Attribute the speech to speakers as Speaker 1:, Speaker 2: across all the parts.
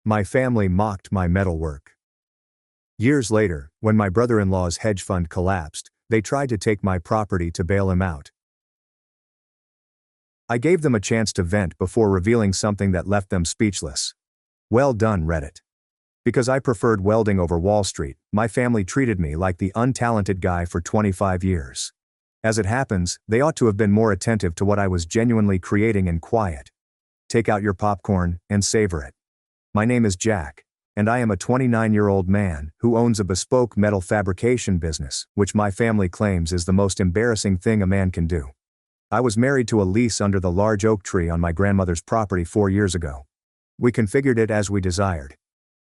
Speaker 1: My family mocked my metalwork. Years later, when my brother-in-law's hedge fund collapsed, they tried to take my property to bail him out. I gave them a chance to vent before revealing something that left them speechless. Well done, Reddit. Because I preferred welding over Wall Street, my family treated me like the untalented guy for 25 years. As it happens, they ought to have been more attentive to what I was genuinely creating and quiet. Take out your popcorn and savor it. My name is Jack, and I am a 29-year-old man who owns a bespoke metal fabrication business, which my family claims is the most embarrassing thing a man can do. I was married to a lease under the large oak tree on my grandmother's property 4 years ago. We configured it as we desired.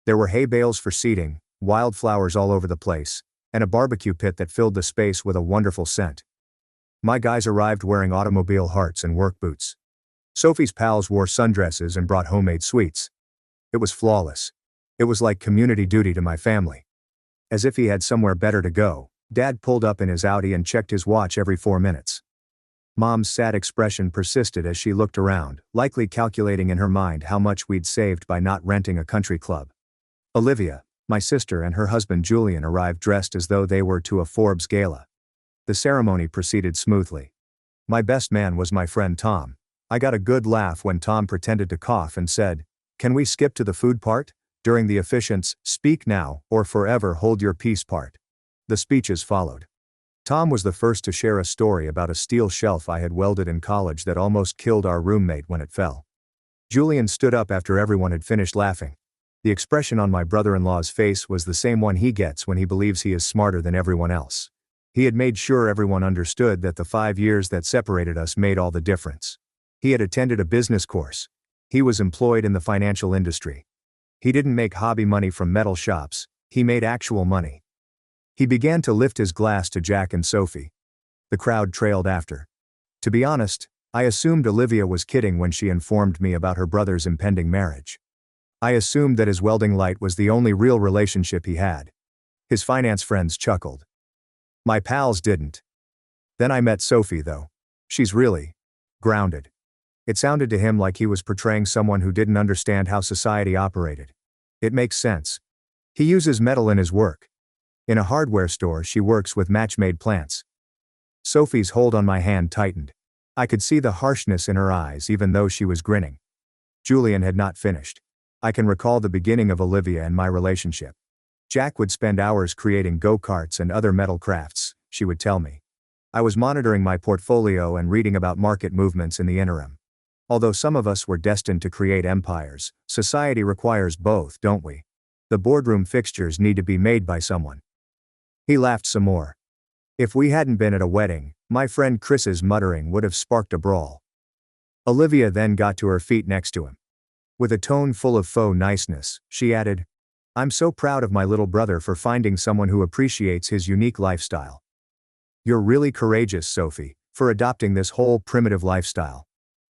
Speaker 1: There were hay bales for seating, wildflowers all over the place, and a barbecue pit that filled the space with a wonderful scent. My guys arrived wearing automobile hearts and work boots. Sophie's pals wore sundresses and brought homemade sweets. It was flawless. It was like community duty to my family. As if he had somewhere better to go, Dad pulled up in his Audi and checked his watch every 4 minutes. Mom's sad expression persisted as she looked around, likely calculating in her mind how much we'd saved by not renting a country club. Olivia, my sister, and her husband Julian arrived dressed as though they were to a Forbes gala. The ceremony proceeded smoothly. My best man was my friend Tom. I got a good laugh when Tom pretended to cough and said, "Can we skip to the food part?" during the officiant's "Speak now or forever hold your peace" part. The speeches followed. Tom was the first to share a story about a steel shelf I had welded in college that almost killed our roommate when it fell. Julian stood up after everyone had finished laughing. The expression on my brother-in-law's face was the same one he gets when he believes he is smarter than everyone else. He had made sure everyone understood that the 5 years that separated us made all the difference. He had attended a business course. He was employed in the financial industry. He didn't make hobby money from metal shops, he made actual money. He began to lift his glass to Jack and Sophie. The crowd trailed after. To be honest, I assumed Olivia was kidding when she informed me about her brother's impending marriage. I assumed that his welding light was the only real relationship he had. His finance friends chuckled. My pals didn't. Then I met Sophie, though. She's really grounded. It sounded to him like he was portraying someone who didn't understand how society operated. It makes sense. He uses metal in his work. In a hardware store, she works with match-made plants. Sophie's hold on my hand tightened. I could see the harshness in her eyes even though she was grinning. Julian had not finished. I can recall the beginning of Olivia and my relationship. Jack would spend hours creating go-karts and other metal crafts, she would tell me. I was monitoring my portfolio and reading about market movements in the interim. Although some of us were destined to create empires, society requires both, don't we? The boardroom fixtures need to be made by someone. He laughed some more. If we hadn't been at a wedding, my friend Chris's muttering would have sparked a brawl. Olivia then got to her feet next to him. With a tone full of faux niceness, she added, "I'm so proud of my little brother for finding someone who appreciates his unique lifestyle. You're really courageous, Sophie, for adopting this whole primitive lifestyle.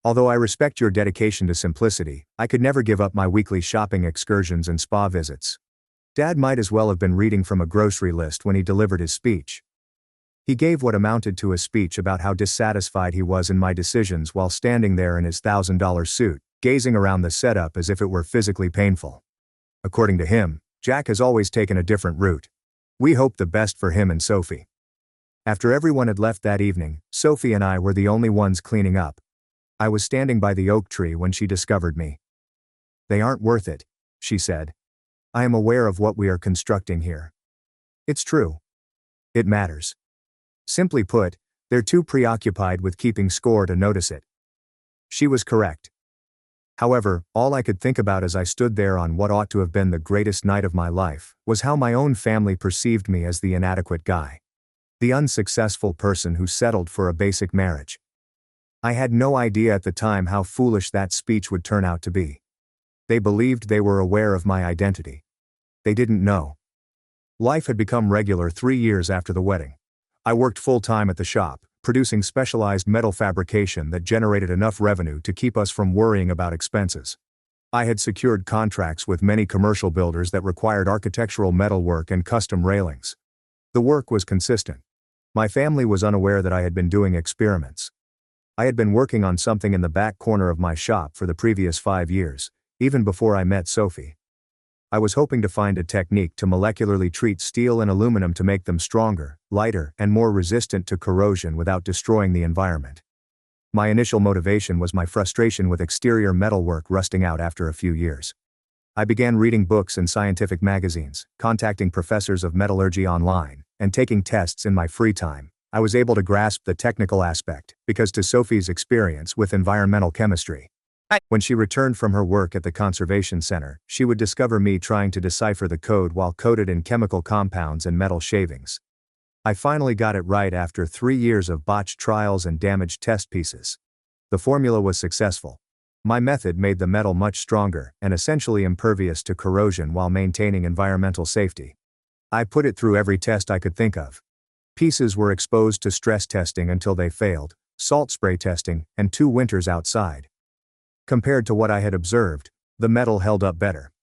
Speaker 1: Although I respect your dedication to simplicity, I could never give up my weekly shopping excursions and spa visits." Dad might as well have been reading from a grocery list when he delivered his speech. He gave what amounted to a speech about how dissatisfied he was in my decisions while standing there in his $1,000 suit, gazing around the setup as if it were physically painful. According to him, Jack has always taken a different route. We hope the best for him and Sophie. After everyone had left that evening, Sophie and I were the only ones cleaning up. I was standing by the oak tree when she discovered me. "They aren't worth it," she said. "I am aware of what we are constructing here. It's true. It matters. Simply put, they're too preoccupied with keeping score to notice it." She was correct. However, all I could think about as I stood there on what ought to have been the greatest night of my life was how my own family perceived me as the inadequate guy. The unsuccessful person who settled for a basic marriage. I had no idea at the time how foolish that speech would turn out to be. They believed they were aware of my identity. They didn't know. Life had become regular 3 years after the wedding. I worked full-time at the shop, producing specialized metal fabrication that generated enough revenue to keep us from worrying about expenses. I had secured contracts with many commercial builders that required architectural metalwork and custom railings. The work was consistent. My family was unaware that I had been doing experiments. I had been working on something in the back corner of my shop for the previous 5 years, even before I met Sophie. I was hoping to find a technique to molecularly treat steel and aluminum to make them stronger, lighter, and more resistant to corrosion without destroying the environment. My initial motivation was my frustration with exterior metalwork rusting out after a few years. I began reading books and scientific magazines, contacting professors of metallurgy online, and taking tests in my free time. I was able to grasp the technical aspect, because to Sophie's experience with environmental chemistry. When she returned from her work at the conservation center, she would discover me trying to decipher the code while coated in chemical compounds and metal shavings. I finally got it right after 3 years of botched trials and damaged test pieces. The formula was successful. My method made the metal much stronger and essentially impervious to corrosion while maintaining environmental safety. I put it through every test I could think of. Pieces were exposed to stress testing until they failed, salt spray testing, and 2 winters outside. Compared to what I had observed, the metal held up better.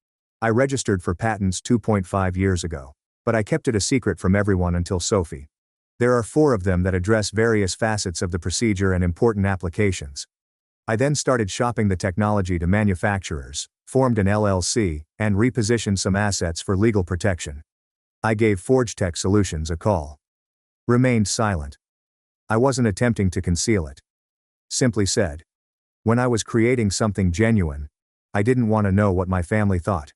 Speaker 1: I registered for patents 2.5 years ago, but I kept it a secret from everyone until Sophie. There are 4 of them that address various facets of the procedure and important applications. I then started shopping the technology to manufacturers, formed an LLC, and repositioned some assets for legal protection. I gave ForgeTech Solutions a call. Remained silent. I wasn't attempting to conceal it. Simply said, when I was creating something genuine, I didn't want to know what my family thought.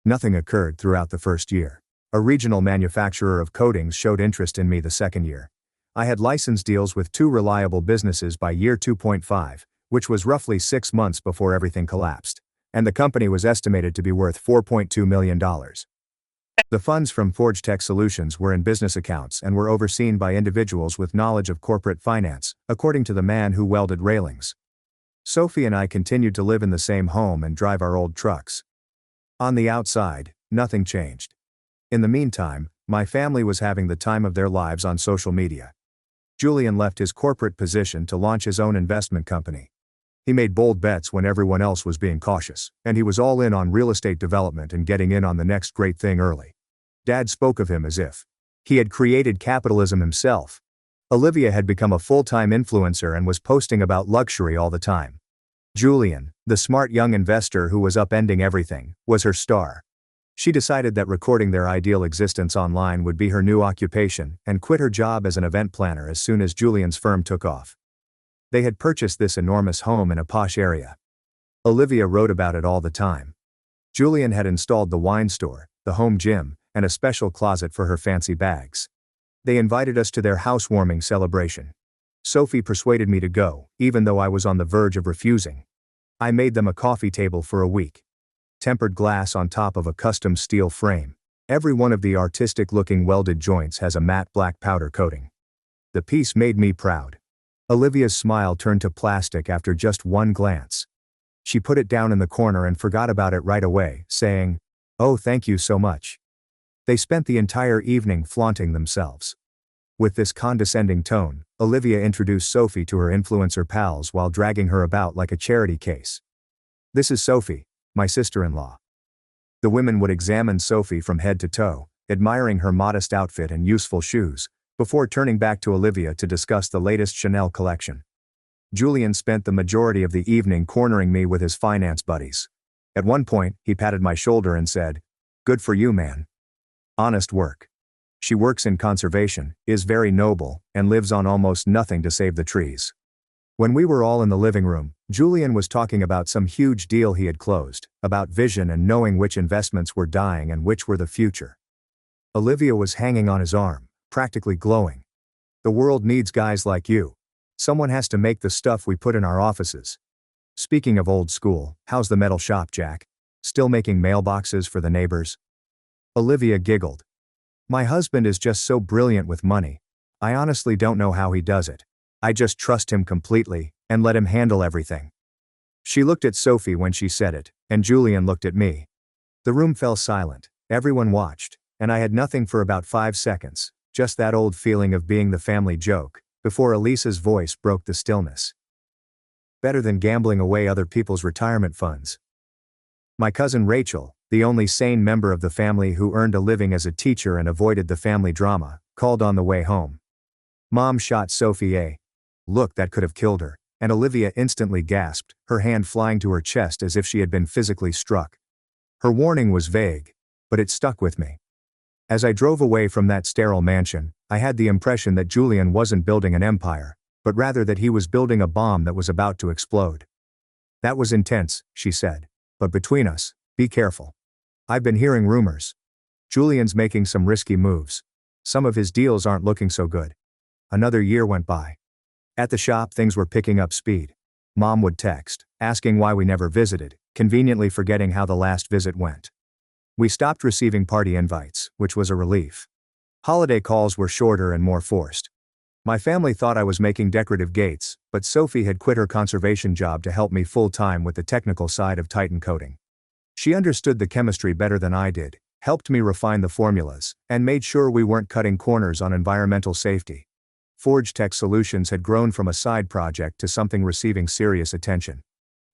Speaker 1: Nothing occurred throughout the first year. A regional manufacturer of coatings showed interest in me the second year. I had license deals with 2 reliable businesses by year 2.5, which was roughly 6 months before everything collapsed, and the company was estimated to be worth $4.2 million. The funds from ForgeTech Solutions were in business accounts and were overseen by individuals with knowledge of corporate finance, according to the man who welded railings. Sophie and I continued to live in the same home and drive our old trucks. On the outside, nothing changed. In the meantime, my family was having the time of their lives on social media. Julian left his corporate position to launch his own investment company. He made bold bets when everyone else was being cautious, and he was all in on real estate development and getting in on the next great thing early. Dad spoke of him as if he had created capitalism himself. Olivia had become a full-time influencer and was posting about luxury all the time. Julian, the smart young investor who was upending everything, was her star. She decided that recording their ideal existence online would be her new occupation and quit her job as an event planner as soon as Julian's firm took off. They had purchased this enormous home in a posh area. Olivia wrote about it all the time. Julian had installed the wine store, the home gym, and a special closet for her fancy bags. They invited us to their housewarming celebration. Sophie persuaded me to go, even though I was on the verge of refusing. I made them a coffee table for a week. Tempered glass on top of a custom steel frame. Every one of the artistic-looking welded joints has a matte black powder coating. The piece made me proud. Olivia's smile turned to plastic after just one glance. She put it down in the corner and forgot about it right away, saying, "Oh, thank you so much." They spent the entire evening flaunting themselves. With this condescending tone, Olivia introduced Sophie to her influencer pals while dragging her about like a charity case. "This is Sophie, my sister-in-law." The women would examine Sophie from head to toe, admiring her modest outfit and useful shoes, before turning back to Olivia to discuss the latest Chanel collection. Julian spent the majority of the evening cornering me with his finance buddies. At one point, he patted my shoulder and said, "Good for you, man. Honest work. She works in conservation, is very noble, and lives on almost nothing to save the trees." When we were all in the living room, Julian was talking about some huge deal he had closed, about vision and knowing which investments were dying and which were the future. Olivia was hanging on his arm, practically glowing. "The world needs guys like you. Someone has to make the stuff we put in our offices. Speaking of old school, how's the metal shop, Jack? Still making mailboxes for the neighbors?" Olivia giggled. "My husband is just so brilliant with money. I honestly don't know how he does it. I just trust him completely, and let him handle everything." She looked at Sophie when she said it, and Julian looked at me. The room fell silent, everyone watched, and I had nothing for about 5 seconds, just that old feeling of being the family joke, before Elisa's voice broke the stillness. "Better than gambling away other people's retirement funds." My cousin Rachel, the only sane member of the family who earned a living as a teacher and avoided the family drama, called on the way home. Mom shot Sophie a look that could have killed her, and Olivia instantly gasped, her hand flying to her chest as if she had been physically struck. Her warning was vague, but it stuck with me. As I drove away from that sterile mansion, I had the impression that Julian wasn't building an empire, but rather that he was building a bomb that was about to explode. That was intense, she said. But between us, be careful. I've been hearing rumors. Julian's making some risky moves. Some of his deals aren't looking so good. Another year went by. At the shop, things were picking up speed. Mom would text, asking why we never visited, conveniently forgetting how the last visit went. We stopped receiving party invites, which was a relief. Holiday calls were shorter and more forced. My family thought I was making decorative gates, but Sophie had quit her conservation job to help me full-time with the technical side of Titan coating. She understood the chemistry better than I did, helped me refine the formulas, and made sure we weren't cutting corners on environmental safety. Forge Tech Solutions had grown from a side project to something receiving serious attention.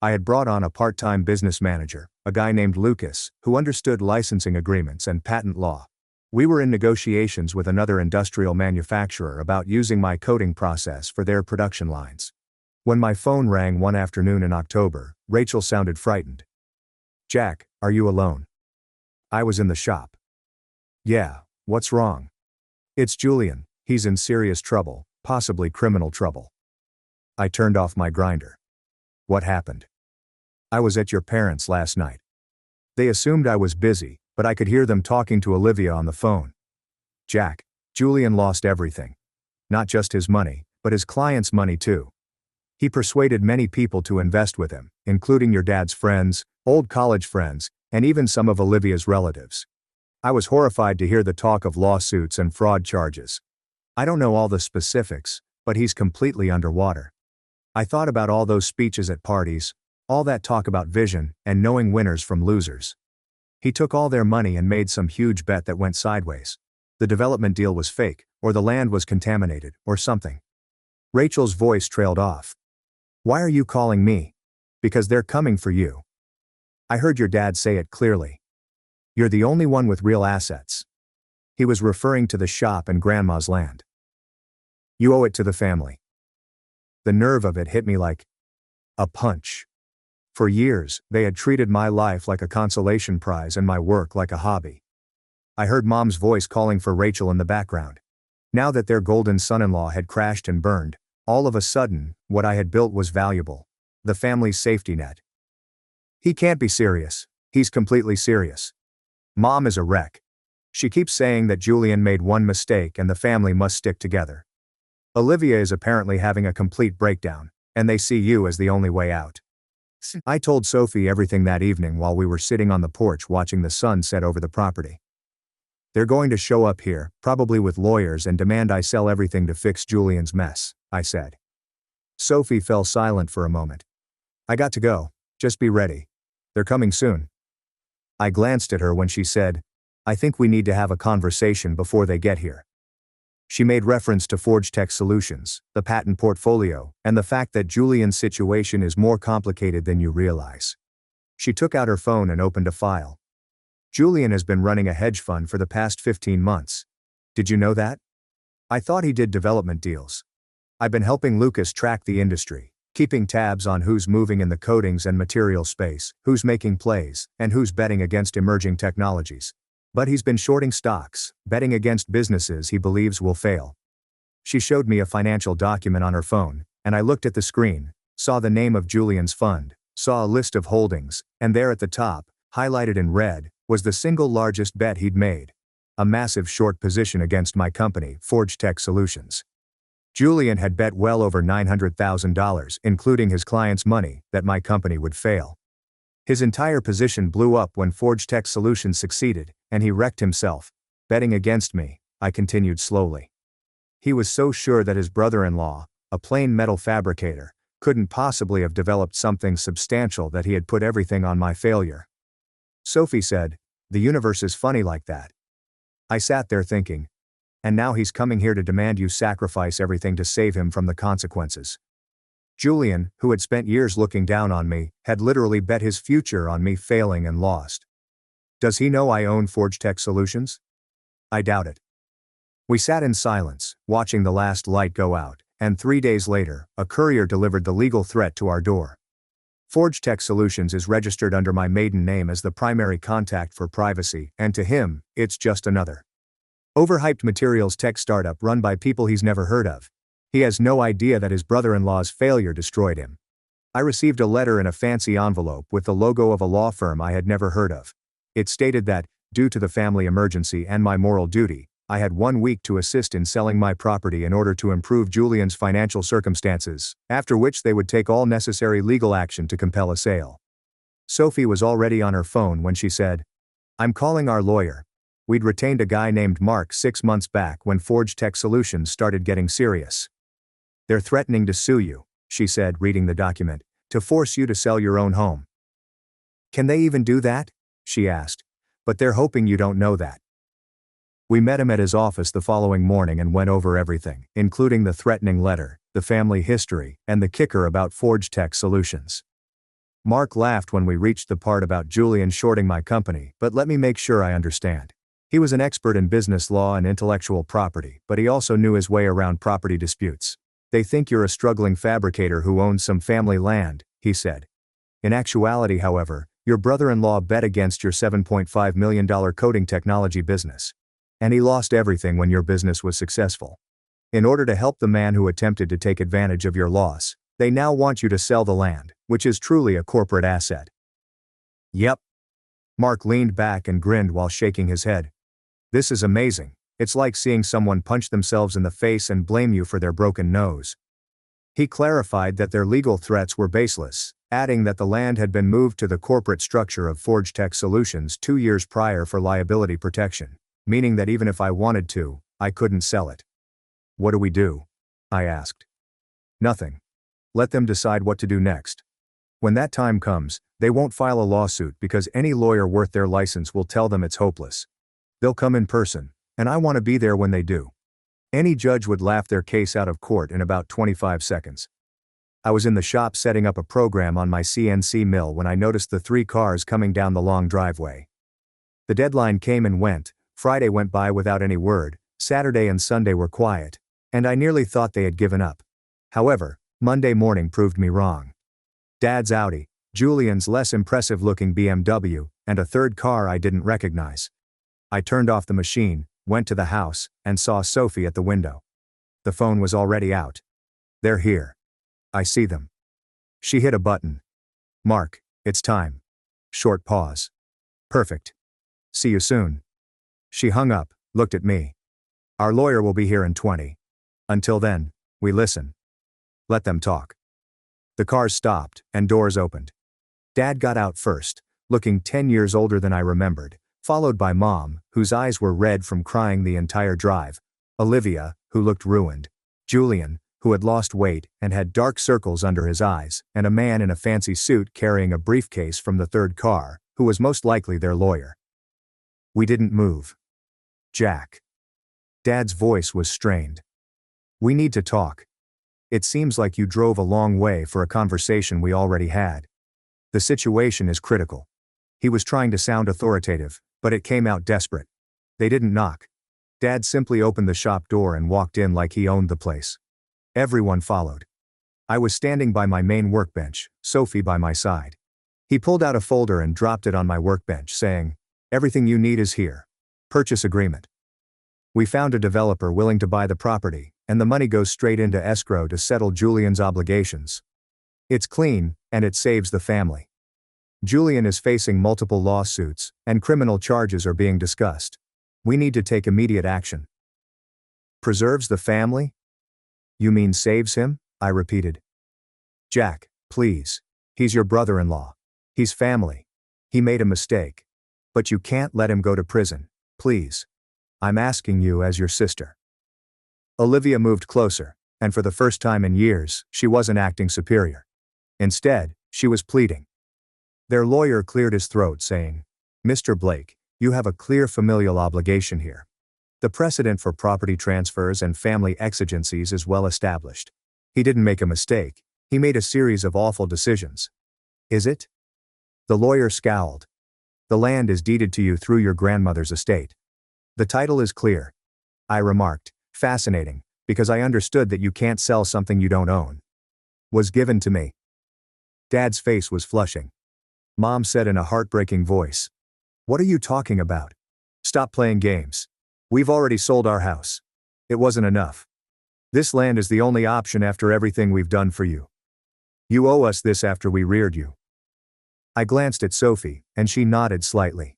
Speaker 1: I had brought on a part-time business manager, a guy named Lucas, who understood licensing agreements and patent law. We were in negotiations with another industrial manufacturer about using my coating process for their production lines. When my phone rang one afternoon in October, Rachel sounded frightened. "Jack, are you alone?" I was in the shop. "Yeah, what's wrong?" "It's Julian, he's in serious trouble, possibly criminal trouble." I turned off my grinder. "What happened?" "I was at your parents' last night. They assumed I was busy, but I could hear them talking to Olivia on the phone." "Jack, Julian lost everything. Not just his money, but his clients' money too. He persuaded many people to invest with him, including your dad's friends, old college friends, and even some of Olivia's relatives. I was horrified to hear the talk of lawsuits and fraud charges. I don't know all the specifics, but he's completely underwater. I thought about all those speeches at parties, all that talk about vision, and knowing winners from losers. He took all their money and made some huge bet that went sideways. The development deal was fake, or the land was contaminated, or something." Rachel's voice trailed off. "Why are you calling me?" "Because they're coming for you. I heard your dad say it clearly. You're the only one with real assets." He was referring to the shop and Grandma's land. "You owe it to the family." The nerve of it hit me like a punch. For years, they had treated my life like a consolation prize and my work like a hobby. I heard Mom's voice calling for Rachel in the background. Now that their golden son-in-law had crashed and burned, all of a sudden, what I had built was valuable. The family's safety net. "He can't be serious. He's completely serious. Mom is a wreck. She keeps saying that Julian made one mistake and the family must stick together. Olivia is apparently having a complete breakdown, and they see you as the only way out." I told Sophie everything that evening while we were sitting on the porch watching the sun set over the property. "They're going to show up here, probably with lawyers, and demand I sell everything to fix Julian's mess," I said. Sophie fell silent for a moment. "I got to go. Just be ready. They're coming soon." I glanced at her when she said, "I think we need to have a conversation before they get here." She made reference to Forge Tech Solutions, the patent portfolio, and the fact that Julian's situation is more complicated than you realize. She took out her phone and opened a file. "Julian has been running a hedge fund for the past 15 months. Did you know that? I thought he did development deals. I've been helping Lucas track the industry, keeping tabs on who's moving in the coatings and material space, who's making plays, and who's betting against emerging technologies. But he's been shorting stocks, betting against businesses he believes will fail." She showed me a financial document on her phone, and I looked at the screen, saw the name of Julian's fund, saw a list of holdings, and there at the top, highlighted in red, was the single largest bet he'd made. A massive short position against my company, Forge Tech Solutions. Julian had bet well over $900,000, including his client's money, that my company would fail. His entire position blew up when Forge Tech Solutions succeeded, and he wrecked himself. "Betting against me," I continued slowly. "He was so sure that his brother-in-law, a plain metal fabricator, couldn't possibly have developed something substantial that he had put everything on my failure." Sophie said, "The universe is funny like that." I sat there thinking, and now he's coming here to demand you sacrifice everything to save him from the consequences. Julian, who had spent years looking down on me, had literally bet his future on me failing and lost. Does he know I own Forge Tech Solutions? I doubt it. We sat in silence, watching the last light go out, and 3 days later, a courier delivered the legal threat to our door. Forge Tech Solutions is registered under my maiden name as the primary contact for privacy, and to him, it's just another overhyped materials tech startup run by people he's never heard of. He has no idea that his brother-in-law's failure destroyed him. I received a letter in a fancy envelope with the logo of a law firm I had never heard of. It stated that, due to the family emergency and my moral duty, I had 1 week to assist in selling my property in order to improve Julian's financial circumstances, after which they would take all necessary legal action to compel a sale. Sophie was already on her phone when she said, "I'm calling our lawyer. We'd retained a guy named Mark 6 months back when Forge Tech Solutions started getting serious. They're threatening to sue you," she said, reading the document, "to force you to sell your own home." "Can they even do that?" she asked. "But they're hoping you don't know that." We met him at his office the following morning and went over everything, including the threatening letter, the family history, and the kicker about Forge Tech Solutions. Mark laughed when we reached the part about Julian shorting my company, but let me make sure I understand. He was an expert in business law and intellectual property, but he also knew his way around property disputes. "They think you're a struggling fabricator who owns some family land," he said. "In actuality, however, your brother-in-law bet against your $7.5 million coding technology business. And he lost everything when your business was successful. In order to help the man who attempted to take advantage of your loss, they now want you to sell the land, which is truly a corporate asset." "Yep." Mark leaned back and grinned while shaking his head. "This is amazing. It's like seeing someone punch themselves in the face and blame you for their broken nose." He clarified that their legal threats were baseless, adding that the land had been moved to the corporate structure of Forge Tech Solutions 2 years prior for liability protection, meaning that even if I wanted to, I couldn't sell it. "What do we do?" I asked. "Nothing. Let them decide what to do next. When that time comes, they won't file a lawsuit because any lawyer worth their license will tell them it's hopeless. They'll come in person, and I want to be there when they do. Any judge would laugh their case out of court in about 25 seconds. I was in the shop setting up a program on my CNC mill when I noticed the 3 cars coming down the long driveway. The deadline came and went. Friday went by without any word, Saturday and Sunday were quiet, and I nearly thought they had given up. However, Monday morning proved me wrong. Dad's Audi, Julian's less impressive-looking BMW, and a third car I didn't recognize. I turned off the machine, went to the house, and saw Sophie at the window. The phone was already out. "They're here. I see them." She hit a button. "Mark, it's time." Short pause. "Perfect. See you soon." She hung up, looked at me. "Our lawyer will be here in 20. Until then, we listen. Let them talk." The cars stopped, and doors opened. Dad got out first, looking 10 years older than I remembered, followed by Mom, whose eyes were red from crying the entire drive, Olivia, who looked ruined, Julian, who had lost weight and had dark circles under his eyes, and a man in a fancy suit carrying a briefcase from the third car, who was most likely their lawyer. We didn't move. "Jack." Dad's voice was strained. "We need to talk. It seems like you drove a long way for a conversation we already had. The situation is critical." He was trying to sound authoritative, but it came out desperate. They didn't knock. Dad simply opened the shop door and walked in like he owned the place. Everyone followed. I was standing by my main workbench, Sophie by my side. He pulled out a folder and dropped it on my workbench, saying, "Everything you need is here. Purchase agreement. We found a developer willing to buy the property, and the money goes straight into escrow to settle Julian's obligations. It's clean, and it saves the family. Julian is facing multiple lawsuits, and criminal charges are being discussed. We need to take immediate action." "Preserves the family? You mean saves him?" I repeated. "Jack, please. He's your brother-in-law. He's family. He made a mistake. But you can't let him go to prison, please. I'm asking you as your sister." Olivia moved closer, and for the first time in years, she wasn't acting superior. Instead, she was pleading. Their lawyer cleared his throat, saying, "Mr. Blake, you have a clear familial obligation here. The precedent for property transfers and family exigencies is well established. He didn't make a mistake, he made a series of awful decisions. Is it?" The lawyer scowled. "The land is deeded to you through your grandmother's estate. The title is clear," I remarked, fascinating, because I understood that you can't sell something you don't own. "Was given to me." Dad's face was flushing. Mom said in a heartbreaking voice, "What are you talking about? Stop playing games. We've already sold our house. It wasn't enough. This land is the only option after everything we've done for you. You owe us this after we reared you." I glanced at Sophie, and she nodded slightly.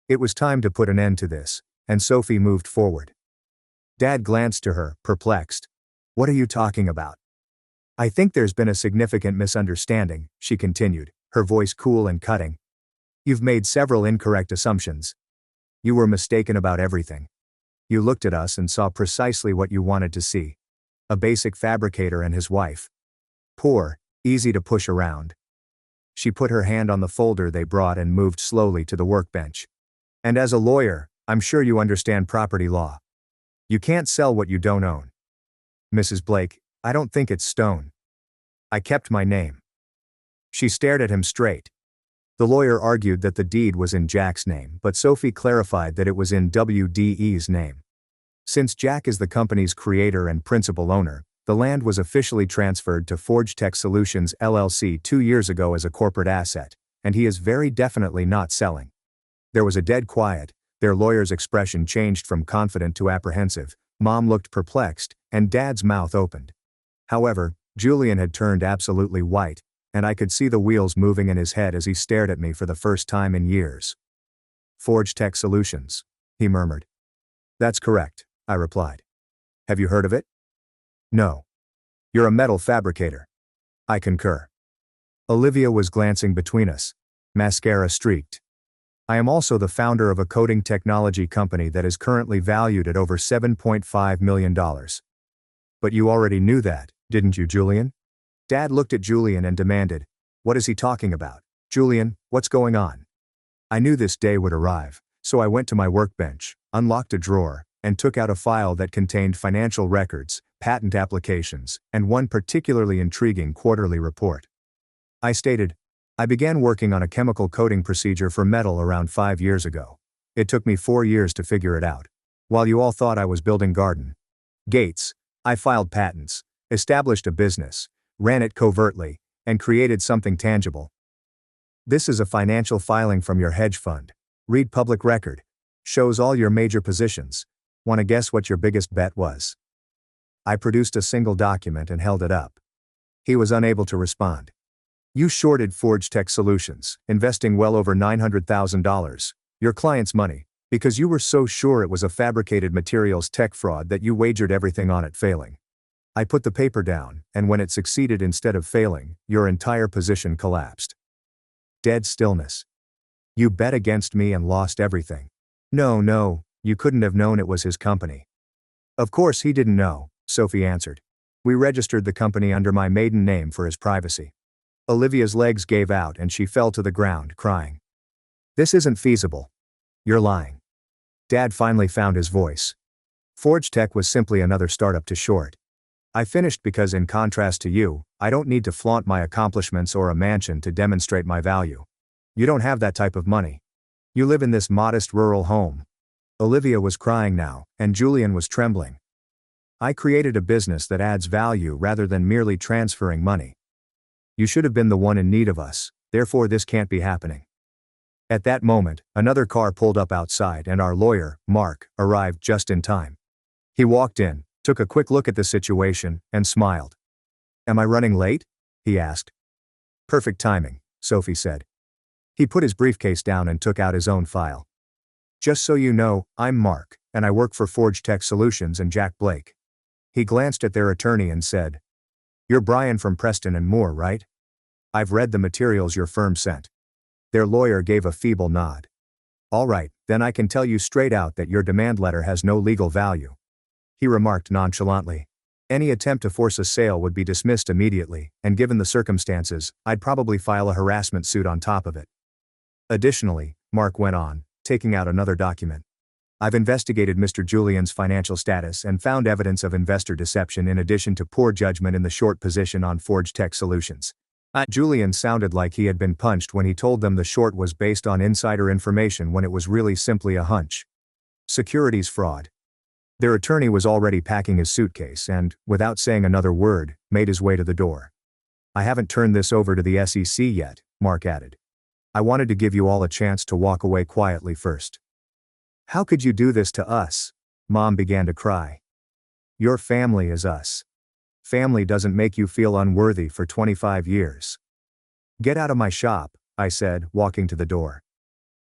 Speaker 1: It was time to put an end to this, and Sophie moved forward. Dad glanced to her, perplexed. "What are you talking about?" "I think there's been a significant misunderstanding," she continued, her voice cool and cutting. "You've made several incorrect assumptions. You were mistaken about everything. You looked at us and saw precisely what you wanted to see. A basic fabricator and his wife. Poor, easy to push around." She put her hand on the folder they brought and moved slowly to the workbench. "And as a lawyer, I'm sure you understand property law. You can't sell what you don't own. Mrs. Blake, I don't think it's stone. I kept my name." She stared at him straight. The lawyer argued that the deed was in Jack's name, but Sophie clarified that it was in WDE's name. Since Jack is the company's creator and principal owner, the land was officially transferred to Forge Tech Solutions LLC 2 years ago as a corporate asset, and he is very definitely not selling. There was a dead quiet. Their lawyer's expression changed from confident to apprehensive. Mom looked perplexed, and Dad's mouth opened. However, Julian had turned absolutely white, and I could see the wheels moving in his head as he stared at me for the first time in years. "Forge Tech Solutions," he murmured. "That's correct," I replied. "Have you heard of it?" "No." "You're a metal fabricator." "I concur." Olivia was glancing between us. Mascara streaked. "I am also the founder of a coding technology company that is currently valued at over $7.5 million. But you already knew that, didn't you, Julian?" Dad looked at Julian and demanded, "What is he talking about? Julian, what's going on?" I knew this day would arrive, so I went to my workbench, unlocked a drawer, and took out a file that contained financial records, patent applications, and one particularly intriguing quarterly report. I stated, "I began working on a chemical coating procedure for metal around 5 years ago. It took me 4 years to figure it out. While you all thought I was building garden gates, I filed patents, established a business, ran it covertly, and created something tangible. This is a financial filing from your hedge fund. Read public record. Shows all your major positions. Want to guess what your biggest bet was?" I produced a single document and held it up. He was unable to respond. "You shorted Forge Tech Solutions, investing well over $900,000, your client's money, because you were so sure it was a fabricated materials tech fraud that you wagered everything on it failing. I put the paper down, and when it succeeded instead of failing, your entire position collapsed." Dead stillness. "You bet against me and lost everything." No, you couldn't have known it was his company." "Of course he didn't know," Sophie answered. "We registered the company under my maiden name for his privacy." Olivia's legs gave out and she fell to the ground, crying. "This isn't feasible. You're lying." Dad finally found his voice. "Forge Tech was simply another startup to short. I finished because, in contrast to you, I don't need to flaunt my accomplishments or a mansion to demonstrate my value. You don't have that type of money. You live in this modest rural home." Olivia was crying now, and Julian was trembling. "I created a business that adds value rather than merely transferring money. You should have been the one in need of us, therefore this can't be happening." At that moment, another car pulled up outside and our lawyer, Mark, arrived just in time. He walked in, took a quick look at the situation, and smiled. "Am I running late?" he asked. "Perfect timing," Sophie said. He put his briefcase down and took out his own file. "Just so you know, I'm Mark, and I work for Forge Tech Solutions and Jack Blake." He glanced at their attorney and said, "You're Brian from Preston and Moore, right? I've read the materials your firm sent." Their lawyer gave a feeble nod. "All right, then I can tell you straight out that your demand letter has no legal value," he remarked nonchalantly. "Any attempt to force a sale would be dismissed immediately, and given the circumstances, I'd probably file a harassment suit on top of it. Additionally," Mark went on, taking out another document, "I've investigated Mr. Julian's financial status and found evidence of investor deception in addition to poor judgment in the short position on Forge Tech Solutions." Julian sounded like he had been punched when he told them the short was based on insider information when it was really simply a hunch. Securities fraud. Their attorney was already packing his suitcase and, without saying another word, made his way to the door. I haven't turned this over to the SEC yet, Mark added. I wanted to give you all a chance to walk away quietly first. How could you do this to us? Mom began to cry. Your family is us. Family doesn't make you feel unworthy for 25 years. Get out of my shop, I said, walking to the door.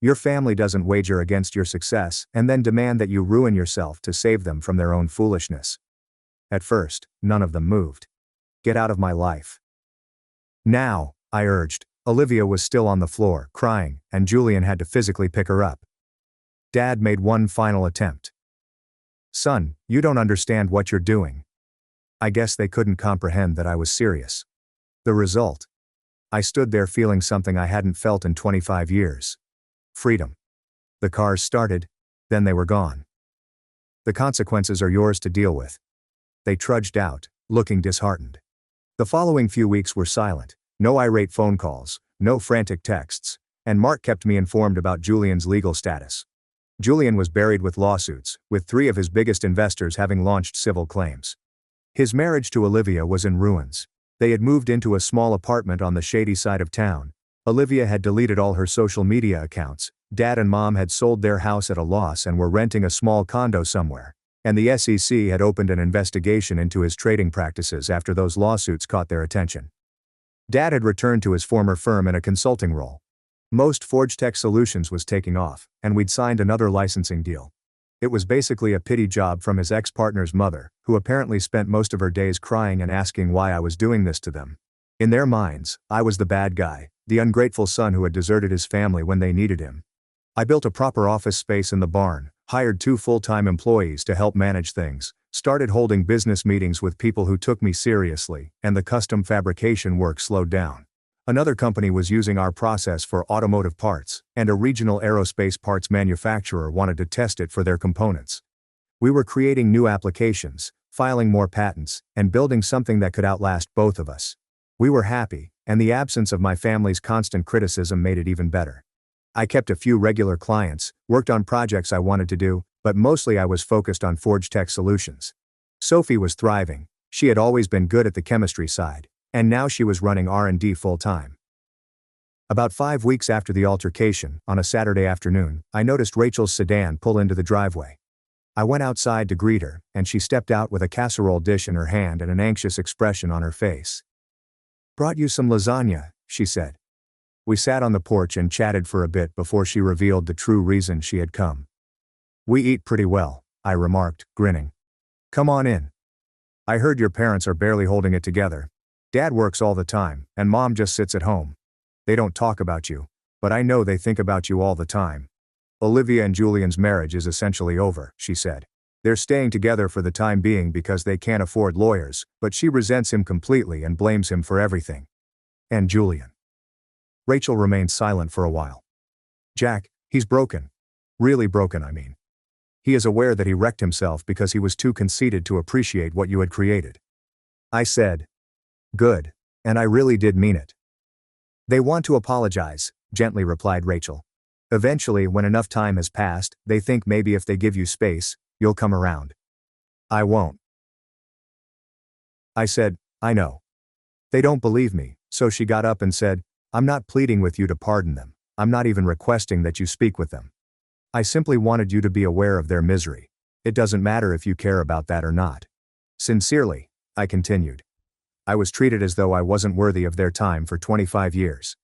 Speaker 1: Your family doesn't wager against your success and then demand that you ruin yourself to save them from their own foolishness. At first, none of them moved. Get out of my life. Now, I urged. Olivia was still on the floor, crying, and Julian had to physically pick her up. Dad made one final attempt. Son, you don't understand what you're doing. I guess they couldn't comprehend that I was serious. The result? I stood there feeling something I hadn't felt in 25 years. Freedom. The cars started, then they were gone. The consequences are yours to deal with. They trudged out, looking disheartened. The following few weeks were silent, no irate phone calls, no frantic texts, and Mark kept me informed about Julian's legal status. Julian was buried with lawsuits, with 3 of his biggest investors having launched civil claims. His marriage to Olivia was in ruins. They had moved into a small apartment on the shady side of town. Olivia had deleted all her social media accounts. Dad and Mom had sold their house at a loss and were renting a small condo somewhere. And the SEC had opened an investigation into his trading practices after those lawsuits caught their attention. Dad had returned to his former firm in a consulting role. Most ForgeTech Solutions was taking off, and we'd signed another licensing deal. It was basically a pity job from his ex-partner's mother, who apparently spent most of her days crying and asking why I was doing this to them. In their minds, I was the bad guy, the ungrateful son who had deserted his family when they needed him. I built a proper office space in the barn, hired 2 full-time employees to help manage things, started holding business meetings with people who took me seriously, and the custom fabrication work slowed down. Another company was using our process for automotive parts, and a regional aerospace parts manufacturer wanted to test it for their components. We were creating new applications, filing more patents, and building something that could outlast both of us. We were happy, and the absence of my family's constant criticism made it even better. I kept a few regular clients, worked on projects I wanted to do, but mostly I was focused on ForgeTech Solutions. Sophie was thriving. She had always been good at the chemistry side, and now she was running R&D full-time. About 5 weeks after the altercation, on a Saturday afternoon, I noticed Rachel's sedan pull into the driveway. I went outside to greet her, and she stepped out with a casserole dish in her hand and an anxious expression on her face. "Brought you some lasagna," she said. We sat on the porch and chatted for a bit before she revealed the true reason she had come. "We eat pretty well," I remarked, grinning. "Come on in. I heard your parents are barely holding it together. Dad works all the time, and Mom just sits at home. They don't talk about you, but I know they think about you all the time. Olivia and Julian's marriage is essentially over," she said. "They're staying together for the time being because they can't afford lawyers, but she resents him completely and blames him for everything." "And Julian?" Rachel remained silent for a while. "Jack, he's broken. Really broken, I mean. He is aware that he wrecked himself because he was too conceited to appreciate what you had created." I said, "Good. And I really did mean it." "They want to apologize," gently replied Rachel. "Eventually, when enough time has passed, they think maybe if they give you space, you'll come around." "I won't." I said, "I know." "They don't believe me," so she got up and said, "I'm not pleading with you to pardon them. I'm not even requesting that you speak with them. I simply wanted you to be aware of their misery. It doesn't matter if you care about that or not. Sincerely," I continued. "I was treated as though I wasn't worthy of their time for 25 years.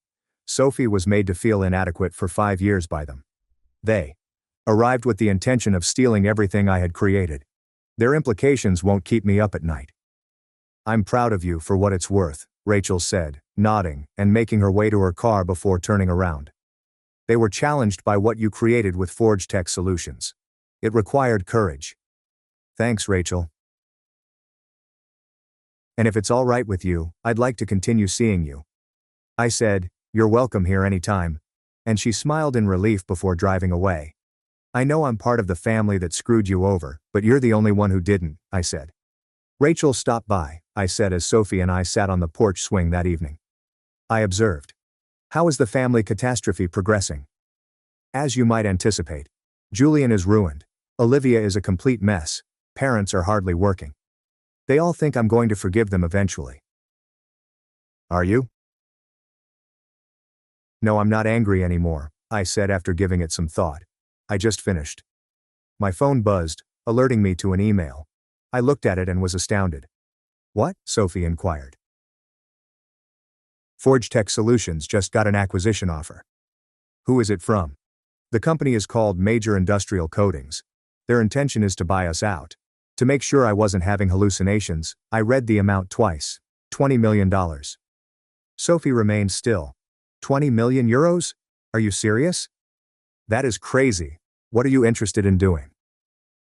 Speaker 1: Sophie was made to feel inadequate for 5 years by them. They arrived with the intention of stealing everything I had created. Their implications won't keep me up at night." "I'm proud of you for what it's worth," Rachel said, nodding and making her way to her car before turning around. "They were challenged by what you created with ForgeTech Solutions. It required courage." "Thanks, Rachel. And if it's all right with you, I'd like to continue seeing you." I said, "You're welcome here anytime." And she smiled in relief before driving away. "I know I'm part of the family that screwed you over, but you're the only one who didn't," I said. Rachel stopped by, I said as Sophie and I sat on the porch swing that evening. I observed. "How is the family catastrophe progressing?" "As you might anticipate. Julian is ruined. Olivia is a complete mess. Parents are hardly working. They all think I'm going to forgive them eventually. Are you? No, I'm not angry anymore, I said after giving it some thought. I just finished. My phone buzzed, alerting me to an email. I looked at it and was astounded. What? Sophie inquired. Forge Tech Solutions just got an acquisition offer. Who is it from? The company is called Major Industrial Coatings. Their intention is to buy us out. To make sure I wasn't having hallucinations, I read the amount twice. $20 million. Sophie remained still. 20 million euros? Are you serious? That is crazy. What are you interested in doing?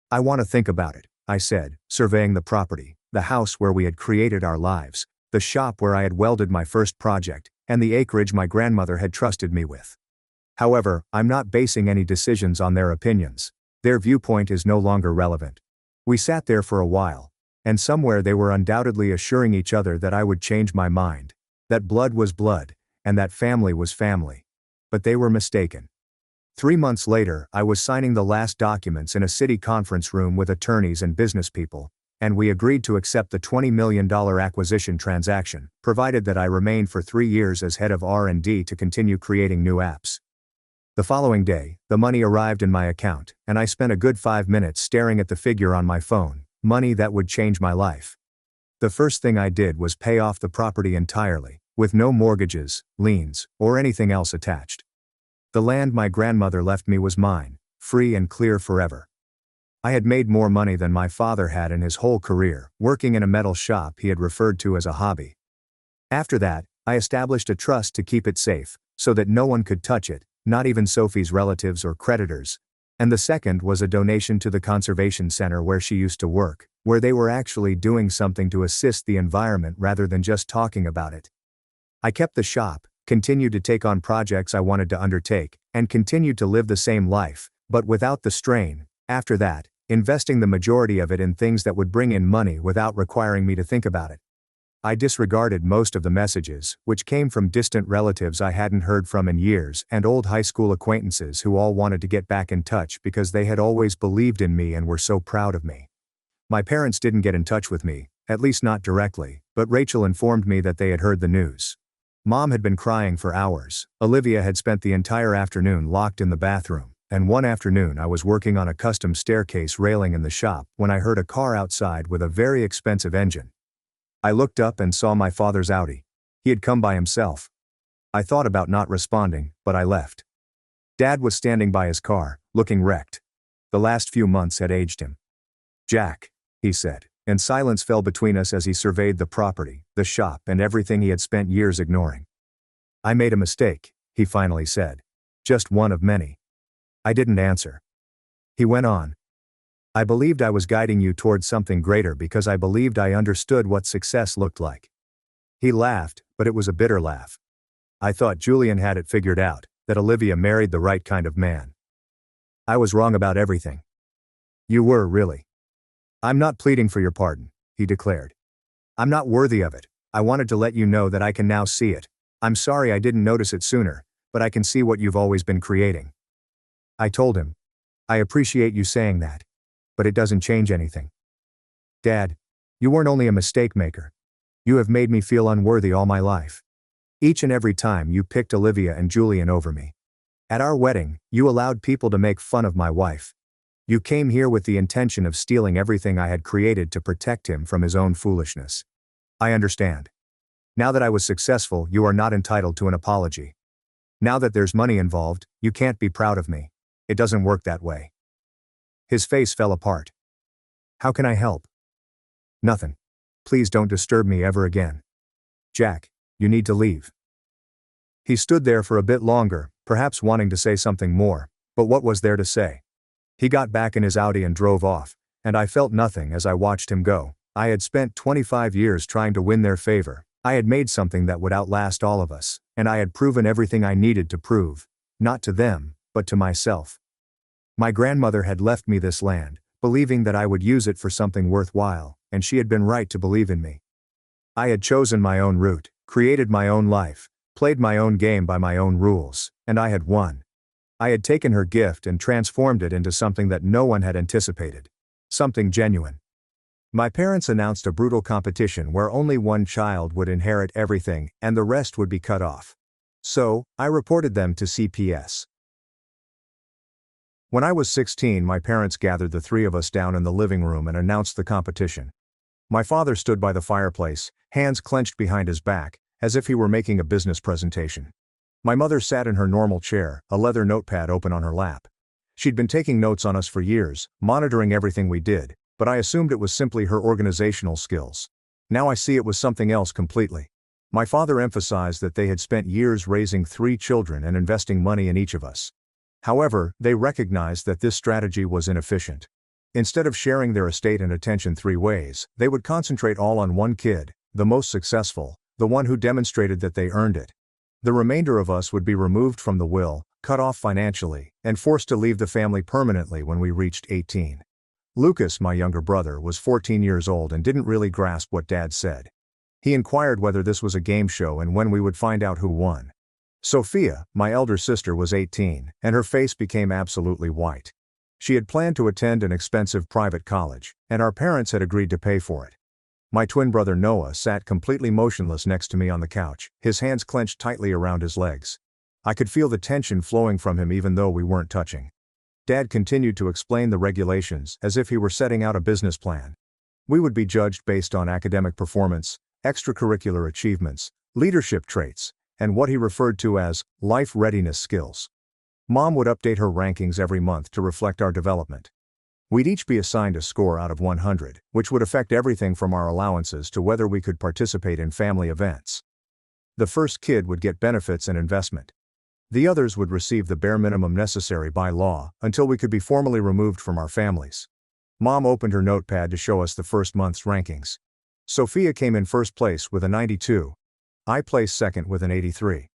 Speaker 1: I want to think about it, I said, surveying the property, the house where we had created our lives, the shop where I had welded my first project, and the acreage my grandmother had trusted me with. However, I'm not basing any decisions on their opinions. Their viewpoint is no longer relevant. We sat there for a while, and somewhere they were undoubtedly assuring each other that I would change my mind, that blood was blood, and that family was family. But they were mistaken. 3 months later, I was signing the last documents in a city conference room with attorneys and business people, and we agreed to accept the $20 million acquisition transaction, provided that I remained for 3 years as head of R&D to continue creating new apps. The following day, the money arrived in my account, and I spent a good 5 minutes staring at the figure on my phone, money that would change my life. The first thing I did was pay off the property entirely, with no mortgages, liens, or anything else attached. The land my grandmother left me was mine, free and clear forever. I had made more money than my father had in his whole career, working in a metal shop he had referred to as a hobby. After that, I established a trust to keep it safe, so that no one could touch it, not even Sophie's relatives or creditors. And the second was a donation to the conservation center where she used to work, where they were actually doing something to assist the environment rather than just talking about it. I kept the shop, continued to take on projects I wanted to undertake, and continued to live the same life, but without the strain. After that, investing the majority of it in things that would bring in money without requiring me to think about it. I disregarded most of the messages, which came from distant relatives I hadn't heard from in years and old high school acquaintances who all wanted to get back in touch because they had always believed in me and were so proud of me. My parents didn't get in touch with me, at least not directly, but Rachel informed me that they had heard the news. Mom had been crying for hours. Olivia had spent the entire afternoon locked in the bathroom, and one afternoon I was working on a custom staircase railing in the shop when I heard a car outside with a very expensive engine. I looked up and saw my father's Audi. He had come by himself. I thought about not responding, but I left. Dad was standing by his car, looking wrecked. The last few months had aged him. "Jack," he said, and silence fell between us as he surveyed the property, the shop, and everything he had spent years ignoring. "I made a mistake," he finally said. "Just one of many." I didn't answer. He went on. "I believed I was guiding you towards something greater because I believed I understood what success looked like." He laughed, but it was a bitter laugh. "I thought Julian had it figured out, that Olivia married the right kind of man. I was wrong about everything." "You were, really." "I'm not pleading for your pardon," he declared. "I'm not worthy of it. I wanted to let you know that I can now see it. I'm sorry I didn't notice it sooner, but I can see what you've always been creating." I told him. "I appreciate you saying that. But it doesn't change anything. Dad, you weren't only a mistake maker. You have made me feel unworthy all my life. Each and every time you picked Olivia and Julian over me. At our wedding, you allowed people to make fun of my wife. You came here with the intention of stealing everything I had created to protect him from his own foolishness. I understand. Now that I was successful, you are not entitled to an apology. Now that there's money involved, you can't be proud of me. It doesn't work that way." His face fell apart. "How can I help?" "Nothing. Please don't disturb me ever again. Jack, you need to leave." He stood there for a bit longer, perhaps wanting to say something more, but what was there to say? He got back in his Audi and drove off, and I felt nothing as I watched him go. I had spent 25 years trying to win their favor. I had made something that would outlast all of us, and I had proven everything I needed to prove, not to them, but to myself. My grandmother had left me this land, believing that I would use it for something worthwhile, and she had been right to believe in me. I had chosen my own route, created my own life, played my own game by my own rules, and I had won. I had taken her gift and transformed it into something that no one had anticipated. Something genuine. My parents announced a brutal competition where only one child would inherit everything and the rest would be cut off. So, I reported them to CPS. When I was 16, my parents gathered the three of us down in the living room and announced the competition. My father stood by the fireplace, hands clenched behind his back, as if he were making a business presentation. My mother sat in her normal chair, a leather notepad open on her lap. She'd been taking notes on us for years, monitoring everything we did, but I assumed it was simply her organizational skills. Now I see it was something else completely. My father emphasized that they had spent years raising 3 children and investing money in each of us. However, they recognized that this strategy was inefficient. Instead of sharing their estate and attention 3 ways, they would concentrate all on one kid, the most successful, the one who demonstrated that they earned it. The remainder of us would be removed from the will, cut off financially, and forced to leave the family permanently when we reached 18. Lucas, my younger brother, was 14 years old and didn't really grasp what Dad said. He inquired whether this was a game show and when we would find out who won. Sophia, my elder sister, was 18, and her face became absolutely white. She had planned to attend an expensive private college, and our parents had agreed to pay for it. My twin brother Noah sat completely motionless next to me on the couch, his hands clenched tightly around his legs. I could feel the tension flowing from him even though we weren't touching. Dad continued to explain the regulations as if he were setting out a business plan. We would be judged based on academic performance, extracurricular achievements, leadership traits, and what he referred to as life readiness skills. Mom would update her rankings every month to reflect our development. We'd each be assigned a score out of 100, which would affect everything from our allowances to whether we could participate in family events. The first kid would get benefits and investment. The others would receive the bare minimum necessary by law until we could be formally removed from our families. Mom opened her notepad to show us the first month's rankings. Sophia came in first place with a 92. I placed second with an 83.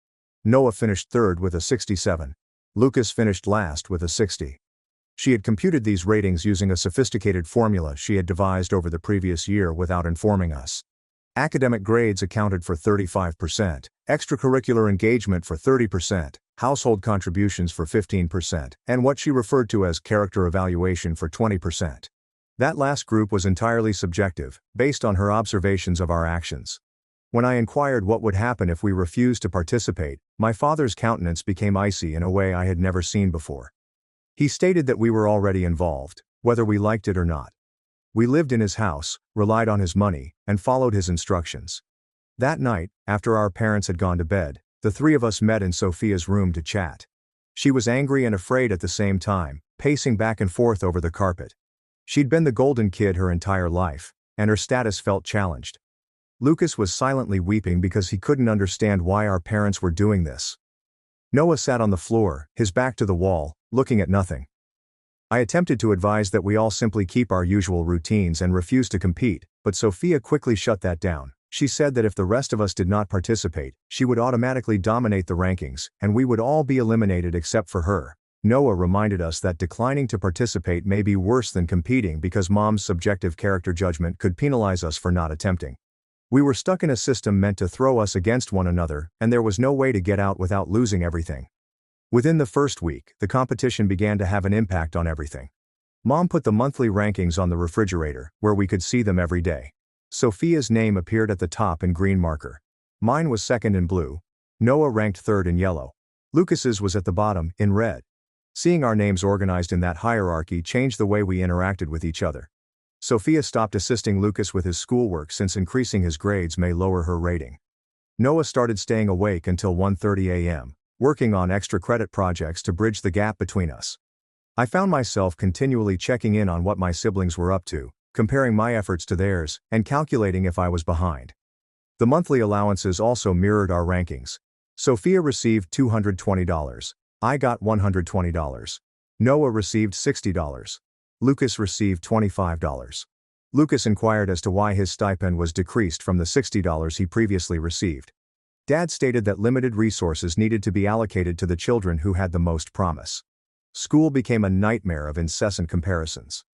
Speaker 1: Noah finished third with a 67. Lucas finished last with a 60. She had computed these ratings using a sophisticated formula she had devised over the previous year without informing us. Academic grades accounted for 35%, extracurricular engagement for 30%, household contributions for 15%, and what she referred to as character evaluation for 20%. That last group was entirely subjective, based on her observations of our actions. When I inquired what would happen if we refused to participate, my father's countenance became icy in a way I had never seen before. He stated that we were already involved, whether we liked it or not. We lived in his house, relied on his money, and followed his instructions. That night, after our parents had gone to bed, the 3 of us met in Sophia's room to chat. She was angry and afraid at the same time, pacing back and forth over the carpet. She'd been the golden kid her entire life, and her status felt challenged. Lucas was silently weeping because he couldn't understand why our parents were doing this. Noah sat on the floor, his back to the wall, looking at nothing. I attempted to advise that we all simply keep our usual routines and refuse to compete, but Sophia quickly shut that down. She said that if the rest of us did not participate, she would automatically dominate the rankings, and we would all be eliminated except for her. Noah reminded us that declining to participate may be worse than competing because Mom's subjective character judgment could penalize us for not attempting. We were stuck in a system meant to throw us against one another, and there was no way to get out without losing everything. Within the first week, the competition began to have an impact on everything. Mom put the monthly rankings on the refrigerator, where we could see them every day. Sophia's name appeared at the top in green marker. Mine was second in blue. Noah ranked third in yellow. Lucas's was at the bottom, in red. Seeing our names organized in that hierarchy changed the way we interacted with each other. Sophia stopped assisting Lucas with his schoolwork since increasing his grades may lower her rating. Noah started staying awake until 1:30 a.m., working on extra credit projects to bridge the gap between us. I found myself continually checking in on what my siblings were up to, comparing my efforts to theirs, and calculating if I was behind. The monthly allowances also mirrored our rankings. Sophia received $220. I got $120. Noah received $60. Lucas received $25. Lucas inquired as to why his stipend was decreased from the $60 he previously received. Dad stated that limited resources needed to be allocated to the children who had the most promise. School became a nightmare of incessant comparisons.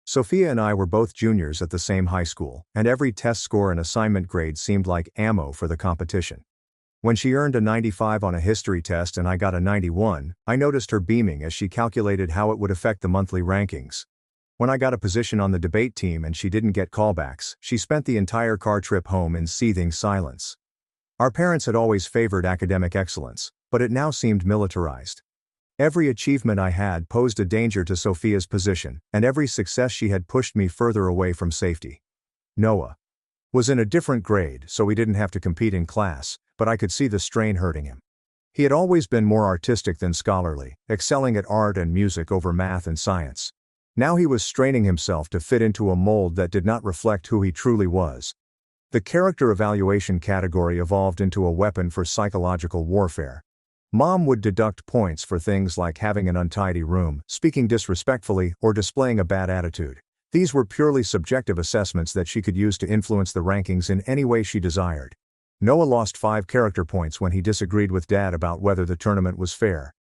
Speaker 1: Sophia and I were both juniors at the same high school, and every test score and assignment grade seemed like ammo for the competition. When she earned a 95 on a history test and I got a 91, I noticed her beaming as she calculated how it would affect the monthly rankings. When I got a position on the debate team and she didn't get callbacks, she spent the entire car trip home in seething silence. Our parents had always favored academic excellence, but it now seemed militarized. Every achievement I had posed a danger to Sophia's position, and every success she had pushed me further away from safety. Noah was in a different grade, so we didn't have to compete in class, but I could see the strain hurting him. He had always been more artistic than scholarly, excelling at art and music over math and science. Now he was straining himself to fit into a mold that did not reflect who he truly was. The character evaluation category evolved into a weapon for psychological warfare. Mom would deduct points for things like having an untidy room, speaking disrespectfully, or displaying a bad attitude. These were purely subjective assessments that she could use to influence the rankings in any way she desired. Noah lost 5 character points when he disagreed with Dad about whether the tournament was fair.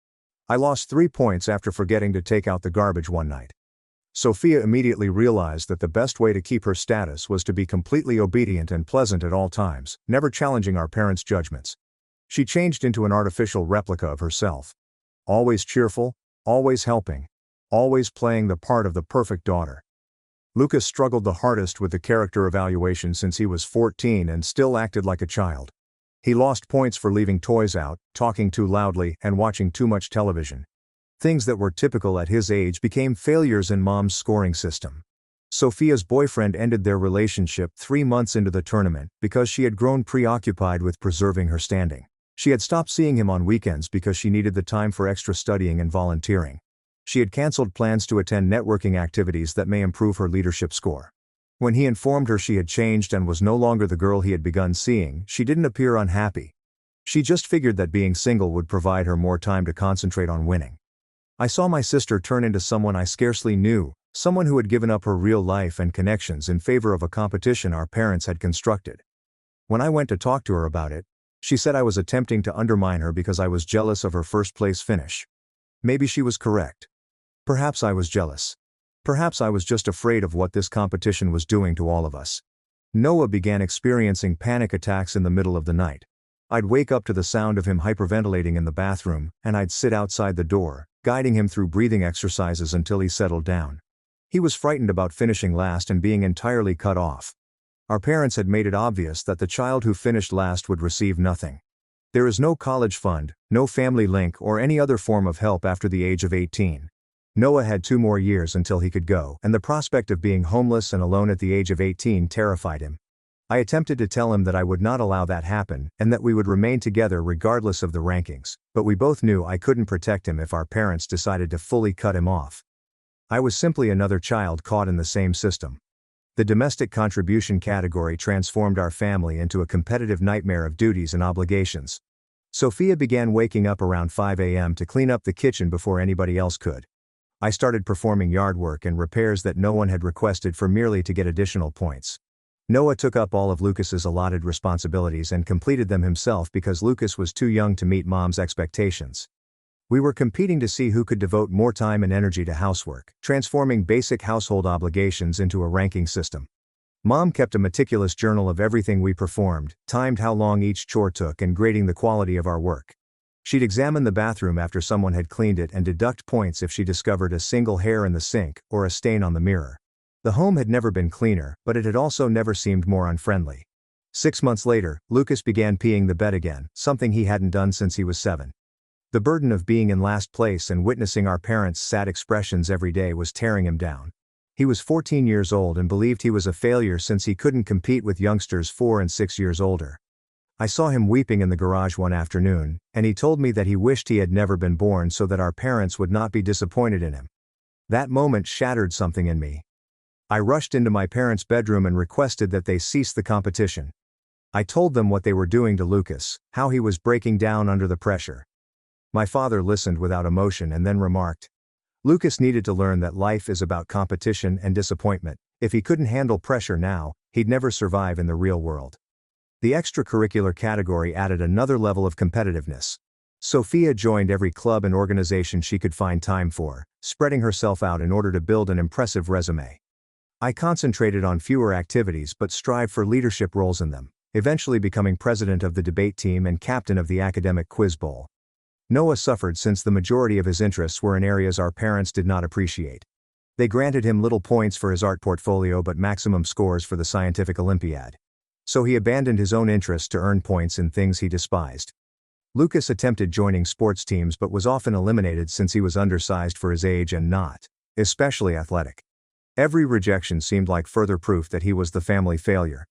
Speaker 1: I lost 3 points after forgetting to take out the garbage one night. Sophia immediately realized that the best way to keep her status was to be completely obedient and pleasant at all times, never challenging our parents' judgments. She changed into an artificial replica of herself. Always cheerful, always helping, always playing the part of the perfect daughter. Lucas struggled the hardest with the character evaluation since he was 14 and still acted like a child. He lost points for leaving toys out, talking too loudly, and watching too much television. Things that were typical at his age became failures in Mom's scoring system. Sophia's boyfriend ended their relationship 3 months into the tournament because she had grown preoccupied with preserving her standing. She had stopped seeing him on weekends because she needed the time for extra studying and volunteering. She had canceled plans to attend networking activities that may improve her leadership score. When he informed her she had changed and was no longer the girl he had begun seeing, she didn't appear unhappy. She just figured that being single would provide her more time to concentrate on winning. I saw my sister turn into someone I scarcely knew, someone who had given up her real life and connections in favor of a competition our parents had constructed. When I went to talk to her about it, she said I was attempting to undermine her because I was jealous of her first-place finish. Maybe she was correct. Perhaps I was jealous. Perhaps I was just afraid of what this competition was doing to all of us. Noah began experiencing panic attacks in the middle of the night. I'd wake up to the sound of him hyperventilating in the bathroom, and I'd sit outside the door, guiding him through breathing exercises until he settled down. He was frightened about finishing last and being entirely cut off. Our parents had made it obvious that the child who finished last would receive nothing. There is no college fund, no family link, or any other form of help after the age of 18. Noah had 2 more years until he could go, and the prospect of being homeless and alone at the age of 18 terrified him. I attempted to tell him that I would not allow that happen, and that we would remain together regardless of the rankings, but we both knew I couldn't protect him if our parents decided to fully cut him off. I was simply another child caught in the same system. The domestic contribution category transformed our family into a competitive nightmare of duties and obligations. Sophia began waking up around 5 a.m. to clean up the kitchen before anybody else could. I started performing yard work and repairs that no one had requested for merely to get additional points. Noah took up all of Lucas's allotted responsibilities and completed them himself because Lucas was too young to meet Mom's expectations. We were competing to see who could devote more time and energy to housework, transforming basic household obligations into a ranking system. Mom kept a meticulous journal of everything we performed, timed how long each chore took, and grading the quality of our work. She'd examine the bathroom after someone had cleaned it and deduct points if she discovered a single hair in the sink or a stain on the mirror. The home had never been cleaner, but it had also never seemed more unfriendly. 6 months later, Lucas began peeing the bed again, something he hadn't done since he was 7. The burden of being in last place and witnessing our parents' sad expressions every day was tearing him down. He was 14 years old and believed he was a failure since he couldn't compete with youngsters 4 and 6 years older. I saw him weeping in the garage one afternoon, and he told me that he wished he had never been born so that our parents would not be disappointed in him. That moment shattered something in me. I rushed into my parents' bedroom and requested that they cease the competition. I told them what they were doing to Lucas, how he was breaking down under the pressure. My father listened without emotion and then remarked, "Lucas needed to learn that life is about competition and disappointment. If he couldn't handle pressure now, he'd never survive in the real world." The extracurricular category added another level of competitiveness. Sophia joined every club and organization she could find time for, spreading herself out in order to build an impressive resume. I concentrated on fewer activities but strived for leadership roles in them, eventually becoming president of the debate team and captain of the academic quiz bowl. Noah suffered since the majority of his interests were in areas our parents did not appreciate. They granted him little points for his art portfolio but maximum scores for the scientific Olympiad. So he abandoned his own interests to earn points in things he despised. Lucas attempted joining sports teams but was often eliminated since he was undersized for his age and not especially athletic. Every rejection seemed like further proof that he was the family failure.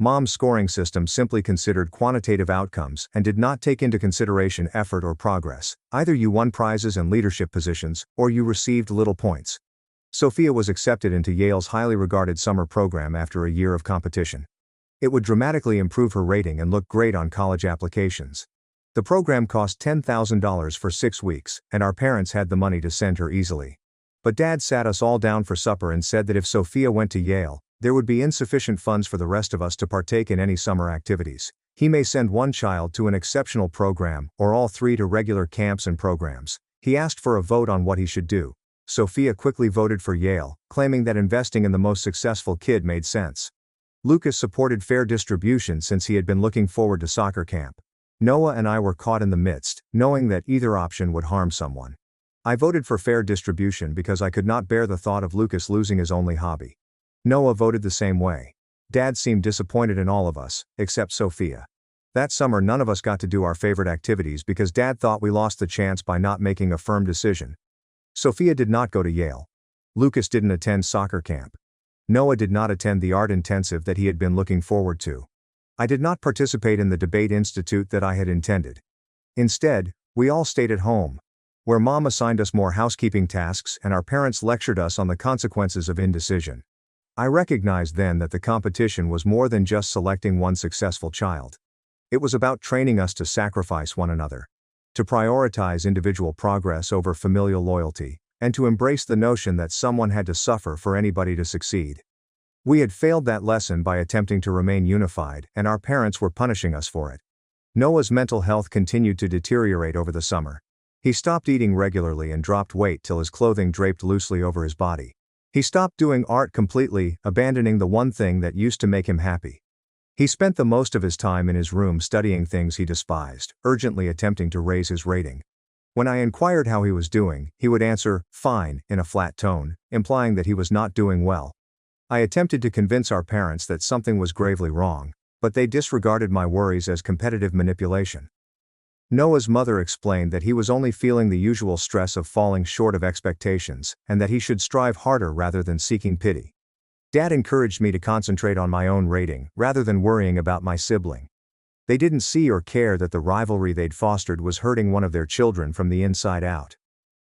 Speaker 1: Mom's scoring system simply considered quantitative outcomes and did not take into consideration effort or progress. Either you won prizes and leadership positions, or you received little points. Sophia was accepted into Yale's highly regarded summer program after a year of competition. It would dramatically improve her rating and look great on college applications. The program cost $10,000 for 6 weeks, and our parents had the money to send her easily. But Dad sat us all down for supper and said that if Sophia went to Yale, there would be insufficient funds for the rest of us to partake in any summer activities. He may send one child to an exceptional program, or all 3 to regular camps and programs. He asked for a vote on what he should do. Sophia quickly voted for Yale, claiming that investing in the most successful kid made sense. Lucas supported fair distribution since he had been looking forward to soccer camp. Noah and I were caught in the midst, knowing that either option would harm someone. I voted for fair distribution because I could not bear the thought of Lucas losing his only hobby. Noah voted the same way. Dad seemed disappointed in all of us, except Sophia. That summer none of us got to do our favorite activities because Dad thought we lost the chance by not making a firm decision. Sophia did not go to Yale. Lucas didn't attend soccer camp. Noah did not attend the art intensive that he had been looking forward to. I did not participate in the debate institute that I had intended. Instead, we all stayed at home, where Mom assigned us more housekeeping tasks and our parents lectured us on the consequences of indecision. I recognized then that the competition was more than just selecting one successful child. It was about training us to sacrifice one another, to prioritize individual progress over familial loyalty, and to embrace the notion that someone had to suffer for anybody to succeed. We had failed that lesson by attempting to remain unified, and our parents were punishing us for it. Noah's mental health continued to deteriorate over the summer. He stopped eating regularly and dropped weight till his clothing draped loosely over his body. He stopped doing art completely, abandoning the one thing that used to make him happy. He spent the most of his time in his room studying things he despised, urgently attempting to raise his rating. When I inquired how he was doing, he would answer, "Fine," in a flat tone, implying that he was not doing well. I attempted to convince our parents that something was gravely wrong, but they disregarded my worries as competitive manipulation. Noah's mother explained that he was only feeling the usual stress of falling short of expectations, and that he should strive harder rather than seeking pity. Dad encouraged me to concentrate on my own rating, rather than worrying about my sibling. They didn't see or care that the rivalry they'd fostered was hurting one of their children from the inside out.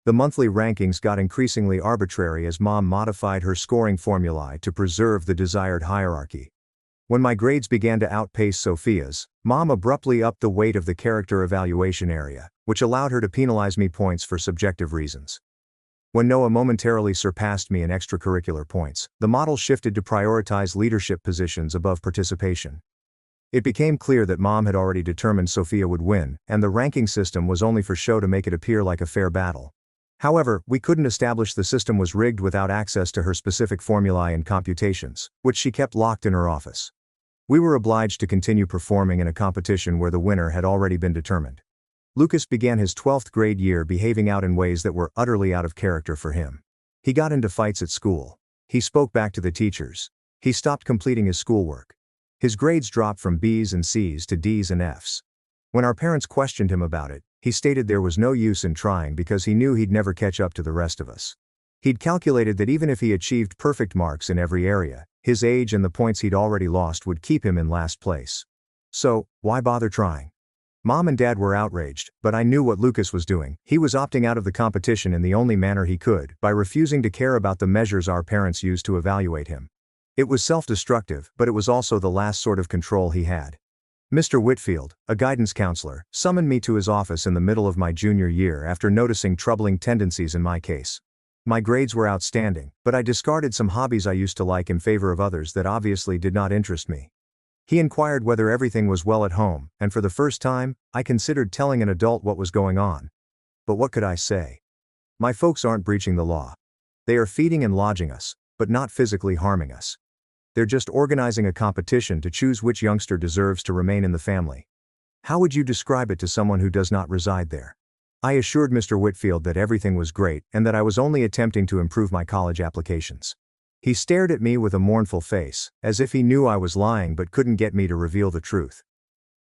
Speaker 1: The monthly rankings got increasingly arbitrary as Mom modified her scoring formulae to preserve the desired hierarchy. When my grades began to outpace Sophia's, Mom abruptly upped the weight of the character evaluation area, which allowed her to penalize me points for subjective reasons. When Noah momentarily surpassed me in extracurricular points, the model shifted to prioritize leadership positions above participation. It became clear that Mom had already determined Sophia would win, and the ranking system was only for show to make it appear like a fair battle. However, we couldn't establish the system was rigged without access to her specific formulae and computations, which she kept locked in her office. We were obliged to continue performing in a competition where the winner had already been determined. Lucas began his 12th grade year behaving out in ways that were utterly out of character for him. He got into fights at school. He spoke back to the teachers. He stopped completing his schoolwork. His grades dropped from B's and C's to D's and F's. When our parents questioned him about it, he stated there was no use in trying because he knew he'd never catch up to the rest of us. He'd calculated that even if he achieved perfect marks in every area, his age and the points he'd already lost would keep him in last place. So, why bother trying? Mom and Dad were outraged, but I knew what Lucas was doing. He was opting out of the competition in the only manner he could, by refusing to care about the measures our parents used to evaluate him. It was self-destructive, but it was also the last sort of control he had. Mr. Whitfield, a guidance counselor, summoned me to his office in the middle of my junior year after noticing troubling tendencies in my case. My grades were outstanding, but I discarded some hobbies I used to like in favor of others that obviously did not interest me. He inquired whether everything was well at home, and for the first time, I considered telling an adult what was going on. But what could I say? My folks aren't breaching the law. They are feeding and lodging us, but not physically harming us. They're just organizing a competition to choose which youngster deserves to remain in the family. How would you describe it to someone who does not reside there? I assured Mr. Whitfield that everything was great and that I was only attempting to improve my college applications. He stared at me with a mournful face, as if he knew I was lying but couldn't get me to reveal the truth.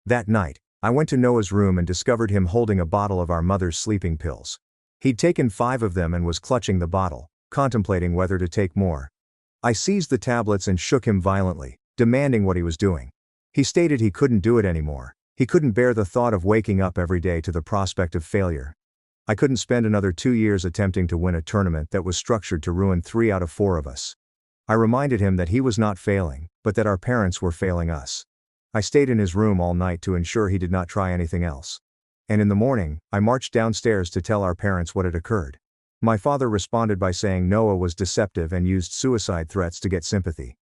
Speaker 1: That night, I went to Noah's room and discovered him holding a bottle of our mother's sleeping pills. He'd taken 5 of them and was clutching the bottle, contemplating whether to take more. I seized the tablets and shook him violently, demanding what he was doing. He stated he couldn't do it anymore. He couldn't bear the thought of waking up every day to the prospect of failure. I couldn't spend another 2 years attempting to win a tournament that was structured to ruin 3 out of 4 of us. I reminded him that he was not failing, but that our parents were failing us. I stayed in his room all night to ensure he did not try anything else. And in the morning, I marched downstairs to tell our parents what had occurred. My father responded by saying Noah was deceptive and used suicide threats to get sympathy.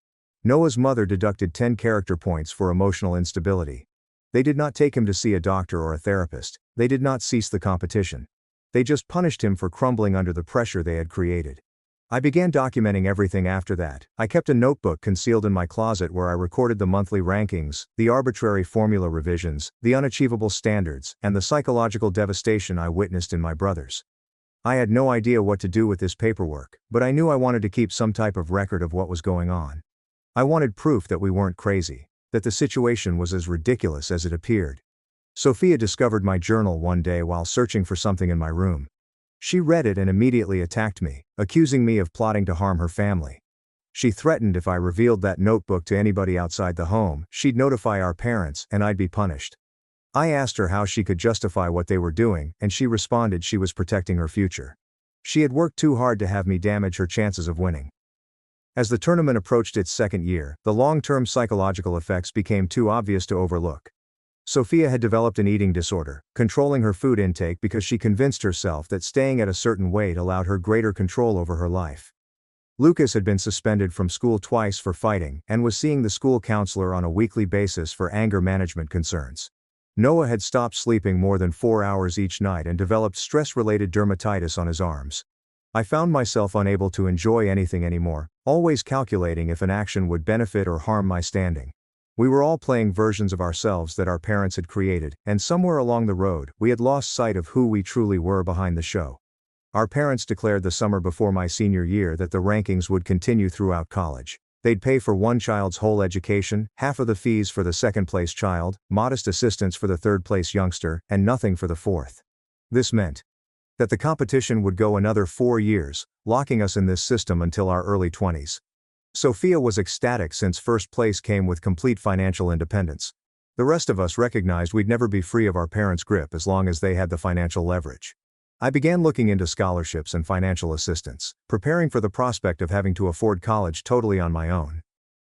Speaker 1: Noah's mother deducted 10 character points for emotional instability. They did not take him to see a doctor or a therapist. They did not cease the competition. They just punished him for crumbling under the pressure they had created. I began documenting everything after that. I kept a notebook concealed in my closet where I recorded the monthly rankings, the arbitrary formula revisions, the unachievable standards, and the psychological devastation I witnessed in my brothers. I had no idea what to do with this paperwork, but I knew I wanted to keep some type of record of what was going on. I wanted proof that we weren't crazy, that the situation was as ridiculous as it appeared. Sophia discovered my journal one day while searching for something in my room. She read it and immediately attacked me, accusing me of plotting to harm her family. She threatened if I revealed that notebook to anybody outside the home, she'd notify our parents and I'd be punished. I asked her how she could justify what they were doing, and she responded she was protecting her future. She had worked too hard to have me damage her chances of winning. As the tournament approached its second year, the long-term psychological effects became too obvious to overlook. Sophia had developed an eating disorder, controlling her food intake because she convinced herself that staying at a certain weight allowed her greater control over her life. Lucas had been suspended from school twice for fighting and was seeing the school counselor on a weekly basis for anger management concerns. Noah had stopped sleeping more than 4 hours each night and developed stress-related dermatitis on his arms. I found myself unable to enjoy anything anymore, always calculating if an action would benefit or harm my standing. We were all playing versions of ourselves that our parents had created, and somewhere along the road, we had lost sight of who we truly were behind the show. Our parents declared the summer before my senior year that the rankings would continue throughout college. They'd pay for one child's whole education, half of the fees for the second-place child, modest assistance for the third-place youngster, and nothing for the fourth. This meant that the competition would go another 4 years, locking us in this system until our early 20s. Sophia was ecstatic since first place came with complete financial independence. The rest of us recognized we'd never be free of our parents' grip as long as they had the financial leverage. I began looking into scholarships and financial assistance, preparing for the prospect of having to afford college totally on my own.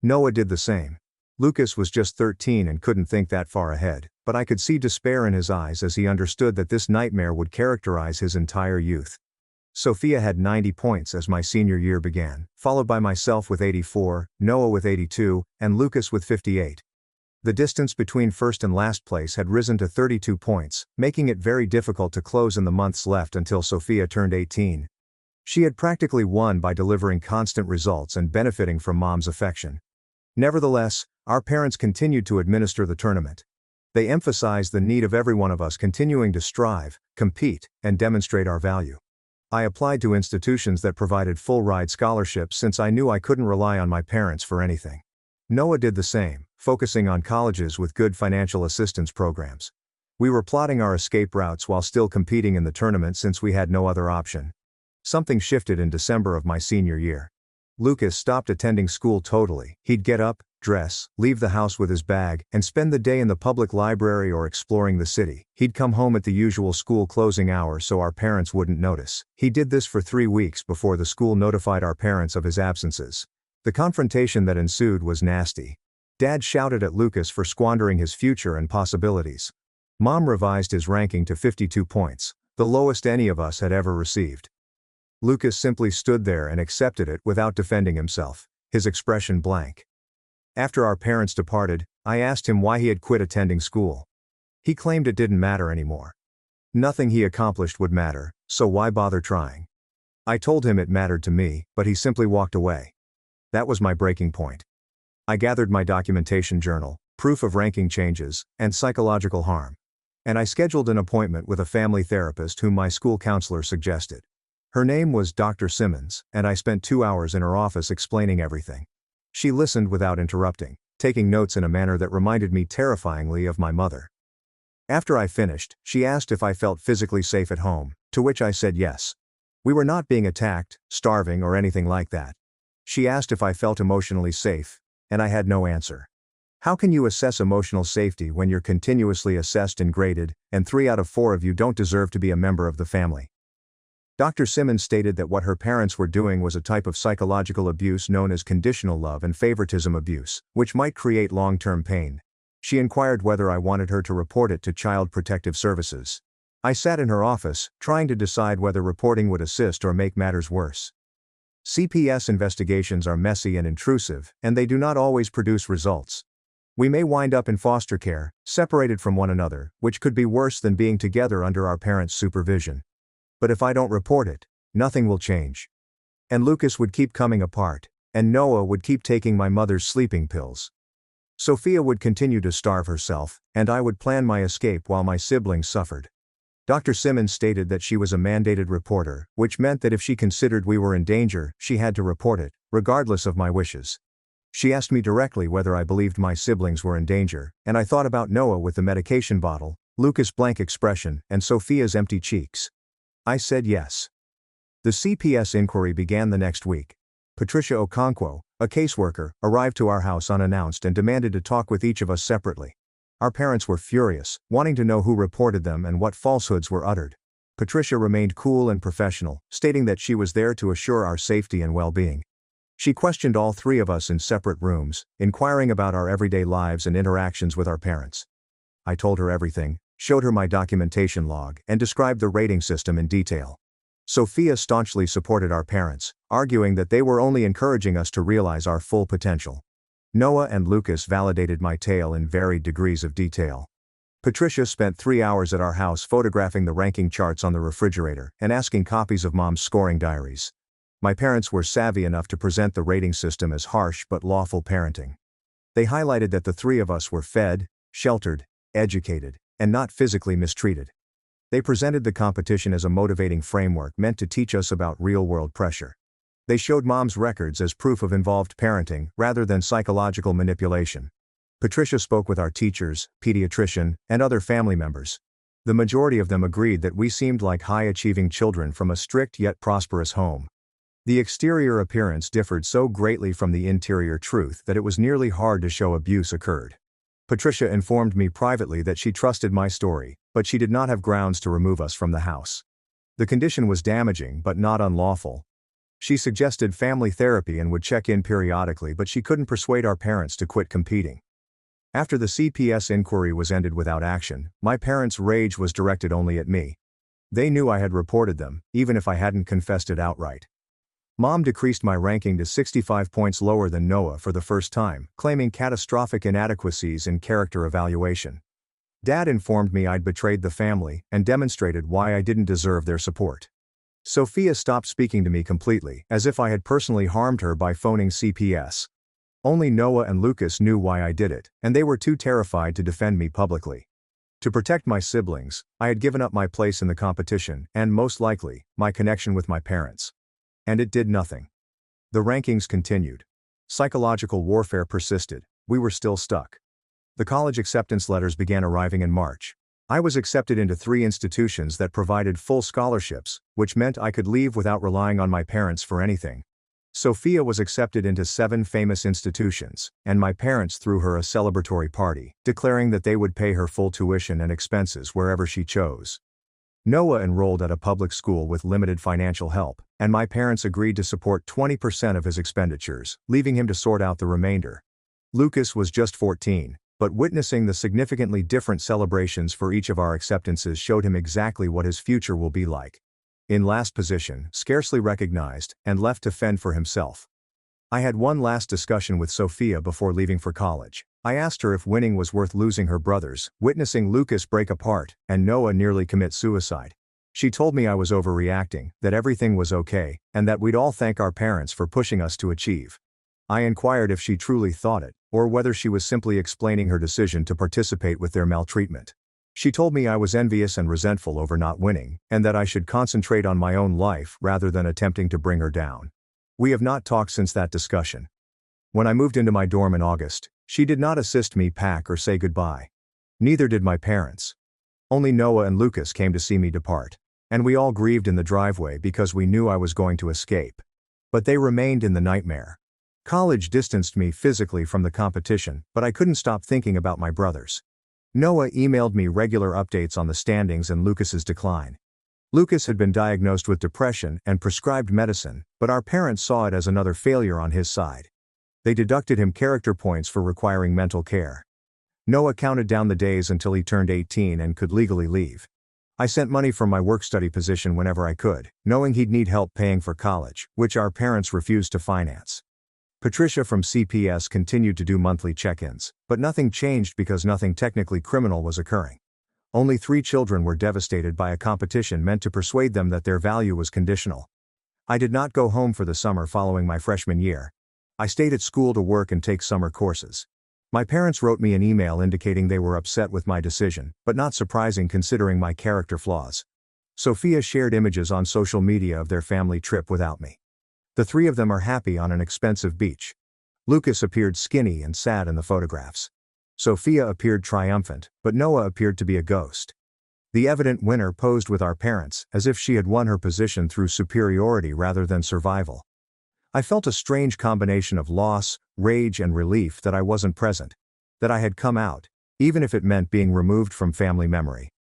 Speaker 1: Noah did the same. Lucas was just 13 and couldn't think that far ahead, but I could see despair in his eyes as he understood that this nightmare would characterize his entire youth. Sophia had 90 points as my senior year began, followed by myself with 84, Noah with 82, and Lucas with 58. The distance between first and last place had risen to 32 points, making it very difficult to close in the months left until Sophia turned 18. She had practically won by delivering constant results and benefiting from Mom's affection. Nevertheless, our parents continued to administer the tournament. They emphasized the need of every one of us continuing to strive, compete, and demonstrate our value. I applied to institutions that provided full-ride scholarships since I knew I couldn't rely on my parents for anything. Noah did the same, focusing on colleges with good financial assistance programs. We were plotting our escape routes while still competing in the tournament since we had no other option. Something shifted in December of my senior year. Lucas stopped attending school totally. He'd get up, dress, leave the house with his bag, and spend the day in the public library or exploring the city. He'd come home at the usual school closing hour so our parents wouldn't notice. He did this for 3 weeks before the school notified our parents of his absences. The confrontation that ensued was nasty. Dad shouted at Lucas for squandering his future and possibilities. Mom revised his ranking to 52 points, the lowest any of us had ever received. Lucas simply stood there and accepted it without defending himself, his expression blank. After our parents departed, I asked him why he had quit attending school. He claimed it didn't matter anymore. Nothing he accomplished would matter, so why bother trying? I told him it mattered to me, but he simply walked away. That was my breaking point. I gathered my documentation journal, proof of ranking changes, and psychological harm. and I scheduled an appointment with a family therapist whom my school counselor suggested. Her name was Dr. Simmons, and I spent 2 hours in her office explaining everything. She listened without interrupting, taking notes in a manner that reminded me terrifyingly of my mother. After I finished, she asked if I felt physically safe at home, to which I said yes. We were not being attacked, starving, or anything like that. She asked if I felt emotionally safe, and I had no answer. How can you assess emotional safety when you're continuously assessed and graded, and 3 out of 4 of you don't deserve to be a member of the family? Dr. Simmons stated that what her parents were doing was a type of psychological abuse known as conditional love and favoritism abuse, which might create long-term pain. She inquired whether I wanted her to report it to Child Protective Services. I sat in her office, trying to decide whether reporting would assist or make matters worse. CPS investigations are messy and intrusive, and they do not always produce results. We may wind up in foster care, separated from one another, which could be worse than being together under our parents' supervision. But if I don't report it, nothing will change. And Lucas would keep coming apart, and Noah would keep taking my mother's sleeping pills. Sophia would continue to starve herself, and I would plan my escape while my siblings suffered. Dr. Simmons stated that she was a mandated reporter, which meant that if she considered we were in danger, she had to report it, regardless of my wishes. She asked me directly whether I believed my siblings were in danger, and I thought about Noah with the medication bottle, Lucas' blank expression, and Sophia's empty cheeks. I said yes. The CPS inquiry began the next week. Patricia Okonkwo, a caseworker, arrived to our house unannounced and demanded to talk with each of us separately. Our parents were furious, wanting to know who reported them and what falsehoods were uttered. Patricia remained cool and professional, stating that she was there to assure our safety and well-being. She questioned all 3 of us in separate rooms, inquiring about our everyday lives and interactions with our parents. I told her everything, showed her my documentation log, and described the rating system in detail. Sophia staunchly supported our parents, arguing that they were only encouraging us to realize our full potential. Noah and Lucas validated my tale in varied degrees of detail. Patricia spent 3 hours at our house photographing the ranking charts on the refrigerator and asking copies of Mom's scoring diaries. My parents were savvy enough to present the rating system as harsh but lawful parenting. They highlighted that the 3 of us were fed, sheltered, educated, and not physically mistreated. They presented the competition as a motivating framework meant to teach us about real-world pressure. They showed Mom's records as proof of involved parenting rather than psychological manipulation. Patricia spoke with our teachers, pediatrician, and other family members. The majority of them agreed that we seemed like high-achieving children from a strict yet prosperous home. The exterior appearance differed so greatly from the interior truth that it was nearly hard to show abuse occurred. Patricia informed me privately that she trusted my story, but she did not have grounds to remove us from the house. The condition was damaging but not unlawful. She suggested family therapy and would check in periodically, but she couldn't persuade our parents to quit competing. After the CPS inquiry was ended without action, my parents' rage was directed only at me. They knew I had reported them, even if I hadn't confessed it outright. Mom decreased my ranking to 65 points lower than Noah for the first time, claiming catastrophic inadequacies in character evaluation. Dad informed me I'd betrayed the family and demonstrated why I didn't deserve their support. Sophia stopped speaking to me completely, as if I had personally harmed her by phoning CPS. Only Noah and Lucas knew why I did it, and they were too terrified to defend me publicly. To protect my siblings, I had given up my place in the competition and, most likely, my connection with my parents. And it did nothing. The rankings continued. Psychological warfare persisted. We were still stuck. The college acceptance letters began arriving in March. I was accepted into 3 institutions that provided full scholarships, which meant I could leave without relying on my parents for anything. Sophia was accepted into 7 famous institutions, and my parents threw her a celebratory party, declaring that they would pay her full tuition and expenses wherever she chose. Noah enrolled at a public school with limited financial help, and my parents agreed to support 20% of his expenditures, leaving him to sort out the remainder. Lucas was just 14, but witnessing the significantly different celebrations for each of our acceptances showed him exactly what his future will be like. In last position, scarcely recognized, and left to fend for himself. I had one last discussion with Sophia before leaving for college. I asked her if winning was worth losing her brothers, witnessing Lucas break apart, and Noah nearly commit suicide. She told me I was overreacting, that everything was okay, and that we'd all thank our parents for pushing us to achieve. I inquired if she truly thought it, or whether she was simply explaining her decision to participate with their maltreatment. She told me I was envious and resentful over not winning, and that I should concentrate on my own life rather than attempting to bring her down. We have not talked since that discussion. When I moved into my dorm in August, she did not assist me pack or say goodbye. Neither did my parents. Only Noah and Lucas came to see me depart. And we all grieved in the driveway because we knew I was going to escape. But they remained in the nightmare. College distanced me physically from the competition, but I couldn't stop thinking about my brothers. Noah emailed me regular updates on the standings and Lucas's decline. Lucas had been diagnosed with depression and prescribed medicine, but our parents saw it as another failure on his side. They deducted him character points for requiring mental care. Noah counted down the days until he turned 18 and could legally leave. I sent money from my work-study position whenever I could, knowing he'd need help paying for college, which our parents refused to finance. Patricia from CPS continued to do monthly check-ins, but nothing changed because nothing technically criminal was occurring. Only 3 children were devastated by a competition meant to persuade them that their value was conditional. I did not go home for the summer following my freshman year. I stayed at school to work and take summer courses. My parents wrote me an email indicating they were upset with my decision, but not surprising considering my character flaws. Sophia shared images on social media of their family trip without me. The 3 of them are happy on an expensive beach. Lucas appeared skinny and sad in the photographs. Sophia appeared triumphant, but Noah appeared to be a ghost. The evident winner posed with our parents, as if she had won her position through superiority rather than survival. I felt a strange combination of loss, rage and relief that I wasn't present. That I had come out, even if it meant being removed from family memory.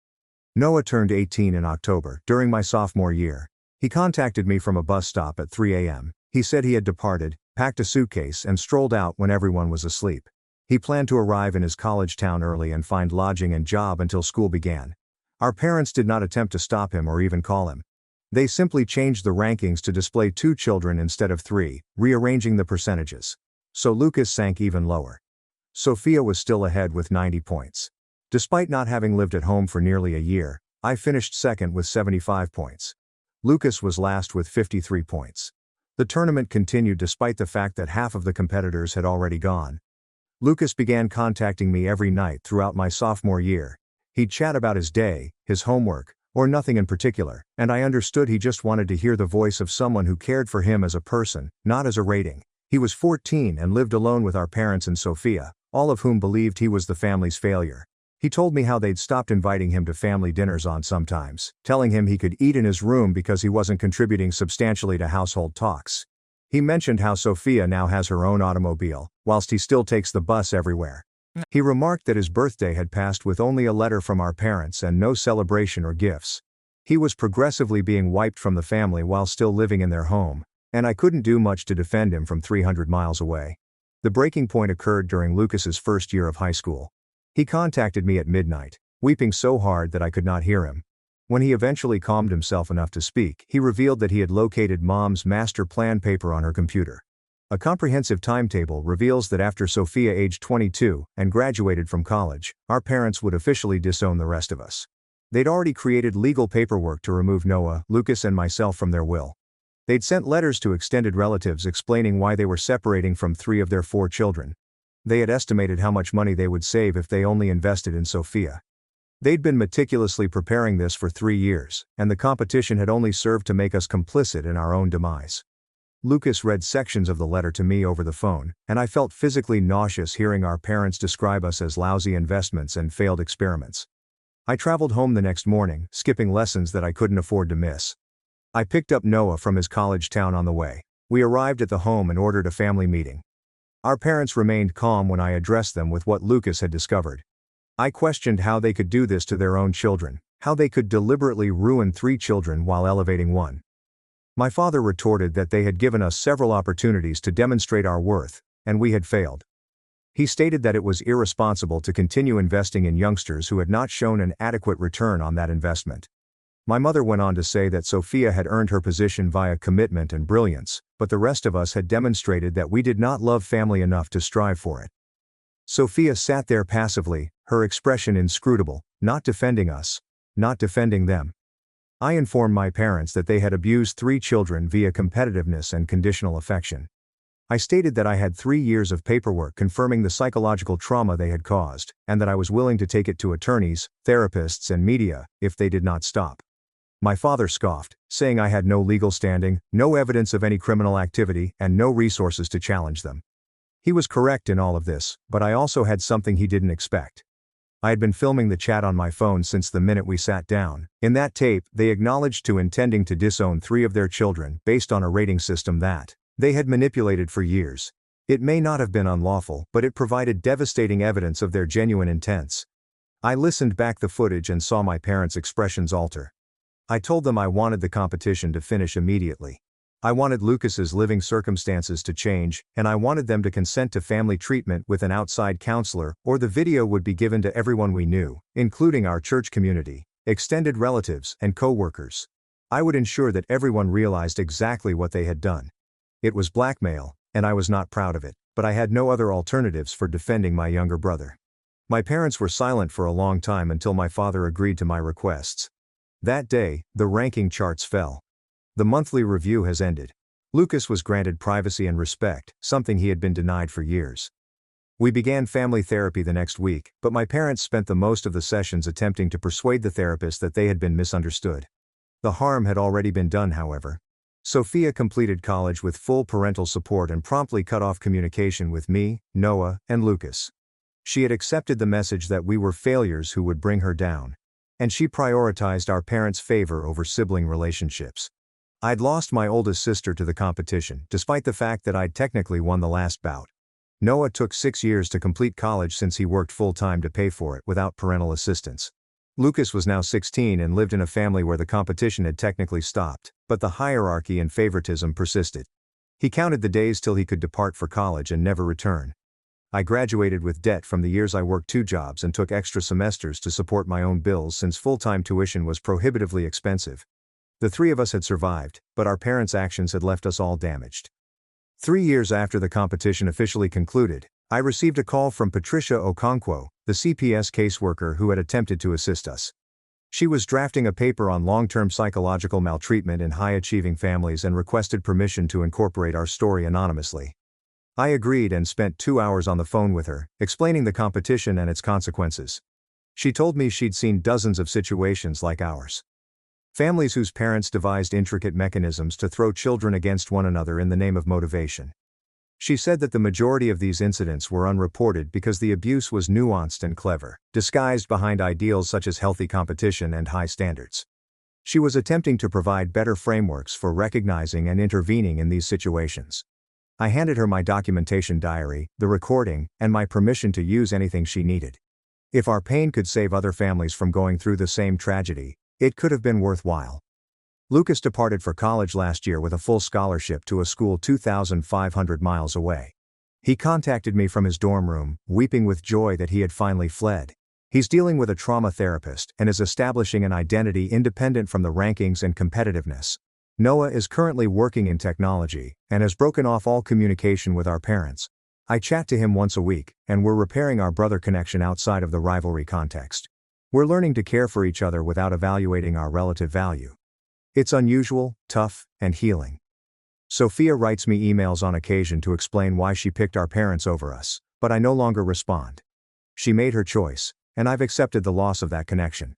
Speaker 1: Noah turned 18 in October, during my sophomore year. He contacted me from a bus stop at 3 a.m. He said he had departed, packed a suitcase and strolled out when everyone was asleep. He planned to arrive in his college town early and find lodging and job until school began. Our parents did not attempt to stop him or even call him. They simply changed the rankings to display 2 children instead of 3, rearranging the percentages. So Lucas sank even lower. Sophia was still ahead with 90 points. Despite not having lived at home for nearly a year, I finished second with 75 points. Lucas was last with 53 points. The tournament continued despite the fact that half of the competitors had already gone. Lucas began contacting me every night throughout my sophomore year. He'd chat about his day, his homework, or nothing in particular, and I understood he just wanted to hear the voice of someone who cared for him as a person, not as a rating. He was 14 and lived alone with our parents and Sophia, all of whom believed he was the family's failure. He told me how they'd stopped inviting him to family dinners on sometimes, telling him he could eat in his room because he wasn't contributing substantially to household talks. He mentioned how Sophia now has her own automobile, whilst he still takes the bus everywhere. He remarked that his birthday had passed with only a letter from our parents and no celebration or gifts. He was progressively being wiped from the family while still living in their home, and I couldn't do much to defend him from 300 miles away. The breaking point occurred during Lucas's first year of high school. He contacted me at midnight, weeping so hard that I could not hear him. When he eventually calmed himself enough to speak, he revealed that he had located Mom's master plan paper on her computer. A comprehensive timetable reveals that after Sophia aged 22 and graduated from college, our parents would officially disown the rest of us. They'd already created legal paperwork to remove Noah, Lucas and myself from their will. They'd sent letters to extended relatives explaining why they were separating from 3 of their 4 children. They had estimated how much money they would save if they only invested in Sophia. They'd been meticulously preparing this for 3 years, and the competition had only served to make us complicit in our own demise. Lucas read sections of the letter to me over the phone, and I felt physically nauseous hearing our parents describe us as lousy investments and failed experiments. I traveled home the next morning, skipping lessons that I couldn't afford to miss. I picked up Noah from his college town on the way. We arrived at the home and ordered a family meeting. Our parents remained calm when I addressed them with what Lucas had discovered. I questioned how they could do this to their own children, how they could deliberately ruin 3 children while elevating 1. My father retorted that they had given us several opportunities to demonstrate our worth, and we had failed. He stated that it was irresponsible to continue investing in youngsters who had not shown an adequate return on that investment. My mother went on to say that Sophia had earned her position via commitment and brilliance, but the rest of us had demonstrated that we did not love family enough to strive for it. Sophia sat there passively, her expression inscrutable, not defending us, not defending them. I informed my parents that they had abused 3 children via competitiveness and conditional affection. I stated that I had 3 years of paperwork confirming the psychological trauma they had caused, and that I was willing to take it to attorneys, therapists, and media if they did not stop. My father scoffed, saying I had no legal standing, no evidence of any criminal activity, and no resources to challenge them. He was correct in all of this, but I also had something he didn't expect. I had been filming the chat on my phone since the minute we sat down. In that tape, they acknowledged to intending to disown 3 of their children based on a rating system that they had manipulated for years. It may not have been unlawful, but it provided devastating evidence of their genuine intents. I listened back the footage and saw my parents' expressions alter. I told them I wanted the competition to finish immediately. I wanted Lucas's living circumstances to change, and I wanted them to consent to family treatment with an outside counselor, or the video would be given to everyone we knew, including our church community, extended relatives, and co-workers. I would ensure that everyone realized exactly what they had done. It was blackmail, and I was not proud of it, but I had no other alternatives for defending my younger brother. My parents were silent for a long time until my father agreed to my requests. That day, the ranking charts fell. The monthly review has ended. Lucas was granted privacy and respect, something he had been denied for years. We began family therapy the next week, but my parents spent the most of the sessions attempting to persuade the therapist that they had been misunderstood. The harm had already been done, however. Sophia completed college with full parental support and promptly cut off communication with me, Noah, and Lucas. She had accepted the message that we were failures who would bring her down. And she prioritized our parents' favor over sibling relationships. I'd lost my oldest sister to the competition, despite the fact that I'd technically won the last bout. Noah took 6 years to complete college since he worked full-time to pay for it without parental assistance. Lucas was now 16 and lived in a family where the competition had technically stopped, but the hierarchy and favoritism persisted. He counted the days till he could depart for college and never return. I graduated with debt from the years I worked 2 jobs and took extra semesters to support my own bills since full-time tuition was prohibitively expensive. The 3 of us had survived, but our parents' actions had left us all damaged. 3 years after the competition officially concluded, I received a call from Patricia Okonkwo, the CPS caseworker who had attempted to assist us. She was drafting a paper on long-term psychological maltreatment in high-achieving families and requested permission to incorporate our story anonymously. I agreed and spent 2 hours on the phone with her, explaining the competition and its consequences. She told me she'd seen dozens of situations like ours. Families whose parents devised intricate mechanisms to throw children against one another in the name of motivation. She said that the majority of these incidents were unreported because the abuse was nuanced and clever, disguised behind ideals such as healthy competition and high standards. She was attempting to provide better frameworks for recognizing and intervening in these situations. I handed her my documentation diary, the recording, and my permission to use anything she needed. If our pain could save other families from going through the same tragedy, it could have been worthwhile. Lucas departed for college last year with a full scholarship to a school 2,500 miles away. He contacted me from his dorm room, weeping with joy that he had finally fled. He's dealing with a trauma therapist and is establishing an identity independent from the rankings and competitiveness. Noah is currently working in technology and has broken off all communication with our parents. I chat to him once a week, and we're repairing our brother connection outside of the rivalry context. We're learning to care for each other without evaluating our relative value. It's unusual, tough, and healing. Sophia writes me emails on occasion to explain why she picked our parents over us, but I no longer respond. She made her choice, and I've accepted the loss of that connection.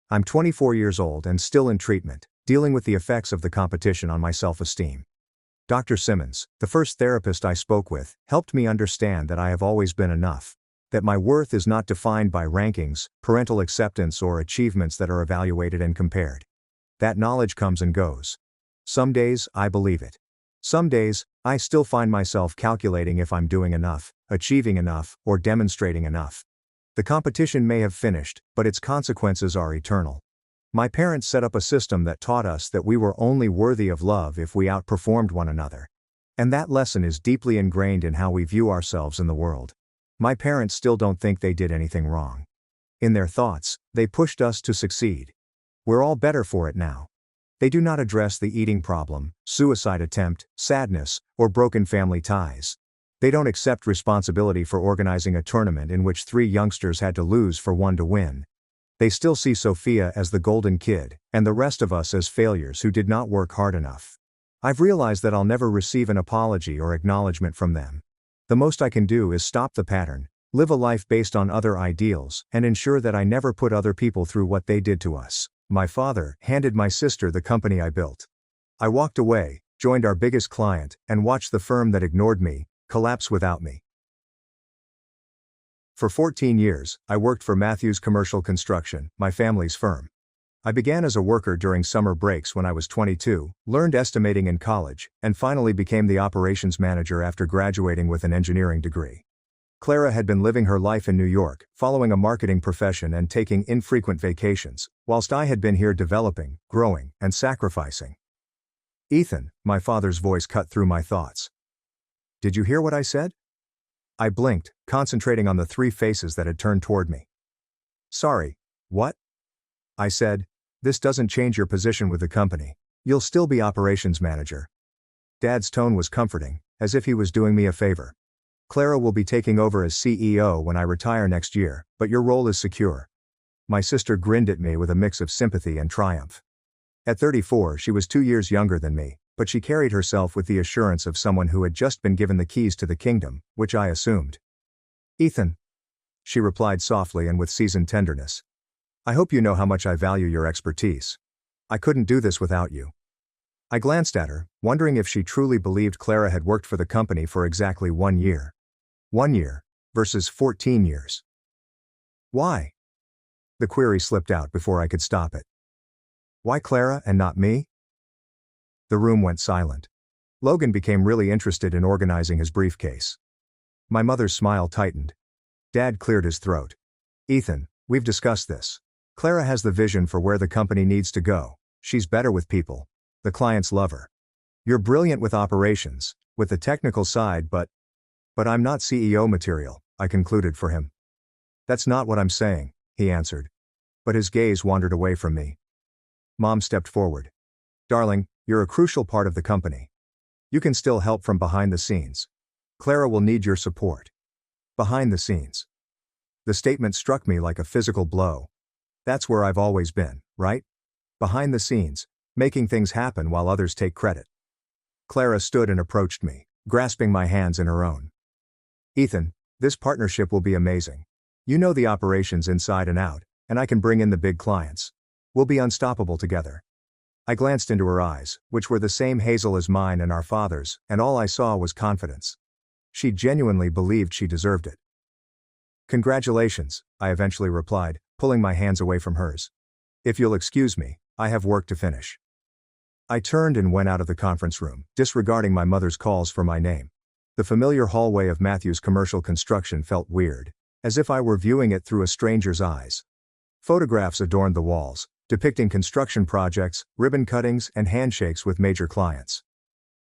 Speaker 1: I'm 24 years old and still in treatment, dealing with the effects of the competition on my self-esteem. Dr. Simmons, the first therapist I spoke with, helped me understand that I have always been enough. That my worth is not defined by rankings, parental acceptance, or achievements that are evaluated and compared. That knowledge comes and goes. Some days, I believe it. Some days, I still find myself calculating if I'm doing enough, achieving enough, or demonstrating enough. The competition may have finished, but its consequences are eternal. My parents set up a system that taught us that we were only worthy of love if we outperformed one another. And that lesson is deeply ingrained in how we view ourselves in the world. My parents still don't think they did anything wrong. In their thoughts, they pushed us to succeed. We're all better for it now. They do not address the eating problem, suicide attempt, sadness, or broken family ties. They don't accept responsibility for organizing a tournament in which 3 youngsters had to lose for 1 to win. They still see Sophia as the golden kid, and the rest of us as failures who did not work hard enough. I've realized that I'll never receive an apology or acknowledgement from them. The most I can do is stop the pattern, live a life based on other ideals, and ensure that I never put other people through what they did to us. My father handed my sister the company I built. I walked away, joined our biggest client, and watched the firm that ignored me collapse without me. For 14 years, I worked for Matthews Commercial Construction, my family's firm. I began as a worker during summer breaks when I was 22, learned estimating in college, and finally became the operations manager after graduating with an engineering degree. Clara had been living her life in New York, following a marketing profession and taking infrequent vacations, whilst I had been here developing, growing, and sacrificing. "Ethan," my father's voice cut through my thoughts. "Did you hear what I said?" I blinked, concentrating on the three faces that had turned toward me. "Sorry, what?" I said. "This doesn't change your position with the company. You'll still be operations manager." Dad's tone was comforting, as if he was doing me a favor. "Clara will be taking over as CEO when I retire next year, but your role is secure." My sister grinned at me with a mix of sympathy and triumph. At 34, she was 2 years younger than me, but she carried herself with the assurance of someone who had just been given the keys to the kingdom, which I assumed. "Ethan," she replied softly and with seasoned tenderness, "I hope you know how much I value your expertise. I couldn't do this without you." I glanced at her, wondering if she truly believed Clara had worked for the company for exactly 1 year. 1 year, versus 14 years. "Why?" The query slipped out before I could stop it. "Why Clara and not me?" The room went silent. Logan became really interested in organizing his briefcase. My mother's smile tightened. Dad cleared his throat. "Ethan, we've discussed this. Clara has the vision for where the company needs to go. She's better with people. The clients love her. You're brilliant with operations, with the technical side, but I'm not CEO material," I concluded for him. "That's not what I'm saying," he answered. But his gaze wandered away from me. Mom stepped forward. "Darling, you're a crucial part of the company. You can still help from behind the scenes. Clara will need your support." Behind the scenes. The statement struck me like a physical blow. That's where I've always been, right? Behind the scenes, making things happen while others take credit. Clara stood and approached me, grasping my hands in her own. "Ethan, this partnership will be amazing. You know the operations inside and out, and I can bring in the big clients. We'll be unstoppable together." I glanced into her eyes, which were the same hazel as mine and our father's, and all I saw was confidence. She genuinely believed she deserved it. "Congratulations," I eventually replied, pulling my hands away from hers. "If you'll excuse me, I have work to finish." I turned and went out of the conference room, disregarding my mother's calls for my name. The familiar hallway of Matthews Commercial Construction felt weird, as if I were viewing it through a stranger's eyes. Photographs adorned the walls, depicting construction projects, ribbon cuttings, and handshakes with major clients.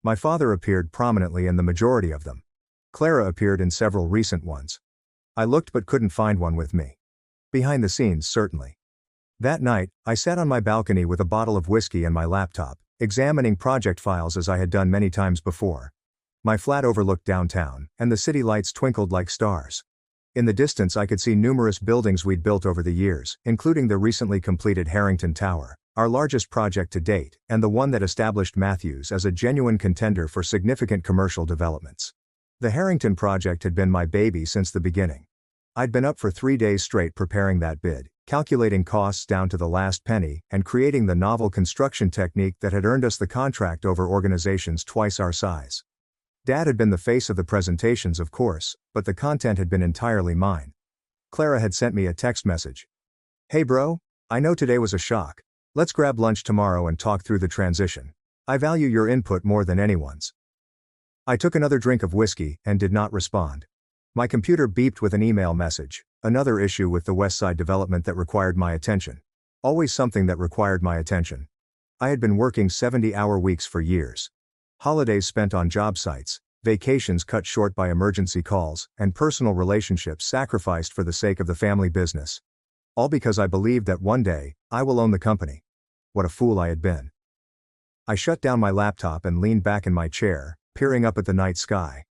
Speaker 1: My father appeared prominently in the majority of them. Clara appeared in several recent ones. I looked but couldn't find one with me. Behind the scenes, certainly. That night, I sat on my balcony with a bottle of whiskey and my laptop, examining project files as I had done many times before. My flat overlooked downtown, and the city lights twinkled like stars. In the distance I could see numerous buildings we'd built over the years, including the recently completed Harrington Tower, our largest project to date, and the one that established Matthews as a genuine contender for significant commercial developments. The Harrington project had been my baby since the beginning. I'd been up for 3 days straight preparing that bid, calculating costs down to the last penny, and creating the novel construction technique that had earned us the contract over organizations twice our size. Dad had been the face of the presentations, of course, but the content had been entirely mine. Clara had sent me a text message. "Hey bro, I know today was a shock. Let's grab lunch tomorrow and talk through the transition. I value your input more than anyone's." I took another drink of whiskey and did not respond. My computer beeped with an email message, another issue with the Westside development that required my attention. Always something that required my attention. I had been working 70-hour weeks for years. Holidays spent on job sites, vacations cut short by emergency calls, and personal relationships sacrificed for the sake of the family business. All because I believed that one day, I will own the company. What a fool I had been. I shut down my laptop and leaned back in my chair, peering up at the night sky.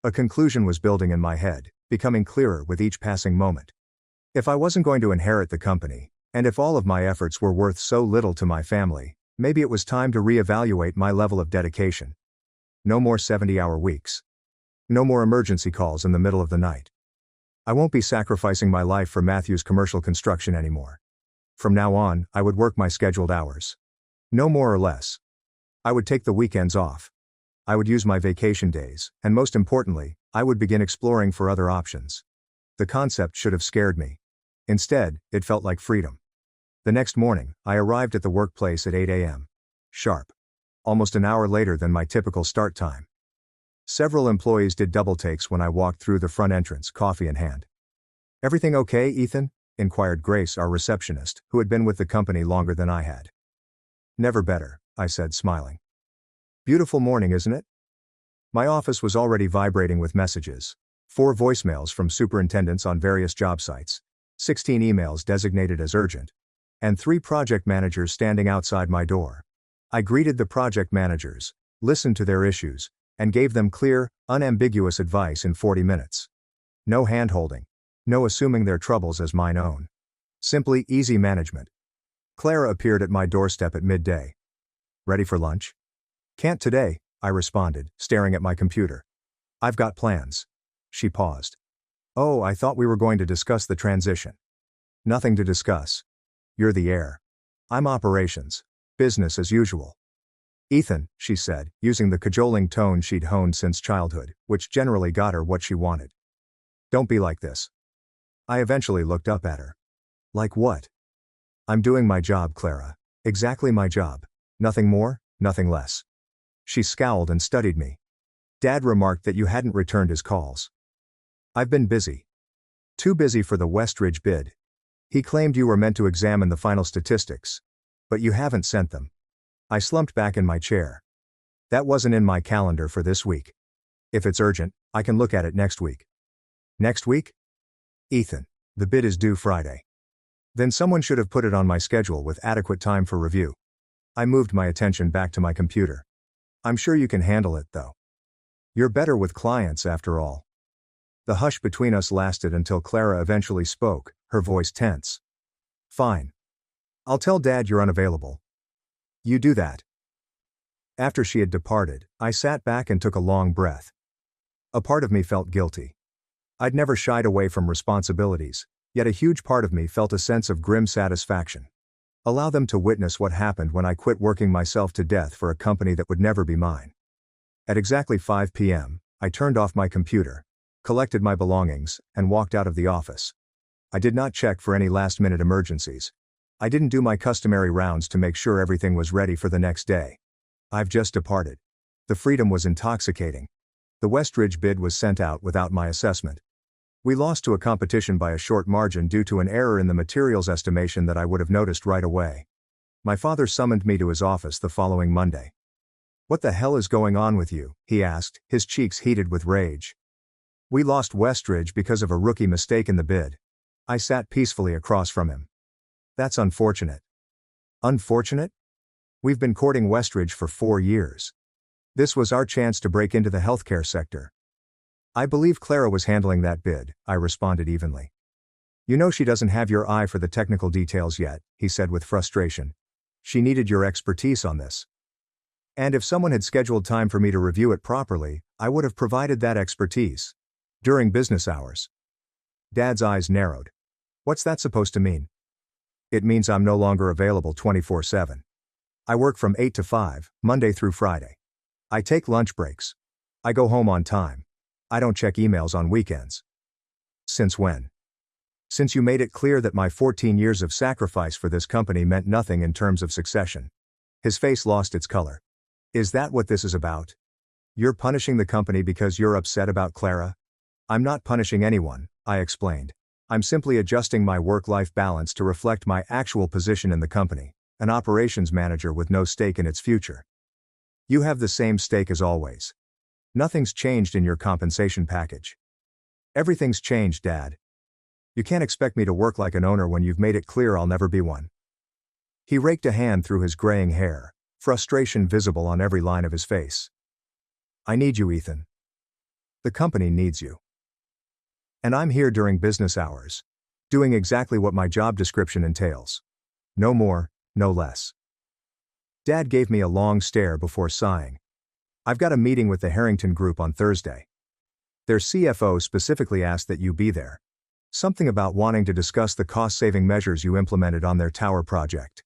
Speaker 1: A conclusion was building in my head, becoming clearer with each passing moment. If I wasn't going to inherit the company, and if all of my efforts were worth so little to my family, Maybe it was time to reevaluate my level of dedication. No more 70-hour weeks. No more emergency calls in the middle of the night. I won't be sacrificing my life for Matthew's commercial construction anymore. From now on, I would work my scheduled hours. No more or less. I would take the weekends off. I would use my vacation days, and most importantly, I would begin exploring for other options. The concept should have scared me. Instead, it felt like freedom. The next morning, I arrived at the workplace at 8 a.m. sharp. Almost an hour later than my typical start time. Several employees did double takes when I walked through the front entrance, coffee in hand. "Everything okay, Ethan?" inquired Grace, our receptionist, who had been with the company longer than I had. "Never better," I said, smiling. "Beautiful morning, isn't it?" My office was already vibrating with messages. 4 voicemails from superintendents on various job sites, 16 emails designated as urgent, and 3 project managers standing outside my door. I greeted the project managers, listened to their issues, and gave them clear, unambiguous advice in 40 minutes. No hand-holding. No assuming their troubles as mine own. Simply easy management. Clara appeared at my doorstep at midday. "Ready for lunch?" "Can't today," I responded, staring at my computer. "I've got plans." She paused. "Oh, I thought we were going to discuss the transition." "Nothing to discuss. You're the heir. I'm operations. Business as usual." "Ethan," she said, using the cajoling tone she'd honed since childhood, which generally got her what she wanted. "Don't be like this." I eventually looked up at her. "Like what?" "I'm doing my job, Clara. Exactly my job. Nothing more, nothing less." She scowled and studied me. "Dad remarked that you hadn't returned his calls." "I've been busy. Too busy for the Westridge bid. He claimed you were meant to examine the final statistics. But you haven't sent them." I slumped back in my chair. "That wasn't in my calendar for this week. If it's urgent, I can look at it next week." "Next week?" "Ethan, the bid is due Friday." "Then someone should have put it on my schedule with adequate time for review." I moved my attention back to my computer. "I'm sure you can handle it, though. You're better with clients, after all." The hush between us lasted until Clara eventually spoke, her voice tense. "Fine. I'll tell Dad you're unavailable. You do that." After she had departed, I sat back and took a long breath. A part of me felt guilty. I'd never shied away from responsibilities, yet a huge part of me felt a sense of grim satisfaction. Allow them to witness what happened when I quit working myself to death for a company that would never be mine. At exactly 5 p.m., I turned off my computer, collected my belongings, and walked out of the office. I did not check for any last-minute emergencies. I didn't do my customary rounds to make sure everything was ready for the next day. I've just departed. The freedom was intoxicating. The Westridge bid was sent out without my assessment. We lost to a competition by a short margin due to an error in the materials estimation that I would have noticed right away. My father summoned me to his office the following Monday. "What the hell is going on with you?" he asked, his cheeks heated with rage. "We lost Westridge because of a rookie mistake in the bid." I sat peacefully across from him. "That's unfortunate." "Unfortunate? We've been courting Westridge for 4 years. This was our chance to break into the healthcare sector." "I believe Clara was handling that bid," I responded evenly. "You know she doesn't have your eye for the technical details yet," he said with frustration. "She needed your expertise on this. And if someone had scheduled time for me to review it properly, I would have provided that expertise. During business hours." Dad's eyes narrowed. "What's that supposed to mean?" "It means I'm no longer available 24/7. I work from 8 to 5, Monday through Friday. I take lunch breaks. I go home on time. I don't check emails on weekends." "Since when?" "Since you made it clear that my 14 years of sacrifice for this company meant nothing in terms of succession." His face lost its color. "Is that what this is about? You're punishing the company because you're upset about Clara?" "I'm not punishing anyone," I explained. "I'm simply adjusting my work-life balance to reflect my actual position in the company, an operations manager with no stake in its future. You have the same stake as always. Nothing's changed in your compensation package." "Everything's changed, Dad. You can't expect me to work like an owner when you've made it clear I'll never be one." He raked a hand through his graying hair, frustration visible on every line of his face. "I need you, Ethan. The company needs you. And I'm here during business hours, doing exactly what my job description entails. No more, no less." Dad gave me a long stare before sighing. I've got a meeting with the Harrington Group on Thursday. Their CFO specifically asked that you be there. Something about wanting to discuss the cost-saving measures you implemented on their tower project.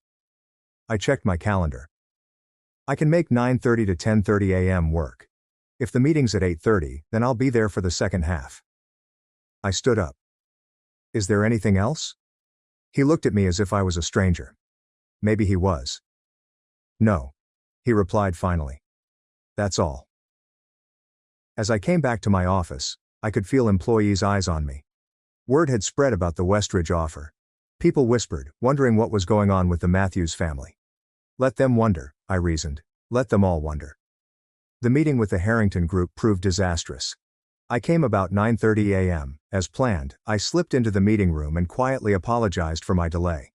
Speaker 1: I checked my calendar. I can make 9:30 to 10:30 a.m. work. If the meeting's at 8:30, then I'll be there for the second half. I stood up. Is there anything else? He looked at me as if I was a stranger. Maybe he was. No. He replied finally. That's all. As I came back to my office, I could feel employees' eyes on me. Word had spread about the Westridge offer. People whispered, wondering what was going on with the Matthews family. Let them wonder, I reasoned. Let them all wonder. The meeting with the Harrington Group proved disastrous. I came about 9:30 a.m. As planned, I slipped into the meeting room and quietly apologized for my delay.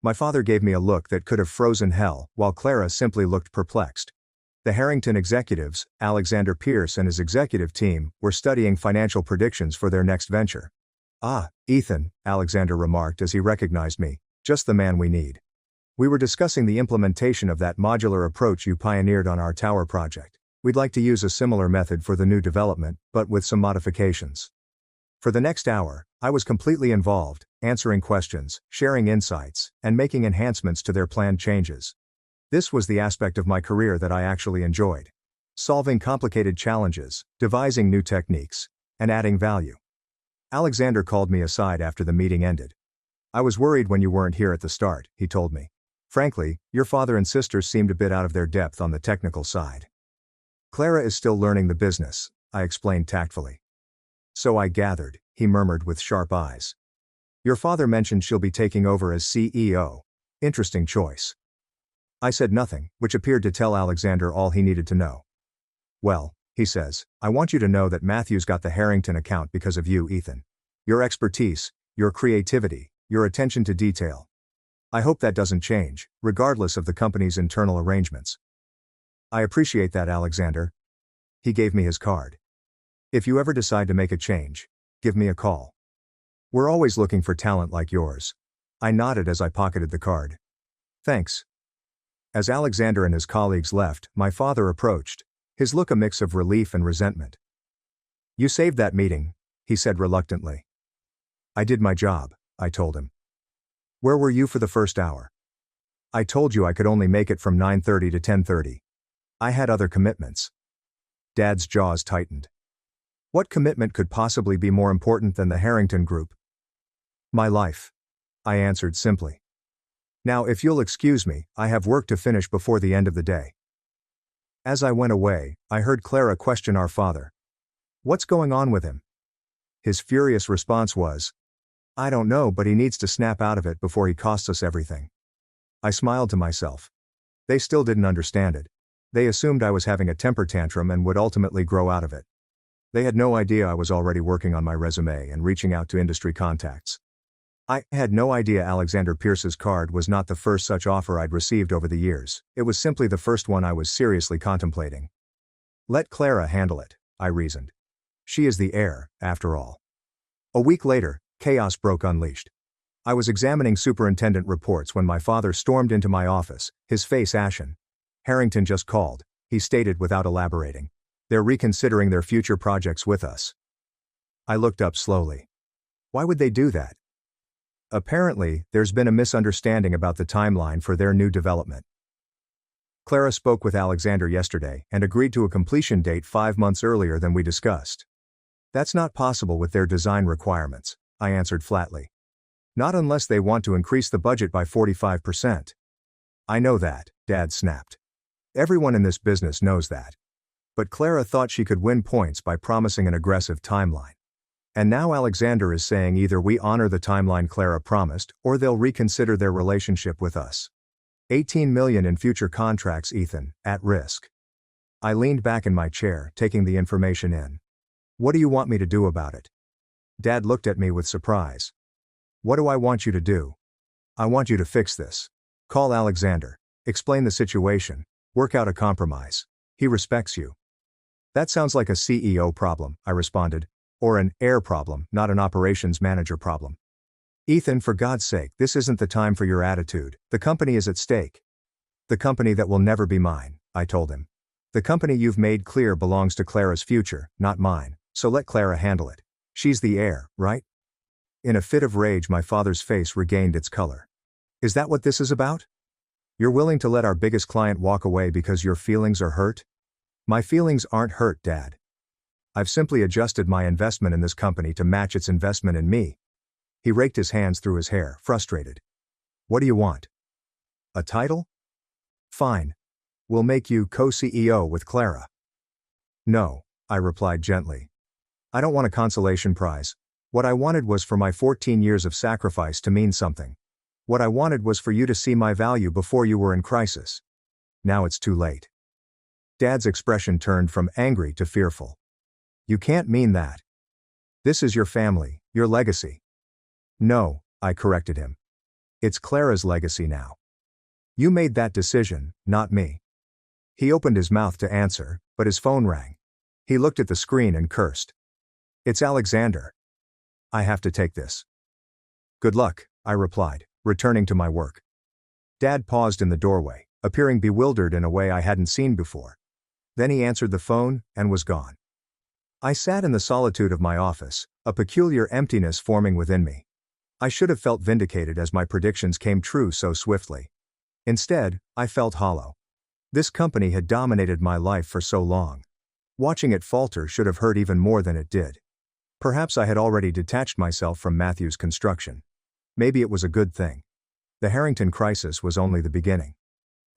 Speaker 1: My father gave me a look that could have frozen hell, while Clara simply looked perplexed. The Harrington executives, Alexander Pierce and his executive team, were studying financial predictions for their next venture. Ah, Ethan, Alexander remarked as he recognized me, just the man we need. We were discussing the implementation of that modular approach you pioneered on our tower project. We'd like to use a similar method for the new development, but with some modifications. For the next hour, I was completely involved, answering questions, sharing insights, and making enhancements to their planned changes. This was the aspect of my career that I actually enjoyed. Solving complicated challenges, devising new techniques, and adding value. Alexander called me aside after the meeting ended. I was worried when you weren't here at the start, he told me. Frankly, your father and sisters seemed a bit out of their depth on the technical side. Clara is still learning the business, I explained tactfully. So I gathered, he murmured with sharp eyes. Your father mentioned she'll be taking over as CEO. Interesting choice. I said nothing, which appeared to tell Alexander all he needed to know. Well, he says, I want you to know that Matthews got the Harrington account because of you, Ethan. Your expertise, your creativity, your attention to detail. I hope that doesn't change, regardless of the company's internal arrangements. I appreciate that, Alexander. He gave me his card. If you ever decide to make a change, give me a call. We're always looking for talent like yours. I nodded as I pocketed the card. Thanks. As Alexander and his colleagues left, my father approached, his look a mix of relief and resentment. You saved that meeting, he said reluctantly. I did my job, I told him. Where were you for the first hour? I told you I could only make it from 9:30 to 10:30. I had other commitments. Dad's jaws tightened. What commitment could possibly be more important than the Harrington Group? My life. I answered simply. Now if you'll excuse me, I have work to finish before the end of the day. As I went away, I heard Clara question our father. What's going on with him? His furious response was, I don't know, but he needs to snap out of it before he costs us everything. I smiled to myself. They still didn't understand it. They assumed I was having a temper tantrum and would ultimately grow out of it. They had no idea I was already working on my resume and reaching out to industry contacts. I had no idea Alexander Pierce's card was not the first such offer I'd received over the years. It was simply the first one I was seriously contemplating. Let Clara handle it, I reasoned. She is the heir, after all. A week later, chaos broke unleashed. I was examining superintendent reports when my father stormed into my office, his face ashen. Harrington just called, he stated without elaborating. They're reconsidering their future projects with us. I looked up slowly. Why would they do that? Apparently, there's been a misunderstanding about the timeline for their new development. Clara spoke with Alexander yesterday and agreed to a completion date 5 months earlier than we discussed. That's not possible with their design requirements, I answered flatly. Not unless they want to increase the budget by 45%. I know that, Dad snapped. Everyone in this business knows that. But Clara thought she could win points by promising an aggressive timeline. And now Alexander is saying either we honor the timeline Clara promised, or they'll reconsider their relationship with us. $18 million in future contracts, Ethan, at risk. I leaned back in my chair, taking the information in. What do you want me to do about it? Dad looked at me with surprise. What do I want you to do? I want you to fix this. Call Alexander. Explain the situation. Work out a compromise. He respects you. That sounds like a CEO problem, I responded. Or an heir problem, not an operations manager problem. Ethan, for God's sake, this isn't the time for your attitude. The company is at stake. The company that will never be mine, I told him. The company you've made clear belongs to Clara's future, not mine, so let Clara handle it. She's the heir, right? In a fit of rage, my father's face regained its color. Is that what this is about? You're willing to let our biggest client walk away because your feelings are hurt? My feelings aren't hurt, Dad. I've simply adjusted my investment in this company to match its investment in me. He raked his hands through his hair, frustrated. What do you want? A title? Fine. We'll make you co-CEO with Clara. No, I replied gently. I don't want a consolation prize. What I wanted was for my 14 years of sacrifice to mean something. What I wanted was for you to see my value before you were in crisis. Now it's too late. Dad's expression turned from angry to fearful. You can't mean that. This is your family, your legacy. No, I corrected him. It's Clara's legacy now. You made that decision, not me. He opened his mouth to answer, but his phone rang. He looked at the screen and cursed. It's Alexander. I have to take this. Good luck, I replied, returning to my work. Dad paused in the doorway, appearing bewildered in a way I hadn't seen before. Then he answered the phone and was gone. I sat in the solitude of my office, a peculiar emptiness forming within me. I should have felt vindicated as my predictions came true so swiftly. Instead, I felt hollow. This company had dominated my life for so long. Watching it falter should have hurt even more than it did. Perhaps I had already detached myself from Matthew's construction. Maybe it was a good thing. The Harrington crisis was only the beginning.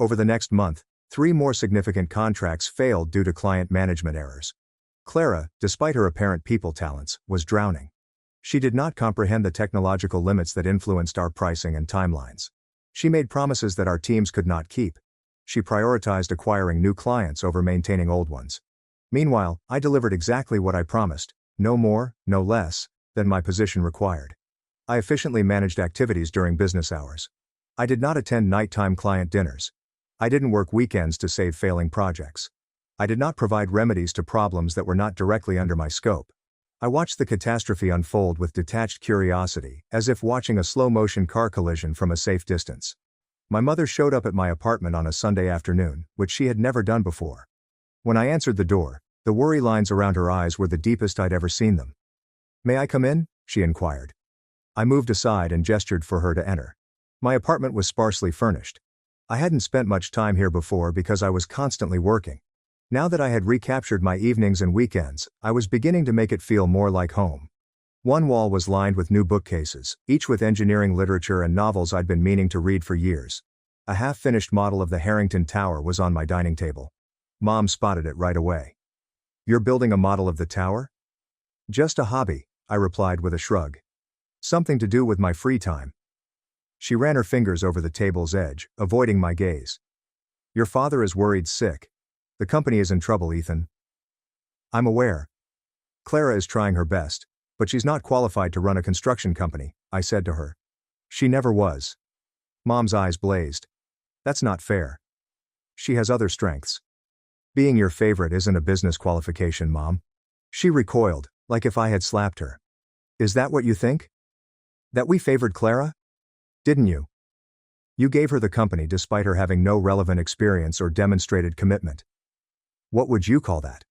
Speaker 1: Over the next month, 3 more significant contracts failed due to client management errors. Clara, despite her apparent people talents, was drowning. She did not comprehend the technological limits that influenced our pricing and timelines. She made promises that our teams could not keep. She prioritized acquiring new clients over maintaining old ones. Meanwhile, I delivered exactly what I promised, no more, no less, than my position required. I efficiently managed activities during business hours. I did not attend nighttime client dinners. I didn't work weekends to save failing projects. I did not provide remedies to problems that were not directly under my scope. I watched the catastrophe unfold with detached curiosity, as if watching a slow-motion car collision from a safe distance. My mother showed up at my apartment on a Sunday afternoon, which she had never done before. When I answered the door, the worry lines around her eyes were the deepest I'd ever seen them. May I come in? She inquired. I moved aside and gestured for her to enter. My apartment was sparsely furnished. I hadn't spent much time here before because I was constantly working. Now that I had recaptured my evenings and weekends, I was beginning to make it feel more like home. One wall was lined with new bookcases, each with engineering literature and novels I'd been meaning to read for years. A half-finished model of the Harrington Tower was on my dining table. Mom spotted it right away. You're building a model of the tower? Just a hobby, I replied with a shrug. Something to do with my free time. She ran her fingers over the table's edge, avoiding my gaze. Your father is worried sick. The company is in trouble, Ethan. I'm aware. Clara is trying her best, but she's not qualified to run a construction company, I said to her. She never was. Mom's eyes blazed. That's not fair. She has other strengths. Being your favorite isn't a business qualification, Mom. She recoiled, like if I had slapped her. Is that what you think? That we favored Clara? Didn't you? You gave her the company despite her having no relevant experience or demonstrated commitment. What would you call that?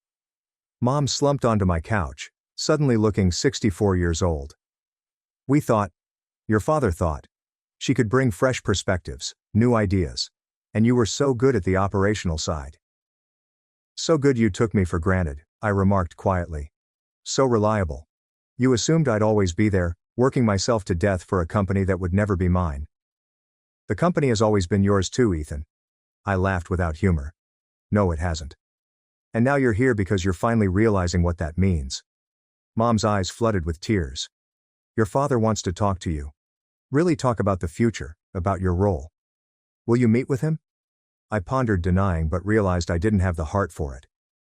Speaker 1: Mom slumped onto my couch, suddenly looking 64 years old. We thought, your father thought, she could bring fresh perspectives, new ideas. And you were so good at the operational side. So good you took me for granted, I remarked quietly. So reliable. You assumed I'd always be there, working myself to death for a company that would never be mine. The company has always been yours too, Ethan. I laughed without humor. No, it hasn't. And now you're here because you're finally realizing what that means. Mom's eyes flooded with tears. Your father wants to talk to you. Really talk about the future, about your role. Will you meet with him? I pondered denying but realized I didn't have the heart for it.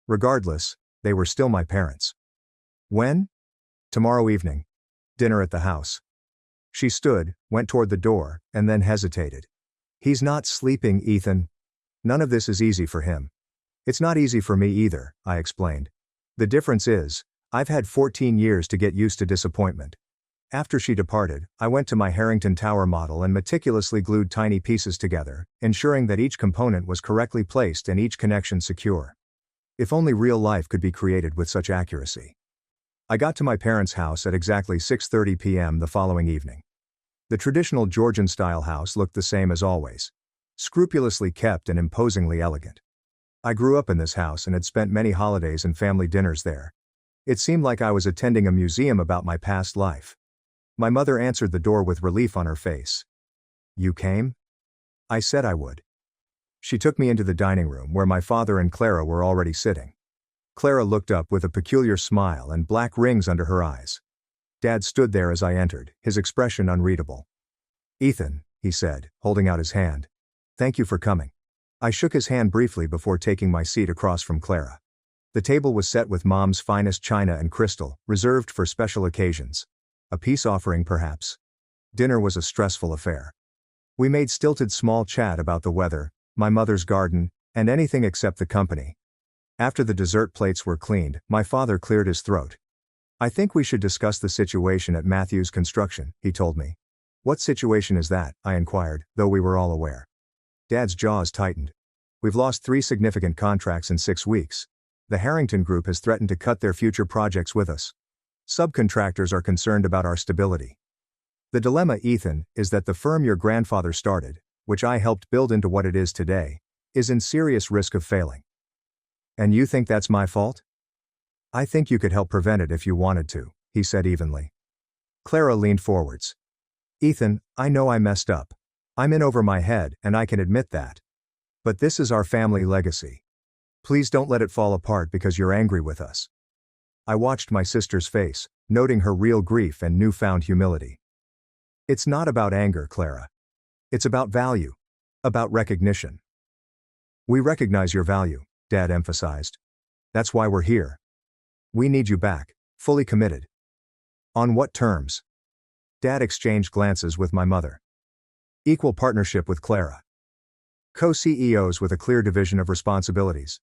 Speaker 1: Regardless, they were still my parents. When? Tomorrow evening. Dinner at the house. She stood, went toward the door, and then hesitated. He's not sleeping, Ethan. None of this is easy for him. It's not easy for me either, I explained. The difference is, I've had 14 years to get used to disappointment. After she departed, I went to my Harrington Tower model and meticulously glued tiny pieces together, ensuring that each component was correctly placed and each connection secure. If only real life could be created with such accuracy. I got to my parents' house at exactly 6:30 p.m. the following evening. The traditional Georgian-style house looked the same as always. Scrupulously kept and imposingly elegant. I grew up in this house and had spent many holidays and family dinners there. It seemed like I was attending a museum about my past life. My mother answered the door with relief on her face. "You came?" I said I would. She took me into the dining room where my father and Clara were already sitting. Clara looked up with a peculiar smile and black rings under her eyes. Dad stood there as I entered, his expression unreadable. "Ethan," he said, holding out his hand. "Thank you for coming." I shook his hand briefly before taking my seat across from Clara. The table was set with Mom's finest china and crystal, reserved for special occasions. A peace offering, perhaps. Dinner was a stressful affair. We made stilted small chat about the weather, my mother's garden, and anything except the company. After the dessert plates were cleaned, my father cleared his throat. "I think we should discuss the situation at Matthew's Construction," he told me. "What situation is that?" I inquired, though we were all aware. Dad's jaws tightened. "We've lost 3 significant contracts in 6 weeks. The Harrington Group has threatened to cut their future projects with us. Subcontractors are concerned about our stability. The dilemma, Ethan, is that the firm your grandfather started, which I helped build into what it is today, is in serious risk of failing." "And you think that's my fault?" "I think you could help prevent it if you wanted to," he said evenly. Clara leaned forwards. "Ethan, I know I messed up. I'm in over my head, and I can admit that. But this is our family legacy. Please don't let it fall apart because you're angry with us." I watched my sister's face, noting her real grief and newfound humility. "It's not about anger, Clara. It's about value. About recognition." "We recognize your value," Dad emphasized. "That's why we're here. We need you back, fully committed." "On what terms?" Dad exchanged glances with my mother. "Equal partnership with Clara. Co-CEOs with a clear division of responsibilities.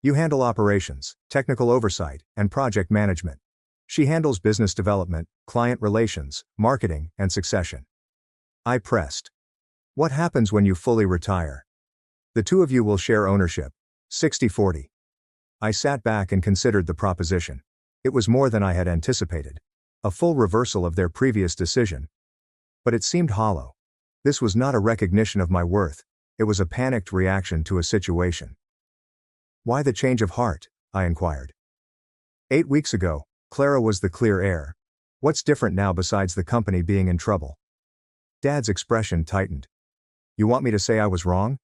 Speaker 1: You handle operations, technical oversight, and project management. She handles business development, client relations, marketing, and succession." I pressed. "What happens when you fully retire?" "The two of you will share ownership, 60-40. I sat back and considered the proposition. It was more than I had anticipated. A full reversal of their previous decision. But it seemed hollow. This was not a recognition of my worth, it was a panicked reaction to a situation. "Why the change of heart?" I inquired. 8 weeks ago, Clara was the clear heir. What's different now besides the company being in trouble?" Dad's expression tightened. "You want me to say I was wrong?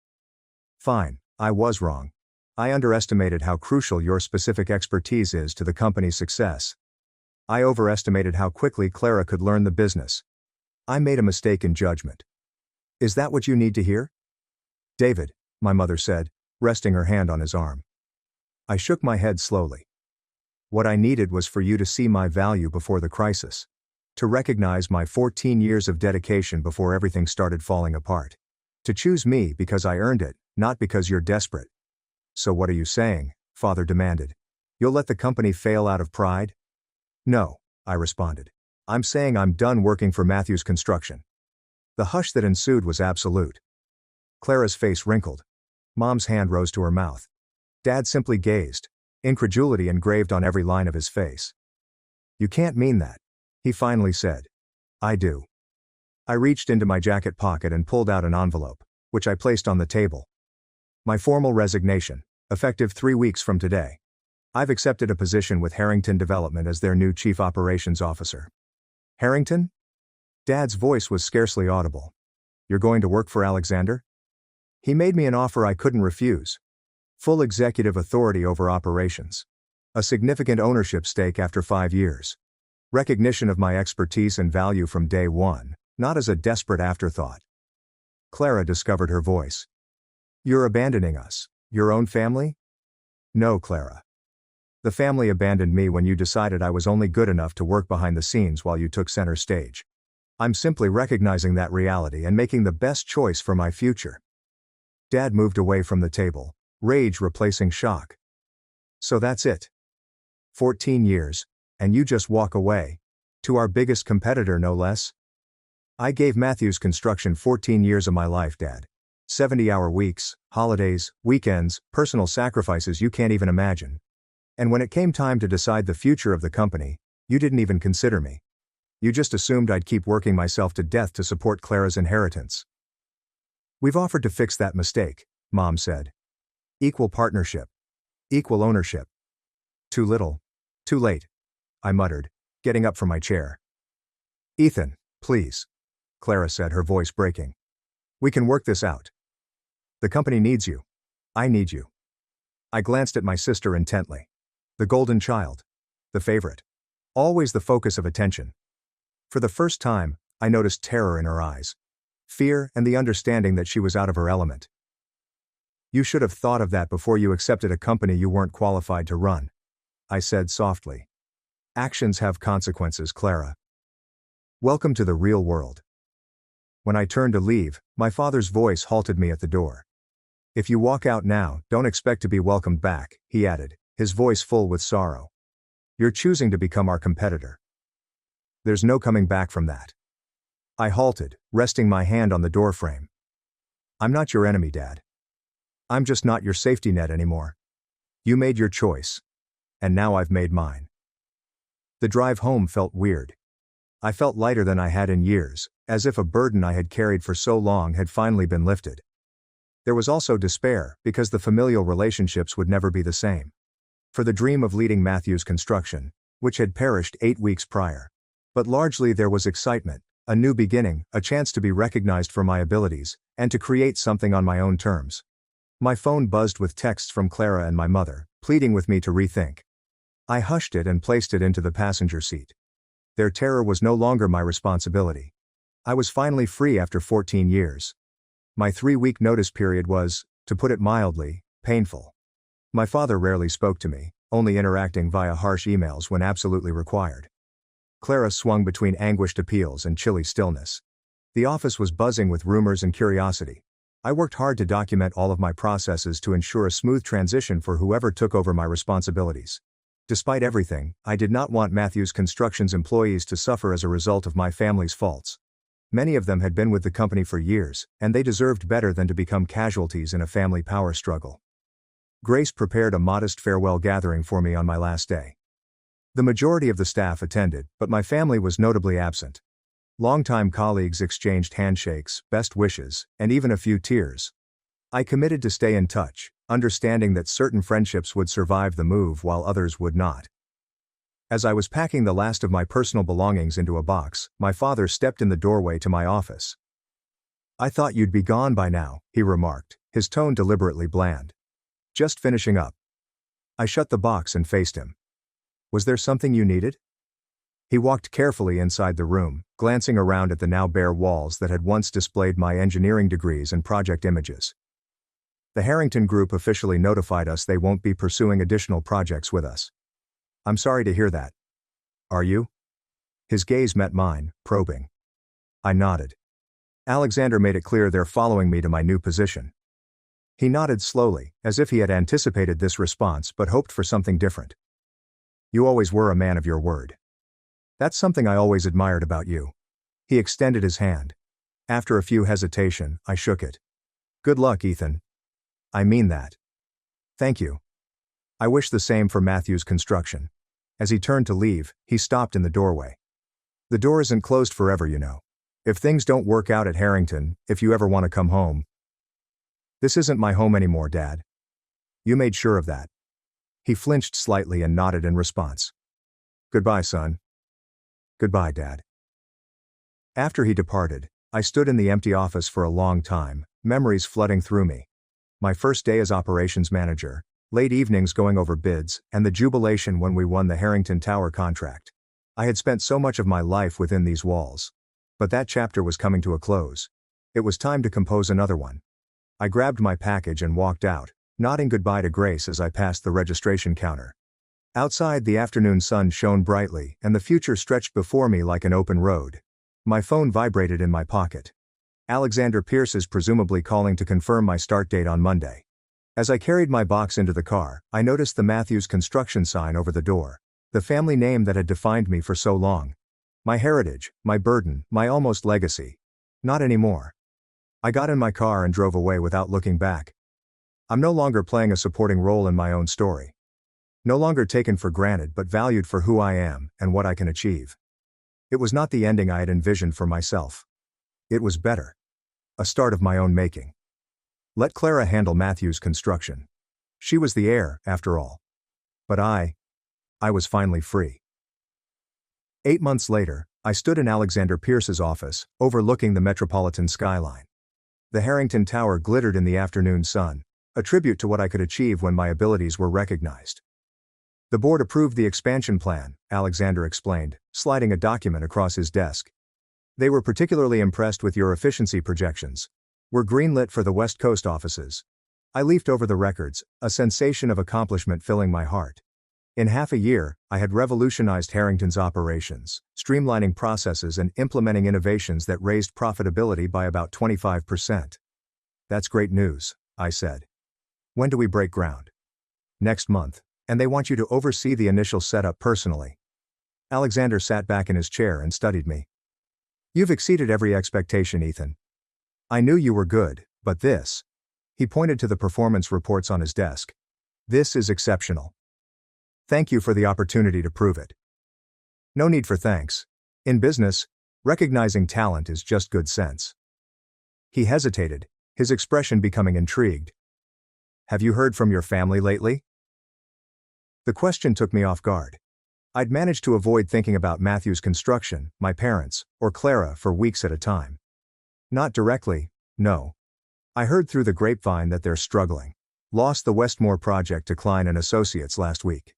Speaker 1: Fine, I was wrong. I underestimated how crucial your specific expertise is to the company's success. I overestimated how quickly Clara could learn the business. I made a mistake in judgment." "Is that what you need to hear?" "David," my mother said, resting her hand on his arm. I shook my head slowly. "What I needed was for you to see my value before the crisis. To recognize my 14 years of dedication before everything started falling apart. To choose me because I earned it, not because you're desperate." "So what are you saying?" Father demanded. "You'll let the company fail out of pride?" "No," I responded. "I'm saying I'm done working for Matthew's Construction." The hush that ensued was absolute. Clara's face wrinkled. Mom's hand rose to her mouth. Dad simply gazed, incredulity engraved on every line of his face. "You can't mean that," he finally said. "I do." I reached into my jacket pocket and pulled out an envelope, which I placed on the table. "My formal resignation, effective 3 weeks from today. I've accepted a position with Harrington Development as their new Chief Operations Officer." "Harrington?" Dad's voice was scarcely audible. "You're going to work for Alexander?" "He made me an offer I couldn't refuse. Full executive authority over operations. A significant ownership stake after 5 years. Recognition of my expertise and value from day one, not as a desperate afterthought." Clara discovered her voice. "You're abandoning us, your own family?" "No, Clara. The family abandoned me when you decided I was only good enough to work behind the scenes while you took center stage. I'm simply recognizing that reality and making the best choice for my future." Dad moved away from the table, rage replacing shock. "So that's it. 14 years, and you just walk away?" To our biggest competitor, no less. I gave Matthews Construction 14 years of my life, Dad. 70-hour weeks, holidays, weekends, personal sacrifices you can't even imagine. And when it came time to decide the future of the company, you didn't even consider me. You just assumed I'd keep working myself to death to support Clara's inheritance. We've offered to fix that mistake, Mom said. Equal partnership. Equal ownership. Too little. Too late. I muttered, getting up from my chair. Ethan, please. Clara said, her voice breaking. We can work this out. The company needs you. I need you. I glanced at my sister intently. The golden child. The favorite. Always the focus of attention. For the first time, I noticed terror in her eyes. Fear and the understanding that she was out of her element. You should have thought of that before you accepted a company you weren't qualified to run. I said softly. Actions have consequences, Clara. Welcome to the real world. When I turned to leave, my father's voice halted me at the door. If you walk out now, don't expect to be welcomed back, he added, his voice full with sorrow. You're choosing to become our competitor. There's no coming back from that. I halted, resting my hand on the doorframe. I'm not your enemy, Dad. I'm just not your safety net anymore. You made your choice. And now I've made mine. The drive home felt weird. I felt lighter than I had in years, as if a burden I had carried for so long had finally been lifted. There was also despair, because the familial relationships would never be the same. For the dream of leading Matthews Construction, which had perished 8 weeks prior. But largely there was excitement, a new beginning, a chance to be recognized for my abilities, and to create something on my own terms. My phone buzzed with texts from Clara and my mother, pleading with me to rethink. I hushed it and placed it into the passenger seat. Their terror was no longer my responsibility. I was finally free after 14 years. My 3-week notice period was, to put it mildly, painful. My father rarely spoke to me, only interacting via harsh emails when absolutely required. Clara swung between anguished appeals and chilly stillness. The office was buzzing with rumors and curiosity. I worked hard to document all of my processes to ensure a smooth transition for whoever took over my responsibilities. Despite everything, I did not want Matthews Construction's employees to suffer as a result of my family's faults. Many of them had been with the company for years, and they deserved better than to become casualties in a family power struggle. Grace prepared a modest farewell gathering for me on my last day. The majority of the staff attended, but my family was notably absent. Longtime colleagues exchanged handshakes, best wishes, and even a few tears. I committed to stay in touch, understanding that certain friendships would survive the move while others would not. As I was packing the last of my personal belongings into a box, my father stepped in the doorway to my office. I thought you'd be gone by now, he remarked, his tone deliberately bland. Just finishing up. I shut the box and faced him. Was there something you needed? He walked carefully inside the room, glancing around at the now bare walls that had once displayed my engineering degrees and project images. The Harrington Group officially notified us they won't be pursuing additional projects with us. I'm sorry to hear that. Are you? His gaze met mine, probing. I nodded. Alexander made it clear they're following me to my new position. He nodded slowly, as if he had anticipated this response but hoped for something different. You always were a man of your word. That's something I always admired about you. He extended his hand. After a few hesitation, I shook it. Good luck, Ethan. I mean that. Thank you. I wish the same for Matthews Construction. As he turned to leave, he stopped in the doorway. The door isn't closed forever, you know. If things don't work out at Harrington, if you ever want to come home. This isn't my home anymore, Dad. You made sure of that. He flinched slightly and nodded in response. Goodbye, son. Goodbye, Dad. After he departed, I stood in the empty office for a long time, memories flooding through me. My first day as operations manager, late evenings going over bids, and the jubilation when we won the Harrington Tower contract. I had spent so much of my life within these walls. But that chapter was coming to a close. It was time to compose another one. I grabbed my package and walked out, nodding goodbye to Grace as I passed the registration counter. Outside, the afternoon sun shone brightly, and the future stretched before me like an open road. My phone vibrated in my pocket. Alexander Pierce is presumably calling to confirm my start date on Monday. As I carried my box into the car, I noticed the Matthews Construction sign over the door, the family name that had defined me for so long. My heritage, my burden, my almost legacy. Not anymore. I got in my car and drove away without looking back. I'm no longer playing a supporting role in my own story. No longer taken for granted but valued for who I am and what I can achieve. It was not the ending I had envisioned for myself. It was better. A start of my own making. Let Clara handle Matthew's construction. She was the heir, after all. But I was finally free. 8 months later, I stood in Alexander Pierce's office, overlooking the metropolitan skyline. The Harrington Tower glittered in the afternoon sun, a tribute to what I could achieve when my abilities were recognized. The board approved the expansion plan, Alexander explained, sliding a document across his desk. They were particularly impressed with your efficiency projections. We're greenlit for the West Coast offices. I leafed over the records, a sensation of accomplishment filling my heart. In half a year, I had revolutionized Harrington's operations, streamlining processes and implementing innovations that raised profitability by about 25%. That's great news, I said. When do we break ground? Next month, and they want you to oversee the initial setup personally. Alexander sat back in his chair and studied me. You've exceeded every expectation, Ethan. I knew you were good, but this. He pointed to the performance reports on his desk. This is exceptional. Thank you for the opportunity to prove it. No need for thanks. In business, recognizing talent is just good sense. He hesitated, his expression becoming intrigued. Have you heard from your family lately? The question took me off guard. I'd managed to avoid thinking about Matthew's construction, my parents, or Clara for weeks at a time. Not directly, no. I heard through the grapevine that they're struggling. Lost the Westmore project to Klein and Associates last week.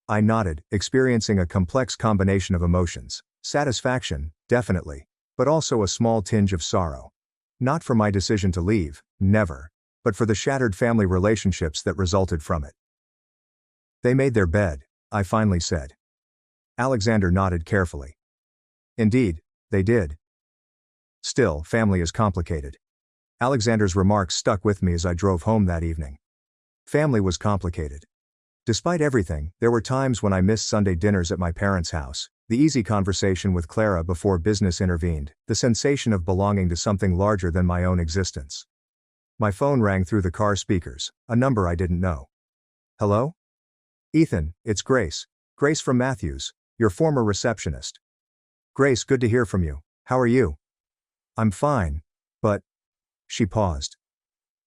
Speaker 1: I nodded, experiencing a complex combination of emotions. Satisfaction, definitely, but also a small tinge of sorrow. Not for my decision to leave, never, but for the shattered family relationships that resulted from it. They made their bed, I finally said. Alexander nodded carefully. Indeed, they did. Still, family is complicated. Alexander's remarks stuck with me as I drove home that evening. Family was complicated. Despite everything, there were times when I missed Sunday dinners at my parents' house, the easy conversation with Clara before business intervened, the sensation of belonging to something larger than my own existence. My phone rang through the car speakers, a number I didn't know. Hello? Ethan, it's Grace. Grace from Matthews, your former receptionist. Grace, good to hear from you. How are you? I'm fine, but... She paused.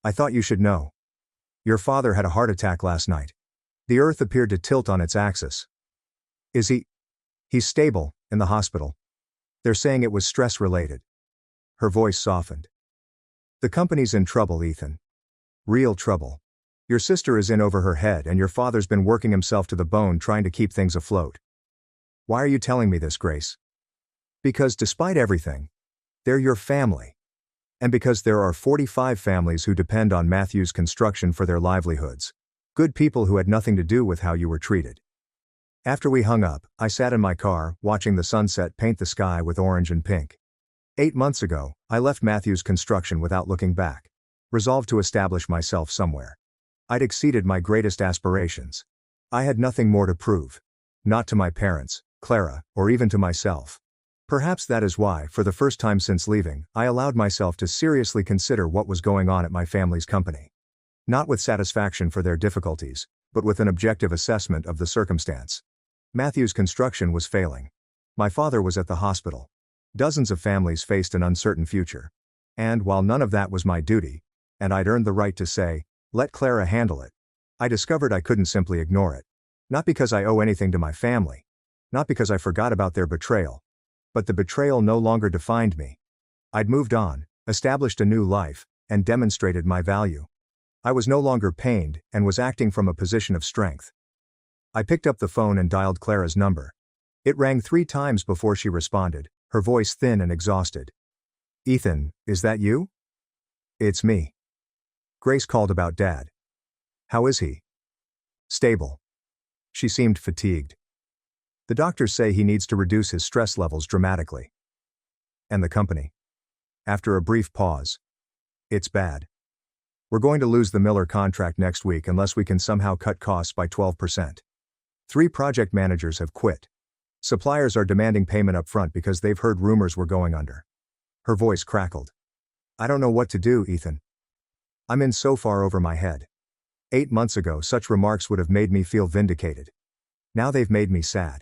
Speaker 1: I thought you should know. Your father had a heart attack last night. The earth appeared to tilt on its axis. Is he? He's stable, in the hospital. They're saying it was stress-related. Her voice softened. The company's in trouble, Ethan. Real trouble. Your sister is in over her head and your father's been working himself to the bone trying to keep things afloat. Why are you telling me this, Grace? Because despite everything, they're your family. And because there are 45 families who depend on Matthew's construction for their livelihoods. Good people who had nothing to do with how you were treated. After we hung up, I sat in my car, watching the sunset paint the sky with orange and pink. 8 months ago, I left Matthew's construction without looking back. Resolved to establish myself somewhere. I'd exceeded my greatest aspirations. I had nothing more to prove. Not to my parents, Clara, or even to myself. Perhaps that is why, for the first time since leaving, I allowed myself to seriously consider what was going on at my family's company. Not with satisfaction for their difficulties, but with an objective assessment of the circumstance. Matthew's construction was failing. My father was at the hospital. Dozens of families faced an uncertain future. And while none of that was my duty, and I'd earned the right to say, let Clara handle it, I discovered I couldn't simply ignore it. Not because I owe anything to my family. Not because I forgot about their betrayal. But the betrayal no longer defined me. I'd moved on, established a new life, and demonstrated my value. I was no longer pained, and was acting from a position of strength. I picked up the phone and dialed Clara's number. It rang 3 times before she responded, her voice thin and exhausted. Ethan, is that you? It's me. Grace called about Dad. How is he? Stable. She seemed fatigued. The doctors say he needs to reduce his stress levels dramatically. And the company? After a brief pause. It's bad. We're going to lose the Miller contract next week unless we can somehow cut costs by 12%. 3 project managers have quit. Suppliers are demanding payment up front because they've heard rumors we're going under. Her voice crackled. I don't know what to do, Ethan. I'm in so far over my head. 8 months ago, such remarks would have made me feel vindicated. Now they've made me sad.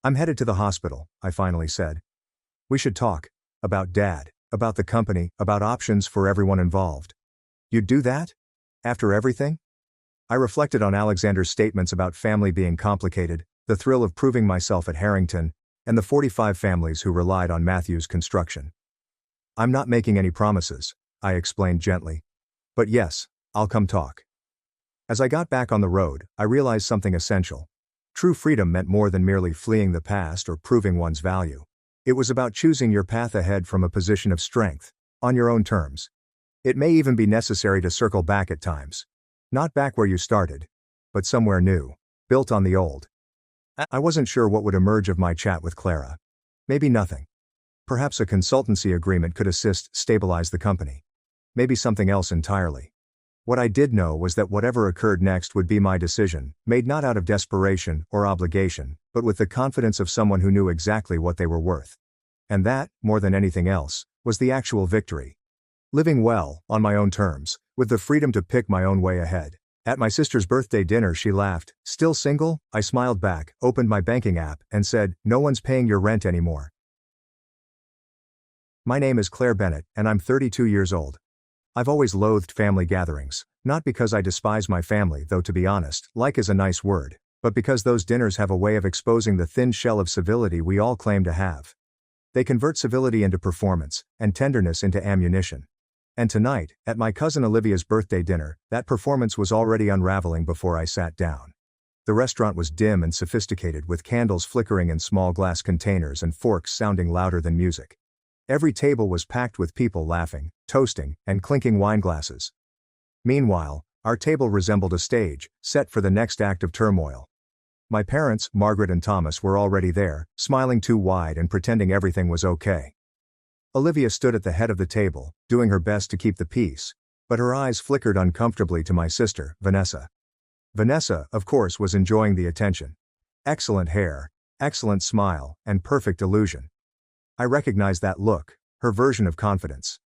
Speaker 1: I'm headed to the hospital, I finally said. We should talk. About Dad, about the company, about options for everyone involved. You'd do that? After everything? I reflected on Alexander's statements about family being complicated, the thrill of proving myself at Harrington, and the 45 families who relied on Matthew's construction. I'm not making any promises, I explained gently. But yes, I'll come talk. As I got back on the road, I realized something essential. True freedom meant more than merely fleeing the past or proving one's value. It was about choosing your path ahead from a position of strength, on your own terms. It may even be necessary to circle back at times. Not back where you started, but somewhere new, built on the old. I wasn't sure what would emerge of my chat with Clara. Maybe nothing. Perhaps a consultancy agreement could assist stabilize the company. Maybe something else entirely. What I did know was that whatever occurred next would be my decision, made not out of desperation or obligation, but with the confidence of someone who knew exactly what they were worth. And that, more than anything else, was the actual victory. Living well, on my own terms, with the freedom to pick my own way ahead. At my sister's birthday dinner, she laughed. Still single? I smiled back, opened my banking app, and said, no one's paying your rent anymore. My name is Claire Bennett, and I'm 32 years old. I've always loathed family gatherings, not because I despise my family, though to be honest, like is a nice word, but because those dinners have a way of exposing the thin shell of civility we all claim to have. They convert civility into performance, and tenderness into ammunition. And tonight, at my cousin Olivia's birthday dinner, that performance was already unraveling before I sat down. The restaurant was dim and sophisticated, with candles flickering in small glass containers and forks sounding louder than music. Every table was packed with people laughing, toasting, and clinking wine glasses. Meanwhile, our table resembled a stage, set for the next act of turmoil. My parents, Margaret and Thomas, were already there, smiling too wide and pretending everything was okay. Olivia stood at the head of the table, doing her best to keep the peace, but her eyes flickered uncomfortably to my sister, Vanessa. Vanessa, of course, was enjoying the attention. Excellent hair, excellent smile, and perfect illusion. I recognized that look, her version of confidence.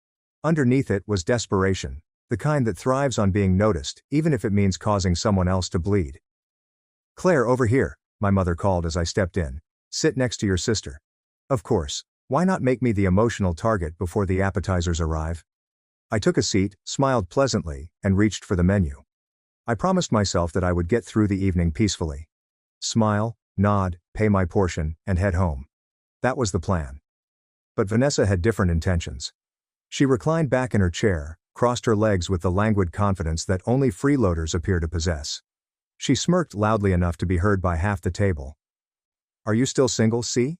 Speaker 1: Underneath it was desperation, the kind that thrives on being noticed, even if it means causing someone else to bleed. Claire, over here, my mother called as I stepped in. Sit next to your sister. Of course, why not make me the emotional target before the appetizers arrive? I took a seat, smiled pleasantly, and reached for the menu. I promised myself that I would get through the evening peacefully. Smile, nod, pay my portion, and head home. That was the plan. But Vanessa had different intentions. She reclined back in her chair, crossed her legs with the languid confidence that only freeloaders appear to possess. She smirked loudly enough to be heard by half the table. Are you still single, see?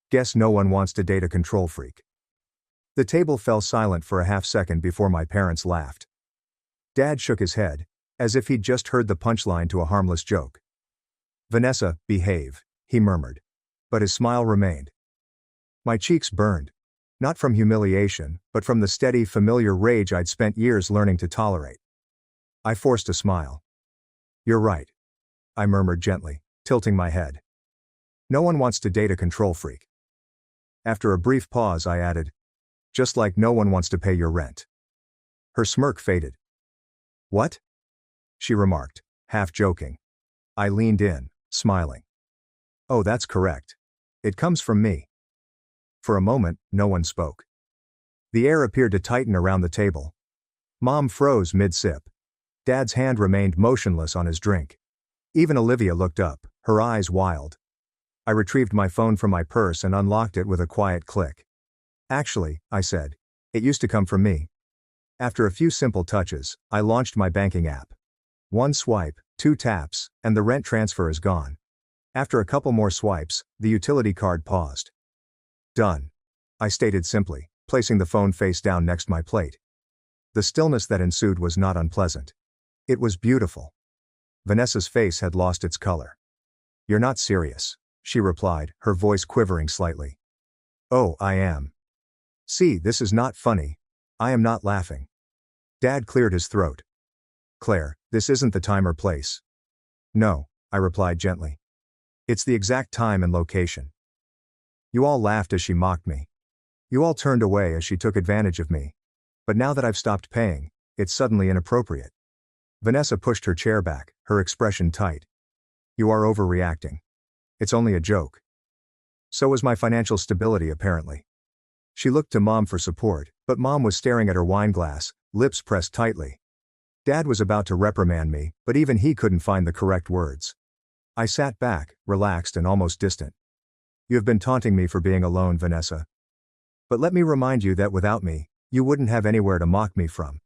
Speaker 1: Guess no one wants to date a control freak. The table fell silent for a half-second before my parents laughed. Dad shook his head, as if he'd just heard the punchline to a harmless joke. Vanessa, behave, he murmured. But his smile remained. My cheeks burned. Not from humiliation, but from the steady, familiar rage I'd spent years learning to tolerate. I forced a smile. You're right, I murmured gently, tilting my head. No one wants to date a control freak. After a brief pause, I added, just like no one wants to pay your rent. Her smirk faded. What? She remarked, half joking. I leaned in, smiling. Oh, that's correct. It comes from me. For a moment, no one spoke. The air appeared to tighten around the table. Mom froze mid-sip. Dad's hand remained motionless on his drink. Even Olivia looked up, her eyes wild. I retrieved my phone from my purse and unlocked it with a quiet click. Actually, I said, it used to come from me. After a few simple touches, I launched my banking app. One swipe, 2 taps, and the rent transfer is gone. After a couple more swipes, the utility card paused. Done. I stated simply, placing the phone face down next my plate. The stillness that ensued was not unpleasant. It was beautiful. Vanessa's face had lost its color. You're not serious, she replied, her voice quivering slightly. Oh, I am. See, this is not funny. I am not laughing. Dad cleared his throat. Claire, this isn't the time or place. No, I replied gently. It's the exact time and location. You all laughed as she mocked me. You all turned away as she took advantage of me. But now that I've stopped paying, it's suddenly inappropriate. Vanessa pushed her chair back, her expression tight. You are overreacting. It's only a joke. So was my financial stability apparently. She looked to Mom for support, but Mom was staring at her wine glass, lips pressed tightly. Dad was about to reprimand me, but even he couldn't find the correct words. I sat back, relaxed and almost distant. You have been taunting me for being alone, Vanessa. But let me remind you that without me, you wouldn't have anywhere to mock me from.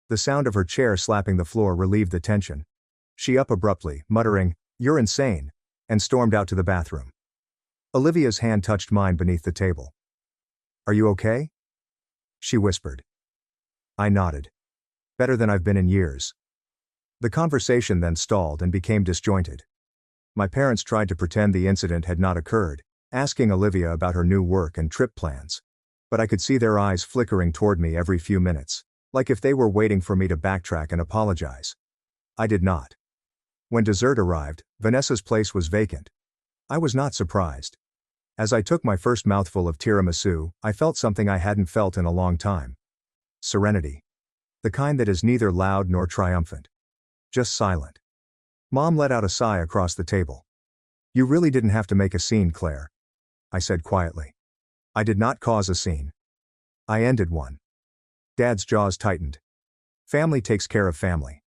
Speaker 1: The sound of her chair slapping the floor relieved the tension. She up abruptly, muttering, "You're insane," and stormed out to the bathroom. Olivia's hand touched mine beneath the table. Are you okay? She whispered. I nodded. Better than I've been in years. The conversation then stalled and became disjointed. My parents tried to pretend the incident had not occurred, asking Olivia about her new work and trip plans. But I could see their eyes flickering toward me every few minutes, like if they were waiting for me to backtrack and apologize. I did not. When dessert arrived, Vanessa's place was vacant. I was not surprised. As I took my first mouthful of tiramisu, I felt something I hadn't felt in a long time. Serenity. The kind that is neither loud nor triumphant. Just silent. Mom let out a sigh across the table. You really didn't have to make a scene, Claire. I said quietly. I did not cause a scene. I ended one. Dad's jaws tightened. Family takes care of family.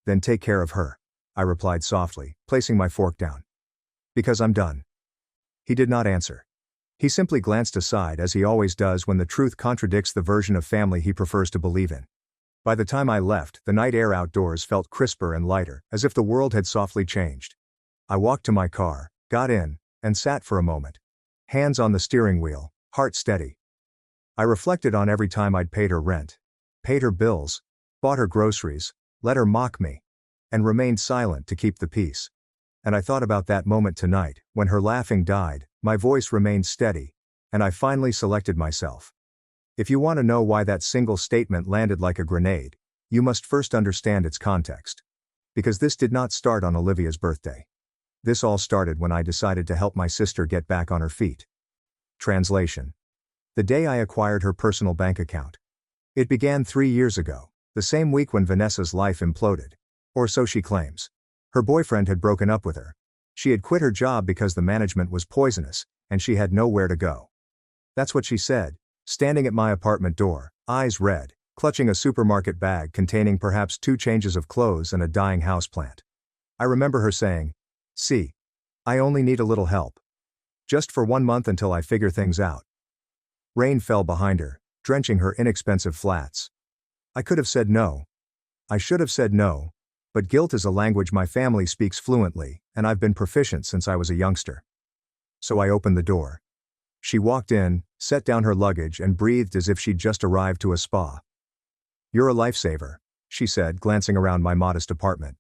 Speaker 1: Then take care of her, I replied softly, placing my fork down. Because I'm done. He did not answer. He simply glanced aside as he always does when the truth contradicts the version of family he prefers to believe in. By the time I left, the night air outdoors felt crisper and lighter, as if the world had softly changed. I walked to my car, got in, and sat for a moment. Hands on the steering wheel, heart steady. I reflected on every time I'd paid her rent, paid her bills, bought her groceries, let her mock me, and remained silent to keep the peace. And I thought about that moment tonight, when her laughing died, my voice remained steady, and I finally selected myself. If you want to know why that single statement landed like a grenade, you must first understand its context. Because this did not start on Olivia's birthday. This all started when I decided to help my sister get back on her feet. Translation. The day I acquired her personal bank account. It began 3 years ago, the same week when Vanessa's life imploded. Or so she claims. Her boyfriend had broken up with her. She had quit her job because the management was poisonous, and she had nowhere to go. That's what she said, standing at my apartment door, eyes red, clutching a supermarket bag containing perhaps 2 changes of clothes and a dying houseplant. I remember her saying, "See, I only need a little help. Just for 1 month until I figure things out." Rain fell behind her, drenching her inexpensive flats. I could have said no. I should have said no. But guilt is a language my family speaks fluently, and I've been proficient since I was a youngster. So I opened the door. She walked in, set down her luggage and breathed as if she'd just arrived to a spa. You're a lifesaver, she said, glancing around my modest apartment.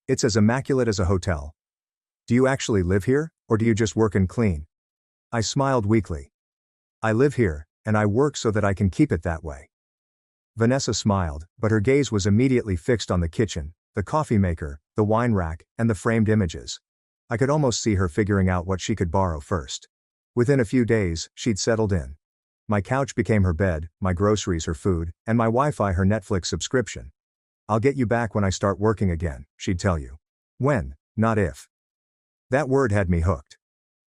Speaker 1: It's as immaculate as a hotel. Do you actually live here, or do you just work and clean? I smiled weakly. I live here, and I work so that I can keep it that way. Vanessa smiled, but her gaze was immediately fixed on the kitchen, the coffee maker, the wine rack, and the framed images. I could almost see her figuring out what she could borrow first. Within a few days, she'd settled in. My couch became her bed, my groceries her food, and my Wi-Fi her Netflix subscription. I'll get you back when I start working again, she'd tell you. When, not if. That word had me hooked.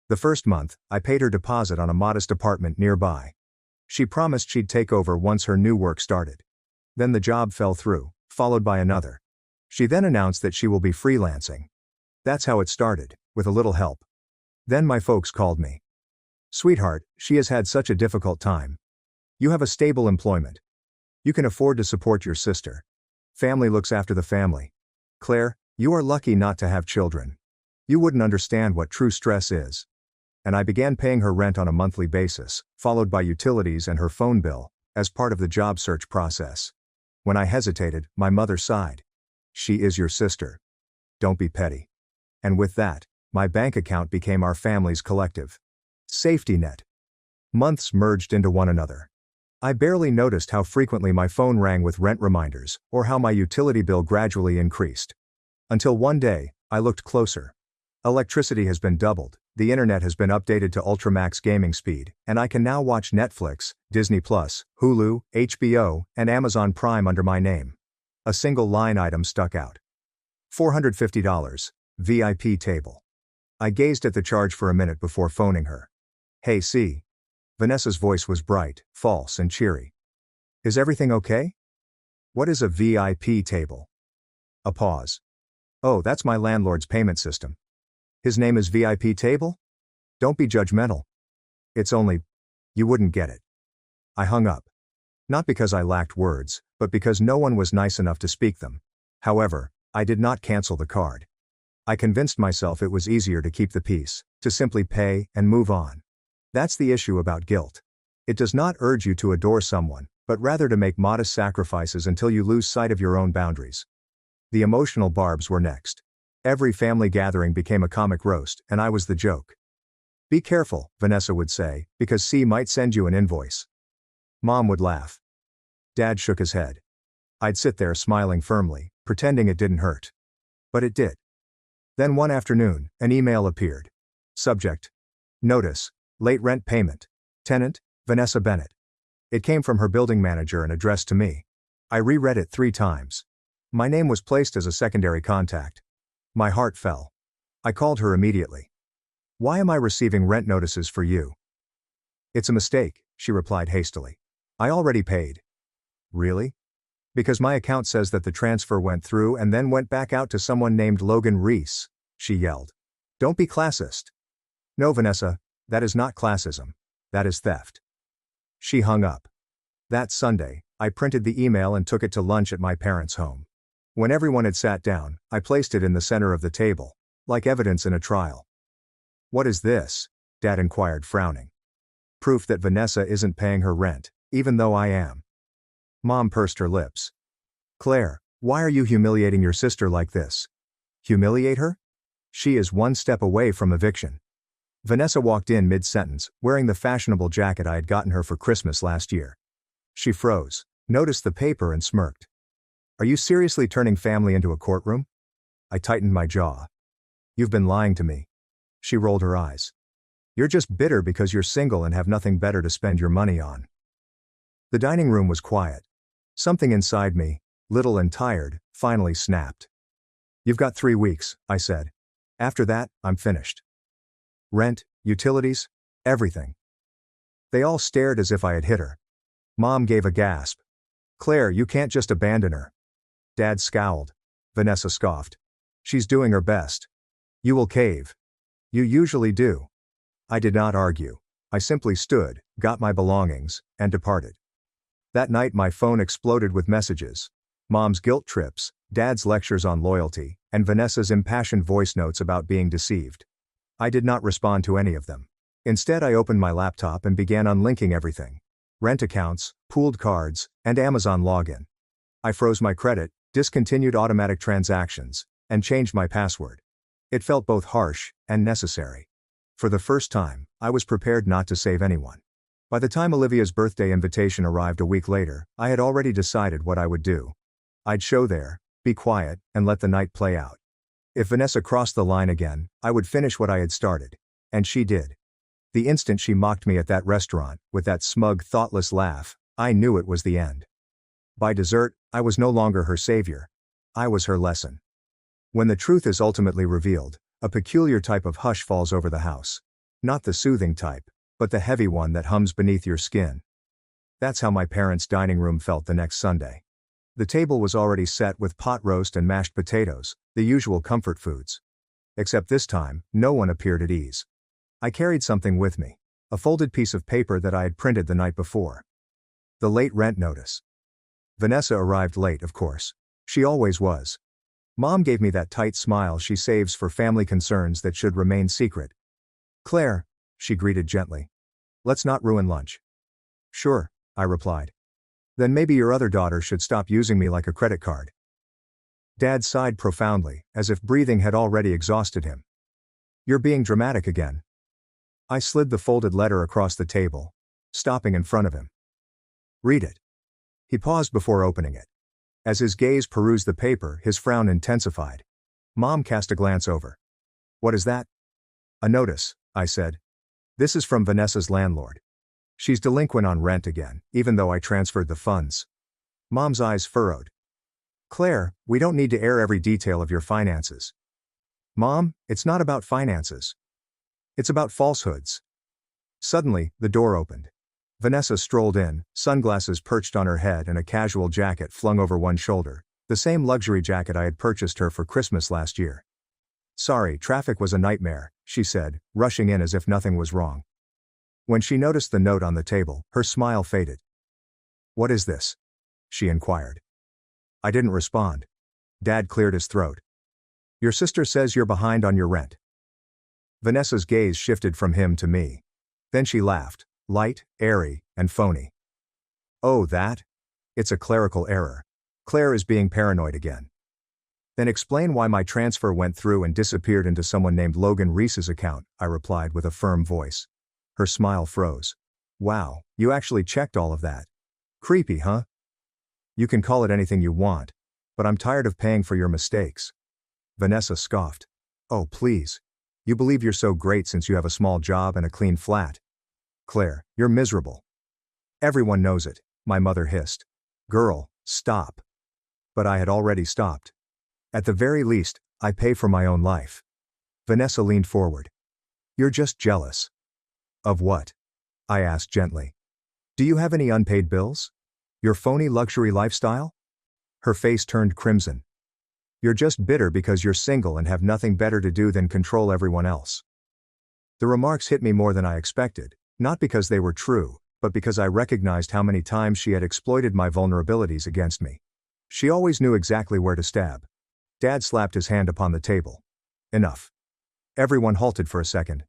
Speaker 1: The first month, I paid her deposit on a modest apartment nearby. She promised she'd take over once her new work started. Then the job fell through, followed by another. She then announced that she will be freelancing. That's how it started, with a little help. Then my folks called me. Sweetheart, she has had such a difficult time. You have a stable employment. You can afford to support your sister. Family looks after the family. Claire, you are lucky not to have children. You wouldn't understand what true stress is. And I began paying her rent on a monthly basis, followed by utilities and her phone bill, as part of the job search process. When I hesitated, my mother sighed. She is your sister. Don't be petty. And with that, my bank account became our family's collective safety net. Months merged into one another. I barely noticed how frequently my phone rang with rent reminders, or how my utility bill gradually increased. Until one day, I looked closer. Electricity has been doubled, the internet has been updated to ultramax gaming speed, and I can now watch Netflix, Disney+, Hulu, HBO, and Amazon Prime under my name. A single line item stuck out. $450, VIP table. I gazed at the charge for a minute before phoning her. Hey C. Vanessa's voice was bright, false, and cheery. Is everything okay? What is a VIP table? A pause. Oh, that's my landlord's payment system. His name is VIP table? Don't be judgmental. It's only, you wouldn't get it. I hung up. Not because I lacked words, but because no one was nice enough to speak them. However, I did not cancel the card. I convinced myself it was easier to keep the peace, to simply pay and move on. That's the issue about guilt. It does not urge you to adore someone, but rather to make modest sacrifices until you lose sight of your own boundaries. The emotional barbs were next. Every family gathering became a comic roast, and I was the joke. Be careful, Vanessa would say, because C might send you an invoice. Mom would laugh. Dad shook his head. I'd sit there smiling firmly, pretending it didn't hurt. But it did. Then one afternoon, an email appeared. Subject. Notice. Late rent payment. Tenant, Vanessa Bennett. It came from her building manager and addressed to me. I reread it 3 times. My name was placed as a secondary contact. My heart fell. I called her immediately. Why am I receiving rent notices for you? It's a mistake, she replied hastily. I already paid. Really? Because my account says that the transfer went through and then went back out to someone named Logan Reese, she yelled. Don't be classist. No, Vanessa, that is not classism. That is theft. She hung up. That Sunday, I printed the email and took it to lunch at my parents' home. When everyone had sat down, I placed it in the center of the table, like evidence in a trial. What is this? Dad inquired, frowning. Proof that Vanessa isn't paying her rent, even though I am. Mom pursed her lips. Claire, why are you humiliating your sister like this? Humiliate her? She is 1 step away from eviction. Vanessa walked in mid-sentence, wearing the fashionable jacket I had gotten her for Christmas last year. She froze, noticed the paper and smirked. Are you seriously turning family into a courtroom? I tightened my jaw. You've been lying to me. She rolled her eyes. You're just bitter because you're single and have nothing better to spend your money on. The dining room was quiet. Something inside me, little and tired, finally snapped. You've got 3 weeks, I said. After that, I'm finished. Rent, utilities, everything. They all stared as if I had hit her. Mom gave a gasp. Claire, you can't just abandon her. Dad scowled. Vanessa scoffed. She's doing her best. You will cave. You usually do. I did not argue. I simply stood, got my belongings, and departed. That night my phone exploded with messages. Mom's guilt trips, Dad's lectures on loyalty, and Vanessa's impassioned voice notes about being deceived. I did not respond to any of them. Instead, I opened my laptop and began unlinking everything. Rent accounts, pooled cards, and Amazon login. I froze my credit, discontinued automatic transactions, and changed my password. It felt both harsh and necessary. For the first time, I was prepared not to save anyone. By the time Olivia's birthday invitation arrived a week later, I had already decided what I would do. I'd show there, be quiet, and let the night play out. If Vanessa crossed the line again, I would finish what I had started. And she did. The instant she mocked me at that restaurant, with that smug, thoughtless laugh, I knew it was the end. By dessert, I was no longer her savior. I was her lesson. When the truth is ultimately revealed, a peculiar type of hush falls over the house. Not the soothing type, but the heavy one that hums beneath your skin. That's how my parents' dining room felt the next Sunday. The table was already set with pot roast and mashed potatoes, the usual comfort foods. Except this time, no one appeared at ease. I carried something with me. A folded piece of paper that I had printed the night before. The late rent notice. Vanessa arrived late, of course. She always was. Mom gave me that tight smile she saves for family concerns that should remain secret. Claire, she greeted gently. Let's not ruin lunch. Sure, I replied. Then maybe your other daughter should stop using me like a credit card. Dad sighed profoundly, as if breathing had already exhausted him. You're being dramatic again. I slid the folded letter across the table, stopping in front of him. Read it. He paused before opening it. As his gaze perused the paper, his frown intensified. Mom cast a glance over. What is that? A notice, I said. This is from Vanessa's landlord. She's delinquent on rent again, even though I transferred the funds. Mom's eyes furrowed. Claire, we don't need to air every detail of your finances. Mom, it's not about finances. It's about falsehoods. Suddenly, the door opened. Vanessa strolled in, sunglasses perched on her head and a casual jacket flung over one shoulder, the same luxury jacket I had purchased her for Christmas last year. Sorry, traffic was a nightmare, she said, rushing in as if nothing was wrong. When she noticed the note on the table, her smile faded. What is this? She inquired. I didn't respond. Dad cleared his throat. Your sister says you're behind on your rent. Vanessa's gaze shifted from him to me. Then she laughed, light, airy, and phony. Oh, that? It's a clerical error. Claire is being paranoid again. Then explain why my transfer went through and disappeared into someone named Logan Reese's account, I replied with a firm voice. Her smile froze. Wow, you actually checked all of that. Creepy, huh? You can call it anything you want, but I'm tired of paying for your mistakes. Vanessa scoffed. Oh, please. You believe you're so great since you have a small job and a clean flat. Claire, you're miserable. Everyone knows it, my mother hissed. Girl, stop. But I had already stopped. At the very least, I pay for my own life. Vanessa leaned forward. You're just jealous. Of what? I asked gently. Do you have any unpaid bills? Your phony luxury lifestyle? Her face turned crimson. You're just bitter because you're single and have nothing better to do than control everyone else. The remarks hit me more than I expected, not because they were true, but because I recognized how many times she had exploited my vulnerabilities against me. She always knew exactly where to stab. Dad slapped his hand upon the table. Enough. Everyone halted for a second.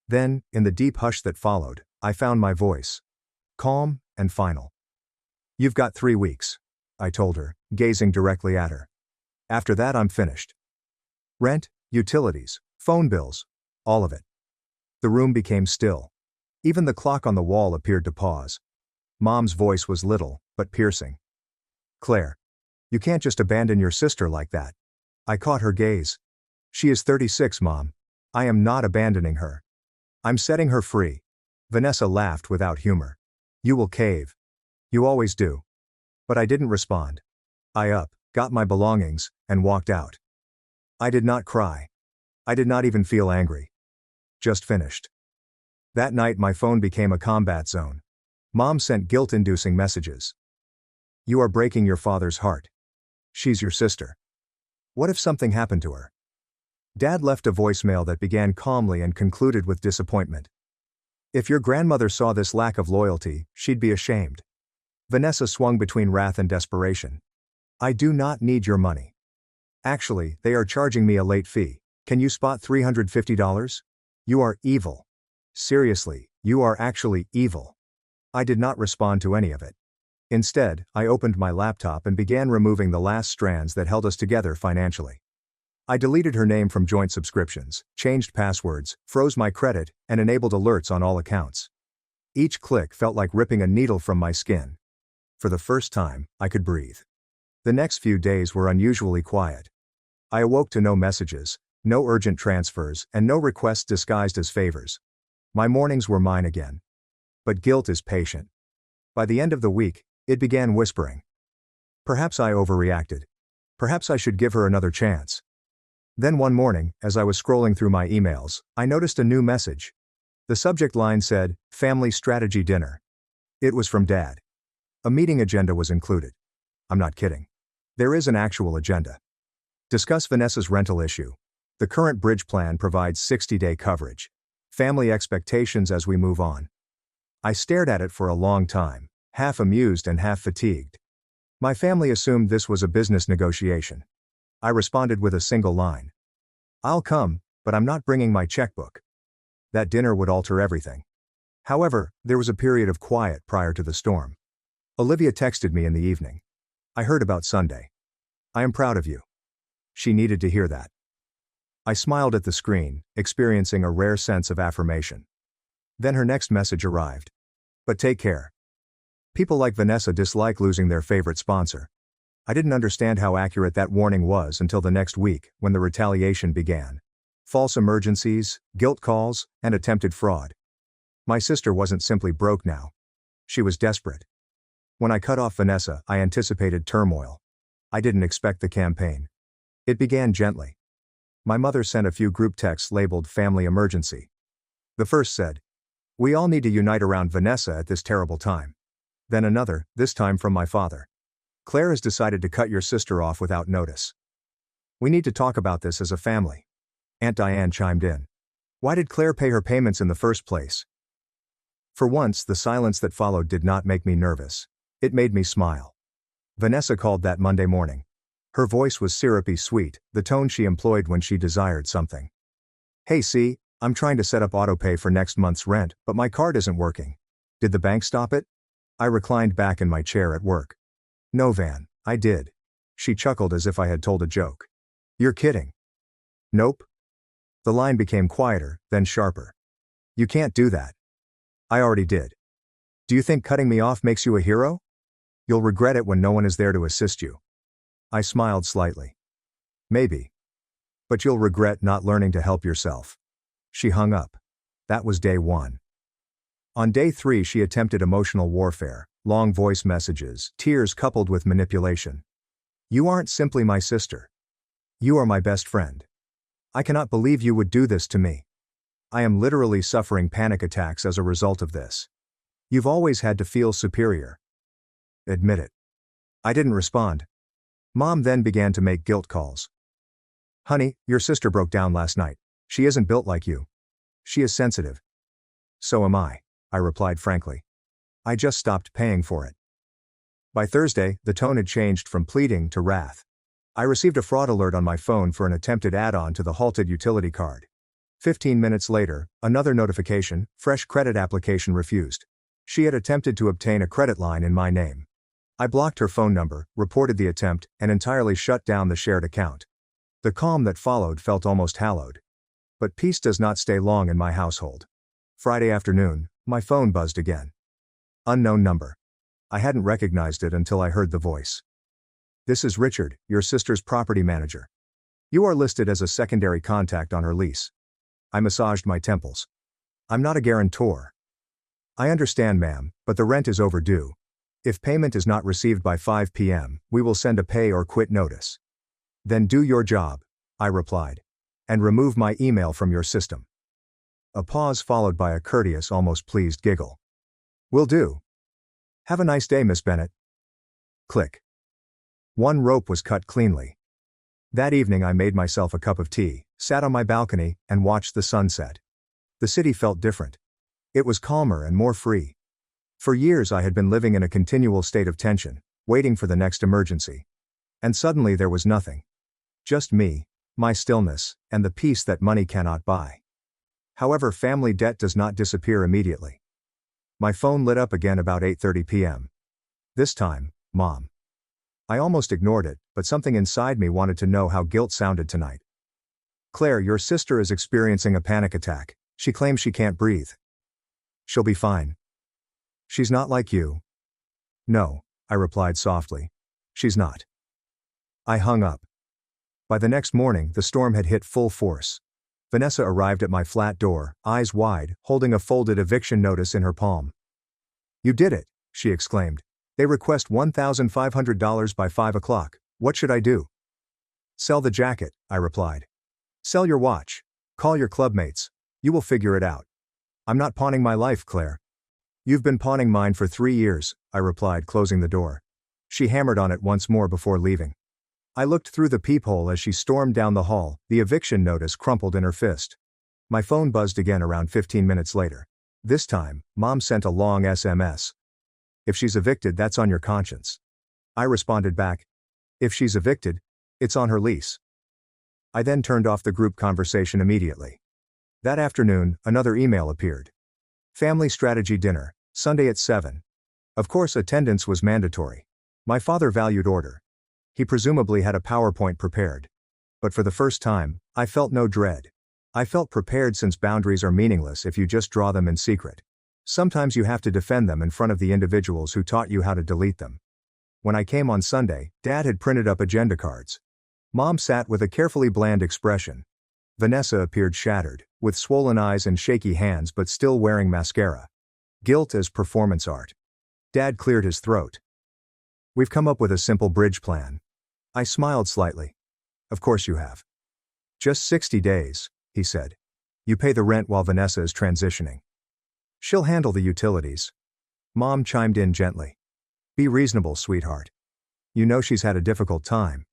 Speaker 1: Then, in the deep hush that followed, I found my voice. Calm and final. You've got 3 weeks, I told her, gazing directly at her. After that I'm finished. Rent, utilities, phone bills, all of it. The room became still. Even the clock on the wall appeared to pause. Mom's voice was little, but piercing. Claire. You can't just abandon your sister like that. I caught her gaze. She is 36, Mom. I am not abandoning her. I'm setting her free. Vanessa laughed without humor. You will cave. You always do. But I didn't respond. I got my belongings, and walked out. I did not cry. I did not even feel angry. Just finished. That night my phone became a combat zone. Mom sent guilt-inducing messages. You are breaking your father's heart. She's your sister. What if something happened to her? Dad left a voicemail that began calmly and concluded with disappointment. If your grandmother saw this lack of loyalty, she'd be ashamed. Vanessa swung between wrath and desperation. I do not need your money. Actually, they are charging me a late fee. Can you spot $350? You are evil. Seriously, you are actually evil. I did not respond to any of it. Instead, I opened my laptop and began removing the last strands that held us together financially. I deleted her name from joint subscriptions, changed passwords, froze my credit, and enabled alerts on all accounts. Each click felt like ripping a needle from my skin. For the first time, I could breathe. The next few days were unusually quiet. I awoke to no messages, no urgent transfers, and no requests disguised as favors. My mornings were mine again. But guilt is patient. By the end of the week, it began whispering. Perhaps I overreacted. Perhaps I should give her another chance. Then one morning, as I was scrolling through my emails, I noticed a new message. The subject line said, Family Strategy Dinner. It was from Dad. A meeting agenda was included. I'm not kidding. There is an actual agenda. Discuss Vanessa's rental issue. The current bridge plan provides 60-day coverage. Family expectations as we move on. I stared at it for a long time, half amused and half fatigued. My family assumed this was a business negotiation. I responded with a single line. I'll come, but I'm not bringing my checkbook. That dinner would alter everything. However, there was a period of quiet prior to the storm. Olivia texted me in the evening. I heard about Sunday. I am proud of you. She needed to hear that. I smiled at the screen, experiencing a rare sense of affirmation. Then her next message arrived. But take care. People like Vanessa dislike losing their favorite sponsor. I didn't understand how accurate that warning was until the next week, when the retaliation began. false emergencies, guilt calls, and attempted fraud. My sister wasn't simply broke now. She was desperate. When I cut off Vanessa, I anticipated turmoil. I didn't expect the campaign. It began gently. My mother sent a few group texts labeled family emergency. The first said, "We all need to unite around Vanessa at this terrible time." Then another, this time from my father. "Claire has decided to cut your sister off without notice. We need to talk about this as a family." Aunt Diane chimed in. "Why did Claire pay her payments in the first place?" For once, the silence that followed did not make me nervous. It made me smile. Vanessa called that Monday morning. Her voice was syrupy sweet, the tone she employed when she desired something. "Hey see, I'm trying to set up autopay for next month's rent, but my card isn't working. Did the bank stop it?" I reclined back in my chair at work. "No, Van, I did." She chuckled as if I had told a joke. "You're kidding." "Nope." The line became quieter, then sharper. "You can't do that." "I already did." "Do you think cutting me off makes you a hero? You'll regret it when no one is there to assist you." I smiled slightly. "Maybe. But you'll regret not learning to help yourself." She hung up. That was day 1. On day 3 she attempted emotional warfare, long voice messages, tears coupled with manipulation. "You aren't simply my sister. You are my best friend. I cannot believe you would do this to me. I am literally suffering panic attacks as a result of this. You've always had to feel superior. Admit it." I didn't respond. Mom then began to make guilt calls. "Honey, your sister broke down last night. She isn't built like you. She is sensitive." "So am I," I replied frankly. "I just stopped paying for it." By Thursday, the tone had changed from pleading to wrath. I received a fraud alert on my phone for an attempted add-on to the halted utility card. 15 minutes later, another notification, fresh credit application refused. She had attempted to obtain a credit line in my name. I blocked her phone number, reported the attempt, and entirely shut down the shared account. The calm that followed felt almost hallowed. But peace does not stay long in my household. Friday afternoon, my phone buzzed again. Unknown number. I hadn't recognized it until I heard the voice. "This is Richard, your sister's property manager. You are listed as a secondary contact on her lease." I massaged my temples. "I'm not a guarantor." "I understand, ma'am, but the rent is overdue. If payment is not received by 5 p.m., we will send a pay or quit notice." "Then do your job," I replied. "And remove my email from your system." A pause followed by a courteous, almost pleased giggle. "Will do. Have a nice day, Miss Bennett." Click. One rope was cut cleanly. That evening I made myself a cup of tea, sat on my balcony, and watched the sunset. The city felt different. It was calmer and more free. For years I had been living in a continual state of tension, waiting for the next emergency. And suddenly there was nothing. Just me, my stillness, and the peace that money cannot buy. However, family debt does not disappear immediately. My phone lit up again about 8:30 p.m. This time, Mom. I almost ignored it, but something inside me wanted to know how guilt sounded tonight. "Claire, your sister is experiencing a panic attack. She claims she can't breathe." "She'll be fine." "She's not like you." "No," I replied softly. "She's not." I hung up. By the next morning, the storm had hit full force. Vanessa arrived at my flat door, eyes wide, holding a folded eviction notice in her palm. "You did it," she exclaimed. "They request $1,500 by 5 o'clock. What should I do?" "Sell the jacket," I replied. "Sell your watch. Call your clubmates. You will figure it out." "I'm not pawning my life, Claire." "You've been pawning mine for 3 years, I replied, closing the door. She hammered on it once more before leaving. I looked through the peephole as she stormed down the hall, the eviction notice crumpled in her fist. My phone buzzed again around 15 minutes later. This time, Mom sent a long SMS. "If she's evicted, that's on your conscience." I responded back. "If she's evicted, it's on her lease." I then turned off the group conversation immediately. That afternoon, another email appeared. "Family strategy dinner, Sunday at 7. Of course, attendance was mandatory. My father valued order. He presumably had a PowerPoint prepared. But for the first time, I felt no dread. I felt prepared, since boundaries are meaningless if you just draw them in secret. Sometimes you have to defend them in front of the individuals who taught you how to delete them. When I came on Sunday, Dad had printed up agenda cards. Mom sat with a carefully bland expression. Vanessa appeared shattered, with swollen eyes and shaky hands but still wearing mascara. Guilt as performance art. Dad cleared his throat. We've come up with a simple bridge plan. I smiled slightly. Of course you have. Just 60 days, he said. You pay the rent while Vanessa is transitioning. She'll handle the utilities. Mom chimed in gently. Be reasonable, sweetheart. You know she's had a difficult time.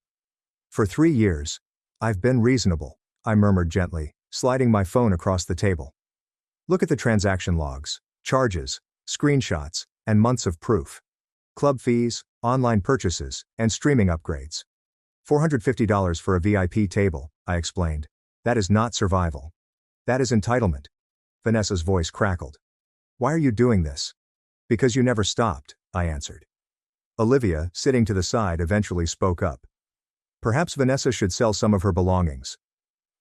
Speaker 1: For 3 years. I've been reasonable, I murmured gently, sliding my phone across the table. Look at the transaction logs, charges, screenshots, and months of proof. Club fees, online purchases, and streaming upgrades. $450 for a VIP table, I explained. That is not survival. That is entitlement. Vanessa's voice crackled. Why are you doing this? Because you never stopped, I answered. Olivia, sitting to the side, eventually spoke up. Perhaps Vanessa should sell some of her belongings.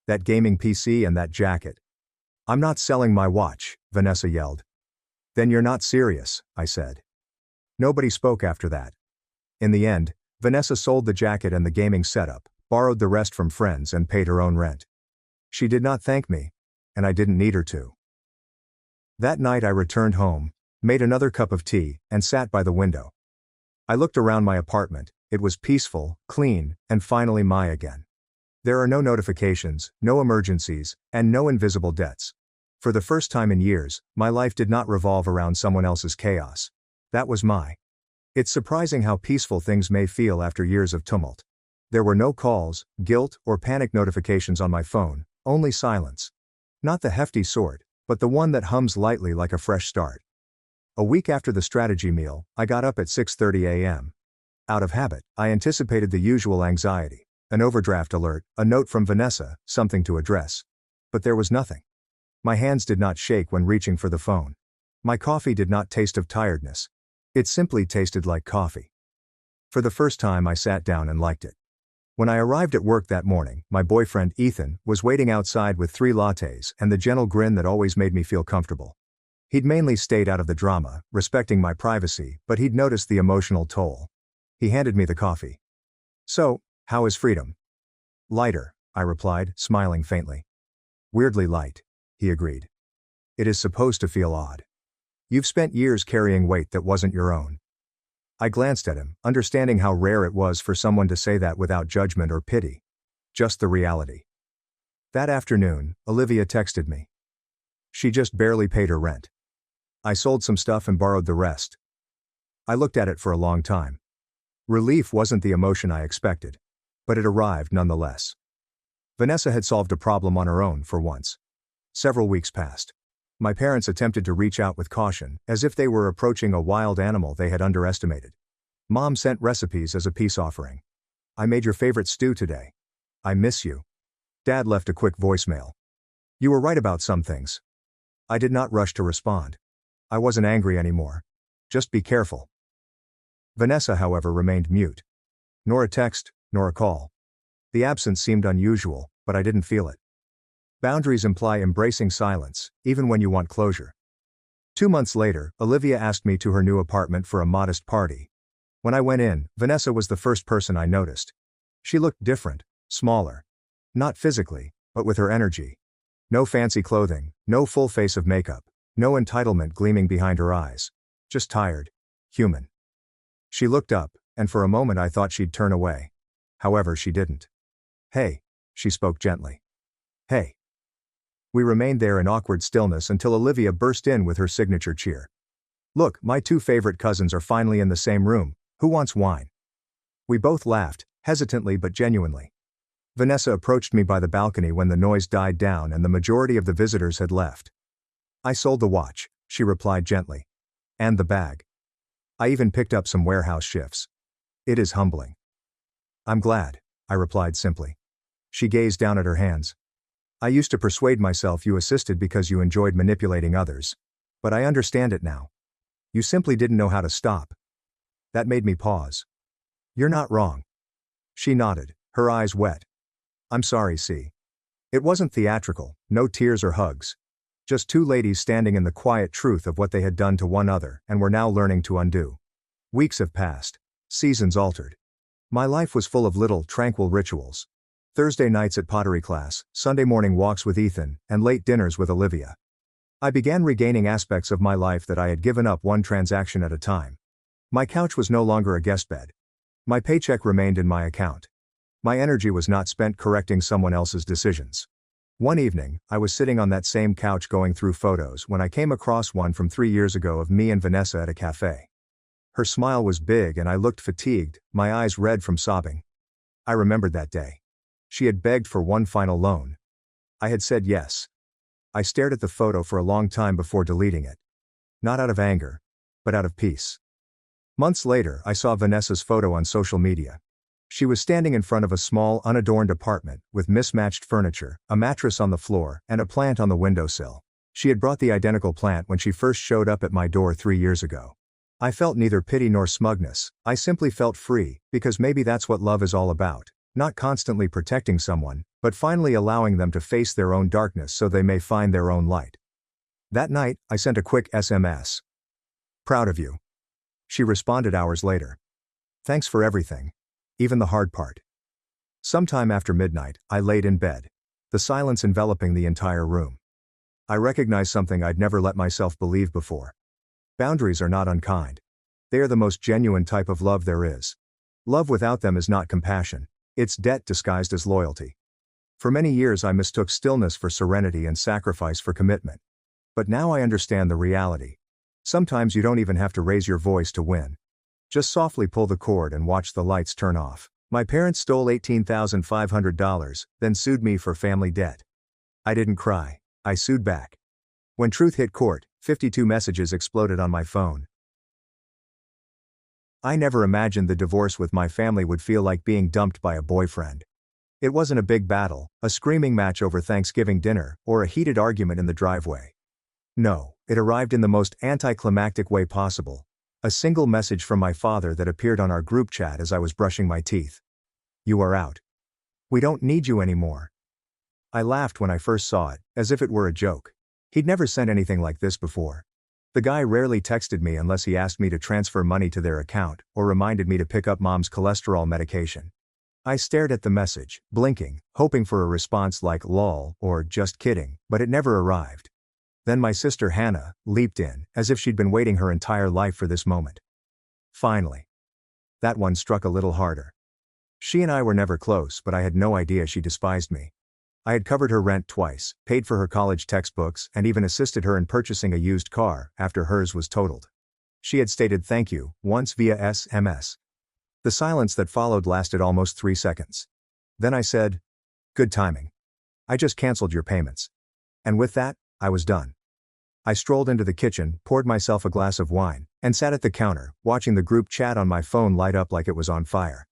Speaker 1: That gaming PC and that jacket. I'm not selling my watch, Vanessa yelled. Then you're not serious, I said. Nobody spoke after that. In the end, Vanessa sold the jacket and the gaming setup, borrowed the rest from friends and paid her own rent. She did not thank me, and I didn't need her to. That night I returned home, made another cup of tea, and sat by the window. I looked around my apartment. It was peaceful, clean, and finally my again. There are no notifications, no emergencies, and no invisible debts. For the first time in years, my life did not revolve around someone else's chaos. That was my. It's surprising how peaceful things may feel after years of tumult. There were no calls, guilt, or panic notifications on my phone, only silence. Not the hefty sort, but the one that hums lightly like a fresh start. A week after the strategy meal, I got up at 6:30 a.m. Out of habit, I anticipated the usual anxiety. An overdraft alert, a note from Vanessa, something to address. But there was nothing. My hands did not shake when reaching for the phone. My coffee did not taste of tiredness. It simply tasted like coffee. For the first time I sat down and liked it. When I arrived at work that morning, my boyfriend, Ethan, was waiting outside with 3 lattes and the gentle grin that always made me feel comfortable. He'd mainly stayed out of the drama, respecting my privacy, but he'd noticed the emotional toll. He handed me the coffee. So, how is freedom? Lighter, I replied, smiling faintly. Weirdly light, he agreed. It is supposed to feel odd. You've spent years carrying weight that wasn't your own. I glanced at him, understanding how rare it was for someone to say that without judgment or pity. Just the reality. That afternoon, Olivia texted me. She just barely paid her rent. I sold some stuff and borrowed the rest. I looked at it for a long time. Relief wasn't the emotion I expected. But it arrived nonetheless. Vanessa had solved a problem on her own for once. Several weeks passed. My parents attempted to reach out with caution, as if they were approaching a wild animal they had underestimated. Mom sent recipes as a peace offering. I made your favorite stew today. I miss you. Dad left a quick voicemail. You were right about some things. I did not rush to respond. I wasn't angry anymore. Just be careful. Vanessa, however, remained mute. Nor a text, nor a call. The absence seemed unusual, but I didn't feel it. Boundaries imply embracing silence, even when you want closure. 2 months later, Olivia asked me to her new apartment for a modest party. When I went in, Vanessa was the first person I noticed. She looked different, smaller. Not physically, but with her energy. No fancy clothing, no full face of makeup, no entitlement gleaming behind her eyes. Just tired. Human. She looked up, and for a moment I thought she'd turn away. However, she didn't. Hey, she spoke gently. Hey. We remained there in awkward stillness until Olivia burst in with her signature cheer. Look, my 2 favorite cousins are finally in the same room. Who wants wine? We both laughed, hesitantly but genuinely. Vanessa approached me by the balcony when the noise died down and the majority of the visitors had left. I sold the watch, she replied gently. And the bag. I even picked up some warehouse shifts. It is humbling. I'm glad, I replied simply. She gazed down at her hands. I used to persuade myself you assisted because you enjoyed manipulating others. But I understand it now. You simply didn't know how to stop. That made me pause. You're not wrong. She nodded, her eyes wet. I'm sorry, C. It wasn't theatrical, no tears or hugs. Just 2 ladies standing in the quiet truth of what they had done to one another and were now learning to undo. Weeks have passed. Seasons altered. My life was full of little, tranquil rituals. Thursday nights at pottery class, Sunday morning walks with Ethan, and late dinners with Olivia. I began regaining aspects of my life that I had given up one transaction at a time. My couch was no longer a guest bed. My paycheck remained in my account. My energy was not spent correcting someone else's decisions. One evening, I was sitting on that same couch going through photos when I came across one from 3 years ago of me and Vanessa at a cafe. Her smile was big and I looked fatigued, my eyes red from sobbing. I remembered that day. She had begged for one final loan. I had said yes. I stared at the photo for a long time before deleting it. Not out of anger, but out of peace. Months later, I saw Vanessa's photo on social media. She was standing in front of a small, unadorned apartment, with mismatched furniture, a mattress on the floor, and a plant on the windowsill. She had brought the identical plant when she first showed up at my door 3 years ago. I felt neither pity nor smugness, I simply felt free, because maybe that's what love is all about, not constantly protecting someone, but finally allowing them to face their own darkness so they may find their own light. That night, I sent a quick SMS. "Proud of you." She responded hours later. "Thanks for everything. Even the hard part." Sometime after midnight, I laid in bed. The silence enveloping the entire room. I recognized something I'd never let myself believe before. Boundaries are not unkind. They are the most genuine type of love there is. Love without them is not compassion. It's debt disguised as loyalty. For many years I mistook stillness for serenity and sacrifice for commitment. But now I understand the reality. Sometimes you don't even have to raise your voice to win. Just softly pull the cord and watch the lights turn off. My parents stole $18,500, then sued me for family debt. I didn't cry. I sued back. When truth hit court, 52 messages exploded on my phone. I never imagined the divorce with my family would feel like being dumped by a boyfriend. It wasn't a big battle, a screaming match over Thanksgiving dinner, or a heated argument in the driveway. No, it arrived in the most anticlimactic way possible. A single message from my father that appeared on our group chat as I was brushing my teeth. "You are out. We don't need you anymore." I laughed when I first saw it, as if it were a joke. He'd never sent anything like this before. The guy rarely texted me unless he asked me to transfer money to their account, or reminded me to pick up mom's cholesterol medication. I stared at the message, blinking, hoping for a response like lol, or just kidding, but it never arrived. Then my sister Hannah leaped in, as if she'd been waiting her entire life for this moment. Finally. That one struck a little harder. She and I were never close, but I had no idea she despised me. I had covered her rent twice, paid for her college textbooks, and even assisted her in purchasing a used car after hers was totaled. She had stated thank you once via SMS. The silence that followed lasted almost 3 seconds. Then I said, "Good timing. I just canceled your payments." And with that, I was done. I strolled into the kitchen, poured myself a glass of wine, and sat at the counter, watching the group chat on my phone light up like it was on fire.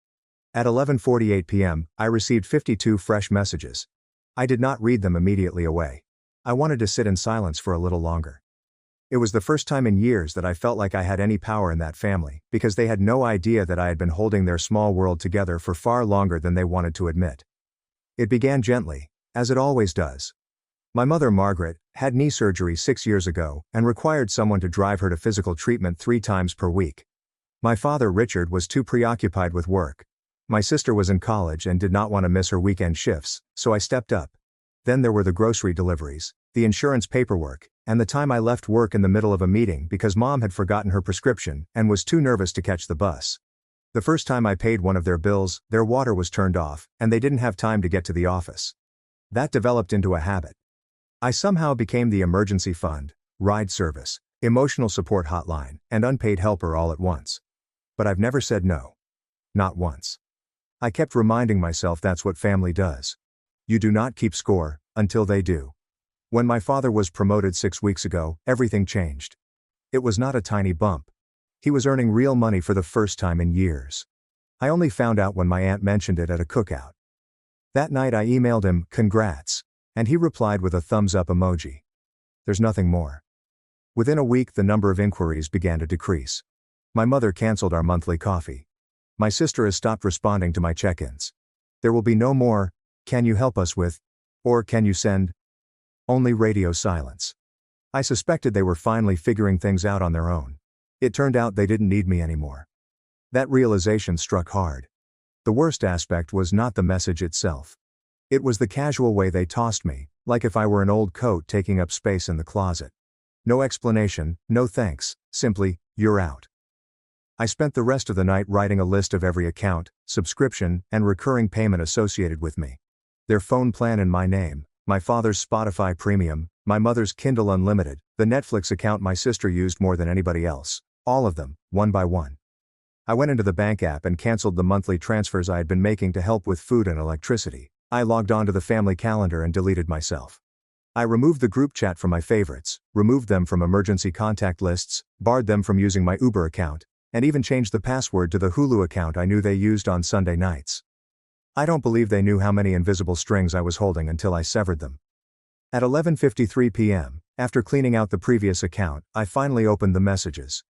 Speaker 1: At 11:48 p.m., I received 52 fresh messages. I did not read them immediately away. I wanted to sit in silence for a little longer. It was the first time in years that I felt like I had any power in that family, because they had no idea that I had been holding their small world together for far longer than they wanted to admit. It began gently, as it always does. My mother Margaret had knee surgery 6 years ago, and required someone to drive her to physical treatment 3 times per week. My father Richard was too preoccupied with work. My sister was in college and did not want to miss her weekend shifts, so I stepped up. Then there were the grocery deliveries, the insurance paperwork, and the time I left work in the middle of a meeting because mom had forgotten her prescription and was too nervous to catch the bus. The first time I paid one of their bills, their water was turned off, and they didn't have time to get to the office. That developed into a habit. I somehow became the emergency fund, ride service, emotional support hotline, and unpaid helper all at once. But I've never said no. Not once. I kept reminding myself that's what family does. You do not keep score, until they do. When my father was promoted 6 weeks ago, everything changed. It was not a tiny bump. He was earning real money for the first time in years. I only found out when my aunt mentioned it at a cookout. That night I emailed him, "Congrats," and he replied with a thumbs up emoji. There's nothing more. Within a week the number of inquiries began to decrease. My mother canceled our monthly coffee. My sister has stopped responding to my check-ins. There will be no more, "Can you help us with?" or "Can you send?" Only radio silence. I suspected they were finally figuring things out on their own. It turned out they didn't need me anymore. That realization struck hard. The worst aspect was not the message itself. It was the casual way they tossed me, like if I were an old coat taking up space in the closet. No explanation, no thanks, simply, you're out. I spent the rest of the night writing a list of every account, subscription, and recurring payment associated with me. Their phone plan in my name, my father's Spotify Premium, my mother's Kindle Unlimited, the Netflix account my sister used more than anybody else, all of them, one by one. I went into the bank app and canceled the monthly transfers I had been making to help with food and electricity. I logged onto the family calendar and deleted myself. I removed the group chat from my favorites, removed them from emergency contact lists, barred them from using my Uber account, and even changed the password to the Hulu account I knew they used on Sunday nights. I don't believe they knew how many invisible strings I was holding until I severed them. At 11:53 p.m., after cleaning out the previous account, I finally opened the messages.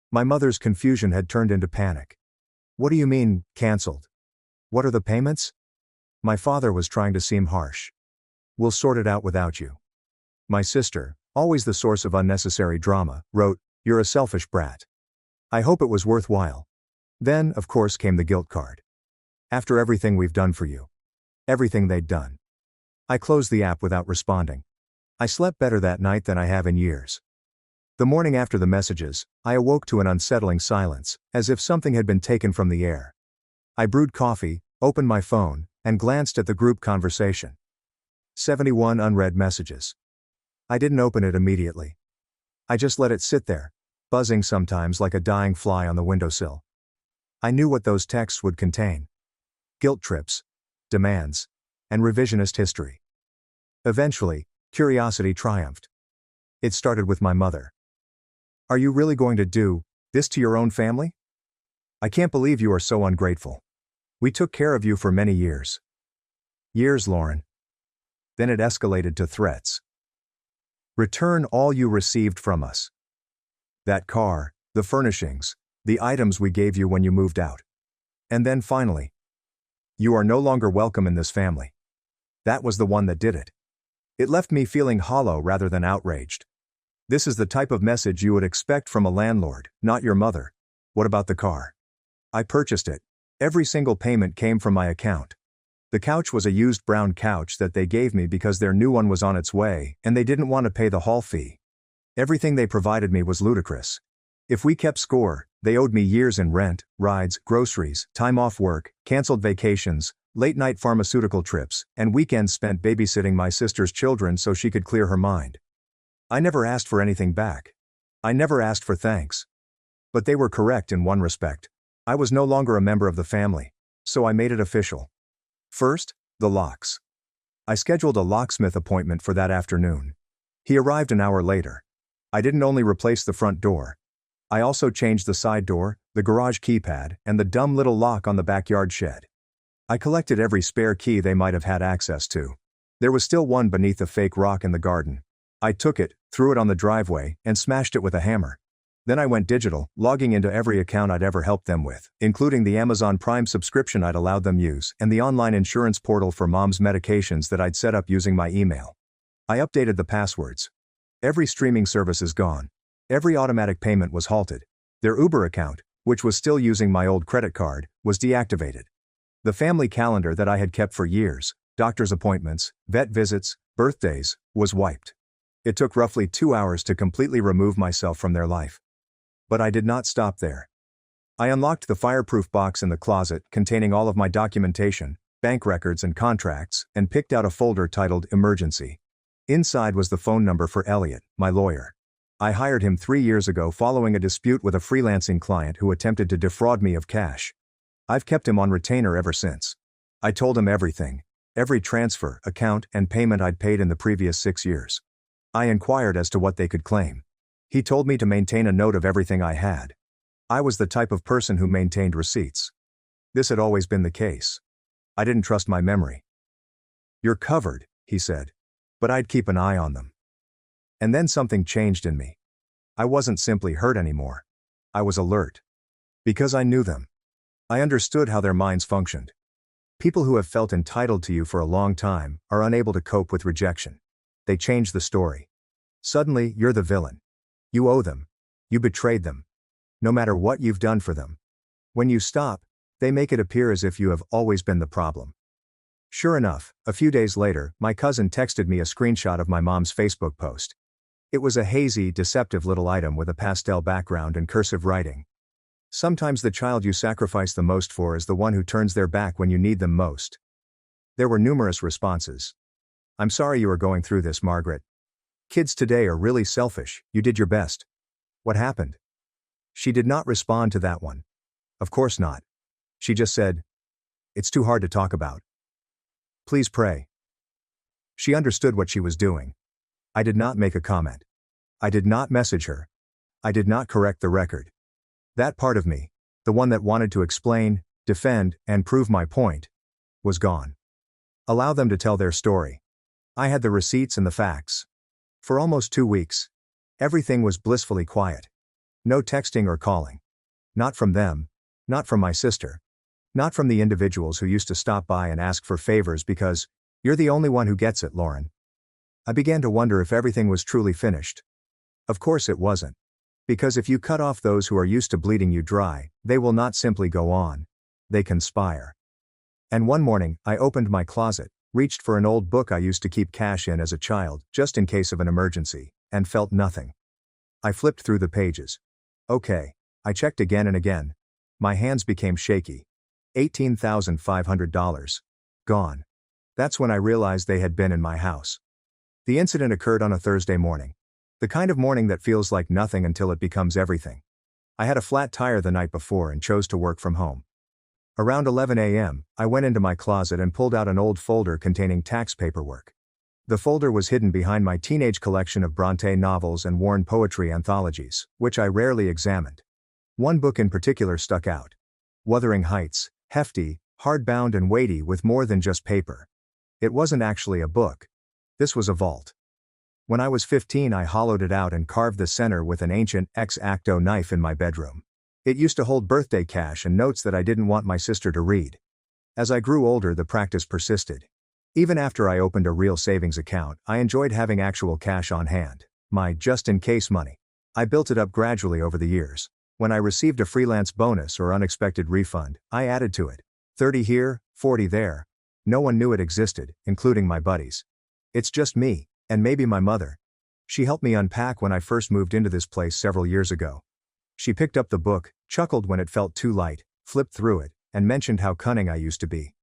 Speaker 1: My mother's confusion had turned into panic. What do you mean, canceled? What are the payments? My father was trying to seem harsh. We'll sort it out without you. My sister, always the source of unnecessary drama, wrote, you're a selfish brat. I hope it was worthwhile. Then, of course, came the guilt card. After everything we've done for you. Everything they'd done. I closed the app without responding. I slept better that night than I have in years. The morning after the messages, I awoke to an unsettling silence, as if something had been taken from the air. I brewed coffee, opened my phone, and glanced at the group conversation. 71 unread messages. I didn't open it immediately. I just let it sit there, buzzing sometimes like a dying fly on the windowsill. I knew what those texts would contain. Guilt trips, demands, and revisionist history. Eventually, curiosity triumphed. It started with my mother. Are you really going to do this to your own family? I can't believe you are so ungrateful. We took care of you for many years. Years, Lauren. Then it escalated to threats. Return all you received from us. That car, the furnishings, the items we gave you when you moved out. And then finally, you are no longer welcome in this family. That was the one that did it. It left me feeling hollow rather than outraged. This is the type of message you would expect from a landlord, not your mother. What about the car? I purchased it. Every single payment came from my account. The couch was a used brown couch that they gave me because their new one was on its way, and they didn't want to pay the haul fee. Everything they provided me was ludicrous. If we kept score, they owed me years in rent, rides, groceries, time off work, canceled vacations, late-night pharmaceutical trips, and weekends spent babysitting my sister's children so she could clear her mind. I never asked for anything back. I never asked for thanks. But they were correct in one respect. I was no longer a member of the family, so I made it official. First, the locks. I scheduled a locksmith appointment for that afternoon. He arrived an hour later. I didn't only replace the front door. I also changed the side door, the garage keypad, and the dumb little lock on the backyard shed. I collected every spare key they might have had access to. There was still one beneath a fake rock in the garden. I took it, threw it on the driveway, and smashed it with a hammer. Then I went digital, logging into every account I'd ever helped them with, including the Amazon Prime subscription I'd allowed them use and the online insurance portal for mom's medications that I'd set up using my email. I updated the passwords. Every streaming service is gone. Every automatic payment was halted. Their Uber account, which was still using my old credit card, was deactivated. The family calendar that I had kept for years, doctor's appointments, vet visits, birthdays, was wiped. It took roughly 2 hours to completely remove myself from their life. But I did not stop there. I unlocked the fireproof box in the closet containing all of my documentation, bank records and contracts, and picked out a folder titled Emergency. Inside was the phone number for Elliot, my lawyer. I hired him 3 years ago following a dispute with a freelancing client who attempted to defraud me of cash. I've kept him on retainer ever since. I told him everything, every transfer, account, and payment I'd paid in the previous 6 years. I inquired as to what they could claim. He told me to maintain a note of everything I had. I was the type of person who maintained receipts. This had always been the case. I didn't trust my memory. You're covered, he said. But I'd keep an eye on them. And then something changed in me. I wasn't simply hurt anymore. I was alert. Because I knew them. I understood how their minds functioned. People who have felt entitled to you for a long time are unable to cope with rejection. They change the story. Suddenly, you're the villain. You owe them. You betrayed them. No matter what you've done for them. When you stop, they make it appear as if you have always been the problem. Sure enough, a few days later, my cousin texted me a screenshot of my mom's Facebook post. It was a hazy, deceptive little item with a pastel background and cursive writing. Sometimes the child you sacrifice the most for is the one who turns their back when you need them most. There were numerous responses. I'm sorry you are going through this, Margaret. Kids today are really selfish, you did your best. What happened? She did not respond to that one. Of course not. She just said, "It's too hard to talk about. Please pray." She understood what she was doing. I did not make a comment. I did not message her. I did not correct the record. That part of me, the one that wanted to explain, defend, and prove my point, was gone. Allow them to tell their story. I had the receipts and the facts. For almost 2 weeks, everything was blissfully quiet. No texting or calling. Not from them, not from my sister. Not from the individuals who used to stop by and ask for favors because, "You're the only one who gets it, Lauren." I began to wonder if everything was truly finished. Of course it wasn't. Because if you cut off those who are used to bleeding you dry, they will not simply go on. They conspire. And one morning, I opened my closet, reached for an old book I used to keep cash in as a child, just in case of an emergency, and felt nothing. I flipped through the pages. Okay. I checked again and again. My hands became shaky. $18,500. Gone. That's when I realized they had been in my house. The incident occurred on a Thursday morning. The kind of morning that feels like nothing until it becomes everything. I had a flat tire the night before and chose to work from home. Around 11 a.m., I went into my closet and pulled out an old folder containing tax paperwork. The folder was hidden behind my teenage collection of Bronte novels and worn poetry anthologies, which I rarely examined. One book in particular stuck out. Wuthering Heights, hefty, hardbound and weighty with more than just paper. It wasn't actually a book. This was a vault. When I was 15, I hollowed it out and carved the center with an ancient X-Acto knife in my bedroom. It used to hold birthday cash and notes that I didn't want my sister to read. As I grew older, the practice persisted. Even after I opened a real savings account, I enjoyed having actual cash on hand, my just-in-case money. I built it up gradually over the years. When I received a freelance bonus or unexpected refund, I added to it. 30 here, 40 there. No one knew it existed, including my buddies. It's just me, and maybe my mother. She helped me unpack when I first moved into this place several years ago. She picked up the book, chuckled when it felt too light, flipped through it, and mentioned how cunning I used to be.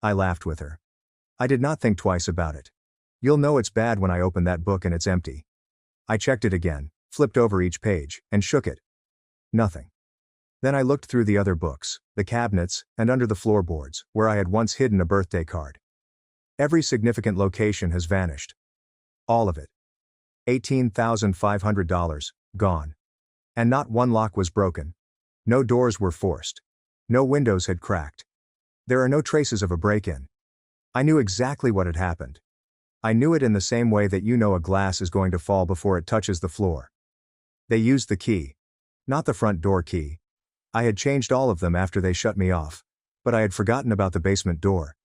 Speaker 1: I laughed with her. I did not think twice about it. You'll know it's bad when I open that book and it's empty. I checked it again, flipped over each page, and shook it. Nothing. Then I looked through the other books, the cabinets, and under the floorboards, where I had once hidden a birthday card. Every significant location has vanished. All of it. $18,500, gone. And not one lock was broken. No doors were forced. No windows had cracked. There are no traces of a break-in. I knew exactly what had happened. I knew it in the same way that you know a glass is going to fall before it touches the floor. They used the key. Not the front door key. I had changed all of them after they shut me off. But I had forgotten about the basement door.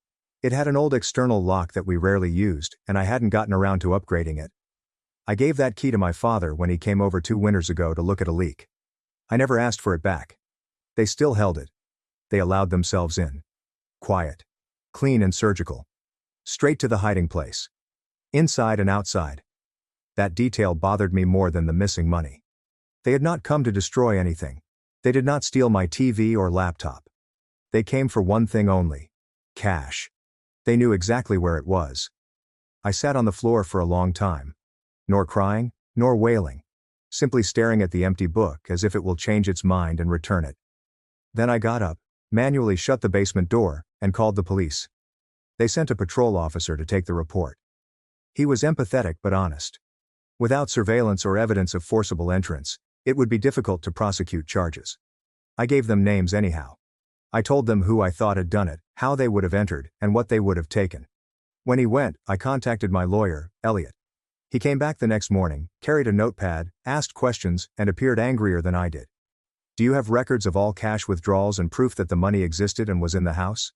Speaker 1: It had an old external lock that we rarely used, and I hadn't gotten around to upgrading it. I gave that key to my father when he came over 2 winters ago to look at a leak. I never asked for it back. They still held it. They allowed themselves in. Quiet. Clean and surgical. Straight to the hiding place. Inside and outside. That detail bothered me more than the missing money. They had not come to destroy anything. They did not steal my TV or laptop. They came for one thing only. Cash. They knew exactly where it was. I sat on the floor for a long time. Nor crying, nor wailing. Simply staring at the empty book as if it will change its mind and return it. Then I got up, manually shut the basement door, and called the police. They sent a patrol officer to take the report. He was empathetic but honest. Without surveillance or evidence of forcible entrance, it would be difficult to prosecute charges. I gave them names anyhow. I told them who I thought had done it, how they would have entered, and what they would have taken. When he went, I contacted my lawyer, Elliot. He came back the next morning, carried a notepad, asked questions, and appeared angrier than I did. Do you have records of all cash withdrawals and proof that the money existed and was in the house?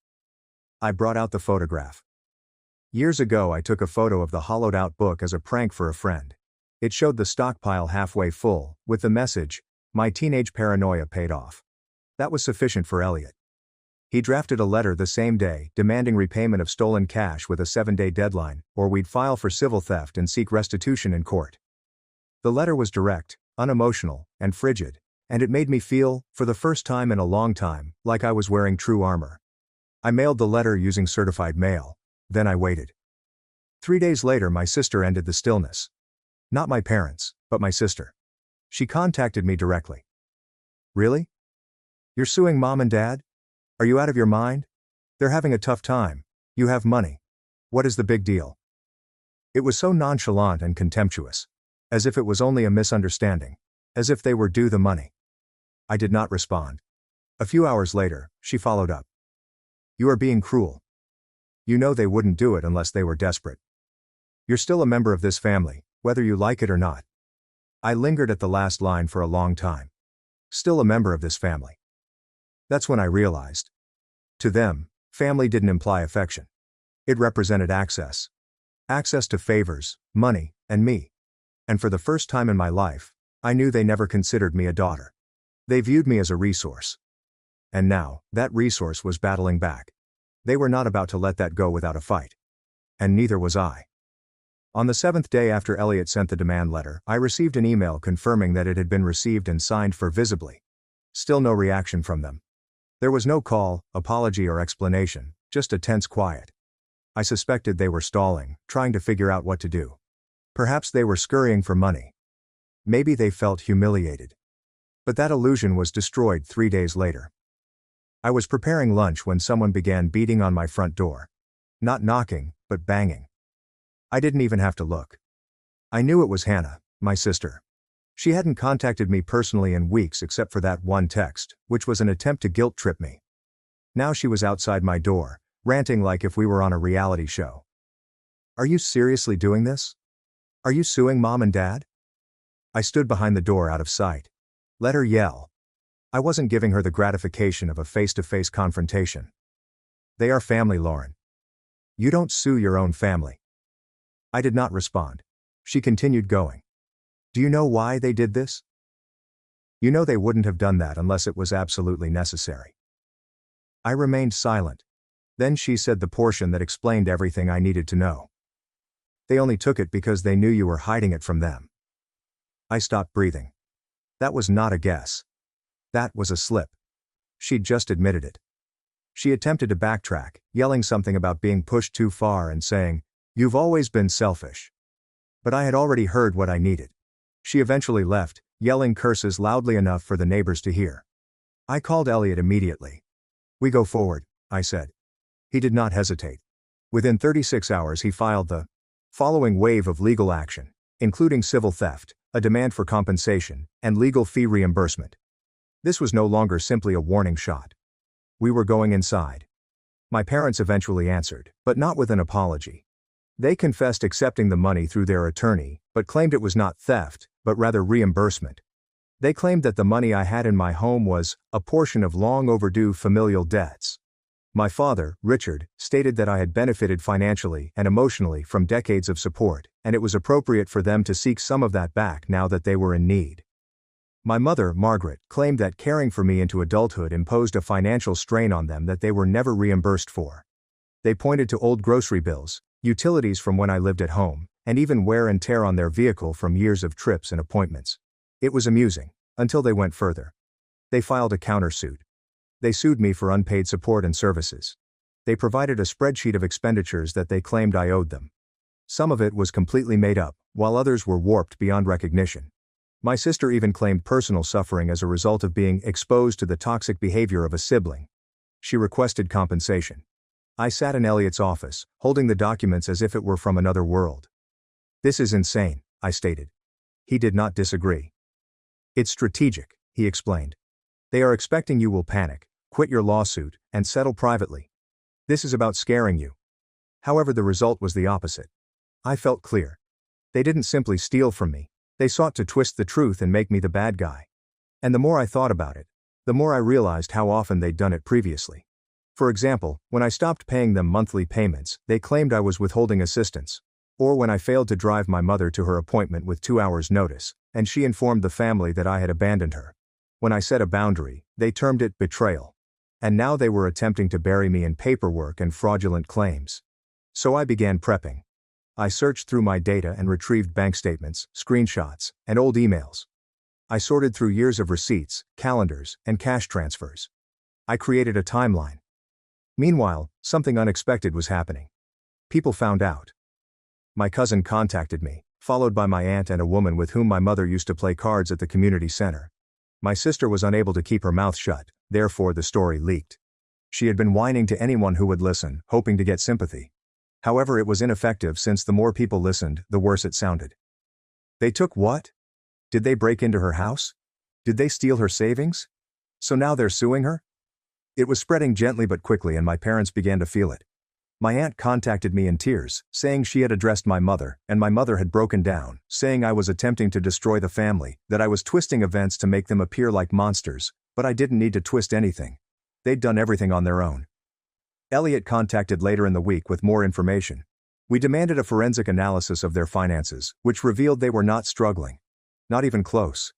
Speaker 1: I brought out the photograph. Years ago I took a photo of the hollowed-out book as a prank for a friend. It showed the stockpile halfway full, with the message, "My teenage paranoia paid off." That was sufficient for Elliot. He drafted a letter the same day, demanding repayment of stolen cash with a 7-day deadline, or we'd file for civil theft and seek restitution in court. The letter was direct, unemotional, and frigid, and it made me feel, for the first time in a long time, like I was wearing true armor. I mailed the letter using certified mail. Then I waited. 3 days later, my sister ended the stillness. Not my parents, but my sister. She contacted me directly. Really? You're suing mom and dad? Are you out of your mind? They're having a tough time. You have money. What is the big deal? It was so nonchalant and contemptuous. As if it was only a misunderstanding. As if they were due the money. I did not respond. A few hours later, she followed up. You are being cruel. You know they wouldn't do it unless they were desperate. You're still a member of this family, whether you like it or not. I lingered at the last line for a long time. Still a member of this family. That's when I realized. To them, family didn't imply affection. It represented access. Access to favors, money, and me. And for the first time in my life, I knew they never considered me a daughter. They viewed me as a resource. And now, that resource was battling back. They were not about to let that go without a fight. And neither was I. On the 7th day after Elliot sent the demand letter, I received an email confirming that it had been received and signed for visibly. Still no reaction from them. There was no call, apology or explanation, just a tense quiet. I suspected they were stalling, trying to figure out what to do. Perhaps they were scurrying for money. Maybe they felt humiliated. But that illusion was destroyed 3 days later. I was preparing lunch when someone began beating on my front door. Not knocking, but banging. I didn't even have to look. I knew it was Hannah, my sister. She hadn't contacted me personally in weeks except for that one text, which was an attempt to guilt trip me. Now she was outside my door, ranting like if we were on a reality show. Are you seriously doing this? Are you suing mom and dad? I stood behind the door out of sight. Let her yell. I wasn't giving her the gratification of a face-to-face confrontation. They are family, Lauren. You don't sue your own family. I did not respond. She continued going. Do you know why they did this? You know they wouldn't have done that unless it was absolutely necessary. I remained silent. Then she said the portion that explained everything I needed to know. They only took it because they knew you were hiding it from them. I stopped breathing. That was not a guess. That was a slip. She'd just admitted it. She attempted to backtrack, yelling something about being pushed too far and saying, "You've always been selfish." But I had already heard what I needed. She eventually left, yelling curses loudly enough for the neighbors to hear. I called Elliot immediately. We go forward, I said. He did not hesitate. Within 36 hours he filed the following wave of legal action, including civil theft, a demand for compensation, and legal fee reimbursement. This was no longer simply a warning shot. We were going inside. My parents eventually answered, but not with an apology. They confessed accepting the money through their attorney, but claimed it was not theft, but rather reimbursement. They claimed that the money I had in my home was a portion of long overdue familial debts. My father, Richard, stated that I had benefited financially and emotionally from decades of support, and it was appropriate for them to seek some of that back now that they were in need. My mother, Margaret, claimed that caring for me into adulthood imposed a financial strain on them that they were never reimbursed for. They pointed to old grocery bills, utilities from when I lived at home, and even wear and tear on their vehicle from years of trips and appointments. It was amusing, until they went further. They filed a countersuit. They sued me for unpaid support and services. They provided a spreadsheet of expenditures that they claimed I owed them. Some of it was completely made up, while others were warped beyond recognition. My sister even claimed personal suffering as a result of being exposed to the toxic behavior of a sibling. She requested compensation. I sat in Elliot's office, holding the documents as if it were from another world. This is insane, I stated. He did not disagree. It's strategic, he explained. They are expecting you will panic, quit your lawsuit, and settle privately. This is about scaring you. However, the result was the opposite. I felt clear. They didn't simply steal from me. They sought to twist the truth and make me the bad guy. And the more I thought about it, the more I realized how often they'd done it previously. For example, when I stopped paying them monthly payments, they claimed I was withholding assistance. Or when I failed to drive my mother to her appointment with 2 hours' notice, and she informed the family that I had abandoned her. When I set a boundary, they termed it betrayal. And now they were attempting to bury me in paperwork and fraudulent claims. So I began prepping. I searched through my data and retrieved bank statements, screenshots, and old emails. I sorted through years of receipts, calendars, and cash transfers. I created a timeline. Meanwhile, something unexpected was happening. People found out. My cousin contacted me, followed by my aunt and a woman with whom my mother used to play cards at the community center. My sister was unable to keep her mouth shut, therefore the story leaked. She had been whining to anyone who would listen, hoping to get sympathy. However, it was ineffective since the more people listened, the worse it sounded. They took what? Did they break into her house? Did they steal her savings? So now they're suing her? It was spreading gently but quickly, and my parents began to feel it. My aunt contacted me in tears, saying she had addressed my mother, and my mother had broken down, saying I was attempting to destroy the family, that I was twisting events to make them appear like monsters, but I didn't need to twist anything. They'd done everything on their own. Elliot contacted later in the week with more information. We demanded a forensic analysis of their finances, which revealed they were not struggling. Not even close.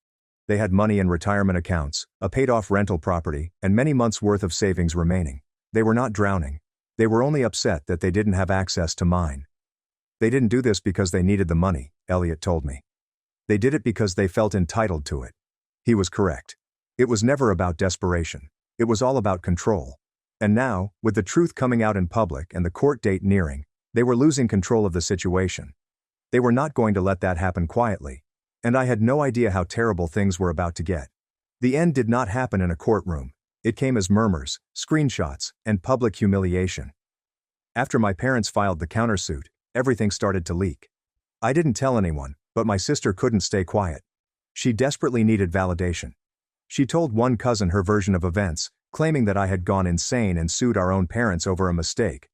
Speaker 1: They had money in retirement accounts, a paid-off rental property, and many months' worth of savings remaining. They were not drowning. They were only upset that they didn't have access to mine. They didn't do this because they needed the money, Elliot told me. They did it because they felt entitled to it. He was correct. It was never about desperation. It was all about control. And now, with the truth coming out in public and the court date nearing, they were losing control of the situation. They were not going to let that happen quietly. And I had no idea how terrible things were about to get. The end did not happen in a courtroom. It came as murmurs, screenshots, and public humiliation. After my parents filed the countersuit, everything started to leak. I didn't tell anyone, but my sister couldn't stay quiet. She desperately needed validation. She told one cousin her version of events, claiming that I had gone insane and sued our own parents over a mistake.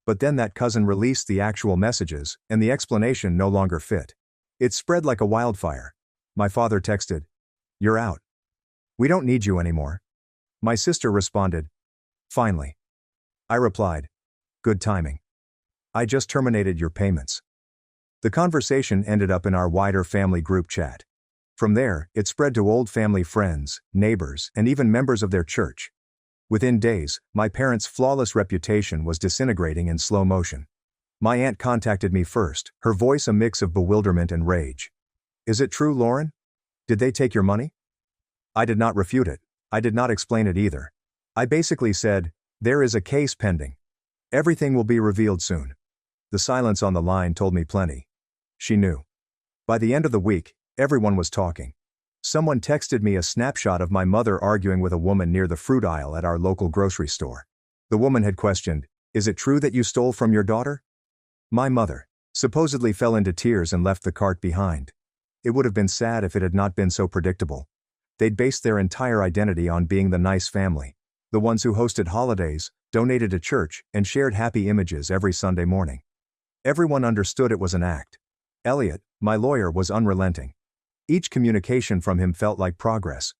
Speaker 1: But then that cousin released the actual messages, and the explanation no longer fit. It spread like a wildfire. My father texted, "You're out. We don't need you anymore." My sister responded, "Finally." I replied, "Good timing. I just terminated your payments." The conversation ended up in our wider family group chat. From there, it spread to old family friends, neighbors, and even members of their church. Within days, my parents' flawless reputation was disintegrating in slow motion. My aunt contacted me first, her voice a mix of bewilderment and rage. "Is it true, Lauren? Did they take your money?" I did not refute it. I did not explain it either. I basically said, "There is a case pending. Everything will be revealed soon." The silence on the line told me plenty. She knew. By the end of the week, everyone was talking. Someone texted me a snapshot of my mother arguing with a woman near the fruit aisle at our local grocery store. The woman had questioned, "Is it true that you stole from your daughter?" My mother supposedly fell into tears and left the cart behind. It would have been sad if it had not been so predictable. They'd based their entire identity on being the nice family, the ones who hosted holidays, donated to church, and shared happy images every Sunday morning. Everyone understood it was an act. Elliot, my lawyer, was unrelenting. Each communication from him felt like progress.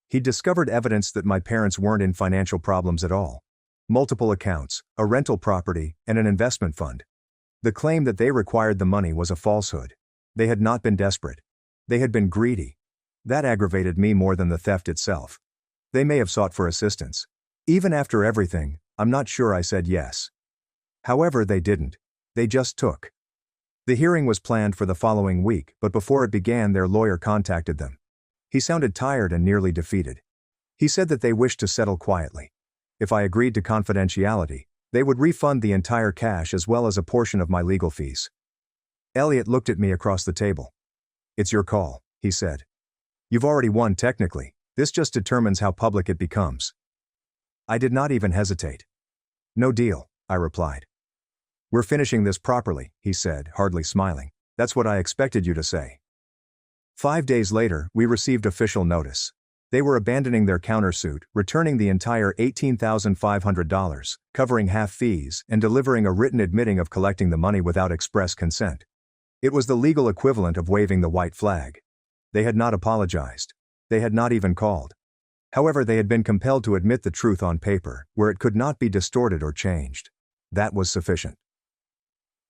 Speaker 1: He discovered evidence that my parents weren't in financial problems at all. Multiple accounts, a rental property, and an investment fund. The claim that they required the money was a falsehood. They had not been desperate. They had been greedy. That aggravated me more than the theft itself. They may have sought for assistance. Even after everything, I'm not sure I said yes. However, they didn't. They just took. The hearing was planned for the following week, but before it began, their lawyer contacted them. He sounded tired and nearly defeated. He said that they wished to settle quietly. If I agreed to confidentiality, they would refund the entire cash as well as a portion of my legal fees. Elliot looked at me across the table. "It's your call," he said. "You've already won technically. This just determines how public it becomes." I did not even hesitate. "No deal," I replied. "We're finishing this properly," he said, hardly smiling. "That's what I expected you to say." 5 days later, we received official notice. They were abandoning their countersuit, returning the entire $18,500, covering half fees, and delivering a written admitting of collecting the money without express consent. It was the legal equivalent of waving the white flag. They had not apologized. They had not even called. However, they had been compelled to admit the truth on paper, where it could not be distorted or changed. That was sufficient.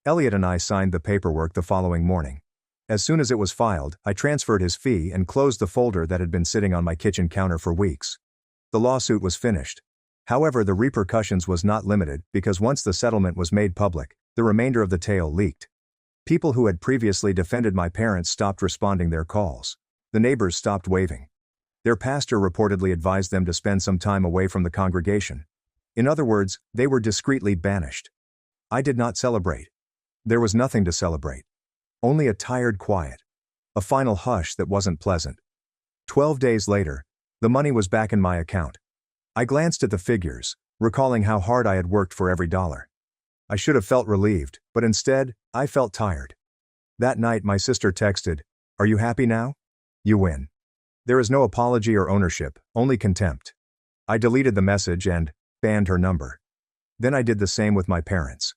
Speaker 1: Elliot and I signed the paperwork the following morning. As soon as it was filed, I transferred his fee and closed the folder that had been sitting on my kitchen counter for weeks. The lawsuit was finished. However, the repercussions was not limited, because once the settlement was made public, the remainder of the tale leaked. People who had previously defended my parents stopped responding their calls. The neighbors stopped waving. Their pastor reportedly advised them to spend some time away from the congregation. In other words, they were discreetly banished. I did not celebrate. There was nothing to celebrate. Only a tired quiet. A final hush that wasn't pleasant. 12 days later, the money was back in my account. I glanced at the figures, recalling how hard I had worked for every dollar. I should have felt relieved, but instead, I felt tired. That night my sister texted, "Are you happy now? You win." There is no apology or ownership, only contempt. I deleted the message and banned her number. Then I did the same with my parents.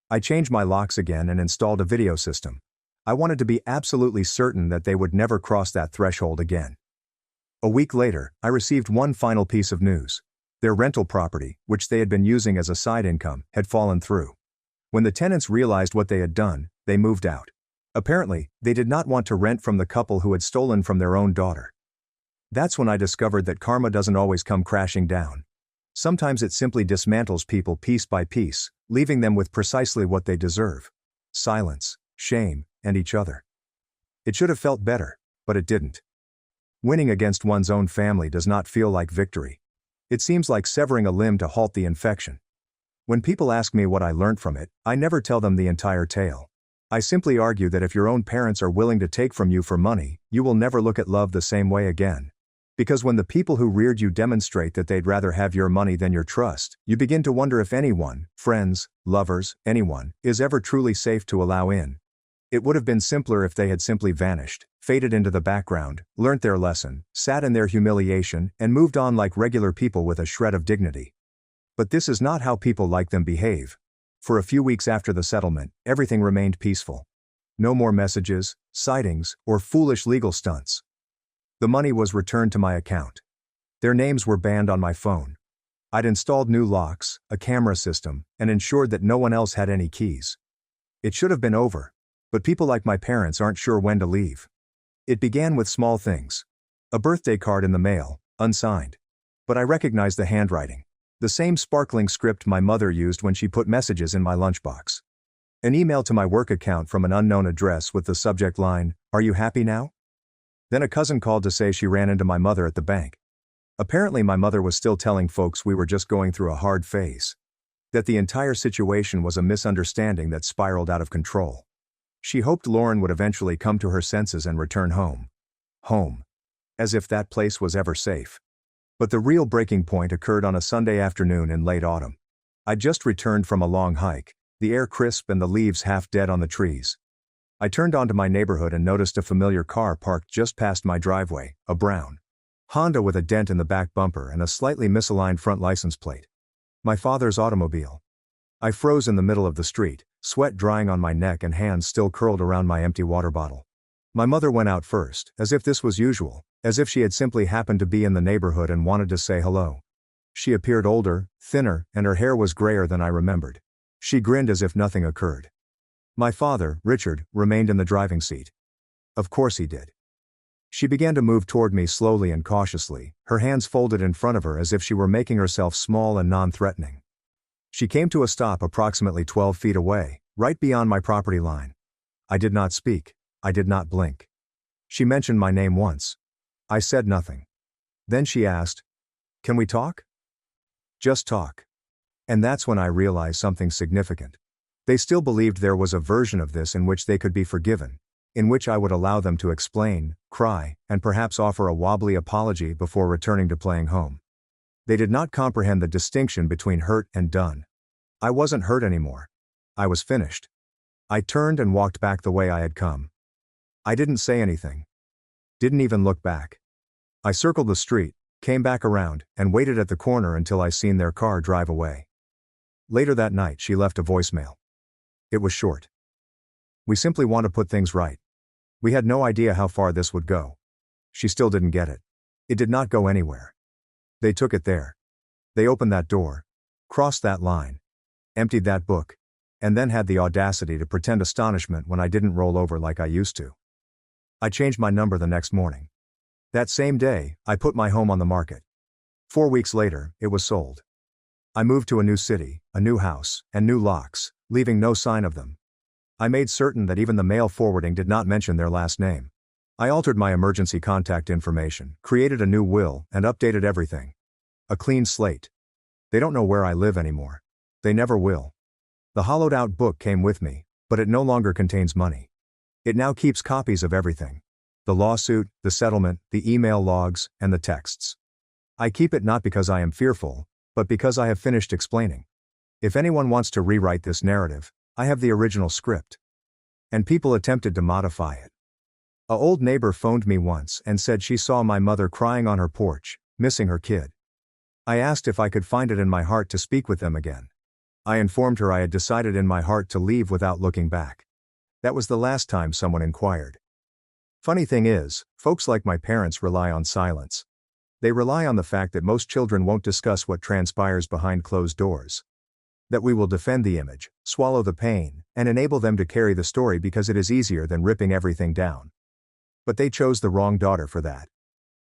Speaker 1: I changed my locks again and installed a video system. I wanted to be absolutely certain that they would never cross that threshold again. A week later, I received one final piece of news. Their rental property, which they had been using as a side income, had fallen through. When the tenants realized what they had done, they moved out. Apparently, they did not want to rent from the couple who had stolen from their own daughter. That's when I discovered that karma doesn't always come crashing down. Sometimes it simply dismantles people piece by piece, leaving them with precisely what they deserve: silence, shame, and each other. It should have felt better, but it didn't. Winning against one's own family does not feel like victory. It seems like severing a limb to halt the infection. When people ask me what I learned from it, I never tell them the entire tale. I simply argue that if your own parents are willing to take from you for money, you will never look at love the same way again. Because when the people who reared you demonstrate that they'd rather have your money than your trust, you begin to wonder if anyone, friends, lovers, anyone, is ever truly safe to allow in. It would have been simpler if they had simply vanished, faded into the background, learnt their lesson, sat in their humiliation, and moved on like regular people with a shred of dignity. But this is not how people like them behave. For a few weeks after the settlement, everything remained peaceful. No more messages, sightings, or foolish legal stunts. The money was returned to my account. Their names were banned on my phone. I'd installed new locks, a camera system, and ensured that no one else had any keys. It should have been over, but people like my parents aren't sure when to leave. It began with small things. A birthday card in the mail, unsigned. But I recognized the handwriting. The same sparkling script my mother used when she put messages in my lunchbox. An email to my work account from an unknown address with the subject line, "Are you happy now?" Then a cousin called to say she ran into my mother at the bank. Apparently my mother was still telling folks we were just going through a hard phase. That the entire situation was a misunderstanding that spiraled out of control. She hoped Lauren would eventually come to her senses and return home. Home. As if that place was ever safe. But the real breaking point occurred on a Sunday afternoon in late autumn. I'd just returned from a long hike, the air crisp and the leaves half dead on the trees. I turned onto my neighborhood and noticed a familiar car parked just past my driveway, a brown Honda with a dent in the back bumper and a slightly misaligned front license plate. My father's automobile. I froze in the middle of the street, sweat drying on my neck and hands still curled around my empty water bottle. My mother went out first, as if this was usual, as if she had simply happened to be in the neighborhood and wanted to say hello. She appeared older, thinner, and her hair was grayer than I remembered. She grinned as if nothing occurred. My father, Richard, remained in the driving seat. Of course he did. She began to move toward me slowly and cautiously, her hands folded in front of her as if she were making herself small and non-threatening. She came to a stop approximately 12 feet away, right beyond my property line. I did not speak. I did not blink. She mentioned my name once. I said nothing. Then she asked, "Can we talk?" Just talk. And that's when I realized something significant. They still believed there was a version of this in which they could be forgiven, in which I would allow them to explain, cry, and perhaps offer a wobbly apology before returning to playing home. They did not comprehend the distinction between hurt and done. I wasn't hurt anymore. I was finished. I turned and walked back the way I had come. I didn't say anything. Didn't even look back. I circled the street, came back around, and waited at the corner until I seen their car drive away. Later that night she left a voicemail. It was short. "We simply want to put things right. We had no idea how far this would go." She still didn't get it. It did not go anywhere. They took it there. They opened that door, crossed that line, emptied that book, and then had the audacity to pretend astonishment when I didn't roll over like I used to. I changed my number the next morning. That same day, I put my home on the market. 4 weeks later, it was sold. I moved to a new city, a new house, and new locks, leaving no sign of them. I made certain that even the mail forwarding did not mention their last name. I altered my emergency contact information, created a new will, and updated everything. A clean slate. They don't know where I live anymore. They never will. The hollowed-out book came with me, but it no longer contains money. It now keeps copies of everything. The lawsuit, the settlement, the email logs, and the texts. I keep it not because I am fearful, but because I have finished explaining. If anyone wants to rewrite this narrative, I have the original script. And people attempted to modify it. A old neighbor phoned me once and said she saw my mother crying on her porch, missing her kid. I asked if I could find it in my heart to speak with them again. I informed her I had decided in my heart to leave without looking back. That was the last time someone inquired. Funny thing is, folks like my parents rely on silence. They rely on the fact that most children won't discuss what transpires behind closed doors. That we will defend the image, swallow the pain, and enable them to carry the story because it is easier than ripping everything down. But they chose the wrong daughter for that.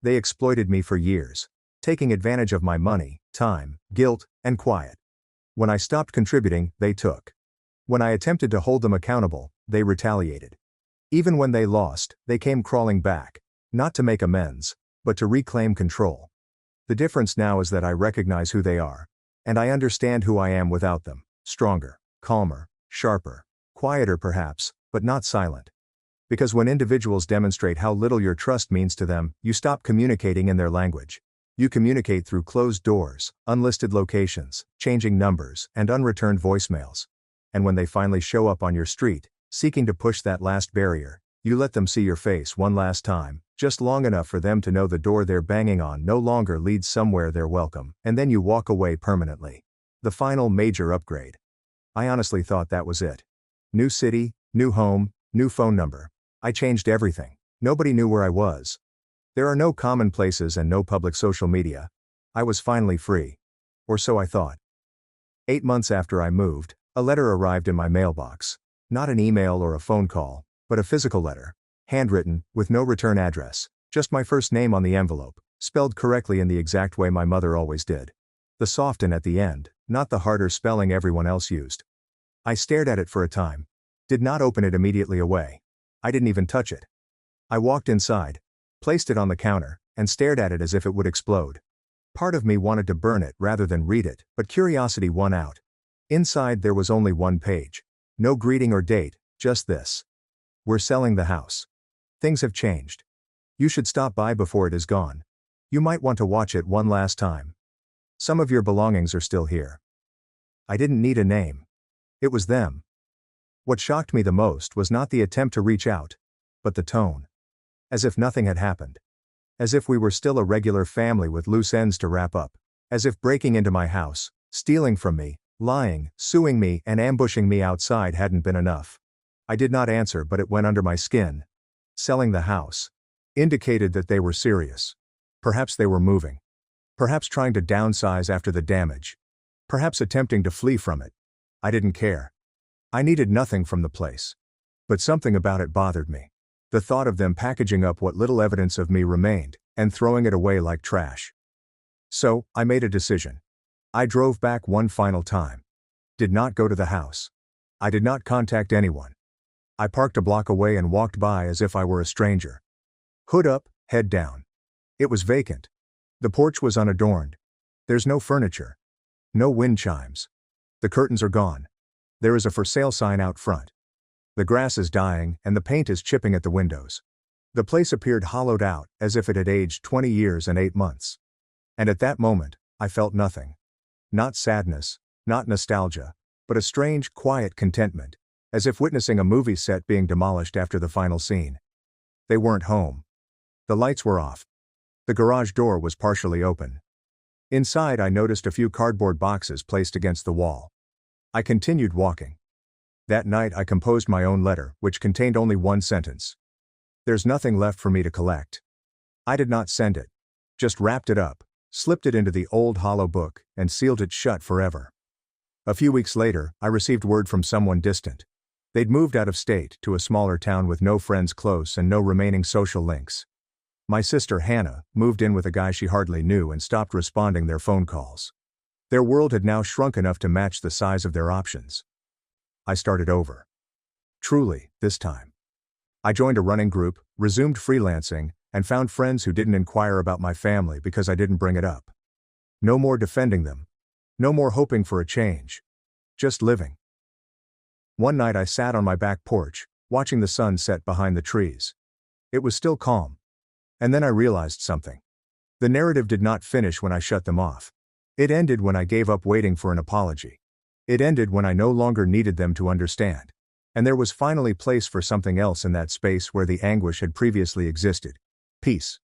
Speaker 1: They exploited me for years, taking advantage of my money, time, guilt, and quiet. When I stopped contributing, they took. When I attempted to hold them accountable, they retaliated. Even when they lost, they came crawling back, not to make amends, but to reclaim control. The difference now is that I recognize who they are, and I understand who I am without them, stronger, calmer, sharper, quieter perhaps, but not silent. Because when individuals demonstrate how little your trust means to them, you stop communicating in their language. You communicate through closed doors, unlisted locations, changing numbers, and unreturned voicemails. And when they finally show up on your street, seeking to push that last barrier, you let them see your face one last time, just long enough for them to know the door they're banging on no longer leads somewhere they're welcome, and then you walk away permanently. The final major upgrade. I honestly thought that was it. New city, new home, new phone number. I changed everything. Nobody knew where I was. There are no common places and no public social media. I was finally free. Or so I thought. 8 months after I moved, a letter arrived in my mailbox. Not an email or a phone call, but a physical letter. Handwritten, with no return address. Just my first name on the envelope, spelled correctly in the exact way my mother always did. The soft "n" at the end, not the harder spelling everyone else used. I stared at it for a time. Did not open it immediately away. I didn't even touch it. I walked inside, placed it on the counter, and stared at it as if it would explode. Part of me wanted to burn it rather than read it, but curiosity won out. Inside there was only one page. No greeting or date, just this. We're selling the house. Things have changed. You should stop by before it is gone. You might want to watch it one last time. Some of your belongings are still here. I didn't need a name. It was them. What shocked me the most was not the attempt to reach out, but the tone. As if nothing had happened. As if we were still a regular family with loose ends to wrap up. As if breaking into my house, stealing from me, lying, suing me, and ambushing me outside hadn't been enough. I did not answer, but it went under my skin. Selling the house indicated that they were serious. Perhaps they were moving. Perhaps trying to downsize after the damage. Perhaps attempting to flee from it. I didn't care. I needed nothing from the place. But something about it bothered me. The thought of them packaging up what little evidence of me remained, and throwing it away like trash. So, I made a decision. I drove back one final time. Did not go to the house. I did not contact anyone. I parked a block away and walked by as if I were a stranger. Hood up, head down. It was vacant. The porch was unadorned. There's no furniture. No wind chimes. The curtains are gone. There is a for sale sign out front. The grass is dying and the paint is chipping at the windows. The place appeared hollowed out, as if it had aged 20 years and 8 months. And at that moment, I felt nothing. Not sadness, not nostalgia, but a strange, quiet contentment, as if witnessing a movie set being demolished after the final scene. They weren't home. The lights were off. The garage door was partially open. Inside I noticed a few cardboard boxes placed against the wall. I continued walking. That night I composed my own letter, which contained only one sentence. There's nothing left for me to collect. I did not send it. Just wrapped it up, slipped it into the old hollow book, and sealed it shut forever. A few weeks later, I received word from someone distant. They'd moved out of state to a smaller town with no friends close and no remaining social links. My sister Hannah moved in with a guy she hardly knew and stopped responding their phone calls. Their world had now shrunk enough to match the size of their options. I started over. Truly, this time. I joined a running group, resumed freelancing, and found friends who didn't inquire about my family because I didn't bring it up. No more defending them. No more hoping for a change. Just living. One night I sat on my back porch, watching the sun set behind the trees. It was still calm. And then I realized something. The narrative did not finish when I shut them off. It ended when I gave up waiting for an apology. It ended when I no longer needed them to understand. And there was finally place for something else in that space where the anguish had previously existed. Peace.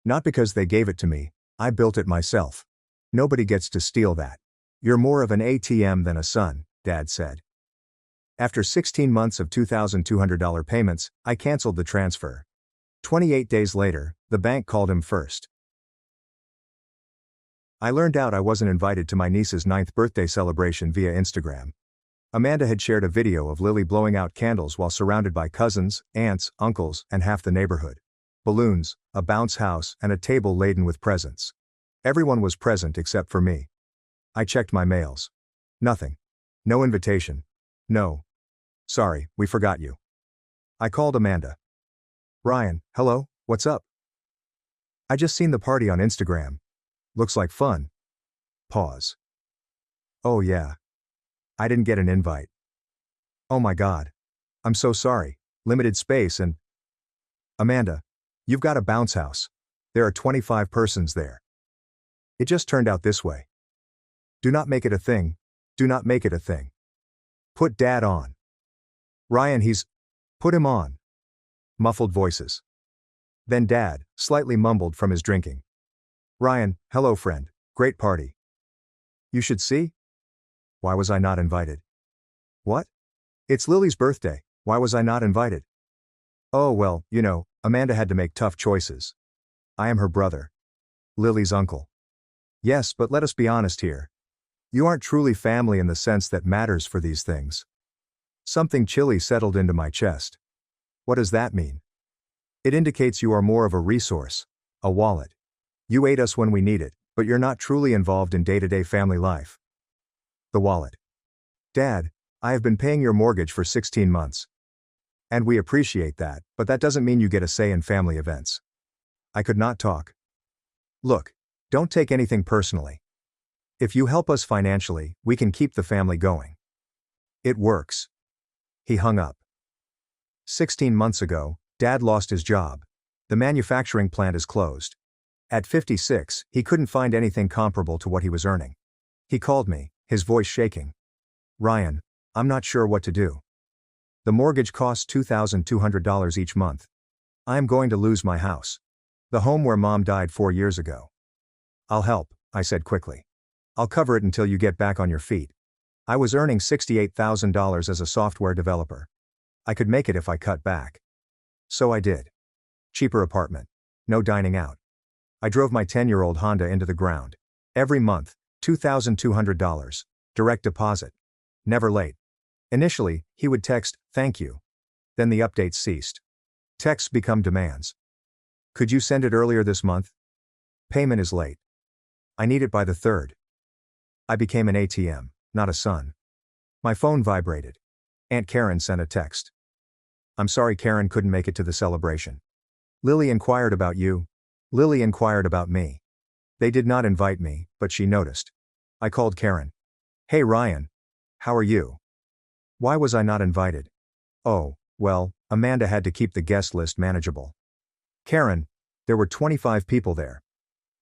Speaker 1: Not because they gave it to me, I built it myself. Nobody gets to steal that. You're more of an ATM than a son, Dad said. After 16 months of $2,200 payments, I canceled the transfer. 28 days later, the bank called him first. I learned out I wasn't invited to my niece's 9th birthday celebration via Instagram. Amanda had shared a video of Lily blowing out candles while surrounded by cousins, aunts, uncles, and half the neighborhood. Balloons, a bounce house, and a table laden with presents. Everyone was present except for me. I checked my mails. Nothing. No invitation. No. Sorry, we forgot you. I called Amanda. Ryan, hello, what's up? I just seen the party on Instagram. Looks like fun. Pause. Oh yeah. I didn't get an invite. Oh my God. I'm so sorry. Limited space and... Amanda, you've got a bounce house. There are 25 persons there. It just turned out this way. Do not make it a thing. Do not make it a thing. Put Dad on. Ryan, put him on. Muffled voices. Then Dad, slightly mumbled from his drinking. Ryan, hello friend, great party. You should see? Why was I not invited? What? It's Lily's birthday, why was I not invited? Oh well, Amanda had to make tough choices. I am her brother. Lily's uncle. Yes, but let us be honest here. You aren't truly family in the sense that matters for these things. Something chilly settled into my chest. What does that mean? It indicates you are more of a resource, a wallet. You aid us when we need it, but you're not truly involved in day-to-day family life. The wallet. Dad, I have been paying your mortgage for 16 months. And we appreciate that, but that doesn't mean you get a say in family events. I could not talk. Look, don't take anything personally. If you help us financially, we can keep the family going. It works. He hung up. 16 months ago, Dad lost his job. The manufacturing plant is closed. At 56, he couldn't find anything comparable to what he was earning. He called me, his voice shaking. Ryan, I'm not sure what to do. The mortgage costs $2,200 each month. I am going to lose my house. The home where Mom died 4 years ago. I'll help, I said quickly. I'll cover it until you get back on your feet. I was earning $68,000 as a software developer. I could make it if I cut back. So I did. Cheaper apartment. No dining out. I drove my 10-year-old Honda into the ground. Every month, $2,200. Direct deposit. Never late. Initially, he would text, "Thank you." Then the updates ceased. Texts become demands. Could you send it earlier this month? Payment is late. I need it by the 3rd. I became an ATM, not a son. My phone vibrated. Aunt Karen sent a text. I'm sorry Karen couldn't make it to the celebration. Lily inquired about you. Lily inquired about me. They did not invite me, but she noticed. I called Karen. Hey Ryan. How are you? Why was I not invited? Oh, well, Amanda had to keep the guest list manageable. Karen, there were 25 people there.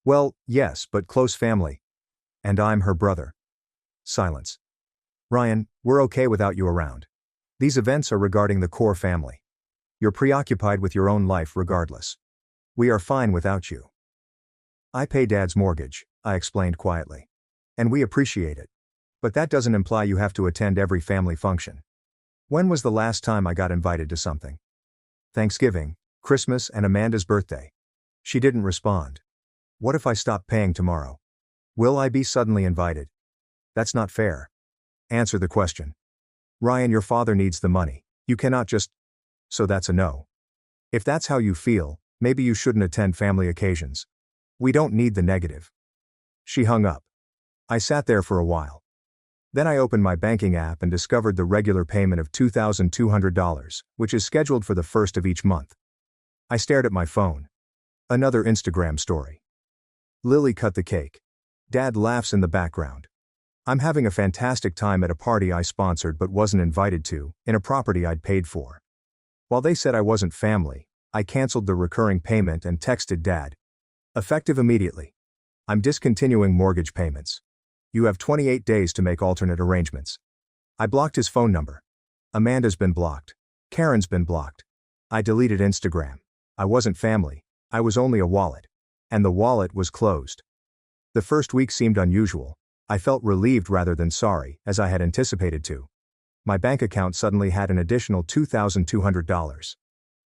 Speaker 1: Well, yes, but close family. And I'm her brother. Silence. Ryan, we're okay without you around. These events are regarding the core family. You're preoccupied with your own life regardless. We are fine without you. I pay Dad's mortgage, I explained quietly. And we appreciate it. But that doesn't imply you have to attend every family function. When was the last time I got invited to something? Thanksgiving, Christmas, and Amanda's birthday. She didn't respond. What if I stop paying tomorrow? Will I be suddenly invited? That's not fair. Answer the question. Ryan, your father needs the money. You cannot just... So that's a no. If that's how you feel, maybe you shouldn't attend family occasions. We don't need the negative. She hung up. I sat there for a while. Then I opened my banking app and discovered the regular payment of $2,200, which is scheduled for the first of each month. I stared at my phone. Another Instagram story. Lily cut the cake. Dad laughs in the background. I'm having a fantastic time at a party I sponsored but wasn't invited to, in a property I'd paid for. While they said I wasn't family, I canceled the recurring payment and texted Dad. Effective immediately. I'm discontinuing mortgage payments. You have 28 days to make alternate arrangements. I blocked his phone number. Amanda's been blocked. Karen's been blocked. I deleted Instagram. I wasn't family. I was only a wallet. And the wallet was closed. The first week seemed unusual. I felt relieved rather than sorry, as I had anticipated to. My bank account suddenly had an additional $2,200.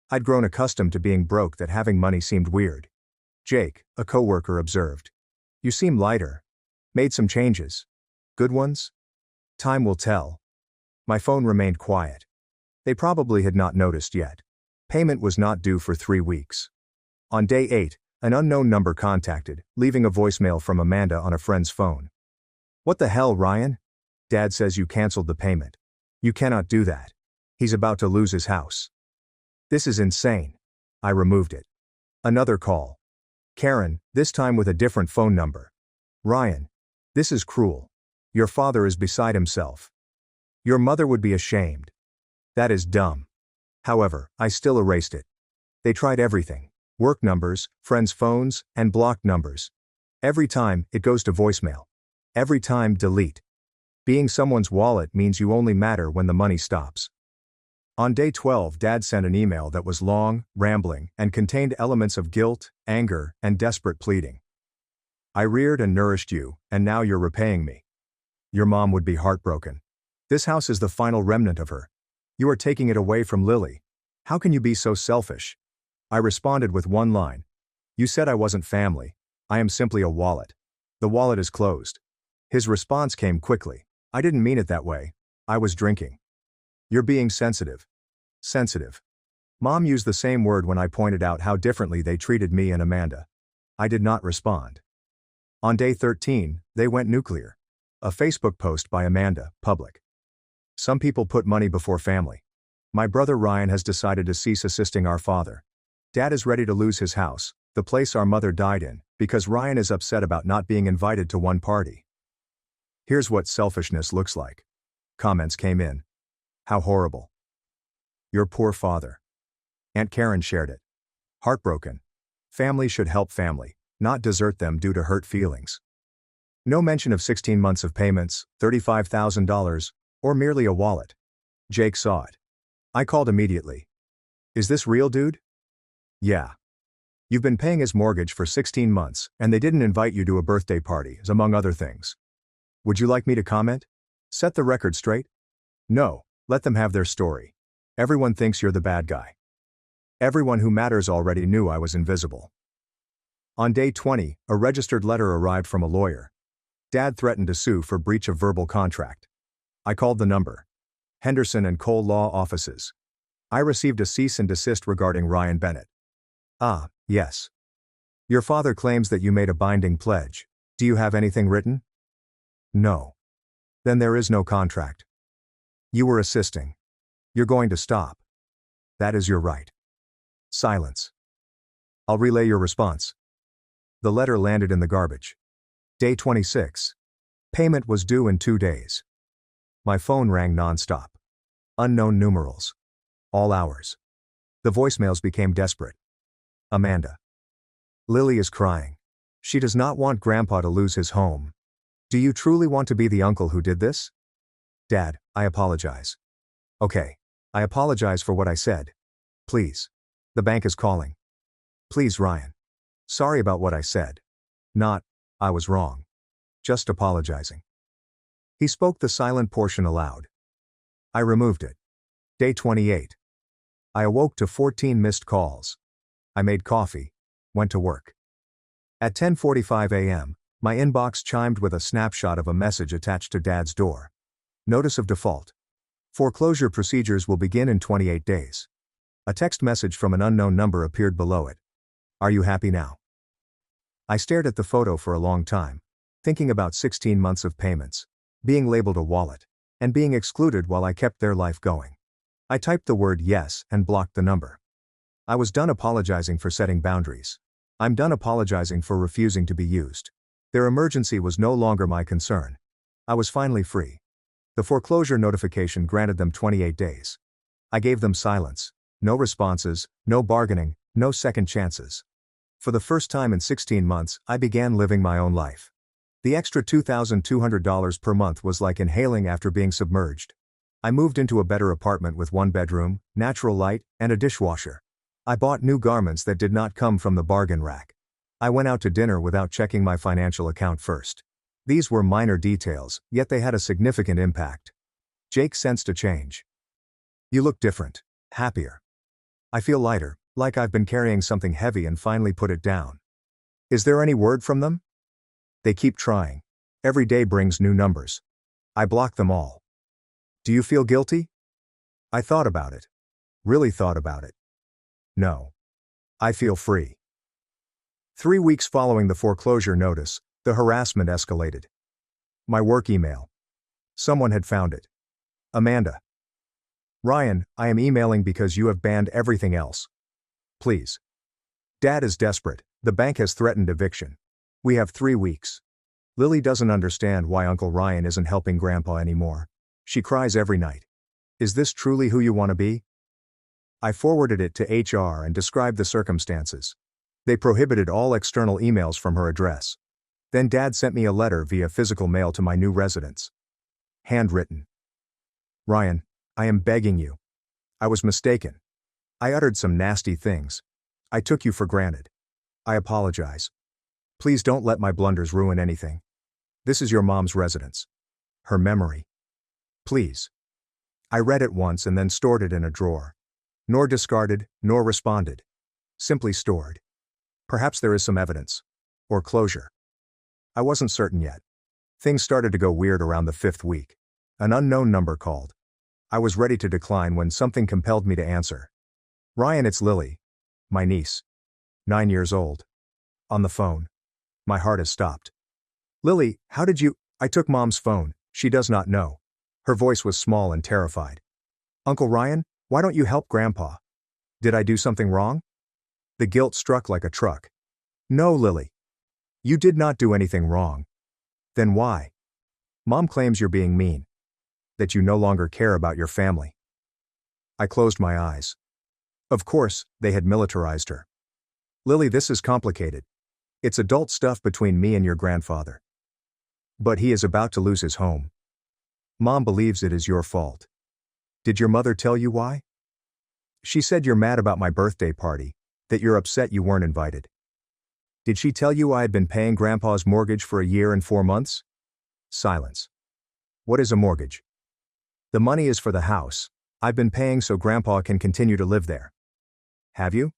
Speaker 1: I'd grown accustomed to being broke that having money seemed weird. Jake, a coworker, observed. You seem lighter. Made some changes. Good ones? Time will tell. My phone remained quiet. They probably had not noticed yet. Payment was not due for 3 weeks. On day 8, an unknown number contacted, leaving a voicemail from Amanda on a friend's phone. What the hell, Ryan? Dad says you canceled the payment. You cannot do that. He's about to lose his house. This is insane. I removed it. Another call. Karen, this time with a different phone number. Ryan. This is cruel. Your father is beside himself. Your mother would be ashamed. That is dumb. However, I still erased it. They tried everything. Work numbers, friends' phones, and blocked numbers. Every time, it goes to voicemail. Every time, delete. Being someone's wallet means you only matter when the money stops. On day 12, Dad sent an email that was long, rambling, and contained elements of guilt, anger, and desperate pleading. I reared and nourished you, and now you're repaying me. Your mom would be heartbroken. This house is the final remnant of her. You are taking it away from Lily. How can you be so selfish? I responded with one line. You said I wasn't family. I am simply a wallet. The wallet is closed. His response came quickly. I didn't mean it that way. I was drinking. You're being sensitive. Sensitive. Mom used the same word when I pointed out how differently they treated me and Amanda. I did not respond. On day 13, they went nuclear. A Facebook post by Amanda, public. Some people put money before family. My brother Ryan has decided to cease assisting our father. Dad is ready to lose his house, the place our mother died in, because Ryan is upset about not being invited to one party. Here's what selfishness looks like. Comments came in. How horrible. Your poor father. Aunt Karen shared it. Heartbroken. Family should help family, not desert them due to hurt feelings. No mention of 16 months of payments, $35,000, or merely a wallet. Jake saw it. I called immediately. Is this real, dude? Yeah. You've been paying his mortgage for 16 months, and they didn't invite you to a birthday party, among other things. Would you like me to comment? Set the record straight? No, let them have their story. Everyone thinks you're the bad guy. Everyone who matters already knew I was invisible. On day 20, a registered letter arrived from a lawyer. Dad threatened to sue for breach of verbal contract. I called the number. Henderson and Cole Law Offices. I received a cease and desist regarding Ryan Bennett. Ah, yes. Your father claims that you made a binding pledge. Do you have anything written? No. Then there is no contract. You were assisting. You're going to stop. That is your right. Silence. I'll relay your response. The letter landed in the garbage. Day 26. Payment was due in 2 days. My phone rang nonstop. Unknown numerals. All hours. The voicemails became desperate. Amanda. Lily is crying. She does not want Grandpa to lose his home. Do you truly want to be the uncle who did this? Dad, I apologize. Okay. I apologize for what I said. Please. The bank is calling. Please, Ryan. Sorry about what I said. Not, I was wrong. Just apologizing. He spoke the silent portion aloud. I removed it. Day 28. I awoke to 14 missed calls. I made coffee. Went to work. At 10:45 a.m., my inbox chimed with a snapshot of a message attached to Dad's door. Notice of default. Foreclosure procedures will begin in 28 days. A text message from an unknown number appeared below it. Are you happy now? I stared at the photo for a long time. thinking about 16 months of payments, being labeled a wallet, and being excluded while I kept their life going. I typed the word yes and blocked the number. I was done apologizing for setting boundaries. I'm done apologizing for refusing to be used. Their emergency was no longer my concern. I was finally free. The foreclosure notification granted them 28 days. I gave them silence. No responses, no bargaining, no second chances. For the first time in 16 months, I began living my own life. The extra $2,200 per month was like inhaling after being submerged. I moved into a better apartment with 1 bedroom, natural light, and a dishwasher. I bought new garments that did not come from the bargain rack. I went out to dinner without checking my financial account first. These were minor details, yet they had a significant impact. Jake sensed a change. You look different, happier. I feel lighter, like I've been carrying something heavy and finally put it down. Is there any word from them? They keep trying. Every day brings new numbers. I block them all. Do you feel guilty? I thought about it. Really thought about it. No. I feel free. 3 weeks following the foreclosure notice, the harassment escalated. My work email. Someone had found it. Amanda. Ryan, I am emailing because you have banned everything else. Please. Dad is desperate. The bank has threatened eviction. We have 3 weeks. Lily doesn't understand why Uncle Ryan isn't helping Grandpa anymore. She cries every night. Is this truly who you want to be? I forwarded it to HR and described the circumstances. They prohibited all external emails from her address. Then Dad sent me a letter via physical mail to my new residence. Handwritten. Ryan, I am begging you. I was mistaken. I uttered some nasty things. I took you for granted. I apologize. Please don't let my blunders ruin anything. This is your mom's residence. Her memory. Please. I read it once and then stored it in a drawer. Nor discarded, nor responded. Simply stored. Perhaps there is some evidence. Or closure. I wasn't certain yet. Things started to go weird around the 5th week. An unknown number called. I was ready to decline when something compelled me to answer. Ryan, it's Lily. My niece. 9 years old. On the phone. My heart has stopped. Lily, how did you? I took Mom's phone. She does not know. Her voice was small and terrified. Uncle Ryan, why don't you help Grandpa? Did I do something wrong? The guilt struck like a truck. No, Lily. You did not do anything wrong. Then why? Mom claims you're being mean. That you no longer care about your family. I closed my eyes. Of course, they had militarized her. Lily, this is complicated. It's adult stuff between me and your grandfather. But he is about to lose his home. Mom believes it is your fault. Did your mother tell you why? She said you're mad about my birthday party, that you're upset you weren't invited. Did she tell you I had been paying Grandpa's mortgage for a year and 4 months? Silence. What is a mortgage? The money is for the house. I've been paying so Grandpa can continue to live there. Have you?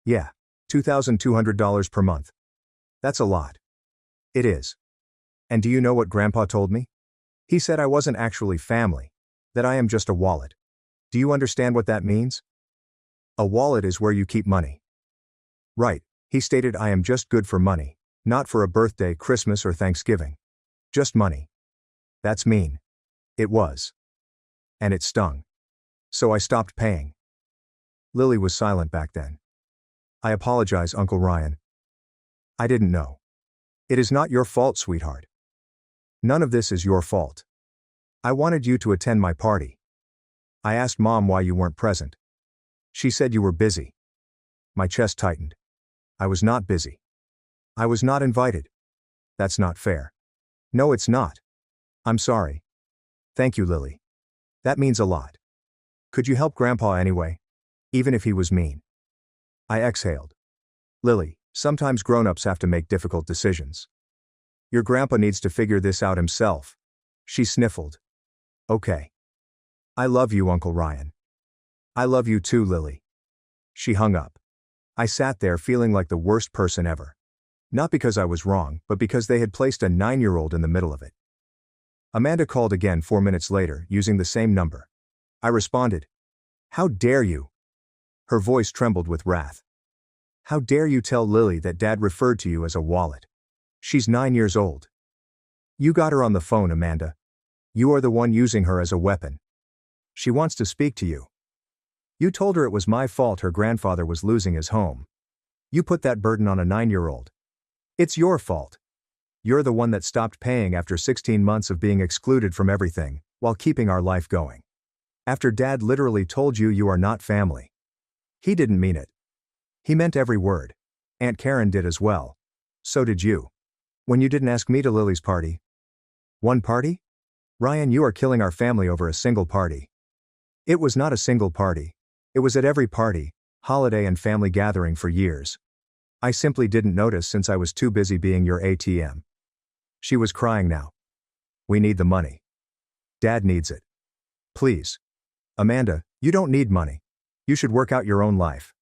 Speaker 1: Yeah, $2,200 per month. That's a lot. It is. And do you know what Grandpa told me? He said I wasn't actually family, that I am just a wallet. Do you understand what that means? A wallet is where you keep money. Right, he stated I am just good for money, not for a birthday, Christmas, or Thanksgiving. Just money. That's mean. It was. And it stung. So I stopped paying. Lily was silent back then. I apologize, Uncle Ryan. I didn't know. It is not your fault, sweetheart. None of this is your fault. I wanted you to attend my party. I asked Mom why you weren't present. She said you were busy. My chest tightened. I was not busy. I was not invited. That's not fair. No, it's not. I'm sorry. Thank you, Lily. That means a lot. Could you help Grandpa anyway? Even if he was mean. I exhaled. Lily, sometimes grown-ups have to make difficult decisions. Your grandpa needs to figure this out himself. She sniffled. Okay. I love you, Uncle Ryan. I love you too, Lily. She hung up. I sat there feeling like the worst person ever. Not because I was wrong, but because they had placed a 9-year-old in the middle of it. Amanda called again 4 minutes later, using the same number. I responded. How dare you? Her voice trembled with wrath. How dare you tell Lily that Dad referred to you as a wallet? She's 9 years old. You got her on the phone, Amanda. You are the one using her as a weapon. She wants to speak to you. You told her it was my fault her grandfather was losing his home. You put that burden on a 9-year-old. It's your fault. You're the one that stopped paying after 16 months of being excluded from everything, while keeping our life going. After Dad literally told you you are not family. He didn't mean it. He meant every word. Aunt Karen did as well. So did you. When you didn't ask me to Lily's party. One party? Ryan, you are killing our family over a single party. It was not a single party. It was at every party, holiday and family gathering for years. I simply didn't notice since I was too busy being your ATM. She was crying now. We need the money. Dad needs it. Please. Amanda, you don't need money. You should work out your own life.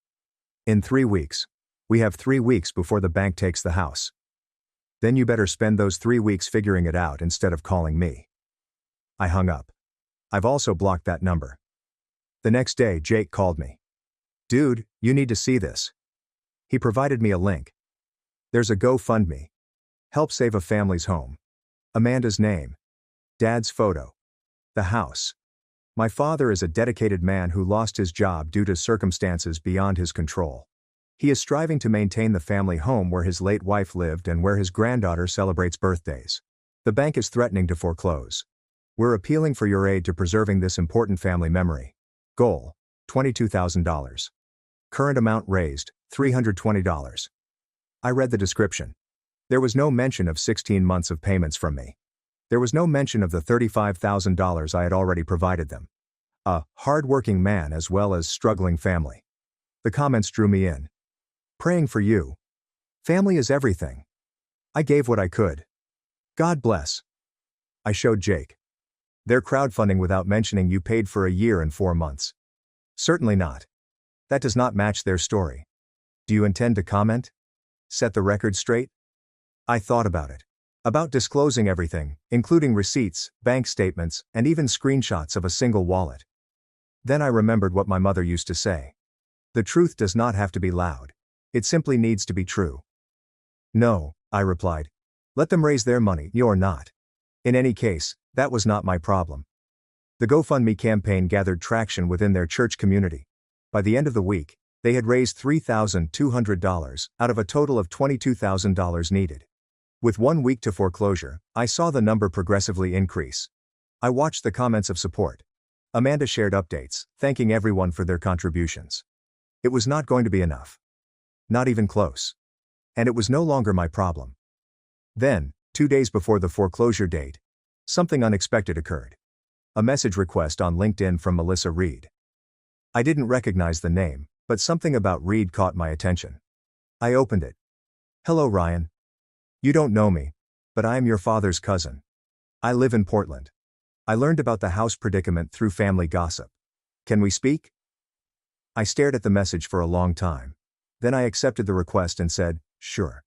Speaker 1: In 3 weeks. We have 3 weeks before the bank takes the house. Then you better spend those 3 weeks figuring it out instead of calling me. I hung up. I've also blocked that number. The next day, Jake called me. Dude, you need to see this. He provided me a link. There's a GoFundMe. Help save a family's home. Amanda's name. Dad's photo. The house. My father is a dedicated man who lost his job due to circumstances beyond his control. He is striving to maintain the family home where his late wife lived and where his granddaughter celebrates birthdays. The bank is threatening to foreclose. We're appealing for your aid to preserving this important family memory. Goal: $22,000. Current amount raised, $320. I read the description. There was no mention of 16 months of payments from me. There was no mention of the $35,000 I had already provided them. A hard-working man as well as struggling family. The comments drew me in. Praying for you. Family is everything. I gave what I could. God bless. I showed Jake. They're crowdfunding without mentioning you paid for a year and 4 months. Certainly not. That does not match their story. Do you intend to comment? Set the record straight? I thought about it. About disclosing everything, including receipts, bank statements, and even screenshots of a single wallet. Then I remembered what my mother used to say. The truth does not have to be loud. It simply needs to be true. No, I replied. Let them raise their money, you're not. In any case, that was not my problem. The GoFundMe campaign gathered traction within their church community. By the end of the week, they had raised $3,200 out of a total of $22,000 needed. With 1 week to foreclosure, I saw the number progressively increase. I watched the comments of support. Amanda shared updates, thanking everyone for their contributions. It was not going to be enough. Not even close. And it was no longer my problem. Then, 2 days before the foreclosure date, something unexpected occurred. A message request on LinkedIn from Melissa Reed. I didn't recognize the name, but something about Reed caught my attention. I opened it. Hello, Ryan. You don't know me, but I am your father's cousin. I live in Portland. I learned about the house predicament through family gossip. Can we speak? I stared at the message for a long time. Then I accepted the request and said, sure.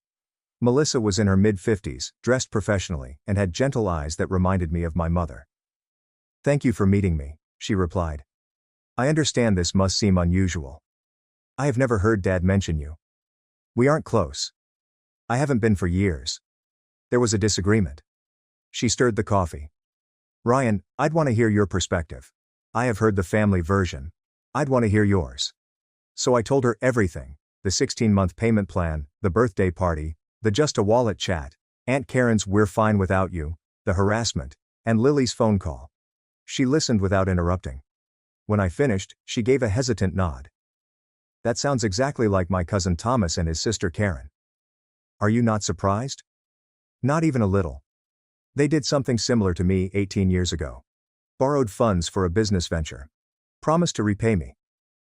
Speaker 1: Melissa was in her mid-50s, dressed professionally, and had gentle eyes that reminded me of my mother. Thank you for meeting me, she replied. I understand this must seem unusual. I have never heard Dad mention you. We aren't close. I haven't been for years. There was a disagreement. She stirred the coffee. Ryan, I'd want to hear your perspective. I have heard the family version. I'd want to hear yours. So I told her everything, the 16-month payment plan, the birthday party, the just a wallet chat, Aunt Karen's we're fine without you, the harassment, and Lily's phone call. She listened without interrupting. When I finished, she gave a hesitant nod. That sounds exactly like my cousin Thomas and his sister Karen. Are you not surprised? Not even a little. They did something similar to me 18 years ago. Borrowed funds for a business venture. Promised to repay me.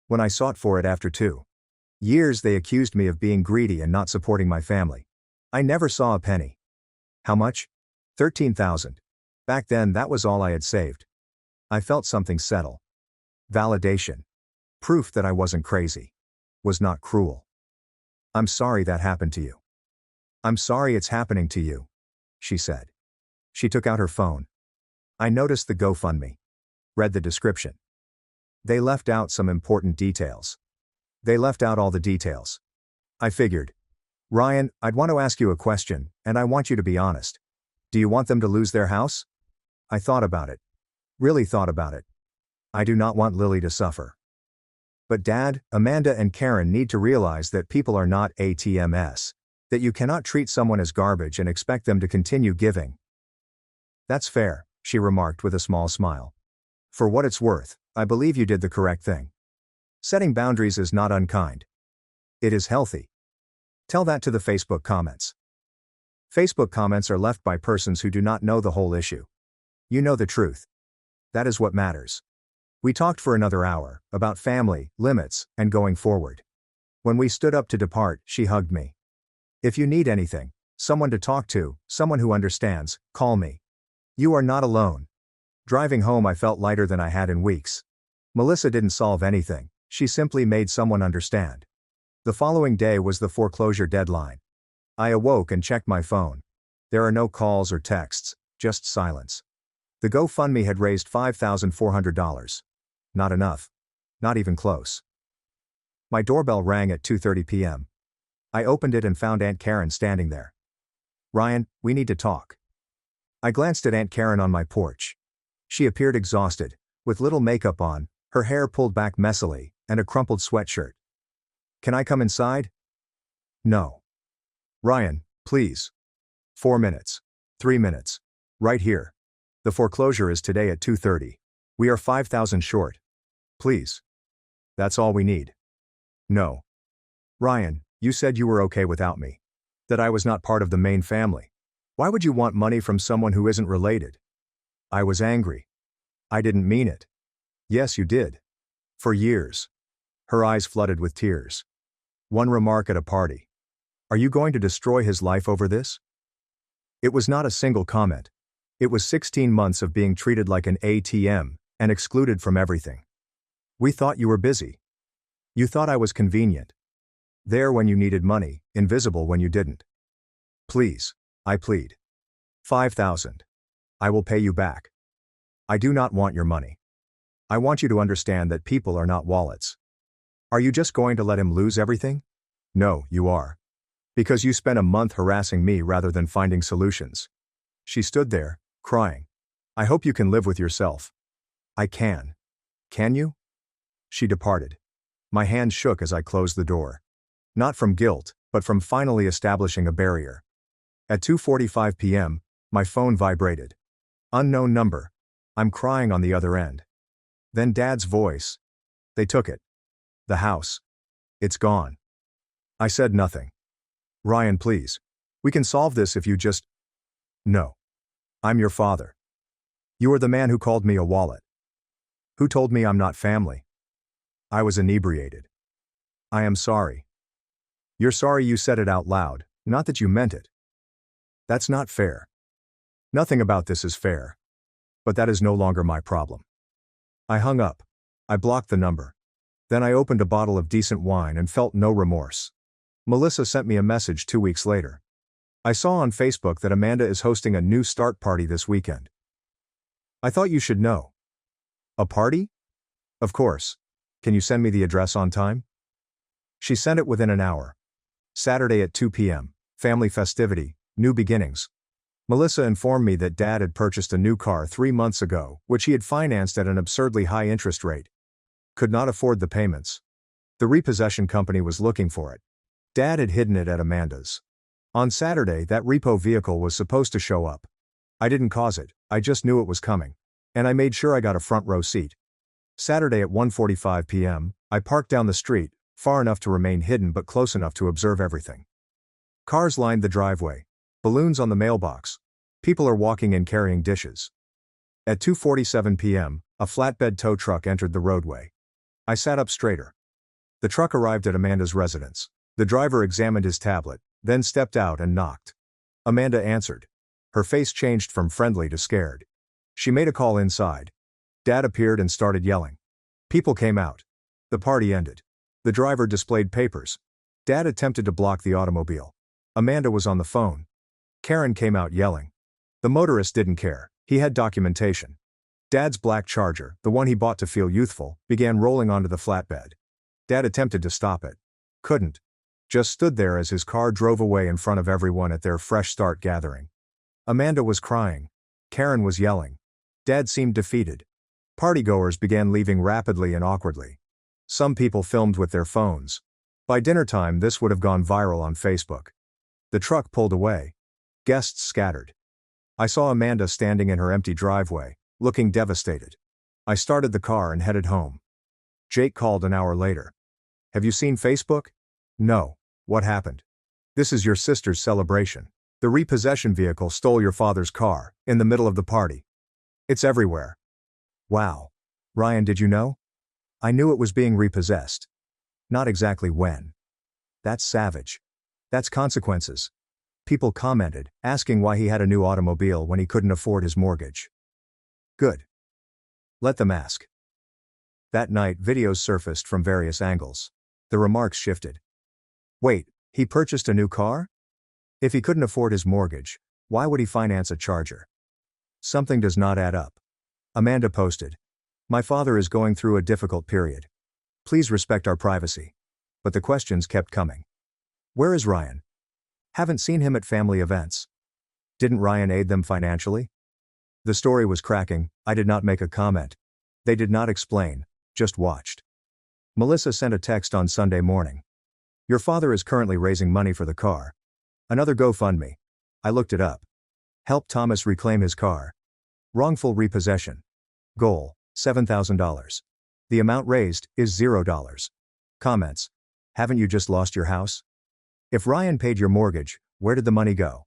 Speaker 1: When I sought for it after 2 years, they accused me of being greedy and not supporting my family. I never saw a penny. How much? $13,000. Back then, that was all I had saved. I felt something settle. Validation. Proof that I wasn't crazy. Was not cruel. I'm sorry that happened to you. I'm sorry it's happening to you, she said. She took out her phone. I noticed the GoFundMe. Read the description. They left out some important details. They left out all the details. I figured. Ryan, I'd want to ask you a question, and I want you to be honest. Do you want them to lose their house? I thought about it. Really thought about it. I do not want Lily to suffer. But Dad, Amanda and Karen need to realize that people are not ATMs. That you cannot treat someone as garbage and expect them to continue giving. That's fair, she remarked with a small smile. For what it's worth, I believe you did the correct thing. Setting boundaries is not unkind. It is healthy. Tell that to the Facebook comments. Facebook comments are left by persons who do not know the whole issue. You know the truth. That is what matters. We talked for another hour, about family, limits, and going forward. When we stood up to depart, she hugged me. If you need anything, someone to talk to, someone who understands, call me. You are not alone. Driving home I felt lighter than I had in weeks. Melissa didn't solve anything, she simply made someone understand. The following day was the foreclosure deadline. I awoke and checked my phone. There are no calls or texts, just silence. The GoFundMe had raised $5,400. Not enough. Not even close. My doorbell rang at 2:30 p.m. I opened it and found Aunt Karen standing there. Ryan, we need to talk. I glanced at Aunt Karen on my porch. She appeared exhausted, with little makeup on, her hair pulled back messily, and a crumpled sweatshirt. Can I come inside? No. Ryan, please. 4 minutes. 3 minutes. Right here. The foreclosure is today at 2:30. We are $5,000 short. Please. That's all we need. No. Ryan, you said you were okay without me. That I was not part of the main family. Why would you want money from someone who isn't related? I was angry. I didn't mean it. Yes, you did. For years. Her eyes flooded with tears. One remark at a party. Are you going to destroy his life over this? It was not a single comment. It was 16 months of being treated like an ATM, and excluded from everything. We thought you were busy. You thought I was convenient. There when you needed money, invisible when you didn't. Please, I plead. 5,000. I will pay you back. I do not want your money. I want you to understand that people are not wallets. Are you just going to let him lose everything? No, you are. Because you spent a month harassing me rather than finding solutions. She stood there, crying. I hope you can live with yourself. I can. Can you? She departed. My hand shook as I closed the door. Not from guilt, but from finally establishing a barrier. At 2:45 p.m., my phone vibrated. Unknown number. I'm crying on the other end. Then Dad's voice. They took it. The house. It's gone. I said nothing. Ryan, please. We can solve this if you just... No. I'm your father. You are the man who called me a wallet. Who told me I'm not family. I was inebriated. I am sorry. You're sorry you said it out loud, not that you meant it. That's not fair. Nothing about this is fair. But that is no longer my problem. I hung up. I blocked the number. Then I opened a bottle of decent wine and felt no remorse. Melissa sent me a message 2 weeks later. I saw on Facebook that Amanda is hosting a new start party this weekend. I thought you should know. A party? Of course. Can you send me the address on time? She sent it within an hour. Saturday at 2 p.m., family festivity, new beginnings. Melissa informed me that Dad had purchased a new car 3 months ago, which he had financed at an absurdly high interest rate. Could not afford the payments. The repossession company was looking for it. Dad had hidden it at Amanda's. On Saturday, that repo vehicle was supposed to show up. I didn't cause it, I just knew it was coming. And I made sure I got a front row seat. Saturday at 1:45 p.m., I parked down the street, far enough to remain hidden but close enough to observe everything. Cars lined the driveway. Balloons on the mailbox. People are walking in carrying dishes. At 2:47 p.m., a flatbed tow truck entered the roadway. I sat up straighter. The truck arrived at Amanda's residence. The driver examined his tablet, then stepped out and knocked. Amanda answered. Her face changed from friendly to scared. She made a call inside. Dad appeared and started yelling. People came out. The party ended. The driver displayed papers. Dad attempted to block the automobile. Amanda was on the phone. Karen came out yelling. The motorist didn't care, he had documentation. Dad's black Charger, the one he bought to feel youthful, began rolling onto the flatbed. Dad attempted to stop it. Couldn't. Just stood there as his car drove away in front of everyone at their fresh start gathering. Amanda was crying. Karen was yelling. Dad seemed defeated. Partygoers began leaving rapidly and awkwardly. Some people filmed with their phones. By dinner time, this would have gone viral on Facebook. The truck pulled away. Guests scattered. I saw Amanda standing in her empty driveway, looking devastated. I started the car and headed home. Jake called an hour later. Have you seen Facebook? No. What happened? This is your sister's celebration. The repossession vehicle stole your father's car, in the middle of the party. It's everywhere. Wow. Ryan, did you know? I knew it was being repossessed. Not exactly when. That's savage. That's consequences. People commented, asking why he had a new automobile when he couldn't afford his mortgage. Good. Let them ask. That night, videos surfaced from various angles. The remarks shifted. Wait, he purchased a new car? If he couldn't afford his mortgage, why would he finance a Charger? Something does not add up. Amanda posted. My father is going through a difficult period. Please respect our privacy. But the questions kept coming. Where is Ryan? Haven't seen him at family events. Didn't Ryan aid them financially? The story was cracking. I did not make a comment. They did not explain, just watched. Melissa sent a text on Sunday morning. Your father is currently raising money for the car. Another GoFundMe. I looked it up. Help Thomas reclaim his car. Wrongful repossession. Goal, $7,000. The amount raised is $0. Comments. Haven't you just lost your house? If Ryan paid your mortgage, where did the money go?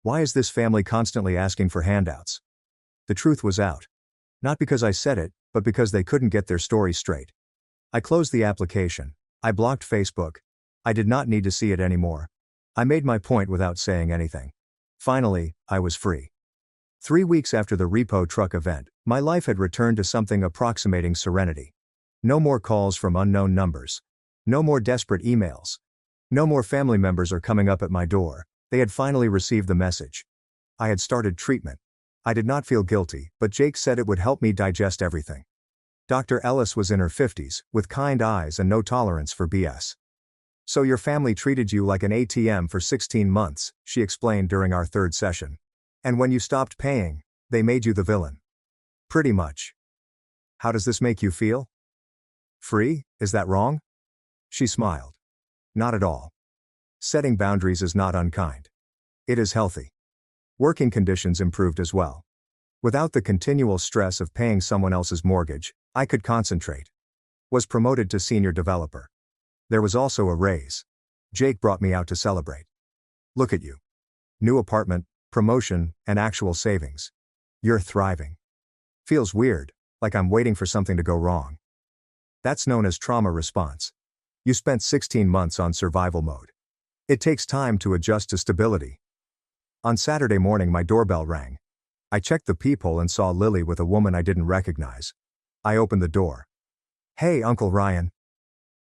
Speaker 1: Why is this family constantly asking for handouts? The truth was out. Not because I said it, but because they couldn't get their story straight. I closed the application. I blocked Facebook. I did not need to see it anymore. I made my point without saying anything. Finally, I was free. 3 weeks after the repo truck event, my life had returned to something approximating serenity. No more calls from unknown numbers. No more desperate emails. No more family members are coming up at my door. They had finally received the message. I had started treatment. I did not feel guilty, but Jake said it would help me digest everything. Dr. Ellis was in her 50s, with kind eyes and no tolerance for BS. So your family treated you like an ATM for 16 months, she explained during our third session. And when you stopped paying, they made you the villain. Pretty much. How does this make you feel? Free, is that wrong? She smiled. Not at all. Setting boundaries is not unkind. It is healthy. Working conditions improved as well. Without the continual stress of paying someone else's mortgage, I could concentrate. Was promoted to senior developer. There was also a raise. Jake brought me out to celebrate. Look at you. New apartment, promotion, and actual savings. You're thriving. Feels weird, like I'm waiting for something to go wrong. That's known as trauma response. You spent 16 months on survival mode. It takes time to adjust to stability. On Saturday morning, my doorbell rang. I checked the peephole and saw Lily with a woman I didn't recognize. I opened the door. Hey, Uncle Ryan.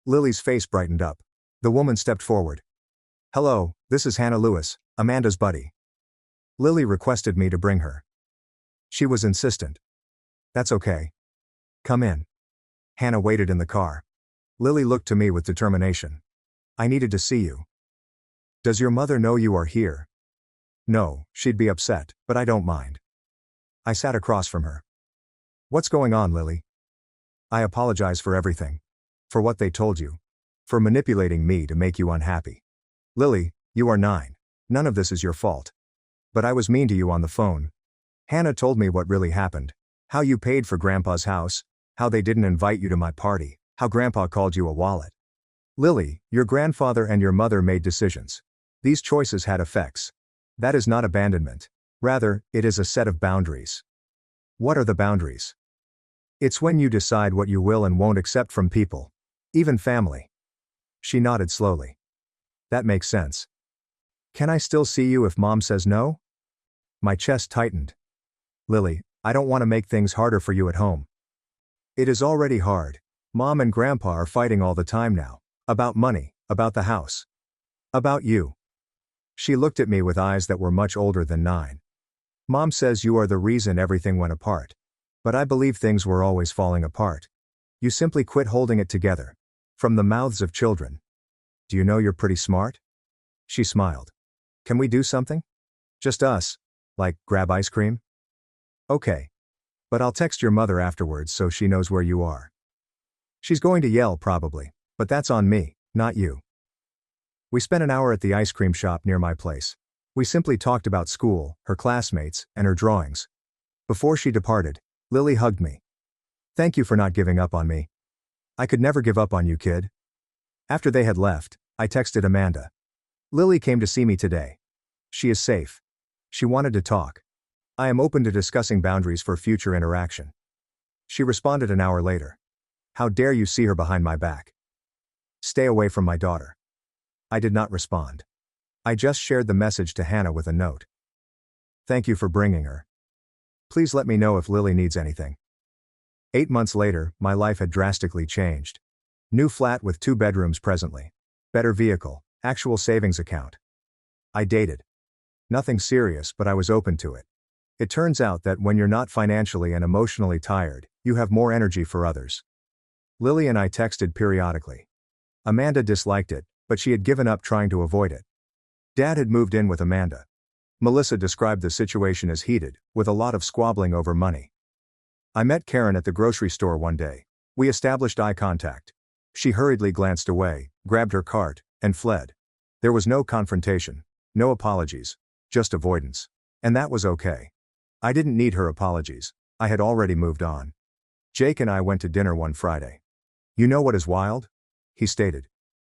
Speaker 1: Lily's face brightened up. The woman stepped forward. Hello, this is Hannah Lewis, Amanda's buddy. Lily requested me to bring her. She was insistent. That's okay. Come in. Hannah waited in the car. Lily looked to me with determination. I needed to see you. Does your mother know you are here? No, she'd be upset, but I don't mind. I sat across from her. What's going on, Lily? I apologize for everything. For what they told you. For manipulating me to make you unhappy. Lily, you are 9. None of this is your fault. But I was mean to you on the phone. Hannah told me what really happened. How you paid for Grandpa's house. How they didn't invite you to my party. How Grandpa called you a wallet. Lily, your grandfather and your mother made decisions. These choices had effects. That is not abandonment. Rather, it is a set of boundaries. What are the boundaries? It's when you decide what you will and won't accept from people. Even family. She nodded slowly. That makes sense. Can I still see you if Mom says no? My chest tightened. Lily, I don't want to make things harder for you at home. It is already hard. Mom and Grandpa are fighting all the time now. About money, about the house. About you. She looked at me with eyes that were much older than 9. Mom says you are the reason everything went apart. But I believe things were always falling apart. You simply quit holding it together. From the mouths of children. Do you know you're pretty smart? She smiled. Can we do something? Just us. Like, grab ice cream? Okay. But I'll text your mother afterwards so she knows where you are. She's going to yell probably, but that's on me, not you. We spent an hour at the ice cream shop near my place. We simply talked about school, her classmates, and her drawings. Before she departed, Lily hugged me. Thank you for not giving up on me. I could never give up on you, kid. After they had left, I texted Amanda. Lily came to see me today. She is safe. She wanted to talk. I am open to discussing boundaries for future interaction. She responded an hour later. How dare you see her behind my back? Stay away from my daughter. I did not respond. I just shared the message to Hannah with a note. Thank you for bringing her. Please let me know if Lily needs anything. 8 months later, my life had drastically changed. New flat with 2 bedrooms presently. Better vehicle, actual savings account. I dated. Nothing serious, but I was open to it. It turns out that when you're not financially and emotionally tired, you have more energy for others. Lily and I texted periodically. Amanda disliked it, but she had given up trying to avoid it. Dad had moved in with Amanda. Melissa described the situation as heated, with a lot of squabbling over money. I met Karen at the grocery store one day. We established eye contact. She hurriedly glanced away, grabbed her cart, and fled. There was no confrontation, no apologies, just avoidance. And that was okay. I didn't need her apologies. I had already moved on. Jake and I went to dinner one Friday. You know what is wild? He stated.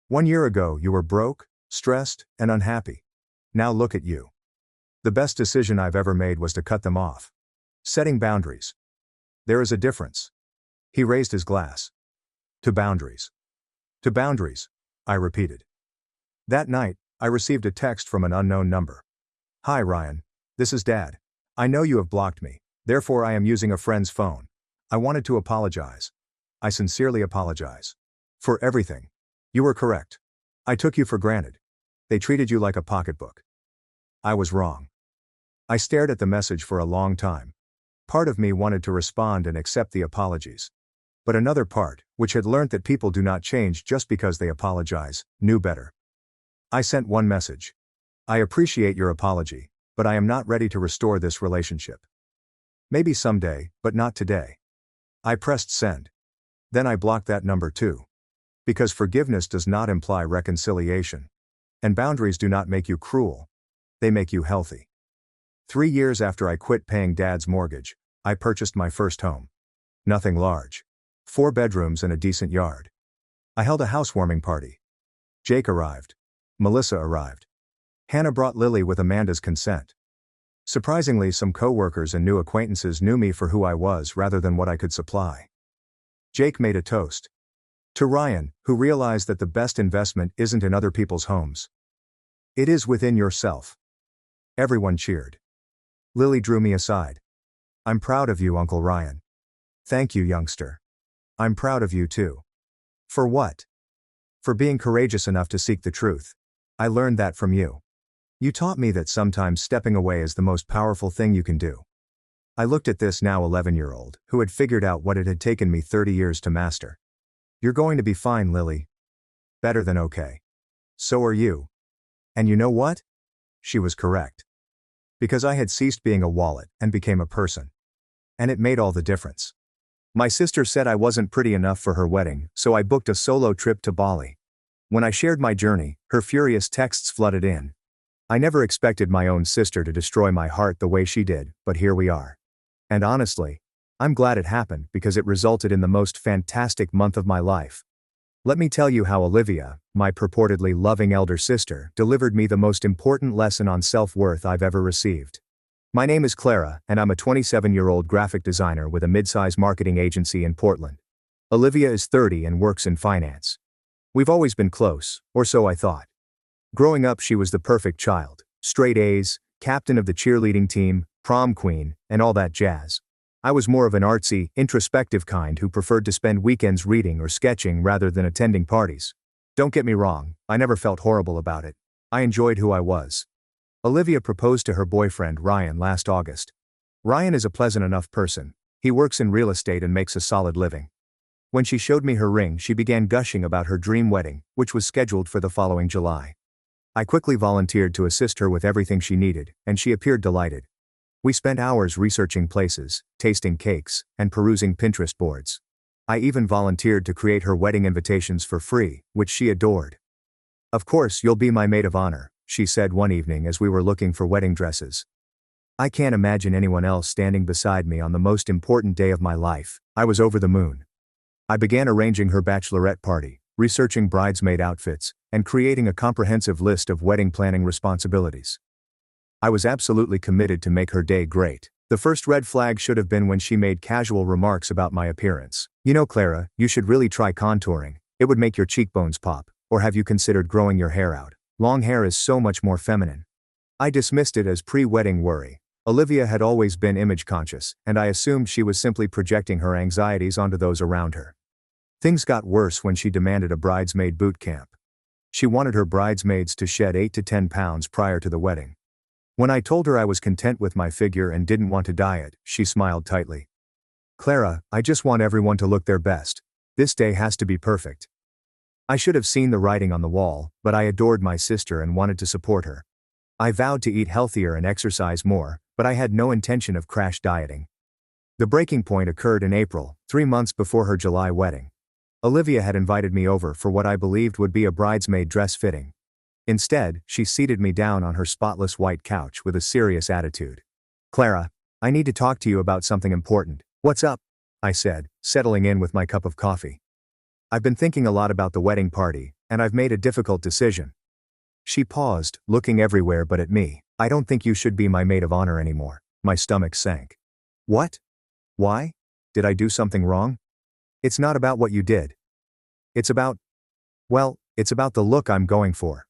Speaker 1: 1 year ago you were broke, stressed, and unhappy. Now look at you. The best decision I've ever made was to cut them off. Setting boundaries. There is a difference. He raised his glass. To boundaries. To boundaries, I repeated. That night, I received a text from an unknown number. Hi Ryan. This is Dad. I know you have blocked me, therefore I am using a friend's phone. I wanted to apologize. I sincerely apologize. For everything. You were correct. I took you for granted. They treated you like a pocketbook. I was wrong. I stared at the message for a long time. Part of me wanted to respond and accept the apologies. But another part, which had learnt that people do not change just because they apologize, knew better. I sent one message. I appreciate your apology, but I am not ready to restore this relationship. Maybe someday, but not today. I pressed send. Then I blocked that number too. Because forgiveness does not imply reconciliation. And boundaries do not make you cruel. They make you healthy. 3 years after I quit paying Dad's mortgage, I purchased my first home. Nothing large. 4 bedrooms and a decent yard. I held a housewarming party. Jake arrived. Melissa arrived. Hannah brought Lily with Amanda's consent. Surprisingly, some co-workers and new acquaintances knew me for who I was rather than what I could supply. Jake made a toast. To Ryan, who realized that the best investment isn't in other people's homes. It is within yourself. Everyone cheered. Lily drew me aside. I'm proud of you, Uncle Ryan. Thank you, youngster. I'm proud of you too. For what? For being courageous enough to seek the truth. I learned that from you. You taught me that sometimes stepping away is the most powerful thing you can do. I looked at this now 11-year-old, who had figured out what it had taken me 30 years to master. You're going to be fine, Lily. Better than okay. So are you. And you know what? She was correct. Because I had ceased being a wallet and became a person. And it made all the difference. My sister said I wasn't pretty enough for her wedding, so I booked a solo trip to Bali. When I shared my journey, her furious texts flooded in. I never expected my own sister to destroy my heart the way she did, but here we are. And honestly, I'm glad it happened because it resulted in the most fantastic month of my life. Let me tell you how Olivia, my purportedly loving elder sister, delivered me the most important lesson on self-worth I've ever received. My name is Clara, and I'm a 27-year-old graphic designer with a mid-size marketing agency in Portland. Olivia is 30 and works in finance. We've always been close, or so I thought. Growing up, she was the perfect child, straight A's, captain of the cheerleading team, prom queen, and all that jazz. I was more of an artsy, introspective kind who preferred to spend weekends reading or sketching rather than attending parties. Don't get me wrong, I never felt horrible about it. I enjoyed who I was. Olivia proposed to her boyfriend Ryan last August. Ryan is a pleasant enough person. He works in real estate and makes a solid living. When she showed me her ring, she began gushing about her dream wedding, which was scheduled for the following July. I quickly volunteered to assist her with everything she needed, and she appeared delighted. We spent hours researching places, tasting cakes, and perusing Pinterest boards. I even volunteered to create her wedding invitations for free, which she adored. "Of course, you'll be my maid of honor," she said one evening as we were looking for wedding dresses. I can't imagine anyone else standing beside me on the most important day of my life. I was over the moon. I began arranging her bachelorette party, researching bridesmaid outfits, and creating a comprehensive list of wedding planning responsibilities. I was absolutely committed to make her day great. The first red flag should have been when she made casual remarks about my appearance. "You know, Clara, you should really try contouring. It would make your cheekbones pop. Or have you considered growing your hair out? Long hair is so much more feminine." I dismissed it as pre-wedding worry. Olivia had always been image conscious, and I assumed she was simply projecting her anxieties onto those around her. Things got worse when she demanded a bridesmaid boot camp. She wanted her bridesmaids to shed 8 to 10 pounds prior to the wedding. When I told her I was content with my figure and didn't want to diet, she smiled tightly. "Clara, I just want everyone to look their best. This day has to be perfect." I should have seen the writing on the wall, but I adored my sister and wanted to support her. I vowed to eat healthier and exercise more, but I had no intention of crash dieting. The breaking point occurred in April, 3 months before her July wedding. Olivia had invited me over for what I believed would be a bridesmaid dress fitting. Instead, she seated me down on her spotless white couch with a serious attitude. "Clara, I need to talk to you about something important." "What's up?" I said, settling in with my cup of coffee. "I've been thinking a lot about the wedding party, and I've made a difficult decision." She paused, looking everywhere but at me. "I don't think you should be my maid of honor anymore." My stomach sank. "What? Why? Did I do something wrong?" "It's not about what you did. It's about the look I'm going for."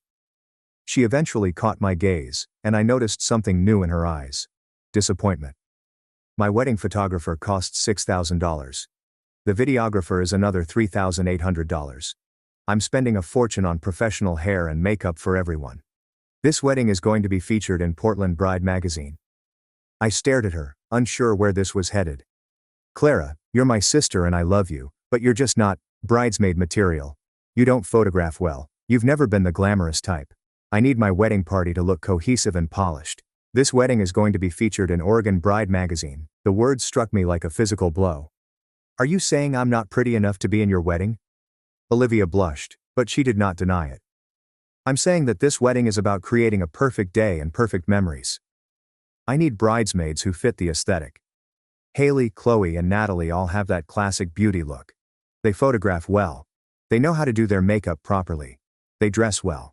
Speaker 1: She eventually caught my gaze, and I noticed something new in her eyes. Disappointment. My wedding photographer costs $6,000. The videographer is another $3,800. I'm spending a fortune on professional hair and makeup for everyone. This wedding is going to be featured in Portland Bride magazine. I stared at her, unsure where this was headed. "Clara, you're my sister and I love you, but you're just not bridesmaid material. You don't photograph well. You've never been the glamorous type. I need my wedding party to look cohesive and polished. This wedding is going to be featured in Oregon Bride magazine." The words struck me like a physical blow. "Are you saying I'm not pretty enough to be in your wedding?" Olivia blushed, but she did not deny it. "I'm saying that this wedding is about creating a perfect day and perfect memories. I need bridesmaids who fit the aesthetic. Haley, Chloe, and Natalie all have that classic beauty look. They photograph well. They know how to do their makeup properly. They dress well."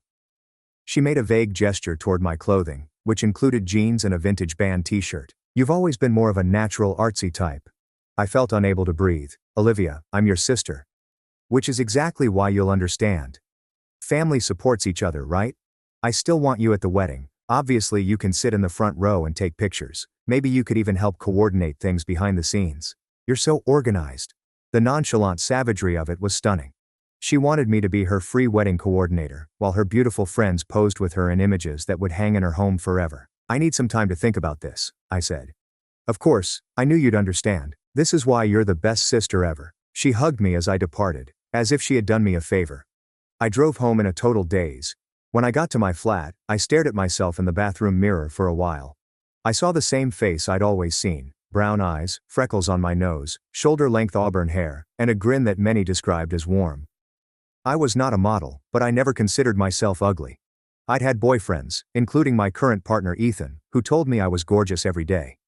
Speaker 1: She made a vague gesture toward my clothing, which included jeans and a vintage band t-shirt. "You've always been more of a natural artsy type." I felt unable to breathe. "Olivia, I'm your sister. Which is exactly why you'll understand. Family supports each other, right? I still want you at the wedding. Obviously you can sit in the front row and take pictures. Maybe you could even help coordinate things behind the scenes. You're so organized." The nonchalant savagery of it was stunning. She wanted me to be her free wedding coordinator, while her beautiful friends posed with her in images that would hang in her home forever. "I need some time to think about this," I said. "Of course, I knew you'd understand. This is why you're the best sister ever." She hugged me as I departed, as if she had done me a favor. I drove home in a total daze. When I got to my flat, I stared at myself in the bathroom mirror for a while. I saw the same face I'd always seen: brown eyes, freckles on my nose, shoulder-length auburn hair, and a grin that many described as warm. I was not a model, but I never considered myself ugly. I'd had boyfriends, including my current partner Ethan, who told me I was gorgeous every day.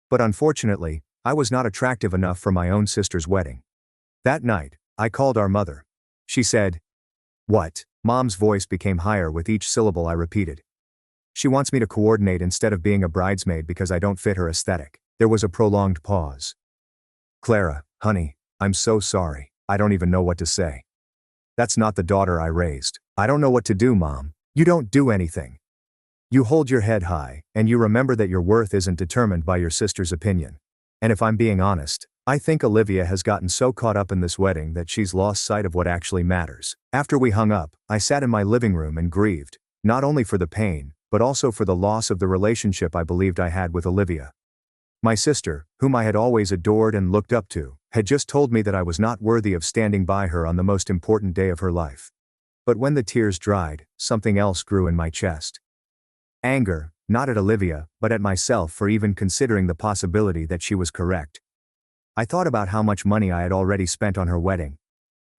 Speaker 1: But unfortunately, I was not attractive enough for my own sister's wedding. That night, I called our mother. She said, "What?" Mom's voice became higher with each syllable I repeated. "She wants me to coordinate instead of being a bridesmaid because I don't fit her aesthetic." There was a prolonged pause. "Clara, honey, I'm so sorry. I don't even know what to say. That's not the daughter I raised." "I don't know what to do, Mom." "You don't do anything. You hold your head high, and you remember that your worth isn't determined by your sister's opinion. And if I'm being honest, I think Olivia has gotten so caught up in this wedding that she's lost sight of what actually matters." After we hung up, I sat in my living room and grieved, not only for the pain, but also for the loss of the relationship I believed I had with Olivia. My sister, whom I had always adored and looked up to, had just told me that I was not worthy of standing by her on the most important day of her life. But when the tears dried, something else grew in my chest. Anger, not at Olivia, but at myself for even considering the possibility that she was correct. I thought about how much money I had already spent on her wedding.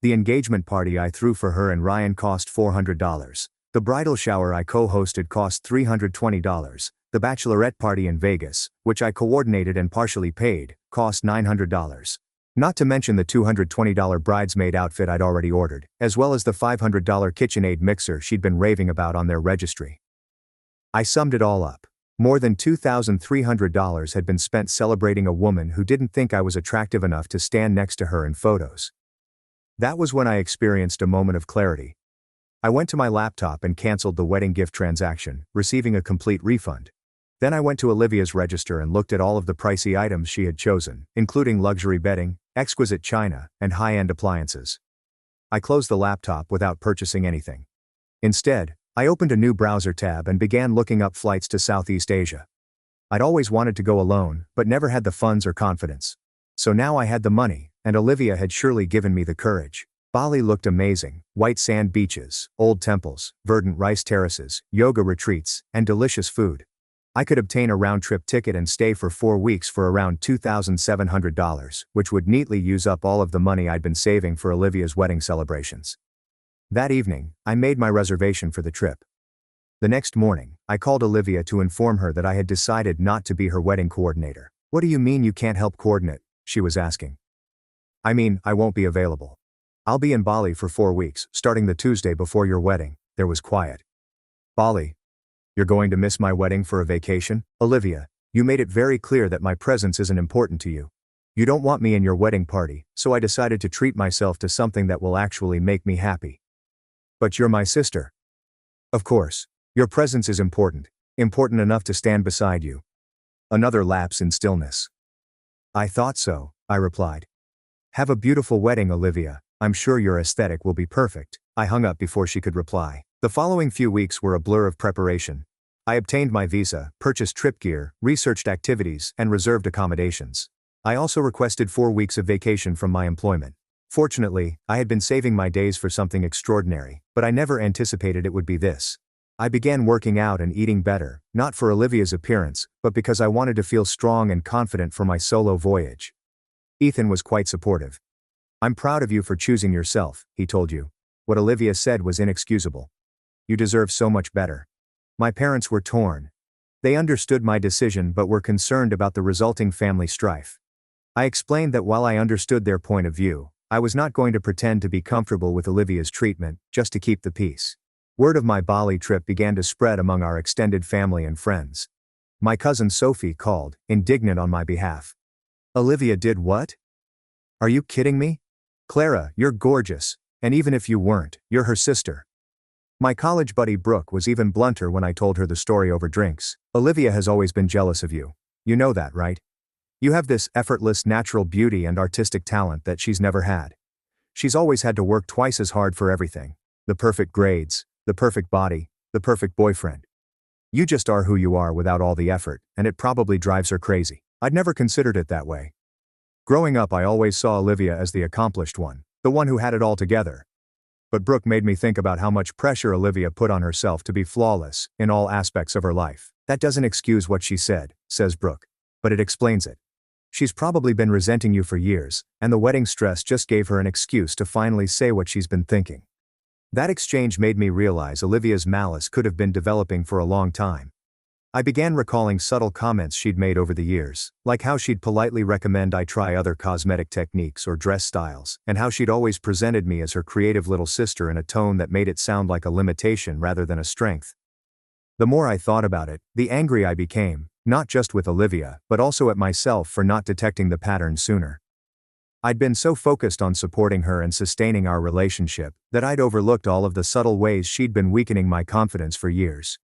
Speaker 1: The engagement party I threw for her and Ryan cost $400. The bridal shower I co-hosted cost $320. The bachelorette party in Vegas, which I coordinated and partially paid, cost $900. Not to mention the $220 bridesmaid outfit I'd already ordered, as well as the $500 KitchenAid mixer she'd been raving about on their registry. I summed it all up. More than $2,300 had been spent celebrating a woman who didn't think I was attractive enough to stand next to her in photos. That was when I experienced a moment of clarity. I went to my laptop and canceled the wedding gift transaction, receiving a complete refund. Then I went to Olivia's register and looked at all of the pricey items she had chosen, including luxury bedding, exquisite china, and high-end appliances. I closed the laptop without purchasing anything. Instead, I opened a new browser tab and began looking up flights to Southeast Asia. I'd always wanted to go alone, but never had the funds or confidence. So now I had the money, and Olivia had surely given me the courage. Bali looked amazing: white sand beaches, old temples, verdant rice terraces, yoga retreats, and delicious food. I could obtain a round-trip ticket and stay for 4 weeks for around $2,700, which would neatly use up all of the money I'd been saving for Olivia's wedding celebrations. That evening, I made my reservation for the trip. The next morning, I called Olivia to inform her that I had decided not to be her wedding coordinator. "What do you mean you can't help coordinate?" she was asking. "I mean, I won't be available. I'll be in Bali for 4 weeks, starting the Tuesday before your wedding." There was quiet. "Bali? You're going to miss my wedding for a vacation? Olivia, you made it very clear that my presence isn't important to you. You don't want me in your wedding party, so I decided to treat myself to something that will actually make me happy." "But you're my sister." "Of course. Your presence is important. Important enough to stand beside you." Another lapse in stillness. "I thought so," I replied. "Have a beautiful wedding, Olivia. I'm sure your aesthetic will be perfect." I hung up before she could reply. The following few weeks were a blur of preparation. I obtained my visa, purchased trip gear, researched activities, and reserved accommodations. I also requested 4 weeks of vacation from my employment. Fortunately, I had been saving my days for something extraordinary, but I never anticipated it would be this. I began working out and eating better, not for Olivia's appearance, but because I wanted to feel strong and confident for my solo voyage. Ethan was quite supportive. "I'm proud of you for choosing yourself," he told you. What Olivia said was inexcusable. "You deserve so much better." My parents were torn. They understood my decision but were concerned about the resulting family strife. I explained that while I understood their point of view, I was not going to pretend to be comfortable with Olivia's treatment, just to keep the peace. Word of my Bali trip began to spread among our extended family and friends. My cousin Sophie called, indignant on my behalf. "Olivia did what? Are you kidding me? Clara, you're gorgeous, and even if you weren't, you're her sister." My college buddy Brooke was even blunter when I told her the story over drinks. "Olivia has always been jealous of you. You know that, right? You have this effortless natural beauty and artistic talent that she's never had. She's always had to work twice as hard for everything. The perfect grades, the perfect body, the perfect boyfriend. You just are who you are without all the effort, and it probably drives her crazy." I'd never considered it that way. Growing up, I always saw Olivia as the accomplished one, the one who had it all together. But Brooke made me think about how much pressure Olivia put on herself to be flawless in all aspects of her life. "That doesn't excuse what she said," says Brooke. "But it explains it. She's probably been resenting you for years, and the wedding stress just gave her an excuse to finally say what she's been thinking." That exchange made me realize Olivia's malice could have been developing for a long time. I began recalling subtle comments she'd made over the years, like how she'd politely recommend I try other cosmetic techniques or dress styles, and how she'd always presented me as her creative little sister in a tone that made it sound like a limitation rather than a strength. The more I thought about it, the angrier I became, not just with Olivia, but also at myself for not detecting the pattern sooner. I'd been so focused on supporting her and sustaining our relationship that I'd overlooked all of the subtle ways she'd been weakening my confidence for years.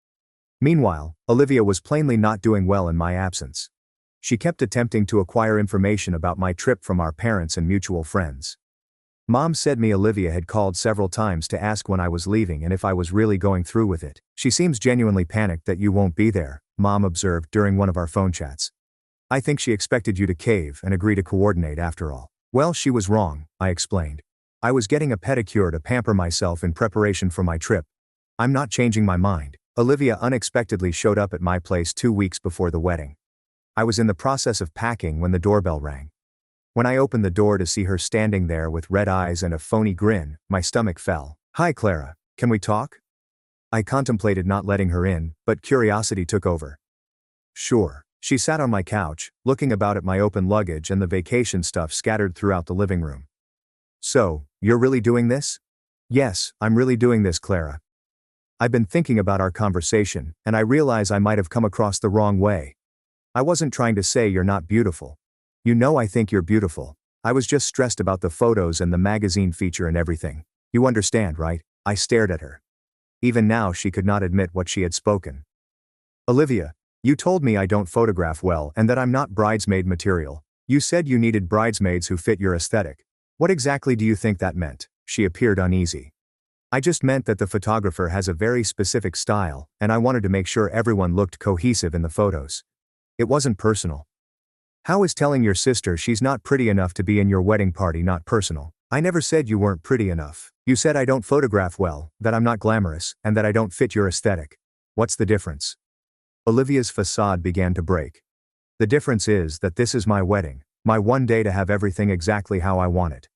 Speaker 1: Meanwhile, Olivia was plainly not doing well in my absence. She kept attempting to acquire information about my trip from our parents and mutual friends. Mom said Olivia had called several times to ask when I was leaving and if I was really going through with it. "She seems genuinely panicked that you won't be there," Mom observed during one of our phone chats. "I think she expected you to cave and agree to coordinate after all." "Well, she was wrong," I explained. "I was getting a pedicure to pamper myself in preparation for my trip. I'm not changing my mind." Olivia unexpectedly showed up at my place 2 weeks before the wedding. I was in the process of packing when the doorbell rang. When I opened the door to see her standing there with red eyes and a phony grin, my stomach fell. "Hi Clara, can we talk?" I contemplated not letting her in, but curiosity took over. "Sure." She sat on my couch, looking about at my open luggage and the vacation stuff scattered throughout the living room. "So, you're really doing this?" "Yes, I'm really doing this, Clara. I've been thinking about our conversation, and I realize I might have come across the wrong way. I wasn't trying to say you're not beautiful. You know I think you're beautiful. I was just stressed about the photos and the magazine feature and everything. You understand, right?" I stared at her. Even now she could not admit what she had spoken. "Olivia, you told me I don't photograph well and that I'm not bridesmaid material. You said you needed bridesmaids who fit your aesthetic. What exactly do you think that meant?" She appeared uneasy. "I just meant that the photographer has a very specific style, and I wanted to make sure everyone looked cohesive in the photos. It wasn't personal." "How is telling your sister she's not pretty enough to be in your wedding party not personal?" "I never said you weren't pretty enough. You said I don't photograph well, that I'm not glamorous, and that I don't fit your aesthetic. What's the difference?" Olivia's facade began to break. "The difference is that this is my wedding, my one day to have everything exactly how I want it.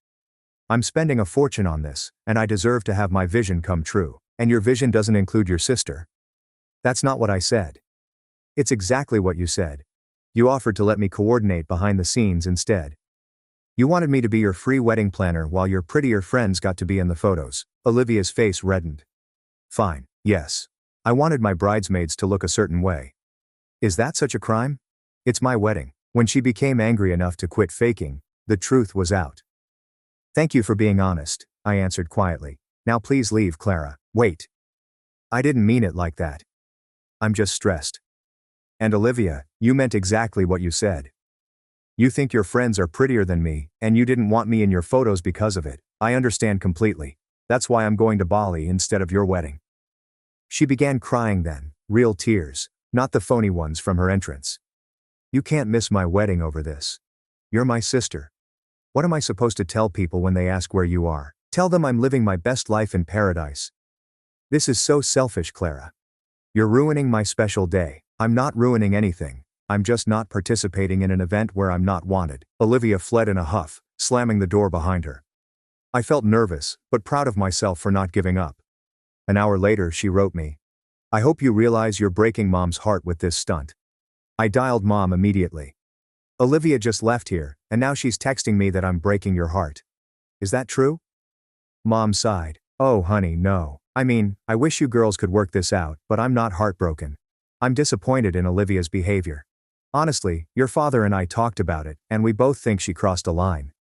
Speaker 1: I'm spending a fortune on this, and I deserve to have my vision come true, and your vision doesn't include your sister." "That's not what I said." "It's exactly what you said. You offered to let me coordinate behind the scenes instead. You wanted me to be your free wedding planner while your prettier friends got to be in the photos." Olivia's face reddened. "Fine, yes. I wanted my bridesmaids to look a certain way. Is that such a crime? It's my wedding." When she became angry enough to quit faking, the truth was out. "Thank you for being honest," I answered quietly. "Now please leave, Clara." "Wait. I didn't mean it like that. I'm just stressed." "And Olivia, you meant exactly what you said. You think your friends are prettier than me, and you didn't want me in your photos because of it. I understand completely. That's why I'm going to Bali instead of your wedding." She began crying then, real tears, not the phony ones from her entrance. "You can't miss my wedding over this. You're my sister. What am I supposed to tell people when they ask where you are? Tell them I'm living my best life in paradise? This is so selfish, Clara. You're ruining my special day." "I'm not ruining anything. I'm just not participating in an event where I'm not wanted." Olivia fled in a huff, slamming the door behind her. I felt nervous, but proud of myself for not giving up. An hour later she wrote me, "I hope you realize you're breaking Mom's heart with this stunt." I dialed Mom immediately. "Olivia just left here, and now she's texting me that I'm breaking your heart. Is that true?" Mom sighed. "Oh honey, no. I mean, I wish you girls could work this out, but I'm not heartbroken. I'm disappointed in Olivia's behavior. Honestly, your father and I talked about it, and we both think she crossed a line.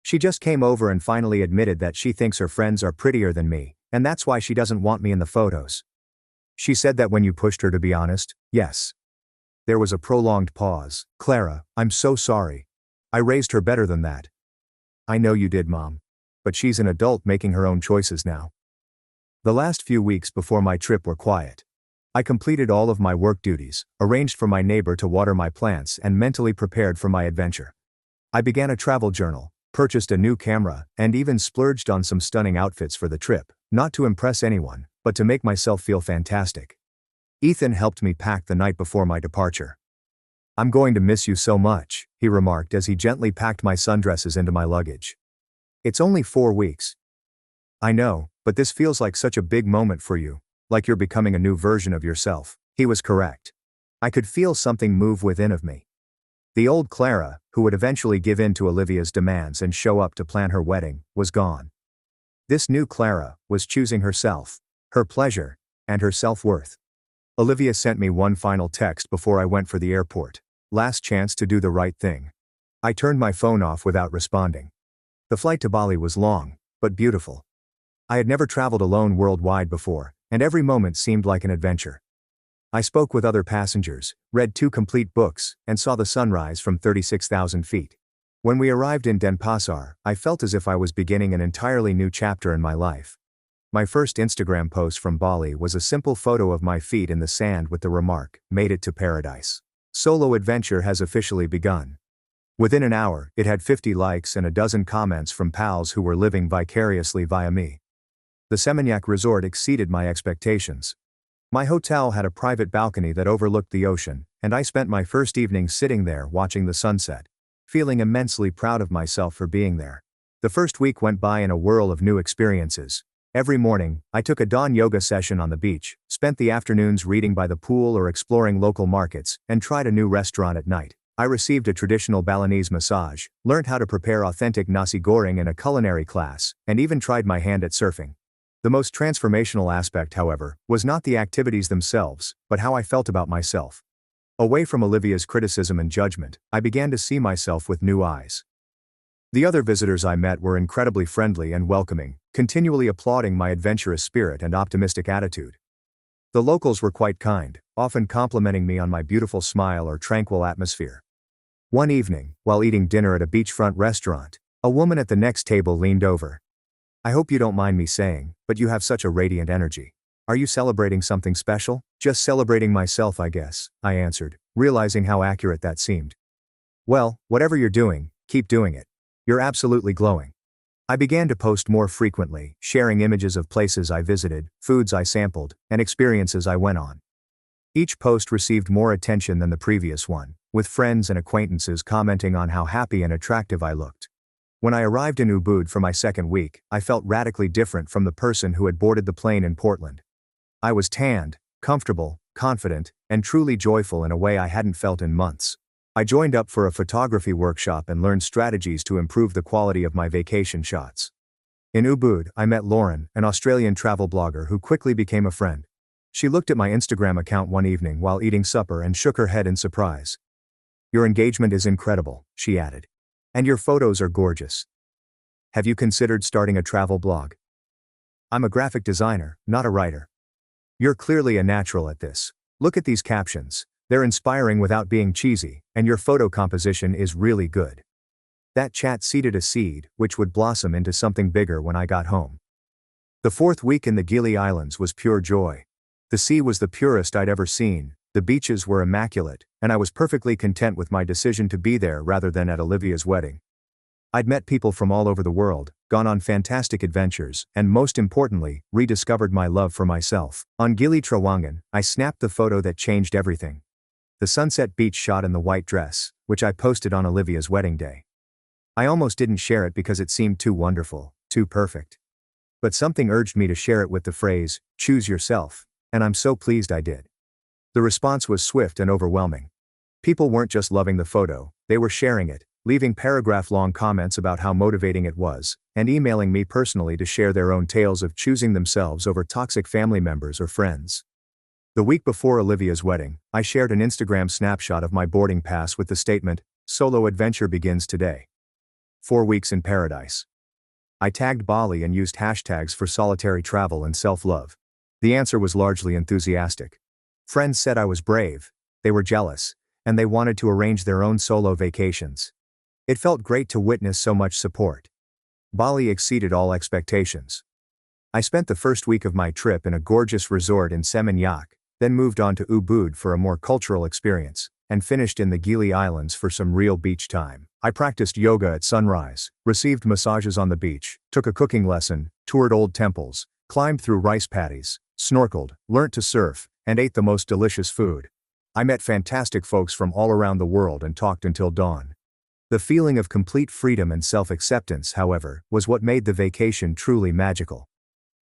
Speaker 1: She just came over and finally admitted that she thinks her friends are prettier than me, and that's why she doesn't want me in the photos." "She said that when you pushed her to be honest?" "Yes." There was a prolonged pause. "Clara, I'm so sorry. I raised her better than that." "I know you did, Mom. But she's an adult making her own choices now." The last few weeks before my trip were quiet. I completed all of my work duties, arranged for my neighbor to water my plants, and mentally prepared for my adventure. I began a travel journal, purchased a new camera, and even splurged on some stunning outfits for the trip, not to impress anyone, but to make myself feel fantastic. Ethan helped me pack the night before my departure. "I'm going to miss you so much," he remarked as he gently packed my sundresses into my luggage. "It's only 4 weeks." "I know, but this feels like such a big moment for you, like you're becoming a new version of yourself." He was correct. I could feel something move within of me. The old Clara, who would eventually give in to Olivia's demands and show up to plan her wedding, was gone. This new Clara was choosing herself, her pleasure, and her self-worth. Olivia sent me one final text before I went for the airport. "Last chance to do the right thing." I turned my phone off without responding. The flight to Bali was long, but beautiful. I had never traveled alone worldwide before, and every moment seemed like an adventure. I spoke with other passengers, read 2 complete books, and saw the sunrise from 36,000 feet. When we arrived in Denpasar, I felt as if I was beginning an entirely new chapter in my life. My first Instagram post from Bali was a simple photo of my feet in the sand with the remark, "Made it to paradise. Solo adventure has officially begun." Within an hour, it had 50 likes and a dozen comments from pals who were living vicariously via me. The Seminyak resort exceeded my expectations. My hotel had a private balcony that overlooked the ocean, and I spent my first evening sitting there watching the sunset, feeling immensely proud of myself for being there. The first week went by in a whirl of new experiences. Every morning, I took a dawn yoga session on the beach, spent the afternoons reading by the pool or exploring local markets, and tried a new restaurant at night. I received a traditional Balinese massage, learned how to prepare authentic nasi goreng in a culinary class, and even tried my hand at surfing. The most transformational aspect, however, was not the activities themselves, but how I felt about myself. Away from Olivia's criticism and judgment, I began to see myself with new eyes. The other visitors I met were incredibly friendly and welcoming, continually applauding my adventurous spirit and optimistic attitude. The locals were quite kind, often complimenting me on my beautiful smile or tranquil atmosphere. One evening, while eating dinner at a beachfront restaurant, a woman at the next table leaned over. "I hope you don't mind me saying, but you have such a radiant energy. Are you celebrating something special?" "Just celebrating myself, I guess," I answered, realizing how accurate that seemed. "Well, whatever you're doing, keep doing it. You're absolutely glowing." I began to post more frequently, sharing images of places I visited, foods I sampled, and experiences I went on. Each post received more attention than the previous one, with friends and acquaintances commenting on how happy and attractive I looked. When I arrived in Ubud for my second week, I felt radically different from the person who had boarded the plane in Portland. I was tanned, comfortable, confident, and truly joyful in a way I hadn't felt in months. I joined up for a photography workshop and learned strategies to improve the quality of my vacation shots. In Ubud, I met Lauren, an Australian travel blogger who quickly became a friend. She looked at my Instagram account one evening while eating supper and shook her head in surprise. "Your engagement is incredible," she added. "And your photos are gorgeous. Have you considered starting a travel blog?" "I'm a graphic designer, not a writer." "You're clearly a natural at this. Look at these captions. They're inspiring without being cheesy, and your photo composition is really good." That chat seeded a seed, which would blossom into something bigger when I got home. The fourth week in the Gili Islands was pure joy. The sea was the purest I'd ever seen, the beaches were immaculate, and I was perfectly content with my decision to be there rather than at Olivia's wedding. I'd met people from all over the world, gone on fantastic adventures, and most importantly, rediscovered my love for myself. On Gili Trawangan, I snapped the photo that changed everything. The sunset beach shot in the white dress, which I posted on Olivia's wedding day. I almost didn't share it because it seemed too wonderful, too perfect. But something urged me to share it with the phrase, "Choose yourself," and I'm so pleased I did. The response was swift and overwhelming. People weren't just loving the photo, they were sharing it, leaving paragraph-long comments about how motivating it was, and emailing me personally to share their own tales of choosing themselves over toxic family members or friends. The week before Olivia's wedding, I shared an Instagram snapshot of my boarding pass with the statement, "Solo adventure begins today. 4 weeks in paradise." I tagged Bali and used hashtags for solitary travel and self-love. The answer was largely enthusiastic. Friends said I was brave, they were jealous, and they wanted to arrange their own solo vacations. It felt great to witness so much support. Bali exceeded all expectations. I spent the first week of my trip in a gorgeous resort in Seminyak, then moved on to Ubud for a more cultural experience, and finished in the Gili Islands for some real beach time. I practiced yoga at sunrise, received massages on the beach, took a cooking lesson, toured old temples, climbed through rice paddies, snorkeled, learnt to surf, and ate the most delicious food. I met fantastic folks from all around the world and talked until dawn. The feeling of complete freedom and self-acceptance, however, was what made the vacation truly magical.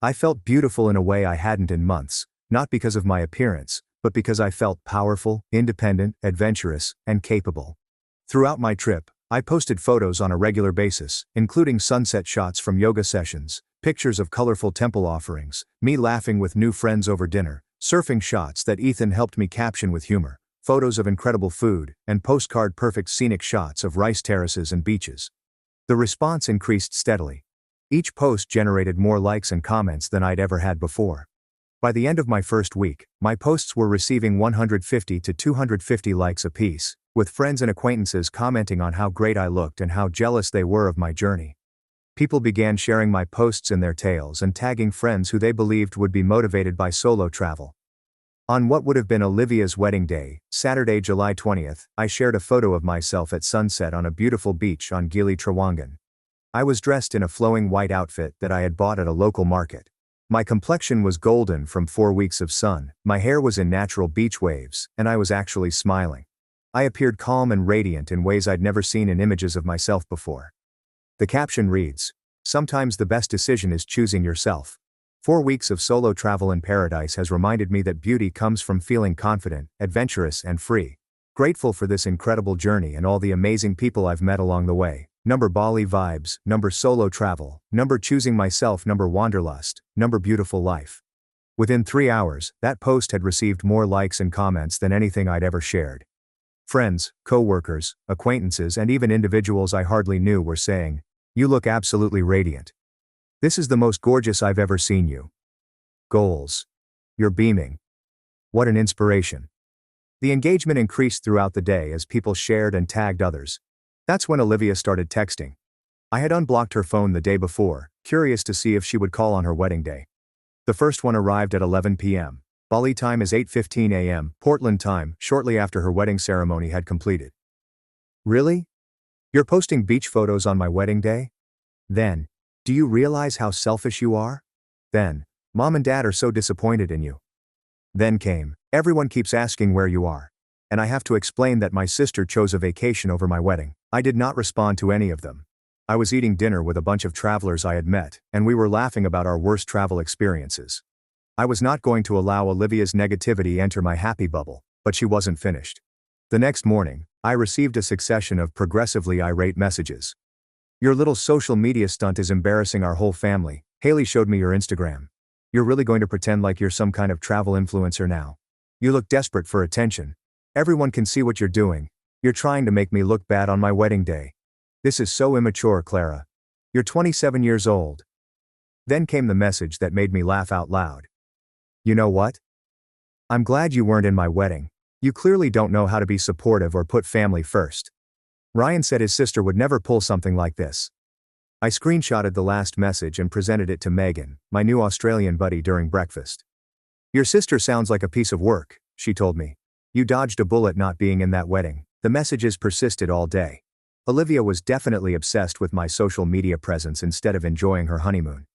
Speaker 1: I felt beautiful in a way I hadn't in months, not because of my appearance, but because I felt powerful, independent, adventurous, and capable. Throughout my trip, I posted photos on a regular basis, including sunset shots from yoga sessions, pictures of colorful temple offerings, me laughing with new friends over dinner, surfing shots that Ethan helped me caption with humor, photos of incredible food, and postcard-perfect scenic shots of rice terraces and beaches. The response increased steadily. Each post generated more likes and comments than I'd ever had before. By the end of my first week, my posts were receiving 150 to 250 likes apiece, with friends and acquaintances commenting on how great I looked and how jealous they were of my journey. People began sharing my posts in their tales and tagging friends who they believed would be motivated by solo travel. On what would have been Olivia's wedding day, Saturday, July 20th, I shared a photo of myself at sunset on a beautiful beach on Gili Trawangan. I was dressed in a flowing white outfit that I had bought at a local market. My complexion was golden from 4 weeks of sun, my hair was in natural beach waves, and I was actually smiling. I appeared calm and radiant in ways I'd never seen in images of myself before. The caption reads, "Sometimes the best decision is choosing yourself." 4 weeks of solo travel in paradise has reminded me that beauty comes from feeling confident, adventurous, and free. Grateful for this incredible journey and all the amazing people I've met along the way. Number Bali vibes, number solo travel, number choosing myself, number wanderlust, number beautiful life. Within 3 hours, that post had received more likes and comments than anything I'd ever shared. Friends, co-workers, acquaintances, and even individuals I hardly knew were saying, "You look absolutely radiant. This is the most gorgeous I've ever seen you. Goals. You're beaming. What an inspiration." The engagement increased throughout the day as people shared and tagged others. That's when Olivia started texting. I had unblocked her phone the day before, curious to see if she would call on her wedding day. The first one arrived at 11 p.m. Bali time is 8:15 a.m., Portland time, shortly after her wedding ceremony had completed. "Really? You're posting beach photos on my wedding day? Then, do you realize how selfish you are? Then, Mom and Dad are so disappointed in you." Then came, "Everyone keeps asking where you are. And I have to explain that my sister chose a vacation over my wedding." I did not respond to any of them. I was eating dinner with a bunch of travelers I had met, and we were laughing about our worst travel experiences. I was not going to allow Olivia's negativity enter my happy bubble, but she wasn't finished. The next morning, I received a succession of progressively irate messages. "Your little social media stunt is embarrassing our whole family. Haley showed me your Instagram. You're really going to pretend like you're some kind of travel influencer now? You look desperate for attention. Everyone can see what you're doing. You're trying to make me look bad on my wedding day. This is so immature, Clara. You're 27 years old." Then came the message that made me laugh out loud. "You know what? I'm glad you weren't in my wedding. You clearly don't know how to be supportive or put family first. Ryan said his sister would never pull something like this." I screenshotted the last message and presented it to Megan, my new Australian buddy, during breakfast. "Your sister sounds like a piece of work," she told me. "You dodged a bullet not being in that wedding." The messages persisted all day. Olivia was definitely obsessed with my social media presence instead of enjoying her honeymoon.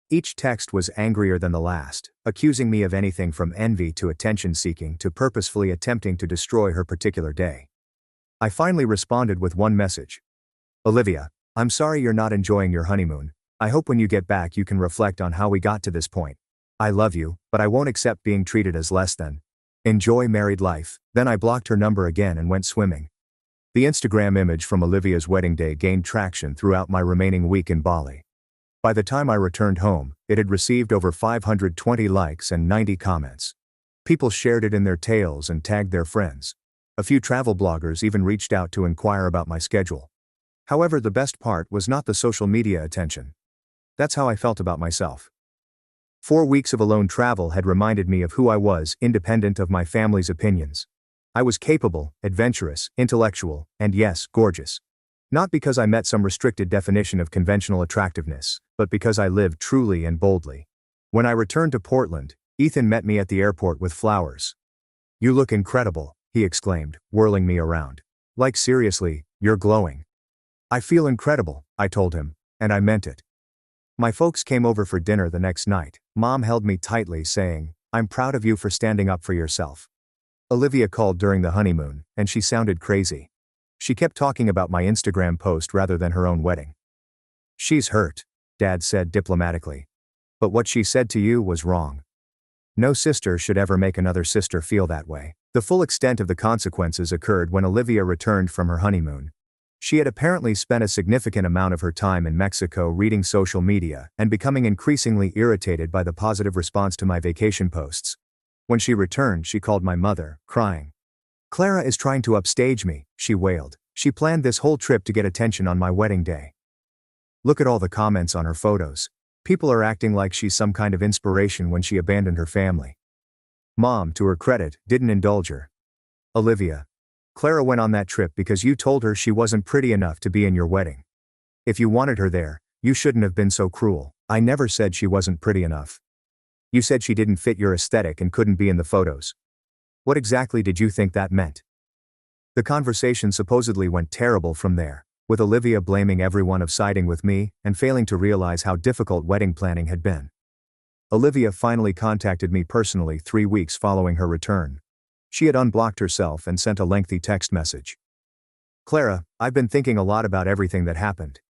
Speaker 1: Each text was angrier than the last, accusing me of anything from envy to attention-seeking to purposefully attempting to destroy her particular day. I finally responded with one message. "Olivia, I'm sorry you're not enjoying your honeymoon. I hope when you get back you can reflect on how we got to this point. I love you, but I won't accept being treated as less than. Enjoy married life." Then I blocked her number again and went swimming. The Instagram image from Olivia's wedding day gained traction throughout my remaining week in Bali. By the time I returned home, it had received over 520 likes and 90 comments. People shared it in their tales and tagged their friends. A few travel bloggers even reached out to inquire about my schedule. However, the best part was not the social media attention. That's how I felt about myself. 4 weeks of alone travel had reminded me of who I was, independent of my family's opinions. I was capable, adventurous, intellectual, and yes, gorgeous. Not because I met some restricted definition of conventional attractiveness, but because I lived truly and boldly. When I returned to Portland, Ethan met me at the airport with flowers. "You look incredible," he exclaimed, whirling me around. "Like seriously, you're glowing." "I feel incredible," I told him, and I meant it. My folks came over for dinner the next night. Mom held me tightly, saying, "I'm proud of you for standing up for yourself." Olivia called during the honeymoon, and she sounded crazy. She kept talking about my Instagram post rather than her own wedding. "She's hurt," Dad said diplomatically. "But what she said to you was wrong. No sister should ever make another sister feel that way." The full extent of the consequences occurred when Olivia returned from her honeymoon. She had apparently spent a significant amount of her time in Mexico reading social media and becoming increasingly irritated by the positive response to my vacation posts. When she returned, she called my mother, crying. "Clara is trying to upstage me," she wailed. "She planned this whole trip to get attention on my wedding day. Look at all the comments on her photos. People are acting like she's some kind of inspiration when she abandoned her family." Mom, to her credit, didn't indulge her. "Olivia, Clara went on that trip because you told her she wasn't pretty enough to be in your wedding. If you wanted her there, you shouldn't have been so cruel. I never said she wasn't pretty enough. You said she didn't fit your aesthetic and couldn't be in the photos. What exactly did you think that meant?" The conversation supposedly went terrible from there, with Olivia blaming everyone of siding with me and failing to realize how difficult wedding planning had been. Olivia finally contacted me personally 3 weeks following her return. She had unblocked herself and sent a lengthy text message. Clara, I've been thinking a lot about everything that happened.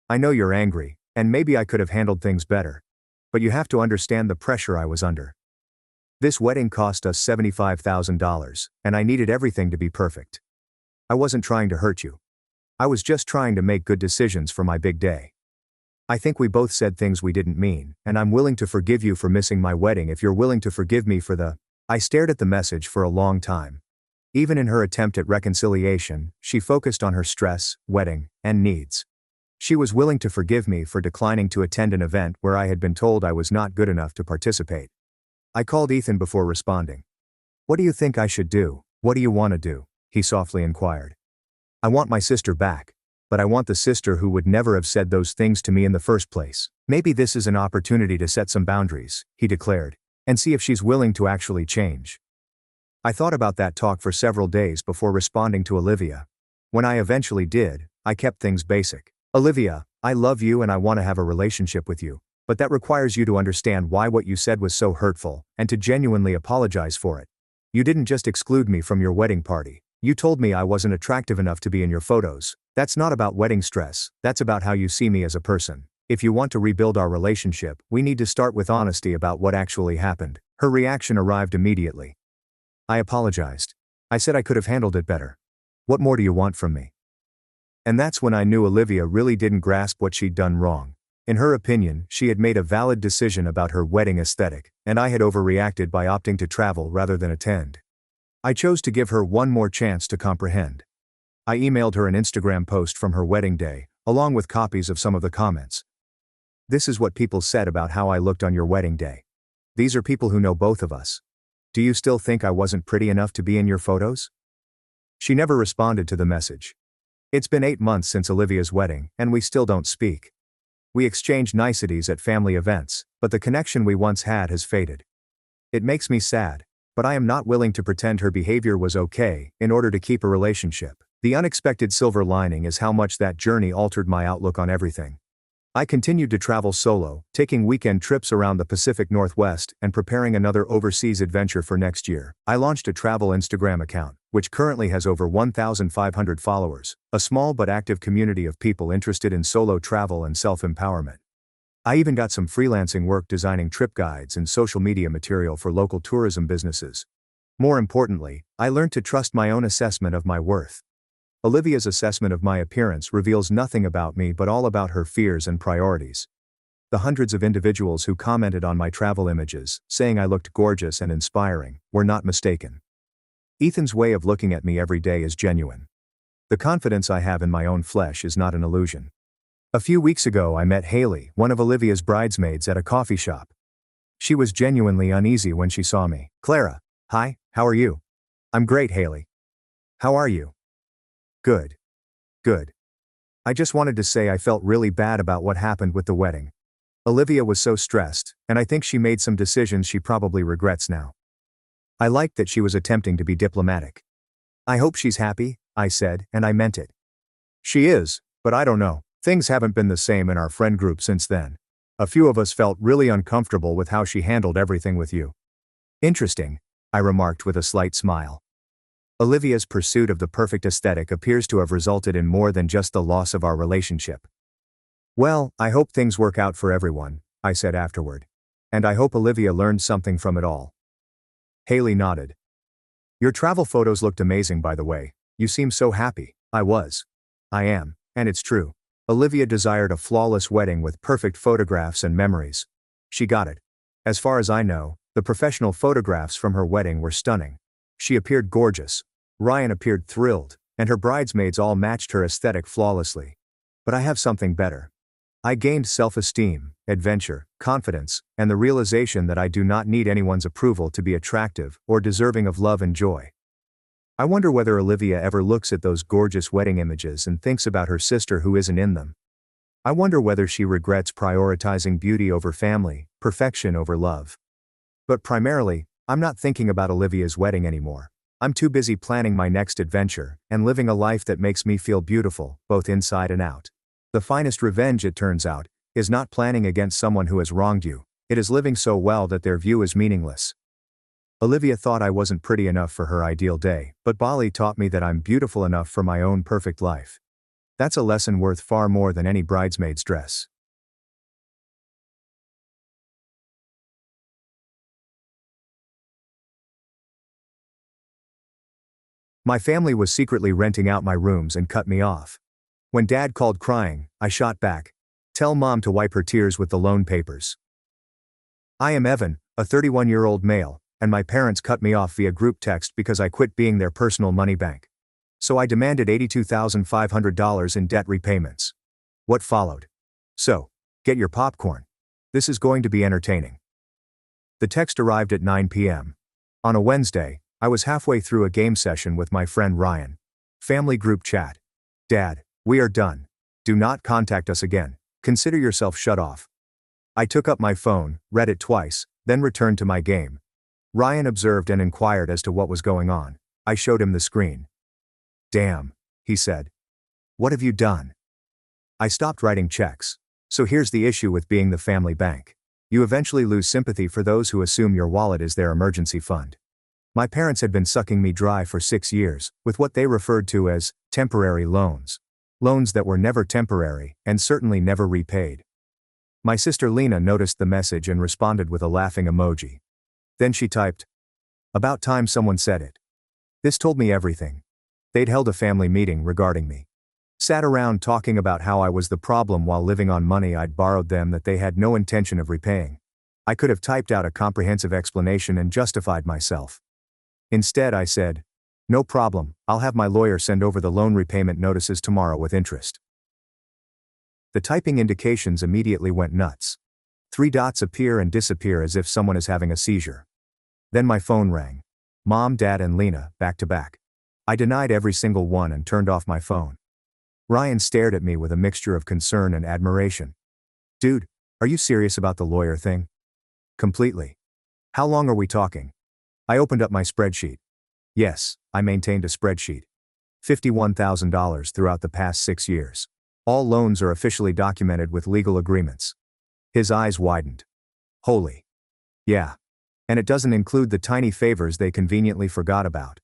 Speaker 1: I know you're angry, and maybe I could have handled things better. But you have to understand the pressure I was under. This wedding cost us $75,000, and I needed everything to be perfect. I wasn't trying to hurt you. I was just trying to make good decisions for my big day. I think we both said things we didn't mean, and I'm willing to forgive you for missing my wedding if you're willing to forgive me for the... I stared at the message for a long time. Even in her attempt at reconciliation, she focused on her stress, wedding, and needs. She was willing to forgive me for declining to attend an event where I had been told I was not good enough to participate. I called Ethan before responding. What do you think I should do? What do you want to do? He softly inquired. I want my sister back. But I want the sister who would never have said those things to me in the first place. Maybe this is an opportunity to set some boundaries, he declared, and see if she's willing to actually change. I thought about that talk for several days before responding to Olivia. When I eventually did, I kept things basic. Olivia, I love you and I want to have a relationship with you, but that requires you to understand why what you said was so hurtful, and to genuinely apologize for it. You didn't just exclude me from your wedding party. You told me I wasn't attractive enough to be in your photos. That's not about wedding stress, that's about how you see me as a person. If you want to rebuild our relationship, we need to start with honesty about what actually happened. Her reaction arrived immediately. I apologized. I said I could have handled it better. What more do you want from me? And that's when I knew Olivia really didn't grasp what she'd done wrong. In her opinion, she had made a valid decision about her wedding aesthetic, and I had overreacted by opting to travel rather than attend. I chose to give her one more chance to comprehend. I emailed her an Instagram post from her wedding day, along with copies of some of the comments. This is what people said about how I looked on your wedding day. These are people who know both of us. Do you still think I wasn't pretty enough to be in your photos? She never responded to the message. It's been 8 months since Olivia's wedding, and we still don't speak. We exchange niceties at family events, but the connection we once had has faded. It makes me sad, but I am not willing to pretend her behavior was okay in order to keep a relationship. The unexpected silver lining is how much that journey altered my outlook on everything. I continued to travel solo, taking weekend trips around the Pacific Northwest and preparing another overseas adventure for next year. I launched a travel Instagram account, which currently has over 1,500 followers, a small but active community of people interested in solo travel and self-empowerment. I even got some freelancing work designing trip guides and social media material for local tourism businesses. More importantly, I learned to trust my own assessment of my worth. Olivia's assessment of my appearance reveals nothing about me but all about her fears and priorities. The hundreds of individuals who commented on my travel images, saying I looked gorgeous and inspiring, were not mistaken. Ethan's way of looking at me every day is genuine. The confidence I have in my own flesh is not an illusion. A few weeks ago I met Haley, one of Olivia's bridesmaids, at a coffee shop. She was genuinely uneasy when she saw me. Clara, hi, how are you? I'm great, Haley. How are you? Good. Good. I just wanted to say I felt really bad about what happened with the wedding. Olivia was so stressed, and I think she made some decisions she probably regrets now. I liked that she was attempting to be diplomatic. I hope she's happy, I said, and I meant it. She is, but I don't know. Things haven't been the same in our friend group since then. A few of us felt really uncomfortable with how she handled everything with you. Interesting, I remarked with a slight smile. Olivia's pursuit of the perfect aesthetic appears to have resulted in more than just the loss of our relationship. Well, I hope things work out for everyone, I said afterward. And I hope Olivia learned something from it all. Haley nodded. Your travel photos looked amazing, by the way. You seem so happy. I was. I am, and it's true. Olivia desired a flawless wedding with perfect photographs and memories. She got it. As far as I know, the professional photographs from her wedding were stunning. She appeared gorgeous. Ryan appeared thrilled, and her bridesmaids all matched her aesthetic flawlessly. But I have something better. I gained self-esteem, adventure, confidence, and the realization that I do not need anyone's approval to be attractive or deserving of love and joy. I wonder whether Olivia ever looks at those gorgeous wedding images and thinks about her sister who isn't in them. I wonder whether she regrets prioritizing beauty over family, perfection over love. But primarily, I'm not thinking about Olivia's wedding anymore. I'm too busy planning my next adventure and living a life that makes me feel beautiful, both inside and out. The finest revenge, it turns out, is not planning against someone who has wronged you. It is living so well that their view is meaningless. Olivia thought I wasn't pretty enough for her ideal day, but Bali taught me that I'm beautiful enough for my own perfect life. That's a lesson worth far more than any bridesmaid's dress. My family was secretly renting out my rooms and cut me off. When Dad called crying, I shot back. Tell Mom to wipe her tears with the loan papers. I am Evan, a 31-year-old male, and my parents cut me off via group text because I quit being their personal money bank. So I demanded $82,500 in debt repayments. What followed? So, get your popcorn. This is going to be entertaining. The text arrived at 9 p.m. On a Wednesday, I was halfway through a game session with my friend Ryan. Family group chat. Dad, we are done. Do not contact us again. Consider yourself shut off. I took up my phone, read it twice, then returned to my game. Ryan observed and inquired as to what was going on. I showed him the screen. Damn, he said. What have you done? I stopped writing checks. So here's the issue with being the family bank. You eventually lose sympathy for those who assume your wallet is their emergency fund. My parents had been sucking me dry for 6 years, with what they referred to as temporary loans. Loans that were never temporary, and certainly never repaid. My sister Lena noticed the message and responded with a laughing emoji. Then she typed, "About time someone said it." This told me everything. They'd held a family meeting regarding me. Sat around talking about how I was the problem while living on money I'd borrowed them that they had no intention of repaying. I could have typed out a comprehensive explanation and justified myself. Instead I said, "No problem, I'll have my lawyer send over the loan repayment notices tomorrow with interest." The typing indications immediately went nuts. 3 dots appear and disappear as if someone is having a seizure. Then my phone rang. Mom, Dad, and Lena, back to back. I denied every single one and turned off my phone. Ryan stared at me with a mixture of concern and admiration. "Dude, are you serious about the lawyer thing?" "Completely. How long are we talking?" I opened up my spreadsheet. Yes, I maintained a spreadsheet. $51,000 throughout the past 6 years. All loans are officially documented with legal agreements. His eyes widened. Holy. Yeah. And it doesn't include the tiny favors they conveniently forgot about.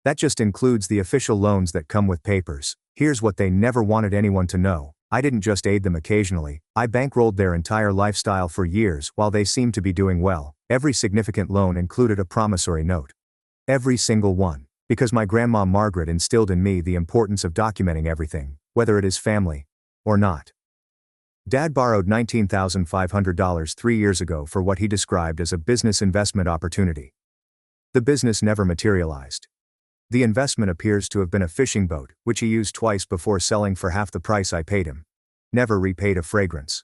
Speaker 1: That just includes the official loans that come with papers. Here's what they never wanted anyone to know. I didn't just aid them occasionally, I bankrolled their entire lifestyle for years while they seemed to be doing well. Every significant loan included a promissory note. Every single one. Because my grandma Margaret instilled in me the importance of documenting everything, whether it is family or not. Dad borrowed $19,500 3 years ago for what he described as a business investment opportunity. The business never materialized. The investment appears to have been a fishing boat, which he used twice before selling for half the price I paid him. Never repaid a fragrance.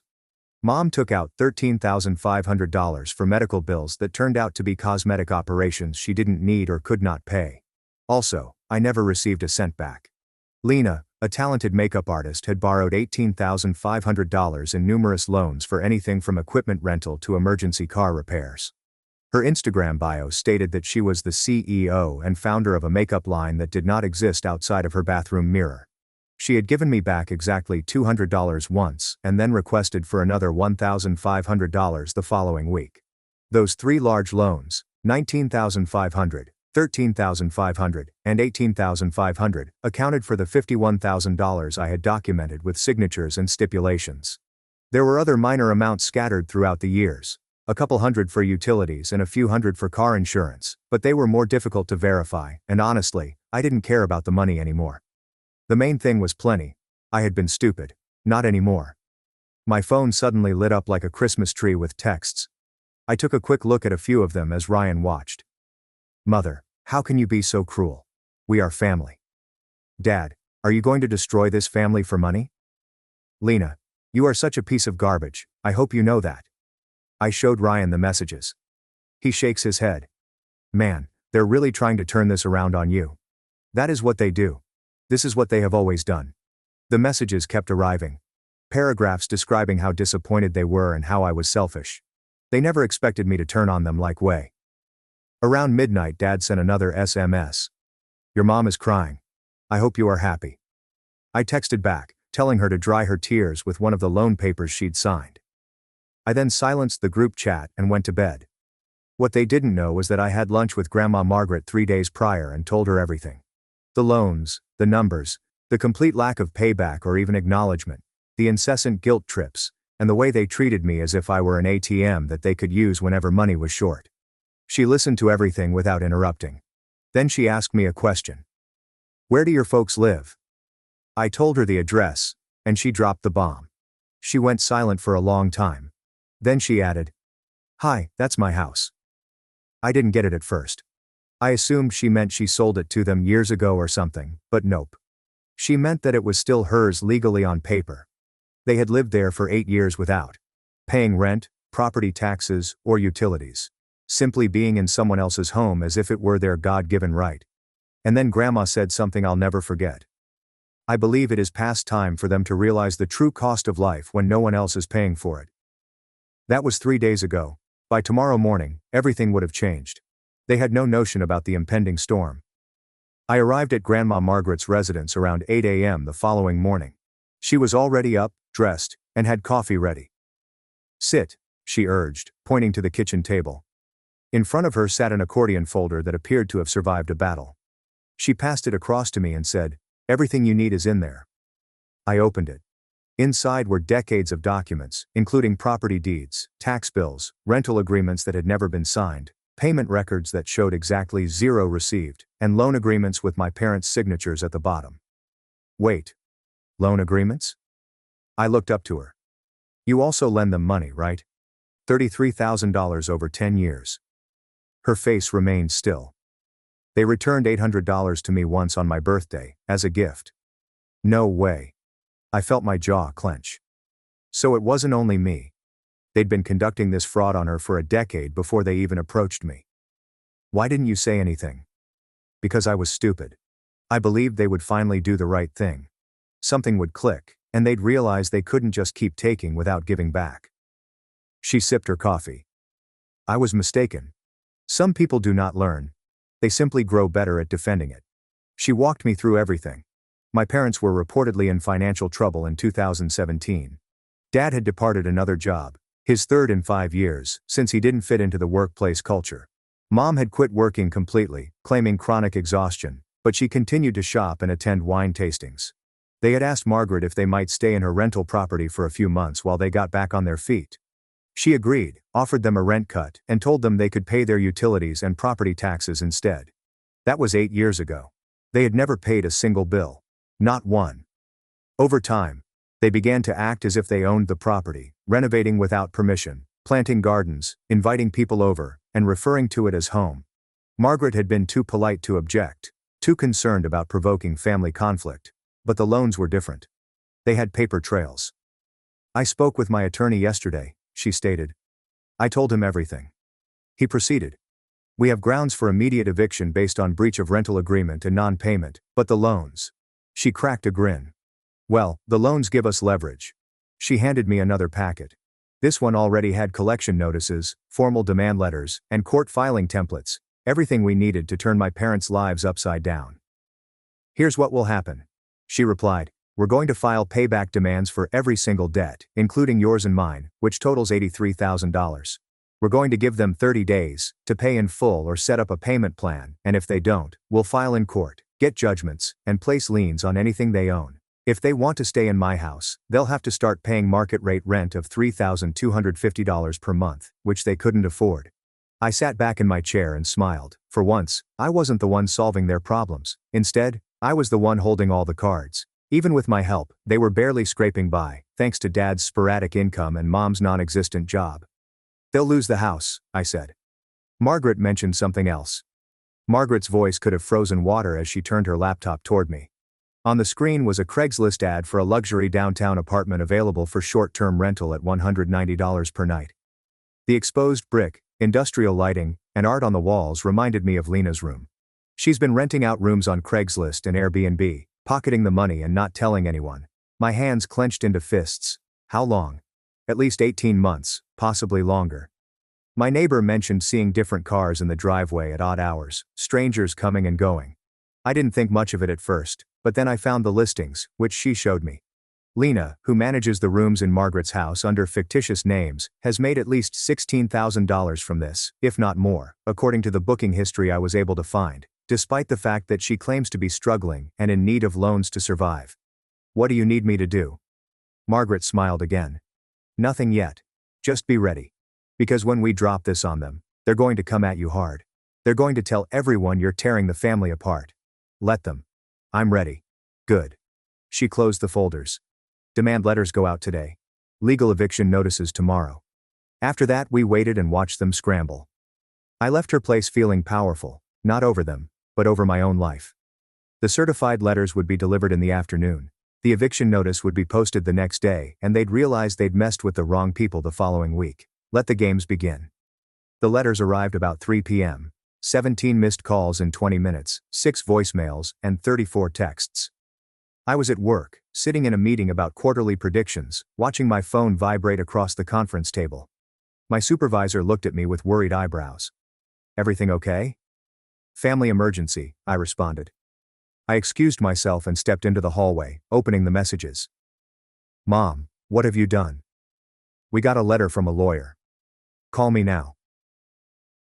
Speaker 1: Mom took out $13,500 for medical bills that turned out to be cosmetic operations she didn't need or could not pay. Also, I never received a cent back. Lena, a talented makeup artist, had borrowed $18,500 in numerous loans for anything from equipment rental to emergency car repairs. Her Instagram bio stated that she was the CEO and founder of a makeup line that did not exist outside of her bathroom mirror. She had given me back exactly $200 once and then requested for another $1,500 the following week. Those 3 large loans, $19,500, $13,500, and $18,500, accounted for the $51,000 I had documented with signatures and stipulations. There were other minor amounts scattered throughout the years. A couple hundred for utilities and a few hundred for car insurance, but they were more difficult to verify, and honestly, I didn't care about the money anymore. The main thing was plenty. I had been stupid. Not anymore. My phone suddenly lit up like a Christmas tree with texts. I took a quick look at a few of them as Ryan watched. Mother, how can you be so cruel? We are family. Dad, are you going to destroy this family for money? Lena, you are such a piece of garbage, I hope you know that. I showed Ryan the messages. He shakes his head. Man, they're really trying to turn this around on you. That is what they do. This is what they have always done. The messages kept arriving. Paragraphs describing how disappointed they were and how I was selfish. They never expected me to turn on them like way. Around midnight, Dad sent another SMS. Your mom is crying. I hope you are happy. I texted back, telling her to dry her tears with one of the loan papers she'd signed. I then silenced the group chat and went to bed. What they didn't know was that I had lunch with Grandma Margaret 3 days prior and told her everything. The loans, the numbers, the complete lack of payback or even acknowledgement, the incessant guilt trips, and the way they treated me as if I were an ATM that they could use whenever money was short. She listened to everything without interrupting. Then she asked me a question. "Where do your folks live?" I told her the address, and she dropped the bomb. She went silent for a long time. Then she added, "Hi, that's my house." I didn't get it at first. I assumed she meant she sold it to them years ago or something, but nope. She meant that it was still hers legally on paper. They had lived there for 8 years without paying rent, property taxes, or utilities. Simply being in someone else's home as if it were their God-given right. And then Grandma said something I'll never forget. "I believe it is past time for them to realize the true cost of life when no one else is paying for it." That was 3 days ago. By tomorrow morning, everything would have changed. They had no notion about the impending storm. I arrived at Grandma Margaret's residence around 8 a.m. the following morning. She was already up, dressed, and had coffee ready. "Sit," she urged, pointing to the kitchen table. In front of her sat an accordion folder that appeared to have survived a battle. She passed it across to me and said, "Everything you need is in there." I opened it. Inside were decades of documents, including property deeds, tax bills, rental agreements that had never been signed, payment records that showed exactly 0 received, and loan agreements with my parents' signatures at the bottom. "Wait. Loan agreements?" I looked up to her. "You also lend them money, right? $33,000 over 10 years. Her face remained still. "They returned $800 to me once on my birthday, as a gift." "No way." I felt my jaw clench. So it wasn't only me. They'd been conducting this fraud on her for a decade before they even approached me. "Why didn't you say anything?" "Because I was stupid. I believed they would finally do the right thing. Something would click, and they'd realize they couldn't just keep taking without giving back." She sipped her coffee. "I was mistaken. Some people do not learn. They simply grow better at defending it." She walked me through everything. My parents were reportedly in financial trouble in 2017. Dad had departed another job, his third in 5 years, since he didn't fit into the workplace culture. Mom had quit working completely, claiming chronic exhaustion, but she continued to shop and attend wine tastings. They had asked Margaret if they might stay in her rental property for a few months while they got back on their feet. She agreed, offered them a rent cut, and told them they could pay their utilities and property taxes instead. That was 8 years ago. They had never paid a single bill. Not one. Over time, they began to act as if they owned the property, renovating without permission, planting gardens, inviting people over, and referring to it as home. Margaret had been too polite to object, too concerned about provoking family conflict, but the loans were different. They had paper trails. "I spoke with my attorney yesterday," she stated. "I told him everything." He proceeded. "We have grounds for immediate eviction based on breach of rental agreement and non-payment, but the loans..." She cracked a grin. "Well, the loans give us leverage." She handed me another packet. This one already had collection notices, formal demand letters, and court filing templates, everything we needed to turn my parents' lives upside down. "Here's what will happen," she replied. "We're going to file payback demands for every single debt, including yours and mine, which totals $83,000. We're going to give them 30 days to pay in full or set up a payment plan, and if they don't, we'll file in court, get judgments, and place liens on anything they own. If they want to stay in my house, they'll have to start paying market rate rent of $3,250 per month, which they couldn't afford." I sat back in my chair and smiled. For once, I wasn't the one solving their problems. Instead, I was the one holding all the cards. Even with my help, they were barely scraping by, thanks to Dad's sporadic income and Mom's non-existent job. "They'll lose the house," I said. Margaret mentioned something else. Margaret's voice could have frozen water as she turned her laptop toward me. On the screen was a Craigslist ad for a luxury downtown apartment available for short-term rental at $190 per night. The exposed brick, industrial lighting, and art on the walls reminded me of Lena's room. She's been renting out rooms on Craigslist and Airbnb, pocketing the money and not telling anyone. My hands clenched into fists. How long? At least 18 months, possibly longer. My neighbor mentioned seeing different cars in the driveway at odd hours, strangers coming and going. I didn't think much of it at first, but then I found the listings, which she showed me. Lena, who manages the rooms in Margaret's house under fictitious names, has made at least $16,000 from this, if not more, according to the booking history I was able to find, despite the fact that she claims to be struggling and in need of loans to survive. What do you need me to do? Margaret smiled again. Nothing yet. Just be ready. Because when we drop this on them, they're going to come at you hard. They're going to tell everyone you're tearing the family apart. Let them. I'm ready. Good. She closed the folders. Demand letters go out today. Legal eviction notices tomorrow. After that, we waited and watched them scramble. I left her place feeling powerful, not over them, but over my own life. The certified letters would be delivered in the afternoon. The eviction notice would be posted the next day, and they'd realize they'd messed with the wrong people the following week. Let the games begin. The letters arrived about 3 p.m. 17 missed calls in 20 minutes, 6 voicemails, and 34 texts. I was at work, sitting in a meeting about quarterly predictions, watching my phone vibrate across the conference table. My supervisor looked at me with worried eyebrows. Everything okay? Family emergency, I responded. I excused myself and stepped into the hallway, opening the messages. Mom, what have you done? We got a letter from a lawyer. Call me now.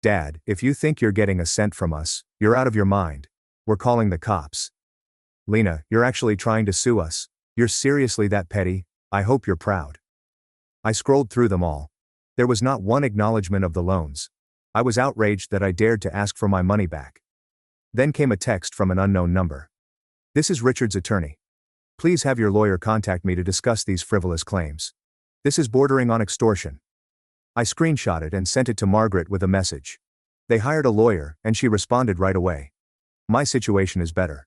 Speaker 1: Dad, if you think you're getting a cent from us, you're out of your mind. We're calling the cops. Lena, you're actually trying to sue us. You're seriously that petty? I hope you're proud. I scrolled through them all. There was not one acknowledgement of the loans. I was outraged that I dared to ask for my money back. Then came a text from an unknown number. This is Richard's attorney. Please have your lawyer contact me to discuss these frivolous claims. This is bordering on extortion. I screenshot it and sent it to Margaret with a message. They hired a lawyer, and she responded right away. My situation is better.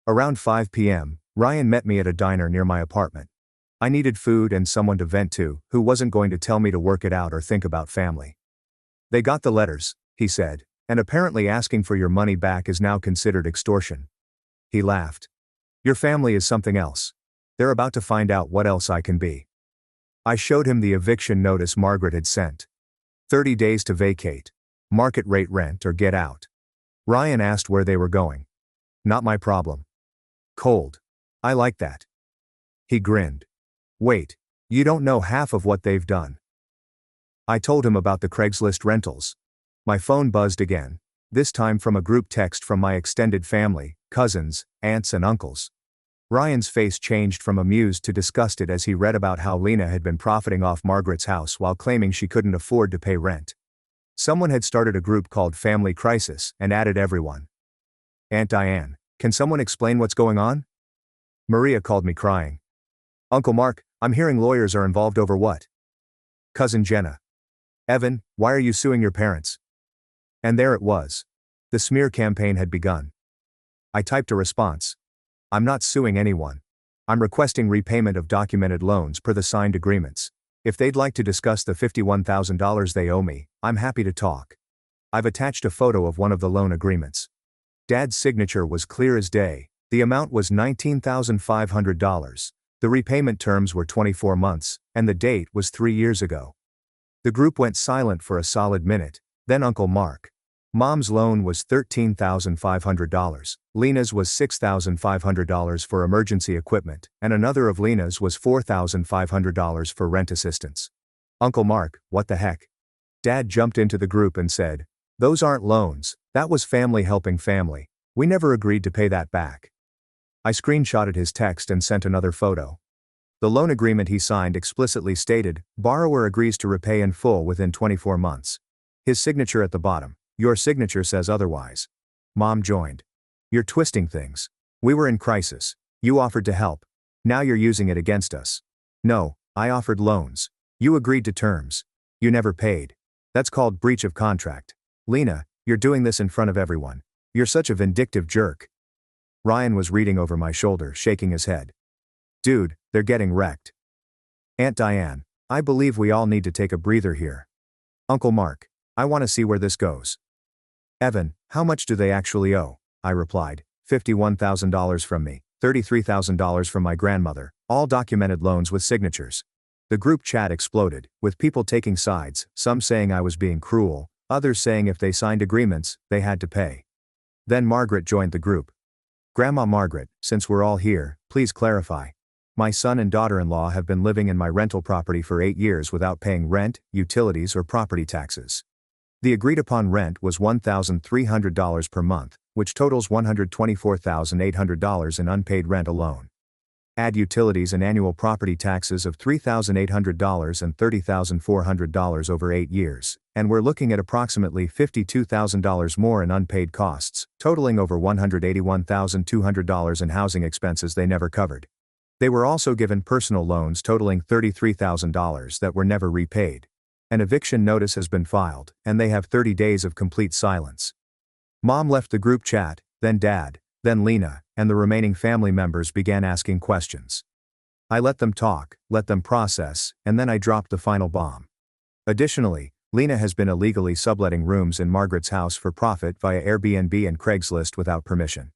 Speaker 1: Around 5 p.m., Ryan met me at a diner near my apartment. I needed food and someone to vent to, who wasn't going to tell me to work it out or think about family. They got the letters, he said, and apparently asking for your money back is now considered extortion. He laughed. Your family is something else. They're about to find out what else I can be. I showed him the eviction notice Margaret had sent. 30 days to vacate. Market rate rent or get out. Ryan asked where they were going. Not my problem. Cold. I like that. He grinned. Wait, you don't know half of what they've done. I told him about the Craigslist rentals. My phone buzzed again, this time from a group text from my extended family, cousins, aunts and uncles. Ryan's face changed from amused to disgusted as he read about how Lena had been profiting off Margaret's house while claiming she couldn't afford to pay rent. Someone had started a group called Family Crisis and added everyone. Aunt Diane, can someone explain what's going on? Maria called me crying. Uncle Mark, I'm hearing lawyers are involved over what? Cousin Jenna. Evan, why are you suing your parents? And there it was. The smear campaign had begun. I typed a response. I'm not suing anyone. I'm requesting repayment of documented loans per the signed agreements. If they'd like to discuss the $51,000 they owe me, I'm happy to talk. I've attached a photo of one of the loan agreements. Dad's signature was clear as day. The amount was $19,500. The repayment terms were 24 months, and the date was 3 years ago. The group went silent for a solid minute, then Uncle Mark. Mom's loan was $13,500, Lena's was $6,500 for emergency equipment, and another of Lena's was $4,500 for rent assistance. Uncle Mark, what the heck? Dad jumped into the group and said, those aren't loans, that was family helping family. We never agreed to pay that back. I screenshotted his text and sent another photo. The loan agreement he signed explicitly stated, borrower agrees to repay in full within 24 months. His signature at the bottom. Your signature says otherwise. Mom joined. You're twisting things. We were in crisis. You offered to help. Now you're using it against us. No, I offered loans. You agreed to terms. You never paid. That's called breach of contract. Lena, you're doing this in front of everyone. You're such a vindictive jerk. Ryan was reading over my shoulder, shaking his head. Dude, they're getting wrecked. Aunt Diane, I believe we all need to take a breather here. Uncle Mark, I want to see where this goes. Evan, how much do they actually owe? I replied, $51,000 from me, $33,000 from my grandmother, all documented loans with signatures. The group chat exploded, with people taking sides, some saying I was being cruel, others saying if they signed agreements, they had to pay. Then Margaret joined the group. Grandma Margaret, since we're all here, please clarify. My son and daughter-in-law have been living in my rental property for 8 years without paying rent, utilities or property taxes. The agreed-upon rent was $1,300 per month, which totals $124,800 in unpaid rent alone. Add utilities and annual property taxes of $3,800 and $30,400 over 8 years, and we're looking at approximately $52,000 more in unpaid costs, totaling over $181,200 in housing expenses they never covered. They were also given personal loans totaling $33,000 that were never repaid. An eviction notice has been filed, and they have 30 days of complete silence. Mom left the group chat, then Dad, then Lena, and the remaining family members began asking questions. I let them talk, let them process, and then I dropped the final bomb. Additionally, Lena has been illegally subletting rooms in Margaret's house for profit via Airbnb and Craigslist without permission.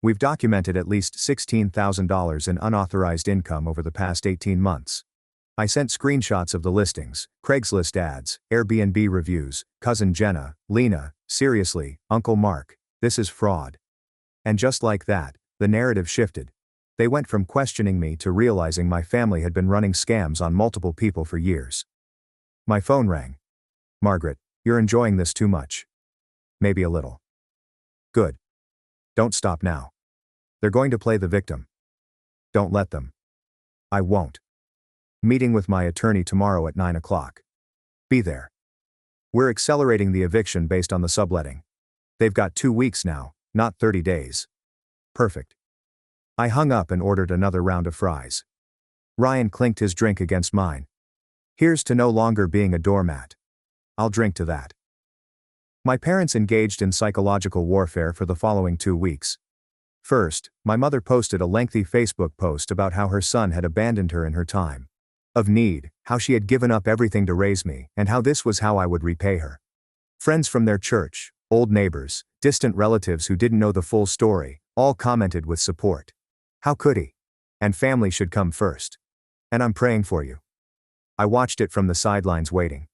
Speaker 1: We've documented at least $16,000 in unauthorized income over the past 18 months. I sent screenshots of the listings, Craigslist ads, Airbnb reviews, cousin Jenna, Lena, seriously, Uncle Mark, this is fraud. And just like that, the narrative shifted. They went from questioning me to realizing my family had been running scams on multiple people for years. My phone rang. Margaret, you're enjoying this too much. Maybe a little. Good. Don't stop now. They're going to play the victim. Don't let them. I won't. Meeting with my attorney tomorrow at 9 o'clock. Be there. We're accelerating the eviction based on the subletting. They've got 2 weeks now, not 30 days. Perfect. I hung up and ordered another round of fries. Ryan clinked his drink against mine. Here's to no longer being a doormat. I'll drink to that. My parents engaged in psychological warfare for the following 2 weeks. First, my mother posted a lengthy Facebook post about how her son had abandoned her in her time of need, how she had given up everything to raise me, and how this was how I would repay her. Friends from their church, old neighbors, distant relatives who didn't know the full story, all commented with support. How could he? And family should come first. And I'm praying for you. I watched it from the sidelines waiting.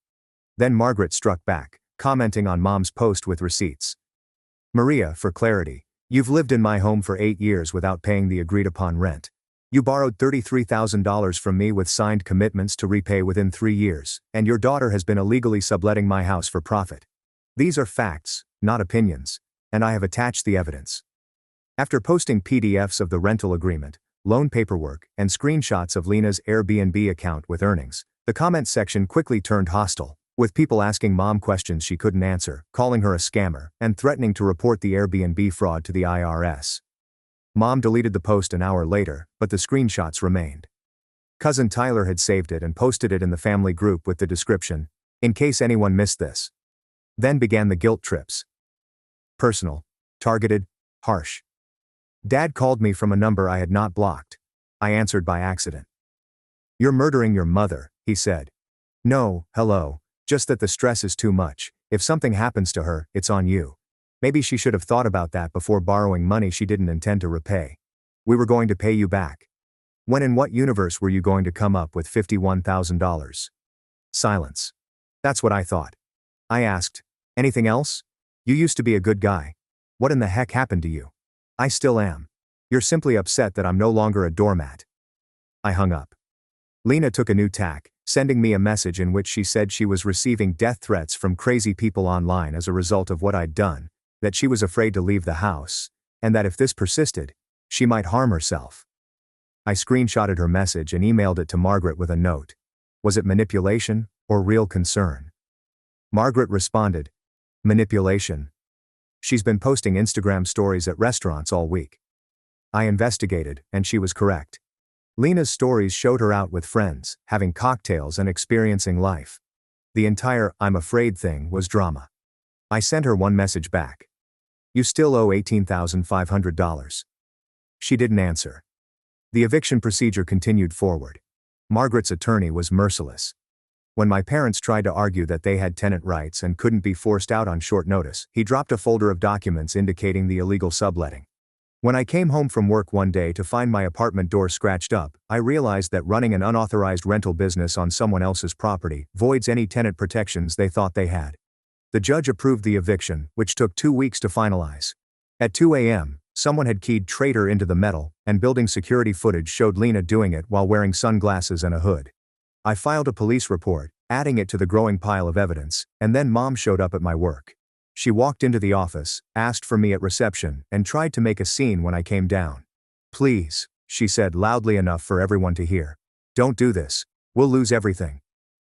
Speaker 1: Then Margaret struck back, commenting on Mom's post with receipts. Maria, for clarity, you've lived in my home for 8 years without paying the agreed-upon rent. You borrowed $33,000 from me with signed commitments to repay within 3 years, and your daughter has been illegally subletting my house for profit. These are facts, not opinions, and I have attached the evidence. After posting PDFs of the rental agreement, loan paperwork, and screenshots of Lena's Airbnb account with earnings, the comment section quickly turned hostile, with people asking Mom questions she couldn't answer, calling her a scammer, and threatening to report the Airbnb fraud to the IRS. Mom deleted the post an hour later, but the screenshots remained. Cousin Tyler had saved it and posted it in the family group with the description, in case anyone missed this. Then began the guilt trips. Personal, targeted, harsh. Dad called me from a number I had not blocked. I answered by accident. You're murdering your mother, he said. No, hello, just that the stress is too much. If something happens to her, it's on you. Maybe she should have thought about that before borrowing money she didn't intend to repay. We were going to pay you back. When in what universe were you going to come up with $51,000? Silence. That's what I thought. I asked, anything else? You used to be a good guy. What in the heck happened to you? I still am. You're simply upset that I'm no longer a doormat. I hung up. Lena took a new tack, sending me a message in which she said she was receiving death threats from crazy people online as a result of what I'd done, that she was afraid to leave the house, and that if this persisted, she might harm herself. I screenshotted her message and emailed it to Margaret with a note. Was it manipulation or real concern? Margaret responded, manipulation. She's been posting Instagram stories at restaurants all week. I investigated, and she was correct. Lena's stories showed her out with friends, having cocktails and experiencing life. The entire "I'm afraid" thing was drama. I sent her one message back. You still owe $18,500. She didn't answer. The eviction procedure continued forward. Margaret's attorney was merciless. When my parents tried to argue that they had tenant rights and couldn't be forced out on short notice, he dropped a folder of documents indicating the illegal subletting. When I came home from work one day to find my apartment door scratched up, I realized that running an unauthorized rental business on someone else's property voids any tenant protections they thought they had. The judge approved the eviction, which took 2 weeks to finalize. At 2 a.m., Someone had keyed traitor into the metal, and building security footage showed Lena doing it while wearing sunglasses and a hood. I filed a police report, adding it to the growing pile of evidence, and then Mom showed up at my work. She walked into the office, asked for me at reception, and tried to make a scene when I came down. "Please," she said loudly enough for everyone to hear. "Don't do this. We'll lose everything."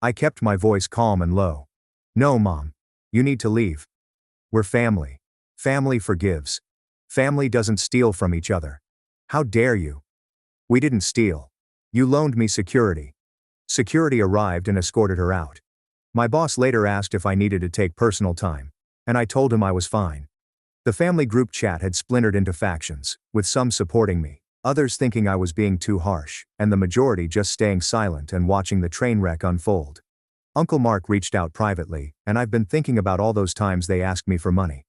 Speaker 1: I kept my voice calm and low. "No, Mom. You need to leave. We're family. Family forgives. Family doesn't steal from each other. How dare you? We didn't steal. You loaned me security." Security arrived and escorted her out. My boss later asked if I needed to take personal time, and I told him I was fine. The family group chat had splintered into factions, with some supporting me, others thinking I was being too harsh, and the majority just staying silent and watching the train wreck unfold. Uncle Mark reached out privately, and I've been thinking about all those times they asked me for money.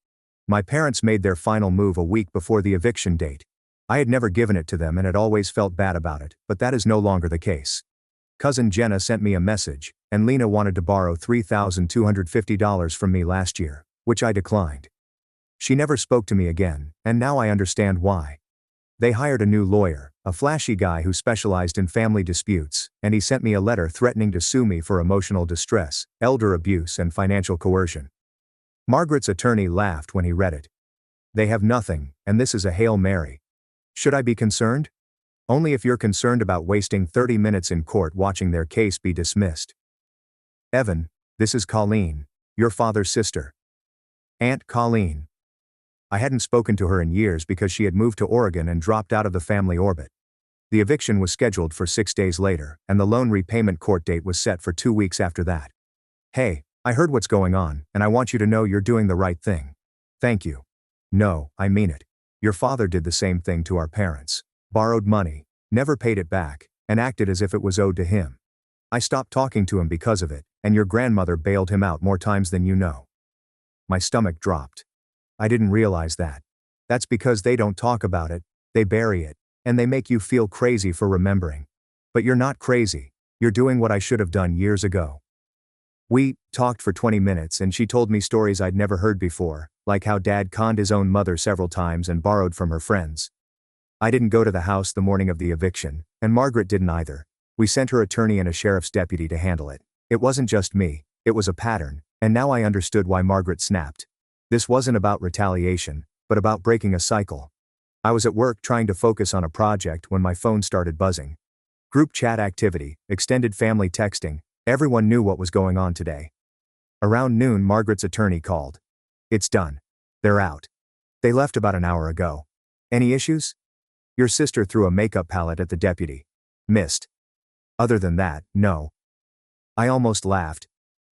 Speaker 1: My parents made their final move a week before the eviction date. I had never given it to them and had always felt bad about it, but that is no longer the case. Cousin Jenna sent me a message, and Lena wanted to borrow $3,250 from me last year, which I declined. She never spoke to me again, and now I understand why. They hired a new lawyer, a flashy guy who specialized in family disputes, and he sent me a letter threatening to sue me for emotional distress, elder abuse, and financial coercion. Margaret's attorney laughed when he read it. "They have nothing, and this is a Hail Mary. Should I be concerned? Only if you're concerned about wasting 30 minutes in court watching their case be dismissed. Evan, this is Colleen, your father's sister. Aunt Colleen." I hadn't spoken to her in years because she had moved to Oregon and dropped out of the family orbit. The eviction was scheduled for 6 days later, and the loan repayment court date was set for 2 weeks after that. "Hey, I heard what's going on, and I want you to know you're doing the right thing. Thank you. No, I mean it. Your father did the same thing to our parents. Borrowed money, never paid it back, and acted as if it was owed to him. I stopped talking to him because of it, and your grandmother bailed him out more times than you know." My stomach dropped. I didn't realize that. That's because they don't talk about it, they bury it, and they make you feel crazy for remembering. But you're not crazy, you're doing what I should have done years ago. We talked for 20 minutes and she told me stories I'd never heard before, like how Dad conned his own mother several times and borrowed from her friends. I didn't go to the house the morning of the eviction, and Margaret didn't either. We sent her attorney and a sheriff's deputy to handle it. It wasn't just me, it was a pattern, and now I understood why Margaret snapped. This wasn't about retaliation, but about breaking a cycle. I was at work trying to focus on a project when my phone started buzzing. Group chat activity, extended family texting, everyone knew what was going on today. Around noon, Margaret's attorney called. "It's done. They're out. They left about an hour ago. Any issues?" "Your sister threw a makeup palette at the deputy. Missed. Other than that, no." I almost laughed.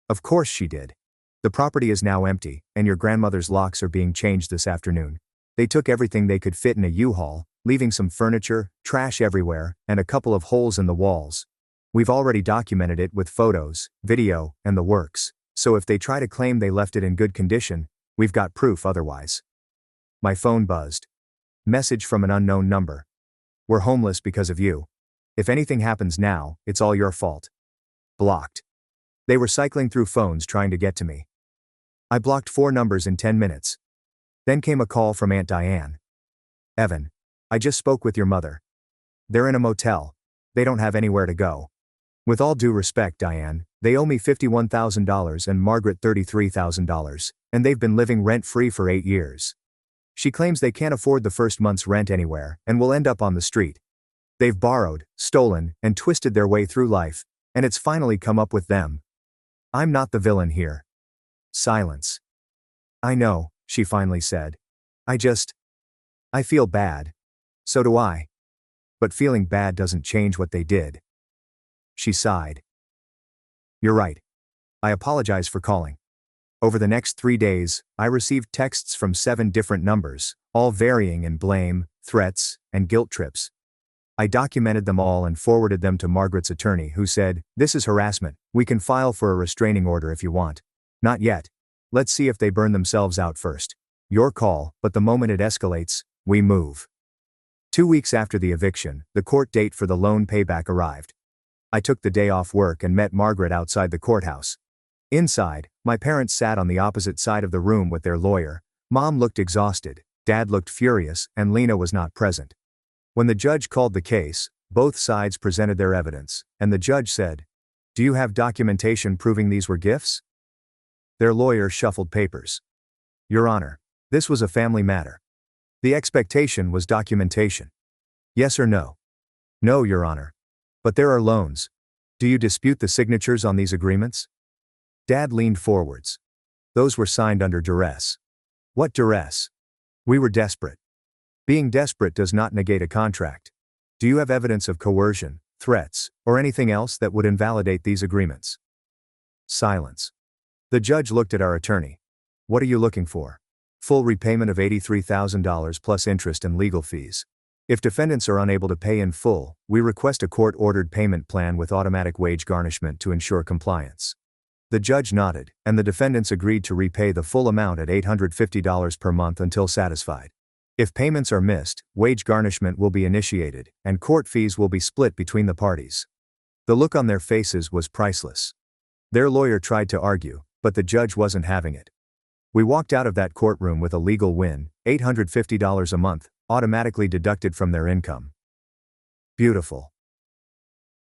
Speaker 1: Of course she did. The property is now empty, and your grandmother's locks are being changed this afternoon. They took everything they could fit in a U-Haul, leaving some furniture, trash everywhere, and a couple of holes in the walls. We've already documented it with photos, video, and the works, so if they try to claim they left it in good condition, we've got proof otherwise. My phone buzzed. Message from an unknown number. "We're homeless because of you. If anything happens now, it's all your fault." Blocked. They were cycling through phones trying to get to me. I blocked 4 numbers in 10 minutes. Then came a call from Aunt Diane. "Evan, I just spoke with your mother. They're in a motel. They don't have anywhere to go. With all due respect, Diane, they owe me $51,000 and Margaret $33,000, and they've been living rent-free for 8 years. She claims they can't afford the first month's rent anywhere and will end up on the street. They've borrowed, stolen, and twisted their way through life, and it's finally come up with them. I'm not the villain here." Silence. "I know," she finally said. I feel bad. So do I. But feeling bad doesn't change what they did." She sighed. "You're right. I apologize for calling." Over the next 3 days, I received texts from 7 different numbers, all varying in blame, threats, and guilt trips. I documented them all and forwarded them to Margaret's attorney, who said, "This is harassment. We can file for a restraining order if you want." "Not yet. Let's see if they burn themselves out first. Your call, but the moment it escalates, we move." 2 weeks after the eviction, the court date for the loan payback arrived. I took the day off work and met Margaret outside the courthouse. Inside, my parents sat on the opposite side of the room with their lawyer. Mom looked exhausted, Dad looked furious, and Lena was not present. When the judge called the case, both sides presented their evidence, and the judge said, "Do you have documentation proving these were gifts?" Their lawyer shuffled papers. "Your Honor, this was a family matter. The expectation was documentation. Yes or no?" "No, Your Honor. But there are loans. Do you dispute the signatures on these agreements?" Dad leaned forwards. "Those were signed under duress." "What duress?" "We were desperate." "Being desperate does not negate a contract. Do you have evidence of coercion, threats, or anything else that would invalidate these agreements?" Silence. The judge looked at our attorney. "What are you looking for?" "Full repayment of $83,000 plus interest and legal fees. If defendants are unable to pay in full, we request a court-ordered payment plan with automatic wage garnishment to ensure compliance." The judge nodded, and the defendants agreed to repay the full amount at $850 per month until satisfied. If payments are missed, wage garnishment will be initiated, and court fees will be split between the parties. The look on their faces was priceless. Their lawyer tried to argue, but the judge wasn't having it. We walked out of that courtroom with a legal win, $850 a month, automatically deducted from their income. Beautiful.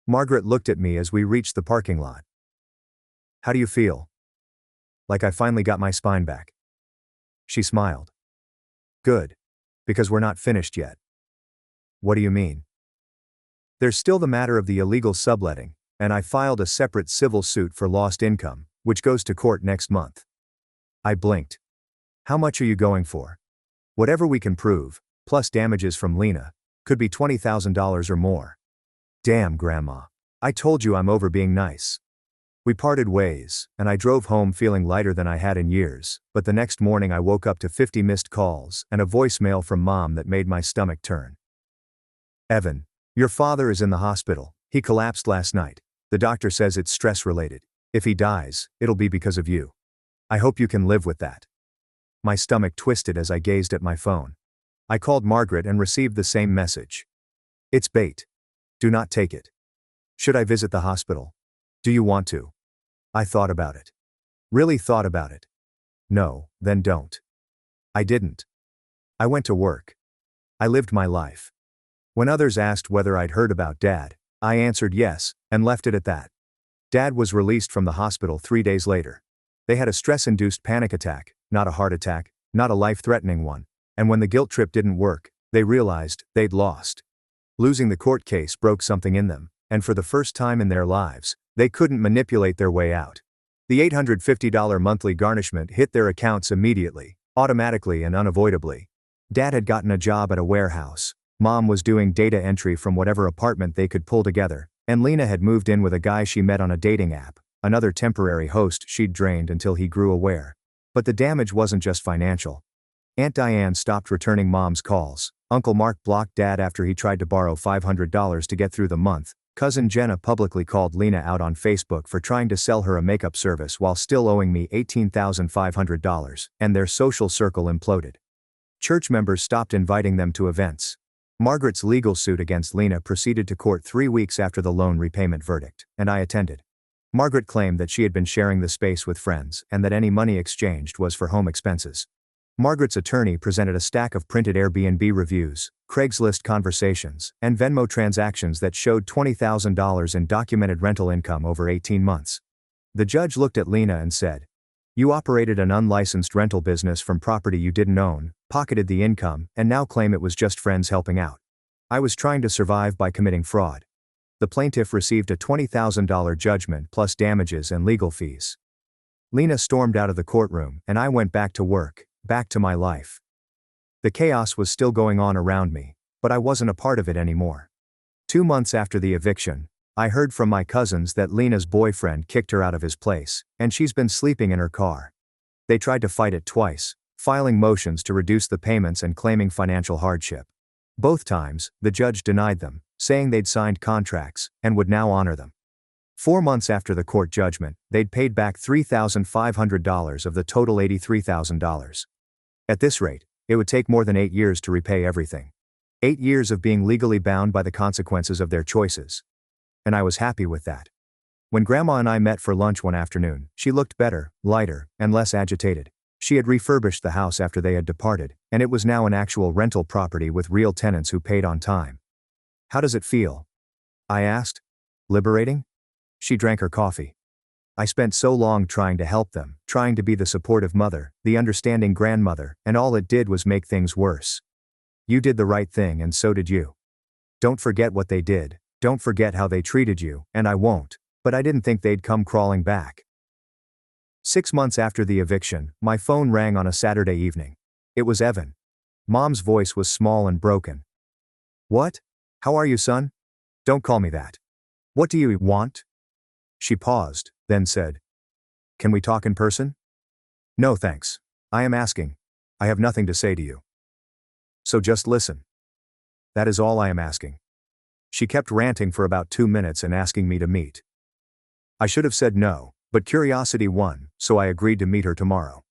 Speaker 1: Margaret looked at me as we reached the parking lot. "How do you feel?" "Like I finally got my spine back." She smiled. "Good. Because we're not finished yet." "What do you mean?" "There's still the matter of the illegal subletting, and I filed a separate civil suit for lost income, which goes to court next month." I blinked. "How much are you going for?" "Whatever we can prove, plus damages from Lena, could be $20,000 or more." "Damn, Grandma. I told you I'm over being nice." We parted ways, and I drove home feeling lighter than I had in years, but the next morning I woke up to 50 missed calls and a voicemail from Mom that made my stomach turn. "Evan, your father is in the hospital. He collapsed last night. The doctor says it's stress-related. If he dies, it'll be because of you. I hope you can live with that." My stomach twisted as I gazed at my phone. I called Margaret and received the same message. "It's bait. Do not take it." "Should I visit the hospital?" "Do you want to?" I thought about it. Really thought about it. "No, then don't." I didn't. I went to work. I lived my life. When others asked whether I'd heard about Dad, I answered yes, and left it at that. Dad was released from the hospital 3 days later. They had a stress-induced panic attack, not a heart attack, not a life-threatening one, and when the guilt trip didn't work, they realized they'd lost. Losing the court case broke something in them, and for the first time in their lives, they couldn't manipulate their way out. The $850 monthly garnishment hit their accounts immediately, automatically and unavoidably. Dad had gotten a job at a warehouse. Mom was doing data entry from whatever apartment they could pull together, and Lena had moved in with a guy she met on a dating app, another temporary host she'd drained until he grew aware. But the damage wasn't just financial. Aunt Diane stopped returning Mom's calls. Uncle Mark blocked Dad after he tried to borrow $500 to get through the month. Cousin Jenna publicly called Lena out on Facebook for trying to sell her a makeup service while still owing me $18,500, and their social circle imploded. Church members stopped inviting them to events. Margaret's legal suit against Lena proceeded to court 3 weeks after the loan repayment verdict, and I attended. Margaret claimed that she had been sharing the space with friends and that any money exchanged was for home expenses. Margaret's attorney presented a stack of printed Airbnb reviews, Craigslist conversations, and Venmo transactions that showed $20,000 in documented rental income over 18 months. The judge looked at Lena and said, "You operated an unlicensed rental business from property you didn't own, pocketed the income, and now claim it was just friends helping out. I was trying to survive by committing fraud." The plaintiff received a $20,000 judgment plus damages and legal fees. Lena stormed out of the courtroom, and I went back to work, back to my life. The chaos was still going on around me, but I wasn't a part of it anymore. 2 months after the eviction, I heard from my cousins that Lena's boyfriend kicked her out of his place, and she's been sleeping in her car. They tried to fight it twice, filing motions to reduce the payments and claiming financial hardship. Both times, the judge denied them, saying they'd signed contracts and would now honor them. 4 months after the court judgment, they'd paid back $3,500 of the total $83,000. At this rate, it would take more than 8 years to repay everything. 8 years of being legally bound by the consequences of their choices. And I was happy with that. When Grandma and I met for lunch one afternoon, she looked better, lighter, and less agitated. She had refurbished the house after they had departed, and it was now an actual rental property with real tenants who paid on time. How does it feel? I asked. Liberating? She drank her coffee. I spent so long trying to help them, trying to be the supportive mother, the understanding grandmother, and all it did was make things worse. You did the right thing and so did you. Don't forget what they did, don't forget how they treated you, and I won't, but I didn't think they'd come crawling back. 6 months after the eviction, my phone rang on a Saturday evening. It was Evan. Mom's voice was small and broken. What? How are you, son? Don't call me that. What do you want? She paused, then said, Can we talk in person? No thanks. I am asking. I have nothing to say to you. So just listen. That is all I am asking. She kept ranting for about 2 minutes and asking me to meet. I should have said no, but curiosity won, so I agreed to meet her tomorrow.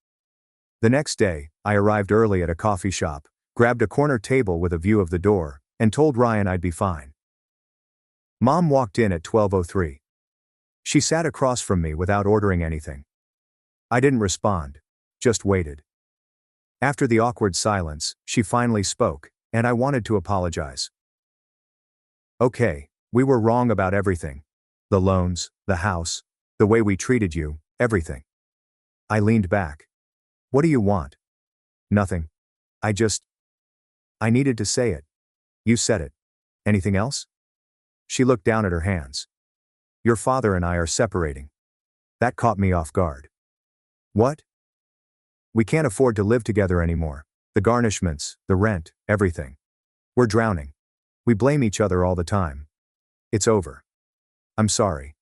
Speaker 1: The next day, I arrived early at a coffee shop, grabbed a corner table with a view of the door, and told Ryan I'd be fine. Mom walked in at 12:03. She sat across from me without ordering anything. I didn't respond, just waited. After the awkward silence, she finally spoke, and I wanted to apologize. Okay, we were wrong about everything. The loans, the house, the way we treated you, everything. I leaned back. What do you want? Nothing. I needed to say it. You said it. Anything else? She looked down at her hands. Your father and I are separating. That caught me off guard. What? We can't afford to live together anymore. The garnishments, the rent, everything. We're drowning. We blame each other all the time. It's over. I'm sorry.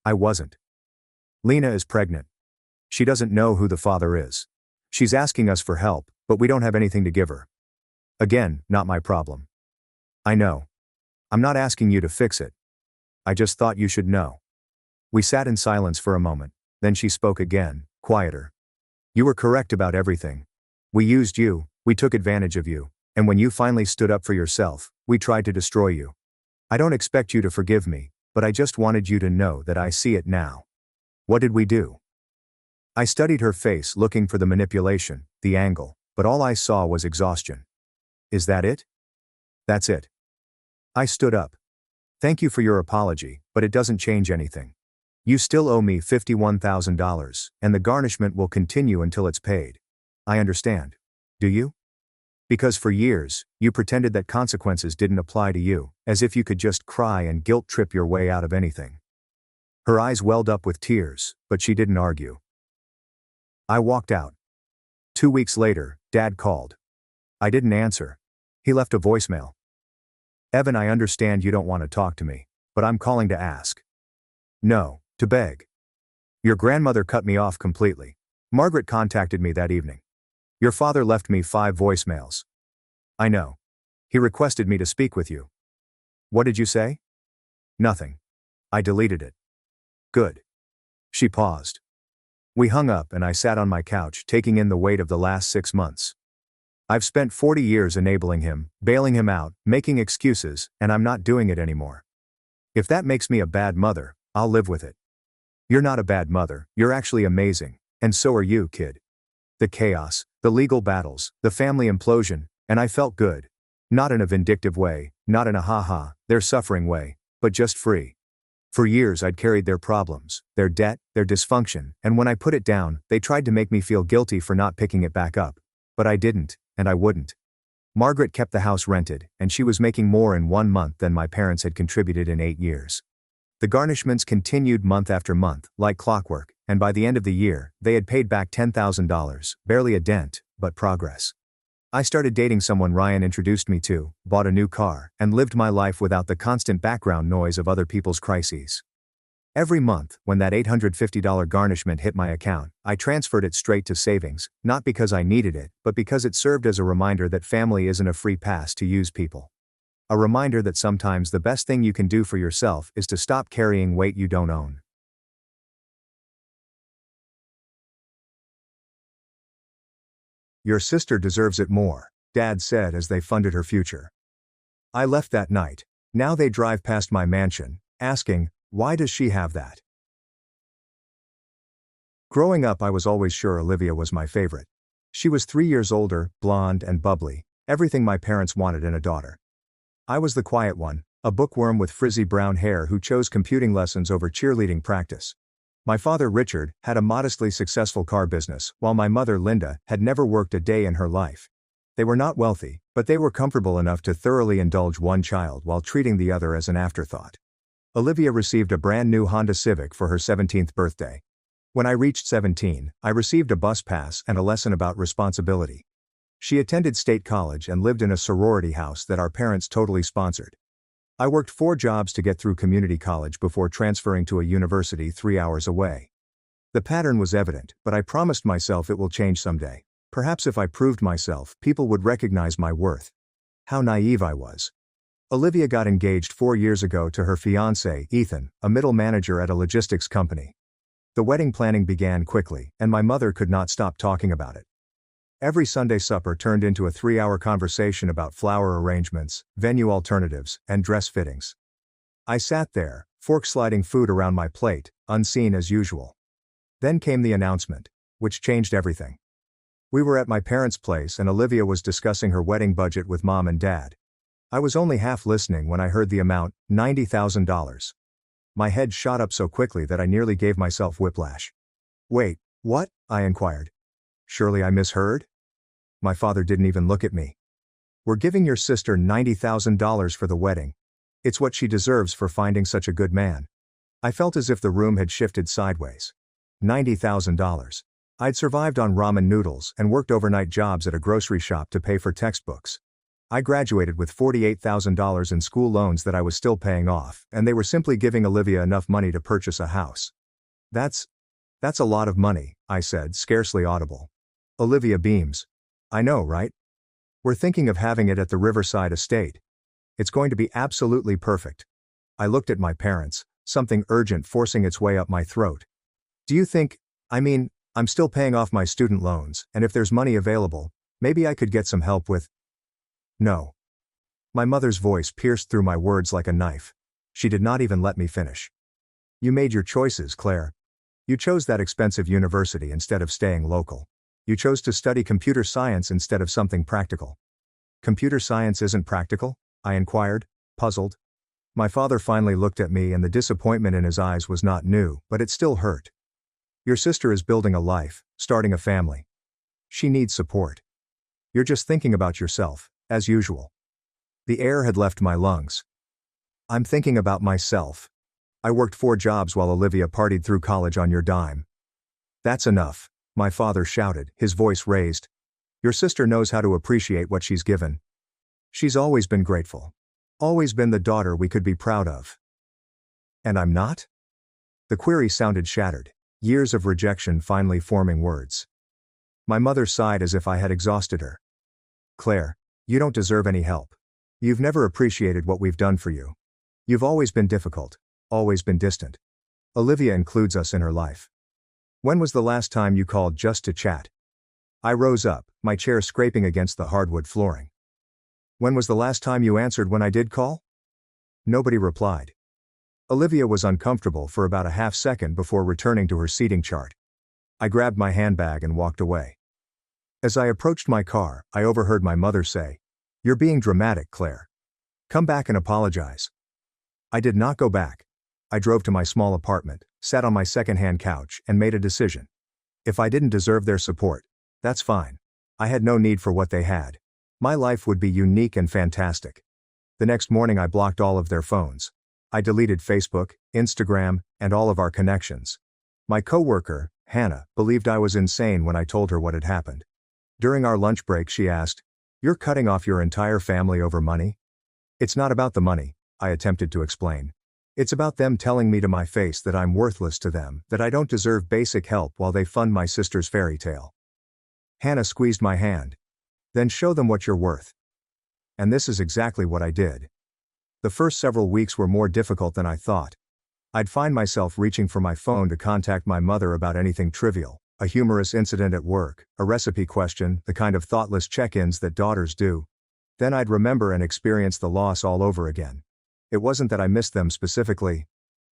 Speaker 1: I wasn't. Lena is pregnant. She doesn't know who the father is. She's asking us for help, but we don't have anything to give her. Again, not my problem. I know. I'm not asking you to fix it. I just thought you should know. We sat in silence for a moment, then she spoke again, quieter. You were correct about everything. We used you, we took advantage of you, and when you finally stood up for yourself, we tried to destroy you. I don't expect you to forgive me, but I just wanted you to know that I see it now. What did we do? I studied her face looking for the manipulation, the angle, but all I saw was exhaustion. Is that it? That's it. I stood up. Thank you for your apology, but it doesn't change anything. You still owe me $51,000, and the garnishment will continue until it's paid. I understand. Do you? Because for years, you pretended that consequences didn't apply to you, as if you could just cry and guilt trip your way out of anything. Her eyes welled up with tears, but she didn't argue. I walked out. 2 weeks later, Dad called. I didn't answer. He left a voicemail. Evan, I understand you don't want to talk to me, but I'm calling to ask. No, to beg. Your grandmother cut me off completely. Margaret contacted me that evening. Your father left me 5 voicemails. I know. He requested me to speak with you. What did you say? Nothing. I deleted it. Good. She paused. We hung up and I sat on my couch taking in the weight of the last 6 months. I've spent 40 years enabling him, bailing him out, making excuses, and I'm not doing it anymore. If that makes me a bad mother, I'll live with it. You're not a bad mother, you're actually amazing, and so are you, kid. The chaos, the legal battles, the family implosion, and I felt good. Not in a vindictive way, not in a ha-ha, they're suffering way, but just free. For years I'd carried their problems, their debt, their dysfunction, and when I put it down, they tried to make me feel guilty for not picking it back up. But I didn't, and I wouldn't. Margaret kept the house rented, and she was making more in 1 month than my parents had contributed in 8 years. The garnishments continued month after month, like clockwork, and by the end of the year, they had paid back $10,000, barely a dent, but progress. I started dating someone Ryan introduced me to, bought a new car, and lived my life without the constant background noise of other people's crises. Every month, when that $850 garnishment hit my account, I transferred it straight to savings, not because I needed it, but because it served as a reminder that family isn't a free pass to use people. A reminder that sometimes the best thing you can do for yourself is to stop carrying weight you don't own. Your sister deserves it more, Dad said as they funded her future. I left that night. Now they drive past my mansion, asking, why does she have that? Growing up, I was always sure Olivia was my favorite. She was 3 years older, blonde, and bubbly, everything my parents wanted in a daughter. I was the quiet one, a bookworm with frizzy brown hair who chose computing lessons over cheerleading practice. My father, Richard, had a modestly successful car business, while my mother, Linda, had never worked a day in her life. They were not wealthy, but they were comfortable enough to thoroughly indulge one child while treating the other as an afterthought. Olivia received a brand new Honda Civic for her 17th birthday. When I reached 17, I received a bus pass and a lesson about responsibility. She attended state college and lived in a sorority house that our parents totally sponsored. I worked 4 jobs to get through community college before transferring to a university 3 hours away. The pattern was evident, but I promised myself it will change someday. Perhaps if I proved myself, people would recognize my worth. How naive I was. Olivia got engaged 4 years ago to her fiancé, Ethan, a middle manager at a logistics company. The wedding planning began quickly, and my mother could not stop talking about it. Every Sunday supper turned into a 3-hour conversation about flower arrangements, venue alternatives, and dress fittings. I sat there, fork sliding food around my plate, unseen as usual. Then came the announcement, which changed everything. We were at my parents' place and Olivia was discussing her wedding budget with Mom and Dad. I was only half listening when I heard the amount, $90,000. My head shot up so quickly that I nearly gave myself whiplash. Wait, what? I inquired. Surely I misheard? My father didn't even look at me. We're giving your sister $90,000 for the wedding. It's what she deserves for finding such a good man. I felt as if the room had shifted sideways. $90,000. I'd survived on ramen noodles and worked overnight jobs at a grocery shop to pay for textbooks. I graduated with $48,000 in school loans that I was still paying off, and they were simply giving Olivia enough money to purchase a house. That's a lot of money, I said, scarcely audible. Olivia beams. I know, right? We're thinking of having it at the Riverside estate. It's going to be absolutely perfect. I looked at my parents, something urgent forcing its way up my throat. Do you think, I'm still paying off my student loans, and if there's money available, maybe I could get some help with. No. My mother's voice pierced through my words like a knife. She did not even let me finish. You made your choices, Claire. You chose that expensive university instead of staying local. You chose to study computer science instead of something practical. Computer science isn't practical? I inquired, puzzled. My father finally looked at me and the disappointment in his eyes was not new, but it still hurt. Your sister is building a life, starting a family. She needs support. You're just thinking about yourself, as usual. The air had left my lungs. I'm thinking about myself. I worked 4 jobs while Olivia partied through college on your dime. That's enough, my father shouted, his voice raised. Your sister knows how to appreciate what she's given. She's always been grateful. Always been the daughter we could be proud of. And I'm not? The query sounded shattered, years of rejection finally forming words. My mother sighed as if I had exhausted her. Claire, you don't deserve any help. You've never appreciated what we've done for you. You've always been difficult, always been distant. Olivia includes us in her life. When was the last time you called just to chat? I rose up, my chair scraping against the hardwood flooring. When was the last time you answered when I did call? Nobody replied. Olivia was uncomfortable for about a half second before returning to her seating chart. I grabbed my handbag and walked away. As I approached my car, I overheard my mother say, "You're being dramatic, Claire. Come back and apologize." I did not go back. I drove to my small apartment, sat on my second-hand couch, and made a decision. If I didn't deserve their support, that's fine. I had no need for what they had. My life would be unique and fantastic. The next morning I blocked all of their phones. I deleted Facebook, Instagram, and all of our connections. My coworker, Hannah, believed I was insane when I told her what had happened. During our lunch break she asked, "You're cutting off your entire family over money?" It's not about the money, I attempted to explain. It's about them telling me to my face that I'm worthless to them, that I don't deserve basic help while they fund my sister's fairy tale. Hannah squeezed my hand. Then show them what you're worth. And this is exactly what I did. The first several weeks were more difficult than I thought. I'd find myself reaching for my phone to contact my mother about anything trivial, a humorous incident at work, a recipe question, the kind of thoughtless check-ins that daughters do. Then I'd remember and experience the loss all over again. It wasn't that I missed them specifically.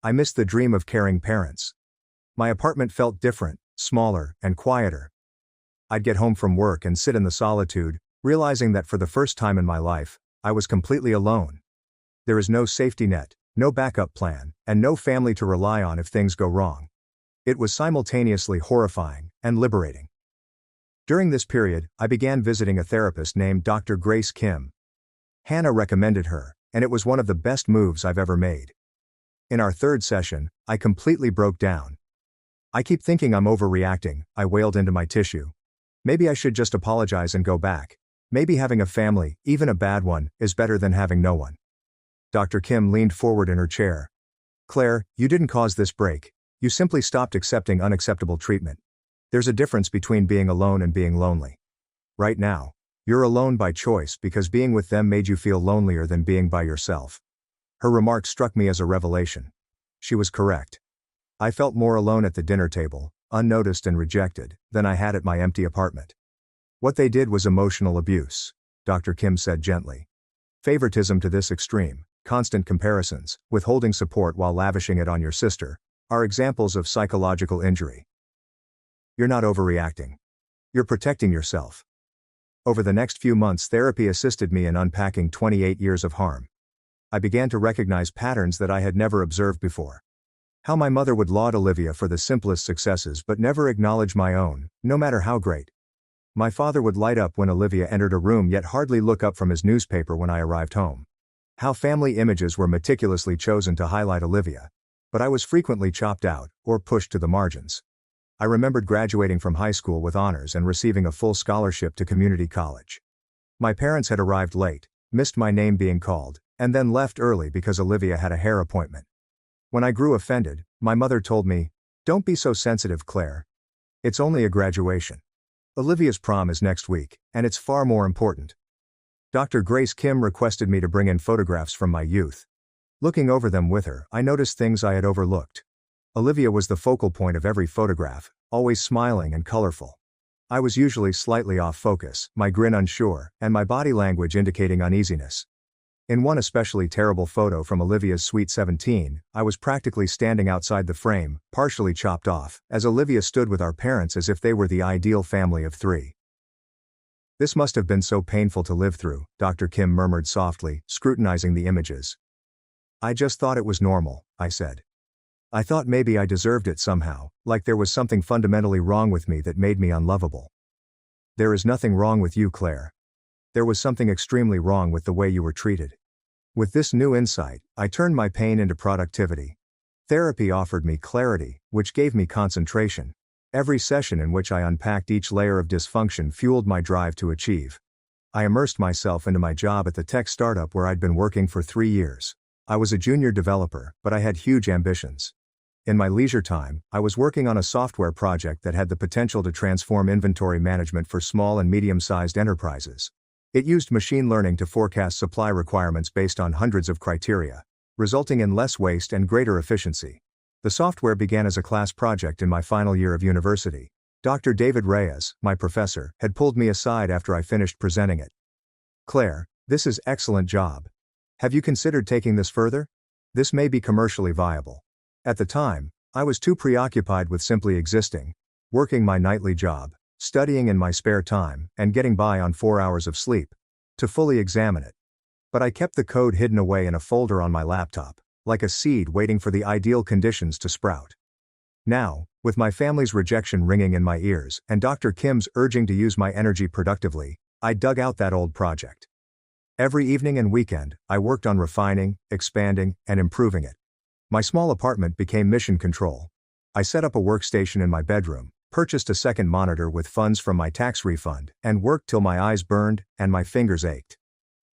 Speaker 1: I missed the dream of caring parents. My apartment felt different, smaller, and quieter. I'd get home from work and sit in the solitude, realizing that for the first time in my life, I was completely alone. There is no safety net, no backup plan, and no family to rely on if things go wrong. It was simultaneously horrifying and liberating. During this period, I began visiting a therapist named Dr. Grace Kim. Hannah recommended her, and it was one of the best moves I've ever made. In our third session, I completely broke down. "I keep thinking I'm overreacting," I wailed into my tissue. "Maybe I should just apologize and go back. Maybe having a family, even a bad one, is better than having no one." Dr. Kim leaned forward in her chair. "Claire, you didn't cause this break. You simply stopped accepting unacceptable treatment. There's a difference between being alone and being lonely. Right now, you're alone by choice because being with them made you feel lonelier than being by yourself." Her remark struck me as a revelation. She was correct. I felt more alone at the dinner table, unnoticed and rejected, than I had at my empty apartment. "What they did was emotional abuse," Dr. Kim said gently. "Favoritism to this extreme, constant comparisons, withholding support while lavishing it on your sister, are examples of psychological injury. You're not overreacting. You're protecting yourself." Over the next few months, therapy assisted me in unpacking 28 years of harm. I began to recognize patterns that I had never observed before. How my mother would laud Olivia for the simplest successes but never acknowledge my own, no matter how great. My father would light up when Olivia entered a room yet hardly look up from his newspaper when I arrived home. How family images were meticulously chosen to highlight Olivia, but I was frequently chopped out, or pushed to the margins. I remembered graduating from high school with honors and receiving a full scholarship to community college. My parents had arrived late, missed my name being called, and then left early because Olivia had a hair appointment. When I grew offended, my mother told me, "Don't be so sensitive, Claire. It's only a graduation. Olivia's prom is next week, and it's far more important." Dr. Grace Kim requested me to bring in photographs from my youth. Looking over them with her, I noticed things I had overlooked. Olivia was the focal point of every photograph, always smiling and colorful. I was usually slightly off focus, my grin unsure, and my body language indicating uneasiness. In one especially terrible photo from Olivia's Sweet 17, I was practically standing outside the frame, partially chopped off, as Olivia stood with our parents as if they were the ideal family of three. "This must have been so painful to live through," Dr. Kim murmured softly, scrutinizing the images. "I just thought it was normal," I said. "I thought maybe I deserved it somehow, like there was something fundamentally wrong with me that made me unlovable." "There is nothing wrong with you, Claire. There was something extremely wrong with the way you were treated." With this new insight, I turned my pain into productivity. Therapy offered me clarity, which gave me concentration. Every session in which I unpacked each layer of dysfunction fueled my drive to achieve. I immersed myself into my job at the tech startup where I'd been working for 3 years. I was a junior developer, but I had huge ambitions. In my leisure time, I was working on a software project that had the potential to transform inventory management for small and medium-sized enterprises. It used machine learning to forecast supply requirements based on hundreds of criteria, resulting in less waste and greater efficiency. The software began as a class project in my final year of university. Dr. David Reyes, my professor, had pulled me aside after I finished presenting it. "Claire, this is excellent job. Have you considered taking this further? This may be commercially viable." At the time, I was too preoccupied with simply existing, working my nightly job, studying in my spare time, and getting by on 4 hours of sleep, to fully examine it. But I kept the code hidden away in a folder on my laptop, like a seed waiting for the ideal conditions to sprout. Now, with my family's rejection ringing in my ears, and Dr. Kim's urging to use my energy productively, I dug out that old project. Every evening and weekend, I worked on refining, expanding, and improving it. My small apartment became mission control. I set up a workstation in my bedroom, purchased a second monitor with funds from my tax refund, and worked till my eyes burned and my fingers ached.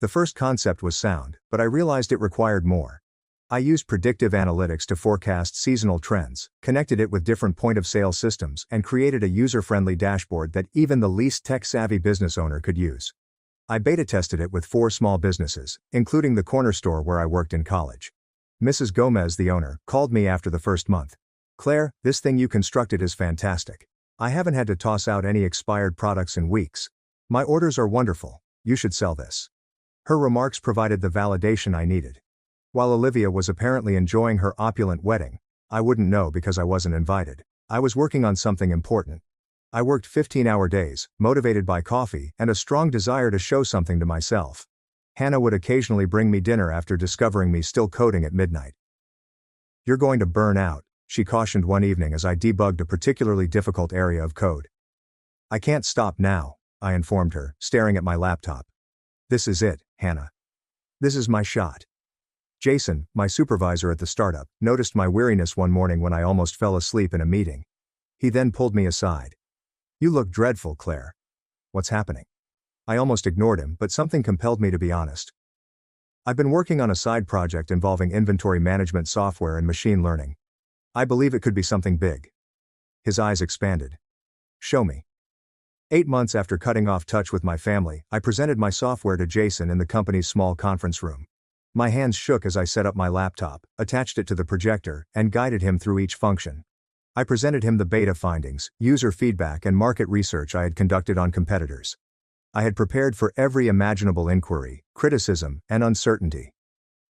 Speaker 1: The first concept was sound, but I realized it required more. I used predictive analytics to forecast seasonal trends, connected it with different point-of-sale systems, and created a user-friendly dashboard that even the least tech-savvy business owner could use. I beta tested it with 4 small businesses, including the corner store where I worked in college. Mrs. Gomez, the owner, called me after the first month. "Claire, this thing you constructed is fantastic. I haven't had to toss out any expired products in weeks. My orders are wonderful. You should sell this." Her remarks provided the validation I needed. While Olivia was apparently enjoying her opulent wedding, I wouldn't know because I wasn't invited. I was working on something important. I worked 15-hour days, motivated by coffee and a strong desire to show something to myself. Hannah would occasionally bring me dinner after discovering me still coding at midnight. "You're going to burn out," she cautioned one evening as I debugged a particularly difficult area of code. "I can't stop now," I informed her, staring at my laptop. "This is it, Hannah. This is my shot." Jason, my supervisor at the startup, noticed my weariness one morning when I almost fell asleep in a meeting. He then pulled me aside. "You look dreadful, Claire. What's happening?" I almost ignored him, but something compelled me to be honest. "I've been working on a side project involving inventory management software and machine learning. I believe it could be something big." His eyes expanded. "Show me." 8 months after cutting off touch with my family, I presented my software to Jason in the company's small conference room. My hands shook as I set up my laptop, attached it to the projector, and guided him through each function. I presented him the beta findings, user feedback and market research I had conducted on competitors. I had prepared for every imaginable inquiry, criticism, and uncertainty.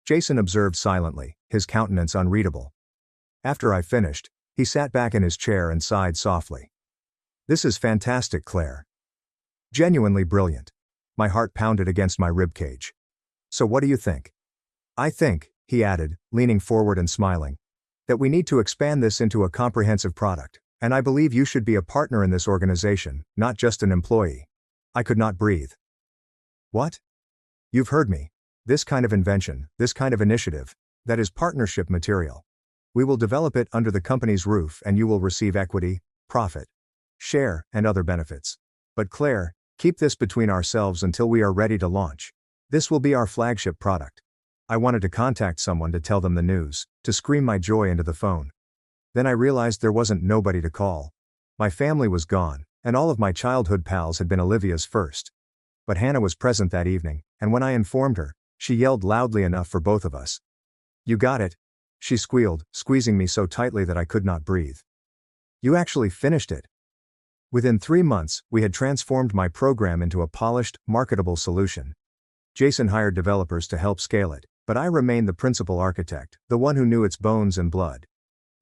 Speaker 1: Jason observed silently, his countenance unreadable. After I finished, he sat back in his chair and sighed softly. "This is fantastic, Claire. Genuinely brilliant." My heart pounded against my ribcage. "So what do you think?" "I think," he added, leaning forward and smiling, "that we need to expand this into a comprehensive product, and I believe you should be a partner in this organization, not just an employee." I could not breathe. "What? You've heard me. This kind of invention, this kind of initiative, that is partnership material. We will develop it under the company's roof and you will receive equity, profit, share, and other benefits. But Claire, keep this between ourselves until we are ready to launch. This will be our flagship product." I wanted to contact someone to tell them the news, to scream my joy into the phone. Then I realized there wasn't nobody to call. My family was gone, and all of my childhood pals had been Olivia's first. But Hannah was present that evening, and when I informed her, she yelled loudly enough for both of us. "You got it," she squealed, squeezing me so tightly that I could not breathe. "You actually finished it." Within 3 months, we had transformed my program into a polished, marketable solution. Jason hired developers to help scale it, but I remained the principal architect, the one who knew its bones and blood.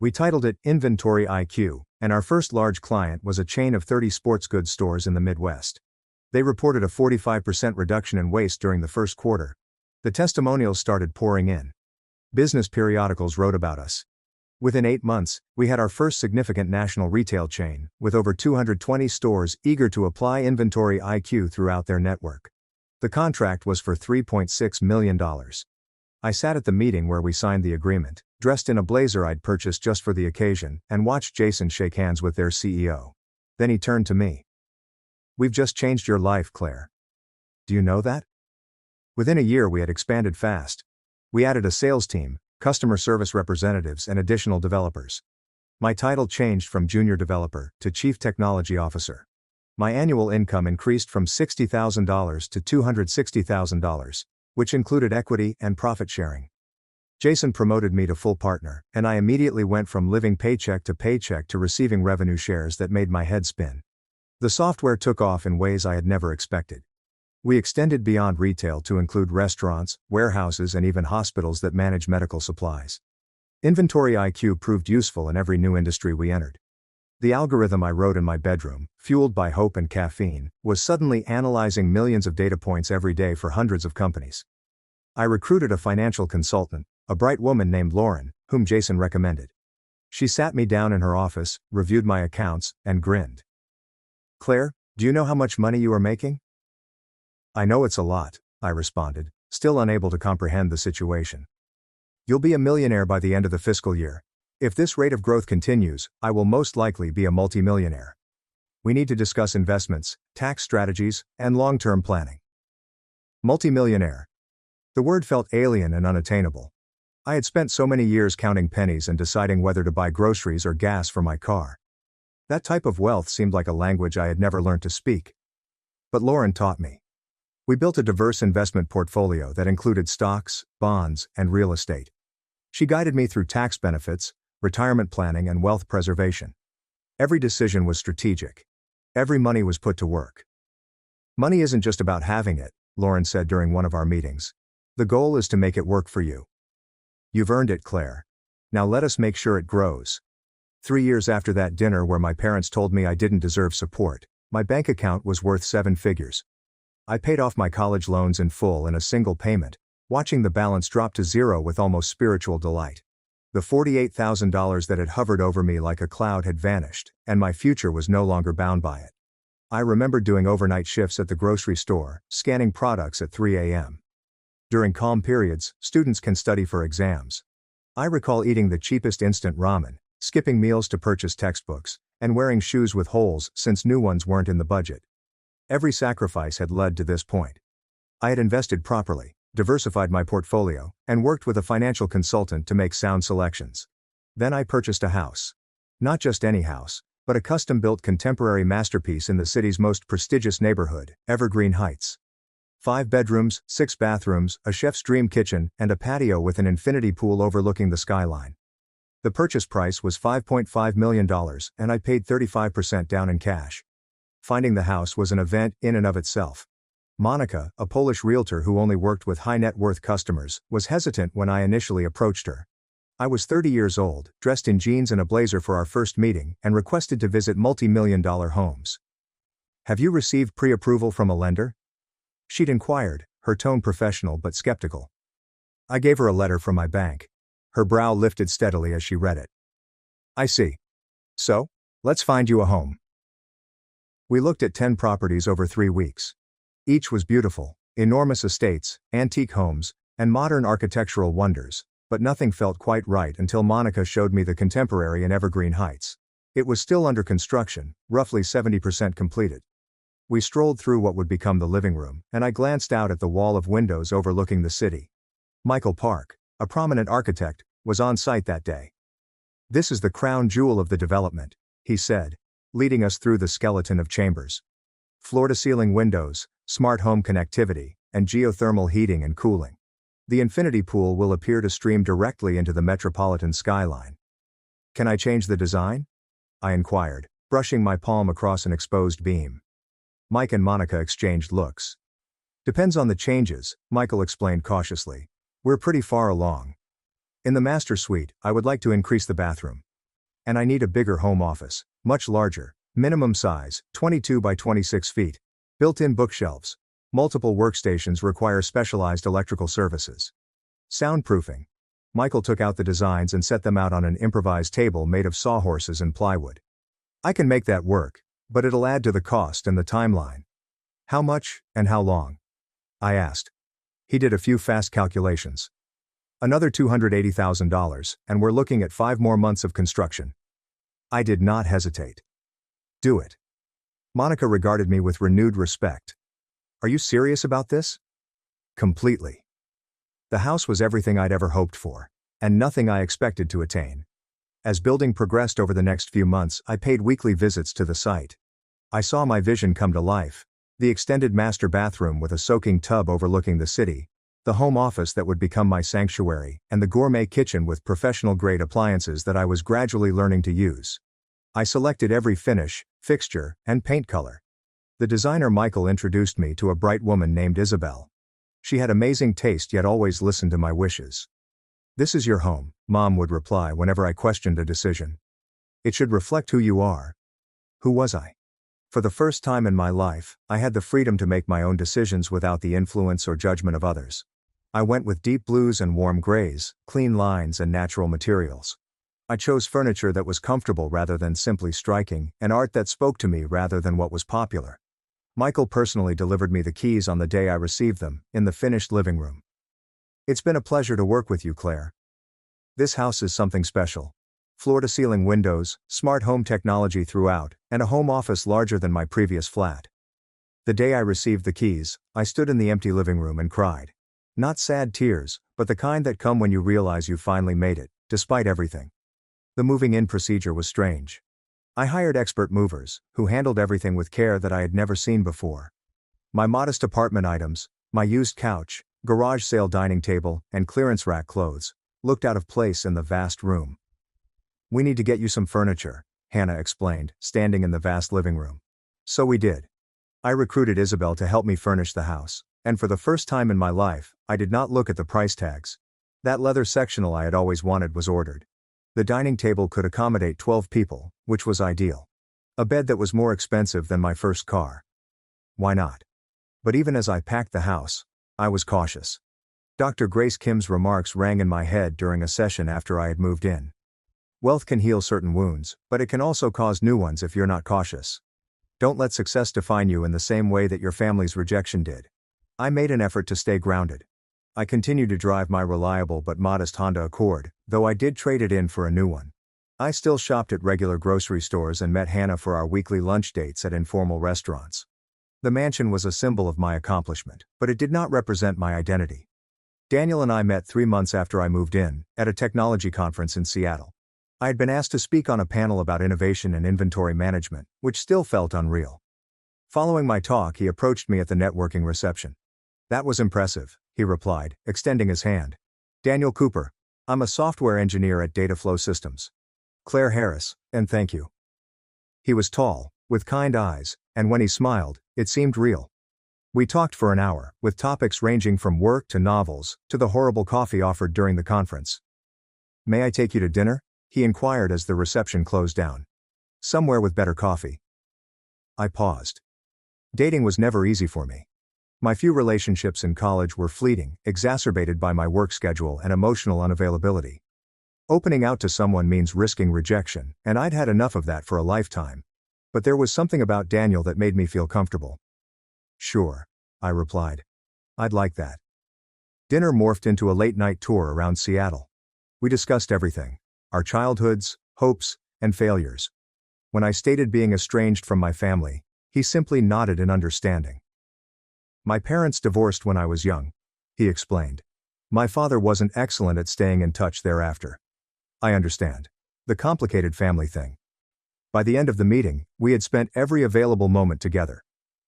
Speaker 1: We titled it Inventory IQ, and our first large client was a chain of 30 sports goods stores in the Midwest. They reported a 45% reduction in waste during the first quarter. The testimonials started pouring in. Business periodicals wrote about us. Within 8 months, we had our first significant national retail chain, with over 220 stores eager to apply Inventory IQ throughout their network. The contract was for $3.6 million. I sat at the meeting where we signed the agreement, dressed in a blazer I'd purchased just for the occasion, and watched Jason shake hands with their CEO. Then he turned to me. "We've just changed your life, Claire. Do you know that?" Within a year we had expanded fast. We added a sales team, customer service representatives and additional developers. My title changed from junior developer to chief technology officer. My annual income increased from $60,000 to $260,000, which included equity and profit sharing. Jason promoted me to full partner, and I immediately went from living paycheck to receiving revenue shares that made my head spin. The software took off in ways I had never expected. We extended beyond retail to include restaurants, warehouses, and even hospitals that manage medical supplies. Inventory IQ proved useful in every new industry we entered. The algorithm I wrote in my bedroom, fueled by hope and caffeine, was suddenly analyzing millions of data points every day for hundreds of companies. I recruited a financial consultant, a bright woman named Lauren, whom Jason recommended. She sat me down in her office, reviewed my accounts, and grinned. "Claire, do you know how much money you are making?" "I know it's a lot," I responded, still unable to comprehend the situation. "You'll be a millionaire by the end of the fiscal year. If this rate of growth continues, I will most likely be a multimillionaire. We need to discuss investments, tax strategies, and long-term planning." Multimillionaire. The word felt alien and unattainable. I had spent so many years counting pennies and deciding whether to buy groceries or gas for my car. That type of wealth seemed like a language I had never learned to speak. But Lauren taught me. We built a diverse investment portfolio that included stocks, bonds, and real estate. She guided me through tax benefits, retirement planning, and wealth preservation. Every decision was strategic. Every money was put to work. "Money isn't just about having it," Lauren said during one of our meetings. "The goal is to make it work for you. You've earned it, Claire. Now let us make sure it grows." 3 years after that dinner where my parents told me I didn't deserve support, my bank account was worth 7 figures. I paid off my college loans in full in a single payment, watching the balance drop to zero with almost spiritual delight. The $48,000 that had hovered over me like a cloud had vanished, and my future was no longer bound by it. I remembered doing overnight shifts at the grocery store, scanning products at 3 a.m. During calm periods, students can study for exams. I recall eating the cheapest instant ramen, skipping meals to purchase textbooks, and wearing shoes with holes since new ones weren't in the budget. Every sacrifice had led to this point. I had invested properly, diversified my portfolio, and worked with a financial consultant to make sound selections. Then I purchased a house. Not just any house, but a custom-built contemporary masterpiece in the city's most prestigious neighborhood, Evergreen Heights. 5 bedrooms, 6 bathrooms, a chef's dream kitchen, and a patio with an infinity pool overlooking the skyline. The purchase price was $5.5 million, and I paid 35% down in cash. Finding the house was an event in and of itself. Monica, a Polish realtor who only worked with high-net-worth customers, was hesitant when I initially approached her. I was 30 years old, dressed in jeans and a blazer for our first meeting, and requested to visit multi-million-dollar homes. "Have you received pre-approval from a lender?" she'd inquired, her tone professional but skeptical. I gave her a letter from my bank. Her brow lifted steadily as she read it. "I see. So, let's find you a home." We looked at 10 properties over 3 weeks. Each was beautiful, enormous estates, antique homes, and modern architectural wonders, but nothing felt quite right until Monica showed me the contemporary in Evergreen Heights. It was still under construction, roughly 70% completed. We strolled through what would become the living room, and I glanced out at the wall of windows overlooking the city. Michael Park, a prominent architect, was on site that day. "This is the crown jewel of the development," he said, leading us through the skeleton of chambers. Floor-to-ceiling windows, smart home connectivity, and geothermal heating and cooling. The infinity pool will appear to stream directly into the metropolitan skyline. "Can I change the design?" I inquired, brushing my palm across an exposed beam. Mike and Monica exchanged looks. "Depends on the changes," Michael explained cautiously. "We're pretty far along. In the master suite, I would like to increase the bathroom. And I need a bigger home office, much larger, minimum size, 22 by 26 feet. Built-in bookshelves. Multiple workstations require specialized electrical services. Soundproofing." Michael took out the designs and set them out on an improvised table made of sawhorses and plywood. "I can make that work, but it'll add to the cost and the timeline." "How much, and how long?" I asked. He did a few fast calculations. "Another $280,000, and we're looking at 5 more months of construction." I did not hesitate. "Do it." Monica regarded me with renewed respect. "Are you serious about this?" "Completely." The house was everything I'd ever hoped for, and nothing I expected to attain. As building progressed over the next few months, I paid weekly visits to the site. I saw my vision come to life: the extended master bathroom with a soaking tub overlooking the city, the home office that would become my sanctuary, and the gourmet kitchen with professional-grade appliances that I was gradually learning to use. I selected every finish, fixture, and paint color. The designer Michael introduced me to a bright woman named Isabel. She had amazing taste yet always listened to my wishes. "This is your home," Mom would reply whenever I questioned a decision. "It should reflect who you are." Who was I? For the first time in my life, I had the freedom to make my own decisions without the influence or judgment of others. I went with deep blues and warm grays, clean lines and natural materials. I chose furniture that was comfortable rather than simply striking, and art that spoke to me rather than what was popular. Michael personally delivered me the keys on the day I received them, in the finished living room. "It's been a pleasure to work with you, Claire. This house is something special. Floor-to-ceiling windows, smart home technology throughout, and a home office larger than my previous flat." The day I received the keys, I stood in the empty living room and cried. Not sad tears, but the kind that come when you realize you finally made it, despite everything. The moving-in procedure was strange. I hired expert movers, who handled everything with care that I had never seen before. My modest apartment items, my used couch, garage sale dining table, and clearance rack clothes, looked out of place in the vast room. "We need to get you some furniture," Hannah explained, standing in the vast living room. So we did. I recruited Isabel to help me furnish the house, and for the first time in my life, I did not look at the price tags. That leather sectional I had always wanted was ordered. The dining table could accommodate 12 people, which was ideal. A bed that was more expensive than my first car. Why not? But even as I packed the house, I was cautious. Dr. Grace Kim's remarks rang in my head during a session after I had moved in. Wealth can heal certain wounds, but it can also cause new ones if you're not cautious. Don't let success define you in the same way that your family's rejection did. I made an effort to stay grounded. I continued to drive my reliable but modest Honda Accord, though I did trade it in for a new one. I still shopped at regular grocery stores and met Hannah for our weekly lunch dates at informal restaurants. The mansion was a symbol of my accomplishment, but it did not represent my identity. Daniel and I met 3 months after I moved in, at a technology conference in Seattle. I had been asked to speak on a panel about innovation and inventory management, which still felt unreal. Following my talk, he approached me at the networking reception. "That was impressive," he replied, extending his hand. "Daniel Cooper. I'm a software engineer at Dataflow Systems. Claire Harris, and thank you." He was tall, with kind eyes, and when he smiled, it seemed real. We talked for an hour, with topics ranging from work to novels, to the horrible coffee offered during the conference. "May I take you to dinner?" he inquired as the reception closed down. "Somewhere with better coffee." I paused. Dating was never easy for me. My few relationships in college were fleeting, exacerbated by my work schedule and emotional unavailability. Opening out to someone means risking rejection, and I'd had enough of that for a lifetime. But there was something about Daniel that made me feel comfortable. "Sure," I replied. "I'd like that." Dinner morphed into a late-night tour around Seattle. We discussed everything: our childhoods, hopes, and failures. When I stated being estranged from my family, he simply nodded in understanding. "My parents divorced when I was young," he explained. "My father wasn't excellent at staying in touch thereafter." "I understand. The complicated family thing." By the end of the meeting, we had spent every available moment together.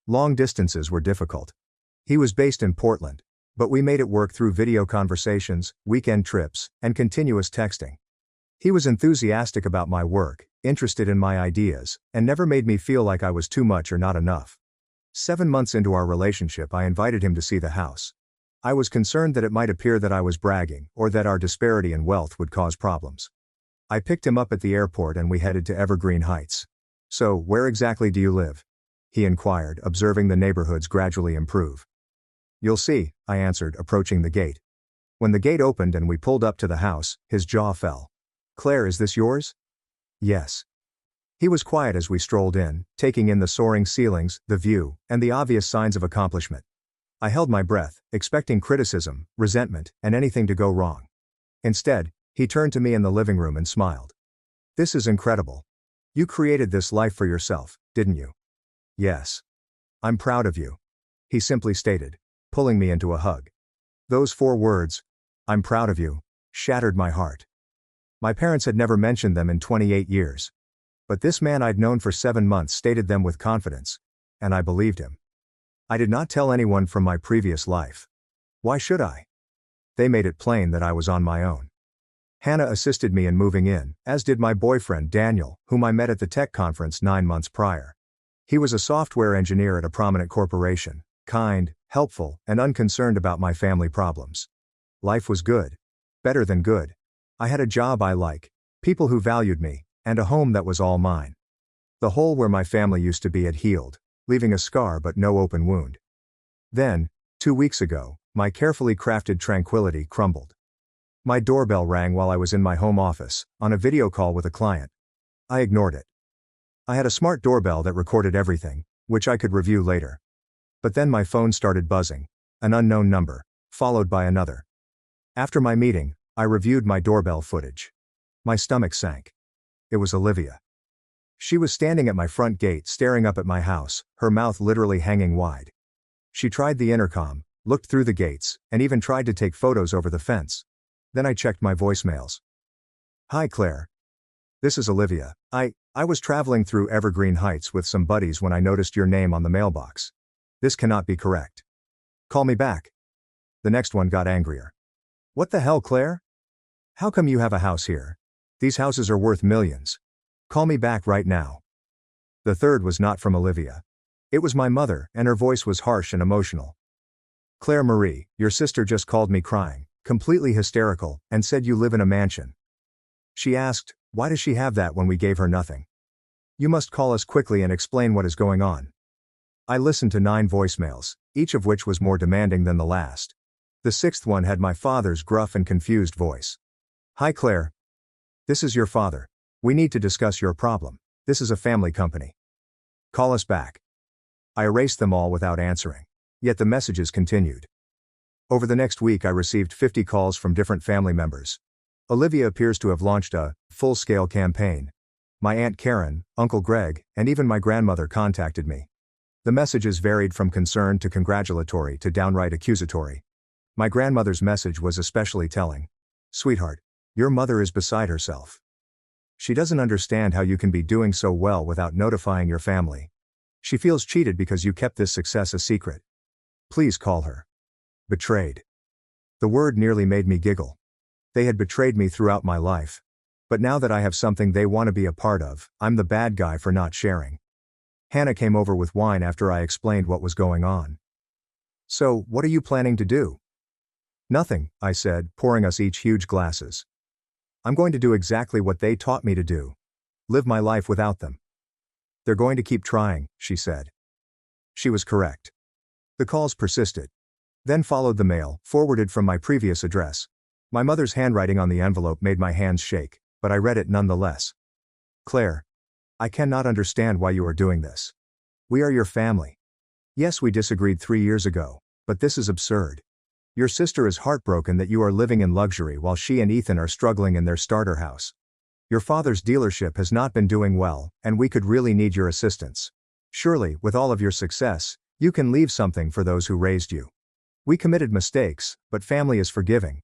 Speaker 1: Long distances were difficult. He was based in Portland, but we made it work through video conversations, weekend trips, and continuous texting. He was enthusiastic about my work, interested in my ideas, and never made me feel like I was too much or not enough. 7 months into our relationship, I invited him to see the house. I was concerned that it might appear that I was bragging, or that our disparity in wealth would cause problems. I picked him up at the airport and we headed to Evergreen Heights. "So, where exactly do you live?" he inquired, observing the neighborhoods gradually improve. "You'll see," I answered, approaching the gate. When the gate opened and we pulled up to the house, his jaw fell. "Claire, is this yours?" "Yes." He was quiet as we strolled in, taking in the soaring ceilings, the view, and the obvious signs of accomplishment. I held my breath, expecting criticism, resentment, and anything to go wrong. Instead, he turned to me in the living room and smiled. "This is incredible. You created this life for yourself, didn't you?" "Yes. I'm proud of you," he simply stated, pulling me into a hug. Those 4 words, "I'm proud of you," shattered my heart. My parents had never mentioned them in 28 years. But this man I'd known for 7 months stated them with confidence, and I believed him. I did not tell anyone from my previous life. Why should I? They made it plain that I was on my own. Hannah assisted me in moving in, as did my boyfriend Daniel, whom I met at the tech conference 9 months prior. He was a software engineer at a prominent corporation, kind, helpful, and unconcerned about my family problems. Life was good. Better than good. I had a job I like, people who valued me, and a home that was all mine. The hole where my family used to be had healed, leaving a scar but no open wound. Then, 2 weeks ago, my carefully crafted tranquility crumbled. My doorbell rang while I was in my home office, on a video call with a client. I ignored it. I had a smart doorbell that recorded everything, which I could review later. But then my phone started buzzing, an unknown number, followed by another. After my meeting, I reviewed my doorbell footage. My stomach sank. It was Olivia. She was standing at my front gate staring up at my house, her mouth literally hanging wide. She tried the intercom, looked through the gates, and even tried to take photos over the fence. Then I checked my voicemails. "Hi Claire. This is Olivia. I was traveling through Evergreen Heights with some buddies when I noticed your name on the mailbox. This cannot be correct. Call me back." The next one got angrier. "What the hell, Claire? How come you have a house here? These houses are worth millions. Call me back right now." The third was not from Olivia. It was my mother, and her voice was harsh and emotional. "Claire Marie, your sister just called me crying, completely hysterical, and said you live in a mansion. She asked, "Why does she have that when we gave her nothing? You must call us quickly and explain what is going on." I listened to 9 voicemails, each of which was more demanding than the last. The 6th one had my father's gruff and confused voice. "Hi Claire. This is your father. We need to discuss your problem. This is a family company. Call us back." I erased them all without answering. Yet the messages continued. Over the next week I received 50 calls from different family members. Olivia appears to have launched a full-scale campaign. My Aunt Karen, Uncle Greg, and even my grandmother contacted me. The messages varied from concerned to congratulatory to downright accusatory. My grandmother's message was especially telling. "Sweetheart, your mother is beside herself. She doesn't understand how you can be doing so well without notifying your family. She feels cheated because you kept this success a secret. Please call her." Betrayed. The word nearly made me giggle. They had betrayed me throughout my life. But now that I have something they want to be a part of, I'm the bad guy for not sharing. Hannah came over with wine after I explained what was going on. "So, what are you planning to do?" "Nothing," I said, pouring us each huge glasses. "I'm going to do exactly what they taught me to do. Live my life without them." "They're going to keep trying," she said. She was correct. The calls persisted. Then followed the mail, forwarded from my previous address. My mother's handwriting on the envelope made my hands shake, but I read it nonetheless. "Claire, I cannot understand why you are doing this. We are your family. Yes, we disagreed 3 years ago, but this is absurd. Your sister is heartbroken that you are living in luxury while she and Ethan are struggling in their starter house. Your father's dealership has not been doing well, and we could really need your assistance. Surely, with all of your success, you can leave something for those who raised you. We committed mistakes, but family is forgiving.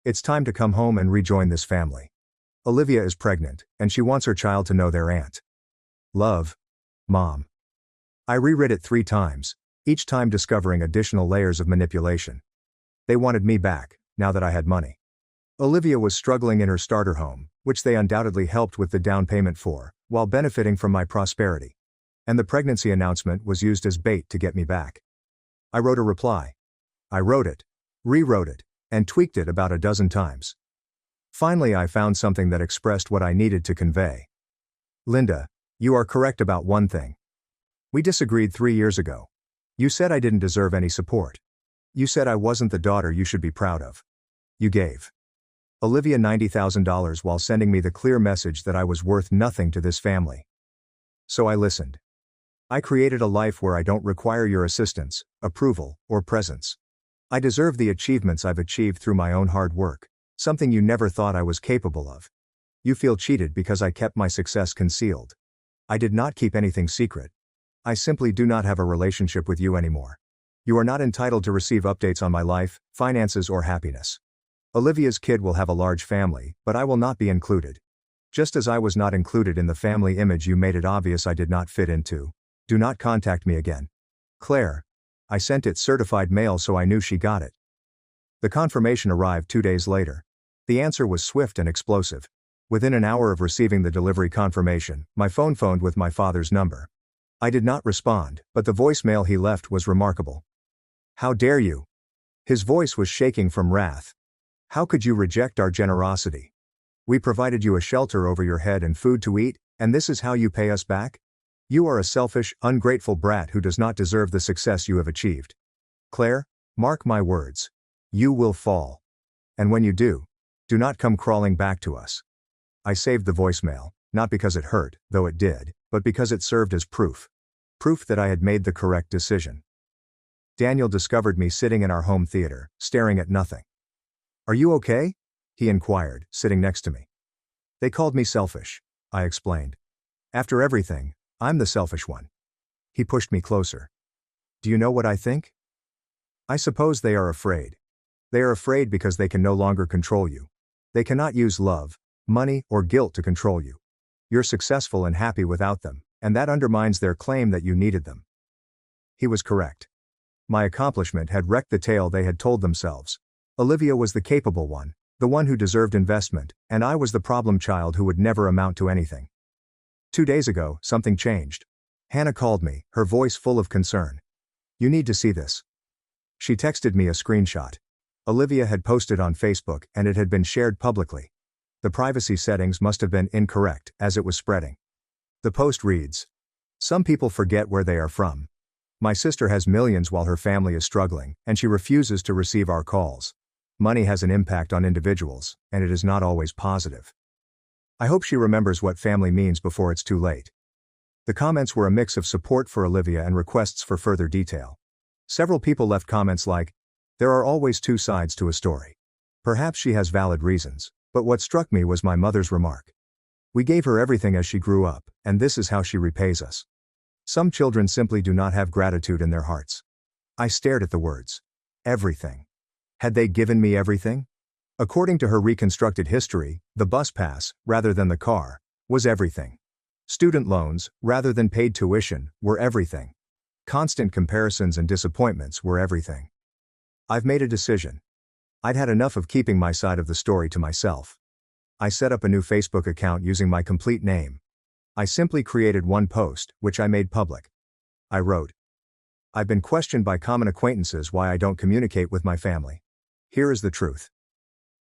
Speaker 1: It's time to come home and rejoin this family. Olivia is pregnant, and she wants her child to know their aunt. Love, Mom." I reread it 3 times, each time discovering additional layers of manipulation. They wanted me back, now that I had money. Olivia was struggling in her starter home, which they undoubtedly helped with the down payment for, while benefiting from my prosperity. And the pregnancy announcement was used as bait to get me back. I wrote a reply. I wrote it, rewrote it, and tweaked it about a dozen times. Finally I found something that expressed what I needed to convey. "Linda, you are correct about one thing. We disagreed 3 years ago. You said I didn't deserve any support. You said I wasn't the daughter you should be proud of. You gave Olivia $90,000 while sending me the clear message that I was worth nothing to this family. So I listened. I created a life where I don't require your assistance, approval, or presence. I deserve the achievements I've achieved through my own hard work, something you never thought I was capable of. You feel cheated because I kept my success concealed. I did not keep anything secret. I simply do not have a relationship with you anymore. You are not entitled to receive updates on my life, finances, or happiness. Olivia's kid will have a large family, but I will not be included. Just as I was not included in the family image you made it obvious I did not fit into. Do not contact me again. Claire." I sent it certified mail so I knew she got it. The confirmation arrived 2 days later. The answer was swift and explosive. Within an hour of receiving the delivery confirmation, my phone phoned with my father's number. I did not respond, but the voicemail he left was remarkable. "How dare you?" His voice was shaking from wrath. "How could you reject our generosity? We provided you a shelter over your head and food to eat, and this is how you pay us back? You are a selfish, ungrateful brat who does not deserve the success you have achieved. Claire, mark my words. You will fall. And when you do not come crawling back to us." I saved the voicemail, not because it hurt, though it did, but because it served as proof. Proof that I had made the correct decision. Daniel discovered me sitting in our home theater, staring at nothing. "Are you okay?" he inquired, sitting next to me. "They called me selfish," I explained. "After everything, I'm the selfish one." He pushed me closer. "Do you know what I think? I suppose they are afraid. They are afraid because they can no longer control you. They cannot use love, money, or guilt to control you. You're successful and happy without them, and that undermines their claim that you needed them." He was correct. My accomplishment had wrecked the tale they had told themselves. Olivia was the capable one, the one who deserved investment, and I was the problem child who would never amount to anything. 2 days ago, something changed. Hannah called me, her voice full of concern. "You need to see this." She texted me a screenshot. Olivia had posted on Facebook and it had been shared publicly. The privacy settings must have been incorrect, as it was spreading. The post reads, "Some people forget where they are from. My sister has millions while her family is struggling, and she refuses to receive our calls. Money has an impact on individuals, and it is not always positive. I hope she remembers what family means before it's too late." The comments were a mix of support for Olivia and requests for further detail. Several people left comments like, "There are always two sides to a story. Perhaps she has valid reasons, but what struck me was my mother's remark. We gave her everything as she grew up, and this is how she repays us. Some children simply do not have gratitude in their hearts." I stared at the words. Everything. Had they given me everything? According to her reconstructed history, the bus pass, rather than the car, was everything. Student loans, rather than paid tuition, were everything. Constant comparisons and disappointments were everything. I've made a decision. I'd had enough of keeping my side of the story to myself. I set up a new Facebook account using my complete name. I simply created one post, which I made public. I wrote, "I've been questioned by common acquaintances why I don't communicate with my family. Here is the truth.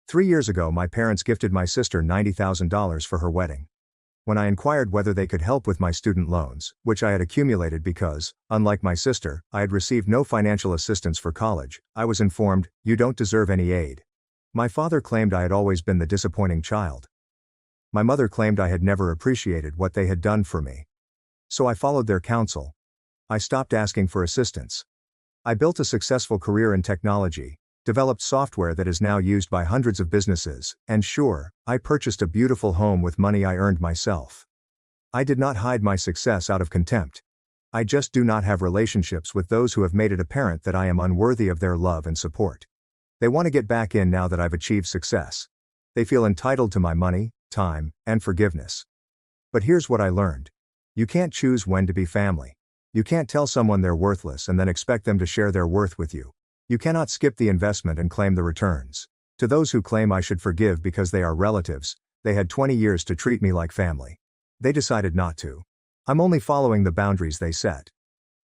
Speaker 1: 3 years ago my parents gifted my sister $90,000 for her wedding. When I inquired whether they could help with my student loans, which I had accumulated because, unlike my sister, I had received no financial assistance for college, I was informed, 'You don't deserve any aid.' My father claimed I had always been the disappointing child. My mother claimed I had never appreciated what they had done for me. So I followed their counsel. I stopped asking for assistance. I built a successful career in technology, developed software that is now used by hundreds of businesses, and sure, I purchased a beautiful home with money I earned myself. I did not hide my success out of contempt. I just do not have relationships with those who have made it apparent that I am unworthy of their love and support. They want to get back in now that I've achieved success. They feel entitled to my money, time, and forgiveness. But here's what I learned. You can't choose when to be family. You can't tell someone they're worthless and then expect them to share their worth with you. You cannot skip the investment and claim the returns. To those who claim I should forgive because they are relatives, they had 20 years to treat me like family. They decided not to. I'm only following the boundaries they set.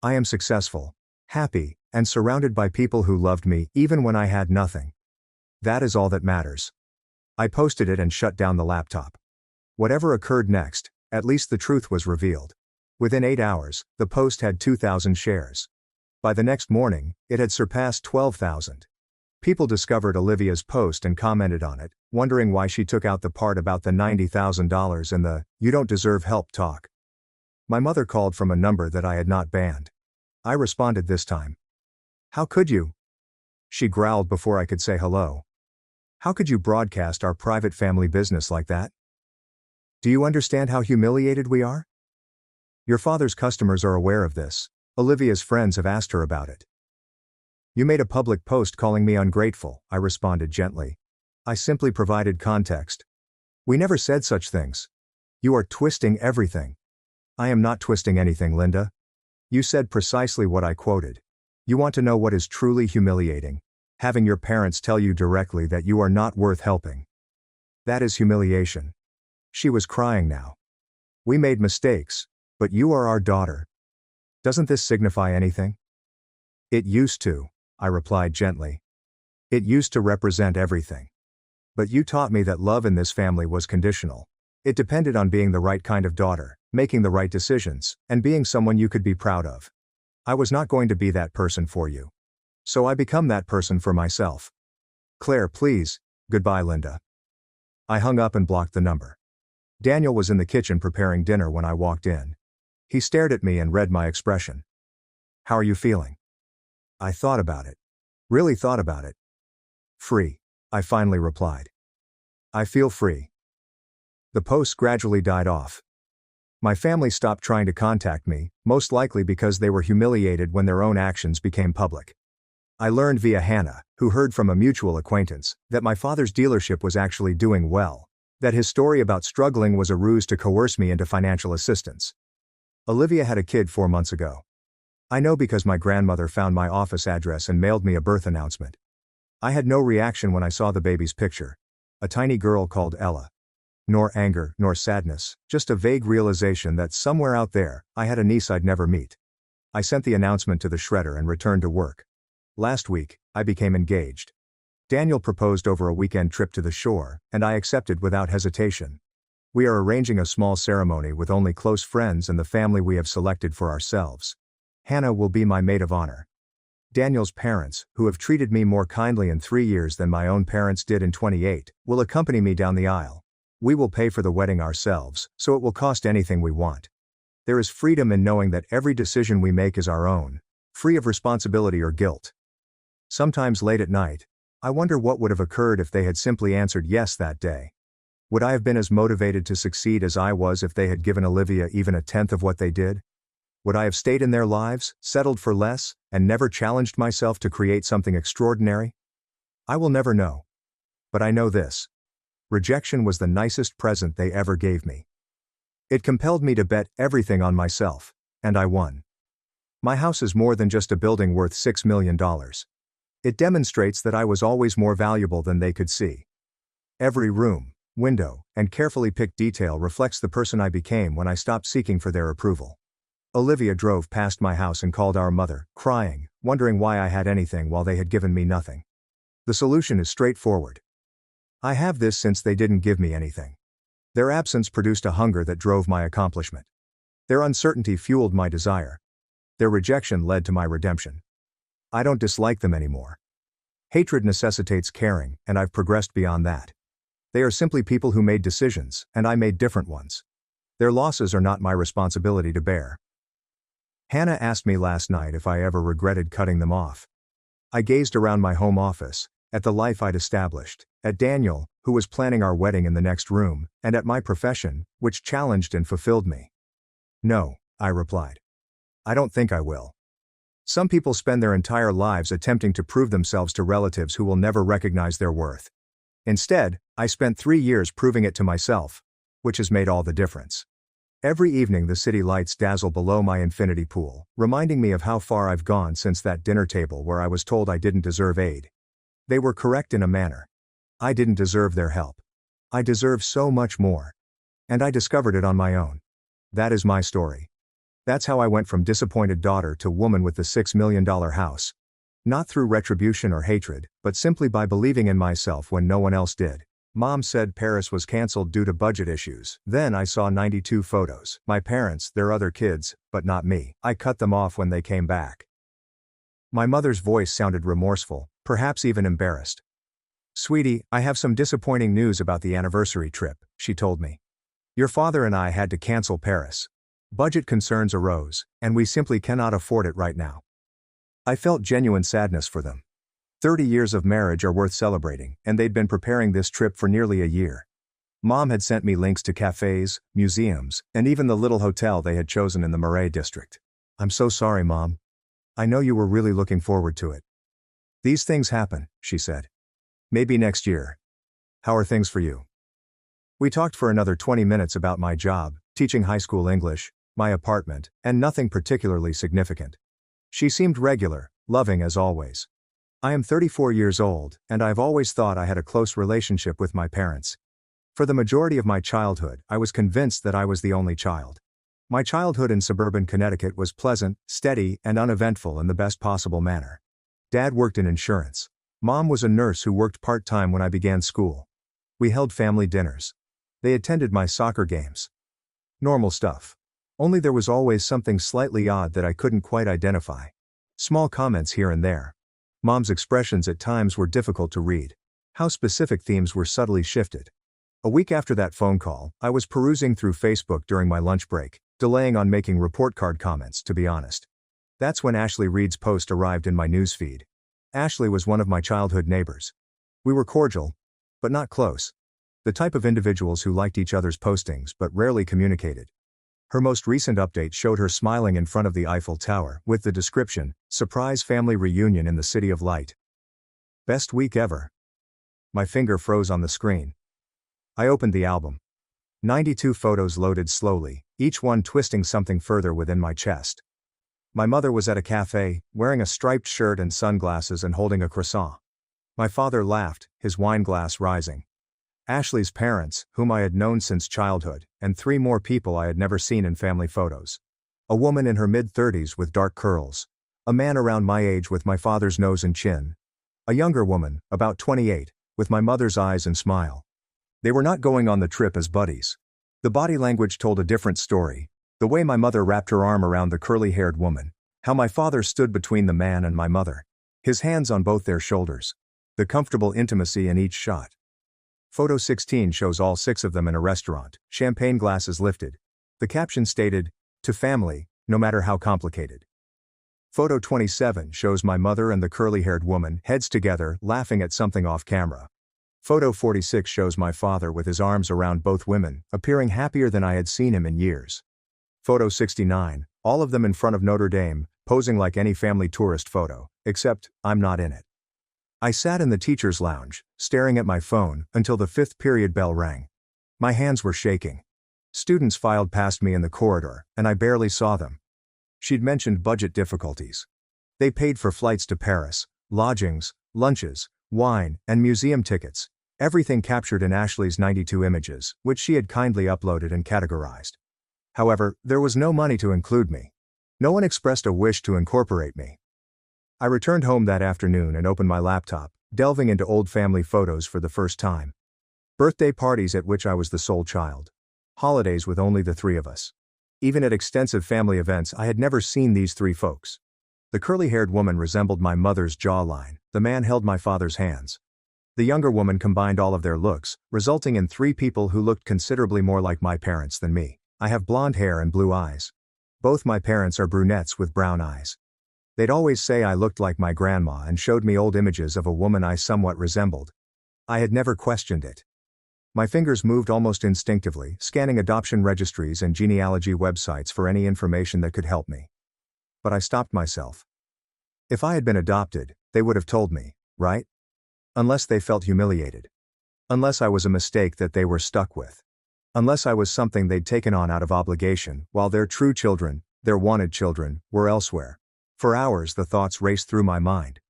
Speaker 1: I am successful, happy, and surrounded by people who loved me even when I had nothing. That is all that matters." I posted it and shut down the laptop. Whatever occurred next, at least the truth was revealed. Within 8 hours, the post had 2,000 shares. By the next morning, it had surpassed 12,000. People discovered Olivia's post and commented on it, wondering why she took out the part about the $90,000 and the "you don't deserve help" talk. My mother called from a number that I had not banned. I responded this time. "How could you?" She growled before I could say hello. "How could you broadcast our private family business like that? Do you understand how humiliated we are? Your father's customers are aware of this. Olivia's friends have asked her about it." "You made a public post calling me ungrateful," I responded gently. I simply provided context. "We never said such things. You are twisting everything." "I am not twisting anything, Linda. You said precisely what I quoted. You want to know what is truly humiliating? Having your parents tell you directly that you are not worth helping. That is humiliation." She was crying now. "We made mistakes, but you are our daughter. Doesn't this signify anything?" "It used to," I replied gently. "It used to represent everything. But you taught me that love in this family was conditional. It depended on being the right kind of daughter, making the right decisions, and being someone you could be proud of. I was not going to be that person for you. So I become that person for myself. Claire, please, goodbye, Linda." I hung up and blocked the number. Daniel was in the kitchen preparing dinner when I walked in. He stared at me and read my expression. "How are you feeling?" I thought about it. Really thought about it. "Free," I finally replied. "I feel free." The posts gradually died off. My family stopped trying to contact me, most likely because they were humiliated when their own actions became public. I learned via Hannah, who heard from a mutual acquaintance, that my father's dealership was actually doing well, that his story about struggling was a ruse to coerce me into financial assistance. Olivia had a kid 4 months ago. I know because my grandmother found my office address and mailed me a birth announcement. I had no reaction when I saw the baby's picture. A tiny girl called Ella. Nor anger, nor sadness, just a vague realization that somewhere out there, I had a niece I'd never meet. I sent the announcement to the shredder and returned to work. Last week, I became engaged. Daniel proposed over a weekend trip to the shore, and I accepted without hesitation. We are arranging a small ceremony with only close friends and the family we have selected for ourselves. Hannah will be my maid of honor. Daniel's parents, who have treated me more kindly in 3 years than my own parents did in 28, will accompany me down the aisle. We will pay for the wedding ourselves, so it will cost anything we want. There is freedom in knowing that every decision we make is our own, free of responsibility or guilt. Sometimes late at night, I wonder what would have occurred if they had simply answered yes that day. Would I have been as motivated to succeed as I was if they had given Olivia even a tenth of what they did? Would I have stayed in their lives, settled for less, and never challenged myself to create something extraordinary? I will never know. But I know this. Rejection was the nicest present they ever gave me. It compelled me to bet everything on myself, and I won. My house is more than just a building worth $6 million. It demonstrates that I was always more valuable than they could see. Every room, window, and carefully picked detail reflects the person I became when I stopped seeking for their approval. Olivia drove past my house and called our mother, crying, wondering why I had anything while they had given me nothing. The solution is straightforward. I have this since they didn't give me anything. Their absence produced a hunger that drove my accomplishment. Their uncertainty fueled my desire. Their rejection led to my redemption. I don't dislike them anymore. Hatred necessitates caring, and I've progressed beyond that. They are simply people who made decisions, and I made different ones. Their losses are not my responsibility to bear. Hannah asked me last night if I ever regretted cutting them off. I gazed around my home office, at the life I'd established, at Daniel, who was planning our wedding in the next room, and at my profession, which challenged and fulfilled me. No, I replied. I don't think I will. Some people spend their entire lives attempting to prove themselves to relatives who will never recognize their worth. Instead, I spent 3 years proving it to myself, which has made all the difference. Every evening the city lights dazzle below my infinity pool, reminding me of how far I've gone since that dinner table where I was told I didn't deserve aid. They were correct in a manner. I didn't deserve their help. I deserve so much more. And I discovered it on my own. That is my story. That's how I went from disappointed daughter to woman with the $6 million house. Not through retribution or hatred, but simply by believing in myself when no one else did. Mom said Paris was canceled due to budget issues. Then I saw 92 photos. My parents, their other kids, but not me. I cut them off when they came back. My mother's voice sounded remorseful, perhaps even embarrassed. Sweetie, I have some disappointing news about the anniversary trip, she told me. Your father and I had to cancel Paris. Budget concerns arose, and we simply cannot afford it right now. I felt genuine sadness for them. 30 years of marriage are worth celebrating, and they'd been preparing this trip for nearly a year. Mom had sent me links to cafes, museums, and even the little hotel they had chosen in the Marais district. I'm so sorry, Mom. I know you were really looking forward to it. These things happen, she said. Maybe next year. How are things for you? We talked for another 20 minutes about my job, teaching high school English, my apartment, and nothing particularly significant. She seemed regular, loving as always. I am 34 years old, and I've always thought I had a close relationship with my parents. For the majority of my childhood, I was convinced that I was the only child. My childhood in suburban Connecticut was pleasant, steady, and uneventful in the best possible manner. Dad worked in insurance. Mom was a nurse who worked part-time when I began school. We held family dinners. They attended my soccer games. Normal stuff. Only there was always something slightly odd that I couldn't quite identify. Small comments here and there. Mom's expressions at times were difficult to read. How specific themes were subtly shifted. A week after that phone call, I was perusing through Facebook during my lunch break, delaying on making report card comments, to be honest. That's when Ashley Reed's post arrived in my newsfeed. Ashley was one of my childhood neighbors. We were cordial, but not close. The type of individuals who liked each other's postings but rarely communicated. Her most recent update showed her smiling in front of the Eiffel Tower, with the description, "Surprise family reunion in the City of Light." Best week ever. My finger froze on the screen. I opened the album. 92 photos loaded slowly, each one twisting something further within my chest. My mother was at a cafe, wearing a striped shirt and sunglasses and holding a croissant. My father laughed, his wine glass rising. Ashley's parents, whom I had known since childhood, and 3 more people I had never seen in family photos. A woman in her mid-30s with dark curls. A man around my age with my father's nose and chin. A younger woman, about 28, with my mother's eyes and smile. They were not going on the trip as buddies. The body language told a different story. The way my mother wrapped her arm around the curly-haired woman. How my father stood between the man and my mother. His hands on both their shoulders. The comfortable intimacy in each shot. Photo 16 shows all 6 of them in a restaurant, champagne glasses lifted. The caption stated, "To family, no matter how complicated." Photo 27 shows my mother and the curly-haired woman, heads together, laughing at something off camera. Photo 46 shows my father with his arms around both women, appearing happier than I had seen him in years. Photo 69, all of them in front of Notre Dame, posing like any family tourist photo, except, I'm not in it. I sat in the teacher's lounge, staring at my phone, until the 5th period bell rang. My hands were shaking. Students filed past me in the corridor, and I barely saw them. She'd mentioned budget difficulties. They paid for flights to Paris, lodgings, lunches, wine, and museum tickets, everything captured in Ashley's 92 images, which she had kindly uploaded and categorized. However, there was no money to include me. No one expressed a wish to incorporate me. I returned home that afternoon and opened my laptop, delving into old family photos for the first time. Birthday parties at which I was the sole child. Holidays with only the 3 of us. Even at extensive family events I had never seen these 3 folks. The curly-haired woman resembled my mother's jawline, the man held my father's hands. The younger woman combined all of their looks, resulting in 3 people who looked considerably more like my parents than me. I have blonde hair and blue eyes. Both my parents are brunettes with brown eyes. They'd always say I looked like my grandma and showed me old images of a woman I somewhat resembled. I had never questioned it. My fingers moved almost instinctively, scanning adoption registries and genealogy websites for any information that could help me. But I stopped myself. If I had been adopted, they would have told me, right? Unless they felt humiliated. Unless I was a mistake that they were stuck with. Unless I was something they'd taken on out of obligation, while their true children, their wanted children, were elsewhere. For hours the thoughts raced through my mind.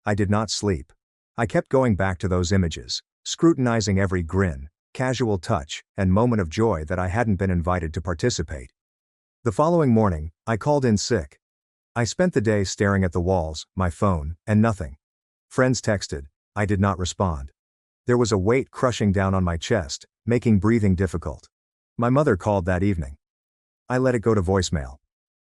Speaker 1: I did not sleep. I kept going back to those images, scrutinizing every grin, casual touch, and moment of joy that I hadn't been invited to participate. The following morning, I called in sick. I spent the day staring at the walls, my phone, and nothing. Friends texted. I did not respond. There was a weight crushing down on my chest, making breathing difficult. My mother called that evening. I let it go to voicemail.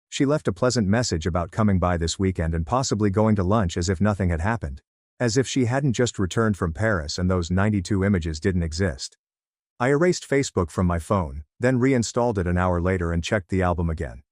Speaker 1: She left a pleasant message about coming by this weekend and possibly going to lunch as if nothing had happened. As if she hadn't just returned from Paris and those 92 images didn't exist. I erased Facebook from my phone, then reinstalled it an hour later and checked the album again.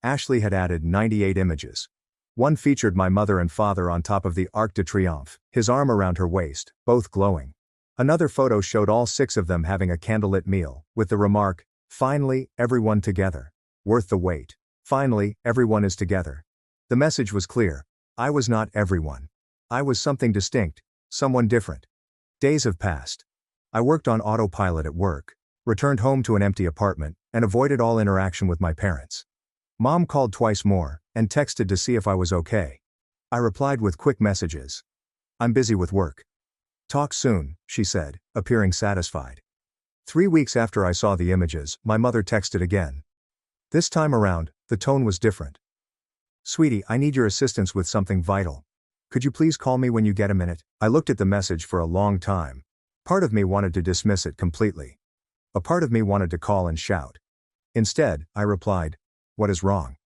Speaker 1: Ashley had added 98 images. One featured my mother and father on top of the Arc de Triomphe, his arm around her waist, both glowing. Another photo showed all 6 of them having a candlelit meal, with the remark, "Finally, everyone together. Worth the wait. Finally, everyone is together." The message was clear. I was not everyone. I was something distinct, someone different. Days have passed. I worked on autopilot at work, returned home to an empty apartment, and avoided all interaction with my parents. Mom called twice more, and texted to see if I was okay. I replied with quick messages. "I'm busy with work." "Talk soon," she said, appearing satisfied. 3 weeks after I saw the images, my mother texted again. This time around, the tone was different. "Sweetie, I need your assistance with something vital. Could you please call me when you get a minute?" I looked at the message for a long time. Part of me wanted to dismiss it completely. A part of me wanted to call and shout. Instead, I replied, "What is wrong?"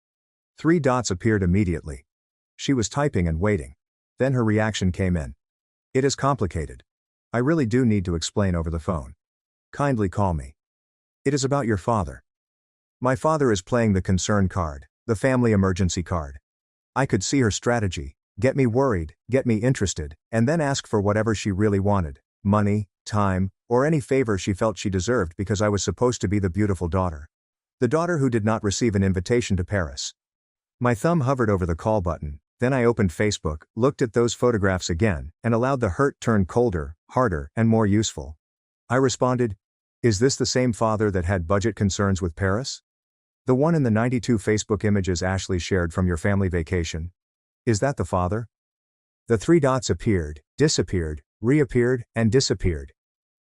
Speaker 1: 3 dots appeared immediately. She was typing and waiting. Then her reaction came in. "It is complicated. I really do need to explain over the phone. Kindly call me. It is about your father. My father is playing the concern card, the family emergency card." I could see her strategy: get me worried, get me interested, and then ask for whatever she really wanted. Money, time, or any favor she felt she deserved because I was supposed to be the beautiful daughter. The daughter who did not receive an invitation to Paris. My thumb hovered over the call button, then I opened Facebook, looked at those photographs again, and allowed the hurt turn colder, harder, and more useful. I responded, "Is this the same father that had budget concerns with Paris? The one in the 92 Facebook images Ashley shared from your family vacation? Is that the father?" The 3 dots appeared, disappeared, reappeared, and disappeared.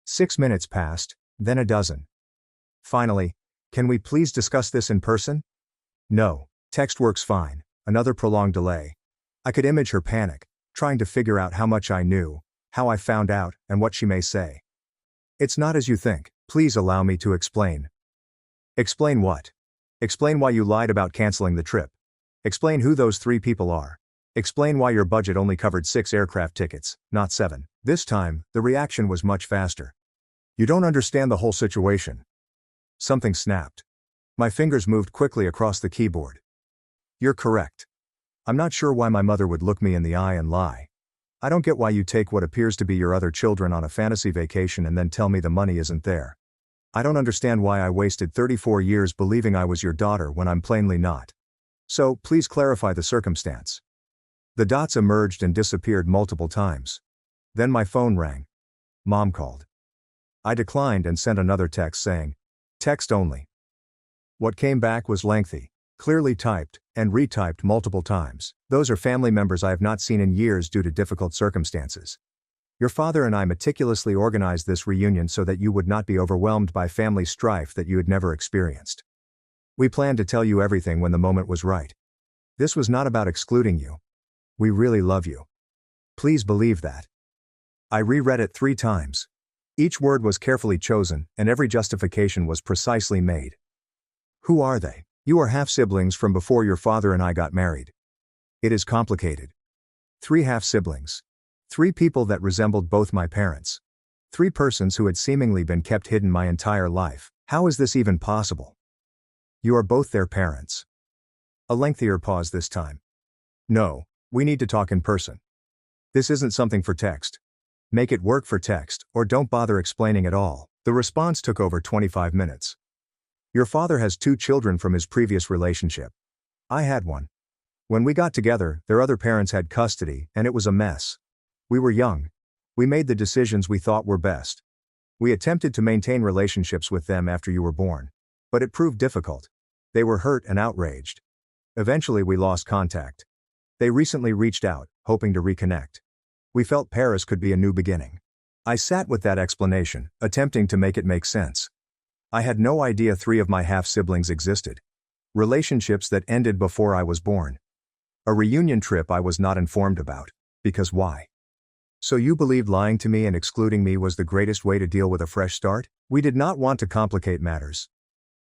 Speaker 1: 6 minutes passed, then a dozen. Finally, "Can we please discuss this in person?" "No. Text works fine." Another prolonged delay. I could image her panic. trying to figure out how much I knew, how I found out, and what she may say. It's not as you think. Please allow me to explain. Explain what? Explain why you lied about canceling the trip. Explain who those 3 people are. Explain why your budget only covered 6 aircraft tickets, not 7. This time, the reaction was much faster. You don't understand the whole situation. Something snapped. My fingers moved quickly across the keyboard. You're correct. I'm not sure why my mother would look me in the eye and lie. I don't get why you take what appears to be your other children on a fantasy vacation and then tell me the money isn't there. I don't understand why I wasted 34 years believing I was your daughter when I'm plainly not. So, please clarify the circumstance. The dots emerged and disappeared multiple times. Then my phone rang. Mom called. I declined and sent another text saying, "Text only." What came back was lengthy, clearly typed, and retyped multiple times. Those are family members I have not seen in years due to difficult circumstances. Your father and I meticulously organized this reunion so that you would not be overwhelmed by family strife that you had never experienced. We planned to tell you everything when the moment was right. This was not about excluding you. We really love you. Please believe that. I reread it 3 times. Each word was carefully chosen, and every justification was precisely made. Who are they? You are half-siblings from before your father and I got married. It is complicated. 3 half-siblings. 3 people that resembled both my parents. 3 persons who had seemingly been kept hidden my entire life. How is this even possible? You are both their parents. A lengthier pause this time. No, we need to talk in person. This isn't something for text. Make it work for text, or don't bother explaining at all. The response took over 25 minutes. Your father has 2 children from his previous relationship. I had one. When we got together, their other parents had custody, and it was a mess. We were young. We made the decisions we thought were best. We attempted to maintain relationships with them after you were born. But it proved difficult. They were hurt and outraged. Eventually we lost contact. They recently reached out, hoping to reconnect. We felt Paris could be a new beginning. I sat with that explanation, attempting to make it make sense. I had no idea 3 of my half-siblings existed. Relationships that ended before I was born. A reunion trip I was not informed about. Because why? So you believed lying to me and excluding me was the greatest way to deal with a fresh start? We did not want to complicate matters.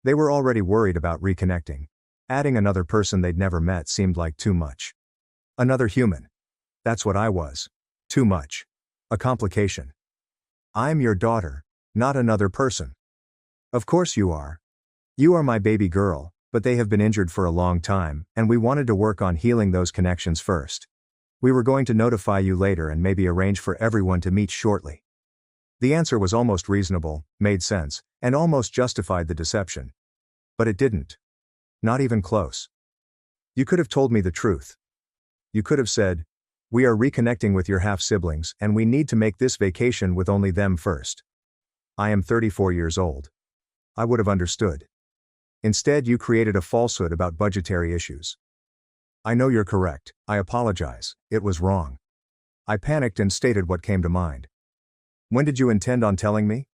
Speaker 1: They were already worried about reconnecting. Adding another person they'd never met seemed like too much. Another human. That's what I was. Too much. A complication. I'm your daughter, not another person. Of course you are. You are my baby girl, but they have been injured for a long time, and we wanted to work on healing those connections first. We were going to notify you later and maybe arrange for everyone to meet shortly. The answer was almost reasonable, made sense, and almost justified the deception. But it didn't. Not even close. You could have told me the truth. You could have said, "We are reconnecting with your half-siblings, and we need to make this vacation with only them first." I am 34 years old. I would have understood. Instead, you created a falsehood about budgetary issues. I know you're correct. I apologize. It was wrong. I panicked and stated what came to mind. When did you intend on telling me?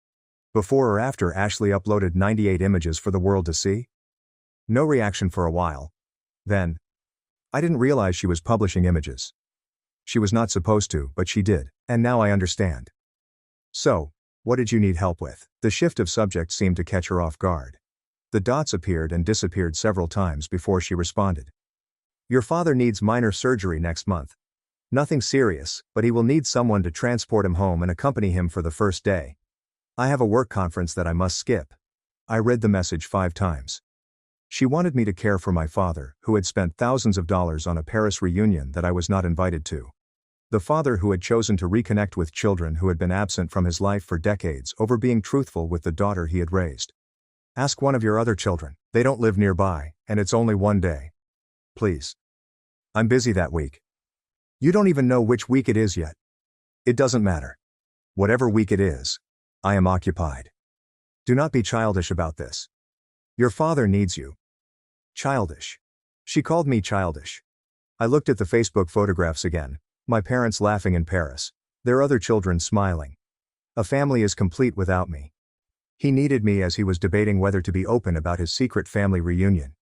Speaker 1: Before or after Ashley uploaded 98 images for the world to see? No reaction for a while. Then, I didn't realize she was publishing images. She was not supposed to, but she did, and now I understand. So, what did you need help with? The shift of subject seemed to catch her off guard. The dots appeared and disappeared several times before she responded. Your father needs minor surgery next month. Nothing serious, but he will need someone to transport him home and accompany him for the first day. I have a work conference that I must skip. I read the message 5 times. She wanted me to care for my father, who had spent thousands of dollars on a Paris reunion that I was not invited to. The father who had chosen to reconnect with children who had been absent from his life for decades over being truthful with the daughter he had raised. Ask one of your other children. They don't live nearby, and it's only one day. Please. I'm busy that week. You don't even know which week it is yet. It doesn't matter. Whatever week it is, I am occupied. Do not be childish about this. Your father needs you. Childish. She called me childish. I looked at the Facebook photographs again, my parents laughing in Paris, their other children smiling. A family is complete without me. He needed me as he was debating whether to be open about his secret family reunion.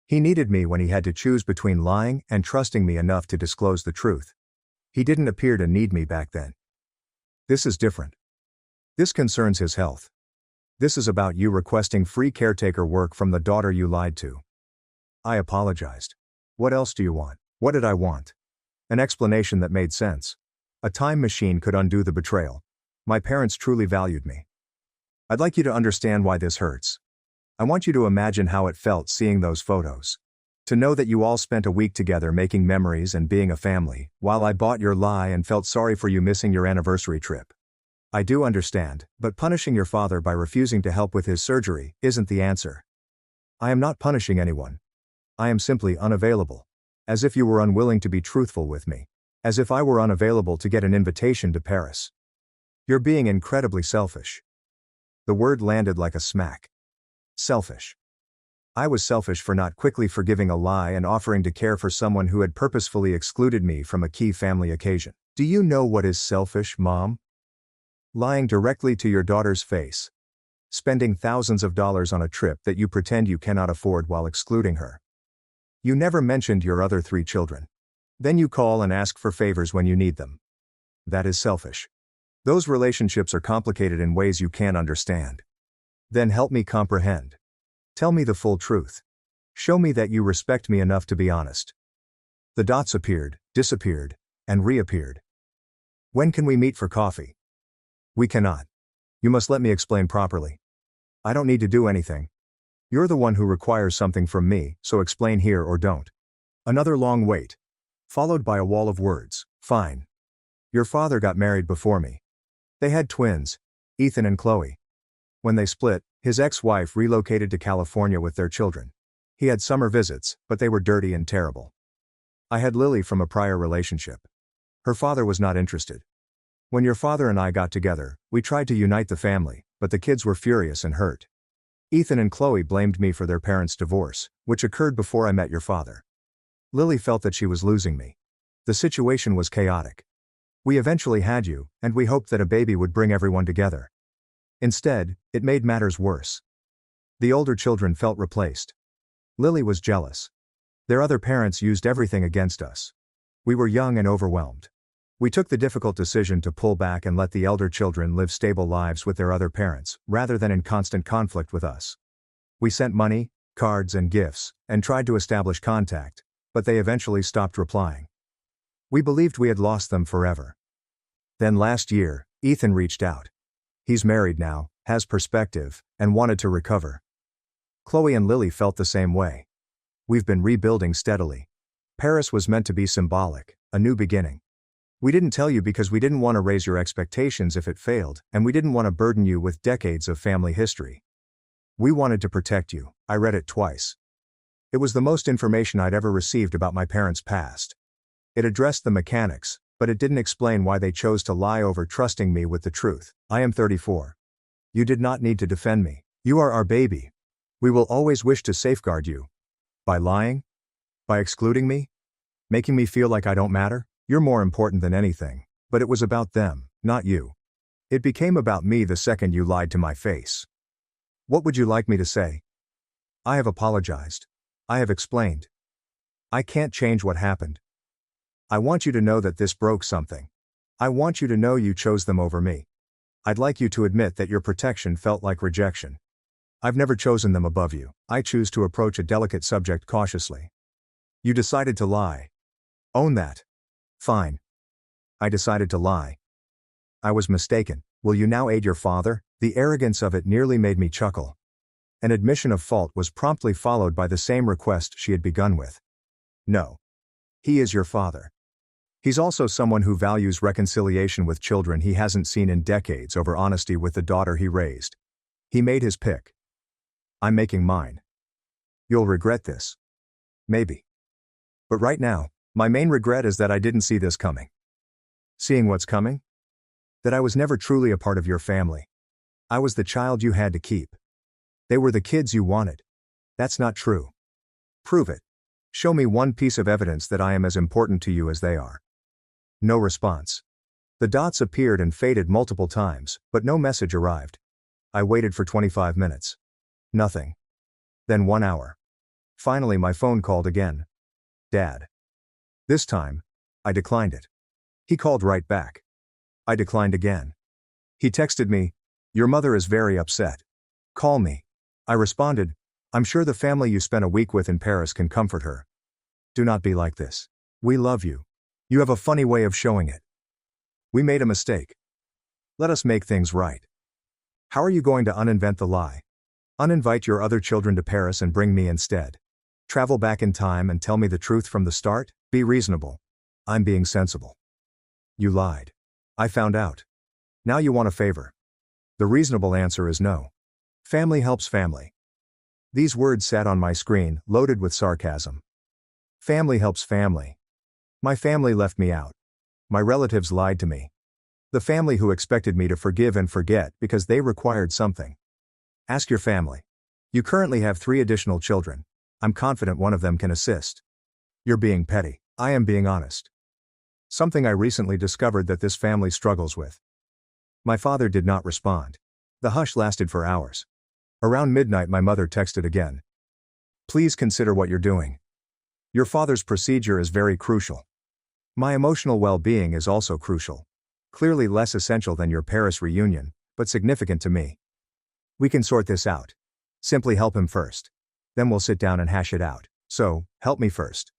Speaker 1: He needed me when he had to choose between lying and trusting me enough to disclose the truth. He didn't appear to need me back then. This is different. This concerns his health. This is about you requesting free caretaker work from the daughter you lied to. I apologized. What else do you want? What did I want? An explanation that made sense. A time machine could undo the betrayal. My parents truly valued me. I'd like you to understand why this hurts. I want you to imagine how it felt seeing those photos. To know that you all spent a week together making memories and being a family, while I bought your lie and felt sorry for you missing your anniversary trip. I do understand, but punishing your father by refusing to help with his surgery isn't the answer. I am not punishing anyone. I am simply unavailable. As if you were unwilling to be truthful with me. As if I were unavailable to get an invitation to Paris. You're being incredibly selfish. The word landed like a smack. Selfish. I was selfish for not quickly forgiving a lie and offering to care for someone who had purposefully excluded me from a key family occasion. Do you know what is selfish, Mom? Lying directly to your daughter's face. Spending thousands of dollars on a trip that you pretend you cannot afford while excluding her. You never mentioned your other 3 children. Then you call and ask for favors when you need them. That is selfish. Those relationships are complicated in ways you can't understand. Then help me comprehend. Tell me the full truth. Show me that you respect me enough to be honest. The dots appeared, disappeared, and reappeared. When can we meet for coffee? We cannot. You must let me explain properly. I don't need to do anything. You're the one who requires something from me, so explain here or don't. Another long wait. Followed by a wall of words. Fine. Your father got married before me. They had twins, Ethan and Chloe. When they split, his ex-wife relocated to California with their children. He had summer visits, but they were dirty and terrible. I had Lily from a prior relationship. Her father was not interested. When your father and I got together, we tried to unite the family, but the kids were furious and hurt. Ethan and Chloe blamed me for their parents' divorce, which occurred before I met your father. Lily felt that she was losing me. The situation was chaotic. We eventually had you, and we hoped that a baby would bring everyone together. Instead, it made matters worse. The older children felt replaced. Lily was jealous. Their other parents used everything against us. We were young and overwhelmed. We took the difficult decision to pull back and let the elder children live stable lives with their other parents, rather than in constant conflict with us. We sent money, cards and gifts, and tried to establish contact, but they eventually stopped replying. We believed we had lost them forever. Then last year, Ethan reached out. He's married now, has perspective, and wanted to recover. Chloe and Lily felt the same way. We've been rebuilding steadily. Paris was meant to be symbolic, a new beginning. We didn't tell you because we didn't want to raise your expectations if it failed, and we didn't want to burden you with decades of family history. We wanted to protect you. I read it twice. It was the most information I'd ever received about my parents' past. It addressed the mechanics, but it didn't explain why they chose to lie over trusting me with the truth. I am 34. You did not need to defend me. You are our baby. We will always wish to safeguard you. By lying? By excluding me? Making me feel like I don't matter? You're more important than anything. But it was about them, not you. It became about me the second you lied to my face. What would you like me to say? I have apologized. I have explained. I can't change what happened. I want you to know that this broke something. I want you to know you chose them over me. I'd like you to admit that your protection felt like rejection. I've never chosen them above you. I choose to approach a delicate subject cautiously. You decided to lie. Own that. Fine. I decided to lie. I was mistaken. Will you now aid your father? The arrogance of it nearly made me chuckle. An admission of fault was promptly followed by the same request she had begun with. No. He is your father. He's also someone who values reconciliation with children he hasn't seen in decades over honesty with the daughter he raised. He made his pick. I'm making mine. You'll regret this. Maybe. But right now, my main regret is that I didn't see this coming. Seeing what's coming? That I was never truly a part of your family. I was the child you had to keep. They were the kids you wanted. That's not true. Prove it. Show me one piece of evidence that I am as important to you as they are. No response. The dots appeared and faded multiple times, but no message arrived. I waited for 25 minutes. Nothing. Then 1 hour. Finally my phone called again. Dad. This time, I declined it. He called right back. I declined again. He texted me, "Your mother is very upset. Call me." I responded, "I'm sure the family you spent a week with in Paris can comfort her. Do not be like this. We love you. You have a funny way of showing it. We made a mistake. Let us make things right. How are you going to uninvent the lie? Uninvite your other children to Paris and bring me instead. Travel back in time and tell me the truth from the start? Be reasonable. I'm being sensible. You lied. I found out. Now you want a favor." The reasonable answer is no. Family helps family. These words sat on my screen, loaded with sarcasm. Family helps family. My family left me out. My relatives lied to me. The family who expected me to forgive and forget because they required something. Ask your family. You currently have 3 additional children. I'm confident one of them can assist. You're being petty. I am being honest. Something I recently discovered that this family struggles with. My father did not respond. The hush lasted for hours. Around midnight my mother texted again. "Please consider what you're doing. Your father's procedure is very crucial. My emotional well-being is also crucial. Clearly less essential than your Paris reunion, but significant to me. We can sort this out. Simply help him first. Then we'll sit down and hash it out. So, help me first.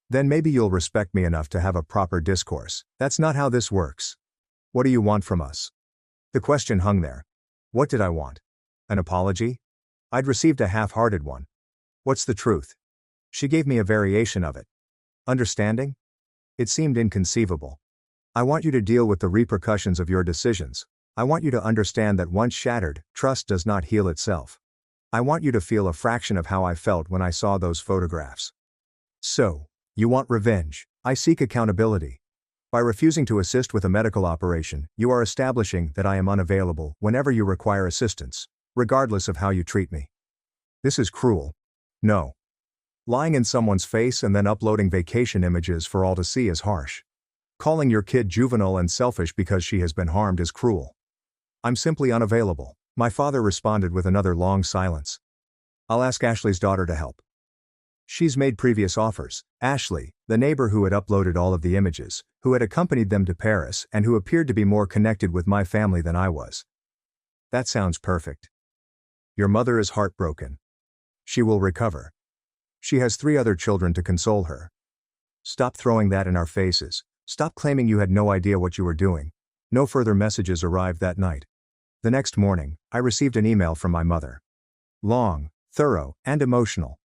Speaker 1: Then maybe you'll respect me enough to have a proper discourse. That's not how this works. What do you want from us?" The question hung there. What did I want? An apology? I'd received a half-hearted one. What's the truth? She gave me a variation of it. Understanding? It seemed inconceivable. I want you to deal with the repercussions of your decisions. I want you to understand that once shattered, trust does not heal itself. I want you to feel a fraction of how I felt when I saw those photographs. So, you want revenge. I seek accountability. By refusing to assist with a medical operation, you are establishing that I am unavailable whenever you require assistance, regardless of how you treat me. This is cruel. No. Lying in someone's face and then uploading vacation images for all to see is harsh. Calling your kid juvenile and selfish because she has been harmed is cruel. I'm simply unavailable. My father responded with another long silence. I'll ask Ashley's daughter to help. She's made previous offers. Ashley, the neighbor who had uploaded all of the images, who had accompanied them to Paris and who appeared to be more connected with my family than I was. That sounds perfect. Your mother is heartbroken. She will recover. She has 3 other children to console her. Stop throwing that in our faces. Stop claiming you had no idea what you were doing. No further messages arrived that night. The next morning, I received an email from my mother. Long, thorough, and emotional.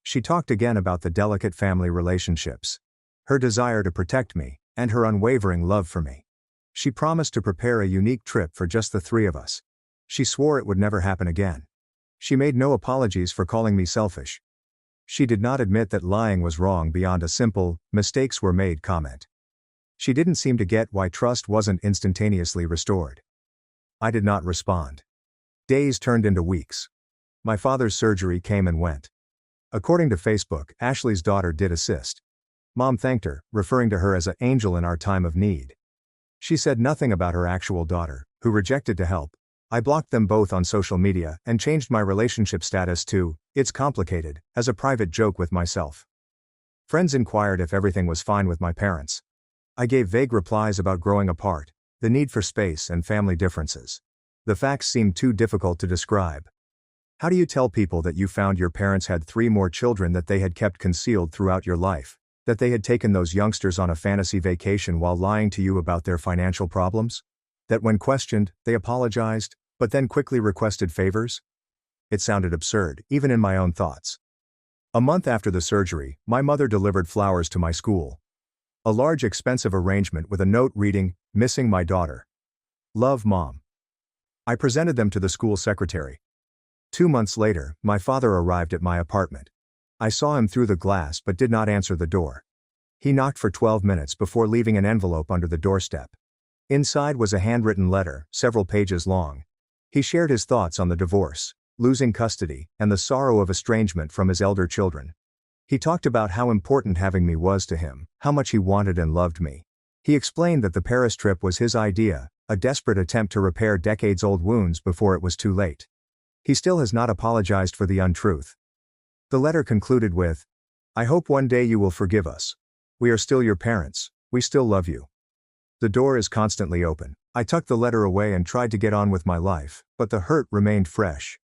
Speaker 1: She talked again about the delicate family relationships, her desire to protect me, and her unwavering love for me. She promised to prepare a unique trip for just the 3 of us. She swore it would never happen again. She made no apologies for calling me selfish. She did not admit that lying was wrong beyond a simple, "mistakes were made" comment. She didn't seem to get why trust wasn't instantaneously restored. I did not respond. Days turned into weeks. My father's surgery came and went. According to Facebook, Ashley's daughter did assist. Mom thanked her, referring to her as an angel in our time of need. She said nothing about her actual daughter, who rejected to help. I blocked them both on social media and changed my relationship status to, "It's complicated," as a private joke with myself. Friends inquired if everything was fine with my parents. I gave vague replies about growing apart, the need for space and family differences. The facts seemed too difficult to describe. How do you tell people that you found your parents had 3 more children that they had kept concealed throughout your life, that they had taken those youngsters on a fantasy vacation while lying to you about their financial problems? That when questioned, they apologized, but then quickly requested favors? It sounded absurd, even in my own thoughts. A month after the surgery, my mother delivered flowers to my school. A large expensive arrangement with a note reading, "Missing my daughter. Love, Mom." I presented them to the school secretary. 2 months later, my father arrived at my apartment. I saw him through the glass but did not answer the door. He knocked for 12 minutes before leaving an envelope under the doorstep. Inside was a handwritten letter, several pages long. He shared his thoughts on the divorce, losing custody, and the sorrow of estrangement from his elder children. He talked about how important having me was to him, how much he wanted and loved me. He explained that the Paris trip was his idea, a desperate attempt to repair decades-old wounds before it was too late. He still has not apologized for the untruth. The letter concluded with, "I hope one day you will forgive us. We are still your parents, we still love you. The door is constantly open. I tucked the letter away and tried to get on with my life, but the hurt remained fresh.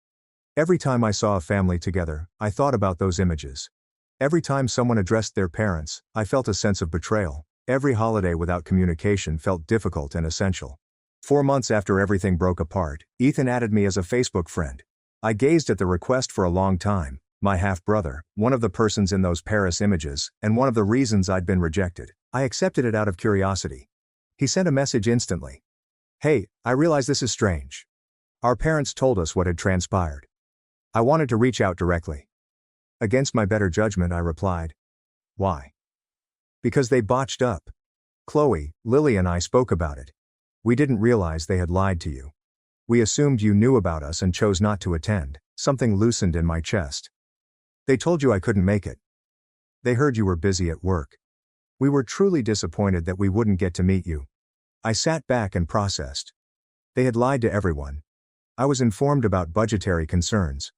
Speaker 1: Every time I saw a family together, I thought about those images. Every time someone addressed their parents, I felt a sense of betrayal. Every holiday without communication felt difficult and essential. 4 months after everything broke apart, Ethan added me as a Facebook friend. I gazed at the request for a long time. My half-brother, one of the persons in those Paris images, and one of the reasons I'd been rejected. I accepted it out of curiosity. He sent a message instantly. "Hey, I realize this is strange. Our parents told us what had transpired. I wanted to reach out directly." Against my better judgment, I replied. "Why?" "Because they botched up. Chloe, Lily and I spoke about it. We didn't realize they had lied to you. We assumed you knew about us and chose not to attend." Something loosened in my chest. "They told you I couldn't make it. They heard you were busy at work. We were truly disappointed that we wouldn't get to meet you." I sat back and processed. They had lied to everyone. I was informed about budgetary concerns.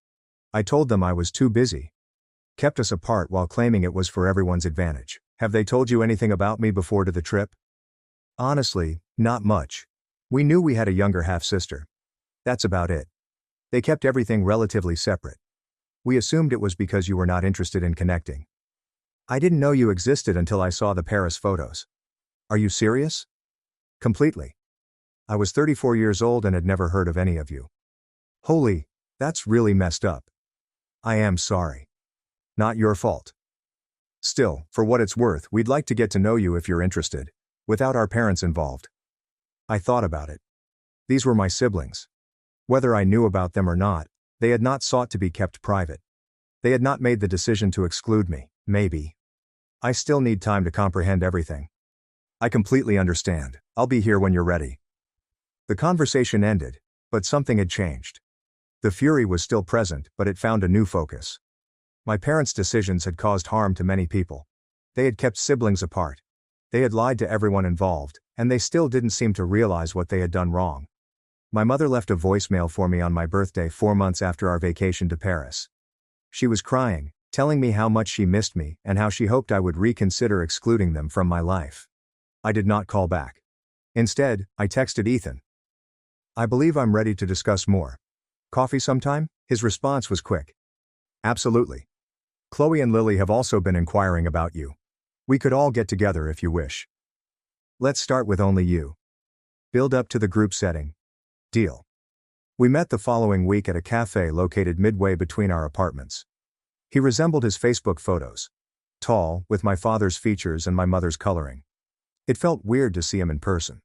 Speaker 1: I told them I was too busy. Kept us apart while claiming it was for everyone's advantage. "Have they told you anything about me before to the trip?" "Honestly, not much. We knew we had a younger half-sister. That's about it. They kept everything relatively separate. We assumed it was because you were not interested in connecting. I didn't know you existed until I saw the Paris photos." "Are you serious?" "Completely. I was 34 years old and had never heard of any of you." "Holy, that's really messed up." "I am sorry. Not your fault. Still, for what it's worth, we'd like to get to know you if you're interested, without our parents involved." I thought about it. These were my siblings. Whether I knew about them or not, they had not sought to be kept private. They had not made the decision to exclude me. Maybe. I still need time to comprehend everything. "I completely understand. I'll be here when you're ready." The conversation ended, but something had changed. The fury was still present, but it found a new focus. My parents' decisions had caused harm to many people. They had kept siblings apart. They had lied to everyone involved, and they still didn't seem to realize what they had done wrong. My mother left a voicemail for me on my birthday 4 months after our vacation to Paris. She was crying, telling me how much she missed me and how she hoped I would reconsider excluding them from my life. I did not call back. Instead, I texted Ethan. "I believe I'm ready to discuss more. Coffee sometime?" His response was quick. "Absolutely. Chloe and Lily have also been inquiring about you. We could all get together if you wish. Let's start with only you. Build up to the group setting. Deal." We met the following week at a cafe located midway between our apartments. He resembled his Facebook photos. Tall, with my father's features and my mother's coloring. It felt weird to see him in person.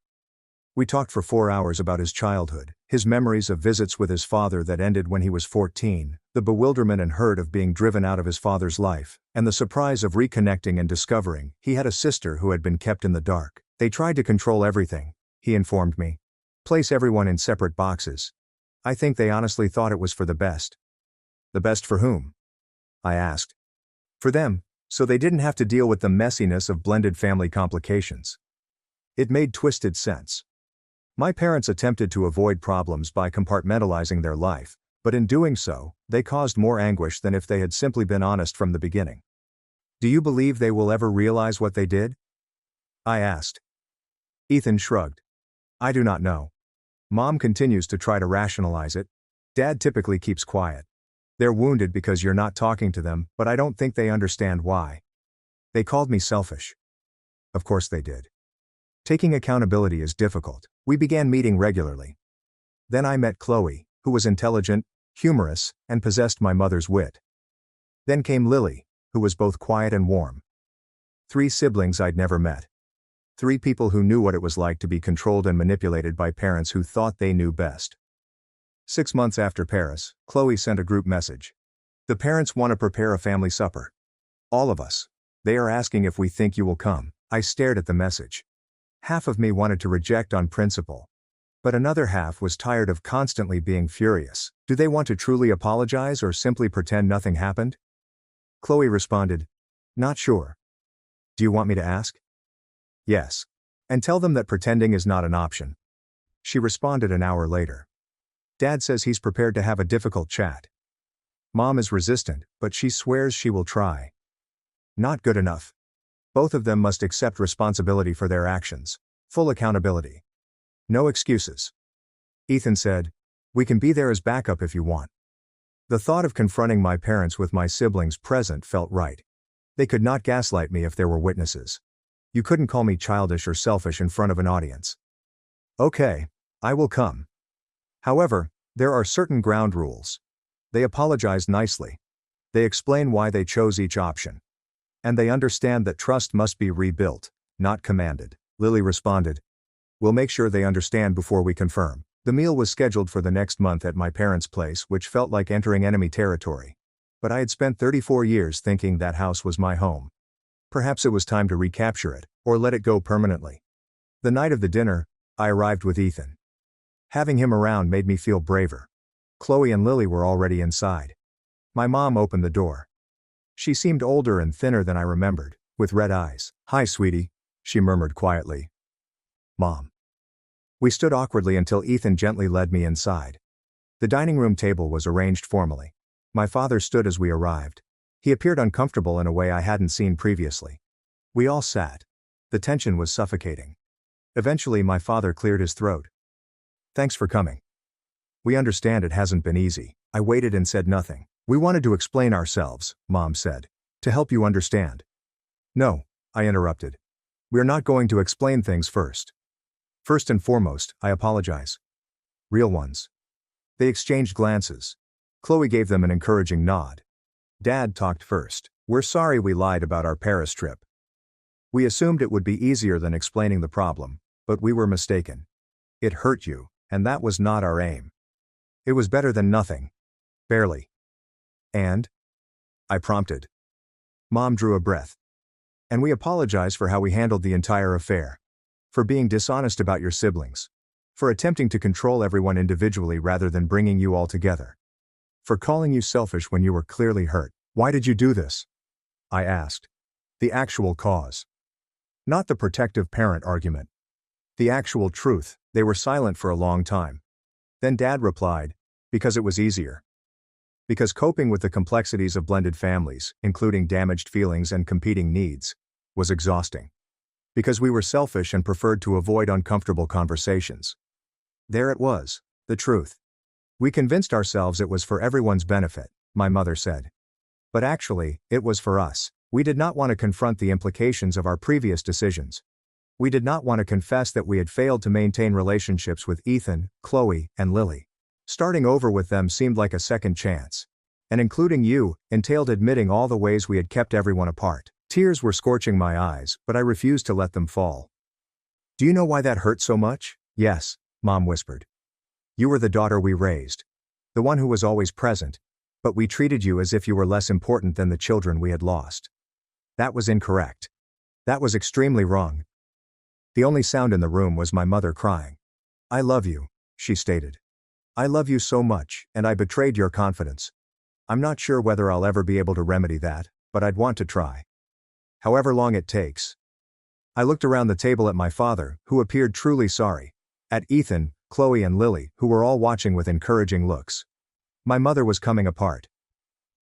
Speaker 1: We talked for 4 hours about his childhood, his memories of visits with his father that ended when he was 14, the bewilderment and hurt of being driven out of his father's life, and the surprise of reconnecting and discovering he had a sister who had been kept in the dark. "They tried to control everything," he informed me. "Place everyone in separate boxes. I think they honestly thought it was for the best." "The best for whom?" I asked. "For them, so they didn't have to deal with the messiness of blended family complications." It made twisted sense. My parents attempted to avoid problems by compartmentalizing their life, but in doing so, they caused more anguish than if they had simply been honest from the beginning. "Do you believe they will ever realize what they did?" I asked. Ethan shrugged. "I do not know. Mom continues to try to rationalize it. Dad typically keeps quiet. They're wounded because you're not talking to them, but I don't think they understand why. They called me selfish." Of course they did. Taking accountability is difficult. We began meeting regularly. Then I met Chloe, who was intelligent, humorous, and possessed my mother's wit. Then came Lily, who was both quiet and warm. 3 siblings I'd never met. 3 people who knew what it was like to be controlled and manipulated by parents who thought they knew best. 6 months after Paris, Chloe sent a group message. "The parents want to prepare a family supper. All of us. They are asking if we think you will come." I stared at the message. Half of me wanted to reject on principle. But another half was tired of constantly being furious. Do they want to truly apologize or simply pretend nothing happened? Chloe responded, "Not sure. Do you want me to ask?" "Yes. And tell them that pretending is not an option." She responded an hour later. "Dad says he's prepared to have a difficult chat. Mom is resistant, but she swears she will try." Not good enough. Both of them must accept responsibility for their actions. Full accountability. No excuses. Ethan said, "We can be there as backup if you want." The thought of confronting my parents with my siblings present felt right. They could not gaslight me if there were witnesses. You couldn't call me childish or selfish in front of an audience. Okay, I will come. However, there are certain ground rules. They apologized nicely. They explain why they chose each option. And they understand that trust must be rebuilt, not commanded. Lily responded, "We'll make sure they understand before we confirm." The meal was scheduled for the next month at my parents' place, which felt like entering enemy territory. But I had spent 34 years thinking that house was my home. Perhaps it was time to recapture it, or let it go permanently. The night of the dinner, I arrived with Ethan. Having him around made me feel braver. Chloe and Lily were already inside. My mom opened the door. She seemed older and thinner than I remembered, with red eyes. "Hi, sweetie," she murmured quietly. "Mom." We stood awkwardly until Ethan gently led me inside. The dining room table was arranged formally. My father stood as we arrived. He appeared uncomfortable in a way I hadn't seen previously. We all sat. The tension was suffocating. Eventually my father cleared his throat. "Thanks for coming. We understand it hasn't been easy." I waited and said nothing. "We wanted to explain ourselves," Mom said. "To help you understand." "No," I interrupted. "We're not going to explain things first. First and foremost, I apologize." "Real ones." They exchanged glances. Chloe gave them an encouraging nod. Dad talked first. "We're sorry we lied about our Paris trip. We assumed it would be easier than explaining the problem, but we were mistaken. It hurt you, and that was not our aim. It was better than nothing. Barely." "And?" I prompted. Mom drew a breath. "And we apologize for how we handled the entire affair. For being dishonest about your siblings. For attempting to control everyone individually rather than bringing you all together. For calling you selfish when you were clearly hurt." "Why did you do this?" I asked. The actual cause. Not the protective parent argument. The actual truth. They were silent for a long time. Then Dad replied, "Because it was easier. Because coping with the complexities of blended families, including damaged feelings and competing needs, was exhausting. Because we were selfish and preferred to avoid uncomfortable conversations." There it was, the truth. "We convinced ourselves it was for everyone's benefit," my mother said. "But actually, it was for us. We did not want to confront the implications of our previous decisions. We did not want to confess that we had failed to maintain relationships with Ethan, Chloe, and Lily. Starting over with them seemed like a second chance. And including you, entailed admitting all the ways we had kept everyone apart." Tears were scorching my eyes, but I refused to let them fall. "Do you know why that hurt so much?" "Yes," Mom whispered. "You were the daughter we raised. The one who was always present. But we treated you as if you were less important than the children we had lost. That was incorrect. That was extremely wrong." The only sound in the room was my mother crying. "I love you," she stated. "I love you so much, and I betrayed your confidence. I'm not sure whether I'll ever be able to remedy that, but I'd want to try. However long it takes." I looked around the table at my father, who appeared truly sorry. At Ethan, Chloe and Lily, who were all watching with encouraging looks. My mother was coming apart.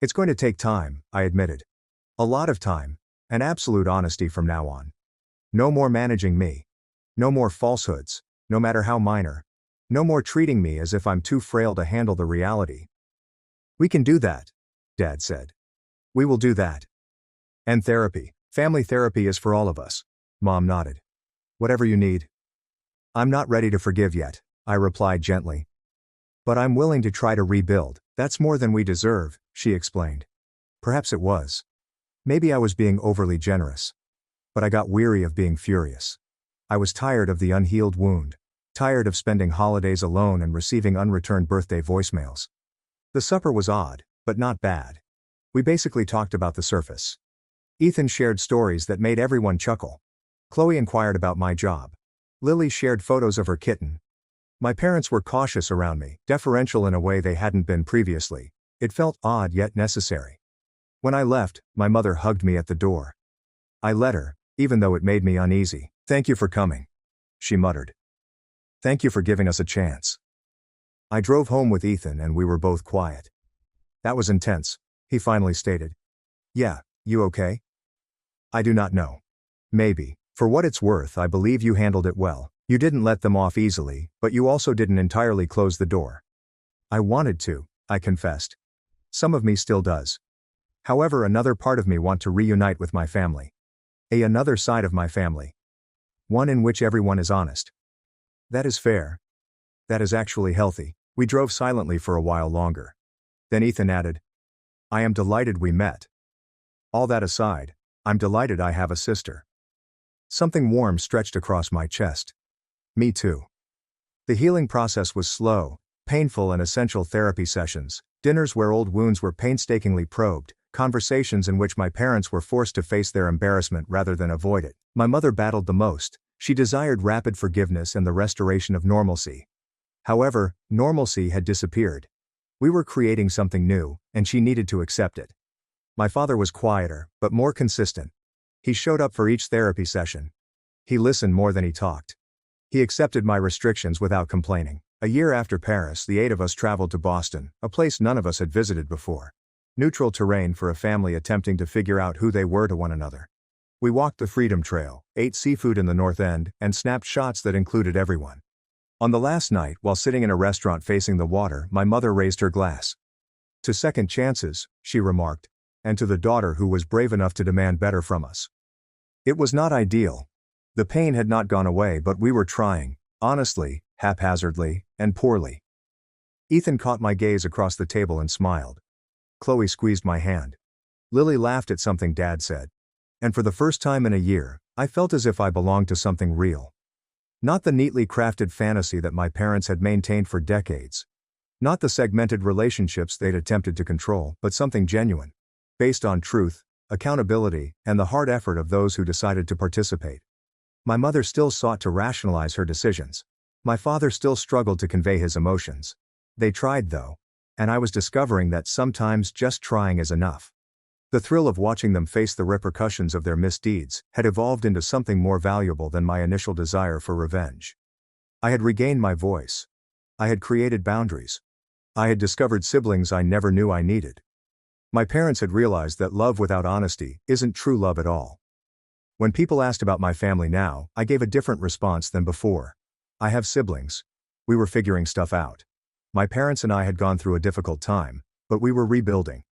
Speaker 1: "It's going to take time," I admitted. "A lot of time, and absolute honesty from now on. No more managing me. No more falsehoods, no matter how minor. No more treating me as if I'm too frail to handle the reality." "We can do that," Dad said. "We will do that. And therapy. Family therapy is for all of us." Mom nodded. "Whatever you need." "I'm not ready to forgive yet," I replied gently. "But I'm willing to try to rebuild." "That's more than we deserve," she explained. Perhaps it was. Maybe I was being overly generous. But I got weary of being furious. I was tired of the unhealed wound. Tired of spending holidays alone and receiving unreturned birthday voicemails. The supper was odd, but not bad. We basically talked about the surface. Ethan shared stories that made everyone chuckle. Chloe inquired about my job. Lily shared photos of her kitten. My parents were cautious around me, deferential in a way they hadn't been previously. It felt odd yet necessary. When I left, my mother hugged me at the door. I let her, even though it made me uneasy. "Thank you for coming," she muttered. "Thank you for giving us a chance." I drove home with Ethan and we were both quiet. "That was intense," he finally stated. "Yeah, you okay?" "I do not know. Maybe." For what it's worth, I believe you handled it well. You didn't let them off easily, but you also didn't entirely close the door. I wanted to, I confessed. Some of me still does. However, another part of me wants to reunite with my family. Another side of my family. One in which everyone is honest. That is fair. That is actually healthy. We drove silently for a while longer. Then Ethan added, I am delighted we met. All that aside, I'm delighted I have a sister. Something warm stretched across my chest. Me too. The healing process was slow, painful, and essential therapy sessions, dinners where old wounds were painstakingly probed, conversations in which my parents were forced to face their embarrassment rather than avoid it. My mother battled the most. She desired rapid forgiveness and the restoration of normalcy. However, normalcy had disappeared. We were creating something new, and she needed to accept it. My father was quieter, but more consistent. He showed up for each therapy session. He listened more than he talked. He accepted my restrictions without complaining. A year after Paris, the 8 of us traveled to Boston, a place none of us had visited before. Neutral terrain for a family attempting to figure out who they were to one another. We walked the Freedom Trail, ate seafood in the North End, and snapped shots that included everyone. On the last night, while sitting in a restaurant facing the water, my mother raised her glass. To second chances, she remarked, and to the daughter who was brave enough to demand better from us. It was not ideal. The pain had not gone away, but we were trying, honestly, haphazardly, and poorly. Ethan caught my gaze across the table and smiled. Chloe squeezed my hand. Lily laughed at something Dad said. And for the first time in a year, I felt as if I belonged to something real. Not the neatly crafted fantasy that my parents had maintained for decades. Not the segmented relationships they'd attempted to control, but something genuine. Based on truth, accountability, and the hard effort of those who decided to participate. My mother still sought to rationalize her decisions. My father still struggled to convey his emotions. They tried though. And I was discovering that sometimes just trying is enough. The thrill of watching them face the repercussions of their misdeeds had evolved into something more valuable than my initial desire for revenge. I had regained my voice. I had created boundaries. I had discovered siblings I never knew I needed. My parents had realized that love without honesty isn't true love at all. When people asked about my family now, I gave a different response than before. I have siblings. We were figuring stuff out. My parents and I had gone through a difficult time, but we were rebuilding.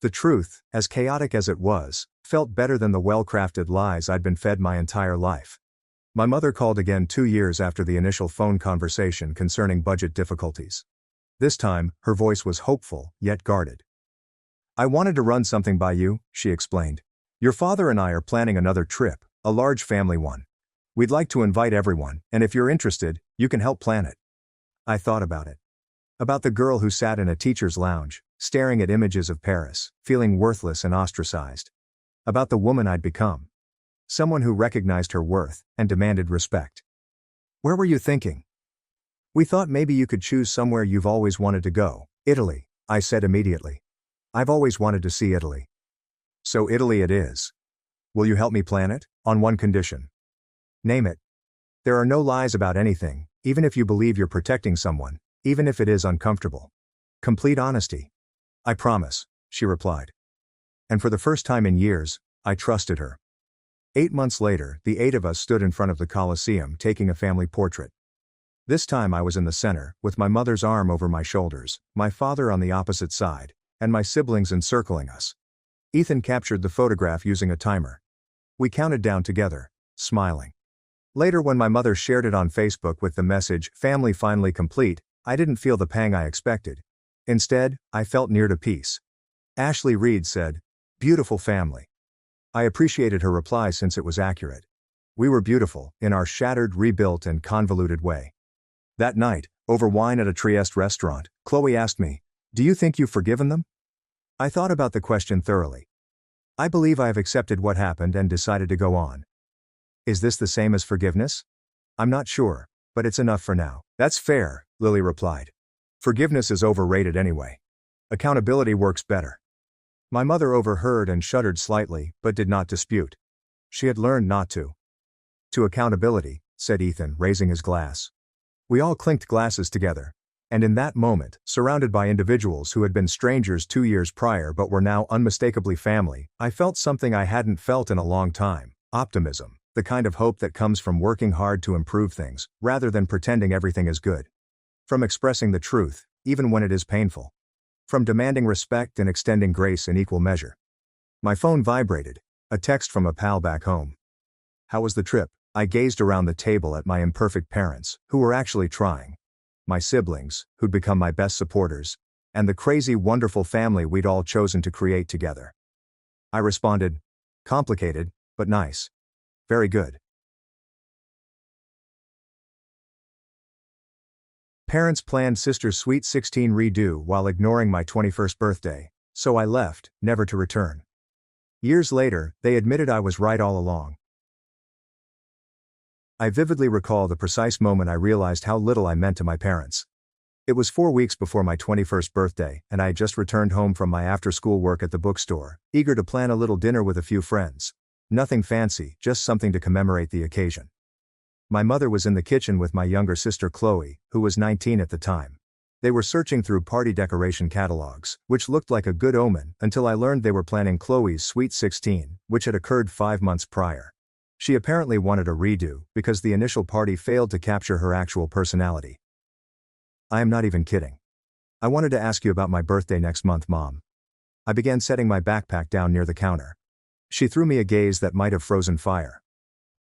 Speaker 1: The truth, as chaotic as it was, felt better than the well-crafted lies I'd been fed my entire life. My mother called again 2 years after the initial phone conversation concerning budget difficulties. This time, her voice was hopeful, yet guarded. I wanted to run something by you, she explained. Your father and I are planning another trip, a large family one. We'd like to invite everyone, and if you're interested, you can help plan it. I thought about it. About the girl who sat in a teacher's lounge, staring at images of Paris, feeling worthless and ostracized. About the woman I'd become. Someone who recognized her worth and demanded respect. Where were you thinking? We thought maybe you could choose somewhere you've always wanted to go. Italy, I said immediately. I've always wanted to see Italy. So Italy it is. Will you help me plan it? On one condition. Name it. There are no lies about anything, even if you believe you're protecting someone, even if it is uncomfortable. Complete honesty. I promise, she replied. And for the first time in years, I trusted her. 8 months later, the 8 of us stood in front of the Colosseum taking a family portrait. This time I was in the center, with my mother's arm over my shoulders, my father on the opposite side, and my siblings encircling us. Ethan captured the photograph using a timer. We counted down together, smiling. Later, when my mother shared it on Facebook with the message, "Family finally complete," I didn't feel the pang I expected. Instead, I felt near to peace. Ashley Reed said, "Beautiful family." I appreciated her reply since it was accurate. We were beautiful, in our shattered, rebuilt, and convoluted way. That night, over wine at a Trieste restaurant, Chloe asked me, "Do you think you've forgiven them?" I thought about the question thoroughly. I believe I have accepted what happened and decided to go on. Is this the same as forgiveness? I'm not sure, but it's enough for now. That's fair, Lily replied. Forgiveness is overrated anyway. Accountability works better. My mother overheard and shuddered slightly, but did not dispute. She had learned not to. To accountability, said Ethan, raising his glass. We all clinked glasses together. And in that moment, surrounded by individuals who had been strangers 2 years prior but were now unmistakably family, I felt something I hadn't felt in a long time: optimism. The kind of hope that comes from working hard to improve things, rather than pretending everything is good. From expressing the truth, even when it is painful. From demanding respect and extending grace in equal measure. My phone vibrated. A text from a pal back home. How was the trip? I gazed around the table at my imperfect parents, who were actually trying. My siblings, who'd become my best supporters. And the crazy, wonderful family we'd all chosen to create together. I responded, complicated, but nice. Very good. Parents planned sister's sweet 16 redo while ignoring my 21st birthday, so I left, never to return. Years later, they admitted I was right all along. I vividly recall the precise moment I realized how little I meant to my parents. It was 4 weeks before my 21st birthday, and I had just returned home from my after-school work at the bookstore, eager to plan a little dinner with a few friends. Nothing fancy, just something to commemorate the occasion. My mother was in the kitchen with my younger sister Chloe, who was 19 at the time. They were searching through party decoration catalogs, which looked like a good omen, until I learned they were planning Chloe's sweet 16, which had occurred 5 months prior. She apparently wanted a redo, because the initial party failed to capture her actual personality. I am not even kidding. I wanted to ask you about my birthday next month, Mom. I began setting my backpack down near the counter. She threw me a gaze that might have frozen fire.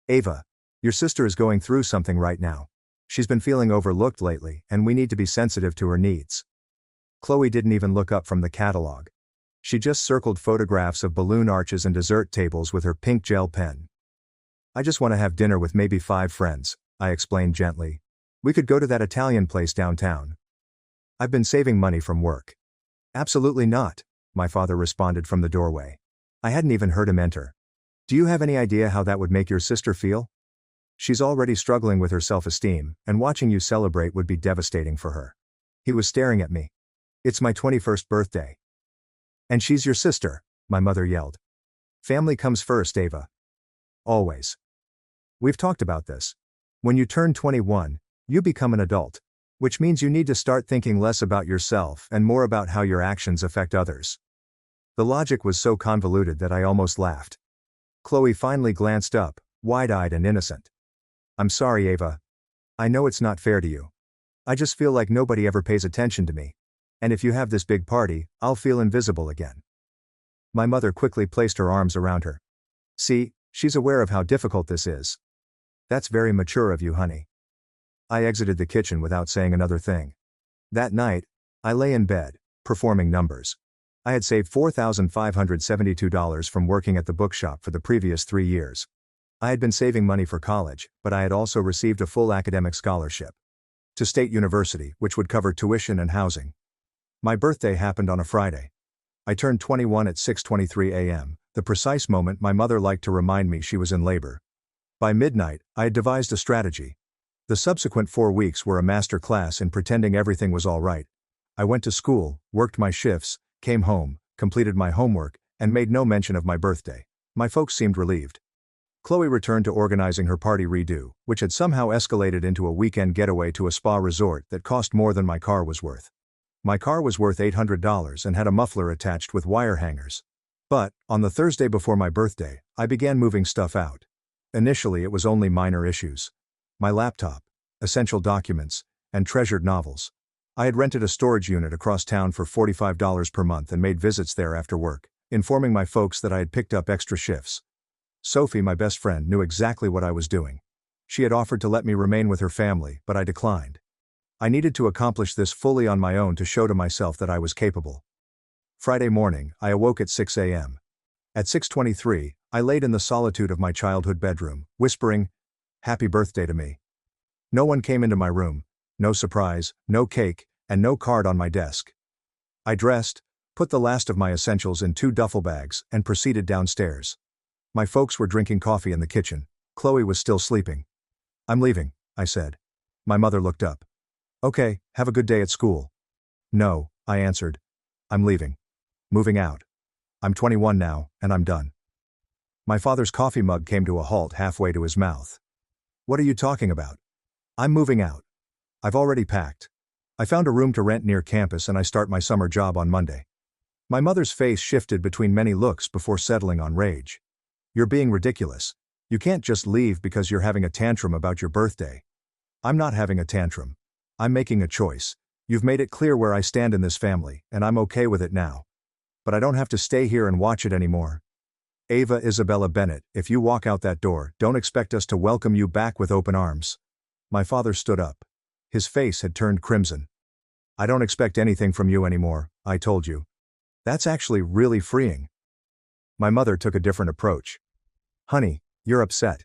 Speaker 1: Ava, your sister is going through something right now. She's been feeling overlooked lately, and we need to be sensitive to her needs. Chloe didn't even look up from the catalog. She just circled photographs of balloon arches and dessert tables with her pink gel pen. I just want to have dinner with maybe 5 friends, I explained gently. We could go to that Italian place downtown. I've been saving money from work. Absolutely not, my father responded from the doorway. I hadn't even heard him enter. Do you have any idea how that would make your sister feel? She's already struggling with her self-esteem, and watching you celebrate would be devastating for her. He was staring at me. It's my 21st birthday. And she's your sister, my mother yelled. Family comes first, Ava. Always. We've talked about this. When you turn 21, you become an adult. Which means you need to start thinking less about yourself and more about how your actions affect others. The logic was so convoluted that I almost laughed. Chloe finally glanced up, wide-eyed and innocent. I'm sorry, Ava. I know it's not fair to you. I just feel like nobody ever pays attention to me. And if you have this big party, I'll feel invisible again. My mother quickly placed her arms around her. See, she's aware of how difficult this is. That's very mature of you, honey. I exited the kitchen without saying another thing. That night, I lay in bed, performing numbers. I had saved $4,572 from working at the bookshop for the previous 3 years. I had been saving money for college, but I had also received a full academic scholarship to State University, which would cover tuition and housing. My birthday happened on a Friday. I turned 21 at 6:23 a.m., the precise moment my mother liked to remind me she was in labor. By midnight, I had devised a strategy. The subsequent 4 weeks were a master class in pretending everything was all right. I went to school, worked my shifts, came home, completed my homework, and made no mention of my birthday. My folks seemed relieved. Chloe returned to organizing her party redo, which had somehow escalated into a weekend getaway to a spa resort that cost more than my car was worth. My car was worth $800 and had a muffler attached with wire hangers. But, on the Thursday before my birthday, I began moving stuff out. Initially it was only minor issues. My laptop, essential documents, and treasured novels. I had rented a storage unit across town for $45 per month and made visits there after work, informing my folks that I had picked up extra shifts. Sophie, my best friend, knew exactly what I was doing. She had offered to let me remain with her family, but I declined. I needed to accomplish this fully on my own to show to myself that I was capable. Friday morning, I awoke at 6 a.m. At 6:23, I laid in the solitude of my childhood bedroom, whispering, "Happy birthday" to me. No one came into my room, no surprise, no cake, and no card on my desk. I dressed, put the last of my essentials in 2 duffel bags, and proceeded downstairs. My folks were drinking coffee in the kitchen. Chloe was still sleeping. "I'm leaving," I said. My mother looked up. "Okay, have a good day at school." "No," I answered. "I'm leaving. Moving out. I'm 21 now, and I'm done." My father's coffee mug came to a halt halfway to his mouth. "What are you talking about? I'm moving out. I've already packed. I found a room to rent near campus and I start my summer job on Monday." My mother's face shifted between many looks before settling on rage. "You're being ridiculous. You can't just leave because you're having a tantrum about your birthday. I'm not having a tantrum. I'm making a choice. You've made it clear where I stand in this family, and I'm okay with it now. But I don't have to stay here and watch it anymore. Ava Isabella Bennett, if you walk out that door, don't expect us to welcome you back with open arms. My father stood up. His face had turned crimson. I don't expect anything from you anymore, I told you. That's actually really freeing. My mother took a different approach. Honey, you're upset.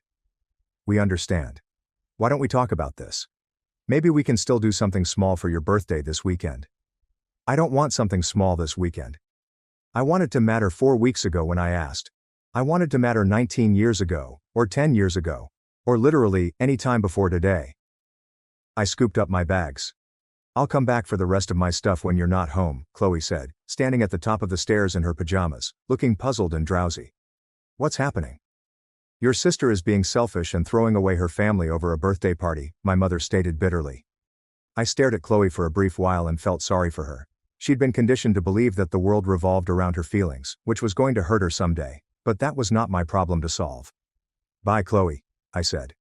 Speaker 1: We understand. Why don't we talk about this? Maybe we can still do something small for your birthday this weekend. I don't want something small this weekend. I wanted to matter 4 weeks ago when I asked. I wanted to matter 19 years ago, or 10 years ago, or literally any time before today. I scooped up my bags. I'll come back for the rest of my stuff when you're not home, Chloe said, standing at the top of the stairs in her pajamas, looking puzzled and drowsy. What's happening? Your sister is being selfish and throwing away her family over a birthday party, my mother stated bitterly. I stared at Chloe for a brief while and felt sorry for her. She'd been conditioned to believe that the world revolved around her feelings, which was going to hurt her someday, but that was not my problem to solve. Bye, Chloe, I said.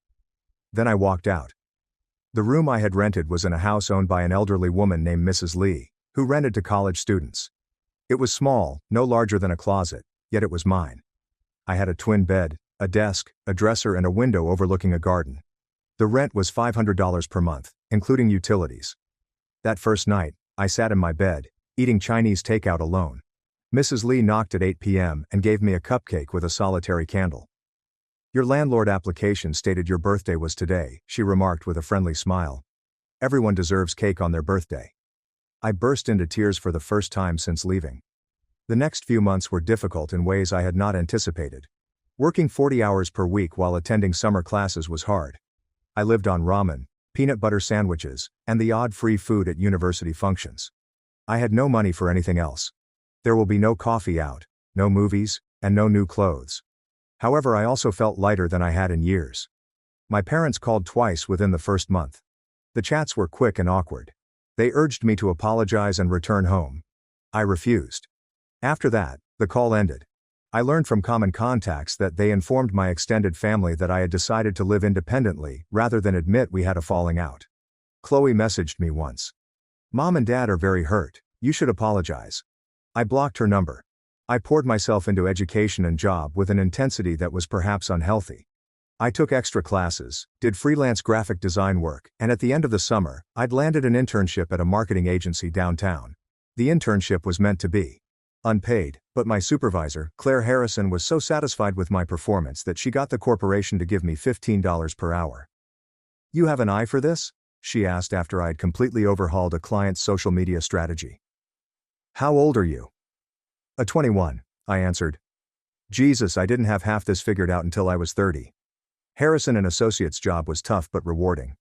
Speaker 1: Then I walked out. The room I had rented was in a house owned by an elderly woman named Mrs. Lee, who rented to college students. It was small, no larger than a closet, yet it was mine. I had a twin bed, a desk, a dresser and a window overlooking a garden. The rent was $500 per month, including utilities. That first night, I sat in my bed, eating Chinese takeout alone. Mrs. Lee knocked at 8 p.m. and gave me a cupcake with a solitary candle. Your landlord application stated your birthday was today, she remarked with a friendly smile. Everyone deserves cake on their birthday. I burst into tears for the first time since leaving. The next few months were difficult in ways I had not anticipated. Working 40 hours per week while attending summer classes was hard. I lived on ramen, peanut butter sandwiches, and the odd free food at university functions. I had no money for anything else. There will be no coffee out, no movies, and no new clothes. However, I also felt lighter than I had in years. My parents called twice within the first month. The chats were quick and awkward. They urged me to apologize and return home. I refused. After that, the call ended. I learned from common contacts that they informed my extended family that I had decided to live independently, rather than admit we had a falling out. Chloe messaged me once. Mom and Dad are very hurt, you should apologize. I blocked her number. I poured myself into education and job with an intensity that was perhaps unhealthy. I took extra classes, did freelance graphic design work, and at the end of the summer, I'd landed an internship at a marketing agency downtown. The internship was meant to be unpaid, but my supervisor, Claire Harrison, was so satisfied with my performance that she got the corporation to give me $15 per hour. You have an eye for this? She asked after I'd completely overhauled a client's social media strategy. How old are you? 21, I answered. Jesus, I didn't have half this figured out until I was 30. Harrison and Associates' job was tough but rewarding.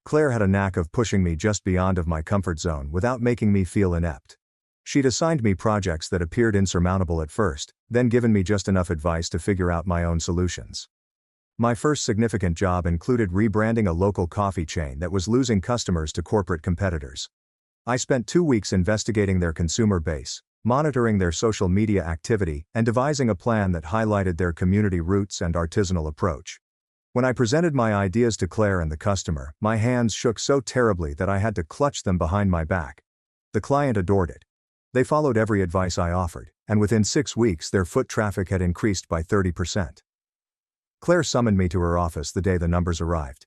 Speaker 1: Claire had a knack of pushing me just beyond of my comfort zone without making me feel inept. She'd assigned me projects that appeared insurmountable at first, then given me just enough advice to figure out my own solutions. My first significant job included rebranding a local coffee chain that was losing customers to corporate competitors. I spent 2 weeks investigating their consumer base, monitoring their social media activity, and devising a plan that highlighted their community roots and artisanal approach. When I presented my ideas to Claire and the customer, my hands shook so terribly that I had to clutch them behind my back. The client adored it. They followed every advice I offered, and within 6 weeks their foot traffic had increased by 30%. Claire summoned me to her office the day the numbers arrived.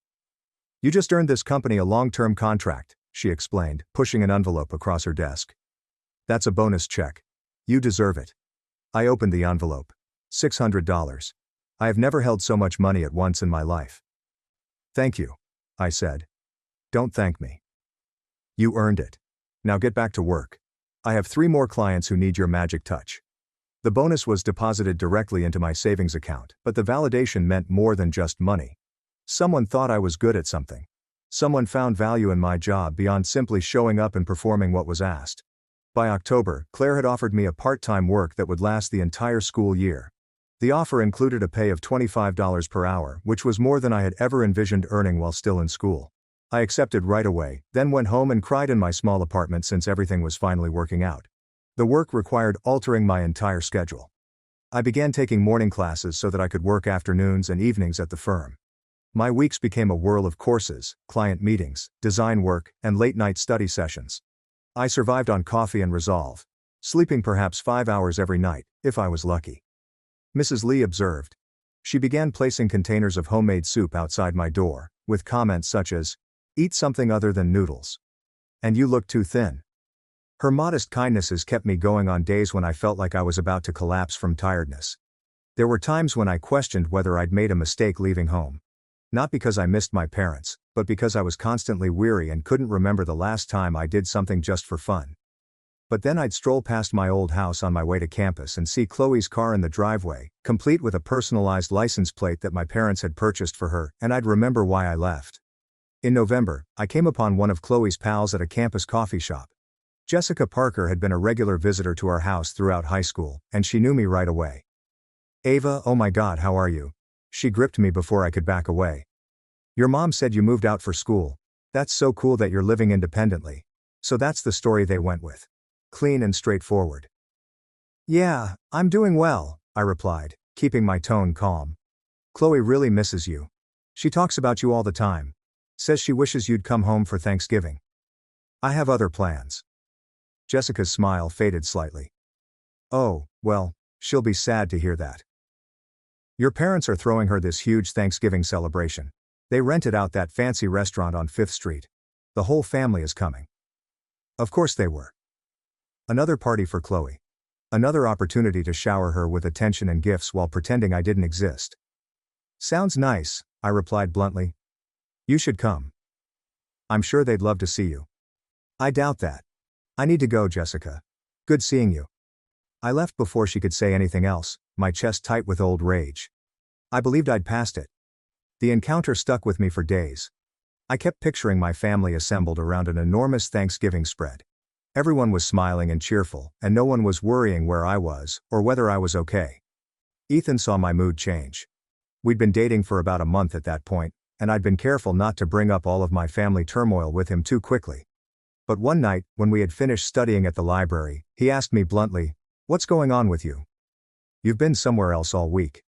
Speaker 1: You just earned this company a long-term contract, she explained, pushing an envelope across her desk. That's a bonus check. You deserve it. I opened the envelope. $600. I have never held so much money at once in my life. Thank you, I said. Don't thank me. You earned it. Now get back to work. I have 3 more clients who need your magic touch. The bonus was deposited directly into my savings account, but the validation meant more than just money. Someone thought I was good at something. Someone found value in my job beyond simply showing up and performing what was asked. By October, Claire had offered me a part-time work that would last the entire school year. The offer included a pay of $25 per hour, which was more than I had ever envisioned earning while still in school. I accepted right away, then went home and cried in my small apartment since everything was finally working out. The work required altering my entire schedule. I began taking morning classes so that I could work afternoons and evenings at the firm. My weeks became a whirl of courses, client meetings, design work, and late-night study sessions. I survived on coffee and resolve, sleeping perhaps 5 hours every night, if I was lucky. Mrs. Lee observed. She began placing containers of homemade soup outside my door, with comments such as, "Eat something other than noodles. And you look too thin." Her modest kindnesses kept me going on days when I felt like I was about to collapse from tiredness. There were times when I questioned whether I'd made a mistake leaving home. Not because I missed my parents, but because I was constantly weary and couldn't remember the last time I did something just for fun. But then I'd stroll past my old house on my way to campus and see Chloe's car in the driveway, complete with a personalized license plate that my parents had purchased for her, and I'd remember why I left. In November, I came upon one of Chloe's pals at a campus coffee shop. Jessica Parker had been a regular visitor to our house throughout high school, and she knew me right away. "Ava, oh my God, how are you?" She gripped me before I could back away. "Your mom said you moved out for school. That's so cool that you're living independently." So that's the story they went with. Clean and straightforward. "Yeah, I'm doing well," I replied, keeping my tone calm. "Chloe really misses you. She talks about you all the time. Says she wishes you'd come home for Thanksgiving." "I have other plans." Jessica's smile faded slightly. "Oh, well, she'll be sad to hear that. Your parents are throwing her this huge Thanksgiving celebration. They rented out that fancy restaurant on 5th Street. The whole family is coming." Of course they were. Another party for Chloe. Another opportunity to shower her with attention and gifts while pretending I didn't exist. "Sounds nice," I replied bluntly. "You should come. I'm sure they'd love to see you." "I doubt that. I need to go, Jessica. Good seeing you." I left before she could say anything else, my chest tight with old rage. I believed I'd passed it. The encounter stuck with me for days. I kept picturing my family assembled around an enormous Thanksgiving spread. Everyone was smiling and cheerful, and no one was worrying where I was, or whether I was okay. Ethan saw my mood change. We'd been dating for about a month at that point, and I'd been careful not to bring up all of my family turmoil with him too quickly. But one night, when we had finished studying at the library, he asked me bluntly, "What's going on with you? You've been somewhere else all week."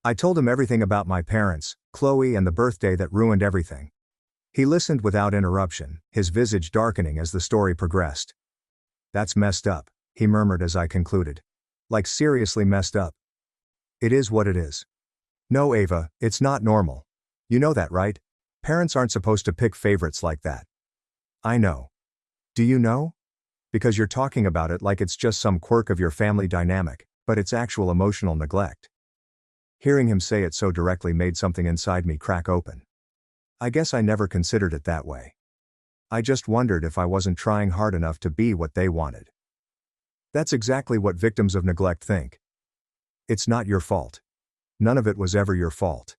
Speaker 1: I told him everything about my parents, Chloe, and the birthday that ruined everything. He listened without interruption, his visage darkening as the story progressed. "That's messed up," he murmured as I concluded. "Like seriously messed up." "It is what it is." "No, Ava, it's not normal. You know that, right? Parents aren't supposed to pick favorites like that." "I know." "Do you know? Because you're talking about it like it's just some quirk of your family dynamic, but it's actual emotional neglect." Hearing him say it so directly made something inside me crack open. I guess I never considered it that way. I just wondered if I wasn't trying hard enough to be what they wanted. That's exactly what victims of neglect think. It's not your fault. None of it was ever your fault.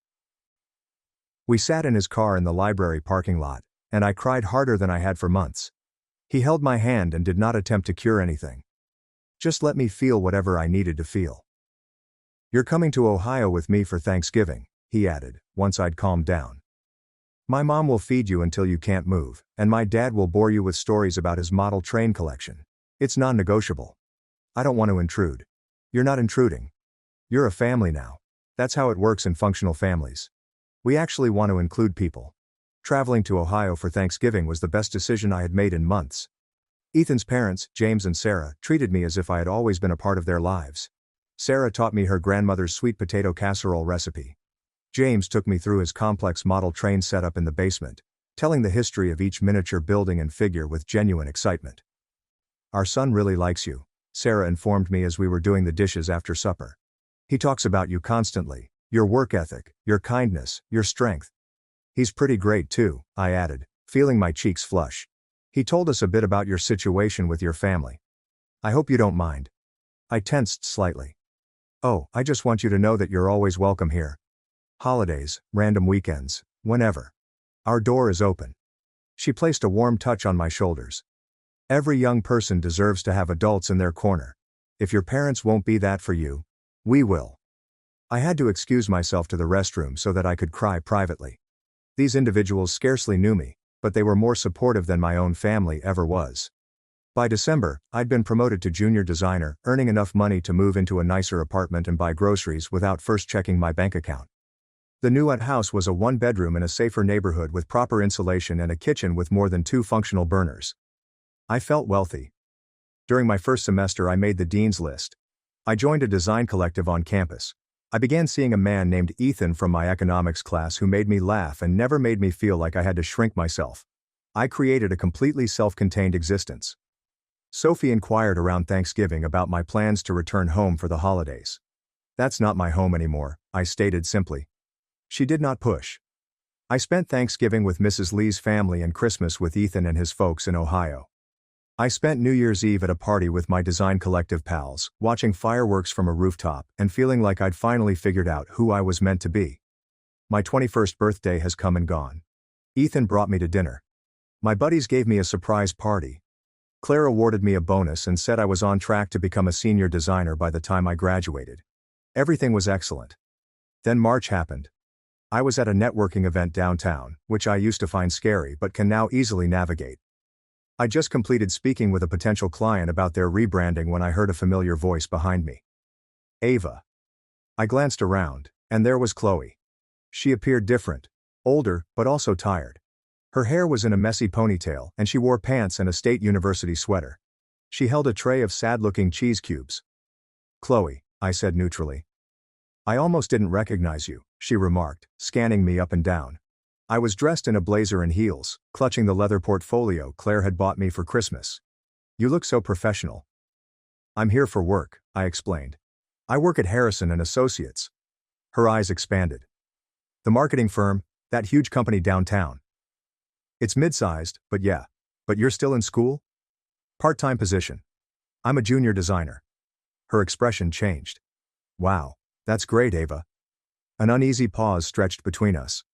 Speaker 1: We sat in his car in the library parking lot, and I cried harder than I had for months. He held my hand and did not attempt to cure anything. Just let me feel whatever I needed to feel. "You're coming to Ohio with me for Thanksgiving," he added, once I'd calmed down. "My mom will feed you until you can't move, and my dad will bore you with stories about his model train collection. It's non-negotiable. I don't want to intrude." "You're not intruding. You're a family now. That's how it works in functional families. We actually want to include people." Traveling to Ohio for Thanksgiving was the best decision I had made in months. Ethan's parents, James and Sarah, treated me as if I had always been a part of their lives. Sarah taught me her grandmother's sweet potato casserole recipe. James took me through his complex model train setup in the basement, telling the history of each miniature building and figure with genuine excitement. "Our son really likes you," Sarah informed me as we were doing the dishes after supper. "He talks about you constantly, your work ethic, your kindness, your strength." "He's pretty great too," I added, feeling my cheeks flush. "He told us a bit about your situation with your family. I hope you don't mind." I tensed slightly. "Oh, I just want you to know that you're always welcome here. Holidays, random weekends, whenever. Our door is open." She placed a warm touch on my shoulders. "Every young person deserves to have adults in their corner. If your parents won't be that for you, we will." I had to excuse myself to the restroom so that I could cry privately. These individuals scarcely knew me, but they were more supportive than my own family ever was. By December, I'd been promoted to junior designer, earning enough money to move into a nicer apartment and buy groceries without first checking my bank account. The new house was a one-bedroom in a safer neighborhood with proper insulation and a kitchen with more than 2 functional burners. I felt wealthy. During my first semester, I made the dean's list. I joined a design collective on campus. I began seeing a man named Ethan from my economics class who made me laugh and never made me feel like I had to shrink myself. I created a completely self-contained existence. Sophie inquired around Thanksgiving about my plans to return home for the holidays. That's not my home anymore, I stated simply. She did not push. I spent Thanksgiving with Mrs. Lee's family and Christmas with Ethan and his folks in Ohio. I spent New Year's Eve at a party with my design collective pals, watching fireworks from a rooftop and feeling like I'd finally figured out who I was meant to be. My 21st birthday has come and gone. Ethan brought me to dinner. My buddies gave me a surprise party. Claire awarded me a bonus and said I was on track to become a senior designer by the time I graduated. Everything was excellent. Then March happened. I was at a networking event downtown, which I used to find scary but can now easily navigate. I just completed speaking with a potential client about their rebranding when I heard a familiar voice behind me. Ava. I glanced around, and there was Chloe. She appeared different, older, but also tired. Her hair was in a messy ponytail, and she wore pants and a State University sweater. She held a tray of sad-looking cheese cubes. Chloe, I said neutrally. I almost didn't recognize you, she remarked, scanning me up and down. I was dressed in a blazer and heels, clutching the leather portfolio Claire had bought me for Christmas. You look so professional. I'm here for work, I explained. I work at Harrison and Associates. Her eyes expanded. The marketing firm, that huge company downtown. It's mid-sized, but yeah. But you're still in school? Part-time position. I'm a junior designer. Her expression changed. Wow, that's great, Ava. An uneasy pause stretched between us.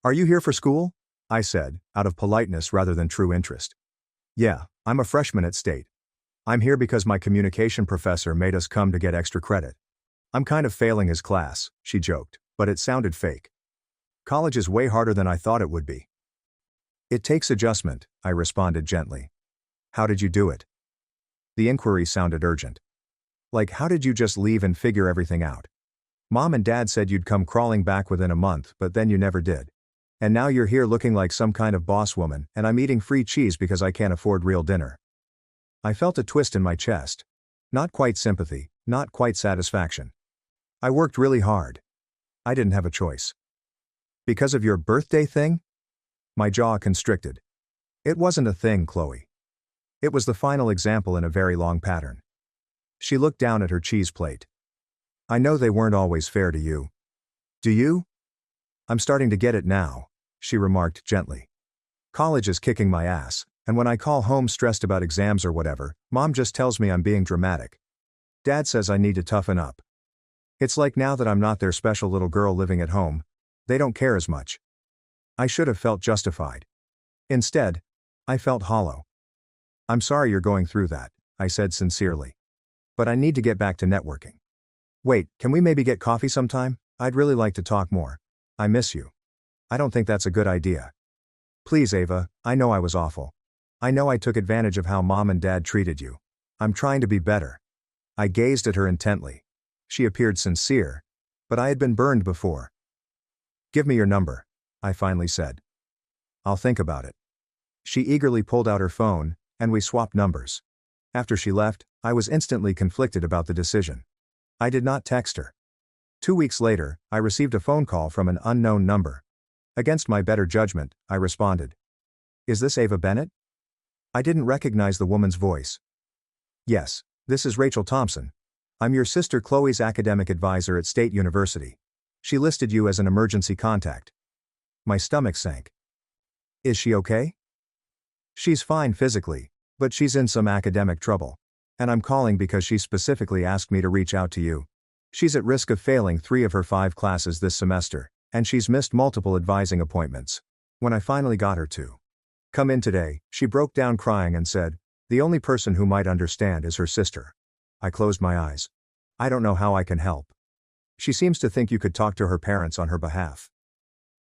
Speaker 1: Are you here for school? I said, out of politeness rather than true interest. Yeah, I'm a freshman at State. I'm here because my communication professor made us come to get extra credit. I'm kind of failing his class, she joked, but it sounded fake. College is way harder than I thought it would be. It takes adjustment, I responded gently. How did you do it? The inquiry sounded urgent. Like, how did you just leave and figure everything out? Mom and Dad said you'd come crawling back within a month, but then you never did. And now you're here looking like some kind of boss woman, and I'm eating free cheese because I can't afford real dinner. I felt a twist in my chest. Not quite sympathy, not quite satisfaction. I worked really hard. I didn't have a choice. Because of your birthday thing? My jaw constricted. It wasn't a thing, Chloe. It was the final example in a very long pattern. She looked down at her cheese plate. I know they weren't always fair to you. Do you? I'm starting to get it now, she remarked gently. College is kicking my ass, and when I call home stressed about exams or whatever, Mom just tells me I'm being dramatic. Dad says I need to toughen up. It's like now that I'm not their special little girl living at home, they don't care as much. I should have felt justified. Instead, I felt hollow. I'm sorry you're going through that, I said sincerely. But I need to get back to networking. Wait, can we maybe get coffee sometime? I'd really like to talk more. I miss you. I don't think that's a good idea. Please, Ava, I know I was awful. I know I took advantage of how Mom and Dad treated you. I'm trying to be better. I gazed at her intently. She appeared sincere, but I had been burned before. Give me your number, I finally said. I'll think about it. She eagerly pulled out her phone, and we swapped numbers. After she left, I was instantly conflicted about the decision. I did not text her. 2 weeks later, I received a phone call from an unknown number. Against my better judgment, I responded. Is this Ava Bennett? I didn't recognize the woman's voice. Yes, this is Rachel Thompson. I'm your sister Chloe's academic advisor at State University. She listed you as an emergency contact. My stomach sank. Is she okay? She's fine physically, but she's in some academic trouble. And I'm calling because she specifically asked me to reach out to you. She's at risk of failing 3 of her 5 classes this semester, and she's missed multiple advising appointments. When I finally got her to come in today, she broke down crying and said, the only person who might understand is her sister. I closed my eyes. I don't know how I can help. She seems to think you could talk to her parents on her behalf.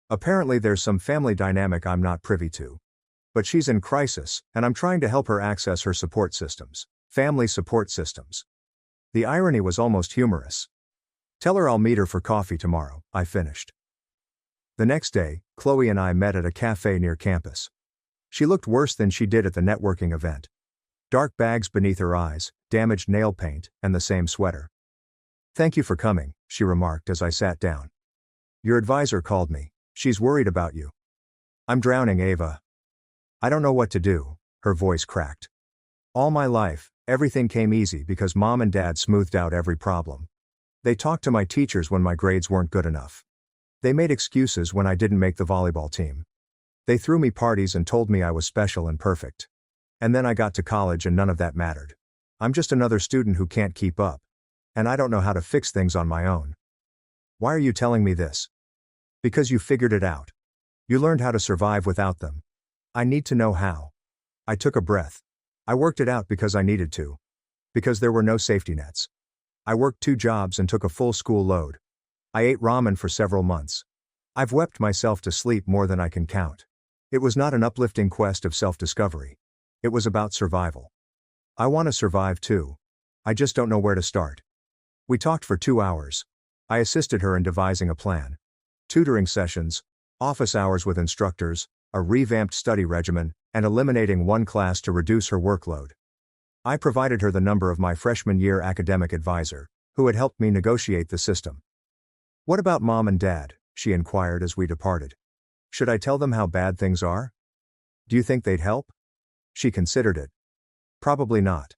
Speaker 1: Apparently there's some family dynamic I'm not privy to. But she's in crisis, and I'm trying to help her access her support systems. Family support systems. The irony was almost humorous. Tell her I'll meet her for coffee tomorrow, I finished. The next day, Chloe and I met at a cafe near campus. She looked worse than she did at the networking event. Dark bags beneath her eyes, damaged nail paint, and the same sweater. Thank you for coming, she remarked as I sat down. Your advisor called me. She's worried about you. I'm drowning, Ava. I don't know what to do, her voice cracked. All my life, everything came easy because mom and dad smoothed out every problem. They talked to my teachers when my grades weren't good enough. They made excuses when I didn't make the volleyball team. They threw me parties and told me I was special and perfect. And then I got to college and none of that mattered. I'm just another student who can't keep up. And I don't know how to fix things on my own. Why are you telling me this? Because you figured it out. You learned how to survive without them. I need to know how. I took a breath. I worked it out because I needed to. Because there were no safety nets. I worked 2 jobs and took a full school load. I ate ramen for several months. I've wept myself to sleep more than I can count. It was not an uplifting quest of self-discovery. It was about survival. I want to survive too. I just don't know where to start. We talked for 2 hours. I assisted her in devising a plan. Tutoring sessions, office hours with instructors, a revamped study regimen, and eliminating 1 class to reduce her workload. I provided her the number of my freshman year academic advisor, who had helped me negotiate the system. What about mom and dad? She inquired as we departed. Should I tell them how bad things are? Do you think they'd help? She considered it. Probably not.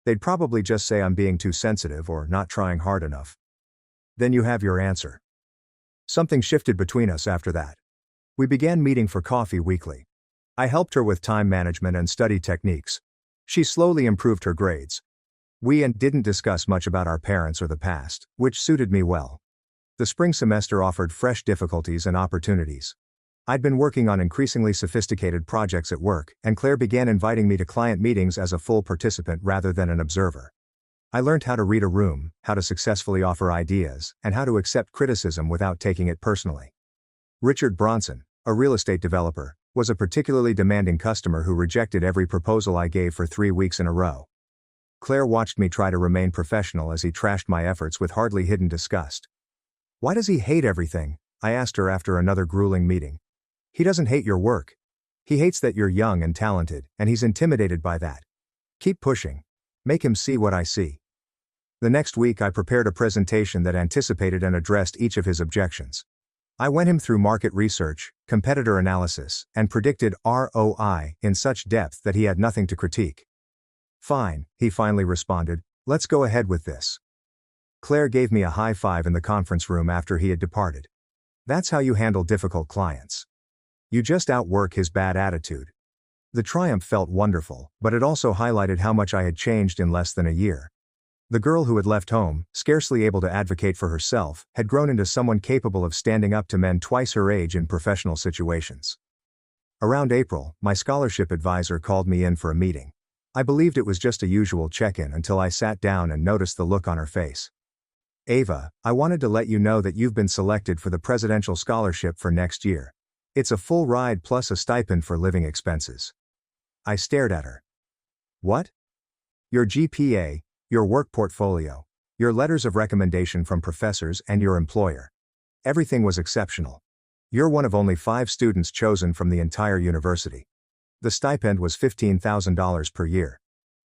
Speaker 1: They'd probably just say I'm being too sensitive or not trying hard enough. Then you have your answer. Something shifted between us after that. We began meeting for coffee weekly. I helped her with time management and study techniques. She slowly improved her grades. We didn't discuss much about our parents or the past, which suited me well. The spring semester offered fresh difficulties and opportunities. I'd been working on increasingly sophisticated projects at work, and Claire began inviting me to client meetings as a full participant rather than an observer. I learned how to read a room, how to successfully offer ideas, and how to accept criticism without taking it personally. Richard Bronson, a real estate developer, was a particularly demanding customer who rejected every proposal I gave for 3 weeks in a row. Claire watched me try to remain professional as he trashed my efforts with hardly hidden disgust. Why does he hate everything? I asked her after another grueling meeting. He doesn't hate your work. He hates that you're young and talented, and he's intimidated by that. Keep pushing. Make him see what I see. The next week I prepared a presentation that anticipated and addressed each of his objections. I went him through market research, competitor analysis, and predicted ROI in such depth that he had nothing to critique. Fine, he finally responded, let's go ahead with this. Claire gave me a high five in the conference room after he had departed. That's how you handle difficult clients. You just outwork his bad attitude. The triumph felt wonderful, but it also highlighted how much I had changed in less than a year. The girl who had left home, scarcely able to advocate for herself, had grown into someone capable of standing up to men twice her age in professional situations. Around April, my scholarship advisor called me in for a meeting. I believed it was just a usual check-in until I sat down and noticed the look on her face. Ava, I wanted to let you know that you've been selected for the presidential scholarship for next year. It's a full ride plus a stipend for living expenses. I stared at her. What? Your GPA, your work portfolio, your letters of recommendation from professors and your employer. Everything was exceptional. You're one of only 5 students chosen from the entire university. The stipend was $15,000 per year.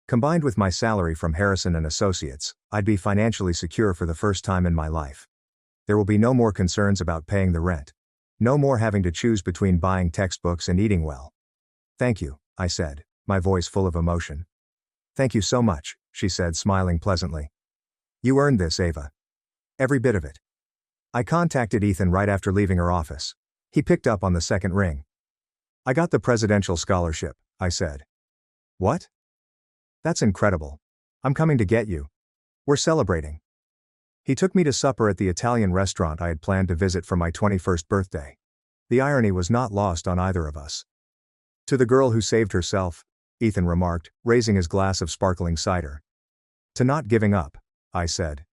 Speaker 1: Combined with my salary from Harrison & Associates, I'd be financially secure for the first time in my life. There will be no more concerns about paying the rent. No more having to choose between buying textbooks and eating well. Thank you, I said, my voice full of emotion. Thank you so much, she said, smiling pleasantly. You earned this, Ava. Every bit of it. I contacted Ethan right after leaving her office. He picked up on the second ring. I got the presidential scholarship, I said. What? That's incredible. I'm coming to get you. We're celebrating. He took me to supper at the Italian restaurant I had planned to visit for my 21st birthday. The irony was not lost on either of us. To the girl who saved herself, Ethan remarked, raising his glass of sparkling cider. To not giving up, I said.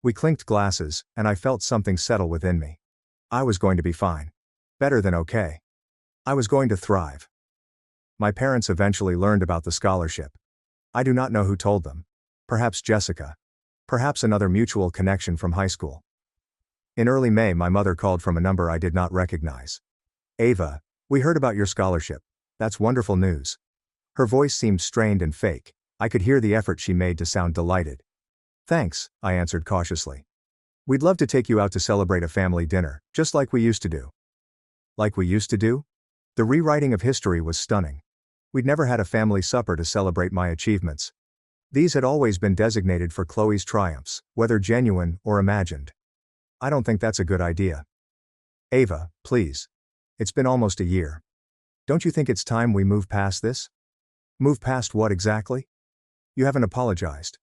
Speaker 1: We clinked glasses, and I felt something settle within me. I was going to be fine. Better than okay. I was going to thrive. My parents eventually learned about the scholarship. I do not know who told them. Perhaps Jessica. Perhaps another mutual connection from high school. In early May, my mother called from a number I did not recognize. Ava, we heard about your scholarship. That's wonderful news. Her voice seemed strained and fake. I could hear the effort she made to sound delighted. Thanks, I answered cautiously. We'd love to take you out to celebrate a family dinner, just like we used to do. Like we used to do? The rewriting of history was stunning. We'd never had a family supper to celebrate my achievements. These had always been designated for Chloe's triumphs, whether genuine or imagined. I don't think that's a good idea. Ava, please. It's been almost a year. Don't you think it's time we move past this? Move past what exactly? You haven't apologized.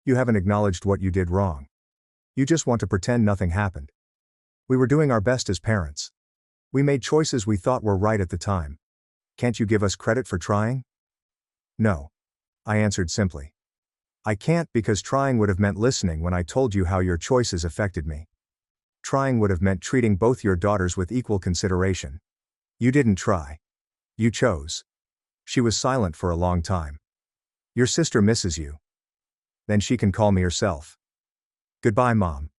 Speaker 1: You haven't acknowledged what you did wrong. You just want to pretend nothing happened. We were doing our best as parents. We made choices we thought were right at the time. Can't you give us credit for trying? No. I answered simply. I can't because trying would have meant listening when I told you how your choices affected me. Trying would have meant treating both your daughters with equal consideration. You didn't try. You chose. She was silent for a long time. Your sister misses you. Then she can call me herself. Goodbye, Mom.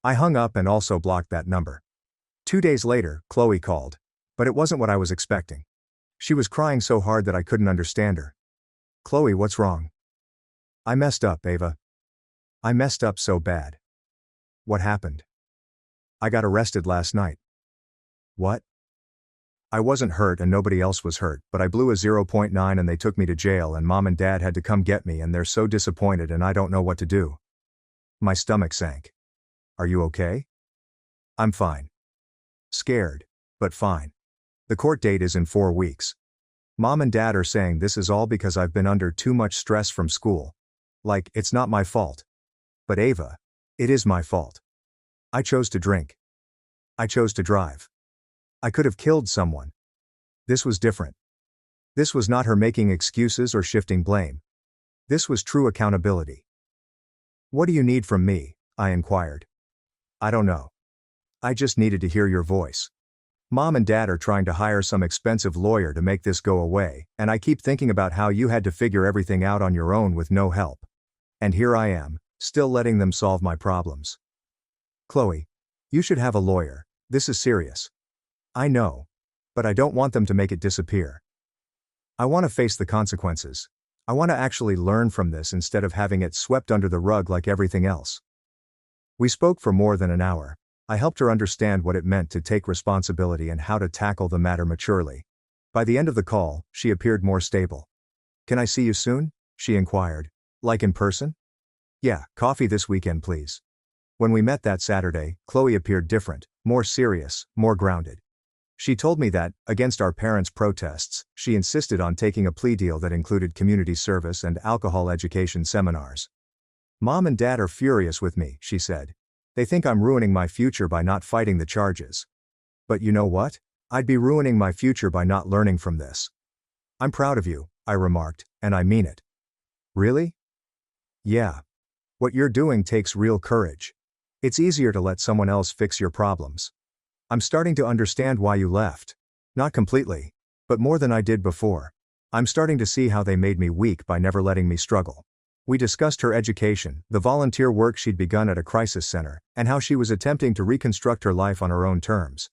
Speaker 1: I hung up and also blocked that number. 2 days later, Chloe called. But it wasn't what I was expecting. She was crying so hard that I couldn't understand her. Chloe, what's wrong? I messed up, Ava. I messed up so bad. What happened? I got arrested last night. What? I wasn't hurt and nobody else was hurt, but I blew a 0.9 and they took me to jail and Mom and Dad had to come get me and they're so disappointed and I don't know what to do. My stomach sank. Are you okay? I'm fine. Scared, but fine. The court date is in 4 weeks. Mom and Dad are saying this is all because I've been under too much stress from school. Like, it's not my fault. But Ava, it is my fault. I chose to drink. I chose to drive. I could have killed someone. This was different. This was not her making excuses or shifting blame. This was true accountability. What do you need from me? I inquired. I don't know. I just needed to hear your voice. Mom and Dad are trying to hire some expensive lawyer to make this go away, and I keep thinking about how you had to figure everything out on your own with no help. And here I am, still letting them solve my problems. Chloe, you should have a lawyer. This is serious. I know. But I don't want them to make it disappear. I want to face the consequences. I want to actually learn from this instead of having it swept under the rug like everything else. We spoke for more than an hour. I helped her understand what it meant to take responsibility and how to tackle the matter maturely. By the end of the call, she appeared more stable. Can I see you soon? She inquired. Like in person? Yeah, coffee this weekend please. When we met that Saturday, Chloe appeared different, more serious, more grounded. She told me that, against our parents' protests, she insisted on taking a plea deal that included community service and alcohol education seminars. Mom and Dad are furious with me, she said. They think I'm ruining my future by not fighting the charges. But you know what? I'd be ruining my future by not learning from this. I'm proud of you, I remarked, and I mean it. Really? Yeah. What you're doing takes real courage. It's easier to let someone else fix your problems. I'm starting to understand why you left. Not completely, but more than I did before. I'm starting to see how they made me weak by never letting me struggle. We discussed her education, the volunteer work she'd begun at a crisis center, and how she was attempting to reconstruct her life on her own terms.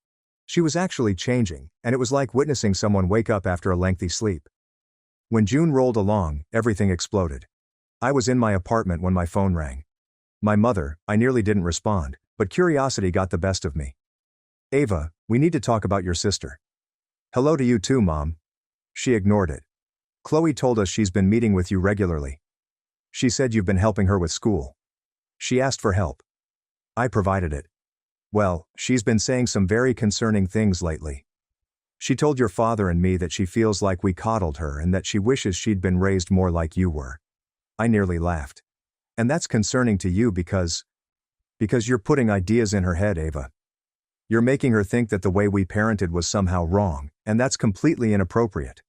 Speaker 1: She was actually changing, and it was like witnessing someone wake up after a lengthy sleep. When June rolled along, everything exploded. I was in my apartment when my phone rang. My mother, I nearly didn't respond, but curiosity got the best of me. Ava, we need to talk about your sister. Hello to you too, Mom. She ignored it. Chloe told us she's been meeting with you regularly. She said you've been helping her with school. She asked for help. I provided it. Well, she's been saying some very concerning things lately. She told your father and me that she feels like we coddled her and that she wishes she'd been raised more like you were. I nearly laughed. And that's concerning to you because you're putting ideas in her head, Ava. You're making her think that the way we parented was somehow wrong, and that's completely inappropriate.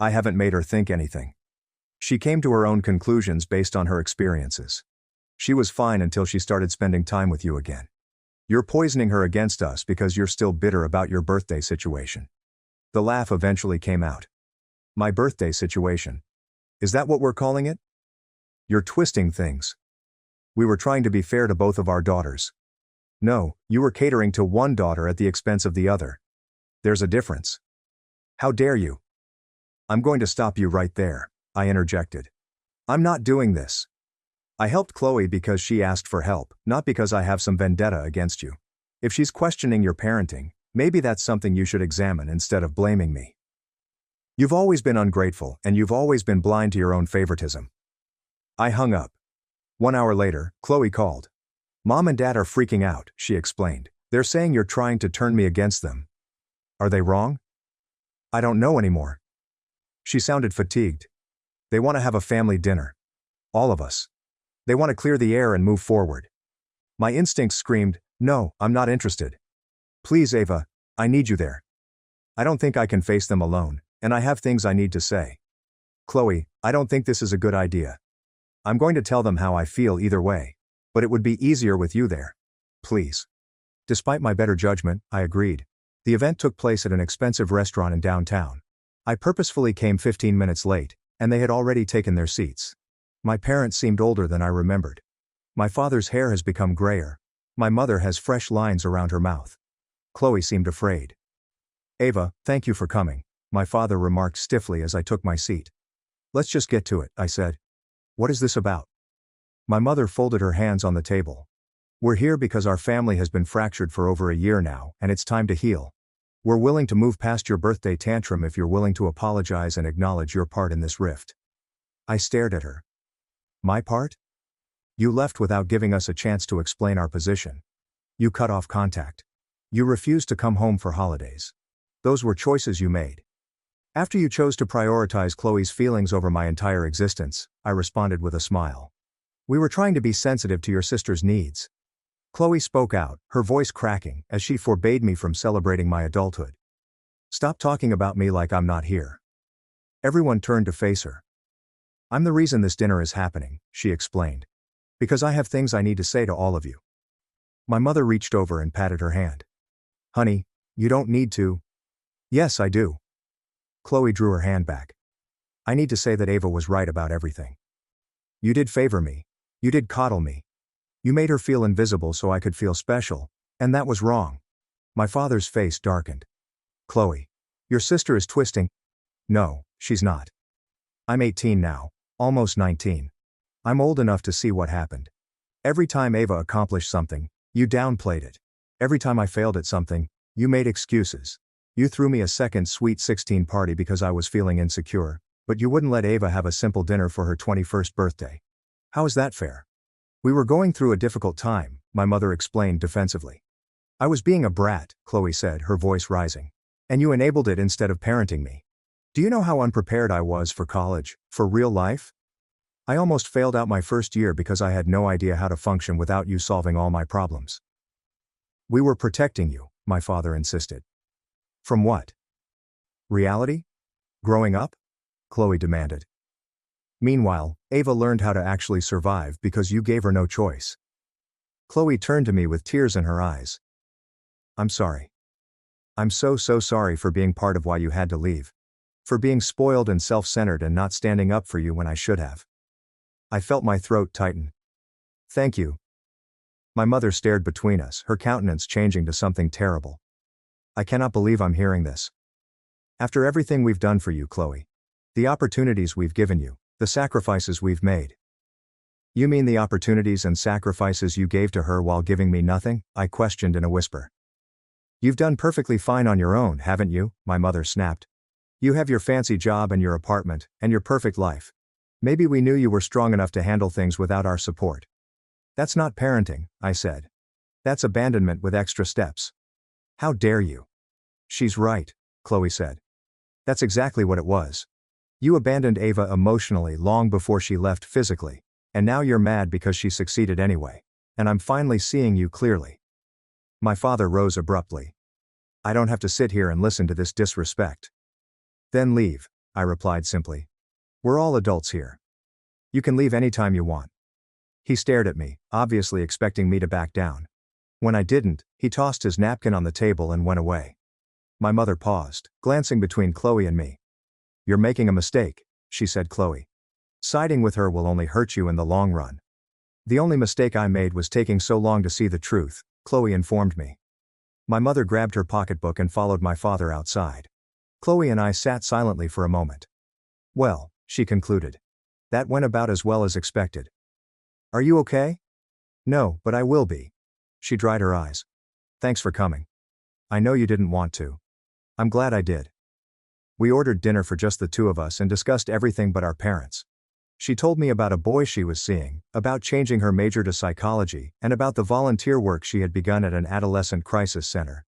Speaker 1: I haven't made her think anything. She came to her own conclusions based on her experiences. She was fine until she started spending time with you again. You're poisoning her against us because you're still bitter about your birthday situation. The laugh eventually came out. My birthday situation. Is that what we're calling it? You're twisting things. We were trying to be fair to both of our daughters. No, you were catering to one daughter at the expense of the other. There's a difference. How dare you? I'm going to stop you right there, I interjected. I'm not doing this. I helped Chloe because she asked for help, not because I have some vendetta against you. If she's questioning your parenting, maybe that's something you should examine instead of blaming me. You've always been ungrateful, and you've always been blind to your own favoritism. I hung up. 1 hour later, Chloe called. Mom and Dad are freaking out, she explained. They're saying you're trying to turn me against them. Are they wrong? I don't know anymore. She sounded fatigued. They want to have a family dinner. All of us. They want to clear the air and move forward. My instincts screamed, no, I'm not interested. Please, Ava, I need you there. I don't think I can face them alone, and I have things I need to say. Chloe, I don't think this is a good idea. I'm going to tell them how I feel either way, but it would be easier with you there. Please. Despite my better judgment, I agreed. The event took place at an expensive restaurant in downtown. I purposefully came 15 minutes late, and they had already taken their seats. My parents seemed older than I remembered. My father's hair has become grayer. My mother has fresh lines around her mouth. Chloe seemed afraid. Ava, thank you for coming, my father remarked stiffly as I took my seat. Let's just get to it, I said. What is this about? My mother folded her hands on the table. We're here because our family has been fractured for over a year now, and it's time to heal. We're willing to move past your birthday tantrum if you're willing to apologize and acknowledge your part in this rift. I stared at her. My part? You left without giving us a chance to explain our position. You cut off contact. You refused to come home for holidays. Those were choices you made. After you chose to prioritize Chloe's feelings over my entire existence, I responded with a smile. We were trying to be sensitive to your sister's needs. Chloe spoke out, her voice cracking, as she forbade me from celebrating my adulthood. Stop talking about me like I'm not here. Everyone turned to face her. I'm the reason this dinner is happening, she explained. Because I have things I need to say to all of you. My mother reached over and patted her hand. Honey, you don't need to. Yes, I do. Chloe drew her hand back. I need to say that Ava was right about everything. You did favor me. You did coddle me. You made her feel invisible so I could feel special, and that was wrong. My father's face darkened. Chloe, your sister is twisting. No, she's not. I'm 18 now, almost 19. I'm old enough to see what happened. Every time Ava accomplished something, you downplayed it. Every time I failed at something, you made excuses. You threw me a second sweet 16 party because I was feeling insecure, but you wouldn't let Ava have a simple dinner for her 21st birthday. How is that fair? We were going through a difficult time, my mother explained defensively. I was being a brat, Chloe said, her voice rising. And you enabled it instead of parenting me. Do you know how unprepared I was for college, for real life? I almost failed out my first year because I had no idea how to function without you solving all my problems. We were protecting you, my father insisted. From what? Reality? Growing up? Chloe demanded. Meanwhile, Ava learned how to actually survive because you gave her no choice. Chloe turned to me with tears in her eyes. I'm sorry. I'm so sorry for being part of why you had to leave. For being spoiled and self-centered and not standing up for you when I should have. I felt my throat tighten. Thank you. My mother stared between us, her countenance changing to something terrible. I cannot believe I'm hearing this. After everything we've done for you, Chloe. The opportunities we've given you, the sacrifices we've made. You mean the opportunities and sacrifices you gave to her while giving me nothing? I questioned in a whisper. You've done perfectly fine on your own, haven't you? My mother snapped. You have your fancy job and your apartment, and your perfect life. Maybe we knew you were strong enough to handle things without our support. That's not parenting, I said. That's abandonment with extra steps. How dare you? She's right, Chloe said. That's exactly what it was. You abandoned Ava emotionally long before she left physically, and now you're mad because she succeeded anyway. And I'm finally seeing you clearly. My father rose abruptly. I don't have to sit here and listen to this disrespect. Then leave, I replied simply. We're all adults here. You can leave anytime you want. He stared at me, obviously expecting me to back down. When I didn't, he tossed his napkin on the table and went away. My mother paused, glancing between Chloe and me. You're making a mistake, she said, Chloe. Siding with her will only hurt you in the long run. The only mistake I made was taking so long to see the truth, Chloe informed me. My mother grabbed her pocketbook and followed my father outside. Chloe and I sat silently for a moment. Well, she concluded. That went about as well as expected. Are you okay? No, but I will be. She dried her eyes. Thanks for coming. I know you didn't want to. I'm glad I did. We ordered dinner for just the two of us and discussed everything but our parents. She told me about a boy she was seeing, about changing her major to psychology, and about the volunteer work she had begun at an adolescent crisis center.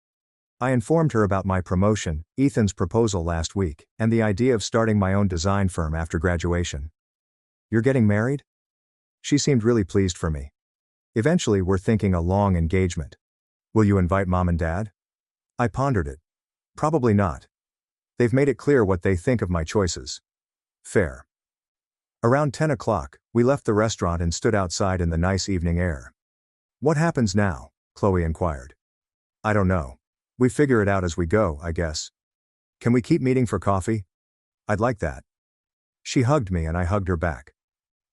Speaker 1: I informed her about my promotion, Ethan's proposal last week, and the idea of starting my own design firm after graduation. You're getting married? She seemed really pleased for me. Eventually, we're thinking a long engagement. Will you invite mom and dad? I pondered it. Probably not. They've made it clear what they think of my choices. Fair. Around 10 o'clock, we left the restaurant and stood outside in the nice evening air. What happens now? Chloe inquired. I don't know. We figure it out as we go, I guess. Can we keep meeting for coffee? I'd like that. She hugged me and I hugged her back.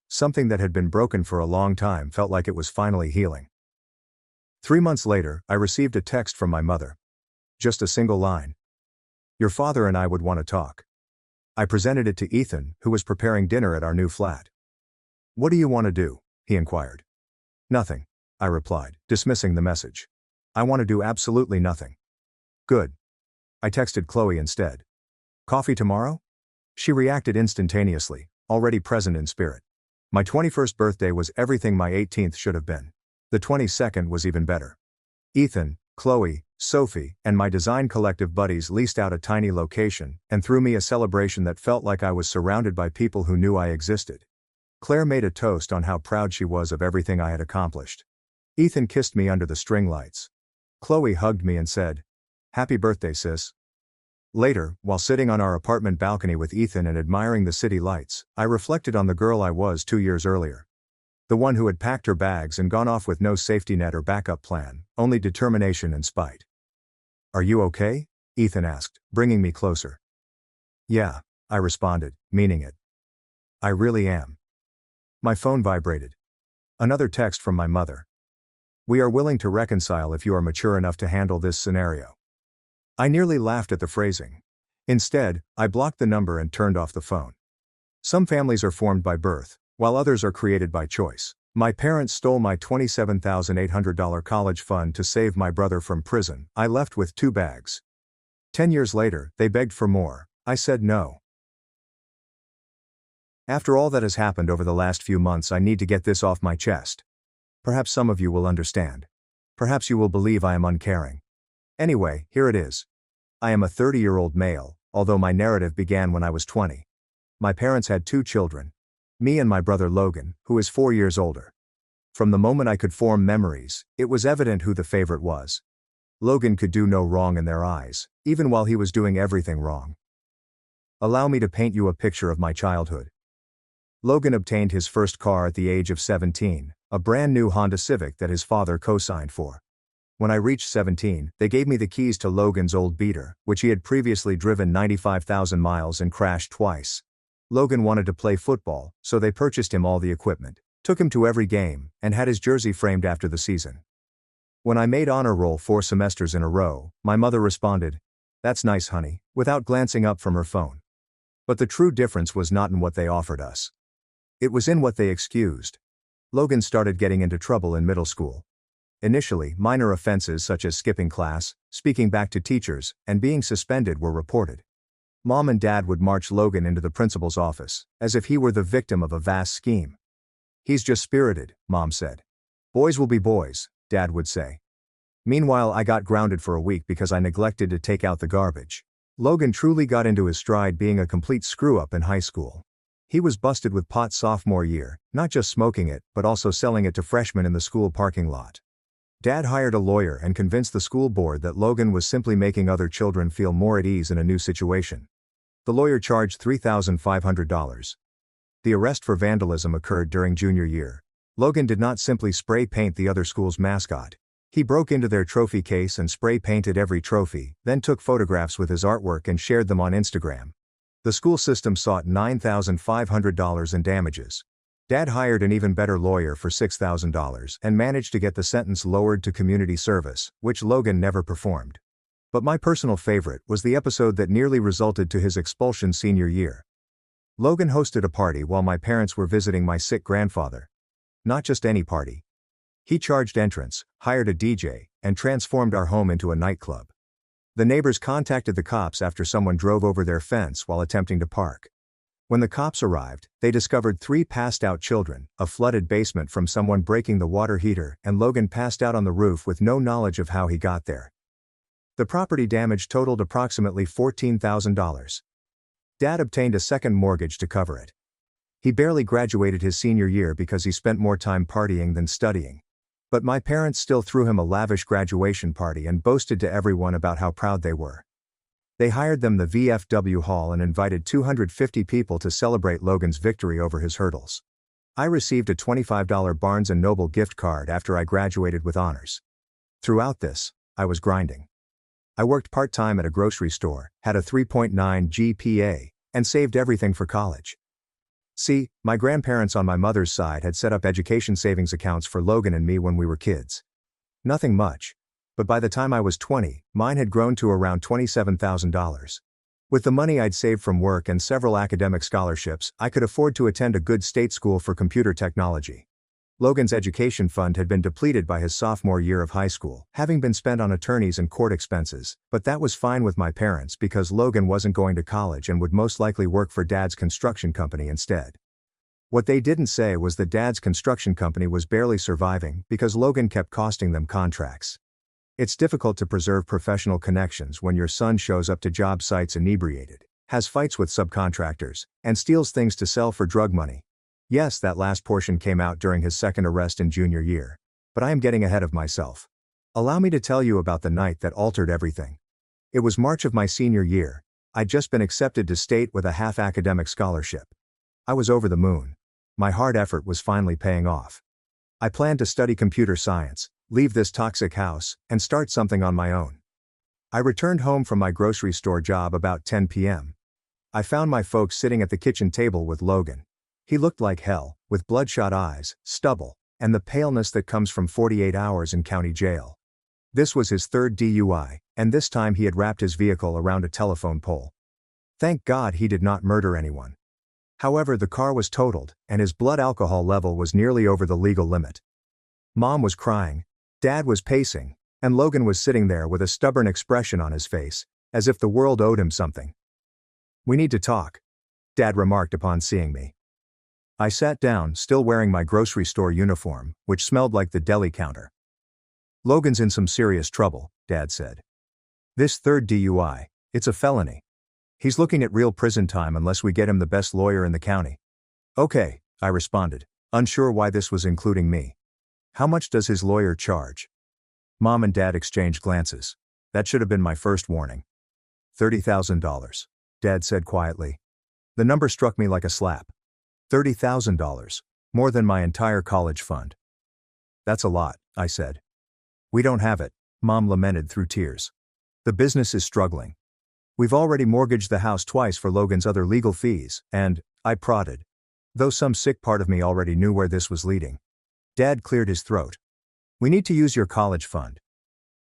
Speaker 1: Something that had been broken for a long time felt like it was finally healing. 3 months later, I received a text from my mother. Just a single line. Your father and I would want to talk. I presented it to Ethan, who was preparing dinner at our new flat. What do you want to do? He inquired. Nothing, I replied, dismissing the message. I want to do absolutely nothing. Good. I texted Chloe instead. Coffee tomorrow? She reacted instantaneously, already present in spirit. My 21st birthday was everything my 18th should have been. The 22nd was even better. Ethan, Chloe, Sophie, and my design collective buddies leased out a tiny location and threw me a celebration that felt like I was surrounded by people who knew I existed. Claire made a toast on how proud she was of everything I had accomplished. Ethan kissed me under the string lights. Chloe hugged me and said, Happy birthday, sis. Later, while sitting on our apartment balcony with Ethan and admiring the city lights, I reflected on the girl I was 2 years earlier. The one who had packed her bags and gone off with no safety net or backup plan, only determination and spite. Are you okay? Ethan asked, bringing me closer. Yeah, I responded, meaning it. I really am. My phone vibrated. Another text from my mother. We are willing to reconcile if you are mature enough to handle this scenario. I nearly laughed at the phrasing. Instead, I blocked the number and turned off the phone. Some families are formed by birth, while others are created by choice. My parents stole my $27,800 college fund to save my brother from prison. I left with 2 bags. 10 years later, they begged for more. I said no. After all that has happened over the last few months, I need to get this off my chest. Perhaps some of you will understand. Perhaps you will believe I am uncaring. Anyway, here it is. I am a 30-year-old male, although my narrative began when I was 20. My parents had 2 children. Me and my brother Logan, who is 4 years older. From the moment I could form memories, it was evident who the favorite was. Logan could do no wrong in their eyes, even while he was doing everything wrong. Allow me to paint you a picture of my childhood. Logan obtained his first car at the age of 17, a brand new Honda Civic that his father co-signed for. When I reached 17, they gave me the keys to Logan's old beater, which he had previously driven 95,000 miles and crashed twice. Logan wanted to play football, so they purchased him all the equipment, took him to every game, and had his jersey framed after the season. When I made honor roll 4 semesters in a row, my mother responded, "That's nice, honey," without glancing up from her phone. But the true difference was not in what they offered us. It was in what they excused. Logan started getting into trouble in middle school. Initially, minor offenses such as skipping class, speaking back to teachers, and being suspended were reported. Mom and Dad would march Logan into the principal's office, as if he were the victim of a vast scheme. "He's just spirited," Mom said. "Boys will be boys," Dad would say. Meanwhile, I got grounded for a week because I neglected to take out the garbage. Logan truly got into his stride, being a complete screw-up in high school. He was busted with pot sophomore year, not just smoking it, but also selling it to freshmen in the school parking lot. Dad hired a lawyer and convinced the school board that Logan was simply making other children feel more at ease in a new situation. The lawyer charged $3,500. The arrest for vandalism occurred during junior year. Logan did not simply spray paint the other school's mascot. He broke into their trophy case and spray painted every trophy, then took photographs with his artwork and shared them on Instagram. The school system sought $9,500 in damages. Dad hired an even better lawyer for $6,000 and managed to get the sentence lowered to community service, which Logan never performed. But my personal favorite was the episode that nearly resulted to his expulsion senior year. Logan hosted a party while my parents were visiting my sick grandfather. Not just any party. He charged entrance, hired a DJ, and transformed our home into a nightclub. The neighbors contacted the cops after someone drove over their fence while attempting to park. When the cops arrived, they discovered 3 passed-out children, a flooded basement from someone breaking the water heater, and Logan passed out on the roof with no knowledge of how he got there. The property damage totaled approximately $14,000. Dad obtained a second mortgage to cover it. He barely graduated his senior year because he spent more time partying than studying. But my parents still threw him a lavish graduation party and boasted to everyone about how proud they were. They hired them the VFW Hall and invited 250 people to celebrate Logan's victory over his hurdles. I received a $25 Barnes & Noble gift card after I graduated with honors. Throughout this, I was grinding. I worked part-time at a grocery store, had a 3.9 GPA, and saved everything for college. See, my grandparents on my mother's side had set up education savings accounts for Logan and me when we were kids. Nothing much. But by the time I was 20, mine had grown to around $27,000. With the money I'd saved from work and several academic scholarships, I could afford to attend a good state school for computer technology. Logan's education fund had been depleted by his sophomore year of high school, having been spent on attorneys and court expenses, but that was fine with my parents because Logan wasn't going to college and would most likely work for Dad's construction company instead. What they didn't say was that Dad's construction company was barely surviving because Logan kept costing them contracts. It's difficult to preserve professional connections when your son shows up to job sites inebriated, has fights with subcontractors, and steals things to sell for drug money. Yes, that last portion came out during his second arrest in junior year. But I am getting ahead of myself. Allow me to tell you about the night that altered everything. It was March of my senior year. I'd just been accepted to state with a half-academic scholarship. I was over the moon. My hard effort was finally paying off. I planned to study computer science, leave this toxic house, and start something on my own. I returned home from my grocery store job about 10 p.m. I found my folks sitting at the kitchen table with Logan. He looked like hell, with bloodshot eyes, stubble, and the paleness that comes from 48 hours in county jail. This was his third DUI, and this time he had wrapped his vehicle around a telephone pole. Thank God he did not murder anyone. However, the car was totaled, and his blood alcohol level was nearly over the legal limit. Mom was crying. Dad was pacing, and Logan was sitting there with a stubborn expression on his face, as if the world owed him something. "We need to talk," Dad remarked upon seeing me. I sat down, still wearing my grocery store uniform, which smelled like the deli counter. "Logan's in some serious trouble," Dad said. "This third DUI, it's a felony. He's looking at real prison time unless we get him the best lawyer in the county." "Okay," I responded, unsure why this was including me. "How much does his lawyer charge?" Mom and Dad exchanged glances. That should have been my first warning. $30,000, Dad said quietly. The number struck me like a slap. $30,000, more than my entire college fund. "That's a lot," I said. "We don't have it," Mom lamented through tears. "The business is struggling. We've already mortgaged the house twice for Logan's other legal fees, and," I prodded, though some sick part of me already knew where this was leading. Dad cleared his throat. "We need to use your college fund."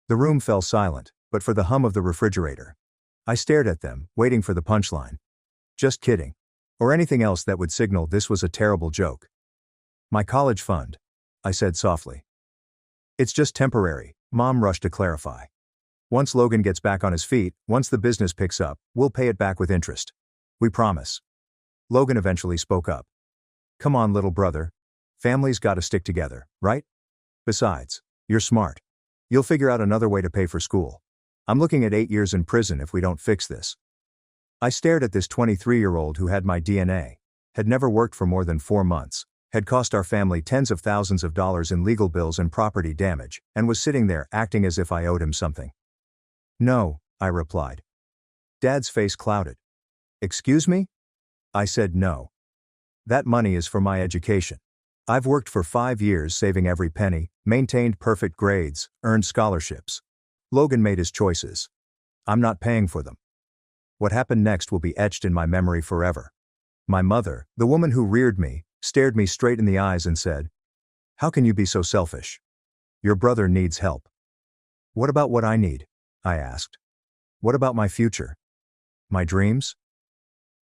Speaker 1: The room fell silent, but for the hum of the refrigerator. I stared at them, waiting for the punchline. "Just kidding." Or anything else that would signal this was a terrible joke. "My college fund," I said softly. "It's just temporary," Mom rushed to clarify. "Once Logan gets back on his feet, once the business picks up, we'll pay it back with interest. We promise." Logan eventually spoke up. "Come on, little brother. Families gotta stick together, right? Besides, you're smart. You'll figure out another way to pay for school. I'm looking at 8 years in prison if we don't fix this." I stared at this 23-year-old who had my DNA, had never worked for more than 4 months, had cost our family tens of thousands of dollars in legal bills and property damage, and was sitting there acting as if I owed him something. "No," I replied. Dad's face clouded. "Excuse me?" I said no. "That money is for my education. I've worked for 5 years saving every penny, maintained perfect grades, earned scholarships. Logan made his choices. I'm not paying for them." What happened next will be etched in my memory forever. My mother, the woman who reared me, stared me straight in the eyes and said, "How can you be so selfish? Your brother needs help." "What about what I need?" I asked. "What about my future? My dreams?"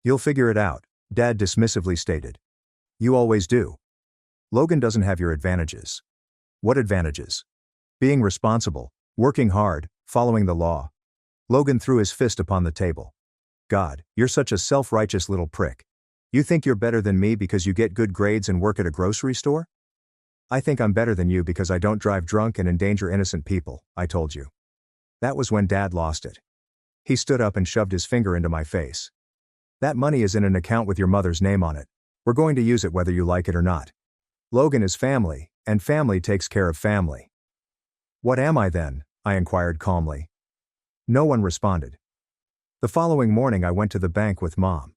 Speaker 1: "You'll figure it out," Dad dismissively stated. "You always do. Logan doesn't have your advantages." "What advantages?" "Being responsible, working hard, following the law." Logan threw his fist upon the table. "God, you're such a self-righteous little prick. You think you're better than me because you get good grades and work at a grocery store?" "I think I'm better than you because I don't drive drunk and endanger innocent people," I told you. That was when Dad lost it. He stood up and shoved his finger into my face. "That money is in an account with your mother's name on it. We're going to use it whether you like it or not. Logan is family, and family takes care of family." "What am I then?" I inquired calmly. No one responded. The following morning I went to the bank with Mom.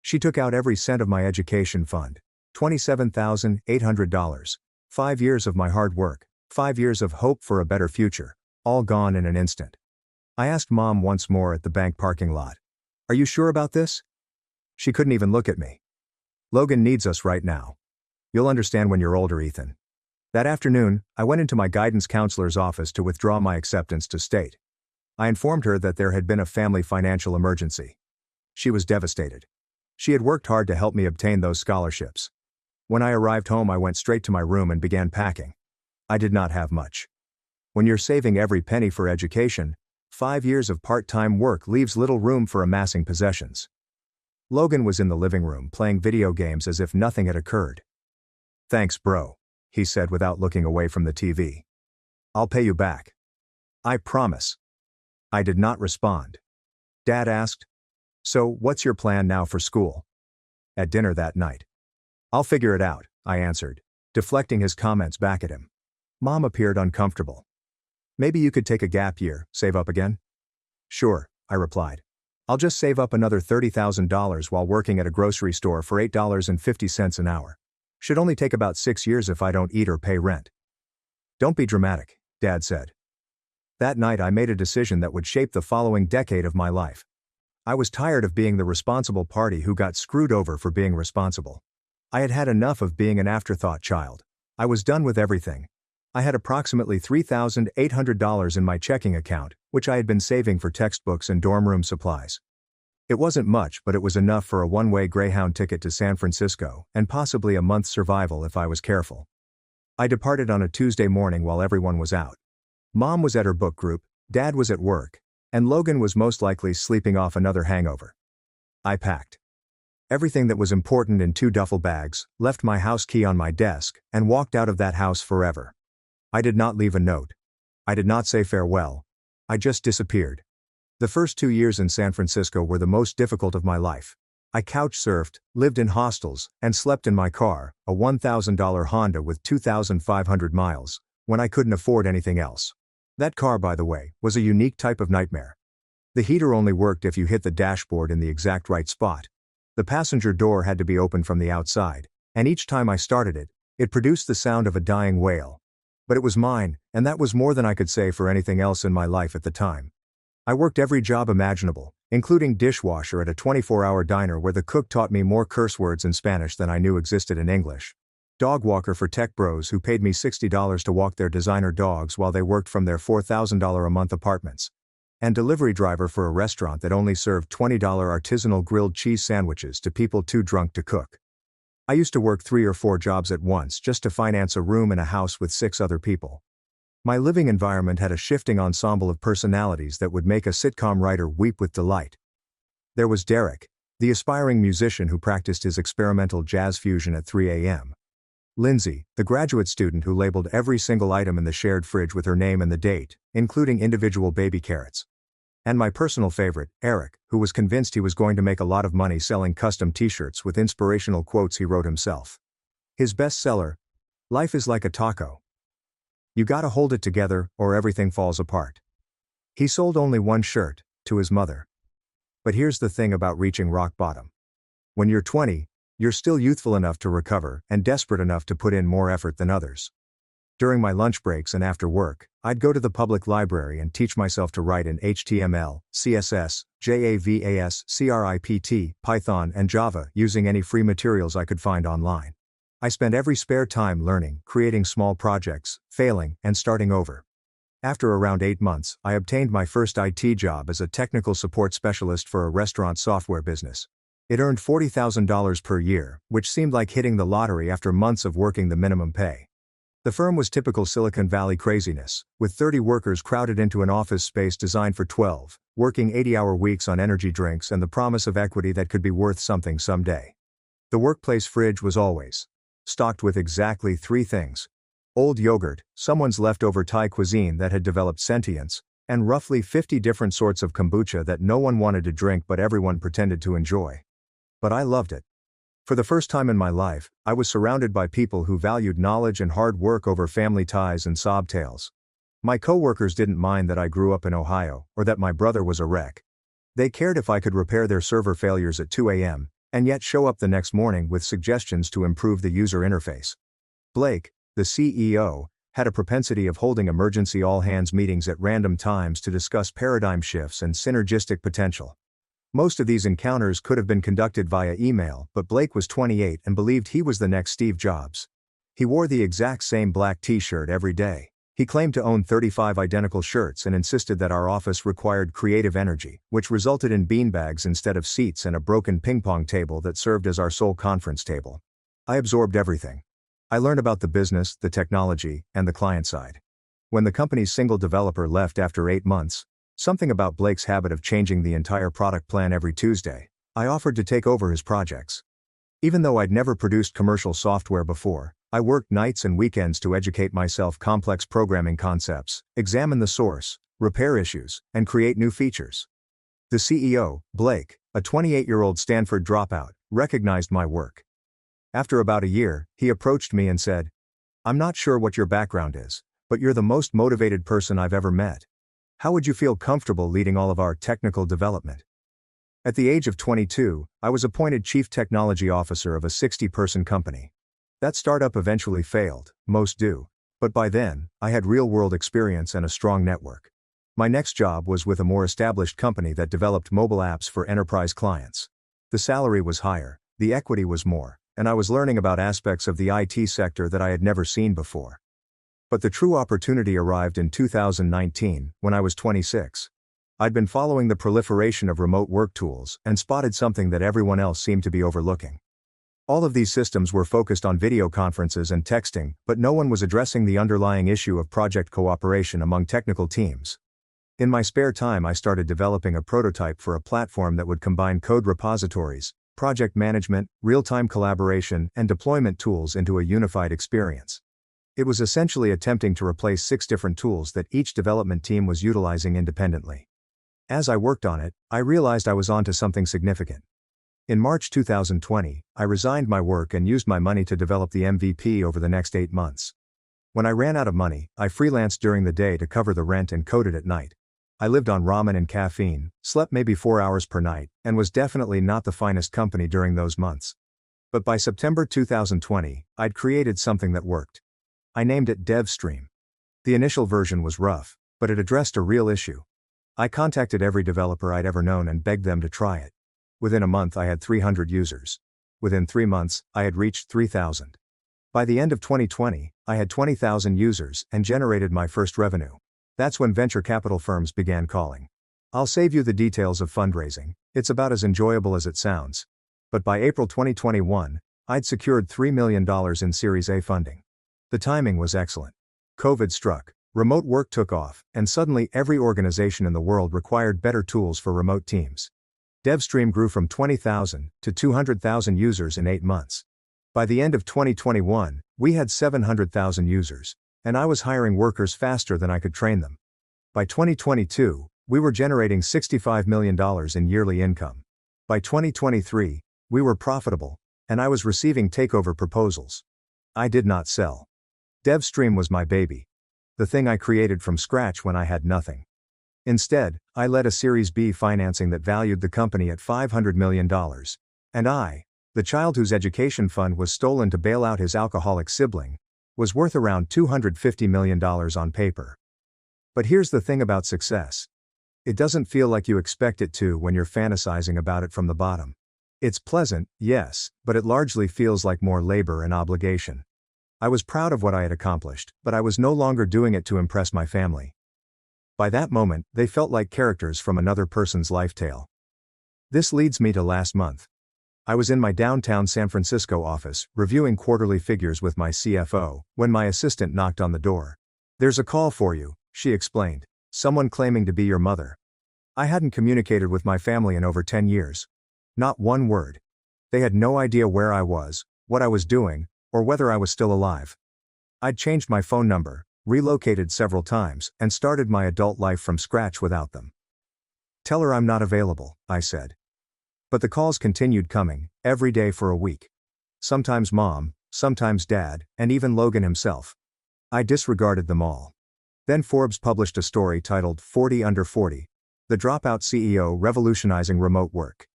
Speaker 1: She took out every cent of my education fund, $27,800. 5 years of my hard work, 5 years of hope for a better future, all gone in an instant. I asked Mom once more at the bank parking lot, "Are you sure about this?" She couldn't even look at me. "Logan needs us right now. You'll understand when you're older, Ethan." That afternoon, I went into my guidance counselor's office to withdraw my acceptance to state. I informed her that there had been a family financial emergency. She was devastated. She had worked hard to help me obtain those scholarships. When I arrived home, I went straight to my room and began packing. I did not have much. When you're saving every penny for education, 5 years of part-time work leaves little room for amassing possessions. Logan was in the living room playing video games as if nothing had occurred. "Thanks, bro," he said without looking away from the TV. "I'll pay you back. I promise." I did not respond. Dad asked, "So, what's your plan now for school?" At dinner that night. "I'll figure it out," I answered, deflecting his comments back at him. Mom appeared uncomfortable. "Maybe you could take a gap year, save up again?" "Sure," I replied. "I'll just save up another $30,000 while working at a grocery store for $8.50 an hour. Should only take about 6 years if I don't eat or pay rent." "Don't be dramatic," Dad said. That night I made a decision that would shape the following decade of my life. I was tired of being the responsible party who got screwed over for being responsible. I had had enough of being an afterthought child. I was done with everything. I had approximately $3,800 in my checking account, which I had been saving for textbooks and dorm room supplies. It wasn't much, but it was enough for a one-way Greyhound ticket to San Francisco, and possibly a month's survival if I was careful. I departed on a Tuesday morning while everyone was out. Mom was at her book group, Dad was at work, and Logan was most likely sleeping off another hangover. I packed everything that was important in 2 duffel bags, left my house key on my desk, and walked out of that house forever. I did not leave a note. I did not say farewell. I just disappeared. The first 2 years in San Francisco were the most difficult of my life. I couch surfed, lived in hostels, and slept in my car, a $1,000 Honda with 2,500 miles, when I couldn't afford anything else. That car, by the way, was a unique type of nightmare. The heater only worked if you hit the dashboard in the exact right spot. The passenger door had to be opened from the outside, and each time I started it, it produced the sound of a dying whale. But it was mine, and that was more than I could say for anything else in my life at the time. I worked every job imaginable, including dishwasher at a 24-hour diner where the cook taught me more curse words in Spanish than I knew existed in English. Dog walker for tech bros who paid me $60 to walk their designer dogs while they worked from their $4,000 a month apartments. And delivery driver for a restaurant that only served $20 artisanal grilled cheese sandwiches to people too drunk to cook. I used to work 3 or 4 jobs at once just to finance a room in a house with 6 other people. My living environment had a shifting ensemble of personalities that would make a sitcom writer weep with delight. There was Derek, the aspiring musician who practiced his experimental jazz fusion at 3 a.m. Lindsay, the graduate student who labeled every single item in the shared fridge with her name and the date, including individual baby carrots. And my personal favorite, Eric, who was convinced he was going to make a lot of money selling custom t-shirts with inspirational quotes he wrote himself. His bestseller, "Life is like a taco. You gotta hold it together, or everything falls apart." He sold only one shirt, to his mother. But here's the thing about reaching rock bottom. When you're 20, you're still youthful enough to recover and desperate enough to put in more effort than others. During my lunch breaks and after work, I'd go to the public library and teach myself to write in HTML, CSS, JAVAS, script, Python, and Java using any free materials I could find online. I spent every spare time learning, creating small projects, failing, and starting over. After around 8 months, I obtained my first IT job as a technical support specialist for a restaurant software business. It earned $40,000 per year, which seemed like hitting the lottery after months of working the minimum pay. The firm was typical Silicon Valley craziness, with 30 workers crowded into an office space designed for 12, working 80-hour weeks on energy drinks and the promise of equity that could be worth something someday. The workplace fridge was always stocked with exactly 3 things: old yogurt, someone's leftover Thai cuisine that had developed sentience, and roughly 50 different sorts of kombucha that no one wanted to drink but everyone pretended to enjoy. But I loved it. For the first time in my life, I was surrounded by people who valued knowledge and hard work over family ties and sob tales. My coworkers didn't mind that I grew up in Ohio, or that my brother was a wreck. They cared if I could repair their server failures at 2 a.m., and yet show up the next morning with suggestions to improve the user interface. Blake, the CEO, had a propensity of holding emergency all-hands meetings at random times to discuss paradigm shifts and synergistic potential. Most of these encounters could have been conducted via email, but Blake was 28 and believed he was the next Steve Jobs. He wore the exact same black t-shirt every day. He claimed to own 35 identical shirts and insisted that our office required creative energy, which resulted in beanbags instead of seats and a broken ping-pong table that served as our sole conference table. I absorbed everything. I learned about the business, the technology, and the client side. When the company's single developer left after 8 months, something about Blake's habit of changing the entire product plan every Tuesday, I offered to take over his projects. Even though I'd never produced commercial software before, I worked nights and weekends to educate myself complex programming concepts, examine the source, repair issues, and create new features. The CEO, Blake, a 28-year-old Stanford dropout, recognized my work. After about a year, he approached me and said, "I'm not sure what your background is, but you're the most motivated person I've ever met. How would you feel comfortable leading all of our technical development?" At the age of 22, I was appointed Chief Technology Officer of a 60-person company. That startup eventually failed, most do, but by then, I had real-world experience and a strong network. My next job was with a more established company that developed mobile apps for enterprise clients. The salary was higher, the equity was more, and I was learning about aspects of the IT sector that I had never seen before. But the true opportunity arrived in 2019, when I was 26. I'd been following the proliferation of remote work tools and spotted something that everyone else seemed to be overlooking. All of these systems were focused on video conferences and texting, but no one was addressing the underlying issue of project cooperation among technical teams. In my spare time, I started developing a prototype for a platform that would combine code repositories, project management, real-time collaboration, and deployment tools into a unified experience. It was essentially attempting to replace 6 different tools that each development team was utilizing independently. As I worked on it, I realized I was onto something significant. In March 2020, I resigned my work and used my money to develop the MVP over the next 8 months. When I ran out of money, I freelanced during the day to cover the rent and coded at night. I lived on ramen and caffeine, slept maybe 4 hours per night, and was definitely not the finest company during those months. But by September 2020, I'd created something that worked. I named it DevStream. The initial version was rough, but it addressed a real issue. I contacted every developer I'd ever known and begged them to try it. Within a month I had 300 users. Within 3 months, I had reached 3,000. By the end of 2020, I had 20,000 users and generated my first revenue. That's when venture capital firms began calling. I'll save you the details of fundraising, it's about as enjoyable as it sounds. But by April 2021, I'd secured $3 million in Series A funding. The timing was excellent. COVID struck, remote work took off, and suddenly every organization in the world required better tools for remote teams. DevStream grew from 20,000 to 200,000 users in 8 months. By the end of 2021, we had 700,000 users, and I was hiring workers faster than I could train them. By 2022, we were generating $65 million in yearly income. By 2023, we were profitable, and I was receiving takeover proposals. I did not sell. DevStream was my baby. The thing I created from scratch when I had nothing. Instead, I led a Series B financing that valued the company at $500 million. And I, the child whose education fund was stolen to bail out his alcoholic sibling, was worth around $250 million on paper. But here's the thing about success. It doesn't feel like you expect it to when you're fantasizing about it from the bottom. It's pleasant, yes, but it largely feels like more labor and obligation. I was proud of what I had accomplished, but I was no longer doing it to impress my family. By that moment, they felt like characters from another person's life tale. This leads me to last month. I was in my downtown San Francisco office, reviewing quarterly figures with my CFO, when my assistant knocked on the door. "There's a call for you," she explained. "Someone claiming to be your mother." I hadn't communicated with my family in over 10 years. Not one word. They had no idea where I was, what I was doing, or whether I was still alive. I'd changed my phone number, relocated several times, and started my adult life from scratch without them. "Tell her I'm not available," I said. But the calls continued coming, every day for a week. Sometimes Mom, sometimes Dad, and even Logan himself. I disregarded them all. Then Forbes published a story titled 40 Under 40, The Dropout CEO Revolutionizing Remote Work.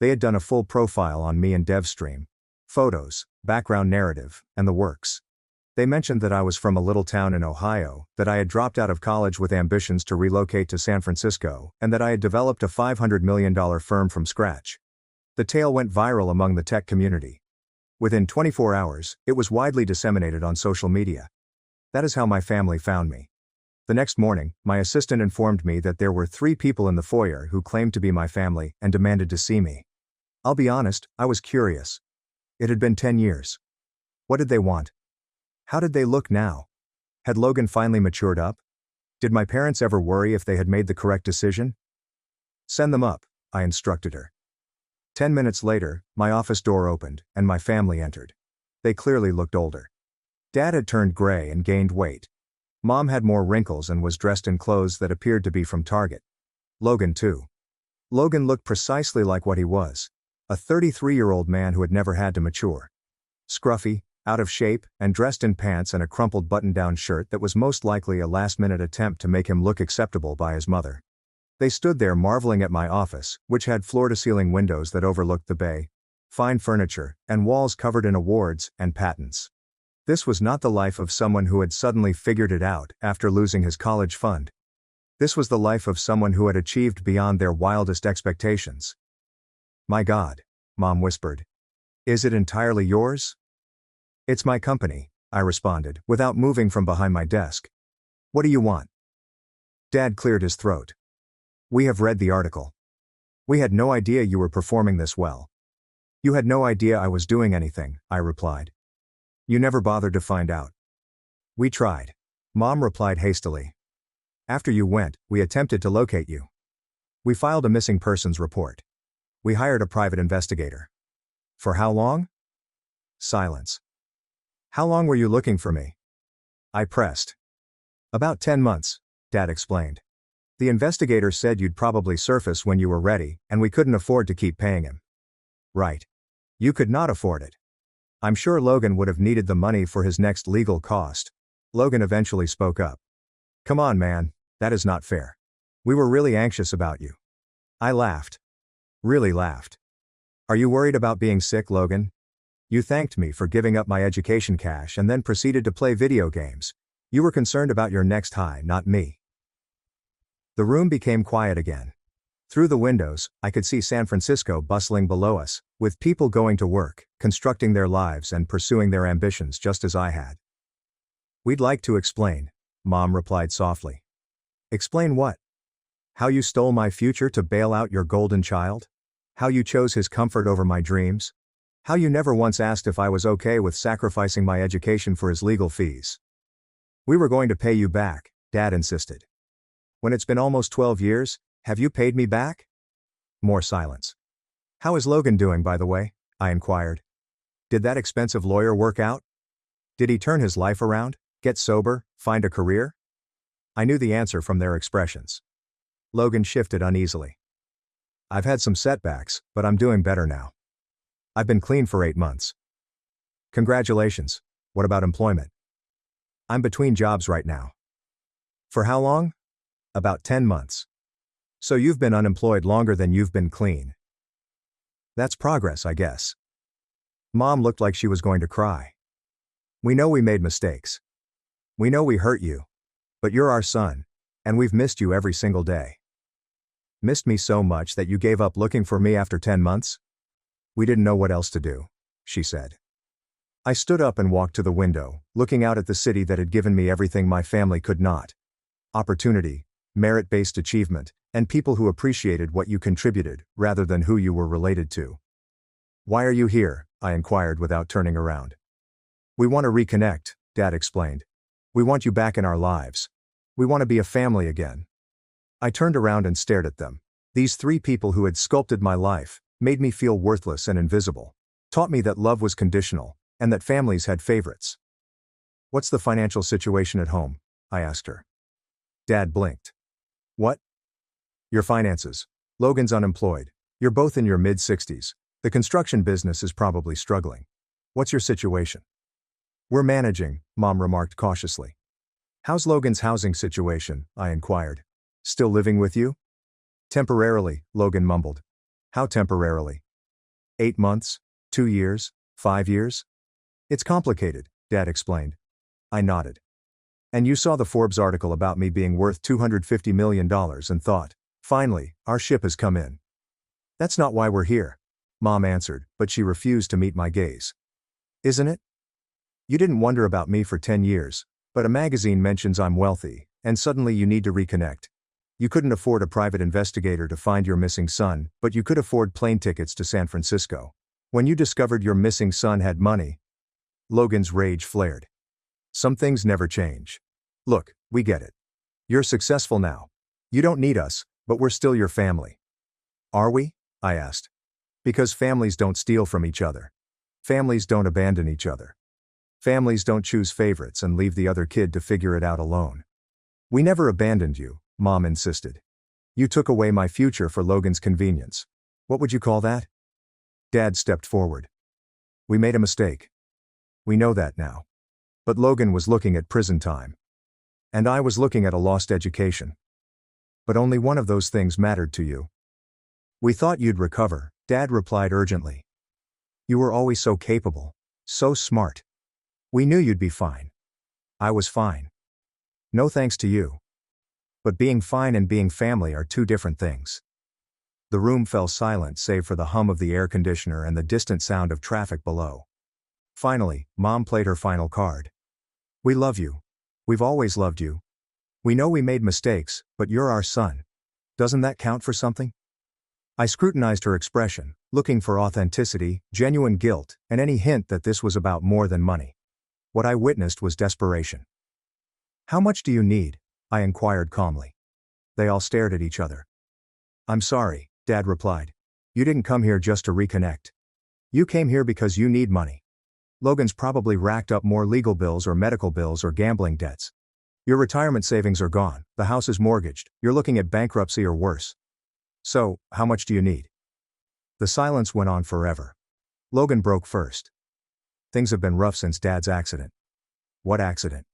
Speaker 1: They had done a full profile on me and DevStream. Photos, background narrative, and the works. They mentioned that I was from a little town in Ohio, that I had dropped out of college with ambitions to relocate to San Francisco, and that I had developed a $500 million firm from scratch. The tale went viral among the tech community. Within 24 hours, it was widely disseminated on social media. That is how my family found me. The next morning, my assistant informed me that there were 3 people in the foyer who claimed to be my family and demanded to see me. I'll be honest, I was curious. It had been 10 years. What did they want? How did they look now? Had Logan finally matured up? Did my parents ever worry if they had made the correct decision? "Send them up," I instructed her. 10 minutes later, my office door opened, and my family entered. They clearly looked older. Dad had turned gray and gained weight. Mom had more wrinkles and was dressed in clothes that appeared to be from Target. Logan too. Logan looked precisely like what he was. A 33-year-old man who had never had to mature. Scruffy, out of shape, and dressed in pants and a crumpled button-down shirt that was most likely a last-minute attempt to make him look acceptable by his mother. They stood there marveling at my office, which had floor-to-ceiling windows that overlooked the bay, fine furniture, and walls covered in awards and patents. This was not the life of someone who had suddenly figured it out after losing his college fund. This was the life of someone who had achieved beyond their wildest expectations. "My God," Mom whispered. "Is it entirely yours?" "It's my company," I responded, without moving from behind my desk. "What do you want?" Dad cleared his throat. "We have read the article. We had no idea you were performing this well." "You had no idea I was doing anything," I replied. "You never bothered to find out." "We tried," Mom replied hastily. "After you went, we attempted to locate you. We filed a missing persons report. We hired a private investigator." "For how long?" Silence. "How long were you looking for me?" I pressed. "About 10 months, Dad explained. The investigator said you'd probably surface when you were ready, and we couldn't afford to keep paying him." "Right. You could not afford it." "I'm sure Logan would have needed the money for his next legal cost." Logan eventually spoke up. "Come on, man, that is not fair. We were really anxious about you." I laughed. Really laughed. "Are you worried about being sick, Logan? You thanked me for giving up my education cash and then proceeded to play video games. You were concerned about your next high, not me." The room became quiet again. Through the windows, I could see San Francisco bustling below us, with people going to work, constructing their lives and pursuing their ambitions just as I had. "We'd like to explain," Mom replied softly. "Explain what?" "How you stole my future to bail out your golden child? How you chose his comfort over my dreams? How you never once asked if I was okay with sacrificing my education for his legal fees?" "We were going to pay you back," Dad insisted. "When it's been almost 12 years, have you paid me back?" More silence. "How is Logan doing, by the way?" I inquired. "Did that expensive lawyer work out? Did he turn his life around, get sober, find a career?" I knew the answer from their expressions. Logan shifted uneasily. "I've had some setbacks, but I'm doing better now. I've been clean for 8 months." "Congratulations. What about employment?" "I'm between jobs right now." "For how long?" "About 10 months. So you've been unemployed longer than you've been clean." "That's progress, I guess." Mom looked like she was going to cry. We know we made mistakes. We know we hurt you. But you're our son. And we've missed you every single day. Missed me so much that you gave up looking for me after 10 months? We didn't know what else to do, she said. I stood up and walked to the window, looking out at the city that had given me everything my family could not. Opportunity, merit-based achievement, and people who appreciated what you contributed, rather than who you were related to. Why are you here? I inquired without turning around. We want to reconnect, Dad explained. We want you back in our lives. We want to be a family again. I turned around and stared at them. These three people who had sculpted my life, made me feel worthless and invisible, taught me that love was conditional, and that families had favorites. What's the financial situation at home? I asked her. Dad blinked. What? Your finances. Logan's unemployed. You're both in your mid-60s. The construction business is probably struggling. What's your situation? We're managing, Mom remarked cautiously. How's Logan's housing situation? I inquired. Still living with you? Temporarily, Logan mumbled. How temporarily? 8 months? 2 years? 5 years? It's complicated, Dad explained. I nodded. And you saw the Forbes article about me being worth $250 million and thought, finally, our ship has come in. That's not why we're here, Mom answered, but she refused to meet my gaze. Isn't it? You didn't wonder about me for 10 years, but a magazine mentions I'm wealthy, and suddenly you need to reconnect. You couldn't afford a private investigator to find your missing son, but you could afford plane tickets to San Francisco. When you discovered your missing son had money, Logan's rage flared. Some things never change. Look, we get it. You're successful now. You don't need us, but we're still your family. Are we? I asked. Because families don't steal from each other. Families don't abandon each other. Families don't choose favorites and leave the other kid to figure it out alone. We never abandoned you, Mom insisted. You took away my future for Logan's convenience. What would you call that? Dad stepped forward. We made a mistake. We know that now. But Logan was looking at prison time. And I was looking at a lost education. But only one of those things mattered to you. We thought you'd recover, Dad replied urgently. You were always so capable, so smart. We knew you'd be fine. I was fine. No thanks to you. But being fine and being family are two different things. The room fell silent save for the hum of the air conditioner and the distant sound of traffic below. Finally, Mom played her final card. We love you. We've always loved you. We know we made mistakes, but you're our son. Doesn't that count for something? I scrutinized her expression, looking for authenticity, genuine guilt, and any hint that this was about more than money. What I witnessed was desperation. How much do you need? I inquired calmly. They all stared at each other. I'm sorry, Dad replied. You didn't come here just to reconnect. You came here because you need money. Logan's probably racked up more legal bills or medical bills or gambling debts. Your retirement savings are gone, the house is mortgaged, you're looking at bankruptcy or worse. So, how much do you need? The silence went on forever. Logan broke first. Things have been rough since Dad's accident. What accident?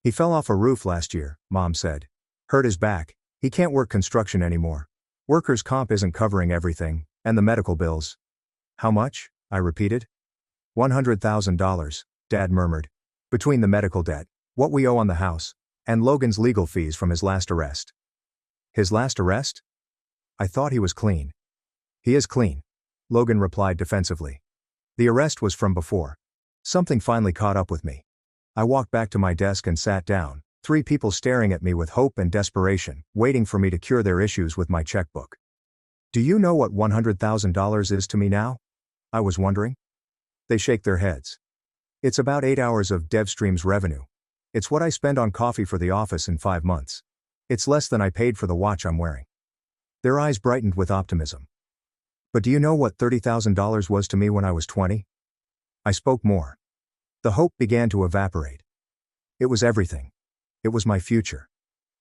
Speaker 1: He fell off a roof last year, Mom said. Hurt his back. He can't work construction anymore. Workers' comp isn't covering everything, and the medical bills. How much? I repeated. $100,000, Dad murmured. Between the medical debt, what we owe on the house, and Logan's legal fees from his last arrest. His last arrest? I thought he was clean. He is clean, Logan replied defensively. The arrest was from before. Something finally caught up with me. I walked back to my desk and sat down, 3 people staring at me with hope and desperation, waiting for me to cure their issues with my checkbook. Do you know what $100,000 is to me now? I was wondering. They shake their heads. It's about 8 hours of DevStream's revenue. It's what I spend on coffee for the office in 5 months. It's less than I paid for the watch I'm wearing. Their eyes brightened with optimism. But do you know what $30,000 was to me when I was 20? I spoke more. The hope began to evaporate. It was everything. It was my future.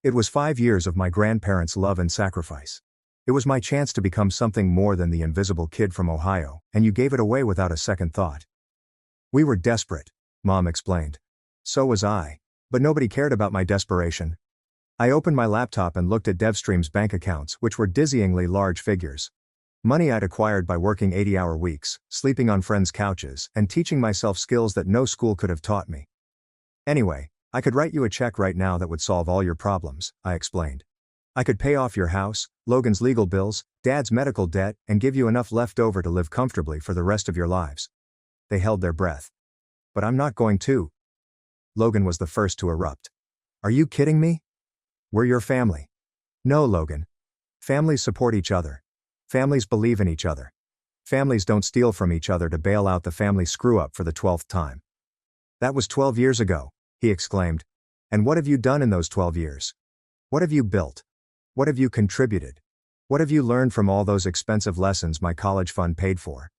Speaker 1: It was 5 years of my grandparents' love and sacrifice. It was my chance to become something more than the invisible kid from Ohio, and you gave it away without a second thought. We were desperate, Mom explained. So was I. But nobody cared about my desperation. I opened my laptop and looked at DevStream's bank accounts, which were dizzyingly large figures. Money I'd acquired by working 80-hour weeks, sleeping on friends' couches, and teaching myself skills that no school could have taught me. Anyway, I could write you a check right now that would solve all your problems, I explained. I could pay off your house, Logan's legal bills, Dad's medical debt, and give you enough left over to live comfortably for the rest of your lives. They held their breath. But I'm not going to. Logan was the first to erupt. Are you kidding me? We're your family. No, Logan. Families support each other. Families believe in each other. Families don't steal from each other to bail out the family screw-up for the 12th time. That was 12 years ago, he exclaimed. And what have you done in those 12 years? What have you built? What have you contributed? What have you learned from all those expensive lessons my college fund paid for?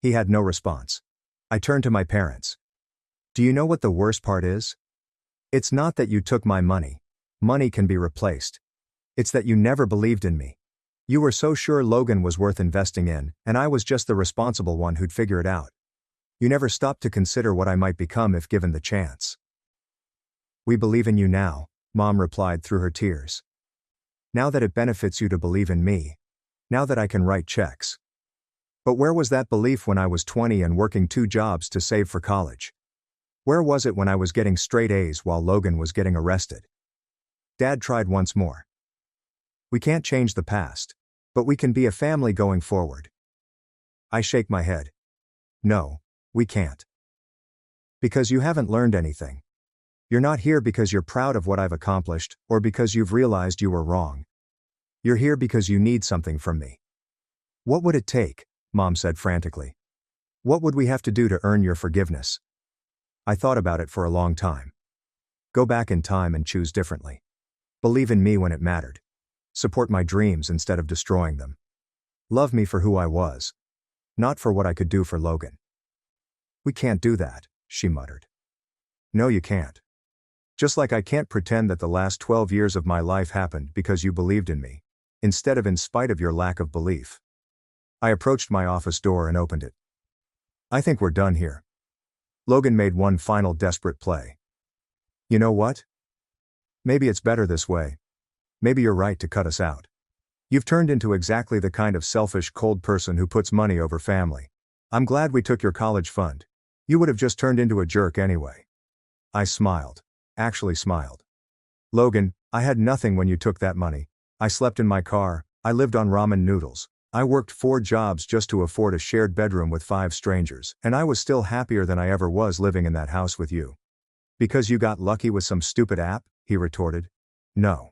Speaker 1: He had no response. I turned to my parents. Do you know what the worst part is? It's not that you took my money. Money can be replaced. It's that you never believed in me. You were so sure Logan was worth investing in, and I was just the responsible one who'd figure it out. You never stopped to consider what I might become if given the chance. We believe in you now, Mom replied through her tears. Now that it benefits you to believe in me. Now that I can write checks. But where was that belief when I was 20 and working 2 jobs to save for college? Where was it when I was getting straight A's while Logan was getting arrested? Dad tried once more. We can't change the past. But we can be a family going forward. I shake my head. No, we can't. Because you haven't learned anything. You're not here because you're proud of what I've accomplished, or because you've realized you were wrong. You're here because you need something from me. What would it take? Mom said frantically. What would we have to do to earn your forgiveness? I thought about it for a long time. Go back in time and choose differently. Believe in me when it mattered. Support my dreams instead of destroying them. Love me for who I was. Not for what I could do for Logan. We can't do that, she muttered. No, you can't. Just like I can't pretend that the last 12 years of my life happened because you believed in me, instead of in spite of your lack of belief. I approached my office door and opened it. I think we're done here. Logan made one final desperate play. You know what? Maybe it's better this way. Maybe you're right to cut us out. You've turned into exactly the kind of selfish, cold person who puts money over family. I'm glad we took your college fund. You would have just turned into a jerk anyway. I smiled. Actually smiled. Logan, I had nothing when you took that money. I slept in my car, I lived on ramen noodles. I worked 4 jobs just to afford a shared bedroom with 5 strangers, and I was still happier than I ever was living in that house with you. Because you got lucky with some stupid app? He retorted. No.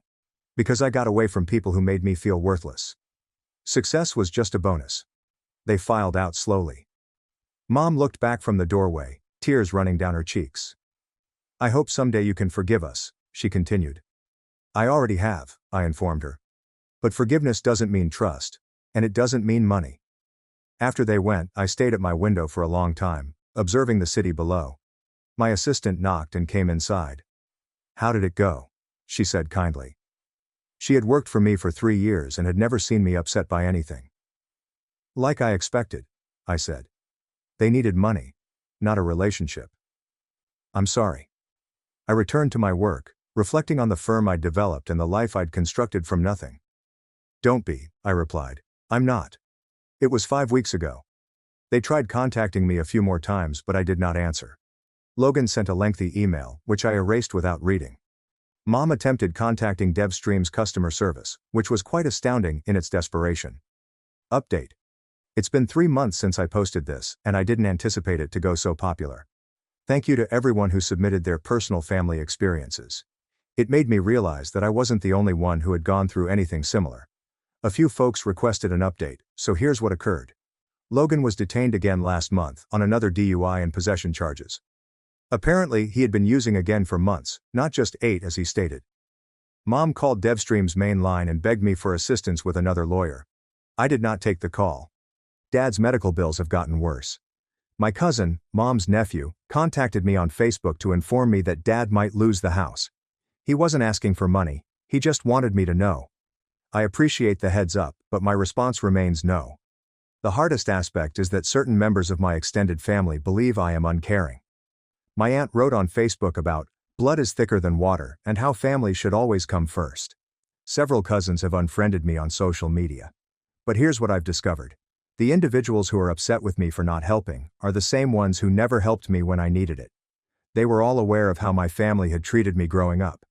Speaker 1: Because I got away from people who made me feel worthless. Success was just a bonus. They filed out slowly. Mom looked back from the doorway, tears running down her cheeks. I hope someday you can forgive us, she continued. I already have, I informed her. But forgiveness doesn't mean trust. And it doesn't mean money. After they went, I stayed at my window for a long time, observing the city below. My assistant knocked and came inside. How did it go? She said kindly. She had worked for me for 3 years and had never seen me upset by anything. Like I expected, I said. They needed money, not a relationship. I'm sorry. I returned to my work, reflecting on the firm I'd developed and the life I'd constructed from nothing. Don't be, I replied. I'm not. It was 5 weeks ago. They tried contacting me a few more times, but I did not answer. Logan sent a lengthy email, which I erased without reading. Mom attempted contacting DevStream's customer service, which was quite astounding in its desperation. Update. It's been 3 months since I posted this, and I didn't anticipate it to go so popular. Thank you to everyone who submitted their personal family experiences. It made me realize that I wasn't the only one who had gone through anything similar. A few folks requested an update, so here's what occurred. Logan was detained again last month on another DUI and possession charges. Apparently, he had been using again for months, not just 8 as he stated. Mom called DevStream's main line and begged me for assistance with another lawyer. I did not take the call. Dad's medical bills have gotten worse. My cousin, Mom's nephew, contacted me on Facebook to inform me that Dad might lose the house. He wasn't asking for money, he just wanted me to know. I appreciate the heads up, but my response remains no. The hardest aspect is that certain members of my extended family believe I am uncaring. My aunt wrote on Facebook about blood is thicker than water and how family should always come first. Several cousins have unfriended me on social media. But here's what I've discovered. The individuals who are upset with me for not helping are the same ones who never helped me when I needed it. They were all aware of how my family had treated me growing up.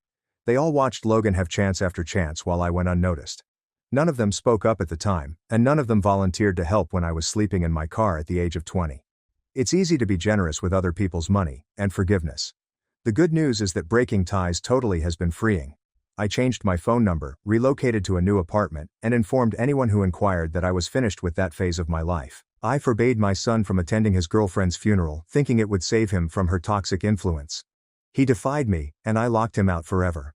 Speaker 1: They all watched Logan have chance after chance while I went unnoticed. None of them spoke up at the time, and none of them volunteered to help when I was sleeping in my car at the age of 20. It's easy to be generous with other people's money and forgiveness. The good news is that breaking ties totally has been freeing. I changed my phone number, relocated to a new apartment, and informed anyone who inquired that I was finished with that phase of my life. I forbade my son from attending his girlfriend's funeral, thinking it would save him from her toxic influence. He defied me, and I locked him out forever.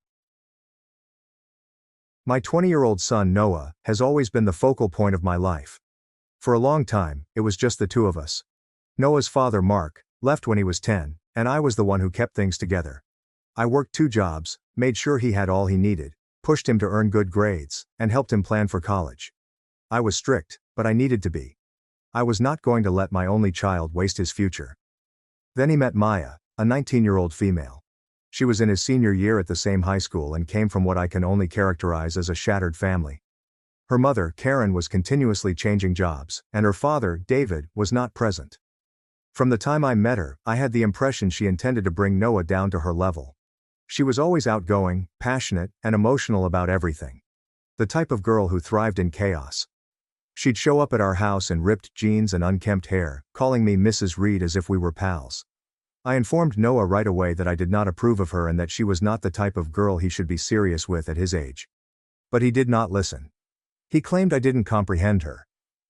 Speaker 1: My 20-year-old son Noah has always been the focal point of my life. For a long time, it was just the two of us. Noah's father Mark left when he was 10, and I was the one who kept things together. I worked 2 jobs, made sure he had all he needed, pushed him to earn good grades, and helped him plan for college. I was strict, but I needed to be. I was not going to let my only child waste his future. Then he met Maya, a 19-year-old female. She was in his senior year at the same high school and came from what I can only characterize as a shattered family. Her mother, Karen, was continuously changing jobs, and her father, David, was not present. From the time I met her, I had the impression she intended to bring Noah down to her level. She was always outgoing, passionate, and emotional about everything. The type of girl who thrived in chaos. She'd show up at our house in ripped jeans and unkempt hair, calling me Mrs. Reed as if we were pals. I informed Noah right away that I did not approve of her and that she was not the type of girl he should be serious with at his age. But he did not listen. He claimed I didn't comprehend her.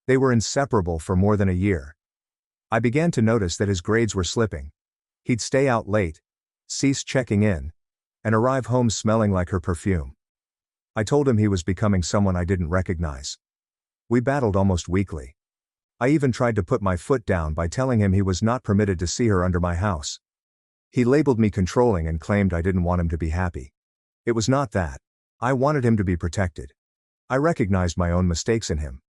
Speaker 1: They were inseparable for more than a year. I began to notice that his grades were slipping. He'd stay out late, cease checking in, and arrive home smelling like her perfume. I told him he was becoming someone I didn't recognize. We battled almost weekly. I even tried to put my foot down by telling him he was not permitted to see her under my house. He labeled me controlling and claimed I didn't want him to be happy. It was not that. I wanted him to be protected. I recognized my own mistakes in him.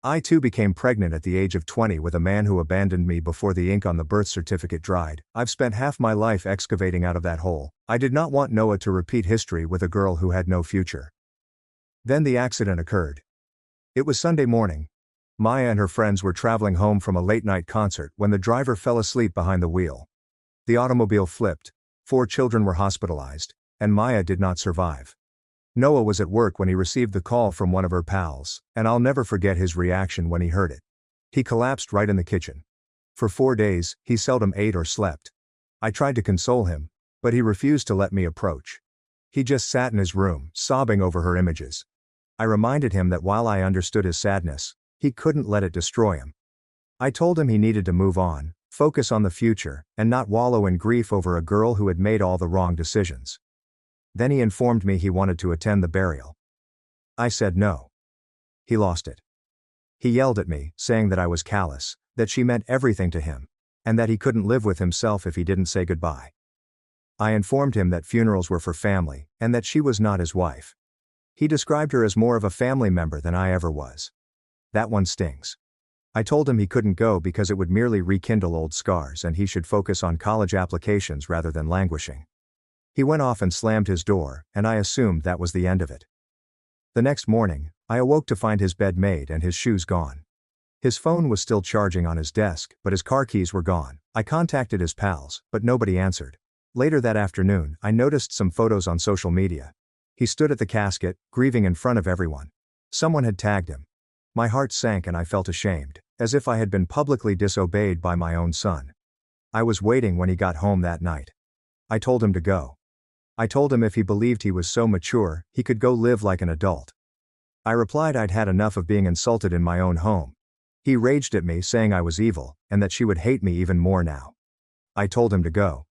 Speaker 1: I too became pregnant at the age of 20 with a man who abandoned me before the ink on the birth certificate dried. I've spent half my life excavating out of that hole. I did not want Noah to repeat history with a girl who had no future. Then the accident occurred. It was Sunday morning. Maya and her friends were traveling home from a late-night concert when the driver fell asleep behind the wheel. The automobile flipped, 4 children were hospitalized, and Maya did not survive. Noah was at work when he received the call from one of her pals, and I'll never forget his reaction when he heard it. He collapsed right in the kitchen. For 4 days, he seldom ate or slept. I tried to console him, but he refused to let me approach. He just sat in his room, sobbing over her images. I reminded him that while I understood his sadness, he couldn't let it destroy him. I told him he needed to move on, focus on the future, and not wallow in grief over a girl who had made all the wrong decisions. Then he informed me he wanted to attend the burial. I said no. He lost it. He yelled at me, saying that I was callous, that she meant everything to him, and that he couldn't live with himself if he didn't say goodbye. I informed him that funerals were for family, and that she was not his wife. He described her as more of a family member than I ever was. That one stings. I told him he couldn't go because it would merely rekindle old scars and he should focus on college applications rather than languishing. He went off and slammed his door, and I assumed that was the end of it. The next morning, I awoke to find his bed made and his shoes gone. His phone was still charging on his desk, but his car keys were gone. I contacted his pals, but nobody answered. Later that afternoon, I noticed some photos on social media. He stood at the casket, grieving in front of everyone. Someone had tagged him. My heart sank and I felt ashamed, as if I had been publicly disobeyed by my own son. I was waiting when he got home that night. I told him to go. I told him if he believed he was so mature, he could go live like an adult. I replied I'd had enough of being insulted in my own home. He raged at me, saying I was evil, and that she would hate me even more now. I told him to go.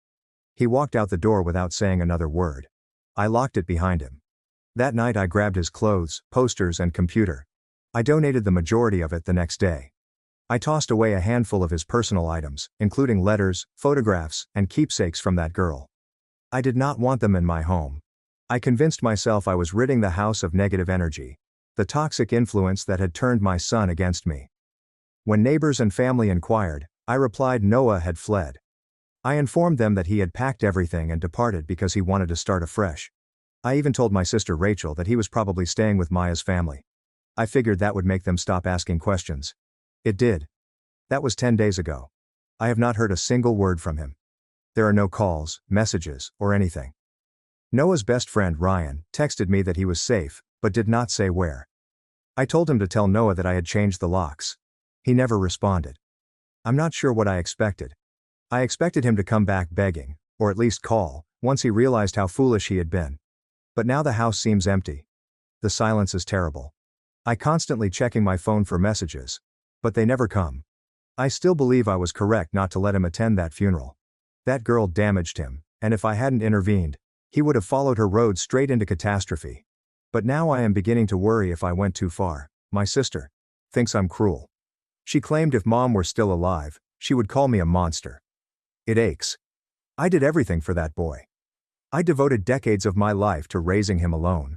Speaker 1: He walked out the door without saying another word. I locked it behind him. That night I grabbed his clothes, posters, and computer. I donated the majority of it the next day. I tossed away a handful of his personal items, including letters, photographs, and keepsakes from that girl. I did not want them in my home. I convinced myself I was ridding the house of negative energy, the toxic influence that had turned my son against me. When neighbors and family inquired, I replied Noah had fled. I informed them that he had packed everything and departed because he wanted to start afresh. I even told my sister Rachel that he was probably staying with Maya's family. I figured that would make them stop asking questions. It did. That was 10 days ago. I have not heard a single word from him. There are no calls, messages, or anything. Noah's best friend Ryan texted me that he was safe, but did not say where. I told him to tell Noah that I had changed the locks. He never responded. I'm not sure what I expected. I expected him to come back begging, or at least call, once he realized how foolish he had been. But now the house seems empty. The silence is terrible. I constantly checking my phone for messages. But they never come. I still believe I was correct not to let him attend that funeral. That girl damaged him, and if I hadn't intervened, he would have followed her road straight into catastrophe. But now I am beginning to worry if I went too far. My sister thinks I'm cruel. She claimed if Mom were still alive, she would call me a monster. It aches. I did everything for that boy. I devoted decades of my life to raising him alone.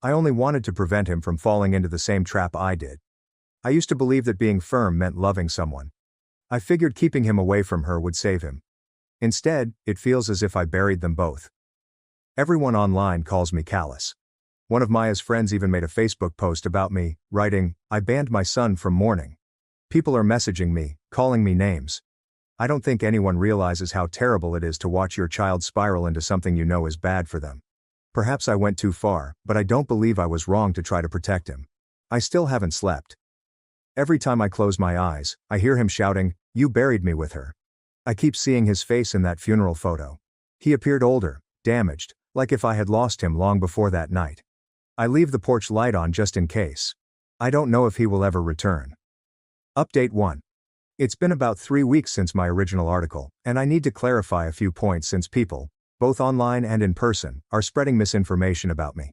Speaker 1: I only wanted to prevent him from falling into the same trap I did. I used to believe that being firm meant loving someone. I figured keeping him away from her would save him. Instead, it feels as if I buried them both. Everyone online calls me callous. One of Maya's friends even made a Facebook post about me, writing, "I banned my son from mourning." People are messaging me, calling me names. I don't think anyone realizes how terrible it is to watch your child spiral into something you know is bad for them. Perhaps I went too far, but I don't believe I was wrong to try to protect him. I still haven't slept. Every time I close my eyes, I hear him shouting, "You buried me with her." I keep seeing his face in that funeral photo. He appeared older, damaged, like if I had lost him long before that night. I leave the porch light on just in case. I don't know if he will ever return. Update 1. It's been about 3 weeks since my original article, and I need to clarify a few points since people, both online and in person, are spreading misinformation about me.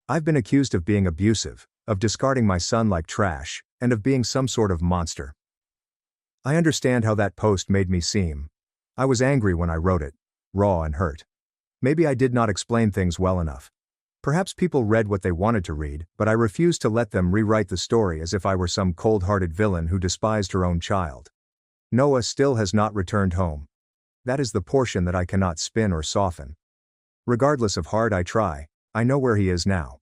Speaker 1: I've been accused of being abusive, of discarding my son like trash, and of being some sort of monster. I understand how that post made me seem. I was angry when I wrote it, raw and hurt. Maybe I did not explain things well enough. Perhaps people read what they wanted to read, but I refused to let them rewrite the story as if I were some cold-hearted villain who despised her own child. Noah still has not returned home. That is the portion that I cannot spin or soften. Regardless of how hard I try, I know where he is now.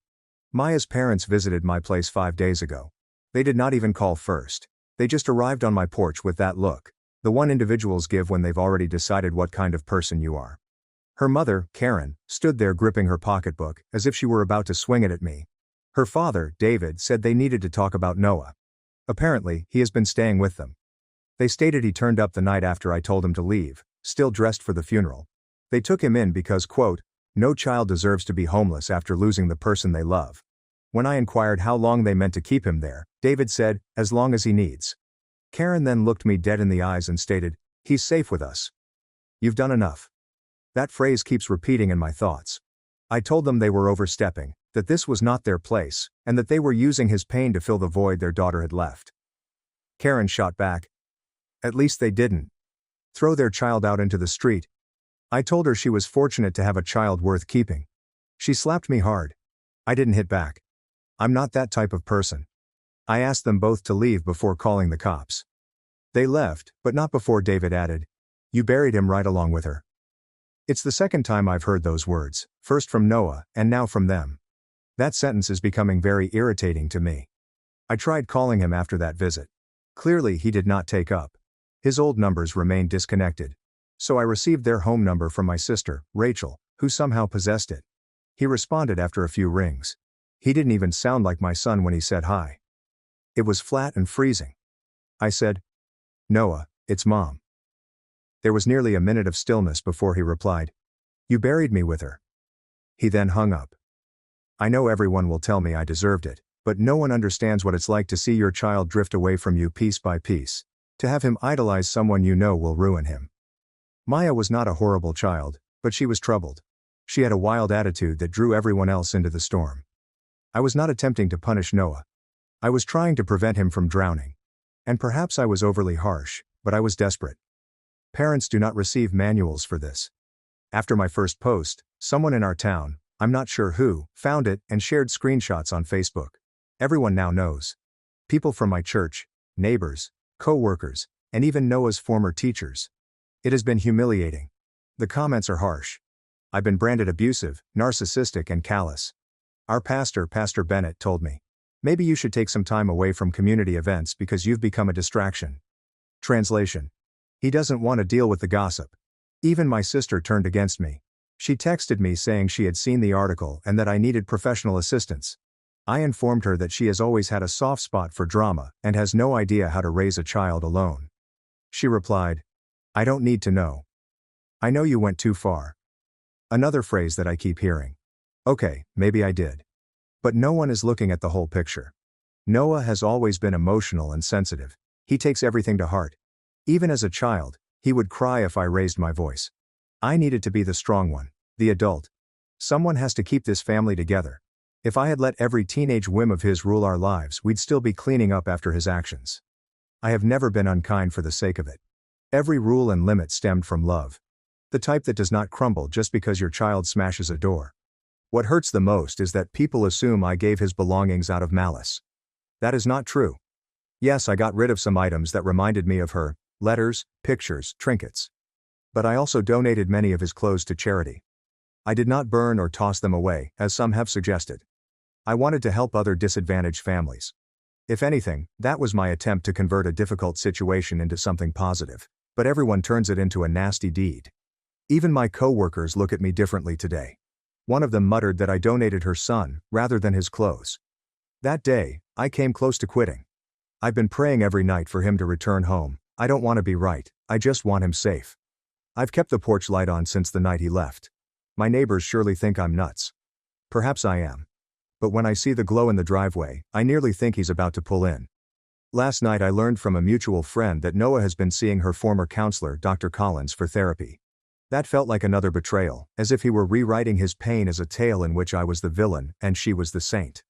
Speaker 1: Maya's parents visited my place 5 days ago. They did not even call first. They just arrived on my porch with that look, the one individuals give when they've already decided what kind of person you are. Her mother, Karen, stood there gripping her pocketbook, as if she were about to swing it at me. Her father, David, said they needed to talk about Noah. Apparently, he has been staying with them. They stated he turned up the night after I told him to leave, still dressed for the funeral. They took him in because, quote, "No child deserves to be homeless after losing the person they love." When I inquired how long they meant to keep him there, David said, "As long as he needs." Karen then looked me dead in the eyes and stated, "He's safe with us. You've done enough." That phrase keeps repeating in my thoughts. I told them they were overstepping, that this was not their place, and that they were using his pain to fill the void their daughter had left. Karen shot back. At least they didn't throw their child out into the street. I told her she was fortunate to have a child worth keeping. She slapped me hard. I didn't hit back. I'm not that type of person. I asked them both to leave before calling the cops. They left, but not before David added, "You buried him right along with her." It's the second time I've heard those words, first from Noah, and now from them. That sentence is becoming very irritating to me. I tried calling him after that visit. Clearly he did not take up. His old numbers remained disconnected. So I received their home number from my sister, Rachel, who somehow possessed it. He responded after a few rings. He didn't even sound like my son when he said hi. It was flat and freezing. I said, "Noah, it's Mom." There was nearly a minute of stillness before he replied, "You buried me with her." He then hung up. I know everyone will tell me I deserved it, but no one understands what it's like to see your child drift away from you piece by piece. To have him idolize someone you know will ruin him. Maya was not a horrible child, but she was troubled. She had a wild attitude that drew everyone else into the storm. I was not attempting to punish Noah. I was trying to prevent him from drowning. And perhaps I was overly harsh, but I was desperate. Parents do not receive manuals for this. After my first post, someone in our town, I'm not sure who, found it and shared screenshots on Facebook. Everyone now knows. People from my church, neighbors, co-workers, and even Noah's former teachers. It has been humiliating. The comments are harsh. I've been branded abusive, narcissistic and callous. Our pastor, Pastor Bennett, told me, Maybe you should take some time away from community events because you've become a distraction. Translation. He doesn't want to deal with the gossip. Even my sister turned against me. She texted me saying she had seen the article and that I needed professional assistance. I informed her that she has always had a soft spot for drama and has no idea how to raise a child alone. She replied, "I don't need to know. I know you went too far." Another phrase that I keep hearing. Okay, maybe I did. But no one is looking at the whole picture. Noah has always been emotional and sensitive. He takes everything to heart. Even as a child, he would cry if I raised my voice. I needed to be the strong one, the adult. Someone has to keep this family together. If I had let every teenage whim of his rule our lives, we'd still be cleaning up after his actions. I have never been unkind for the sake of it. Every rule and limit stemmed from love. The type that does not crumble just because your child smashes a door. What hurts the most is that people assume I gave his belongings out of malice. That is not true. Yes, I got rid of some items that reminded me of her, letters, pictures, trinkets. But I also donated many of his clothes to charity. I did not burn or toss them away, as some have suggested. I wanted to help other disadvantaged families. If anything, that was my attempt to convert a difficult situation into something positive. But everyone turns it into a nasty deed. Even my co-workers look at me differently today. One of them muttered that I donated her son, rather than his clothes. That day, I came close to quitting. I've been praying every night for him to return home. I don't want to be right, I just want him safe. I've kept the porch light on since the night he left. My neighbors surely think I'm nuts. Perhaps I am. But when I see the glow in the driveway, I nearly think he's about to pull in. Last night I learned from a mutual friend that Noah has been seeing her former counselor, Dr. Collins, for therapy. That felt like another betrayal, as if he were rewriting his pain as a tale in which I was the villain and she was the saint.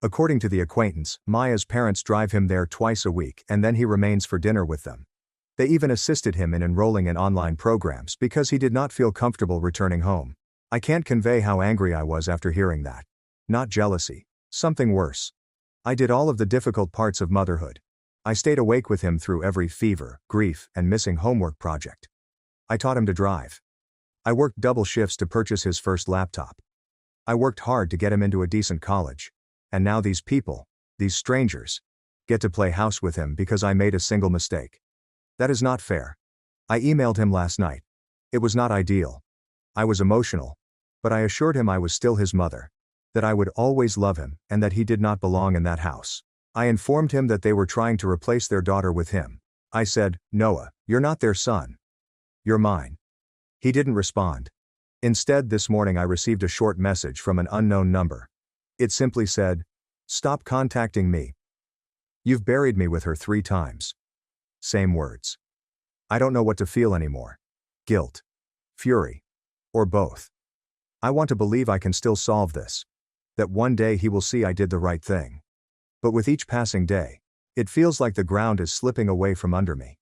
Speaker 1: According to the acquaintance, Maya's parents drive him there twice a week and then he remains for dinner with them. They even assisted him in enrolling in online programs because he did not feel comfortable returning home. I can't convey how angry I was after hearing that. Not jealousy. Something worse. I did all of the difficult parts of motherhood. I stayed awake with him through every fever, grief, and missing homework project. I taught him to drive. I worked double shifts to purchase his first laptop. I worked hard to get him into a decent college. And now these people, these strangers, get to play house with him because I made a single mistake. That is not fair. I emailed him last night. It was not ideal. I was emotional. But I assured him I was still his mother. That I would always love him, and that he did not belong in that house. I informed him that they were trying to replace their daughter with him. I said, "Noah, you're not their son. You're mine." He didn't respond. Instead, this morning I received a short message from an unknown number. It simply said, "Stop contacting me. You've buried me with her 3 times. Same words. I don't know what to feel anymore. Guilt. Fury. Or both. I want to believe I can still solve this. That one day he will see I did the right thing. But with each passing day, it feels like the ground is slipping away from under me.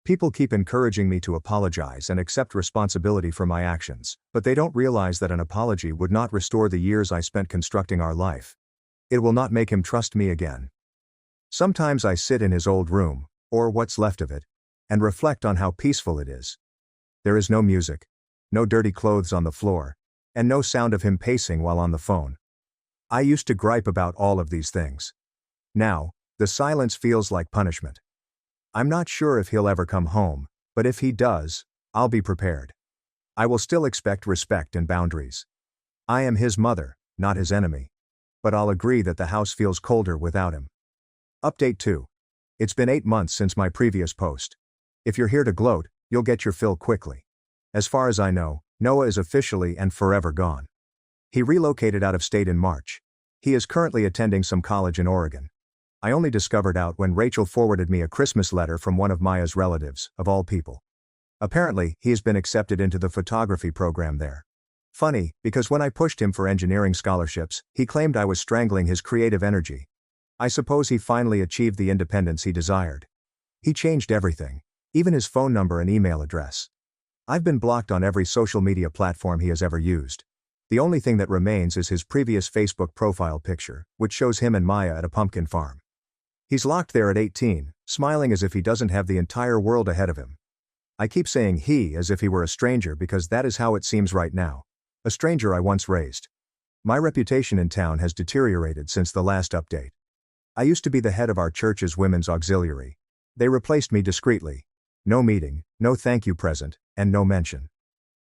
Speaker 1: People keep encouraging me to apologize and accept responsibility for my actions, but they don't realize that an apology would not restore the years I spent constructing our life. It will not make him trust me again. Sometimes I sit in his old room, or what's left of it, and reflect on how peaceful it is. There is no music, no dirty clothes on the floor, and no sound of him pacing while on the phone. I used to gripe about all of these things. Now, the silence feels like punishment. I'm not sure if he'll ever come home, but if he does, I'll be prepared. I will still expect respect and boundaries. I am his mother, not his enemy. But I'll agree that the house feels colder without him. Update 2. It's been 8 months since my previous post. If you're here to gloat, you'll get your fill quickly. As far as I know, Noah is officially and forever gone. He relocated out of state in March. He is currently attending some college in Oregon. I only discovered out when Rachel forwarded me a Christmas letter from one of Maya's relatives, of all people. Apparently, he has been accepted into the photography program there. Funny, because when I pushed him for engineering scholarships, he claimed I was strangling his creative energy. I suppose he finally achieved the independence he desired. He changed everything, even his phone number and email address. I've been blocked on every social media platform he has ever used. The only thing that remains is his previous Facebook profile picture, which shows him and Maya at a pumpkin farm. He's locked there at 18, smiling as if he doesn't have the entire world ahead of him. I keep saying he as if he were a stranger because that is how it seems right now. A stranger I once raised. My reputation in town has deteriorated since the last update. I used to be the head of our church's women's auxiliary. They replaced me discreetly. No meeting, no thank you present, and no mention.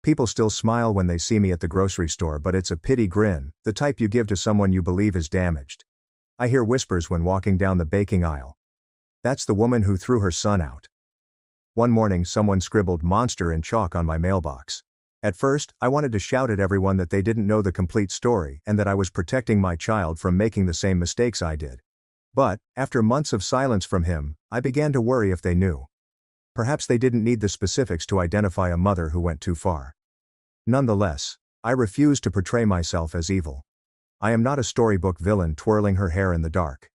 Speaker 1: People still smile when they see me at the grocery store, but it's a pity grin, the type you give to someone you believe is damaged. I hear whispers when walking down the baking aisle. That's the woman who threw her son out. One morning someone scribbled "monster" in chalk on my mailbox. At first, I wanted to shout at everyone that they didn't know the complete story and that I was protecting my child from making the same mistakes I did. But, after months of silence from him, I began to worry if they knew. Perhaps they didn't need the specifics to identify a mother who went too far. Nonetheless, I refuse to portray myself as evil. I am not a storybook villain twirling her hair in the dark.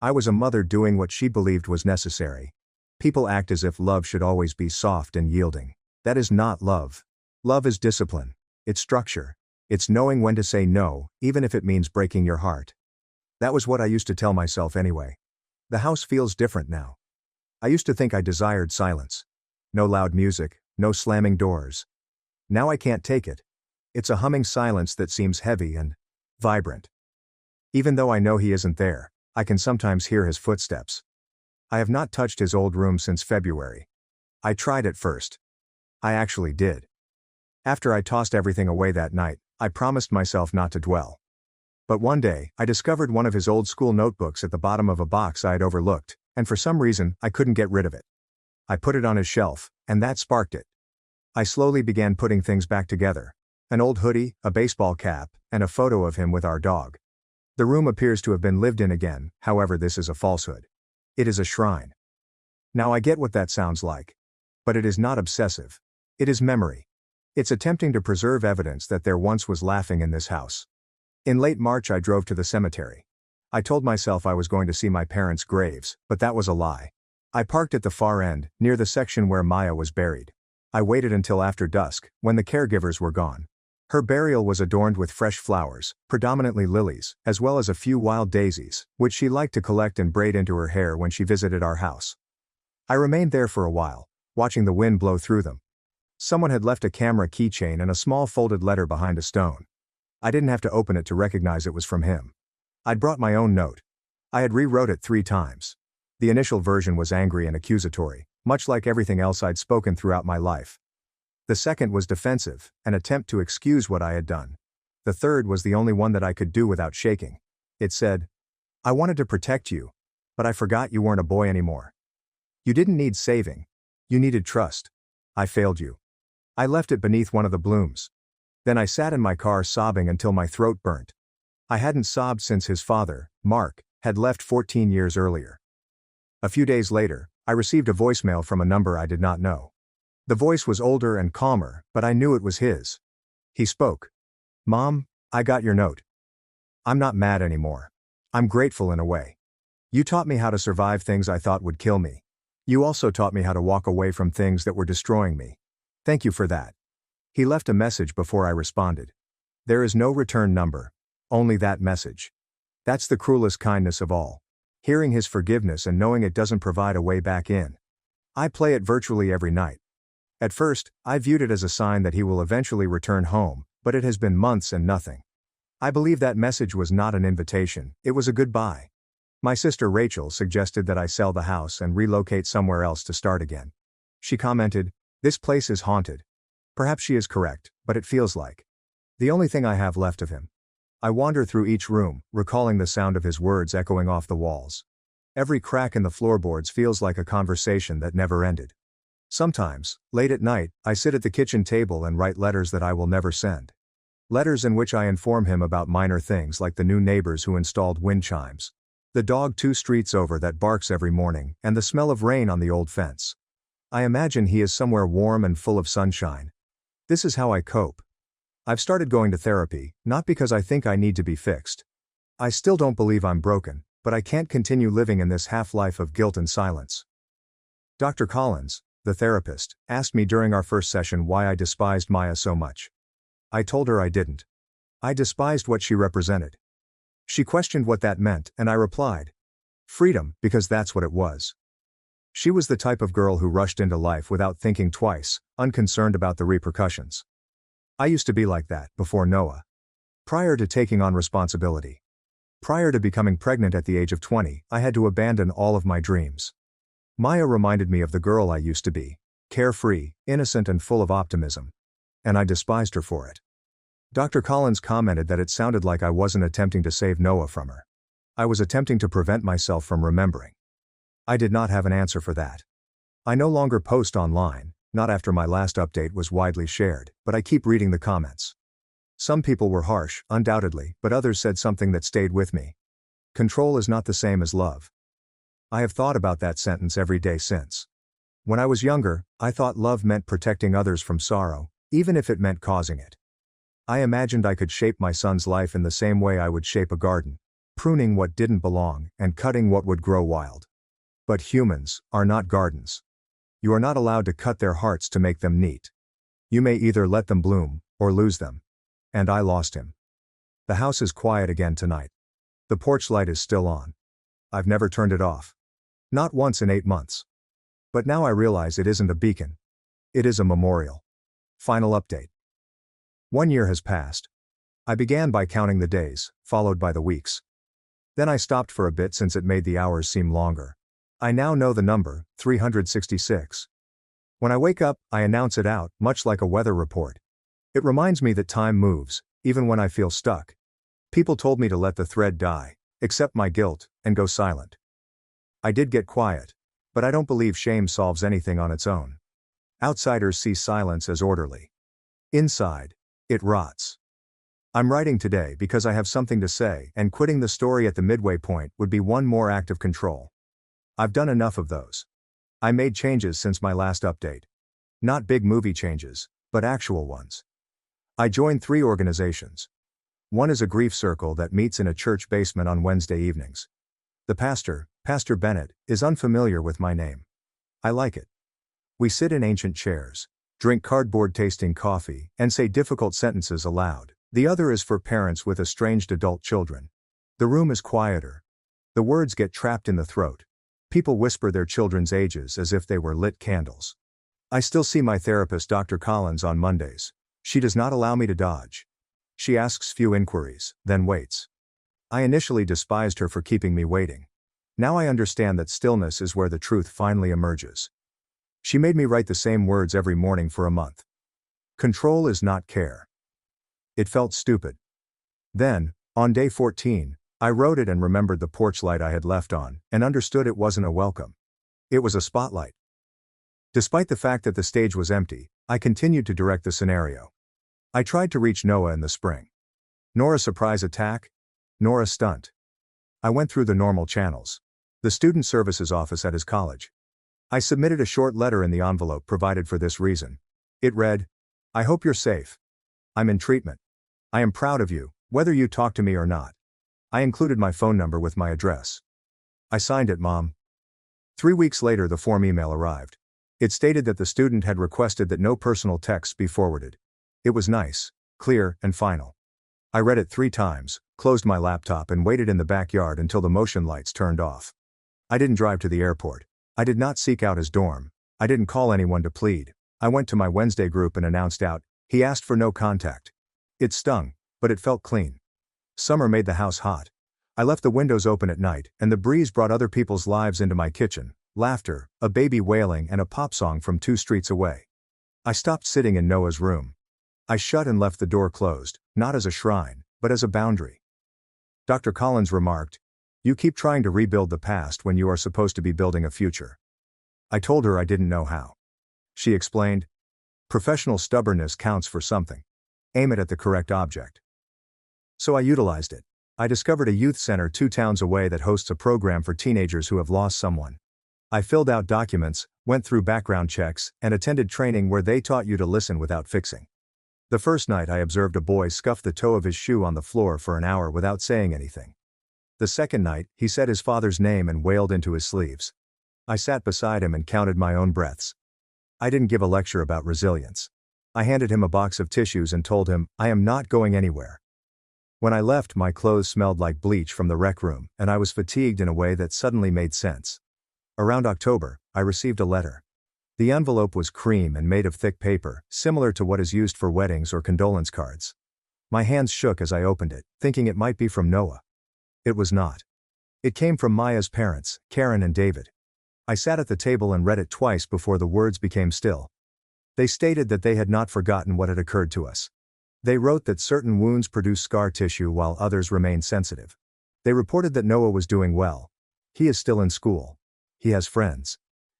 Speaker 1: I was a mother doing what she believed was necessary. People act as if love should always be soft and yielding. That is not love. Love is discipline. It's structure. It's knowing when to say no, even if it means breaking your heart. That was what I used to tell myself anyway. The house feels different now. I used to think I desired silence. No loud music, no slamming doors. Now I can't take it. It's a humming silence that seems heavy and vibrant. Even though I know he isn't there, I can sometimes hear his footsteps. I have not touched his old room since February. I tried at first. I actually did. After I tossed everything away that night, I promised myself not to dwell. But one day, I discovered one of his old school notebooks at the bottom of a box I had overlooked, and for some reason, I couldn't get rid of it. I put it on his shelf, and that sparked it. I slowly began putting things back together. An old hoodie, a baseball cap, and a photo of him with our dog. The room appears to have been lived in again, however this is a falsehood. It is a shrine. Now I get what that sounds like. But it is not obsessive. It is memory. It's attempting to preserve evidence that there once was laughing in this house. In late March I drove to the cemetery. I told myself I was going to see my parents' graves, but that was a lie. I parked at the far end, near the section where Maya was buried. I waited until after dusk, when the caregivers were gone. Her burial was adorned with fresh flowers, predominantly lilies, as well as a few wild daisies, which she liked to collect and braid into her hair when she visited our house. I remained there for a while, watching the wind blow through them. Someone had left a camera keychain and a small folded letter behind a stone. I didn't have to open it to recognize it was from him. I'd brought my own note. I had rewrote it 3 times. The initial version was angry and accusatory, much like everything else I'd spoken throughout my life. The second was defensive, an attempt to excuse what I had done. The third was the only one that I could do without shaking. It said, "I wanted to protect you, but I forgot you weren't a boy anymore. You didn't need saving. You needed trust. I failed you." I left it beneath one of the blooms. Then I sat in my car sobbing until my throat burnt. I hadn't sobbed since his father, Mark, had left 14 years earlier. A few days later, I received a voicemail from a number I did not know. The voice was older and calmer, but I knew it was his. He spoke. "Mom, I got your note. I'm not mad anymore. I'm grateful in a way. You taught me how to survive things I thought would kill me. You also taught me how to walk away from things that were destroying me. Thank you for that." He left a message before I responded. There is no return number. Only that message. That's the cruelest kindness of all. Hearing his forgiveness and knowing it doesn't provide a way back in. I play it virtually every night. At first, I viewed it as a sign that he will eventually return home, but it has been months and nothing. I believe that message was not an invitation, it was a goodbye. My sister Rachel suggested that I sell the house and relocate somewhere else to start again. She commented, "This place is haunted." Perhaps she is correct, but it feels like the only thing I have left of him. I wander through each room, recalling the sound of his words echoing off the walls. Every crack in the floorboards feels like a conversation that never ended. Sometimes, late at night, I sit at the kitchen table and write letters that I will never send. Letters in which I inform him about minor things like the new neighbors who installed wind chimes, the dog 2 streets over that barks every morning, and the smell of rain on the old fence. I imagine he is somewhere warm and full of sunshine. This is how I cope. I've started going to therapy, not because I think I need to be fixed. I still don't believe I'm broken, but I can't continue living in this half-life of guilt and silence. Dr. Collins, the therapist, asked me during our first session why I despised Maya so much. I told her I didn't. I despised what she represented. She questioned what that meant, and I replied, freedom, because that's what it was. She was the type of girl who rushed into life without thinking twice, unconcerned about the repercussions. I used to be like that, before Noah. Prior to taking on responsibility. Prior to becoming pregnant at the age of 20, I had to abandon all of my dreams. Maya reminded me of the girl I used to be, carefree, innocent and full of optimism. And I despised her for it. Dr. Collins commented that it sounded like I wasn't attempting to save Noah from her. I was attempting to prevent myself from remembering. I did not have an answer for that. I no longer post online, not after my last update was widely shared, but I keep reading the comments. Some people were harsh, undoubtedly, but others said something that stayed with me. Control is not the same as love. I have thought about that sentence every day since. When I was younger, I thought love meant protecting others from sorrow, even if it meant causing it. I imagined I could shape my son's life in the same way I would shape a garden, pruning what didn't belong and cutting what would grow wild. But humans are not gardens. You are not allowed to cut their hearts to make them neat. You may either let them bloom, or lose them. And I lost him. The house is quiet again tonight. The porch light is still on. I've never turned it off. Not once in 8 months. But now I realize it isn't a beacon. It is a memorial. Final update. 1 year has passed. I began by counting the days, followed by the weeks. Then I stopped for a bit since it made the hours seem longer. I now know the number, 366. When I wake up, I announce it out, much like a weather report. It reminds me that time moves, even when I feel stuck. People told me to let the thread die, accept my guilt, and go silent. I did get quiet, but I don't believe shame solves anything on its own. Outsiders see silence as orderly. Inside, it rots. I'm writing today because I have something to say, and quitting the story at the midway point would be one more act of control. I've done enough of those. I made changes since my last update. Not big movie changes, but actual ones. I joined 3 organizations. One is a grief circle that meets in a church basement on Wednesday evenings. The pastor, Pastor Bennett, is unfamiliar with my name. I like it. We sit in ancient chairs, drink cardboard-tasting coffee, and say difficult sentences aloud. The other is for parents with estranged adult children. The room is quieter. The words get trapped in the throat. People whisper their children's ages as if they were lit candles. I still see my therapist, Dr. Collins, on Mondays. She does not allow me to dodge. She asks few inquiries, then waits. I initially despised her for keeping me waiting. Now I understand that stillness is where the truth finally emerges. She made me write the same words every morning for a month. Control is not care. It felt stupid. Then, on day 14, I wrote it and remembered the porch light I had left on, and understood it wasn't a welcome. It was a spotlight. Despite the fact that the stage was empty, I continued to direct the scenario. I tried to reach Noah in the spring. Nor a surprise attack, nor a stunt. I went through the normal channels. The student services office at his college. I submitted a short letter in the envelope provided for this reason. It read, "I hope you're safe. I'm in treatment. I am proud of you, whether you talk to me or not." I included my phone number with my address. I signed it, Mom. 3 weeks later, the form email arrived. It stated that the student had requested that no personal texts be forwarded. It was nice, clear, and final. I read it 3 times, closed my laptop, and waited in the backyard until the motion lights turned off. I didn't drive to the airport. I did not seek out his dorm. I didn't call anyone to plead. I went to my Wednesday group and announced out, "He asked for no contact." It stung, but it felt clean. Summer made the house hot. I left the windows open at night, and the breeze brought other people's lives into my kitchen. Laughter, a baby wailing, and a pop song from 2 streets away. I stopped sitting in Noah's room. I shut and left the door closed, not as a shrine, but as a boundary. Dr. Collins remarked, "You keep trying to rebuild the past when you are supposed to be building a future." I told her I didn't know how. She explained, "Professional stubbornness counts for something. Aim it at the correct object." So I utilized it. I discovered a youth center 2 towns away that hosts a program for teenagers who have lost someone. I filled out documents, went through background checks, and attended training where they taught you to listen without fixing. The first night I observed a boy scuff the toe of his shoe on the floor for an hour without saying anything. The second night, he said his father's name and wailed into his sleeves. I sat beside him and counted my own breaths. I didn't give a lecture about resilience. I handed him a box of tissues and told him, "I am not going anywhere." When I left, my clothes smelled like bleach from the rec room, and I was fatigued in a way that suddenly made sense. Around October, I received a letter. The envelope was cream and made of thick paper, similar to what is used for weddings or condolence cards. My hands shook as I opened it, thinking it might be from Noah. It was not. It came from Maya's parents, Karen and David. I sat at the table and read it twice before the words became still. They stated that they had not forgotten what had occurred to us. They wrote that certain wounds produce scar tissue while others remain sensitive. They reported that Noah was doing well. He is still in school. He has friends.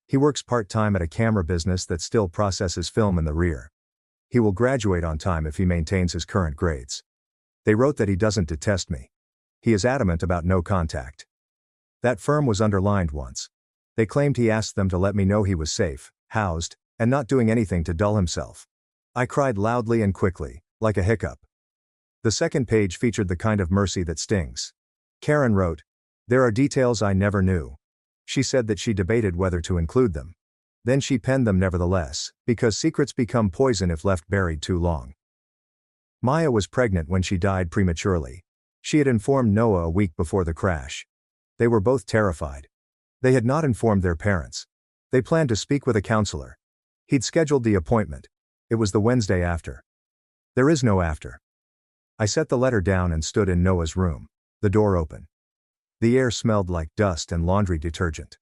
Speaker 1: He works part-time at a camera business that still processes film in the rear. He will graduate on time if he maintains his current grades. They wrote that he doesn't detest me. He is adamant about no contact. That firm was underlined once. They claimed he asked them to let me know he was safe, housed, and not doing anything to dull himself. I cried loudly and quickly, like a hiccup. The second page featured the kind of mercy that stings. Karen wrote, "There are details I never knew." She said that she debated whether to include them. Then she penned them nevertheless, because secrets become poison if left buried too long. Maya was pregnant when she died prematurely. She had informed Noah a week before the crash. They were both terrified. They had not informed their parents. They planned to speak with a counselor. He'd scheduled the appointment. It was the Wednesday after. There is no after. I set the letter down and stood in Noah's room. The door open. The air smelled like dust and laundry detergent.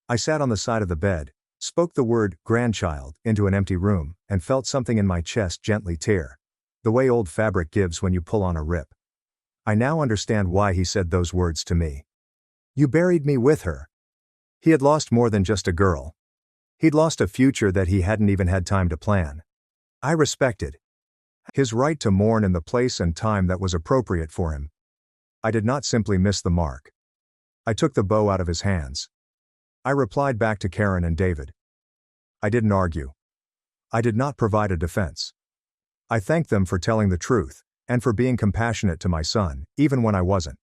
Speaker 1: I sat on the side of the bed, spoke the word grandchild into an empty room, and felt something in my chest gently tear. The way old fabric gives when you pull on a rip. I now understand why he said those words to me. You buried me with her. He had lost more than just a girl. He'd lost a future that he hadn't even had time to plan. I respected his right to mourn in the place and time that was appropriate for him. I did not simply miss the mark. I took the bow out of his hands. I replied back to Karen and David. I didn't argue. I did not provide a defense. I thanked them for telling the truth, and for being compassionate to my son, even when I wasn't.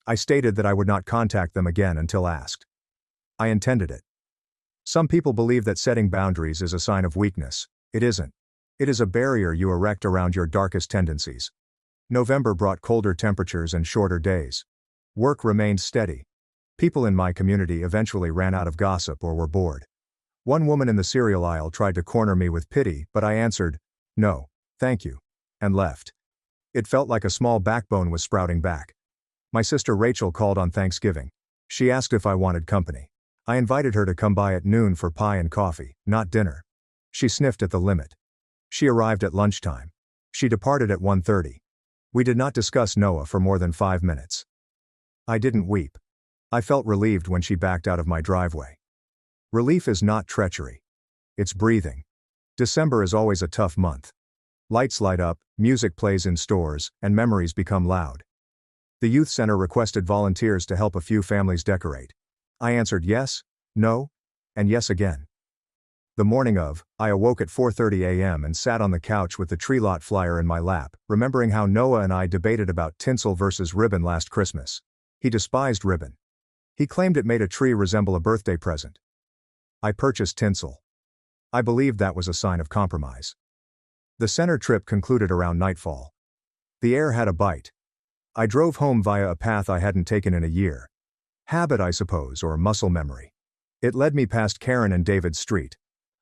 Speaker 1: I stated that I would not contact them again until asked. I intended it. Some people believe that setting boundaries is a sign of weakness. It isn't. It is a barrier you erect around your darkest tendencies. November brought colder temperatures and shorter days. Work remained steady. People in my community eventually ran out of gossip or were bored. One woman in the cereal aisle tried to corner me with pity, but I answered, "No, thank you," and left. It felt like a small backbone was sprouting back. My sister Rachel called on Thanksgiving. She asked if I wanted company. I invited her to come by at noon for pie and coffee, not dinner. She sniffed at the limit. She arrived at lunchtime. She departed at 1:30. We did not discuss Noah for more than 5 minutes. I didn't weep. I felt relieved when she backed out of my driveway. Relief is not treachery. It's breathing. December is always a tough month. Lights light up, music plays in stores, and memories become loud. The youth center requested volunteers to help a few families decorate. I answered yes, no, and yes again. The morning of, I awoke at 4:30 a.m. and sat on the couch with the tree lot flyer in my lap, remembering how Noah and I debated about tinsel versus ribbon last Christmas. He despised ribbon. He claimed it made a tree resemble a birthday present. I purchased tinsel. I believed that was a sign of compromise. The center trip concluded around nightfall. The air had a bite. I drove home via a path I hadn't taken in a year. Habit, I suppose, or muscle memory. It led me past Karen and David's street.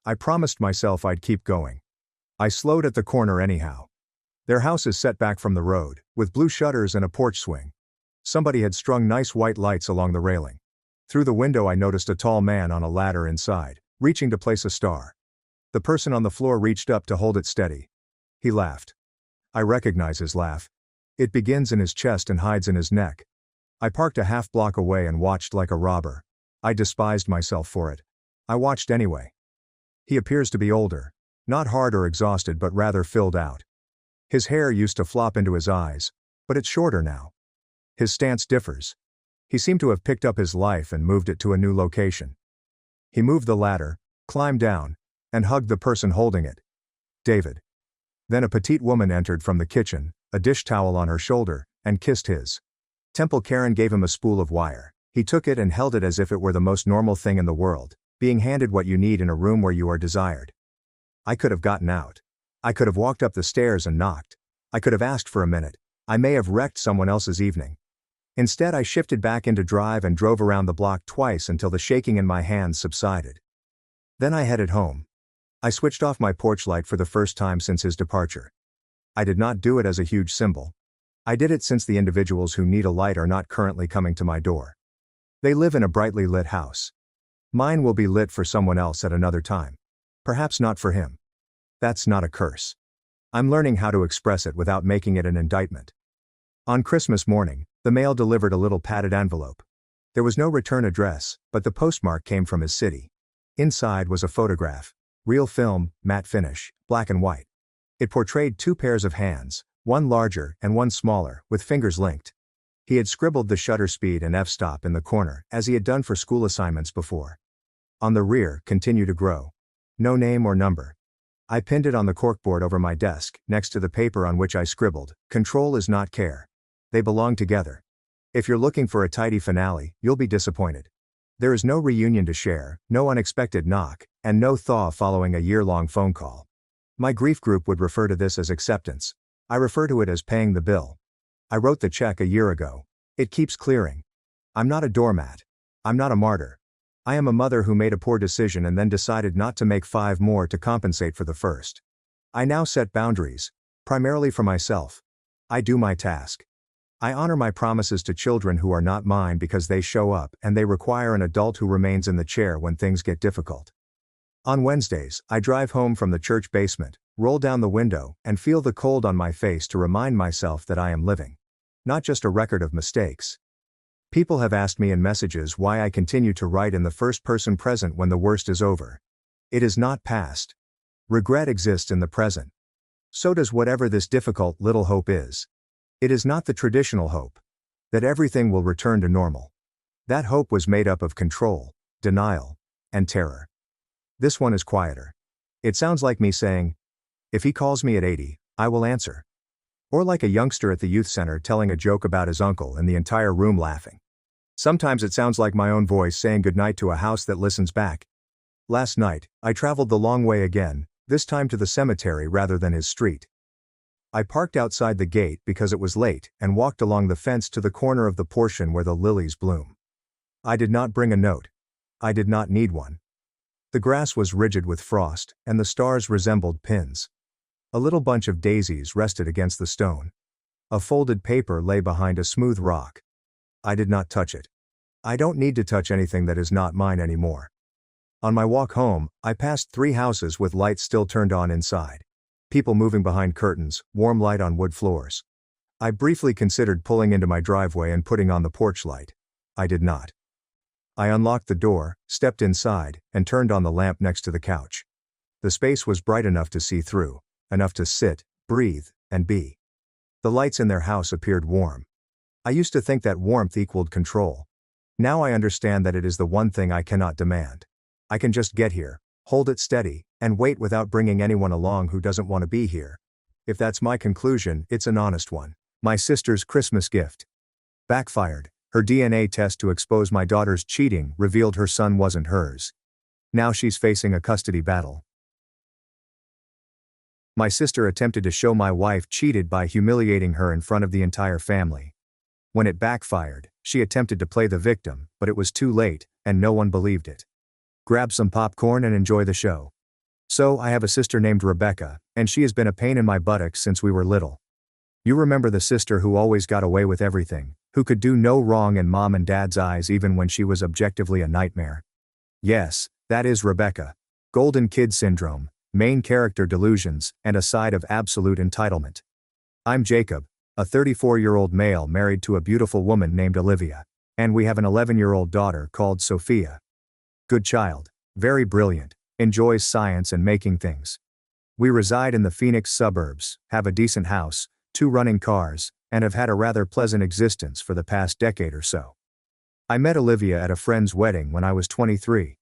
Speaker 1: I promised myself I'd keep going. I slowed at the corner anyhow. Their house is set back from the road, with blue shutters and a porch swing. Somebody had strung nice white lights along the railing. Through the window I noticed a tall man on a ladder inside, reaching to place a star. The person on the floor reached up to hold it steady. He laughed. I recognize his laugh. It begins in his chest and hides in his neck. I parked a half block away and watched like a robber. I despised myself for it. I watched anyway. He appears to be older. Not hard or exhausted but rather filled out. His hair used to flop into his eyes, but it's shorter now. His stance differs. He seemed to have picked up his life and moved it to a new location. He moved the ladder, climbed down, and hugged the person holding it. David. Then a petite woman entered from the kitchen, a dish towel on her shoulder, and kissed his temple. Karen gave him a spool of wire. He took it and held it as if it were the most normal thing in the world, being handed what you need in a room where you are desired. I could have gotten out. I could have walked up the stairs and knocked. I could have asked for a minute. I may have wrecked someone else's evening. Instead, I shifted back into drive and drove around the block twice until the shaking in my hands subsided. Then I headed home. I switched off my porch light for the first time since his departure. I did not do it as a huge symbol. I did it since the individuals who need a light are not currently coming to my door. They live in a brightly lit house. Mine will be lit for someone else at another time. Perhaps not for him. That's not a curse. I'm learning how to express it without making it an indictment. On Christmas morning, the mail delivered a little padded envelope. There was no return address, but the postmark came from his city. Inside was a photograph. Real film, matte finish, black and white. It portrayed two pairs of hands, one larger and one smaller, with fingers linked. He had scribbled the shutter speed and f-stop in the corner, as he had done for school assignments before. On the rear, continue to grow. No name or number. I pinned it on the corkboard over my desk, next to the paper on which I scribbled, "Control is not care. They belong together. If you're looking for a tidy finale, you'll be disappointed. There is no reunion to share, no unexpected knock, and no thaw following a year-long phone call. My grief group would refer to this as acceptance. I refer to it as paying the bill. I wrote the check a year ago. It keeps clearing. I'm not a doormat. I'm not a martyr. I am a mother who made a poor decision and then decided not to make 5 more to compensate for the first. I now set boundaries, primarily for myself. I do my task. I honor my promises to children who are not mine because they show up and they require an adult who remains in the chair when things get difficult. On Wednesdays, I drive home from the church basement, roll down the window, and feel the cold on my face to remind myself that I am living. Not just a record of mistakes. People have asked me in messages why I continue to write in the first person present when the worst is over. It is not past. Regret exists in the present. So does whatever this difficult little hope is. It is not the traditional hope that everything will return to normal. That hope was made up of control, denial, and terror. This one is quieter. It sounds like me saying, if he calls me at 80, I will answer. Or like a youngster at the youth center telling a joke about his uncle and the entire room laughing. Sometimes it sounds like my own voice saying goodnight to a house that listens back. Last night, I traveled the long way again, this time to the cemetery rather than his street. I parked outside the gate because it was late and walked along the fence to the corner of the portion where the lilies bloom. I did not bring a note. I did not need one. The grass was rigid with frost, and the stars resembled pins. A little bunch of daisies rested against the stone. A folded paper lay behind a smooth rock. I did not touch it. I don't need to touch anything that is not mine anymore. On my walk home, I passed 3 houses with lights still turned on inside. People moving behind curtains, warm light on wood floors. I briefly considered pulling into my driveway and putting on the porch light. I did not. I unlocked the door, stepped inside, and turned on the lamp next to the couch. The space was bright enough to see through, enough to sit, breathe, and be. The lights in their house appeared warm. I used to think that warmth equaled control. Now I understand that it is the one thing I cannot demand. I can just get here, hold it steady, and wait without bringing anyone along who doesn't want to be here. If that's my conclusion, it's an honest one. My sister's Christmas gift backfired. Her DNA test to expose my daughter's cheating revealed her son wasn't hers. Now she's facing a custody battle. My sister attempted to show my wife cheated by humiliating her in front of the entire family. When it backfired, she attempted to play the victim, but it was too late, and no one believed it. Grab some popcorn and enjoy the show. So, I have a sister named Rebecca, and she has been a pain in my buttocks since we were little. You remember the sister who always got away with everything, who could do no wrong in mom and dad's eyes even when she was objectively a nightmare? Yes, that is Rebecca. Golden kid syndrome, main character delusions, and a side of absolute entitlement. I'm Jacob, a 34-year-old male married to a beautiful woman named Olivia, and we have an 11-year-old daughter called Sophia. Good child, very brilliant, enjoys science and making things. We reside in the Phoenix suburbs, have a decent house, 2 running cars, and have had a rather pleasant existence for the past decade or so. I met Olivia at a friend's wedding when I was 23.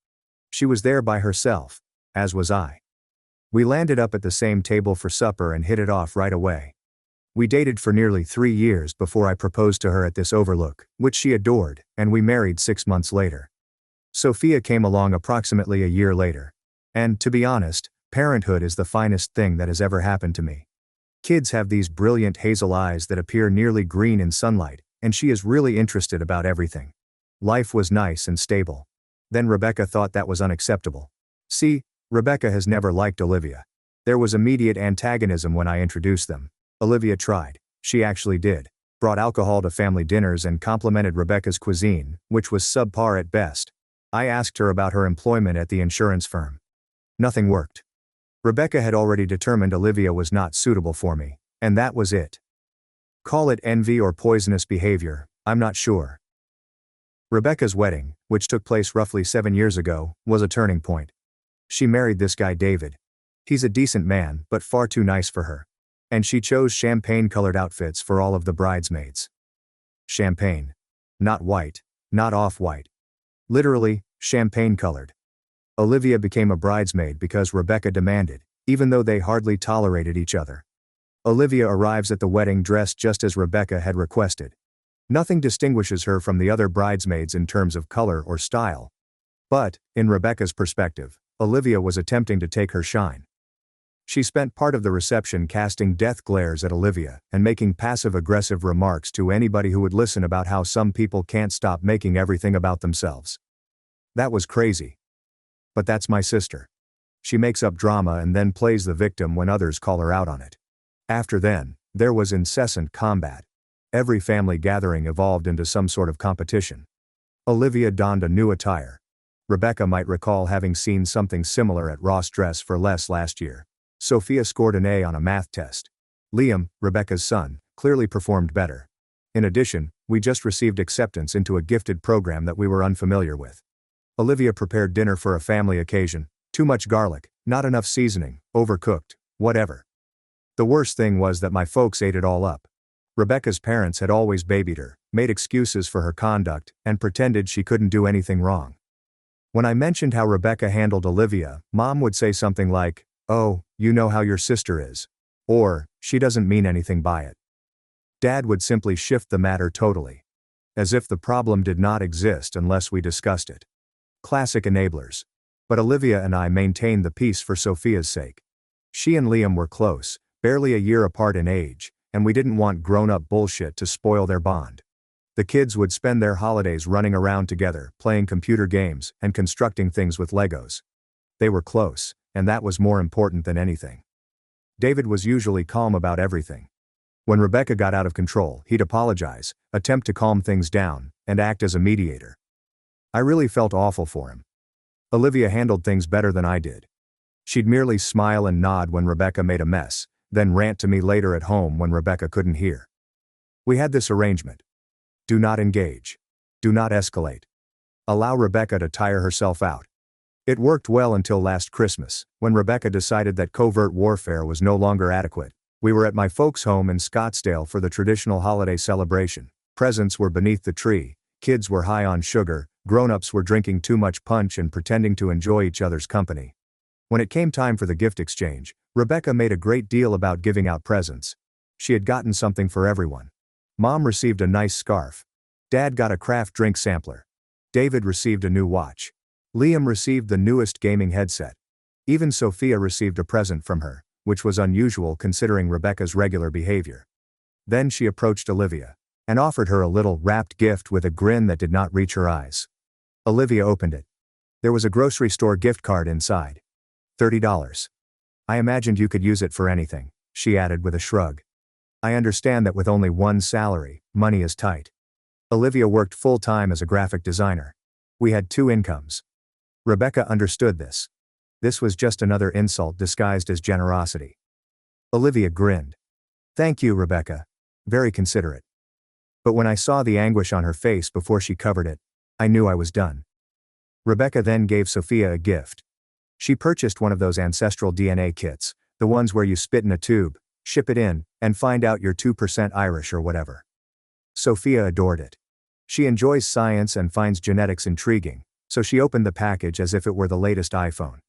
Speaker 1: She was there by herself, as was I. We landed up at the same table for supper and hit it off right away. We dated for nearly 3 years before I proposed to her at this overlook, which she adored, and we married 6 months later. Sophia came along approximately a year later. And, to be honest, parenthood is the finest thing that has ever happened to me. Kids have these brilliant hazel eyes that appear nearly green in sunlight, and she is really interested about everything. Life was nice and stable. Then Rebecca thought that was unacceptable. See, Rebecca has never liked Olivia. There was immediate antagonism when I introduced them. Olivia tried. She actually did. brought alcohol to family dinners and complimented Rebecca's cuisine, which was subpar at best. I asked her about her employment at the insurance firm. Nothing worked. Rebecca had already determined Olivia was not suitable for me, and that was it. Call it envy or poisonous behavior, I'm not sure. Rebecca's wedding, which took place roughly 7 years ago, was a turning point. She married this guy David. He's a decent man, but far too nice for her. And she chose champagne-colored outfits for all of the bridesmaids. Champagne. Not white, not off-white. Literally, champagne-colored. Olivia became a bridesmaid because Rebecca demanded, even though they hardly tolerated each other. Olivia arrives at the wedding dressed just as Rebecca had requested. Nothing distinguishes her from the other bridesmaids in terms of color or style. But, in Rebecca's perspective, Olivia was attempting to take her shine. She spent part of the reception casting death glares at Olivia and making passive-aggressive remarks to anybody who would listen about how some people can't stop making everything about themselves. That was crazy. But that's my sister. She makes up drama and then plays the victim when others call her out on it. After then, there was incessant combat. Every family gathering evolved into some sort of competition. Olivia donned a new attire. Rebecca might recall having seen something similar at Ross Dress for Less last year. Sophia scored an A on a math test. Liam, Rebecca's son, clearly performed better. In addition, we just received acceptance into a gifted program that we were unfamiliar with. Olivia prepared dinner for a family occasion. Too much garlic, not enough seasoning, overcooked, whatever. The worst thing was that my folks ate it all up. Rebecca's parents had always babied her, made excuses for her conduct, and pretended she couldn't do anything wrong. When I mentioned how Rebecca handled Olivia, Mom would say something like, "Oh, you know how your sister is." Or, "She doesn't mean anything by it." Dad would simply shift the matter totally. As if the problem did not exist unless we discussed it. Classic enablers. But Olivia and I maintained the peace for Sophia's sake. She and Liam were close, barely a year apart in age, and we didn't want grown-up bullshit to spoil their bond. The kids would spend their holidays running around together, playing computer games, and constructing things with Legos. They were close, and that was more important than anything. David was usually calm about everything. When Rebecca got out of control, he'd apologize, attempt to calm things down, and act as a mediator. I really felt awful for him. Olivia handled things better than I did. She'd merely smile and nod when Rebecca made a mess, then rant to me later at home when Rebecca couldn't hear. We had this arrangement. Do not engage. Do not escalate. Allow Rebecca to tire herself out. It worked well until last Christmas, when Rebecca decided that covert warfare was no longer adequate. We were at my folks' home in Scottsdale for the traditional holiday celebration. Presents were beneath the tree, kids were high on sugar, grown-ups were drinking too much punch and pretending to enjoy each other's company. When it came time for the gift exchange, Rebecca made a great deal about giving out presents. She had gotten something for everyone. Mom received a nice scarf. Dad got a craft drink sampler. David received a new watch. Liam received the newest gaming headset. Even Sophia received a present from her, which was unusual considering Rebecca's regular behavior. Then she approached Olivia and offered her a little wrapped gift with a grin that did not reach her eyes. Olivia opened it. There was a grocery store gift card inside. $30. I imagined you could use it for anything, she added with a shrug. I understand that with only one salary, money is tight. Olivia worked full-time as a graphic designer. We had 2 incomes. Rebecca understood this. This was just another insult disguised as generosity. Olivia grinned. Thank you, Rebecca. Very considerate. But when I saw the anguish on her face before she covered it, I knew I was done. Rebecca then gave Sophia a gift. She purchased one of those ancestral DNA kits, the ones where you spit in a tube, ship it in, and find out you're 2% Irish or whatever. Sophia adored it. She enjoys science and finds genetics intriguing, so she opened the package as if it were the latest iPhone.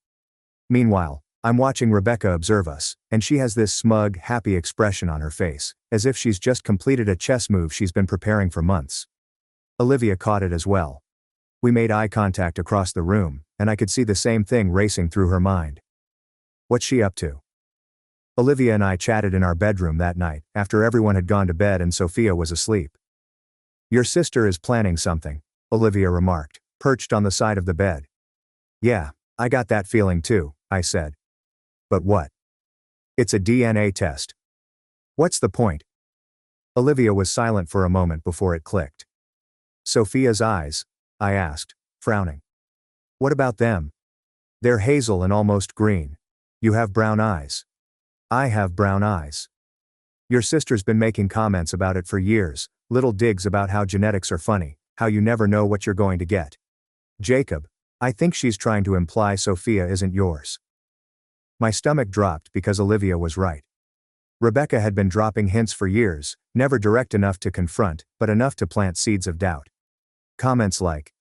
Speaker 1: Meanwhile, I'm watching Rebecca observe us, and she has this smug, happy expression on her face, as if she's just completed a chess move she's been preparing for months. Olivia caught it as well. We made eye contact across the room, and I could see the same thing racing through her mind. What's she up to? Olivia and I chatted in our bedroom that night, after everyone had gone to bed and Sophia was asleep. Your sister is planning something, Olivia remarked, perched on the side of the bed. Yeah, I got that feeling too, I said. But what? It's a DNA test. What's the point? Olivia was silent for a moment before it clicked. Sophia's eyes? I asked, frowning. What about them? They're hazel and almost green. You have brown eyes. I have brown eyes. Your sister's been making comments about it for years, little digs about how genetics are funny, how you never know what you're going to get. Jacob, I think she's trying to imply Sophia isn't yours. My stomach dropped because Olivia was right. Rebecca had been dropping hints for years, never direct enough to confront, but enough to plant seeds of doubt. Comments like,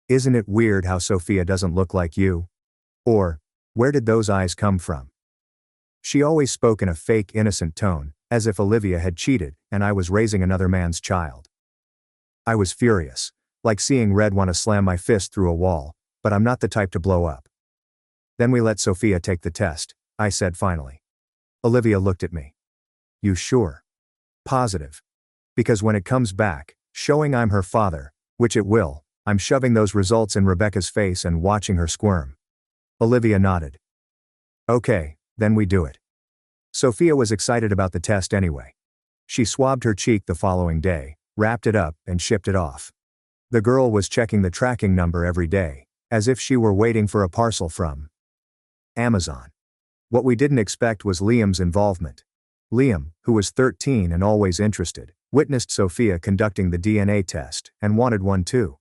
Speaker 1: "Isn't it weird how Sophia doesn't look like you?" Or, "Where did those eyes come from?" She always spoke in a fake, innocent tone, as if Olivia had cheated and I was raising another man's child. I was furious, like seeing red want to slam my fist through a wall, but I'm not the type to blow up. Then we let Sophia take the test, I said finally. Olivia looked at me. You sure? Positive. Because when it comes back, showing I'm her father, which it will, I'm shoving those results in Rebecca's face and watching her squirm. Olivia nodded. Okay, then we do it. Sophia was excited about the test anyway. She swabbed her cheek the following day, wrapped it up, and shipped it off. The girl was checking the tracking number every day, as if she were waiting for a parcel from Amazon. What we didn't expect was Liam's involvement. Liam, who was 13 and always interested, witnessed Sophia conducting the DNA test and wanted one too.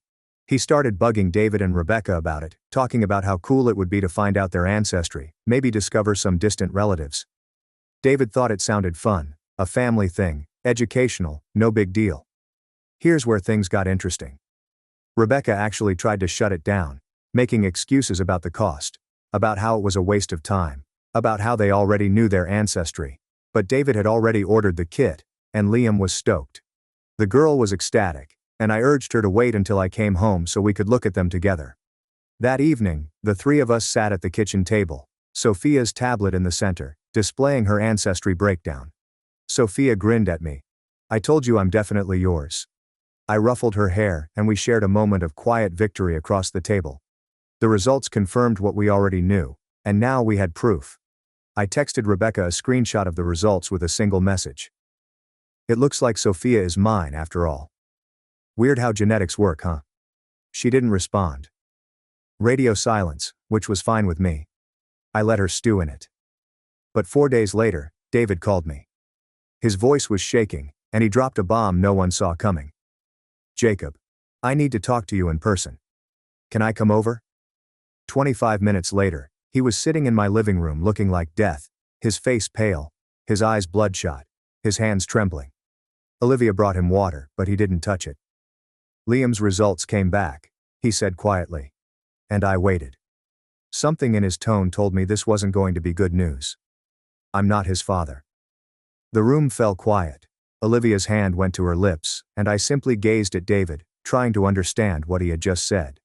Speaker 1: He started bugging David and Rebecca about it, talking about how cool it would be to find out their ancestry, maybe discover some distant relatives. David thought it sounded fun, a family thing, educational, no big deal. Here's where things got interesting. Rebecca actually tried to shut it down, making excuses about the cost, about how it was a waste of time, about how they already knew their ancestry. But David had already ordered the kit, and Liam was stoked. The girl was ecstatic, and I urged her to wait until I came home so we could look at them together. That evening, the three of us sat at the kitchen table, Sophia's tablet in the center, displaying her ancestry breakdown. Sophia grinned at me. I told you I'm definitely yours. I ruffled her hair and we shared a moment of quiet victory across the table. The results confirmed what we already knew, and now we had proof. I texted Rebecca a screenshot of the results with a single message. It looks like Sophia is mine after all. Weird how genetics work, huh? She didn't respond. Radio silence, which was fine with me. I let her stew in it. But 4 days later, David called me. His voice was shaking, and he dropped a bomb no one saw coming. Jacob, I need to talk to you in person. Can I come over? 25 minutes later, he was sitting in my living room looking like death, his face pale, his eyes bloodshot, his hands trembling. Olivia brought him water, but he didn't touch it. Liam's results came back, he said quietly. And I waited. Something in his tone told me this wasn't going to be good news. I'm not his father. The room fell quiet. Olivia's hand went to her lips, and I simply gazed at David, trying to understand what he had just said.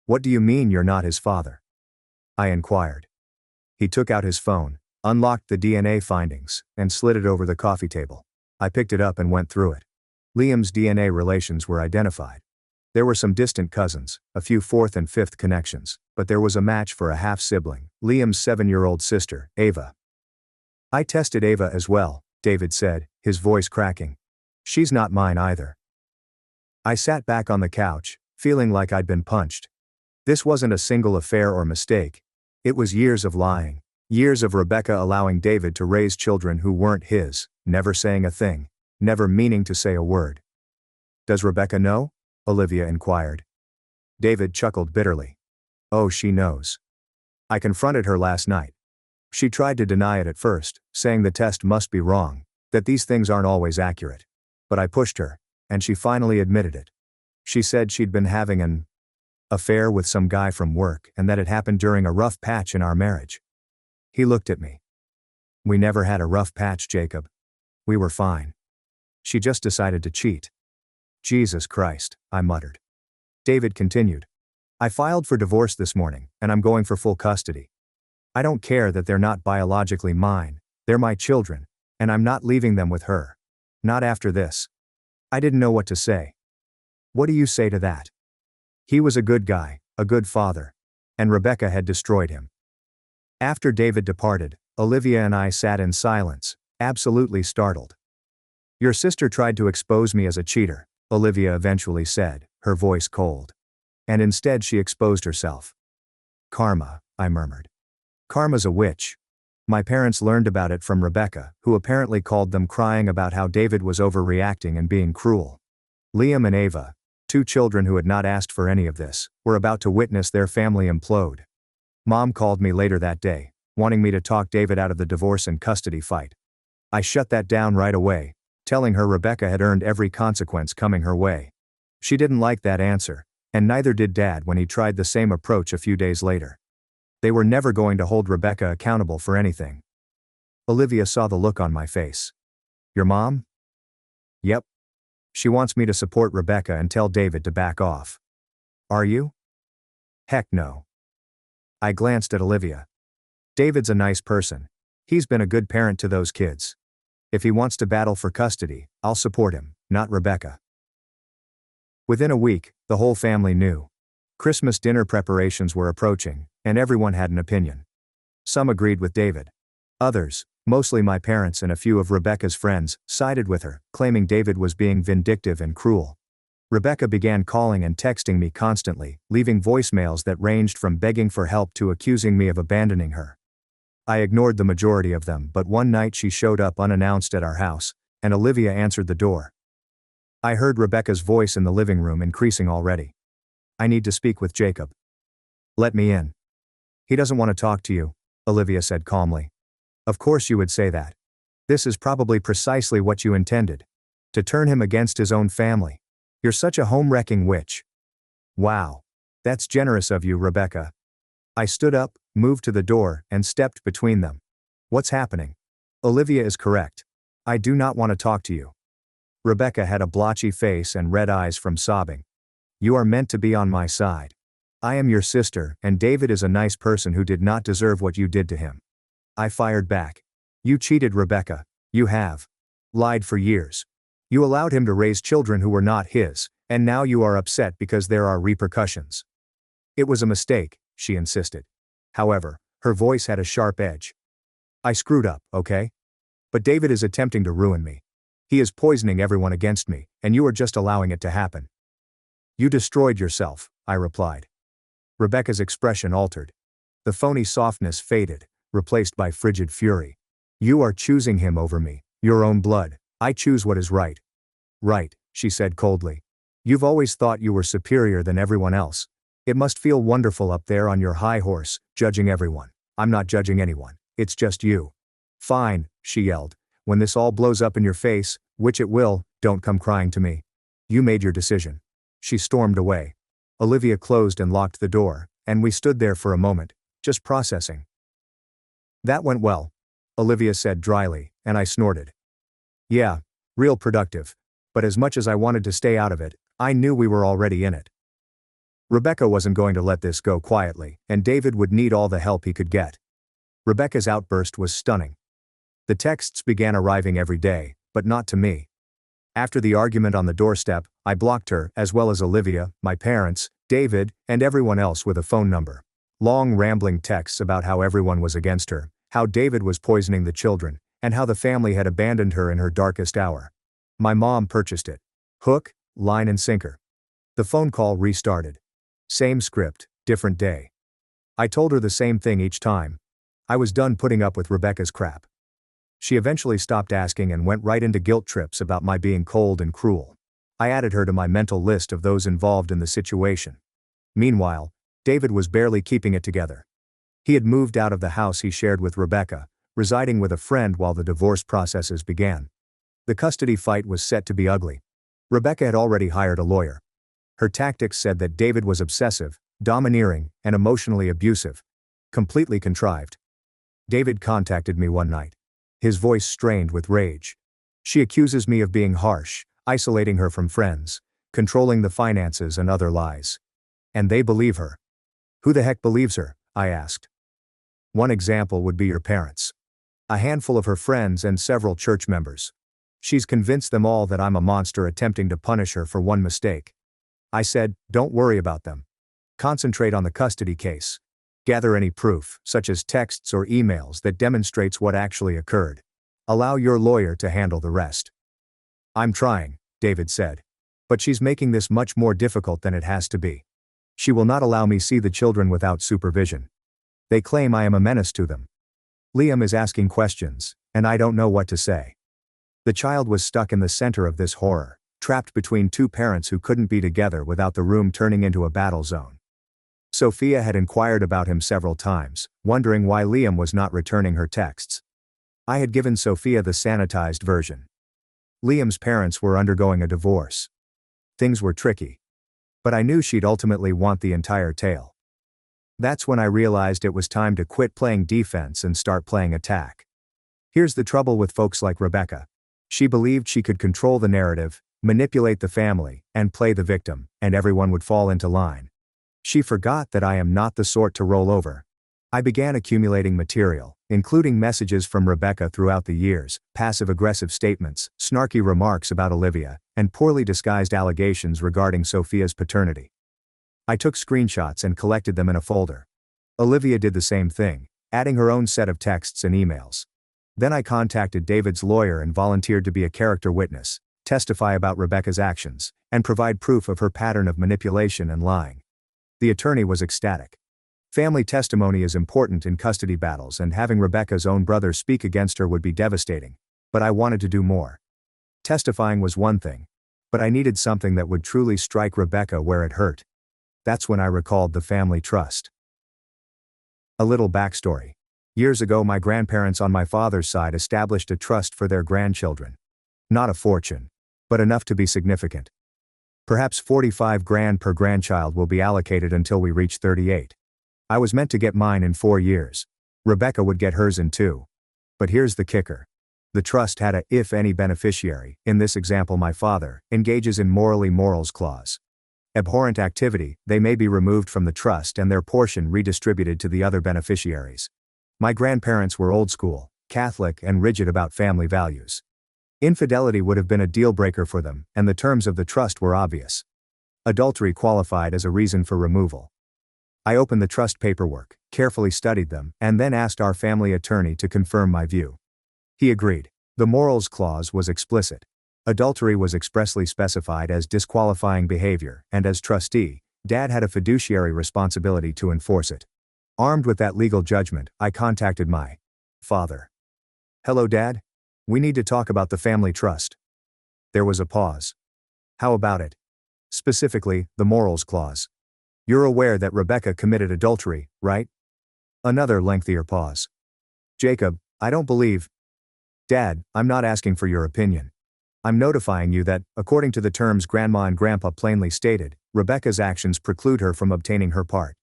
Speaker 1: What do you mean you're not his father? I inquired. He took out his phone, unlocked the DNA findings, and slid it over the coffee table. I picked it up and went through it. Liam's DNA relations were identified. There were some distant cousins, a few fourth and fifth connections, but there was a match for a half-sibling, Liam's 7-year-old sister, Ava. I tested Ava as well, David said, his voice cracking. She's not mine either. I sat back on the couch, feeling like I'd been punched. This wasn't a single affair or mistake. It was years of lying, years of Rebecca allowing David to raise children who weren't his, never saying a thing, never meaning to say a word. Does Rebecca know? Olivia inquired. David chuckled bitterly. Oh, she knows. I confronted her last night. She tried to deny it at first, saying the test must be wrong, that these things aren't always accurate. But I pushed her, and she finally admitted it. She said she'd been having an affair with some guy from work and that it happened during a rough patch in our marriage. He looked at me. We never had a rough patch, Jacob. We were fine. She just decided to cheat. Jesus Christ, I muttered. David continued. I filed for divorce this morning, and I'm going for full custody. I don't care that they're not biologically mine, they're my children, and I'm not leaving them with her. Not after this. I didn't know what to say. What do you say to that? He was a good guy, a good father, and Rebecca had destroyed him. After David departed, Olivia and I sat in silence, absolutely startled. Your sister tried to expose me as a cheater, Olivia eventually said, her voice cold. And instead she exposed herself. Karma, I murmured. Karma's a witch. My parents learned about it from Rebecca, who apparently called them crying about how David was overreacting and being cruel. Liam and Ava, 2 children who had not asked for any of this, were about to witness their family implode. Mom called me later that day, wanting me to talk David out of the divorce and custody fight. I shut that down right away, telling her Rebecca had earned every consequence coming her way. She didn't like that answer, and neither did Dad when he tried the same approach a few days later. They were never going to hold Rebecca accountable for anything. Olivia saw the look on my face. Your mom? Yep. She wants me to support Rebecca and tell David to back off. Are you? Heck no. I glanced at Olivia. David's a nice person. He's been a good parent to those kids. If he wants to battle for custody, I'll support him, not Rebecca. Within a week, the whole family knew. Christmas dinner preparations were approaching, and everyone had an opinion. Some agreed with David. Others, mostly my parents and a few of Rebecca's friends, sided with her, claiming David was being vindictive and cruel. Rebecca began calling and texting me constantly, leaving voicemails that ranged from begging for help to accusing me of abandoning her. I ignored the majority of them, but one night she showed up unannounced at our house, and Olivia answered the door. I heard Rebecca's voice in the living room increasing already. I need to speak with Jacob. Let me in. He doesn't want to talk to you, Olivia said calmly. Of course you would say that. This is probably precisely what you intended. To turn him against his own family. You're such a home-wrecking witch. Wow. That's generous of you, Rebecca. I stood up, moved to the door, and stepped between them. What's happening? Olivia is correct. I do not want to talk to you. Rebecca had a blotchy face and red eyes from sobbing. You are meant to be on my side. I am your sister, and David is a nice person who did not deserve what you did to him. I fired back. You cheated, Rebecca. You have. Lied for years. You allowed him to raise children who were not his, and now you are upset because there are repercussions. It was a mistake, she insisted. However, her voice had a sharp edge. I screwed up, okay? But David is attempting to ruin me. He is poisoning everyone against me, and you are just allowing it to happen. You destroyed yourself, I replied. Rebecca's expression altered. The phony softness faded, replaced by frigid fury. You are choosing him over me, your own blood. I choose what is right. Right, she said coldly. You've always thought you were superior than everyone else. It must feel wonderful up there on your high horse, judging everyone. I'm not judging anyone, it's just you. Fine, she yelled. When this all blows up in your face, which it will, don't come crying to me. You made your decision. She stormed away. Olivia closed and locked the door, and we stood there for a moment, just processing. That went well, Olivia said dryly, and I snorted. Yeah, real productive. But as much as I wanted to stay out of it, I knew we were already in it. Rebecca wasn't going to let this go quietly, and David would need all the help he could get. Rebecca's outburst was stunning. The texts began arriving every day, but not to me. After the argument on the doorstep, I blocked her, as well as Olivia, my parents, David, and everyone else with a phone number. Long rambling texts about how everyone was against her, how David was poisoning the children, and how the family had abandoned her in her darkest hour. My mom purchased it. Hook, line and sinker. The phone call restarted. Same script, different day. I told her the same thing each time. I was done putting up with Rebecca's crap. She eventually stopped asking and went right into guilt trips about my being cold and cruel. I added her to my mental list of those involved in the situation. Meanwhile, David was barely keeping it together. He had moved out of the house he shared with Rebecca, residing with a friend while the divorce processes began. The custody fight was set to be ugly. Rebecca had already hired a lawyer. Her tactics said that David was obsessive, domineering, and emotionally abusive. Completely contrived. David contacted me one night. His voice strained with rage. She accuses me of being harsh, isolating her from friends, controlling the finances and other lies. And they believe her. Who the heck believes her? I asked. One example would be your parents. A handful of her friends and several church members. She's convinced them all that I'm a monster attempting to punish her for one mistake. I said, don't worry about them. Concentrate on the custody case. Gather any proof, such as texts or emails that demonstrates what actually occurred. Allow your lawyer to handle the rest. I'm trying, David said. But she's making this much more difficult than it has to be. She will not allow me see the children without supervision. They claim I am a menace to them. Liam is asking questions, and I don't know what to say. The child was stuck in the center of this horror, trapped between two parents who couldn't be together without the room turning into a battle zone. Sophia had inquired about him several times, wondering why Liam was not returning her texts. I had given Sophia the sanitized version. Liam's parents were undergoing a divorce. Things were tricky. But I knew she'd ultimately want the entire tale. That's when I realized it was time to quit playing defense and start playing attack. Here's the trouble with folks like Rebecca. She believed she could control the narrative, manipulate the family, and play the victim, and everyone would fall into line. She forgot that I am not the sort to roll over. I began accumulating material, including messages from Rebecca throughout the years, passive-aggressive statements, snarky remarks about Olivia, and poorly disguised allegations regarding Sophia's paternity. I took screenshots and collected them in a folder. Olivia did the same thing, adding her own set of texts and emails. Then I contacted David's lawyer and volunteered to be a character witness, testify about Rebecca's actions, and provide proof of her pattern of manipulation and lying. The attorney was ecstatic. Family testimony is important in custody battles, and having Rebecca's own brother speak against her would be devastating. But I wanted to do more. Testifying was one thing, but I needed something that would truly strike Rebecca where it hurt. That's when I recalled the family trust. A little backstory. Years ago, my grandparents on my father's side established a trust for their grandchildren. Not a fortune, but enough to be significant. Perhaps 45 grand per grandchild will be allocated until we reach 38. I was meant to get mine in 4 years. Rebecca would get hers in 2. But here's the kicker. The trust had a if any beneficiary, in this example my father, engages in morals clause. Abhorrent activity, they may be removed from the trust and their portion redistributed to the other beneficiaries. My grandparents were old school, Catholic, and rigid about family values. Infidelity would have been a deal breaker for them, and the terms of the trust were obvious. Adultery qualified as a reason for removal. I opened the trust paperwork, carefully studied them, and then asked our family attorney to confirm my view. He agreed. The morals clause was explicit. Adultery was expressly specified as disqualifying behavior, and as trustee, Dad had a fiduciary responsibility to enforce it. Armed with that legal judgment, I contacted my father. "Hello, Dad? We need to talk about the family trust." There was a pause. "How about it? Specifically, the morals clause. You're aware that Rebecca committed adultery, right?" Another lengthier pause. "Jacob, I don't believe..." "Dad, I'm not asking for your opinion. I'm notifying you that, according to the terms Grandma and Grandpa plainly stated, Rebecca's actions preclude her from obtaining her part.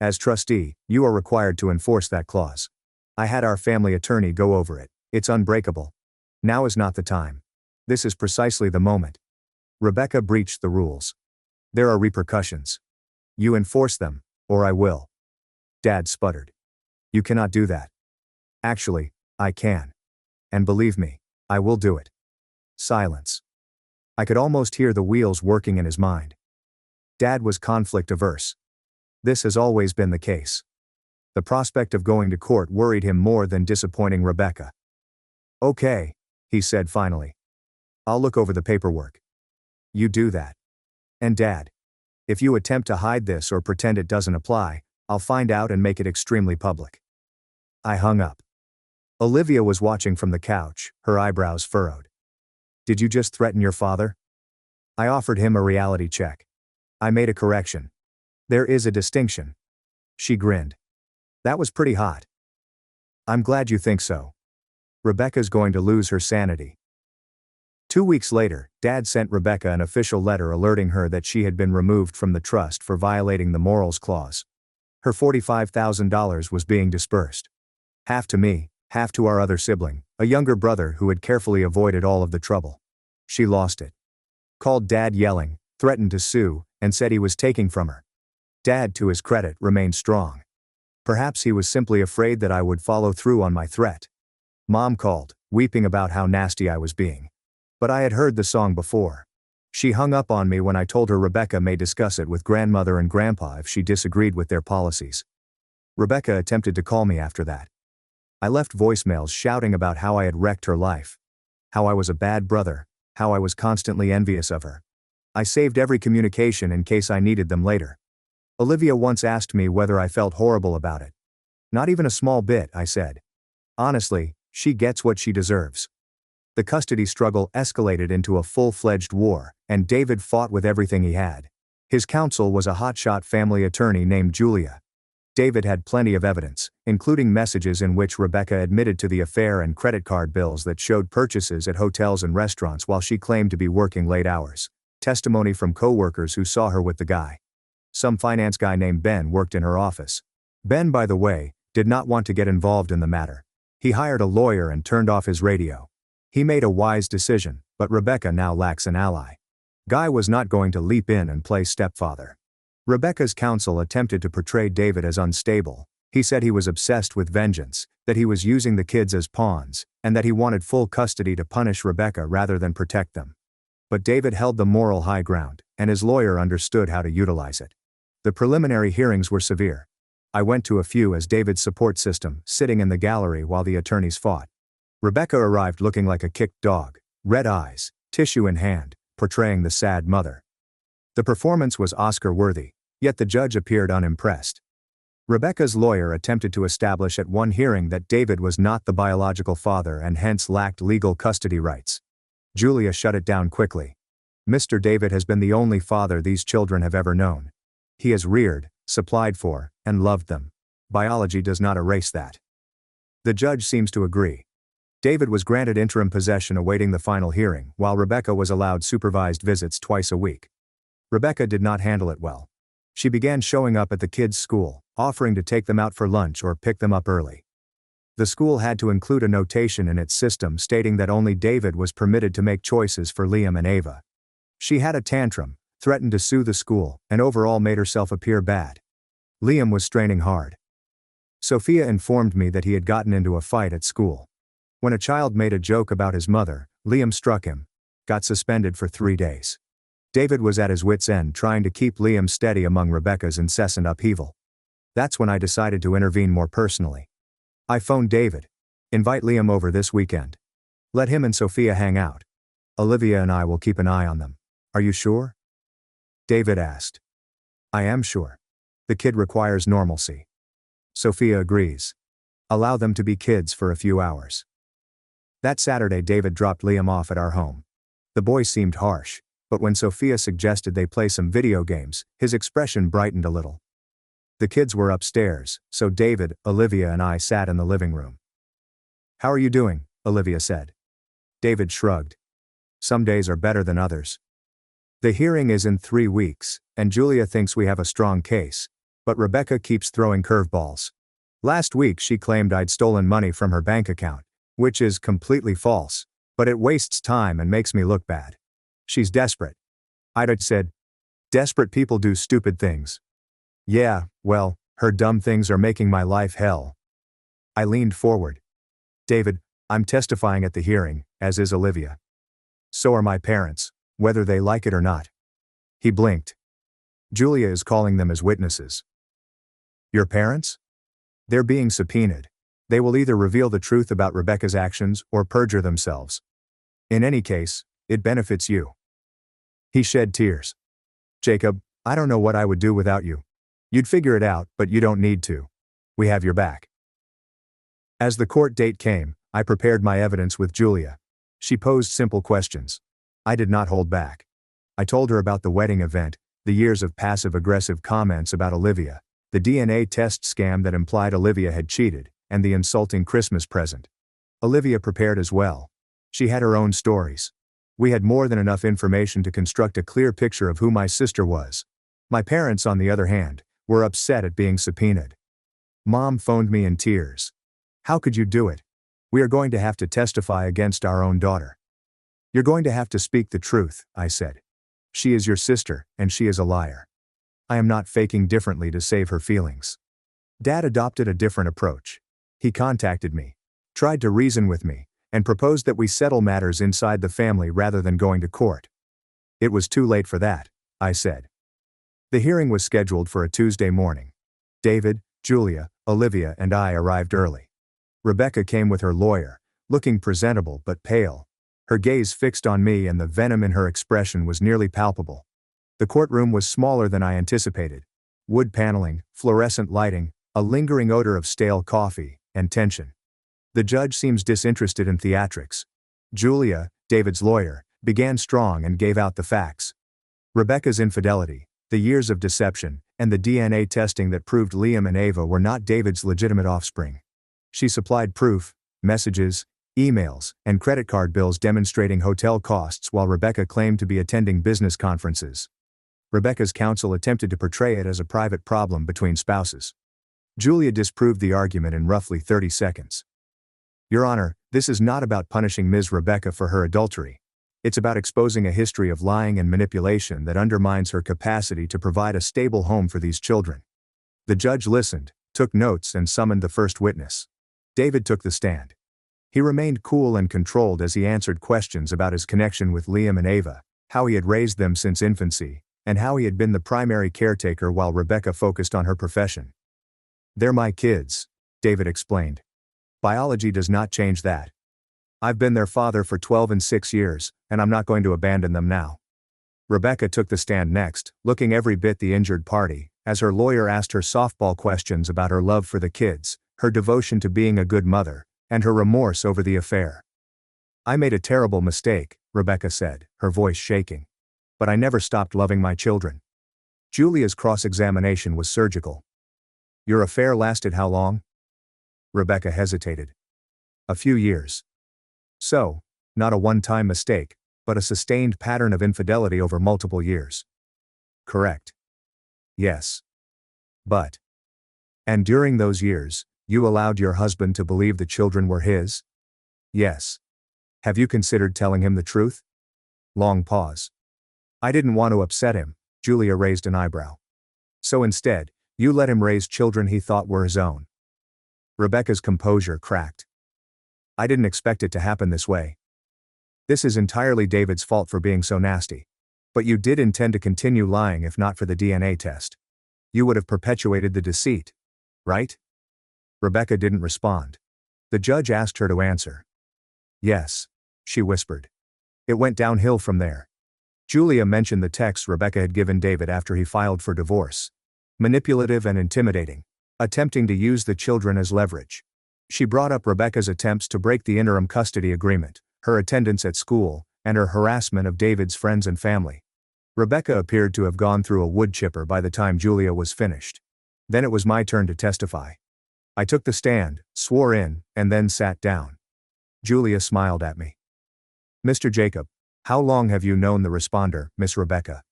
Speaker 1: As trustee, you are required to enforce that clause. I had our family attorney go over it. It's unbreakable. Now is not the time. This is precisely the moment. Rebecca breached the rules. There are repercussions. You enforce them, or I will." Dad sputtered. "You cannot do that." "Actually, I can. And believe me, I will do it." Silence. I could almost hear the wheels working in his mind. Dad was conflict averse. This has always been the case. The prospect of going to court worried him more than disappointing Rebecca. "Okay," he said finally. "I'll look over the paperwork. You do that. And Dad, if you attempt to hide this or pretend it doesn't apply, I'll find out and make it extremely public." I hung up. Olivia was watching from the couch, her eyebrows furrowed. "Did you just threaten your father?" I offered him a reality check. I made a correction. "There is a distinction." She grinned. "That was pretty hot." "I'm glad you think so. Rebecca's going to lose her sanity." 2 weeks later, Dad sent Rebecca an official letter alerting her that she had been removed from the trust for violating the morals clause. Her $45,000 was being dispersed. Half to me, half to our other sibling, a younger brother who had carefully avoided all of the trouble. She lost it. Called Dad yelling, threatened to sue, and said he was taking from her. Dad, to his credit, remained strong. Perhaps he was simply afraid that I would follow through on my threat. Mom called, weeping about how nasty I was being. But I had heard the song before. She hung up on me when I told her Rebecca may discuss it with Grandmother and Grandpa if she disagreed with their policies. Rebecca attempted to call me after that. I left voicemails shouting about how I had wrecked her life. How I was a bad brother. how I was constantly envious of her. I saved every communication in case I needed them later. Olivia once asked me whether I felt horrible about it. Not even a small bit, I said. Honestly, she gets what she deserves. The custody struggle escalated into a full-fledged war, and David fought with everything he had. His counsel was a hotshot family attorney named Julia. David had plenty of evidence, including messages in which Rebecca admitted to the affair and credit card bills that showed purchases at hotels and restaurants while she claimed to be working late hours. Testimony from co-workers who saw her with the guy. Some finance guy named Ben worked in her office. Ben, by the way, did not want to get involved in the matter. He hired a lawyer and turned off his radio. He made a wise decision, but Rebecca now lacks an ally. Guy was not going to leap in and play stepfather. Rebecca's counsel attempted to portray David as unstable. He said he was obsessed with vengeance, that he was using the kids as pawns, and that he wanted full custody to punish Rebecca rather than protect them. But David held the moral high ground, and his lawyer understood how to utilize it. The preliminary hearings were severe. I went to a few as David's support system, sitting in the gallery while the attorneys fought. Rebecca arrived looking like a kicked dog, red eyes, tissue in hand, portraying the sad mother. The performance was Oscar-worthy, yet the judge appeared unimpressed. Rebecca's lawyer attempted to establish at one hearing that David was not the biological father and hence lacked legal custody rights. Julia shut it down quickly. Mr. David has been the only father these children have ever known. He has reared, supplied for, and loved them. Biology does not erase that. The judge seems to agree. David was granted interim possession awaiting the final hearing, while Rebecca was allowed supervised visits twice a week. Rebecca did not handle it well. She began showing up at the kids' school, offering to take them out for lunch or pick them up early. The school had to include a notation in its system stating that only David was permitted to make choices for Liam and Ava. She had a tantrum, threatened to sue the school, and overall made herself appear bad. Liam was straining hard. Sophia informed me that he had gotten into a fight at school. When a child made a joke about his mother, Liam struck him, got suspended for 3 days. David was at his wit's end trying to keep Liam steady among Rebecca's incessant upheaval. That's when I decided to intervene more personally. I phoned David. Invite Liam over this weekend. Let him and Sophia hang out. Olivia and I will keep an eye on them. Are you sure? David asked. I am sure. The kid requires normalcy. Sophia agrees. Allow them to be kids for a few hours. That Saturday David dropped Liam off at our home. The boy seemed harsh, but when Sophia suggested they play some video games, his expression brightened a little. The kids were upstairs, so David, Olivia and I sat in the living room. How are you doing? Olivia said. David shrugged. Some days are better than others. The hearing is in 3 weeks, and Julia thinks we have a strong case, but Rebecca keeps throwing curveballs. Last week she claimed I'd stolen money from her bank account, which is completely false, but it wastes time and makes me look bad. She's desperate. AITA said, desperate people do stupid things. Yeah, well, her dumb things are making my life hell. I leaned forward. David, I'm testifying at the hearing, as is Olivia. So are my parents, whether they like it or not. He blinked. Julia is calling them as witnesses. Your parents? They're being subpoenaed. They will either reveal the truth about Rebecca's actions or perjure themselves. In any case, it benefits you. He shed tears. Jacob, I don't know what I would do without you. You'd figure it out, but you don't need to. We have your back. As the court date came, I prepared my evidence with Julia. She posed simple questions. I did not hold back. I told her about the wedding event, the years of passive-aggressive comments about Olivia, the DNA test scam that implied Olivia had cheated, and the insulting Christmas present. Olivia prepared as well. She had her own stories. We had more than enough information to construct a clear picture of who my sister was. My parents, on the other hand, were upset at being subpoenaed. Mom phoned me in tears. How could you do it? We are going to have to testify against our own daughter. You're going to have to speak the truth, I said. She is your sister, and she is a liar. I am not faking differently to save her feelings. Dad adopted a different approach. He contacted me, tried to reason with me, and proposed that we settle matters inside the family rather than going to court. It was too late for that, I said. The hearing was scheduled for a Tuesday morning. David, Julia, Olivia, and I arrived early. Rebecca came with her lawyer, looking presentable but pale. Her gaze fixed on me and the venom in her expression was nearly palpable. The courtroom was smaller than I anticipated. Wood paneling, fluorescent lighting, a lingering odor of stale coffee, and tension. The judge seems disinterested in theatrics. Julia, David's lawyer, began strong and gave out the facts. Rebecca's infidelity, the years of deception, and the DNA testing that proved Liam and Ava were not David's legitimate offspring. She supplied proof, messages, emails, and credit card bills demonstrating hotel costs while Rebecca claimed to be attending business conferences. Rebecca's counsel attempted to portray it as a private problem between spouses. Julia disproved the argument in roughly 30 seconds. Your Honor, this is not about punishing Ms. Rebecca for her adultery. It's about exposing a history of lying and manipulation that undermines her capacity to provide a stable home for these children. The judge listened, took notes, and summoned the first witness. David took the stand. He remained cool and controlled as he answered questions about his connection with Liam and Ava, how he had raised them since infancy, and how he had been the primary caretaker while Rebecca focused on her profession. "They're my kids," David explained. "Biology does not change that. I've been their father for 12 and 6 years, and I'm not going to abandon them now." Rebecca took the stand next, looking every bit the injured party, as her lawyer asked her softball questions about her love for the kids, her devotion to being a good mother, and her remorse over the affair. "I made a terrible mistake," Rebecca said, her voice shaking. "But I never stopped loving my children." Julia's cross-examination was surgical. "Your affair lasted how long?" Rebecca hesitated. "A few years." "So, not a one-time mistake, but a sustained pattern of infidelity over multiple years." "Correct." "Yes. But. And during those years, you allowed your husband to believe the children were his?" "Yes. Have you considered telling him the truth?" Long pause. "I didn't want to upset him," Julia raised an eyebrow. "So instead, you let him raise children he thought were his own." Rebecca's composure cracked. "I didn't expect it to happen this way. This is entirely David's fault for being so nasty. But you did intend to continue lying if not for the DNA test. You would have perpetuated the deceit, right?" Rebecca didn't respond. The judge asked her to answer. "Yes," she whispered. "It went downhill from there." Julia mentioned the texts Rebecca had given David after he filed for divorce. Manipulative and intimidating. Attempting to use the children as leverage. She brought up Rebecca's attempts to break the interim custody agreement, her attendance at school, and her harassment of David's friends and family. Rebecca appeared to have gone through a wood chipper by the time Julia was finished. Then it was my turn to testify. I took the stand, swore in, and then sat down. Julia smiled at me. "Mr. Jacob, how long have you known the responder, Miss Rebecca?"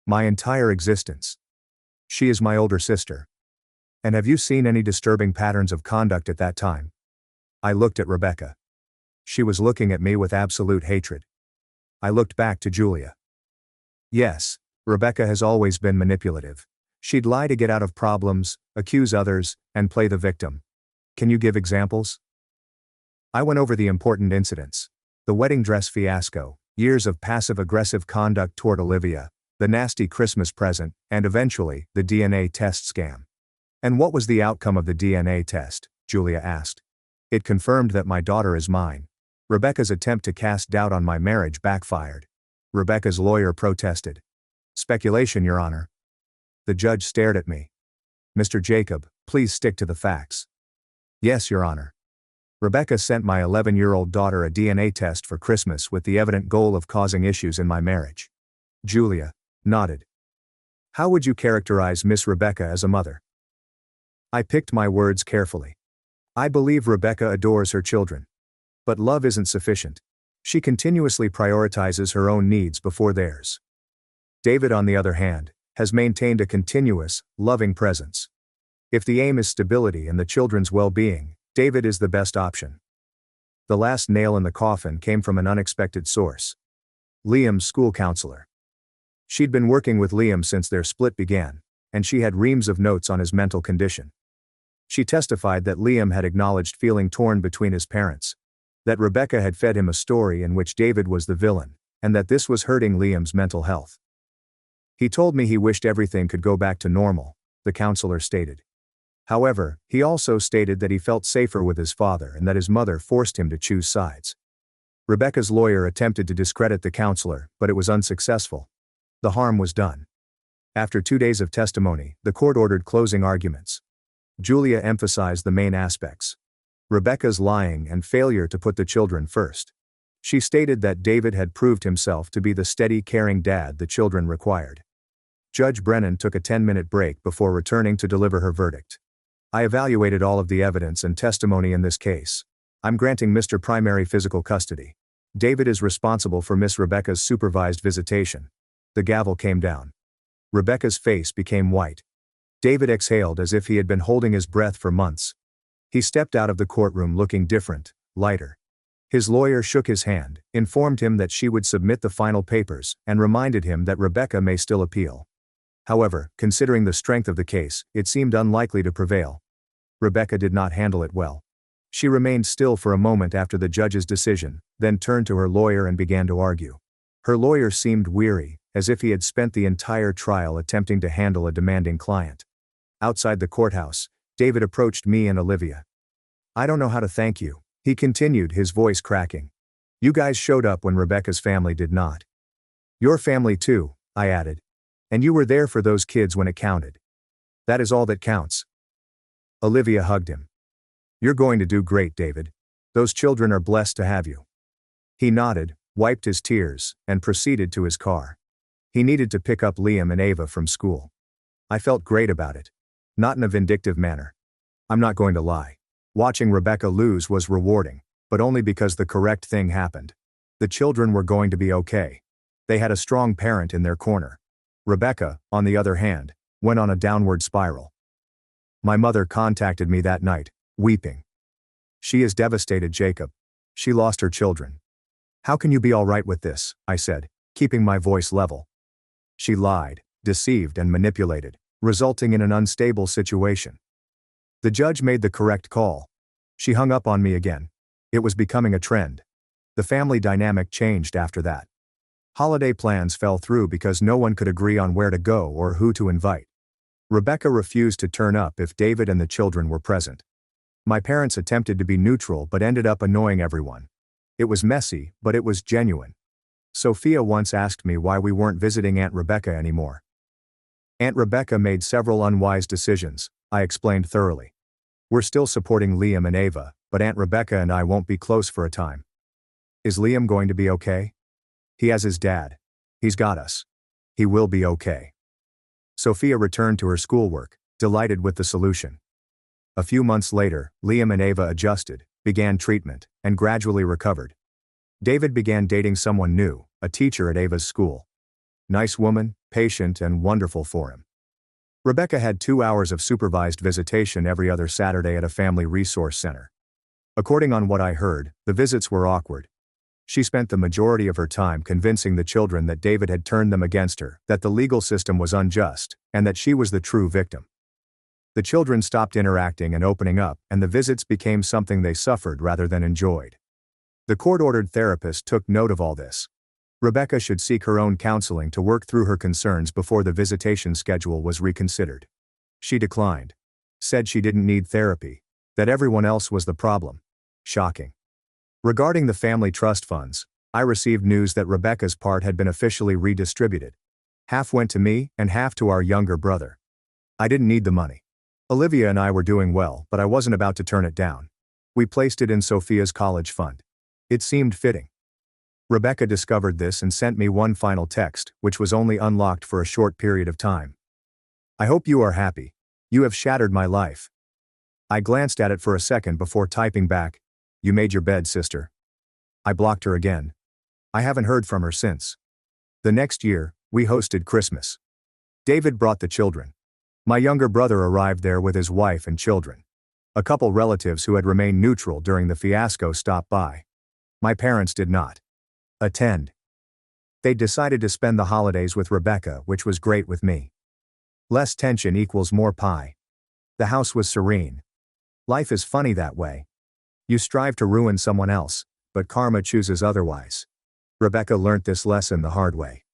Speaker 1: "My entire existence. She is my older sister." "And have you seen any disturbing patterns of conduct at that time?" I looked at Rebecca. She was looking at me with absolute hatred. I looked back to Julia. "Yes, Rebecca has always been manipulative. She'd lie to get out of problems, accuse others, and play the victim. Can you give examples?" I went over the important incidents. The wedding dress fiasco, years of passive-aggressive conduct toward Olivia, the nasty Christmas present, and eventually, the DNA test scam. "And what was the outcome of the DNA test?" Julia asked. "It confirmed that my daughter is mine." Rebecca's attempt to cast doubt on my marriage backfired. Rebecca's lawyer protested. "Speculation, Your Honor." The judge stared at me. "Mr. Jacob, please stick to the facts." "Yes, Your Honor. Rebecca sent my 11-year-old daughter a DNA test for Christmas with the evident goal of causing issues in my marriage." Julia nodded. "How would you characterize Miss Rebecca as a mother?" I picked my words carefully. "I believe Rebecca adores her children. But love isn't sufficient. She continuously prioritizes her own needs before theirs. David, on the other hand, has maintained a continuous, loving presence. If the aim is stability and the children's well-being, David is the best option." The last nail in the coffin came from an unexpected source. Liam's school counselor. She'd been working with Liam since their split began, and she had reams of notes on his mental condition. She testified that Liam had acknowledged feeling torn between his parents, that Rebecca had fed him a story in which David was the villain, and that this was hurting Liam's mental health. "He told me he wished everything could go back to normal," the counselor stated. However, he also stated that he felt safer with his father and that his mother forced him to choose sides. Rebecca's lawyer attempted to discredit the counselor, but it was unsuccessful. The harm was done. After 2 days of testimony, the court ordered closing arguments. Julia emphasized the main aspects: Rebecca's lying and failure to put the children first. She stated that David had proved himself to be the steady, caring dad the children required. Judge Brennan took a 10-minute break before returning to deliver her verdict. I evaluated all of the evidence and testimony in this case. I'm granting Mr. Primary physical custody. David is responsible for Miss Rebecca's supervised visitation. The gavel came down. Rebecca's face became white. David exhaled as if he had been holding his breath for months. He stepped out of the courtroom looking different, lighter. His lawyer shook his hand, informed him that she would submit the final papers, and reminded him that Rebecca may still appeal. However, considering the strength of the case, it seemed unlikely to prevail. Rebecca did not handle it well. She remained still for a moment after the judge's decision, then turned to her lawyer and began to argue. Her lawyer seemed weary, as if he had spent the entire trial attempting to handle a demanding client. Outside the courthouse, David approached me and Olivia. "I don't know how to thank you," he continued, his voice cracking. "You guys showed up when Rebecca's family did not. Your family too," I added. "And you were there for those kids when it counted. That is all that counts." Olivia hugged him. "You're going to do great, David. Those children are blessed to have you." He nodded, wiped his tears, and proceeded to his car. He needed to pick up Liam and Ava from school. I felt great about it. Not in a vindictive manner. I'm not going to lie. Watching Rebecca lose was rewarding, but only because the correct thing happened. The children were going to be okay. They had a strong parent in their corner. Rebecca, on the other hand, went on a downward spiral. My mother contacted me that night, weeping. "She is devastated, Jacob. She lost her children." "How can you be all right with this?" I said, keeping my voice level. "She lied, deceived, and manipulated, resulting in an unstable situation. The judge made the correct call. She hung up on me again. It was becoming a trend. The family dynamic changed after that. Holiday plans fell through because no one could agree on where to go or who to invite. Rebecca refused to turn up if David and the children were present. My parents attempted to be neutral but ended up annoying everyone. It was messy, but it was genuine. Sophia once asked me why we weren't visiting Aunt Rebecca anymore. Aunt Rebecca made several unwise decisions, I explained thoroughly. We're still supporting Liam and Ava, but Aunt Rebecca and I won't be close for a time. Is Liam going to be okay? He has his dad. He's got us. He will be okay. Sophia returned to her schoolwork, delighted with the solution. A few months later, Liam and Ava adjusted, began treatment, and gradually recovered. David began dating someone new, a teacher at Ava's school. Nice woman, patient, and wonderful for him. Rebecca had 2 hours of supervised visitation every other Saturday at a family resource center. According on what I heard, the visits were awkward. She spent the majority of her time convincing the children that David had turned them against her, that the legal system was unjust, and that she was the true victim. The children stopped interacting and opening up, and the visits became something they suffered rather than enjoyed. The court-ordered therapist took note of all this. Rebecca should seek her own counseling to work through her concerns before the visitation schedule was reconsidered. She declined. Said she didn't need therapy, that everyone else was the problem. Shocking. Regarding the family trust funds, I received news that Rebecca's part had been officially redistributed. Half went to me and half to our younger brother. I didn't need the money. Olivia and I were doing well, but I wasn't about to turn it down. We placed it in Sophia's college fund. It seemed fitting. Rebecca discovered this and sent me one final text, which was only unlocked for a short period of time. "I hope you are happy. You have shattered my life." I glanced at it for a second before typing back, "You made your bed, sister." I blocked her again. I haven't heard from her since. The next year, we hosted Christmas. David brought the children. My younger brother arrived there with his wife and children. A couple relatives who had remained neutral during the fiasco stopped by. My parents did not attend. They decided to spend the holidays with Rebecca, which was great with me. Less tension equals more pie. The house was serene. Life is funny that way. You strive to ruin someone else, but karma chooses otherwise. Rebecca learnt this lesson the hard way.